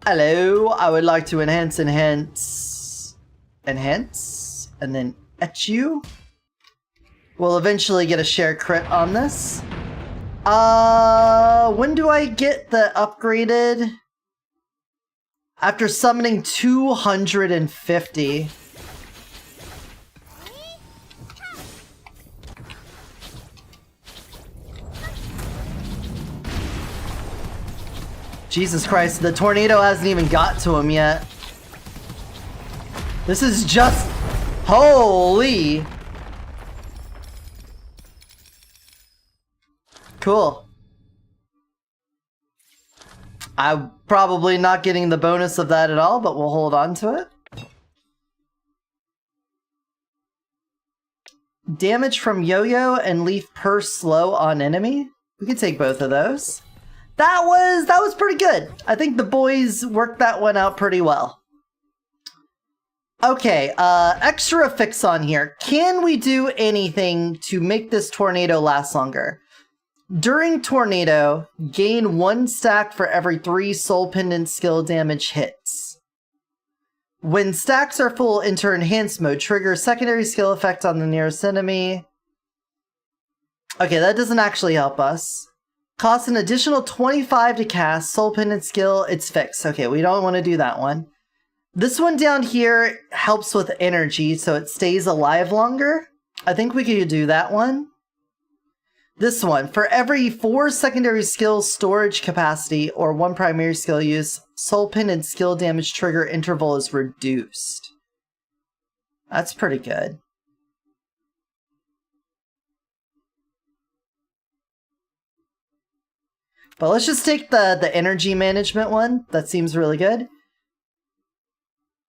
Hello, I would like to enhance, and then etch you. We'll eventually get a share crit on this. When do I get the upgraded? After summoning 250. Jesus Christ, the tornado hasn't even got to him yet. This is just... Holy... Cool. I'm probably not getting the bonus of that at all, but we'll hold on to it. Damage from yo-yo and leaf per slow on enemy. We can take both of those. That was pretty good. I think the boys worked that one out pretty well. Okay, extra fix on here. Can we do anything to make this tornado last longer? During tornado, gain 1 stack for every 3 soul pendant skill damage hits. When stacks are full, enter enhanced mode. Trigger secondary skill effect on the nearest enemy. Okay, that doesn't actually help us. Costs an additional 25 to cast. Soul pendant skill, it's fixed. Okay, we don't want to do that one. This one down here helps with energy, so it stays alive longer. I think we could do that one. This one, for every 4 secondary skill storage capacity or 1 primary skill use, soul pendant skill damage trigger interval is reduced. That's pretty good. But let's just take the energy management one. That seems really good.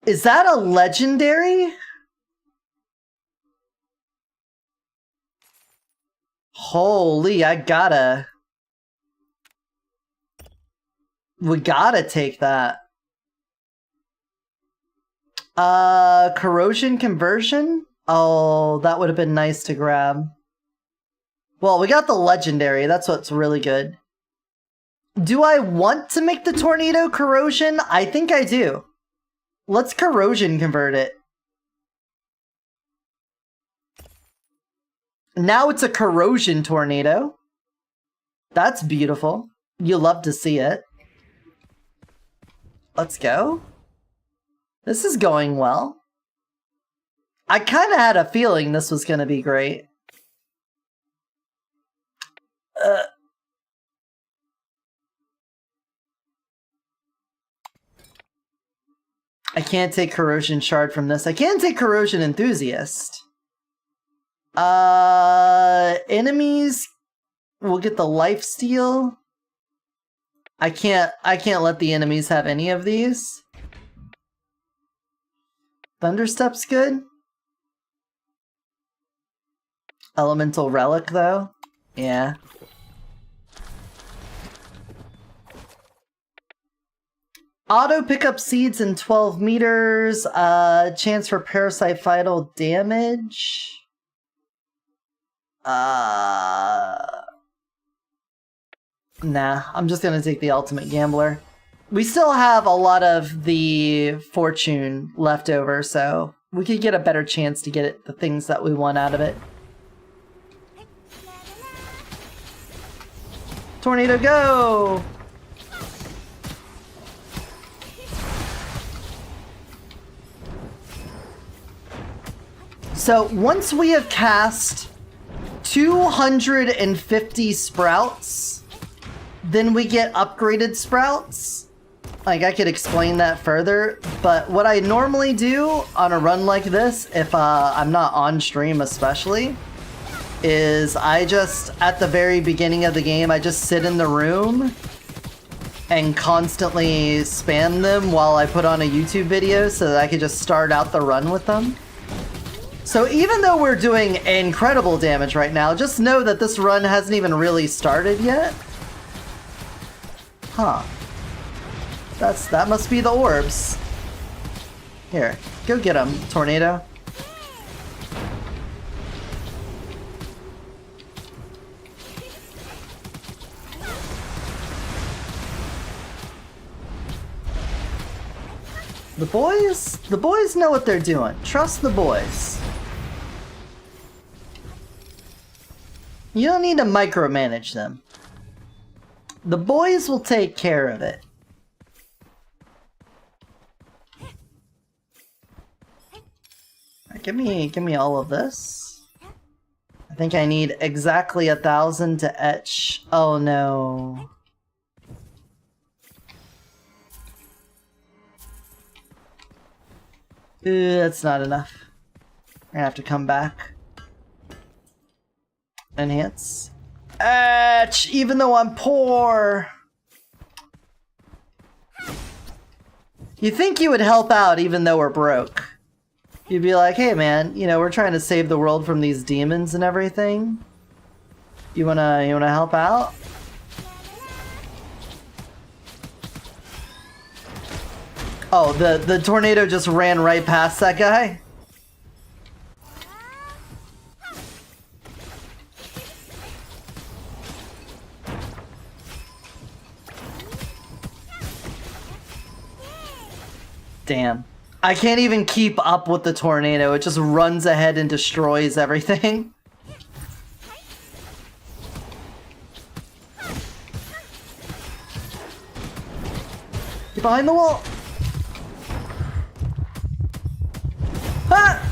Is that a legendary? Holy, we gotta take that. Corrosion conversion? Oh, that would have been nice to grab. Well, we got the legendary, that's what's really good. Do I want to make the tornado corrosion? I think I do. Let's corrosion convert it. Now it's a corrosion tornado. That's beautiful. You love to see it. Let's go. This is going well. I kind of had a feeling this was going to be great. I can't take corrosion shard from this. I can take corrosion enthusiast. Enemies will get the life steal. I can't let the enemies have any of these. Thunderstep's good. Elemental relic though. Yeah. Auto pick up seeds in 12 meters. Chance for parasite vital damage. Nah, I'm just gonna take the ultimate gambler. We still have a lot of the fortune left over, so we could get a better chance to get the things that we want out of it. Tornado go! So once we have cast 250 sprouts, then we get upgraded sprouts. Like, I could explain that further, but what I normally do on a run like this, if I'm not on stream especially, is I just, at the very beginning of the game, I just sit in the room and constantly spam them while I put on a YouTube video so that I could just start out the run with them. So even though we're doing incredible damage right now, just know that this run hasn't even really started yet. Huh. That must be the orbs. Here, go get them, Tornado. The boys know what they're doing. Trust the boys. You don't need to micromanage them. The boys will take care of it. Give me all of this. I think I need exactly 1,000 to etch. Oh no. That's not enough. We're gonna have to come back. Enhance. Etch! Even though I'm poor! You think you would help out even though we're broke. You'd be like, hey man, you know, we're trying to save the world from these demons and everything. You wanna help out? Oh, the tornado just ran right past that guy? Damn. I can't even keep up with the tornado. It just runs ahead and destroys everything. Get behind the wall! Ah!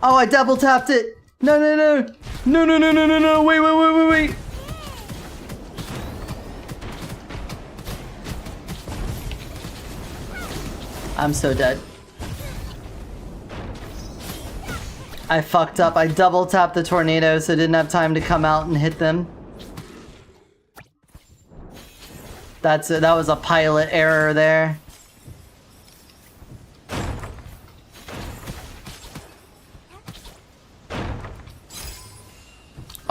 Oh, I double tapped it! No, no, no! No, no, no, no, no, no! Wait, wait, wait, wait, wait! I'm so dead. I fucked up. I double tapped the tornado so I didn't have time to come out and hit them. That's it. That was a pilot error there.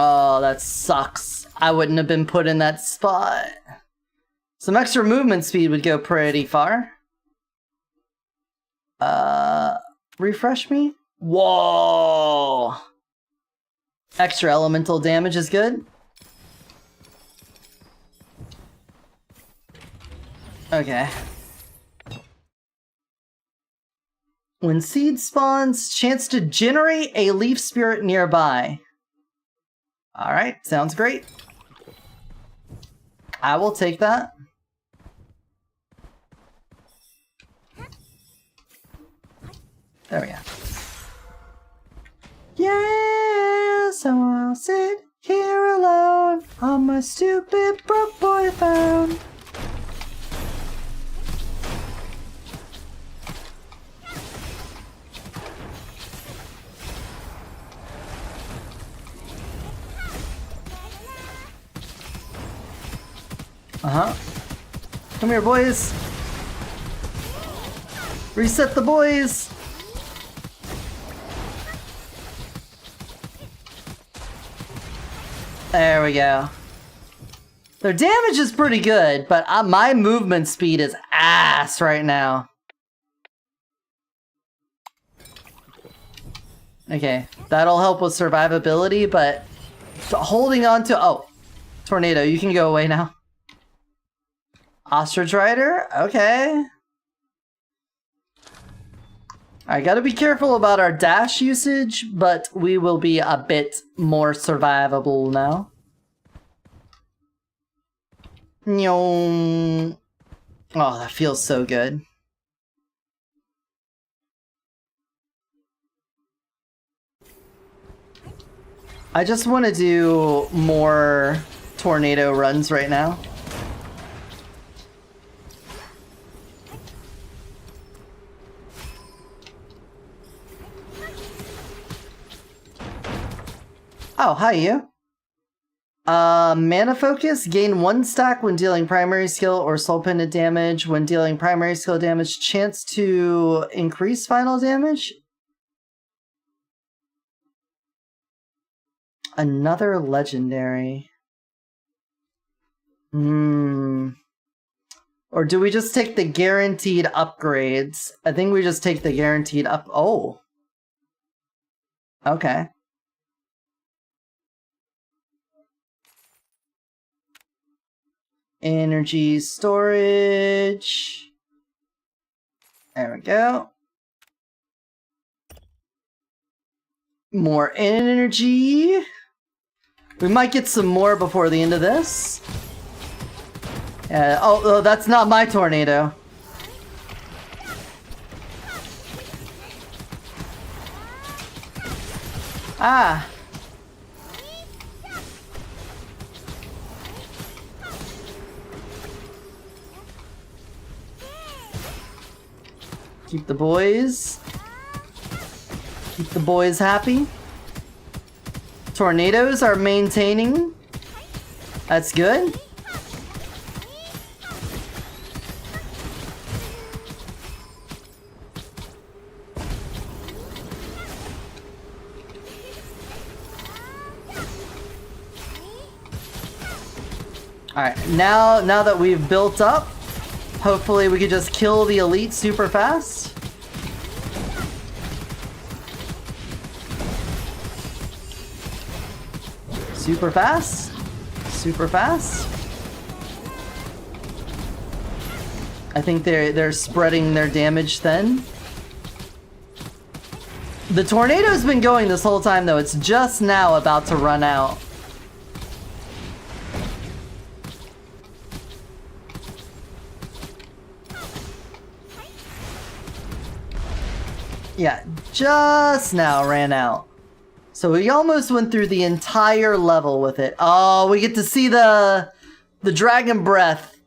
Oh, that sucks. I wouldn't have been put in that spot. Some extra movement speed would go pretty far. Refresh me? Whoa! Extra elemental damage is good. Okay. When seed spawns, chance to generate a leaf spirit nearby. Alright, sounds great. I will take that. There we go. Yeah, so I'll sit here alone on my stupid broke boy phone. Uh-huh. Come here, boys. Reset the boys. There we go. Their damage is pretty good, but my movement speed is ass right now. Okay, that'll help with survivability, but holding on to... Oh, tornado, you can go away now. Ostrich Rider? Okay. I gotta be careful about our dash usage, but we will be a bit more survivable now. Oh, that feels so good. I just want to do more tornado runs right now. Oh, hi you. Mana Focus, gain 1 stack when dealing primary skill or soul pendant damage. When dealing primary skill damage, chance to increase final damage. Another legendary. Or do we just take the guaranteed upgrades? I think we just take the guaranteed up. Oh. Okay. Energy storage. There we go. More energy. We might get some more before the end of this. Oh, that's not my tornado. Ah. Keep the boys. Keep the boys happy. Tornadoes are maintaining. That's good. Alright, now that we've built up, hopefully we can just kill the elite super fast. Super fast. Super fast. I think they're spreading their damage thin. The tornado's been going this whole time though. It's just now about to run out. Yeah, just now ran out. So we almost went through the entire level with it. Oh, we get to see the dragon breath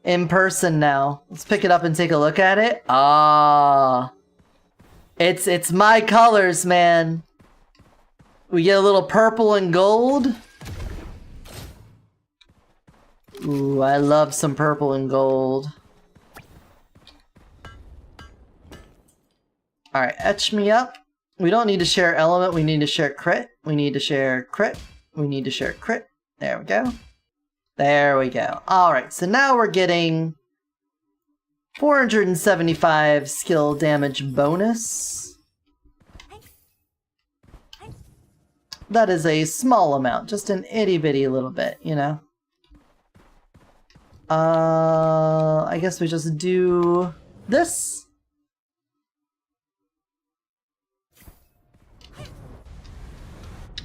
in person now. Let's pick it up and take a look at it. Ah, it's my colors, man. We get a little purple and gold. Ooh, I love some purple and gold. Alright, etch me up. We don't need to share element, we need to share crit. We need to share crit. We need to share crit. There we go. There we go. Alright, so now we're getting 475 skill damage bonus. That is a small amount, just an itty bitty little bit, you know? I guess we just do this.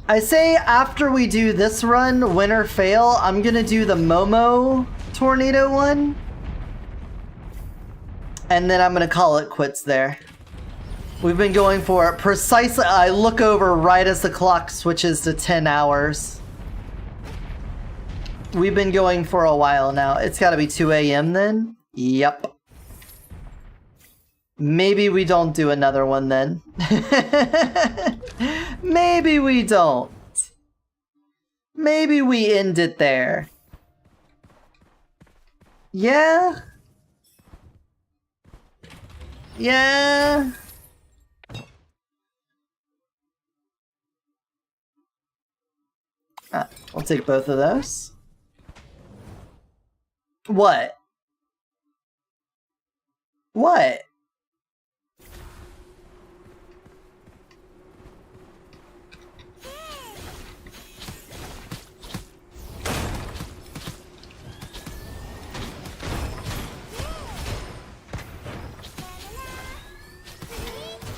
I say after we do this run, win or fail, I'm gonna do the Momo tornado one. And then I'm gonna call it quits there. We've been going for it precisely. I look over right as the clock switches to 10 hours. We've been going for a while now. It's gotta be 2 a.m. then? Yep. Maybe we don't do another one then. Maybe we don't. Maybe we end it there. Yeah? Yeah? I'll take both of those. What? What?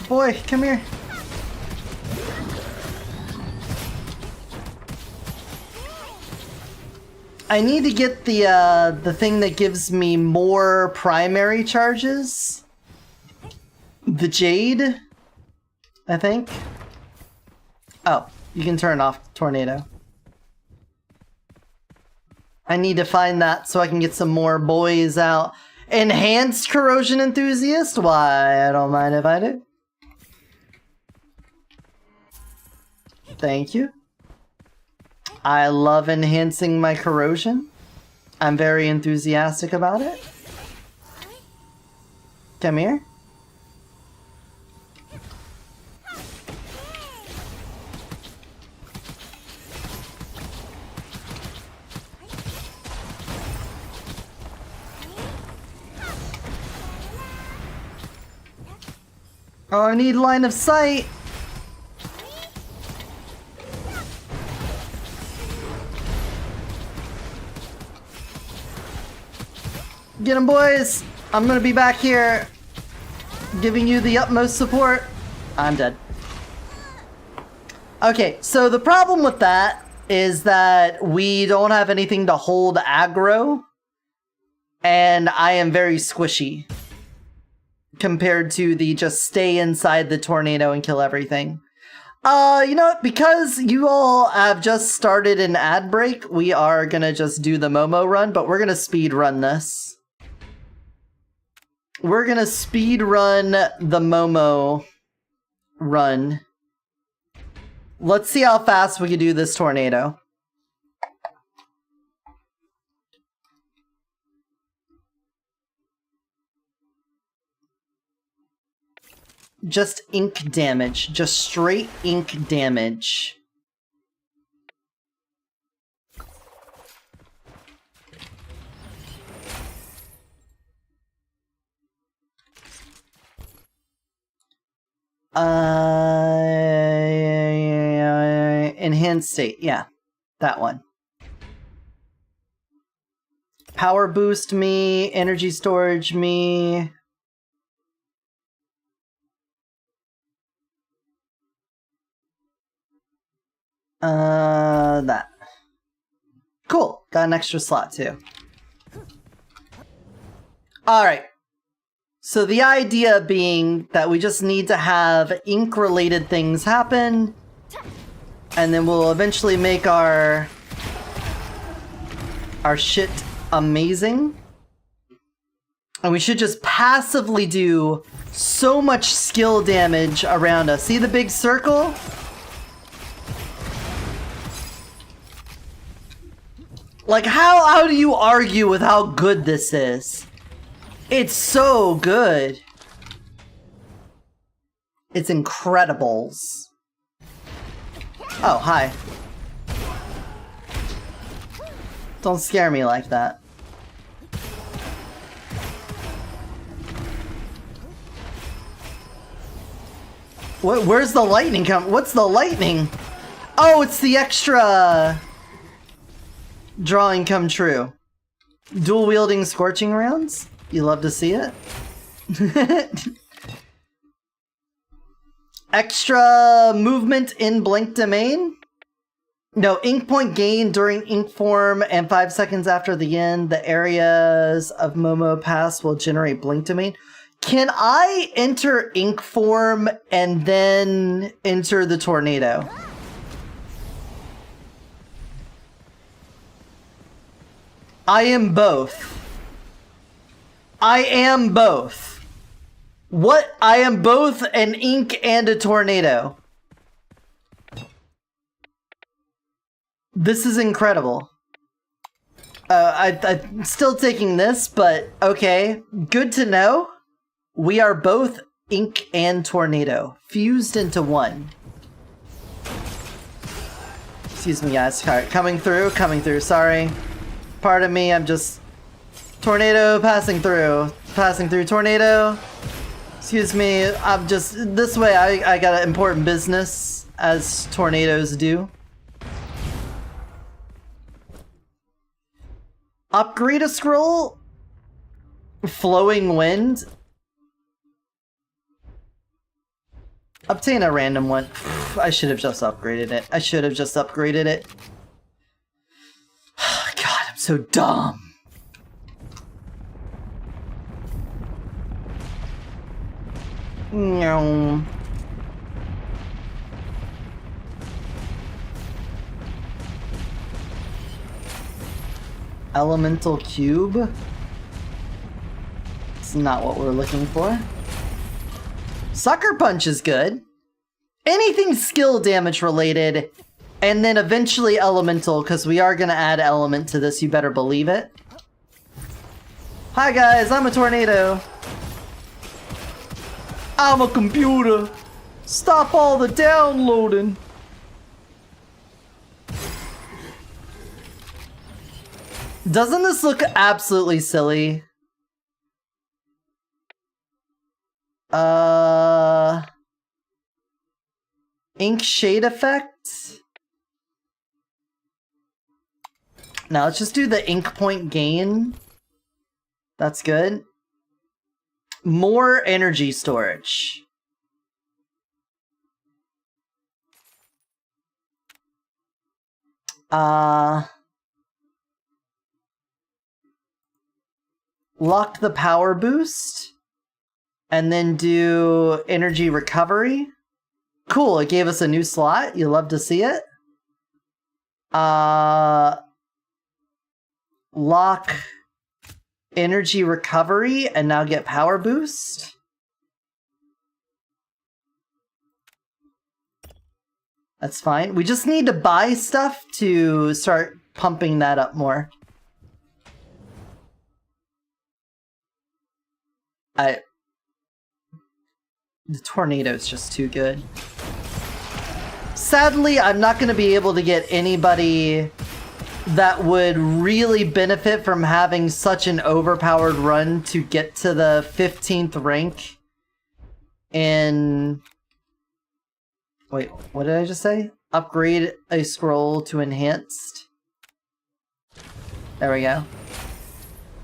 Boy, come here. I need to get the thing that gives me more primary charges. The Jade, I think. Oh, you can turn off Tornado. I need to find that so I can get some more boys out. Enhanced Corrosion Enthusiast? Why, I don't mind if I do. Thank you. I love enhancing my corrosion. I'm very enthusiastic about it. Come here. Oh, I need line of sight. Get them, boys! I'm gonna be back here giving you the utmost support. I'm dead. Okay, so the problem with that is that we don't have anything to hold aggro, and I am very squishy compared to the just stay inside the tornado and kill everything. You know what? Because you all have just started an ad break, we are gonna just do the Momo run, but we're gonna speed run this. We're gonna speed run the Momo run. Let's see how fast we can do this tornado. Just ink damage. Just straight ink damage. Enhanced state, yeah. That one. Power boost me, energy storage me. That. Cool. Got an extra slot too. Alright. So the idea being that we just need to have ink-related things happen, and then we'll eventually make our shit amazing. And we should just passively do so much skill damage around us. See the big circle? Like, how do you argue with how good this is? It's so good. It's incredibles. Oh, hi. Don't scare me like that. Where's the lightning come? What's the lightning? Oh, it's the extra drawing come true. Dual wielding scorching rounds? You love to see it? Extra movement in blank domain? No, ink point gain during ink form and 5 seconds after the end. The areas of Momo Pass will generate blink domain. Can I enter ink form and then enter the tornado? I am both. I am both. What? I am both an ink and a tornado. This is incredible. I'm still taking this, but okay. Good to know. We are both ink and tornado, fused into one. Excuse me, guys. Coming through, sorry. Pardon me, I'm just... Tornado passing through tornado. Excuse me, I'm just... This way, I got an important business, as tornadoes do. Upgrade a scroll? Flowing wind? Obtain a random one. I should have just upgraded it. God, I'm so dumb. No. Elemental cube? It's not what we're looking for. Sucker Punch is good. Anything skill damage related, and then eventually elemental, because we are going to add element to this, you better believe it. Hi guys, I'm a tornado. I'm a computer. Stop all the downloading. Doesn't this look absolutely silly? Ink shade effect? Now let's just do the ink point gain. That's good. More energy storage. Lock the power boost. And then do energy recovery. Cool, it gave us a new slot. You love to see it. Lock energy recovery and now get power boost. That's fine. We just need to buy stuff to start pumping that up more. The tornado's just too good. Sadly, I'm not going to be able to get anybody that would really benefit from having such an overpowered run to get to the 15th rank in... Wait, what did I just say? upgrade a scroll to enhanced. There we go.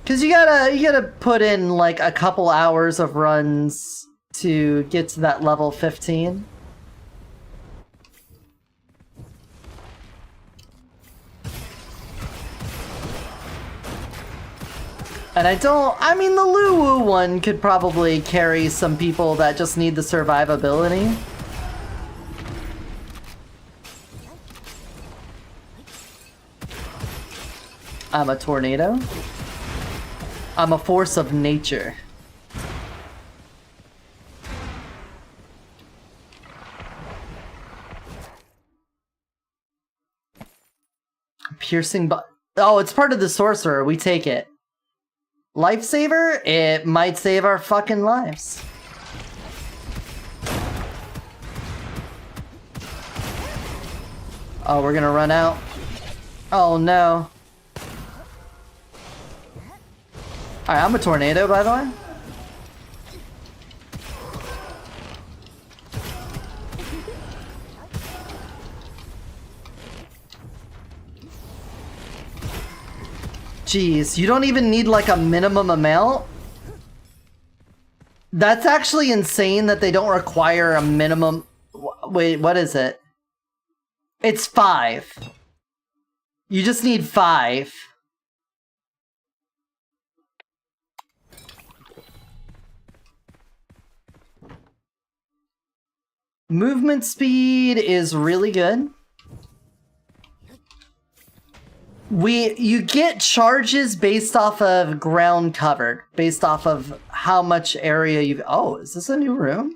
Cause you gotta put in like a couple hours of runs to get to that level 15. And I mean the Luwu one could probably carry some people that just need the survivability. I'm a tornado. I'm a force of nature. Piercing oh, it's part of the sorcerer. We take it. Lifesaver? It might save our fucking lives. Oh, we're gonna run out. Oh no. Alright, I'm a tornado, by the way. Jeez, you don't even need like a minimum amount? That's actually insane that they don't require a minimum... Wait, what is it? It's 5. You just need 5. Movement speed is really good. You get charges based off of ground covered, based off of how much area you've... Oh, is this a new room?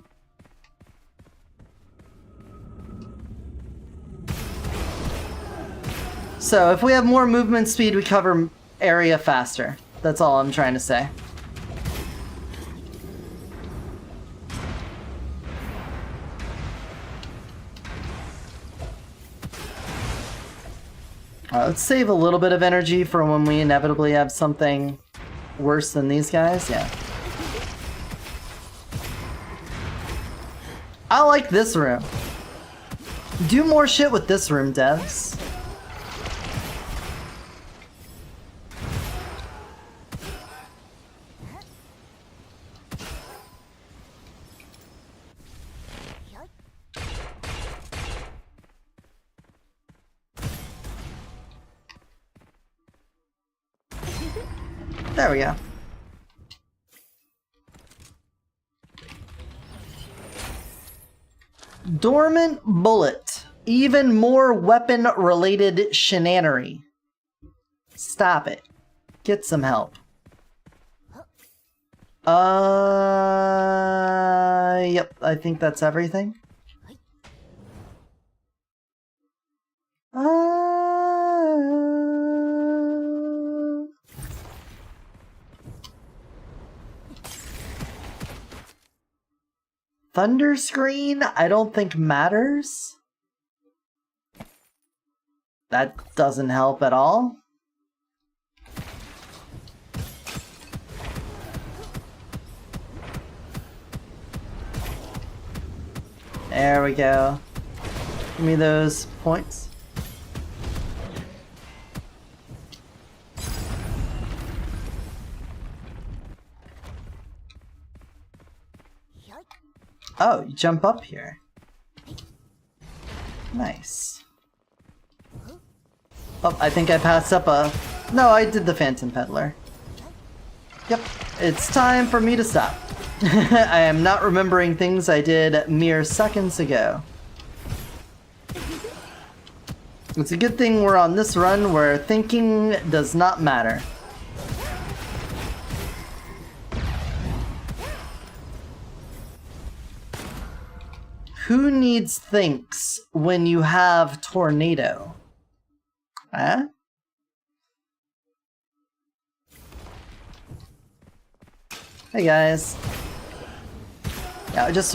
So if we have more movement speed, we cover area faster. That's all I'm trying to say. Let's save a little bit of energy for when we inevitably have something worse than these guys. Yeah. I like this room. Do more shit with this room, devs. There we go. Dormant bullet. Even more weapon-related shenanery. Stop it. Get some help. Yep, I think that's everything. Thunder screen, I don't think matters. That doesn't help at all. There we go. Give me those points. Oh, you jump up here. Nice. Oh, I think I passed up a... No, I did the Phantom Peddler. Yep, it's time for me to stop. I am not remembering things I did mere seconds ago. It's a good thing we're on this run where thinking does not matter. Who needs thinks when you have tornado? Huh? Hey guys. Yeah, just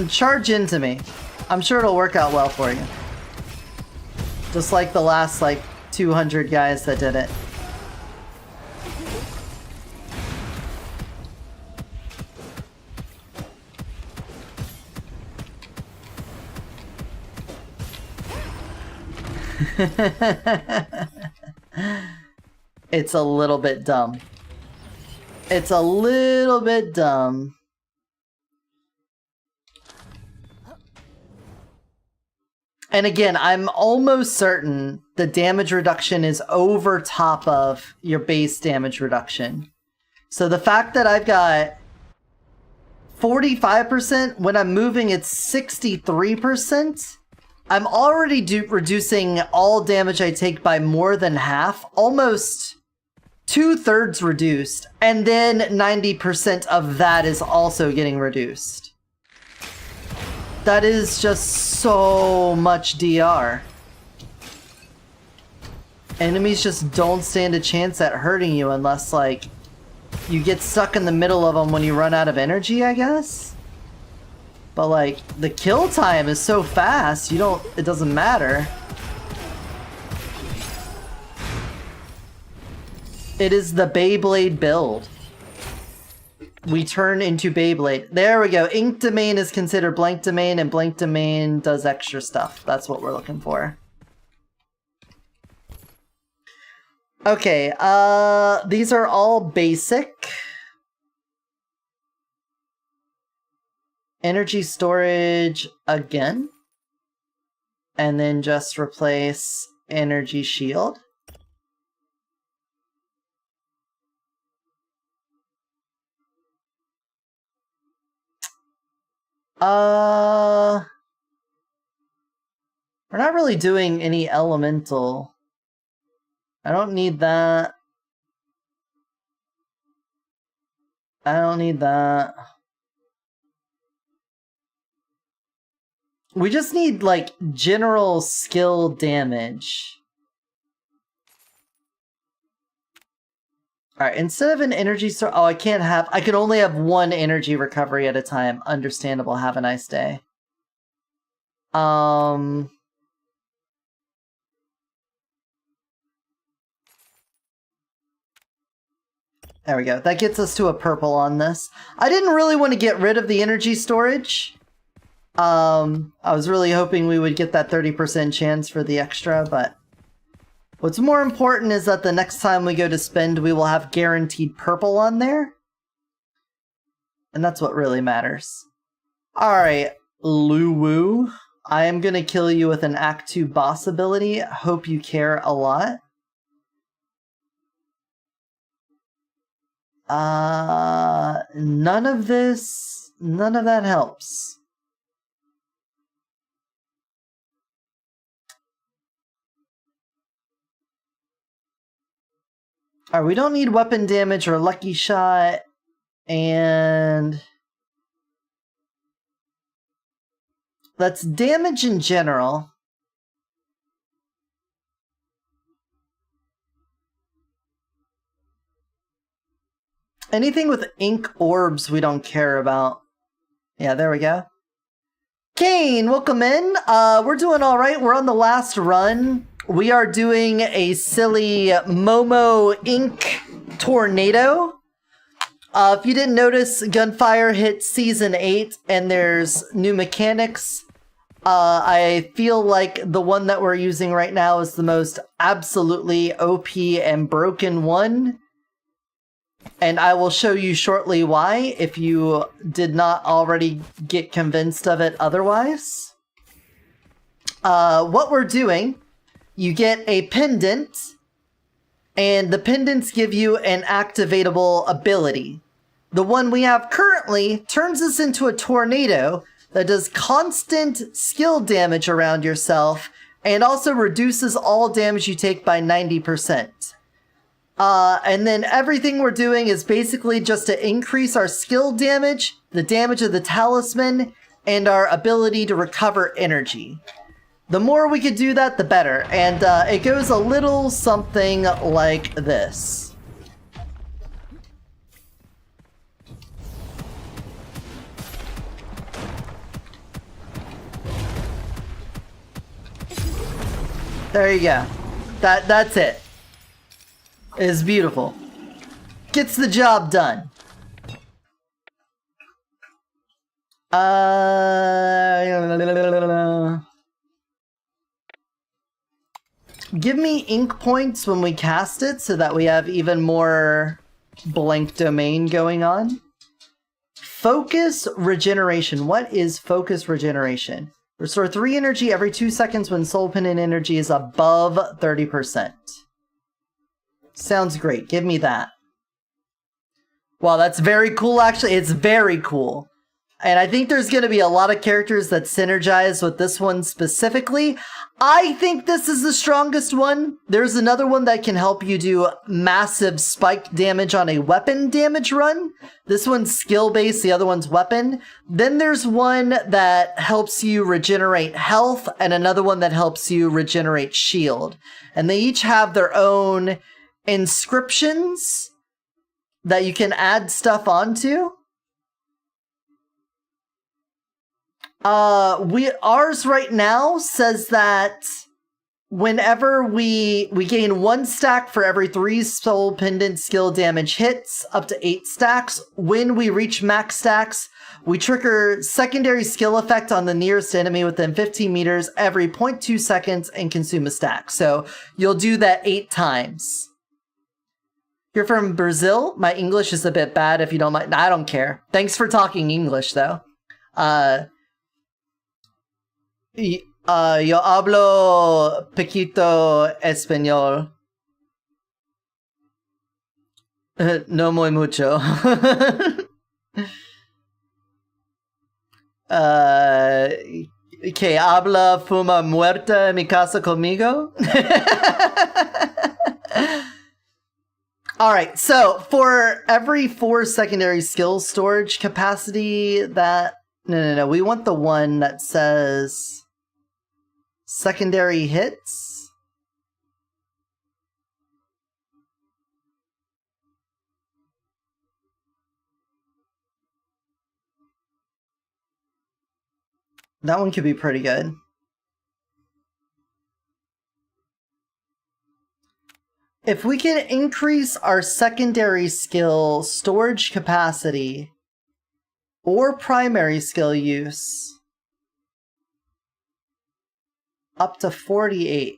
charge into me. I'm sure it'll work out well for you. Just like the last, 200 guys that did it. It's a little bit dumb. It's a little bit dumb. And again, I'm almost certain the damage reduction is over top of your base damage reduction. So the fact that I've got 45%, when I'm moving it's 63%, I'm already reducing all damage I take by more than half, almost 2/3 reduced, and then 90% of that is also getting reduced. That is just so much DR. Enemies just don't stand a chance at hurting you unless, like, you get stuck in the middle of them when you run out of energy, I guess? But, like, the kill time is so fast, it doesn't matter. It is the Beyblade build. We turn into Beyblade. There we go. Ink domain is considered blank domain, and blank domain does extra stuff. That's what we're looking for. Okay, these are all basic. Energy storage again. And then just replace energy shield. We're not really doing any elemental. I don't need that. I don't need that. We just need, like, general skill damage. Alright, instead of an energy store... Oh, I can only have one energy recovery at a time. Understandable. Have a nice day. There we go. That gets us to a purple on this. I didn't really want to get rid of the energy storage. I was really hoping we would get that 30% chance for the extra, but... What's more important is that the next time we go to spend, we will have guaranteed purple on there. And that's what really matters. Alright, Luwu. I am gonna kill you with an Act 2 boss ability. Hope you care a lot. None of that helps. Alright, we don't need weapon damage or lucky shot, and that's damage in general. Anything with ink orbs we don't care about. Yeah, there we go. Kane, welcome in. We're doing alright. We're on the last run. We are doing a silly Momo ink tornado. If you didn't notice, Gunfire hit Season 8 and there's new mechanics. I feel like the one that we're using right now is the most absolutely OP and broken one. And I will show you shortly why, if you did not already get convinced of it otherwise. What we're doing, you get a pendant, and the pendants give you an activatable ability. The one we have currently turns us into a tornado that does constant skill damage around yourself, and also reduces all damage you take by 90%. And then everything we're doing is basically just to increase our skill damage, the damage of the talisman, and our ability to recover energy. The more we could do that, the better. And it goes a little something like this. There you go. That's it. It's beautiful. Gets the job done. Give me ink points when we cast it so that we have even more blank domain going on. Focus regeneration. What is focus regeneration? Restore 3 energy every 2 seconds when soul pendant energy is above 30%. Sounds great. Give me that. Wow, that's very cool, actually. It's very cool. And I think there's going to be a lot of characters that synergize with this one specifically. I think this is the strongest one. There's another one that can help you do massive spike damage on a weapon damage run. This one's skill-based, the other one's weapon. Then there's one that helps you regenerate health, and another one that helps you regenerate shield. And they each have their own inscriptions that you can add stuff onto. Ours right now says that whenever we gain 1 stack for every 3 soul pendant skill damage hits, up to 8 stacks. When we reach max stacks, we trigger secondary skill effect on the nearest enemy within 15 meters every 0.2 seconds and consume a stack. So you'll do that 8 times. You're from Brazil? My English is a bit bad if you don't mind. I don't care. Thanks for talking English though. Yo hablo poquito español. No muy mucho. Que habla fuma muerta en mi casa conmigo? Alright, so for every 4 secondary skill storage capacity that... No, we want the one that says... secondary hits? That one could be pretty good. If we can increase our secondary skill storage capacity or primary skill use up to 48.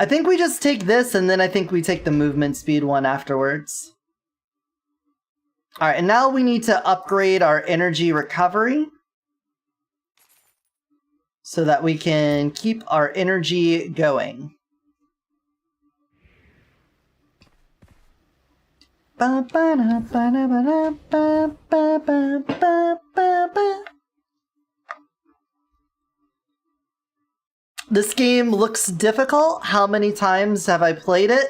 I think we just take this, and then I think we take the movement speed one afterwards. Alright, and now we need to upgrade our energy recovery so that we can keep our energy going. This game looks difficult. How many times have I played it?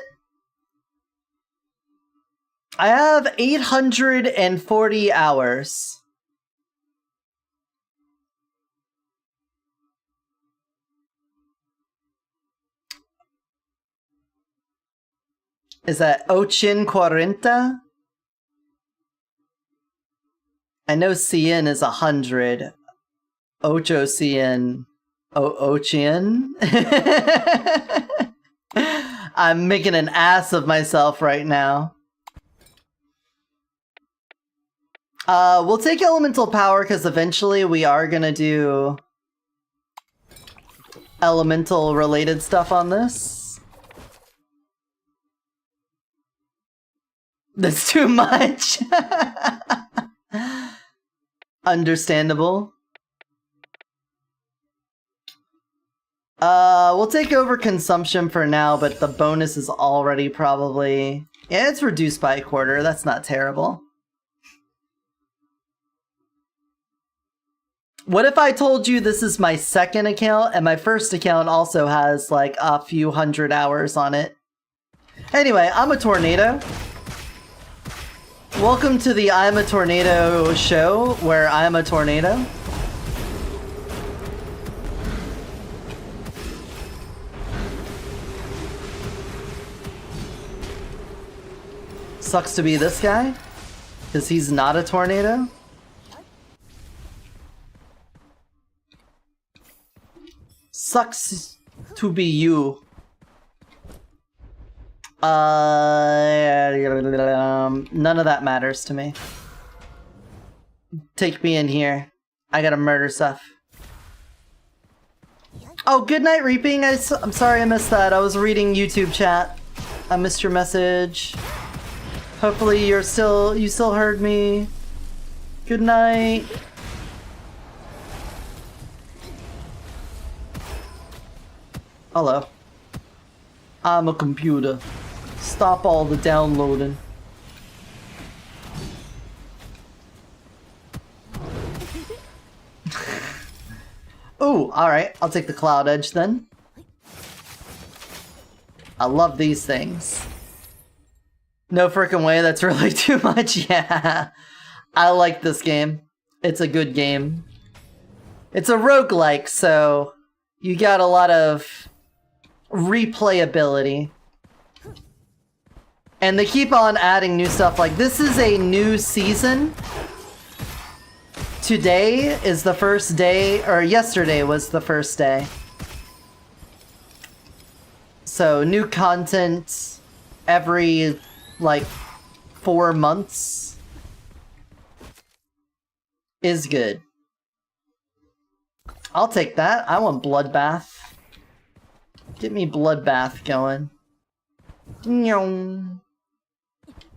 I have 840 hours. Is that Ochin 40? I know CN is 100. Ocho CN. Ochin? I'm making an ass of myself right now. We'll take elemental power because eventually we are gonna do elemental related stuff on this. That's too much. Understandable. We'll take over consumption for now, but the bonus is already probably... Yeah, it's reduced by a quarter. That's not terrible. What if I told you this is my second account, and my first account also has, like, a few hundred hours on it? Anyway, I'm a tornado. Welcome to the I'm a Tornado show, where I'm a tornado. Sucks to be this guy, because he's not a tornado. Sucks to be you. None of that matters to me. Take me in here. I gotta murder stuff. Oh, good night, Reaping. I'm sorry I missed that. I was reading YouTube chat. I missed your message. Hopefully you still heard me. Good night. Hello. I'm a computer. Stop all the downloading. Ooh, alright. I'll take the Cloud Edge then. I love these things. No frickin' way, that's really too much. Yeah. I like this game. It's a good game. It's a roguelike, so you got a lot of replayability. And they keep on adding new stuff. Like, this is a new season. Today is the first day, or yesterday was the first day. So, new content every, like, 4 months is good. I'll take that. I want Bloodbath. Get me Bloodbath going. Nyong.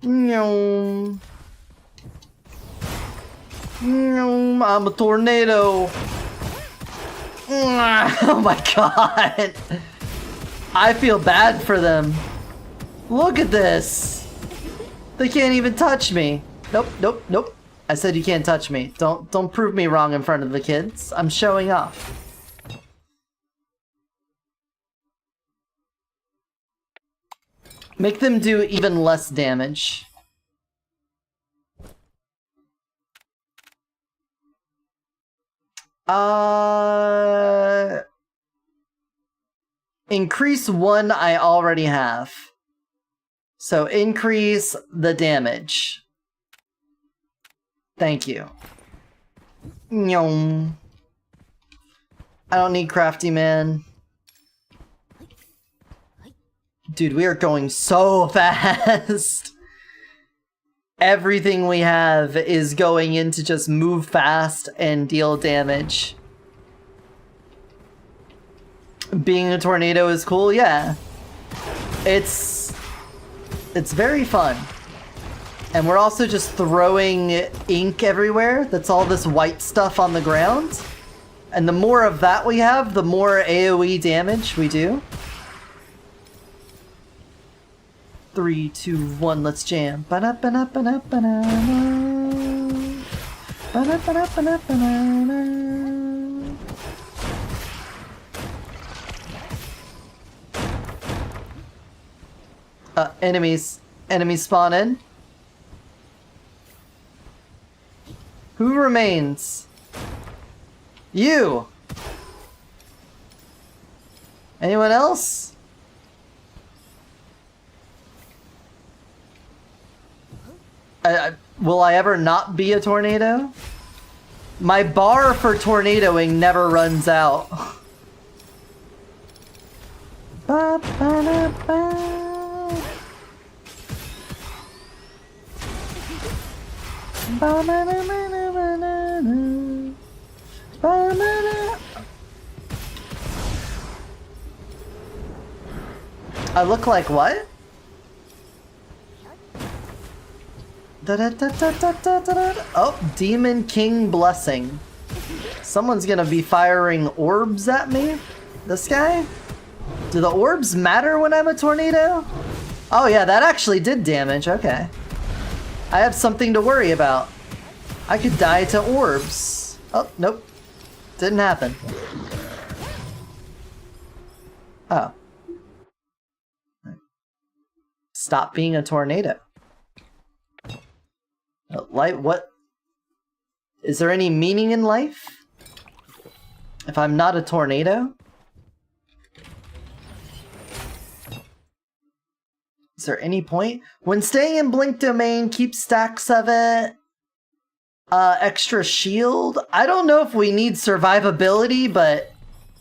Nyong. Nyong. I'm a tornado. Oh my god. I feel bad for them. Look at this. They can't even touch me. Nope, nope, nope. I said you can't touch me. Don't prove me wrong in front of the kids. I'm showing off. Make them do even less damage. Increase 1 I already have. So increase the damage. Thank you. Nyong. I don't need Crafty Man. Dude, we are going so fast. Everything we have is going into just move fast and deal damage. Being a tornado is cool, yeah. It's very fun. And we're also just throwing ink everywhere. That's all this white stuff on the ground. And the more of that we have, the more AoE damage we do. 3, 2, 1, let's jam. Enemies spawn in. Who remains? You! Anyone else? Will I ever not be a tornado? My bar for tornadoing never runs out. I look like what? Oh, Demon King Blessing. Someone's gonna be firing orbs at me? This guy? Do the orbs matter when I'm a tornado? Oh yeah, that actually did damage, okay. I have something to worry about. I could die to orbs. Oh, nope. Didn't happen. Oh. Stop being a tornado. What? Is there any meaning in life? If I'm not a tornado? Is there any point? When staying in Blink Domain, keep stacks of it. Extra shield? I don't know if we need survivability, but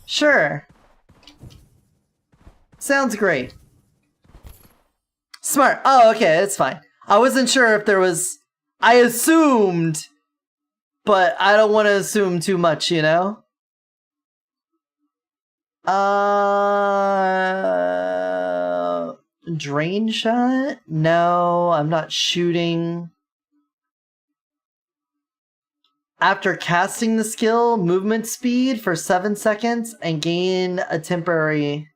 sure. Sounds great. Smart. Oh, okay, it's fine. I wasn't sure if there was... I assumed, but I don't want to assume too much, you know? Drain shot? No, I'm not shooting. After casting the skill, movement speed for 7 seconds and gain a temporary...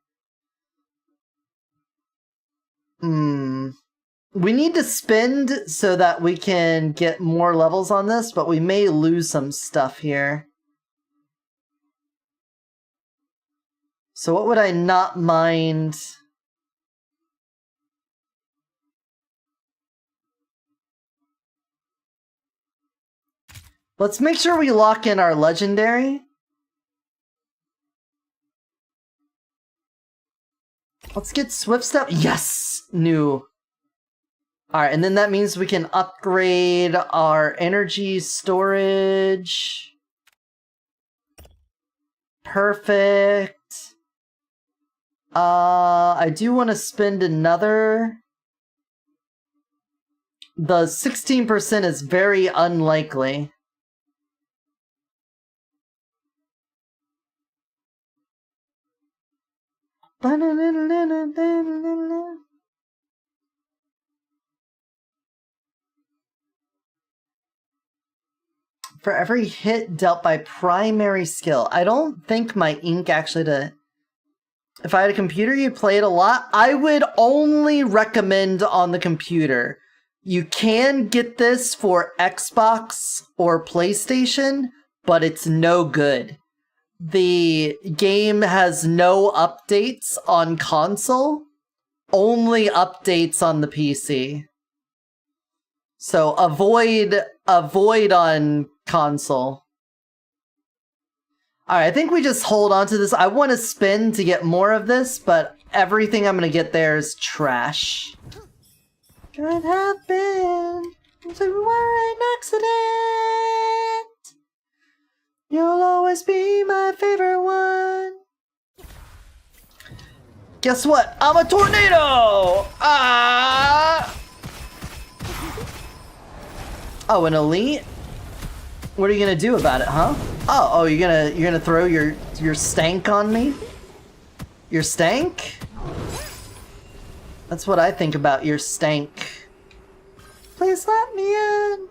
We need to spend so that we can get more levels on this, but we may lose some stuff here. So what would I not mind? Let's make sure we lock in our legendary. Let's get Swift Step. Yes! New. Alright, and then that means we can upgrade our energy storage. Perfect. I do want to spend another. The 16% is very unlikely. For every hit dealt by primary skill. I don't think my ink actually If I had a computer, you play it a lot. I would only recommend on the computer. You can get this for Xbox or PlayStation, but it's no good. The game has no updates on console, only updates on the PC. So avoid on console. Alright, I think we just hold on to this. I want to spin to get more of this, but everything I'm going to get there is trash. Could have been if it were an accident. You'll always be my favorite one. Guess what? I'm a tornado! Ah! Oh, an elite? What are you gonna do about it, huh? Oh, you're gonna throw your stank on me? Your stank? That's what I think about your stank. Please let me in.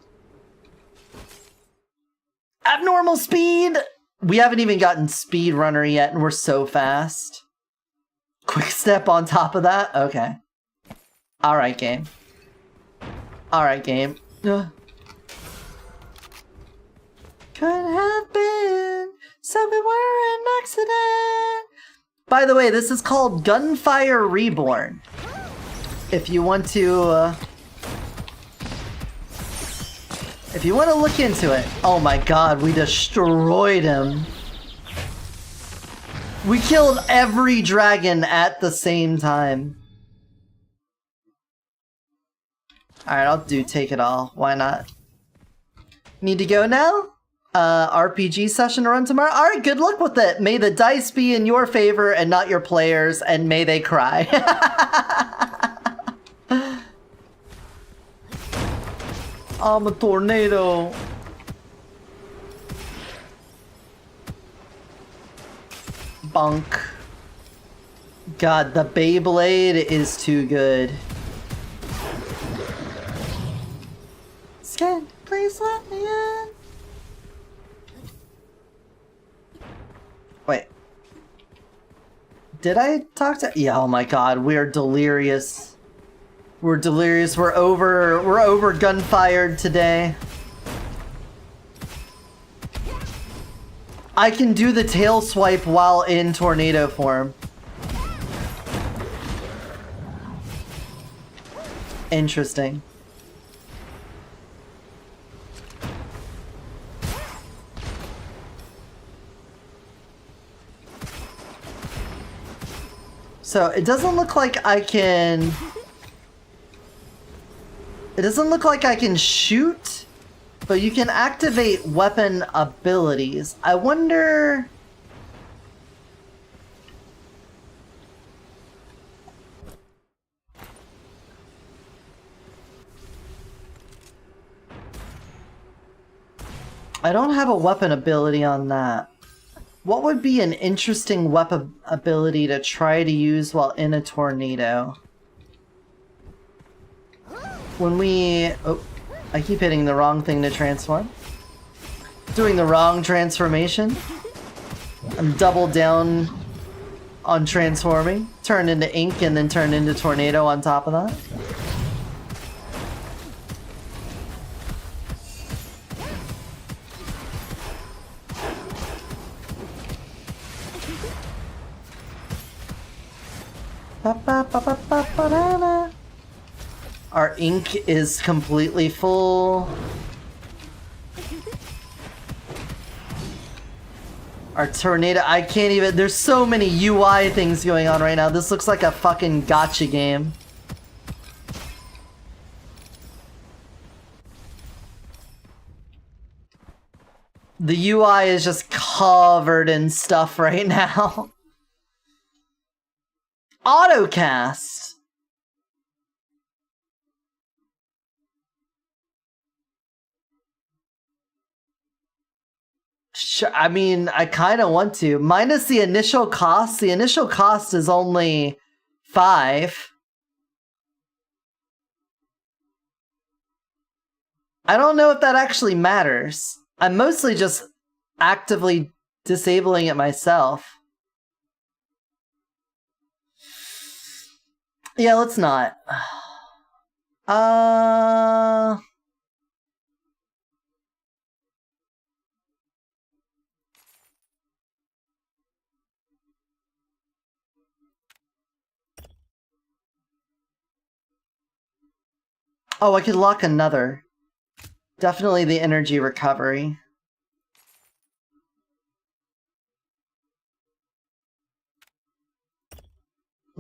Abnormal speed! We haven't even gotten speedrunner yet, and we're so fast. Quick step on top of that? Okay. Alright, game. Alright, game. Could have been, so we were an accident. By the way, this is called Gunfire Reborn. If you want to, look into it. Oh my god, we destroyed him. We killed every dragon at the same time. Alright, I'll take it all. Why not? Need to go now? RPG session to run tomorrow? Alright, good luck with it. May the dice be in your favor and not your players, and may they cry. I'm a tornado. Bonk. God, the Beyblade is too good. Scan, please let me in. Wait. Did I talk to... Yeah, oh my god, we're delirious. We're delirious. We're over gunfired today. I can do the tail swipe while in tornado form. Interesting. So it doesn't look like I can... It doesn't look like I can shoot, but you can activate weapon abilities. I wonder... I don't have a weapon ability on that. What would be an interesting weapon ability to try to use while in a tornado? When we... Oh, I keep hitting the wrong thing to transform. Doing the wrong transformation. I'm double down on transforming. Turn into ink and then turn into tornado on top of that. Our ink is completely full. Our tornado, I can't even, there's so many UI things going on right now. This looks like a fucking gacha game. The UI is just covered in stuff right now. Autocast. Sure, I mean, I kind of want to. Minus the initial cost. The initial cost is only 5. I don't know if that actually matters. I'm mostly just actively disabling it myself. Yeah, let's not. Oh, I could lock another. Definitely the energy recovery.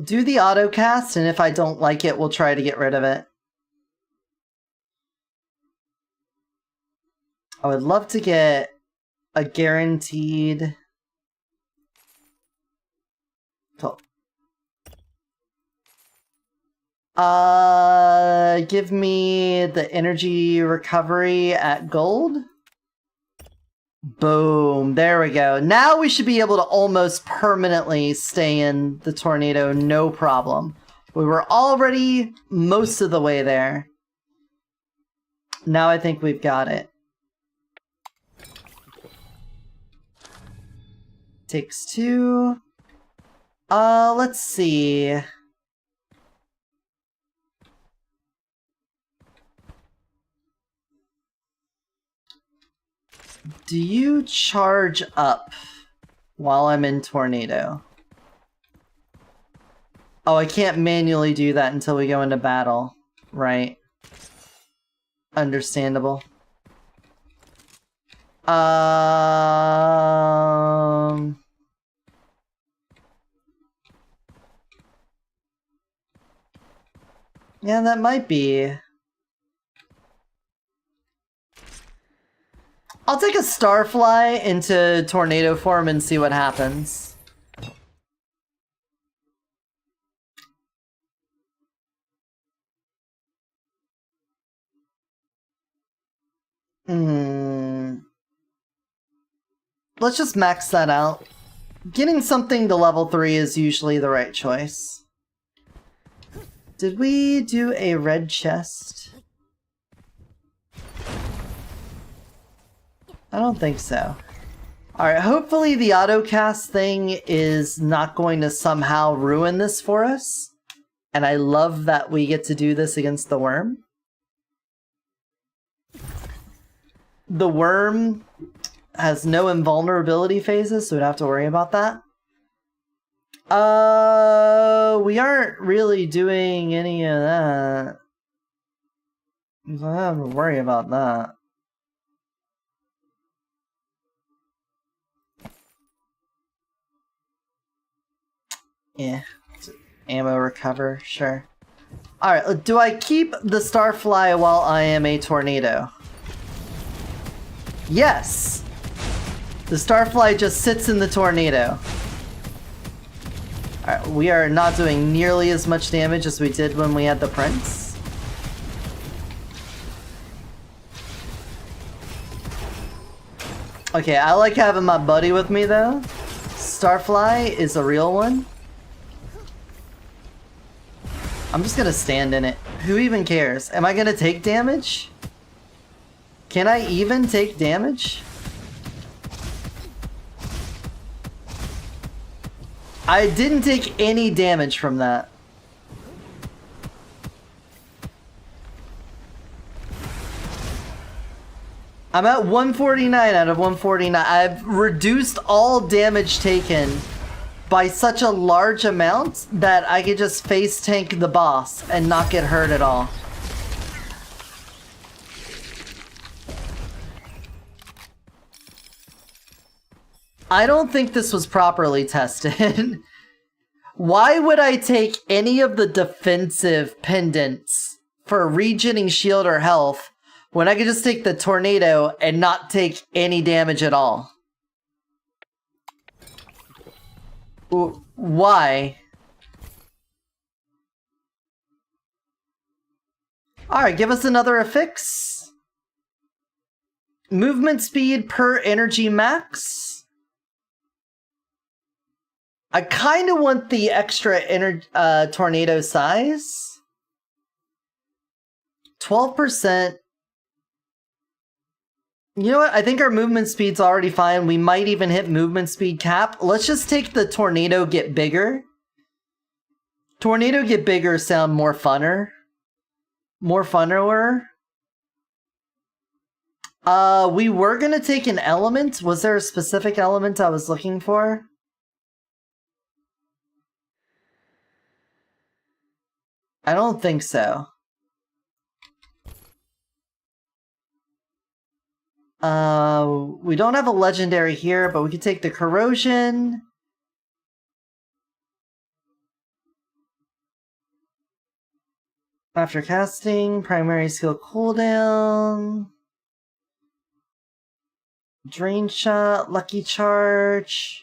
Do the autocast, and if I don't like it, we'll try to get rid of it. I would love to get a guaranteed... Cool. Give me the energy recovery at gold. Boom, there we go. Now we should be able to almost permanently stay in the tornado, no problem. We were already most of the way there. Now I think we've got it. Takes 2. Let's see. Do you charge up while I'm in tornado? Oh, I can't manually do that until we go into battle. Right. Understandable. Yeah, that might be. I'll take a Starfly into tornado form and see what happens. Let's just max that out. Getting something to level 3 is usually the right choice. Did we do a red chest? I don't think so. Alright, hopefully the autocast thing is not going to somehow ruin this for us. And I love that we get to do this against the worm. The worm has no invulnerability phases, so we don't have to worry about that. We aren't really doing any of that. So I don't have to worry about that. Yeah. Ammo recover, sure. Alright, do I keep the Starfly while I am a tornado? Yes! The Starfly just sits in the tornado. Alright, we are not doing nearly as much damage as we did when we had the Prince. Okay, I like having my buddy with me though. Starfly is a real one. I'm just gonna stand in it. Who even cares? Am I gonna take damage? Can I even take damage? I didn't take any damage from that. I'm at 149 out of 149. I've reduced all damage taken by such a large amount that I could just face tank the boss and not get hurt at all. I don't think this was properly tested. Why would I take any of the defensive pendants for regening shield or health when I could just take the tornado and not take any damage at all? Why? Alright, give us another affix. Movement speed per energy max. I kind of want the extra tornado size. 12%. You know what? I think our movement speed's already fine. We might even hit movement speed cap. Let's just take the tornado get bigger. Tornado get bigger sound more funner. More funner. We were gonna take an element. Was there a specific element I was looking for? I don't think so. We don't have a legendary here, but we could take the corrosion. After casting, primary skill cooldown. Drain shot, lucky charge.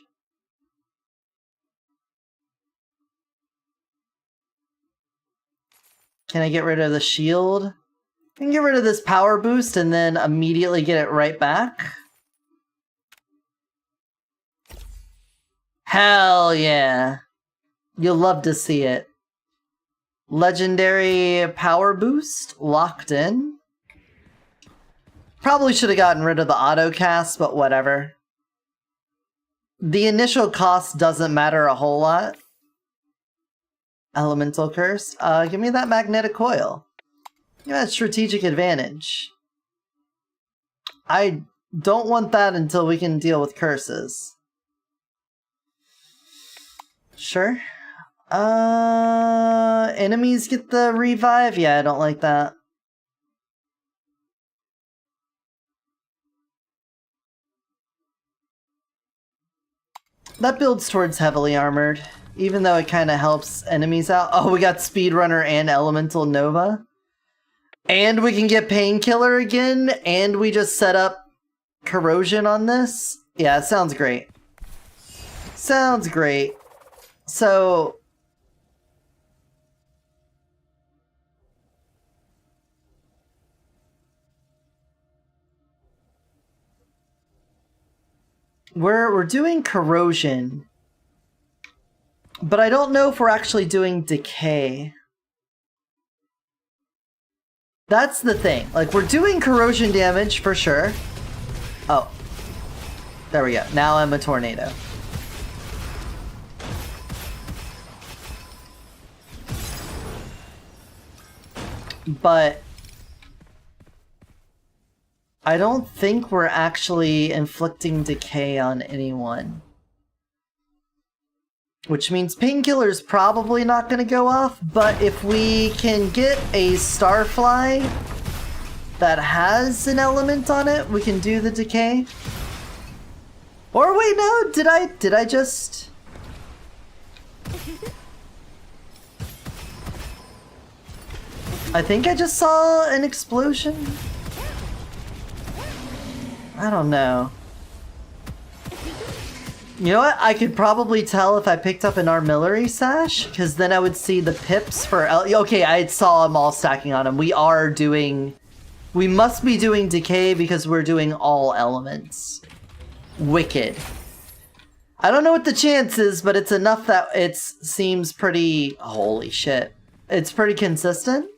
Can I get rid of the shield? I can get rid of this power boost and then immediately get it right back. Hell yeah. You'll love to see it. Legendary power boost locked in. Probably should have gotten rid of the auto cast, but whatever. The initial cost doesn't matter a whole lot. Elemental curse. Give me that magnetic coil. Give me that strategic advantage. I don't want that until we can deal with curses. Sure. Enemies get the revive? Yeah, I don't like that. That builds towards heavily armored, even though it kind of helps enemies out. Oh, we got Speedrunner and Elemental Nova. And we can get Painkiller again, and we just set up Corrosion on this. Yeah, it sounds great. Sounds great. So... We're doing Corrosion, but I don't know if we're actually doing Decay. That's the thing. Like, we're doing Corrosion damage for sure. Oh. There we go. Now I'm a tornado. But I don't think we're actually inflicting decay on anyone. Which means Painkiller's probably not going to go off, but if we can get a Starfly that has an element on it, we can do the decay. Or wait, no, did I just... I think I just saw an explosion. I don't know. You know what? I could probably tell if I picked up an armillary sash, because then I would see the pips for... Okay, I saw them all stacking on them. We must be doing decay because we're doing all elements. wicked. I don't know what the chance is, but it's enough that it seems pretty... Holy shit. It's pretty consistent.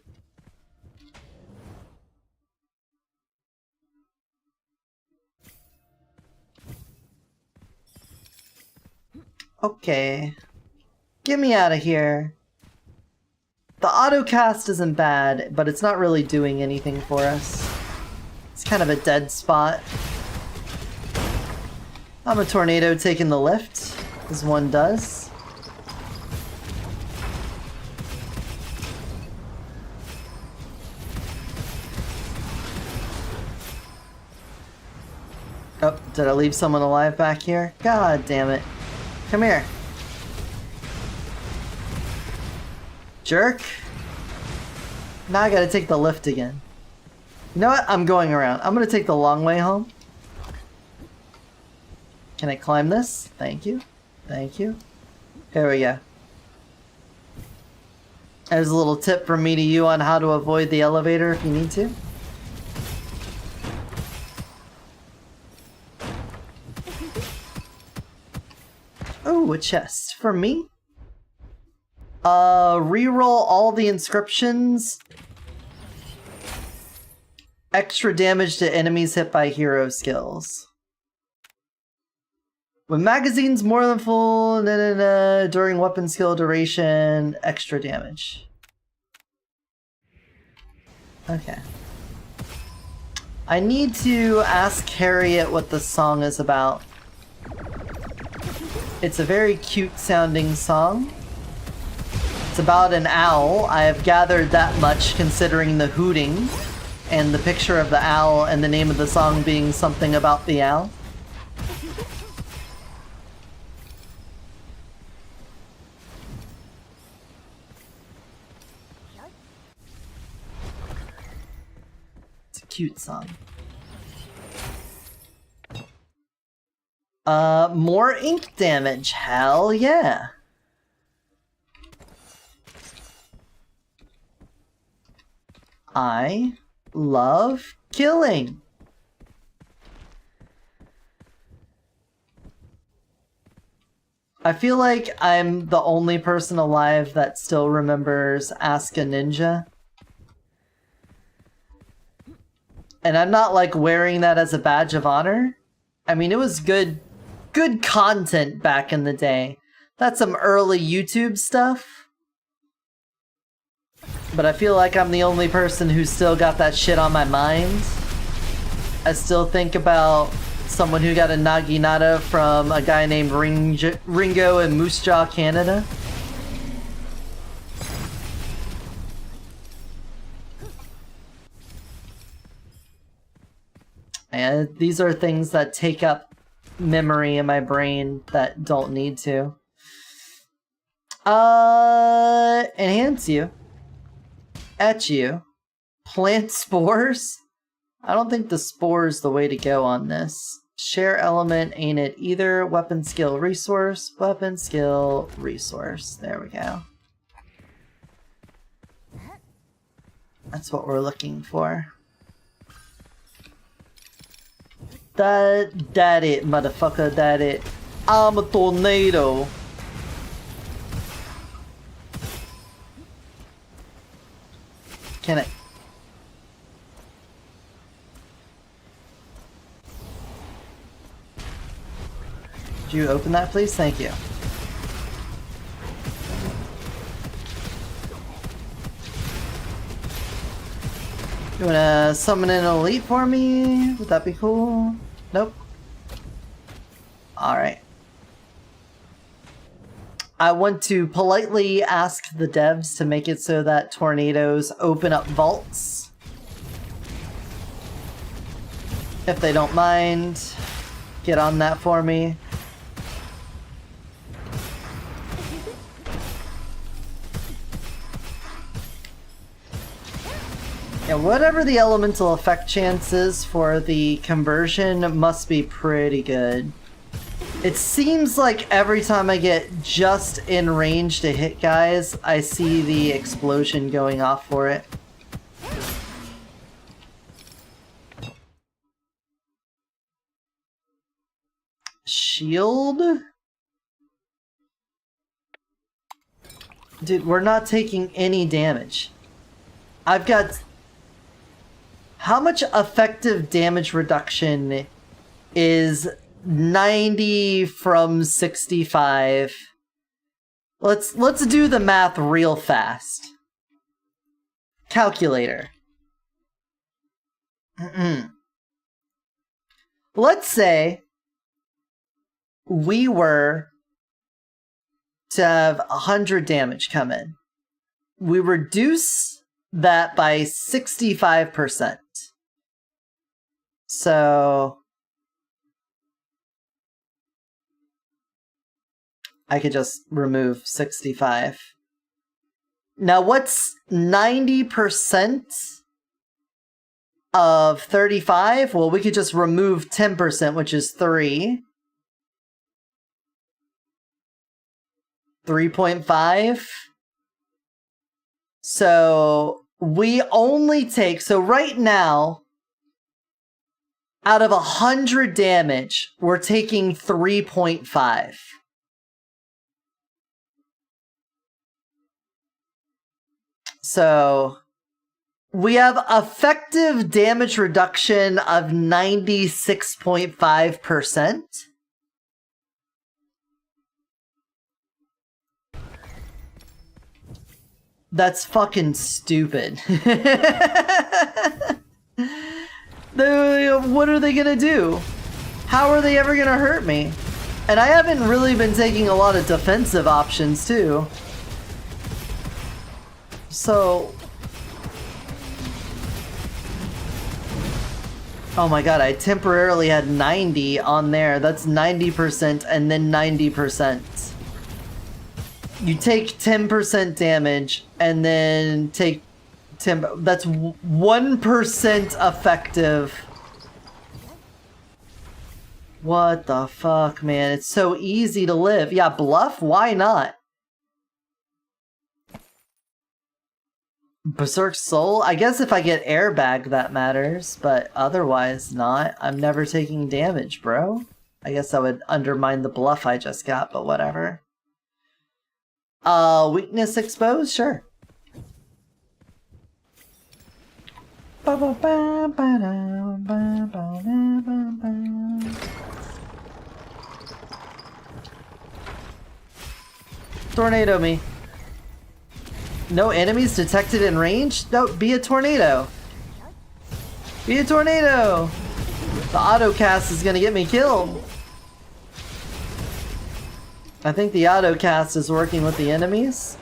Okay. Get me out of here. The autocast isn't bad, but it's not really doing anything for us. It's kind of a dead spot. I'm a tornado taking the lift, as one does. Oh, did I leave someone alive back here? God damn it. Come here. Jerk. Now I gotta take the lift again. You know what? I'm going around. I'm gonna take the long way home. Can I climb this? Thank you. Thank you. Here we go. There's a little tip from me to you on how to avoid the elevator if you need to. Oh, a chest. For me? Reroll all the inscriptions. Extra damage to enemies hit by hero skills. When magazines more than full, during weapon skill duration, extra damage. Okay. I need to ask Harriet what the song is about. It's a very cute sounding song. It's about an owl. I have gathered that much considering the hooting and the picture of the owl and the name of the song being something about the owl. It's a cute song. More ink damage. Hell yeah. I love killing. I feel like I'm the only person alive that still remembers Ask a Ninja. And I'm not like wearing that as a badge of honor. I mean, it was good content back in the day. That's some early YouTube stuff. But I feel like I'm the only person who's still got that shit on my mind. I still think about someone who got a naginata from a guy named Ringo in Moose Jaw, Canada. And these are things that take up memory in my brain that don't need to. Enhance you. At you. Plant spores? I don't think the spore is the way to go on this. Share element ain't it either. Weapon skill resource. Weapon skill resource. There we go. That's what we're looking for. That it, motherfucker, that it. I'm a tornado. Can it? Could you open that, please? Thank you. You wanna summon an elite for me? Would that be cool? Nope. Alright. I want to politely ask the devs to make it so that tornadoes open up vaults. If they don't mind, get on that for me. Yeah, whatever the elemental effect chance is for the conversion must be pretty good. It seems like every time I get just in range to hit guys, I see the explosion going off for it. shield? Dude, we're not taking any damage. I've got... How much effective damage reduction is 90 from 65? Let's do the math real fast. Calculator. Let's say we were to have 100 damage come in. We reduce that by 65%. So I could just remove 65. Now what's 90% of 35? Well, we could just remove 10%, which is 3. 3.5. So we only take, so right now, out of 100 damage, we're taking 3.5. So we have effective damage reduction of 96.5%. That's fucking stupid. What are they gonna do? How are they ever gonna hurt me? And I haven't really been taking a lot of defensive options too. So... Oh my god, I temporarily had 90 on there. That's 90% and then 90%. You take 10% damage and then take 10... That's 1% effective. What the fuck, man? It's so easy to live. Yeah, bluff? Why not? Berserk Soul? I guess if I get airbag that matters, but otherwise not. I'm never taking damage, bro. I guess I would undermine the bluff I just got, but whatever. Weakness exposed? Sure. Tornado me. No enemies detected in range? No, be a tornado. Be a tornado! The auto cast is gonna get me killed. I think the auto cast is working with the enemies.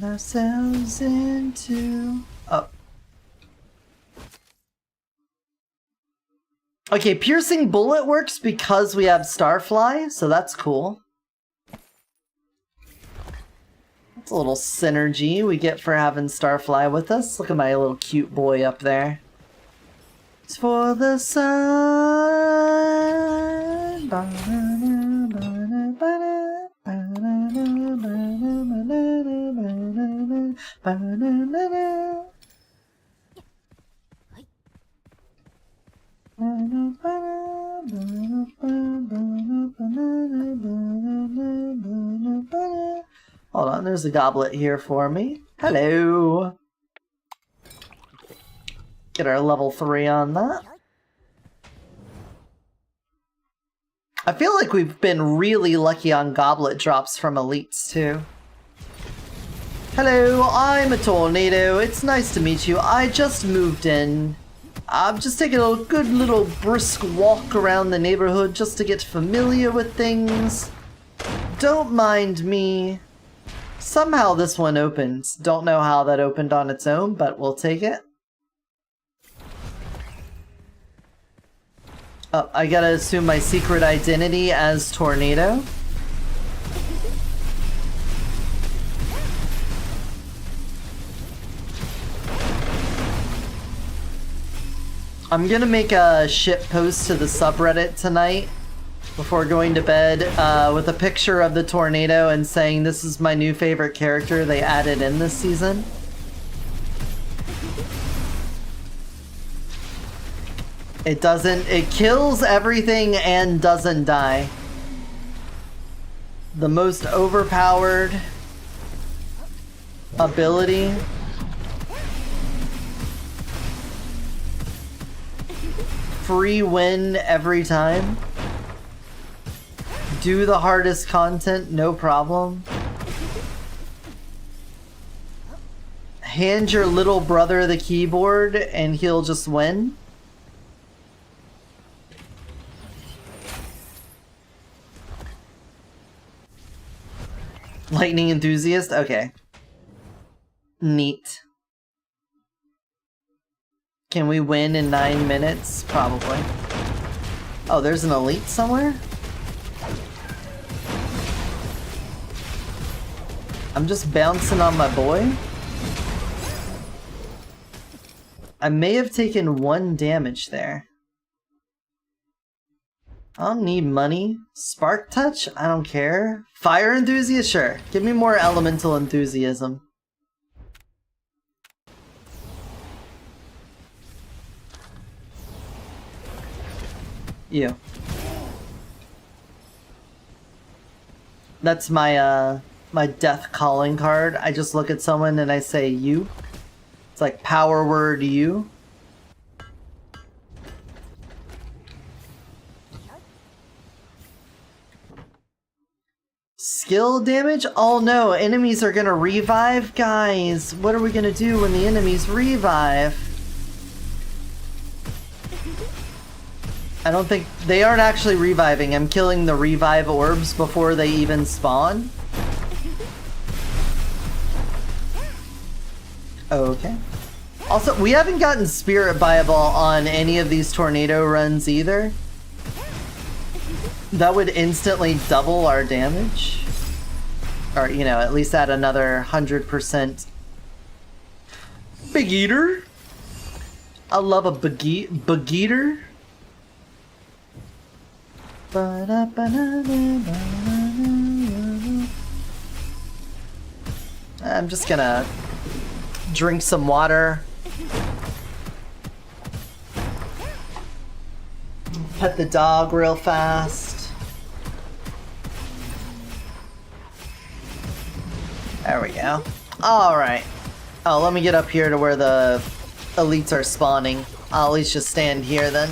Ourselves into... Oh. Okay, piercing bullet works because we have Starfly, so that's cool. That's a little synergy we get for having Starfly with us. Look at my little cute boy up there. It's for the sun. Hold on, there's a goblet here for me. Hello! Get our level 3 on that. I feel like we've been really lucky on goblet drops from elites too. Hello, I'm a tornado. It's nice to meet you. I just moved in. I'm just taking a good little brisk walk around the neighborhood just to get familiar with things. Don't mind me. Somehow this one opens. Don't know how that opened on its own, but we'll take it. Oh, I gotta assume my secret identity as Tornado. I'm gonna make a shit post to the subreddit tonight before going to bed with a picture of the tornado and saying this is my new favorite character they added in this season. It doesn't, it kills everything and doesn't die. The most overpowered ability. Free win every time. Do the hardest content, no problem. Hand your little brother the keyboard and he'll just win. Lightning enthusiast? Okay. Neat. Can we win in 9 minutes? Probably. Oh, there's an elite somewhere? I'm just bouncing on my boy. I may have taken 1 damage there. I don't need money. Spark touch? I don't care. Fire enthusiast? Sure. Give me more elemental enthusiasm. You. That's my my death calling card. I just look at someone and I say you. It's like power word you. Skill damage? Oh no, enemies are gonna revive? Guys, what are we gonna do when the enemies revive? I don't think... They aren't actually reviving. I'm killing the revive orbs before they even spawn. Okay. Also, we haven't gotten Spirit Bible on any of these tornado runs either. That would instantly double our damage. Or, you know, at least add another 100%. Big Eater? I love a Big Eater. I'm just gonna drink some water. Pet the dog real fast. There we go. Alright. Oh, let me get up here to where the elites are spawning. I'll at least just stand here then.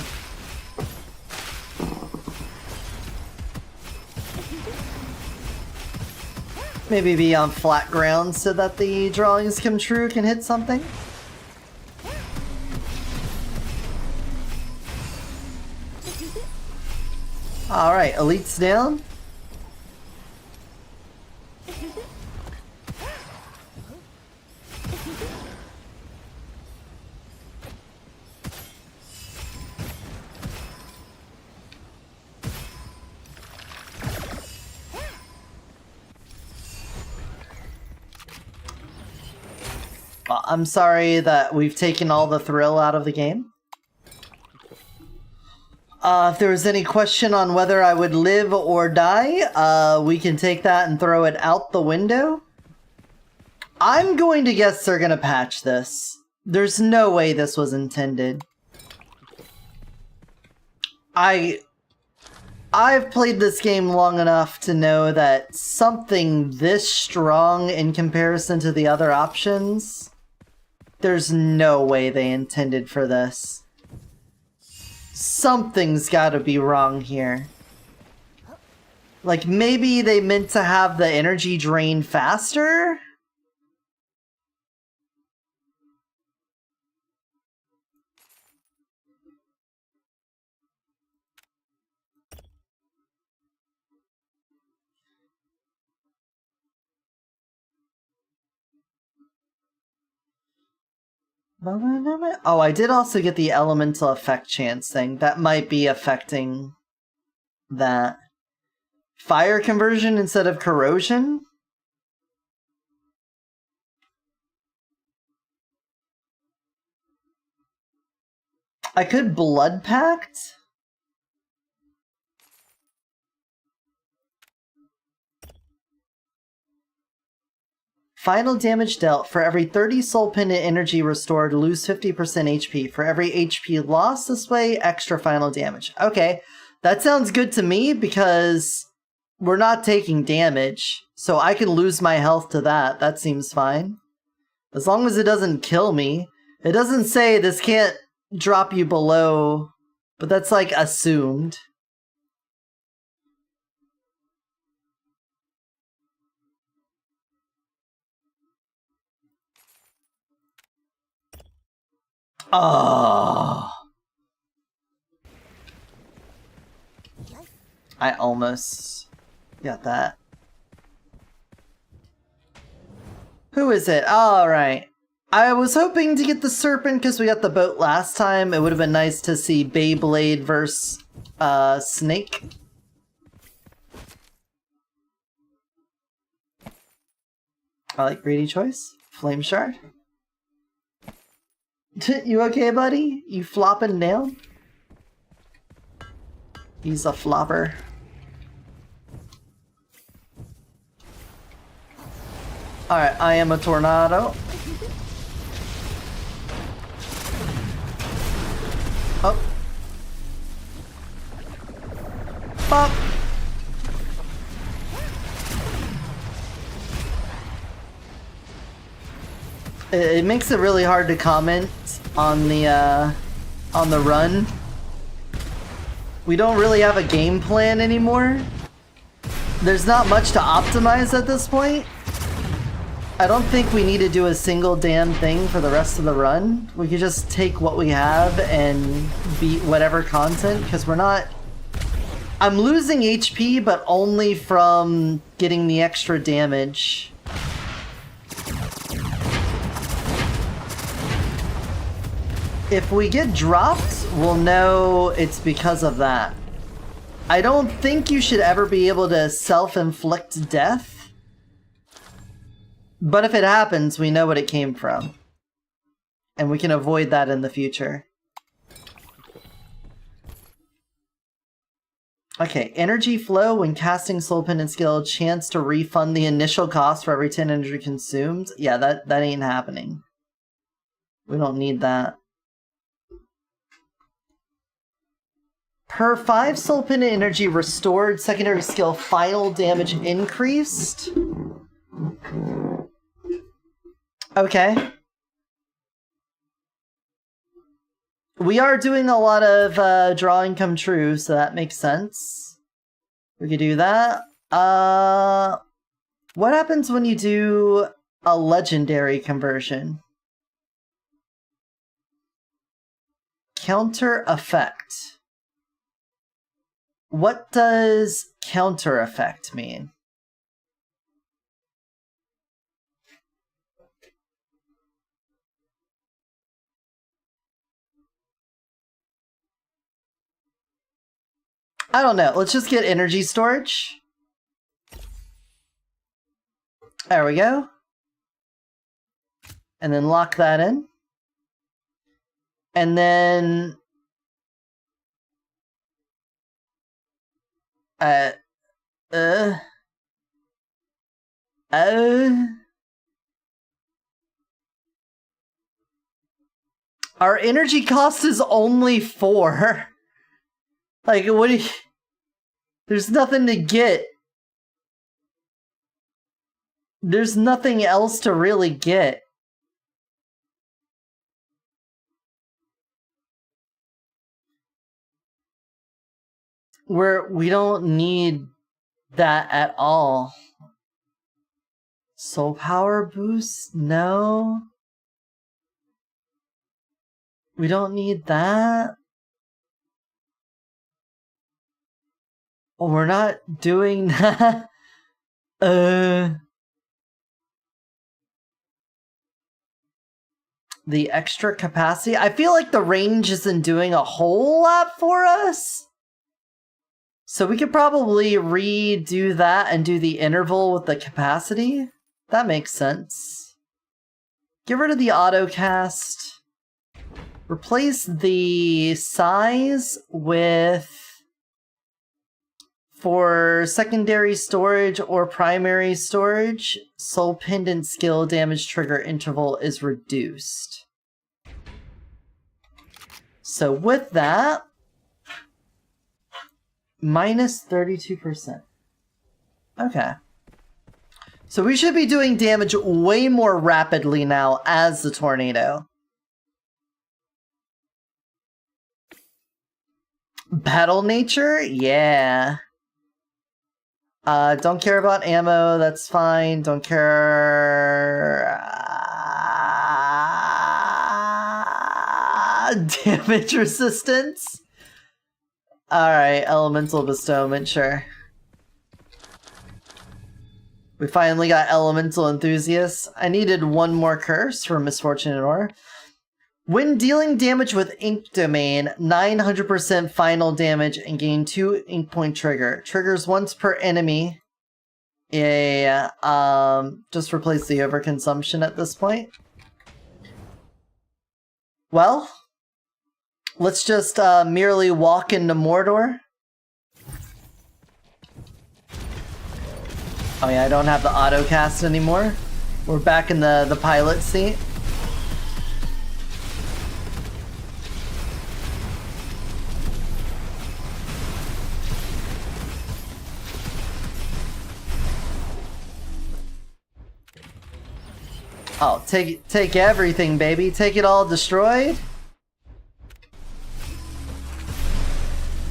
Maybe be on flat ground so that the drawings come true, can hit something. Alright, elites down. I'm sorry that we've taken all the thrill out of the game. If there was any question on whether I would live or die, we can take that and throw it out the window. I'm going to guess they're gonna patch this. There's no way this was intended. I've played this game long enough to know that something this strong in comparison to the other options, there's no way they intended for this. Something's gotta be wrong here. Like, maybe they meant to have the energy drain faster? Oh, I did also get the elemental effect chance thing. That might be affecting that. Fire conversion instead of corrosion? I could Blood Pact? Final damage dealt. For every 30 soul pendant energy restored, lose 50% HP. For every HP lost this way, extra final damage. Okay, that sounds good to me because we're not taking damage. So I can lose my health to that. That seems fine. As long as it doesn't kill me. It doesn't say this can't drop you below, but that's like assumed. Oh. I almost got that. Who is it? Alright. I was hoping to get the Serpent because we got the boat last time. It would have been nice to see Beyblade versus Snake. I like greedy choice. Flame Shard. You okay, buddy? You flopping down? He's a flopper. Alright, I am a tornado. Oh. Pop! It makes it really hard to comment on the run. We don't really have a game plan anymore. There's not much to optimize at this point. I don't think we need to do a single damn thing for the rest of the run. We could just take what we have and beat whatever content, because we're not... I'm losing HP, but only from getting the extra damage. If we get dropped, we'll know it's because of that. I don't think you should ever be able to self-inflict death. But if it happens, we know what it came from. And we can avoid that in the future. Okay, energy flow when casting Soul Pendant skill, chance to refund the initial cost for every 10 energy consumed. Yeah, that ain't happening. We don't need that. Per 5 Soul Pendant energy restored, secondary skill final damage increased. Okay. We are doing a lot of drawing come true, so that makes sense. We could do that. What happens when you do a legendary conversion? Counter effect. What does counter effect mean? I don't know. Let's just get energy storage. There we go. And then lock that in. And then... Our energy cost is only 4. Like, what do you... There's nothing to get. There's nothing else to really get. We don't need that at all. Soul power boost? No. We don't need that. Oh, we're not doing that. The extra capacity? I feel like the range isn't doing a whole lot for us. So we could probably redo that and do the interval with the capacity. That makes sense. Get rid of the auto cast. Replace the size with For secondary storage or primary storage, Soul Pendant skill damage trigger interval is reduced. So with that, minus 32%. Okay. So we should be doing damage way more rapidly now as the tornado. Battle nature? Yeah. Don't care about ammo, that's fine. Don't care... damage resistance? Alright, elemental bestowment, sure. We finally got elemental enthusiasts. I needed one more curse for misfortune and ore. When dealing damage with Ink Domain, 900% final damage and gain 2 ink point trigger. Triggers once per enemy. Yeah. Just replace the overconsumption at this point. Well, let's just merely walk into Mordor. Oh yeah, I don't have the auto cast anymore. We're back in the pilot seat. Oh, take everything, baby. Take it all destroyed.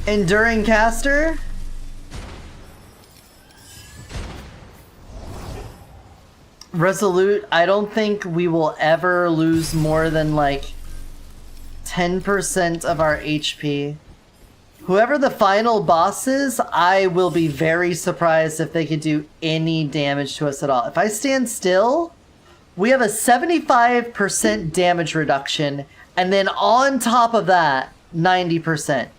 Enduring caster. Resolute, I don't think we will ever lose more than like 10% of our HP. Whoever the final boss is, I will be very surprised if they could do any damage to us at all. If I stand still, we have a 75% damage reduction, and then on top of that, 90%.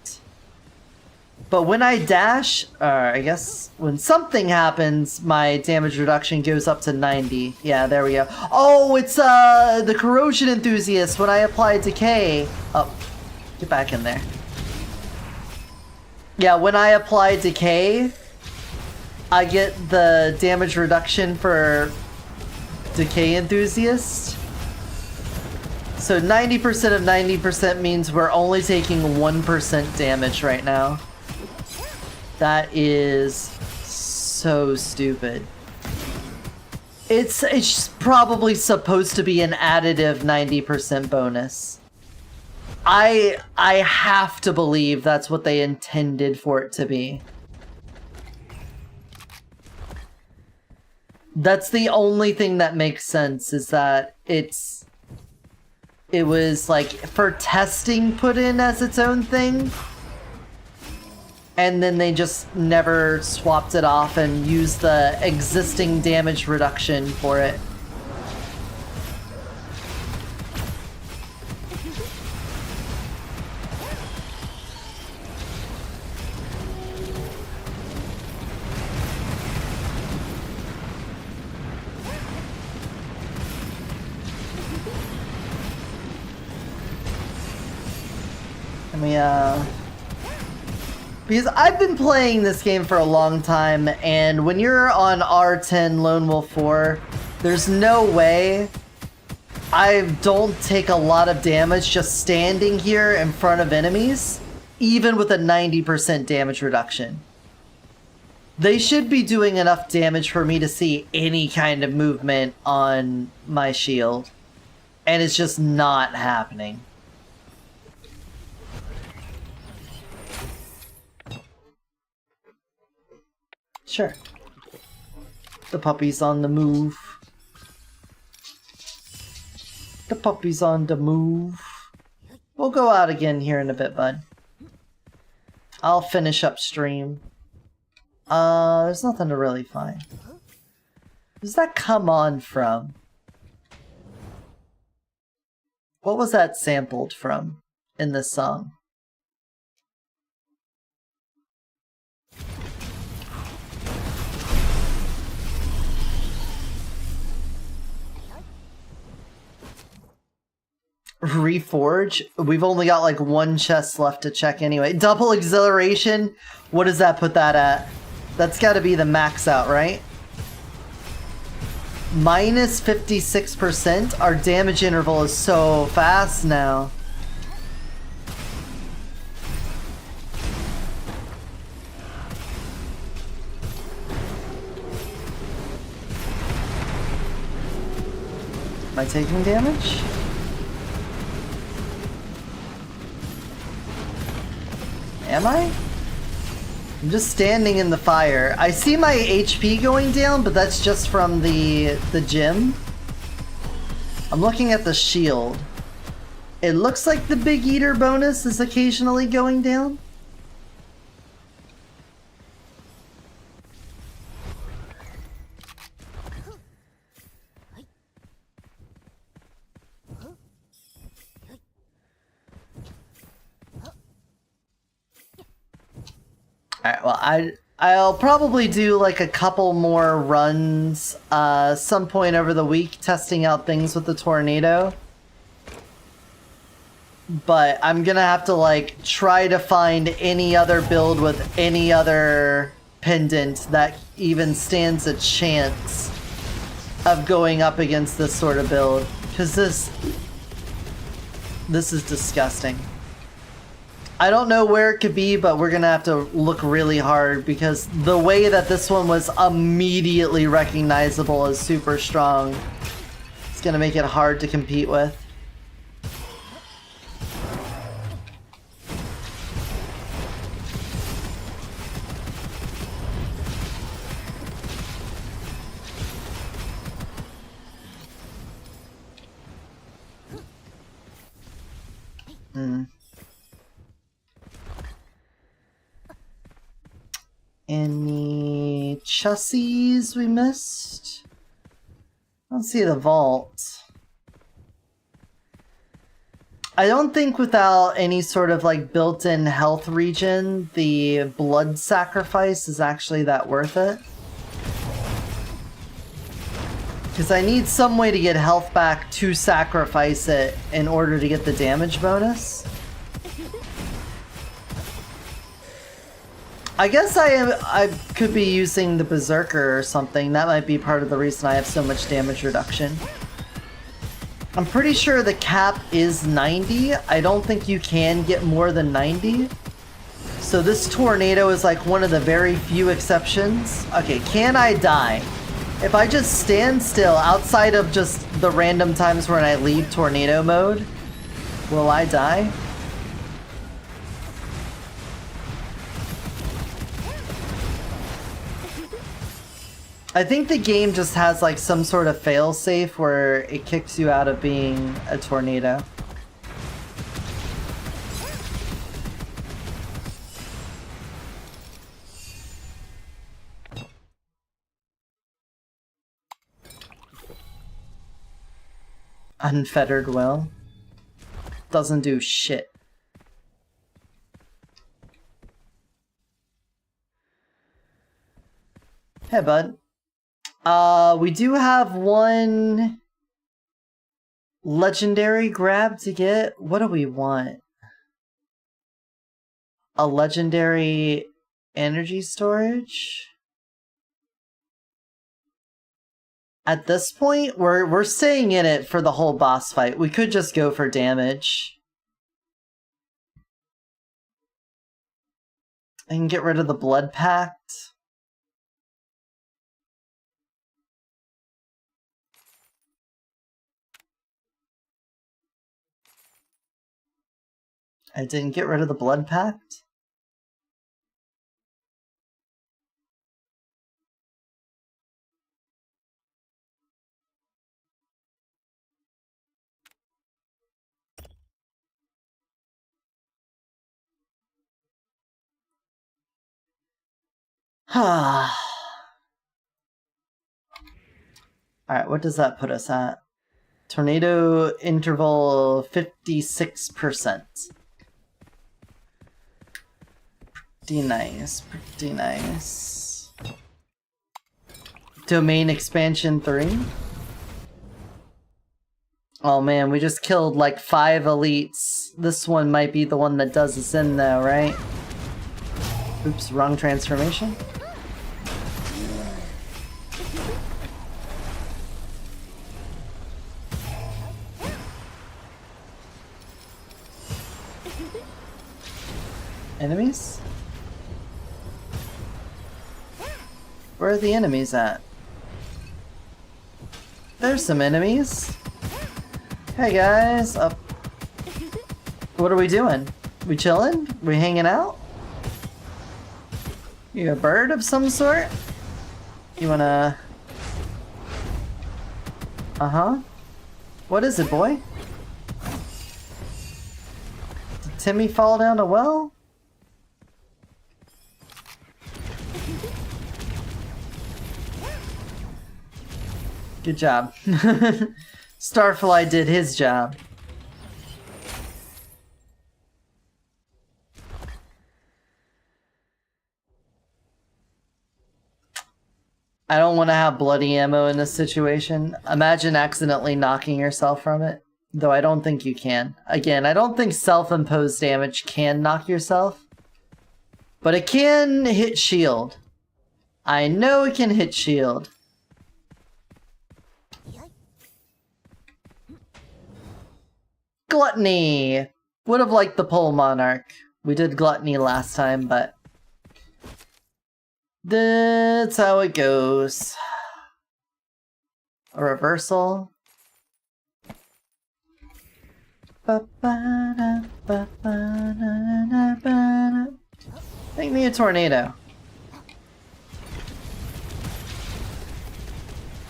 But when I dash, I guess when something happens, my damage reduction goes up to 90. Yeah, there we go. Oh, it's the corrosion enthusiast. When I apply decay, oh, get back in there. Yeah, when I apply decay, I get the damage reduction for decay enthusiast. So 90% of 90% means we're only taking 1% damage right now. That is so stupid. It's probably supposed to be an additive 90% bonus. I have to believe that's what they intended for it to be. That's the only thing that makes sense, is that it was like for testing put in as its own thing. And then they just never swapped it off and used the existing damage reduction for it. Let me, because I've been playing this game for a long time, and when you're on R10 Lone Wolf 4, there's no way I don't take a lot of damage just standing here in front of enemies, even with a 90% damage reduction. They should be doing enough damage for me to see any kind of movement on my shield, and it's just not happening. Sure. The puppy's on the move. The puppy's on the move. We'll go out again here in a bit, bud. I'll finish up stream. There's nothing to really find. Does that come on from? What was that sampled from in this song? Reforge? We've only got like one chest left to check anyway. Double exhilaration? What does that put that at? That's gotta be the max out, right? Minus 56%? Our damage interval is so fast now. Am I taking damage? Am I? I'm just standing in the fire. I see my HP going down, but that's just from the gym. I'm looking at the shield. It looks like the Big Eater bonus is occasionally going down. Alright, well, I'll probably do like a couple more runs some point over the week testing out things with the tornado. But I'm gonna have to like try to find any other build with any other pendant that even stands a chance of going up against this sort of build. Because this is disgusting. I don't know where it could be, but we're gonna have to look really hard because the way that this one was immediately recognizable as super strong, it's gonna make it hard to compete with. Any chussies we missed? I don't see the vault. I don't think without any sort of like built-in health regen, the blood sacrifice is actually that worth it. Because I need some way to get health back to sacrifice it in order to get the damage bonus. I guess I could be using the Berserker or something. That might be part of the reason I have so much damage reduction. I'm pretty sure the cap is 90. I don't think you can get more than 90. So this tornado is like one of the very few exceptions. Okay, can I die? If I just stand still outside of just the random times when I leave tornado mode, will I die? I think the game just has like some sort of failsafe where it kicks you out of being a tornado. Unfettered will. Doesn't do shit. Hey, bud. We do have one legendary grab to get. What do we want? A legendary energy storage? At this point, we're staying in it for the whole boss fight. We could just go for damage. I can get rid of the blood pact. I didn't get rid of the blood pact? Alright, what does that put us at? Tornado interval 56%. Pretty nice, pretty nice. Domain expansion 3? Oh man, we just killed like 5 elites. This one might be the one that does us in though, right? Oops, wrong transformation. Enemies? Where are the enemies at? There's some enemies. Hey guys, up. What are we doing? We chilling? We hanging out? You a bird of some sort? You wanna... Uh-huh. What is it, boy? Did Timmy fall down a well? Good job. Starfly did his job. I don't want to have bloody ammo in this situation. Imagine accidentally knocking yourself from it. Though I don't think you can. Again, I don't think self-imposed damage can knock yourself. But it can hit shield. I know it can hit shield. Gluttony! Would have liked the Pole Monarch. We did Gluttony last time, but... that's how it goes. A reversal. Make me a tornado.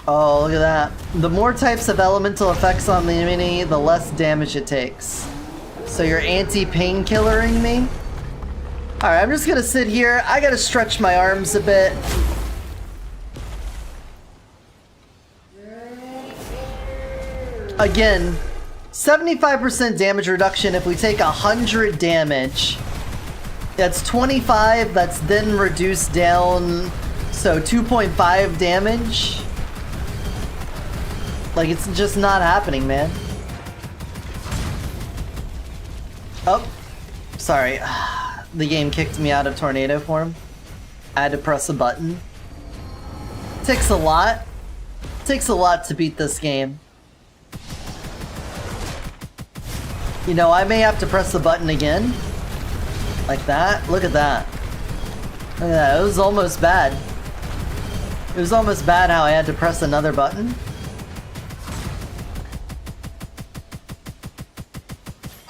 Oh, look at that. The more types of elemental effects on the enemy, the less damage it takes. So you're anti-painkillering me? Alright, I'm just gonna sit here. I gotta stretch my arms a bit. Again, 75% damage reduction if we take 100 damage. That's 25, that's then reduced down, so 2.5 damage. Like, it's just not happening, man. Oh, sorry. The game kicked me out of tornado form. I had to press a button. Takes a lot. Takes a lot to beat this game. You know, I may have to press the button again. Like that. Look at that. Look at that. It was almost bad. It was almost bad how I had to press another button.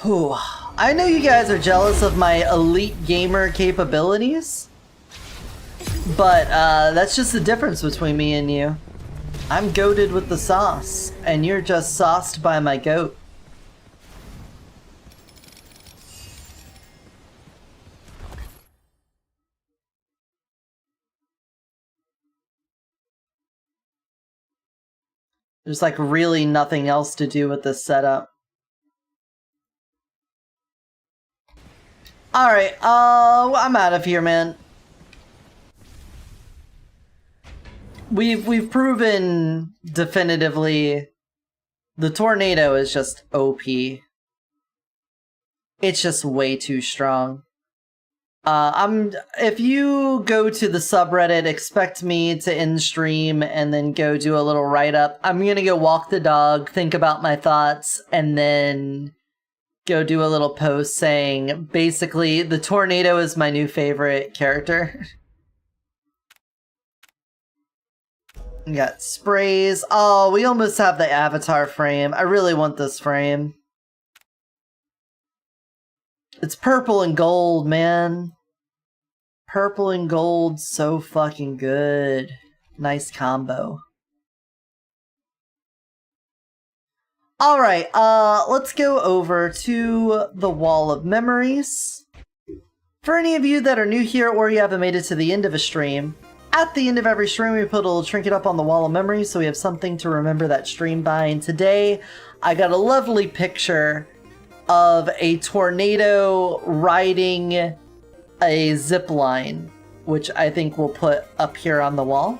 Whew. I know you guys are jealous of my elite gamer capabilities, but that's just the difference between me and you. I'm goated with the sauce, and you're just sauced by my goat. There's like really nothing else to do with this setup. Alright, I'm out of here, man. We've proven definitively the tornado is just OP. It's just way too strong. If you go to the subreddit, expect me to end stream and then go do a little write-up. I'm gonna go walk the dog, think about my thoughts, and then go do a little post saying, basically, the tornado is my new favorite character. We got sprays. Oh, we almost have the avatar frame. I really want this frame. It's purple and gold, man. Purple and gold, so fucking good. Nice combo. Alright, let's go over to the Wall of Memories. For any of you that are new here or you haven't made it to the end of a stream, at the end of every stream we put a little trinket up on the Wall of Memories so we have something to remember that stream by. And today, I got a lovely picture of a tornado riding a zip line, which I think we'll put up here on the wall.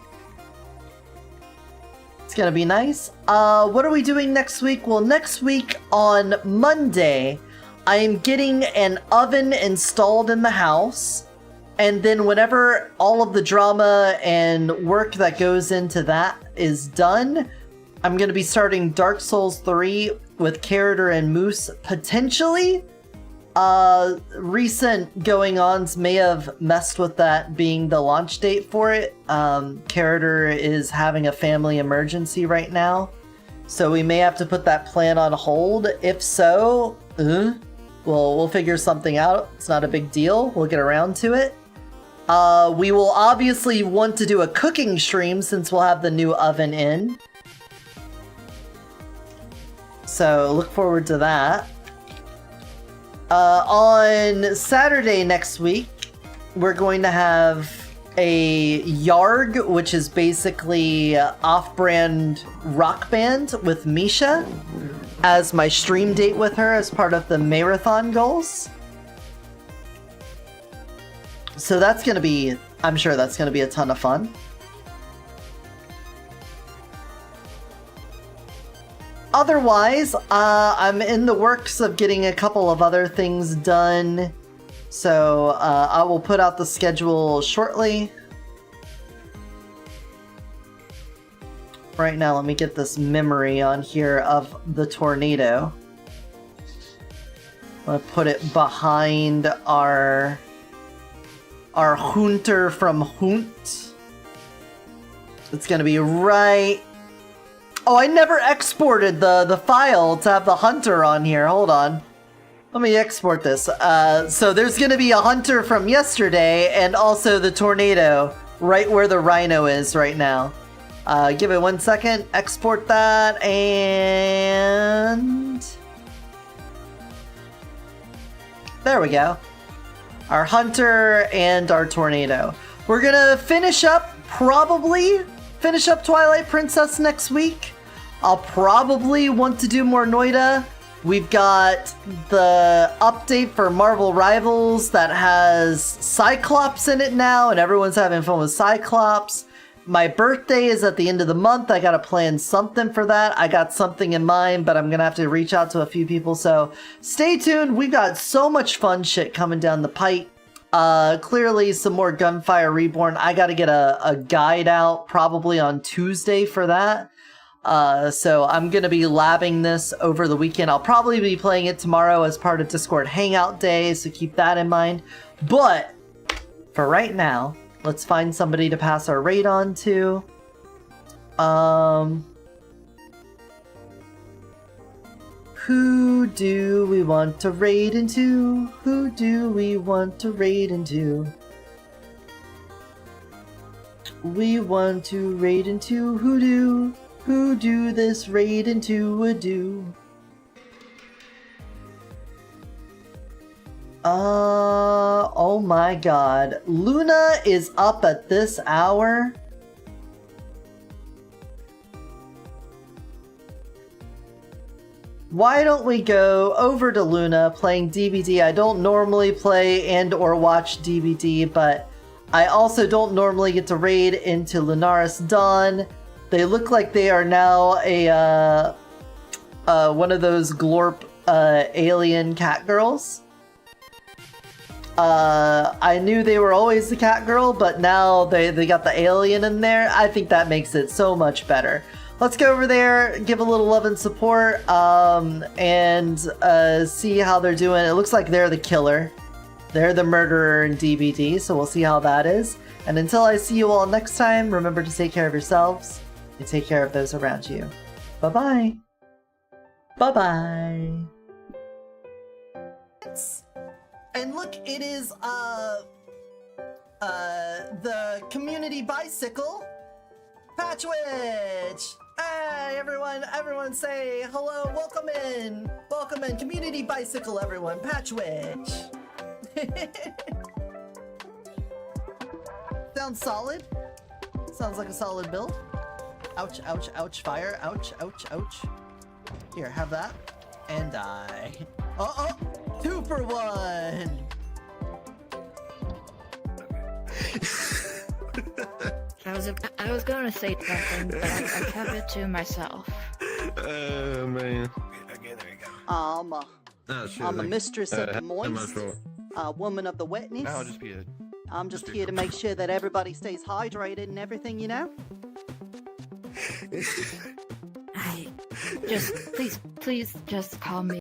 It's gonna be nice. What are we doing next week? Well, next week on Monday, I am getting an oven installed in the house. And then whenever all of the drama and work that goes into that is done, I'm gonna be starting Dark Souls 3 with Carrot and Moose, potentially. Recent going-ons may have messed with that being the launch date for it. Cariter is having a family emergency right now, so we may have to put that plan on hold. If so, we'll figure something out. It's not a big deal. We'll get around to it. We will obviously want to do a cooking stream since we'll have the new oven in. So look forward to that. On Saturday next week, we're going to have a Yarg, which is basically off-brand rock band with Misha, as my stream date with her as part of the marathon goals. So that's going to be, I'm sure that's going to be a ton of fun. Otherwise, I'm in the works of getting a couple of other things done, so I will put out the schedule shortly. Right now, let me get this memory on here of the tornado. I'm gonna put it behind our Hunter from Hunt. It's gonna be right... Oh, I never exported the file to have the hunter on here. Hold on. Let me export this. So there's going to be a hunter from yesterday and also the tornado right where the rhino is right now. Give it 1 second. Export that and... There we go. Our hunter and our tornado. We're going to finish up Twilight Princess next week. I'll probably want to do more Noida. We've got the update for Marvel Rivals that has Cyclops in it now, and everyone's having fun with Cyclops. My birthday is at the end of the month. I gotta plan something for that. I got something in mind, but I'm gonna have to reach out to a few people, so stay tuned. We've got so much fun shit coming down the pipe. Clearly some more Gunfire Reborn. I gotta get a guide out probably on Tuesday for that. So I'm gonna be labbing this over the weekend. I'll probably be playing it tomorrow as part of Discord Hangout Day, so keep that in mind. But for right now, let's find somebody to pass our raid on to. Who do we want to raid into? Who do we want to raid into? We want to raid into who do this raid into would do? Oh my god. Luna is up at this hour? Why don't we go over to Luna playing DBD? I don't normally play and or watch DBD, but I also don't normally get to raid into Lunaris Dawn. They look like they are now a one of those glorp alien cat girls. I knew they were always the cat girl, but now they got the alien in there. I think that makes it so much better. Let's go over there, give a little love and support, and see how they're doing. It looks like they're the killer. They're the murderer in DBD, so we'll see how that is. And until I see you all next time, remember to take care of yourselves and take care of those around you. Bye-bye. Bye-bye. And look, it is, the community bicycle, Patchwitch! Hey, everyone say hello, welcome in, community bicycle, everyone, Patchwitch! Sounds solid. Sounds like a solid build. Ouch, ouch, ouch, fire, ouch, ouch, ouch. Here, have that, and die. Oh, 2 for 1! I was gonna say something, but I kept it to myself. Oh, man. Okay, there you go. I'm a mistress of the moist, a woman of the wetness. I'll just be I'm just here to make sure that everybody stays hydrated and everything, you know? Please just call me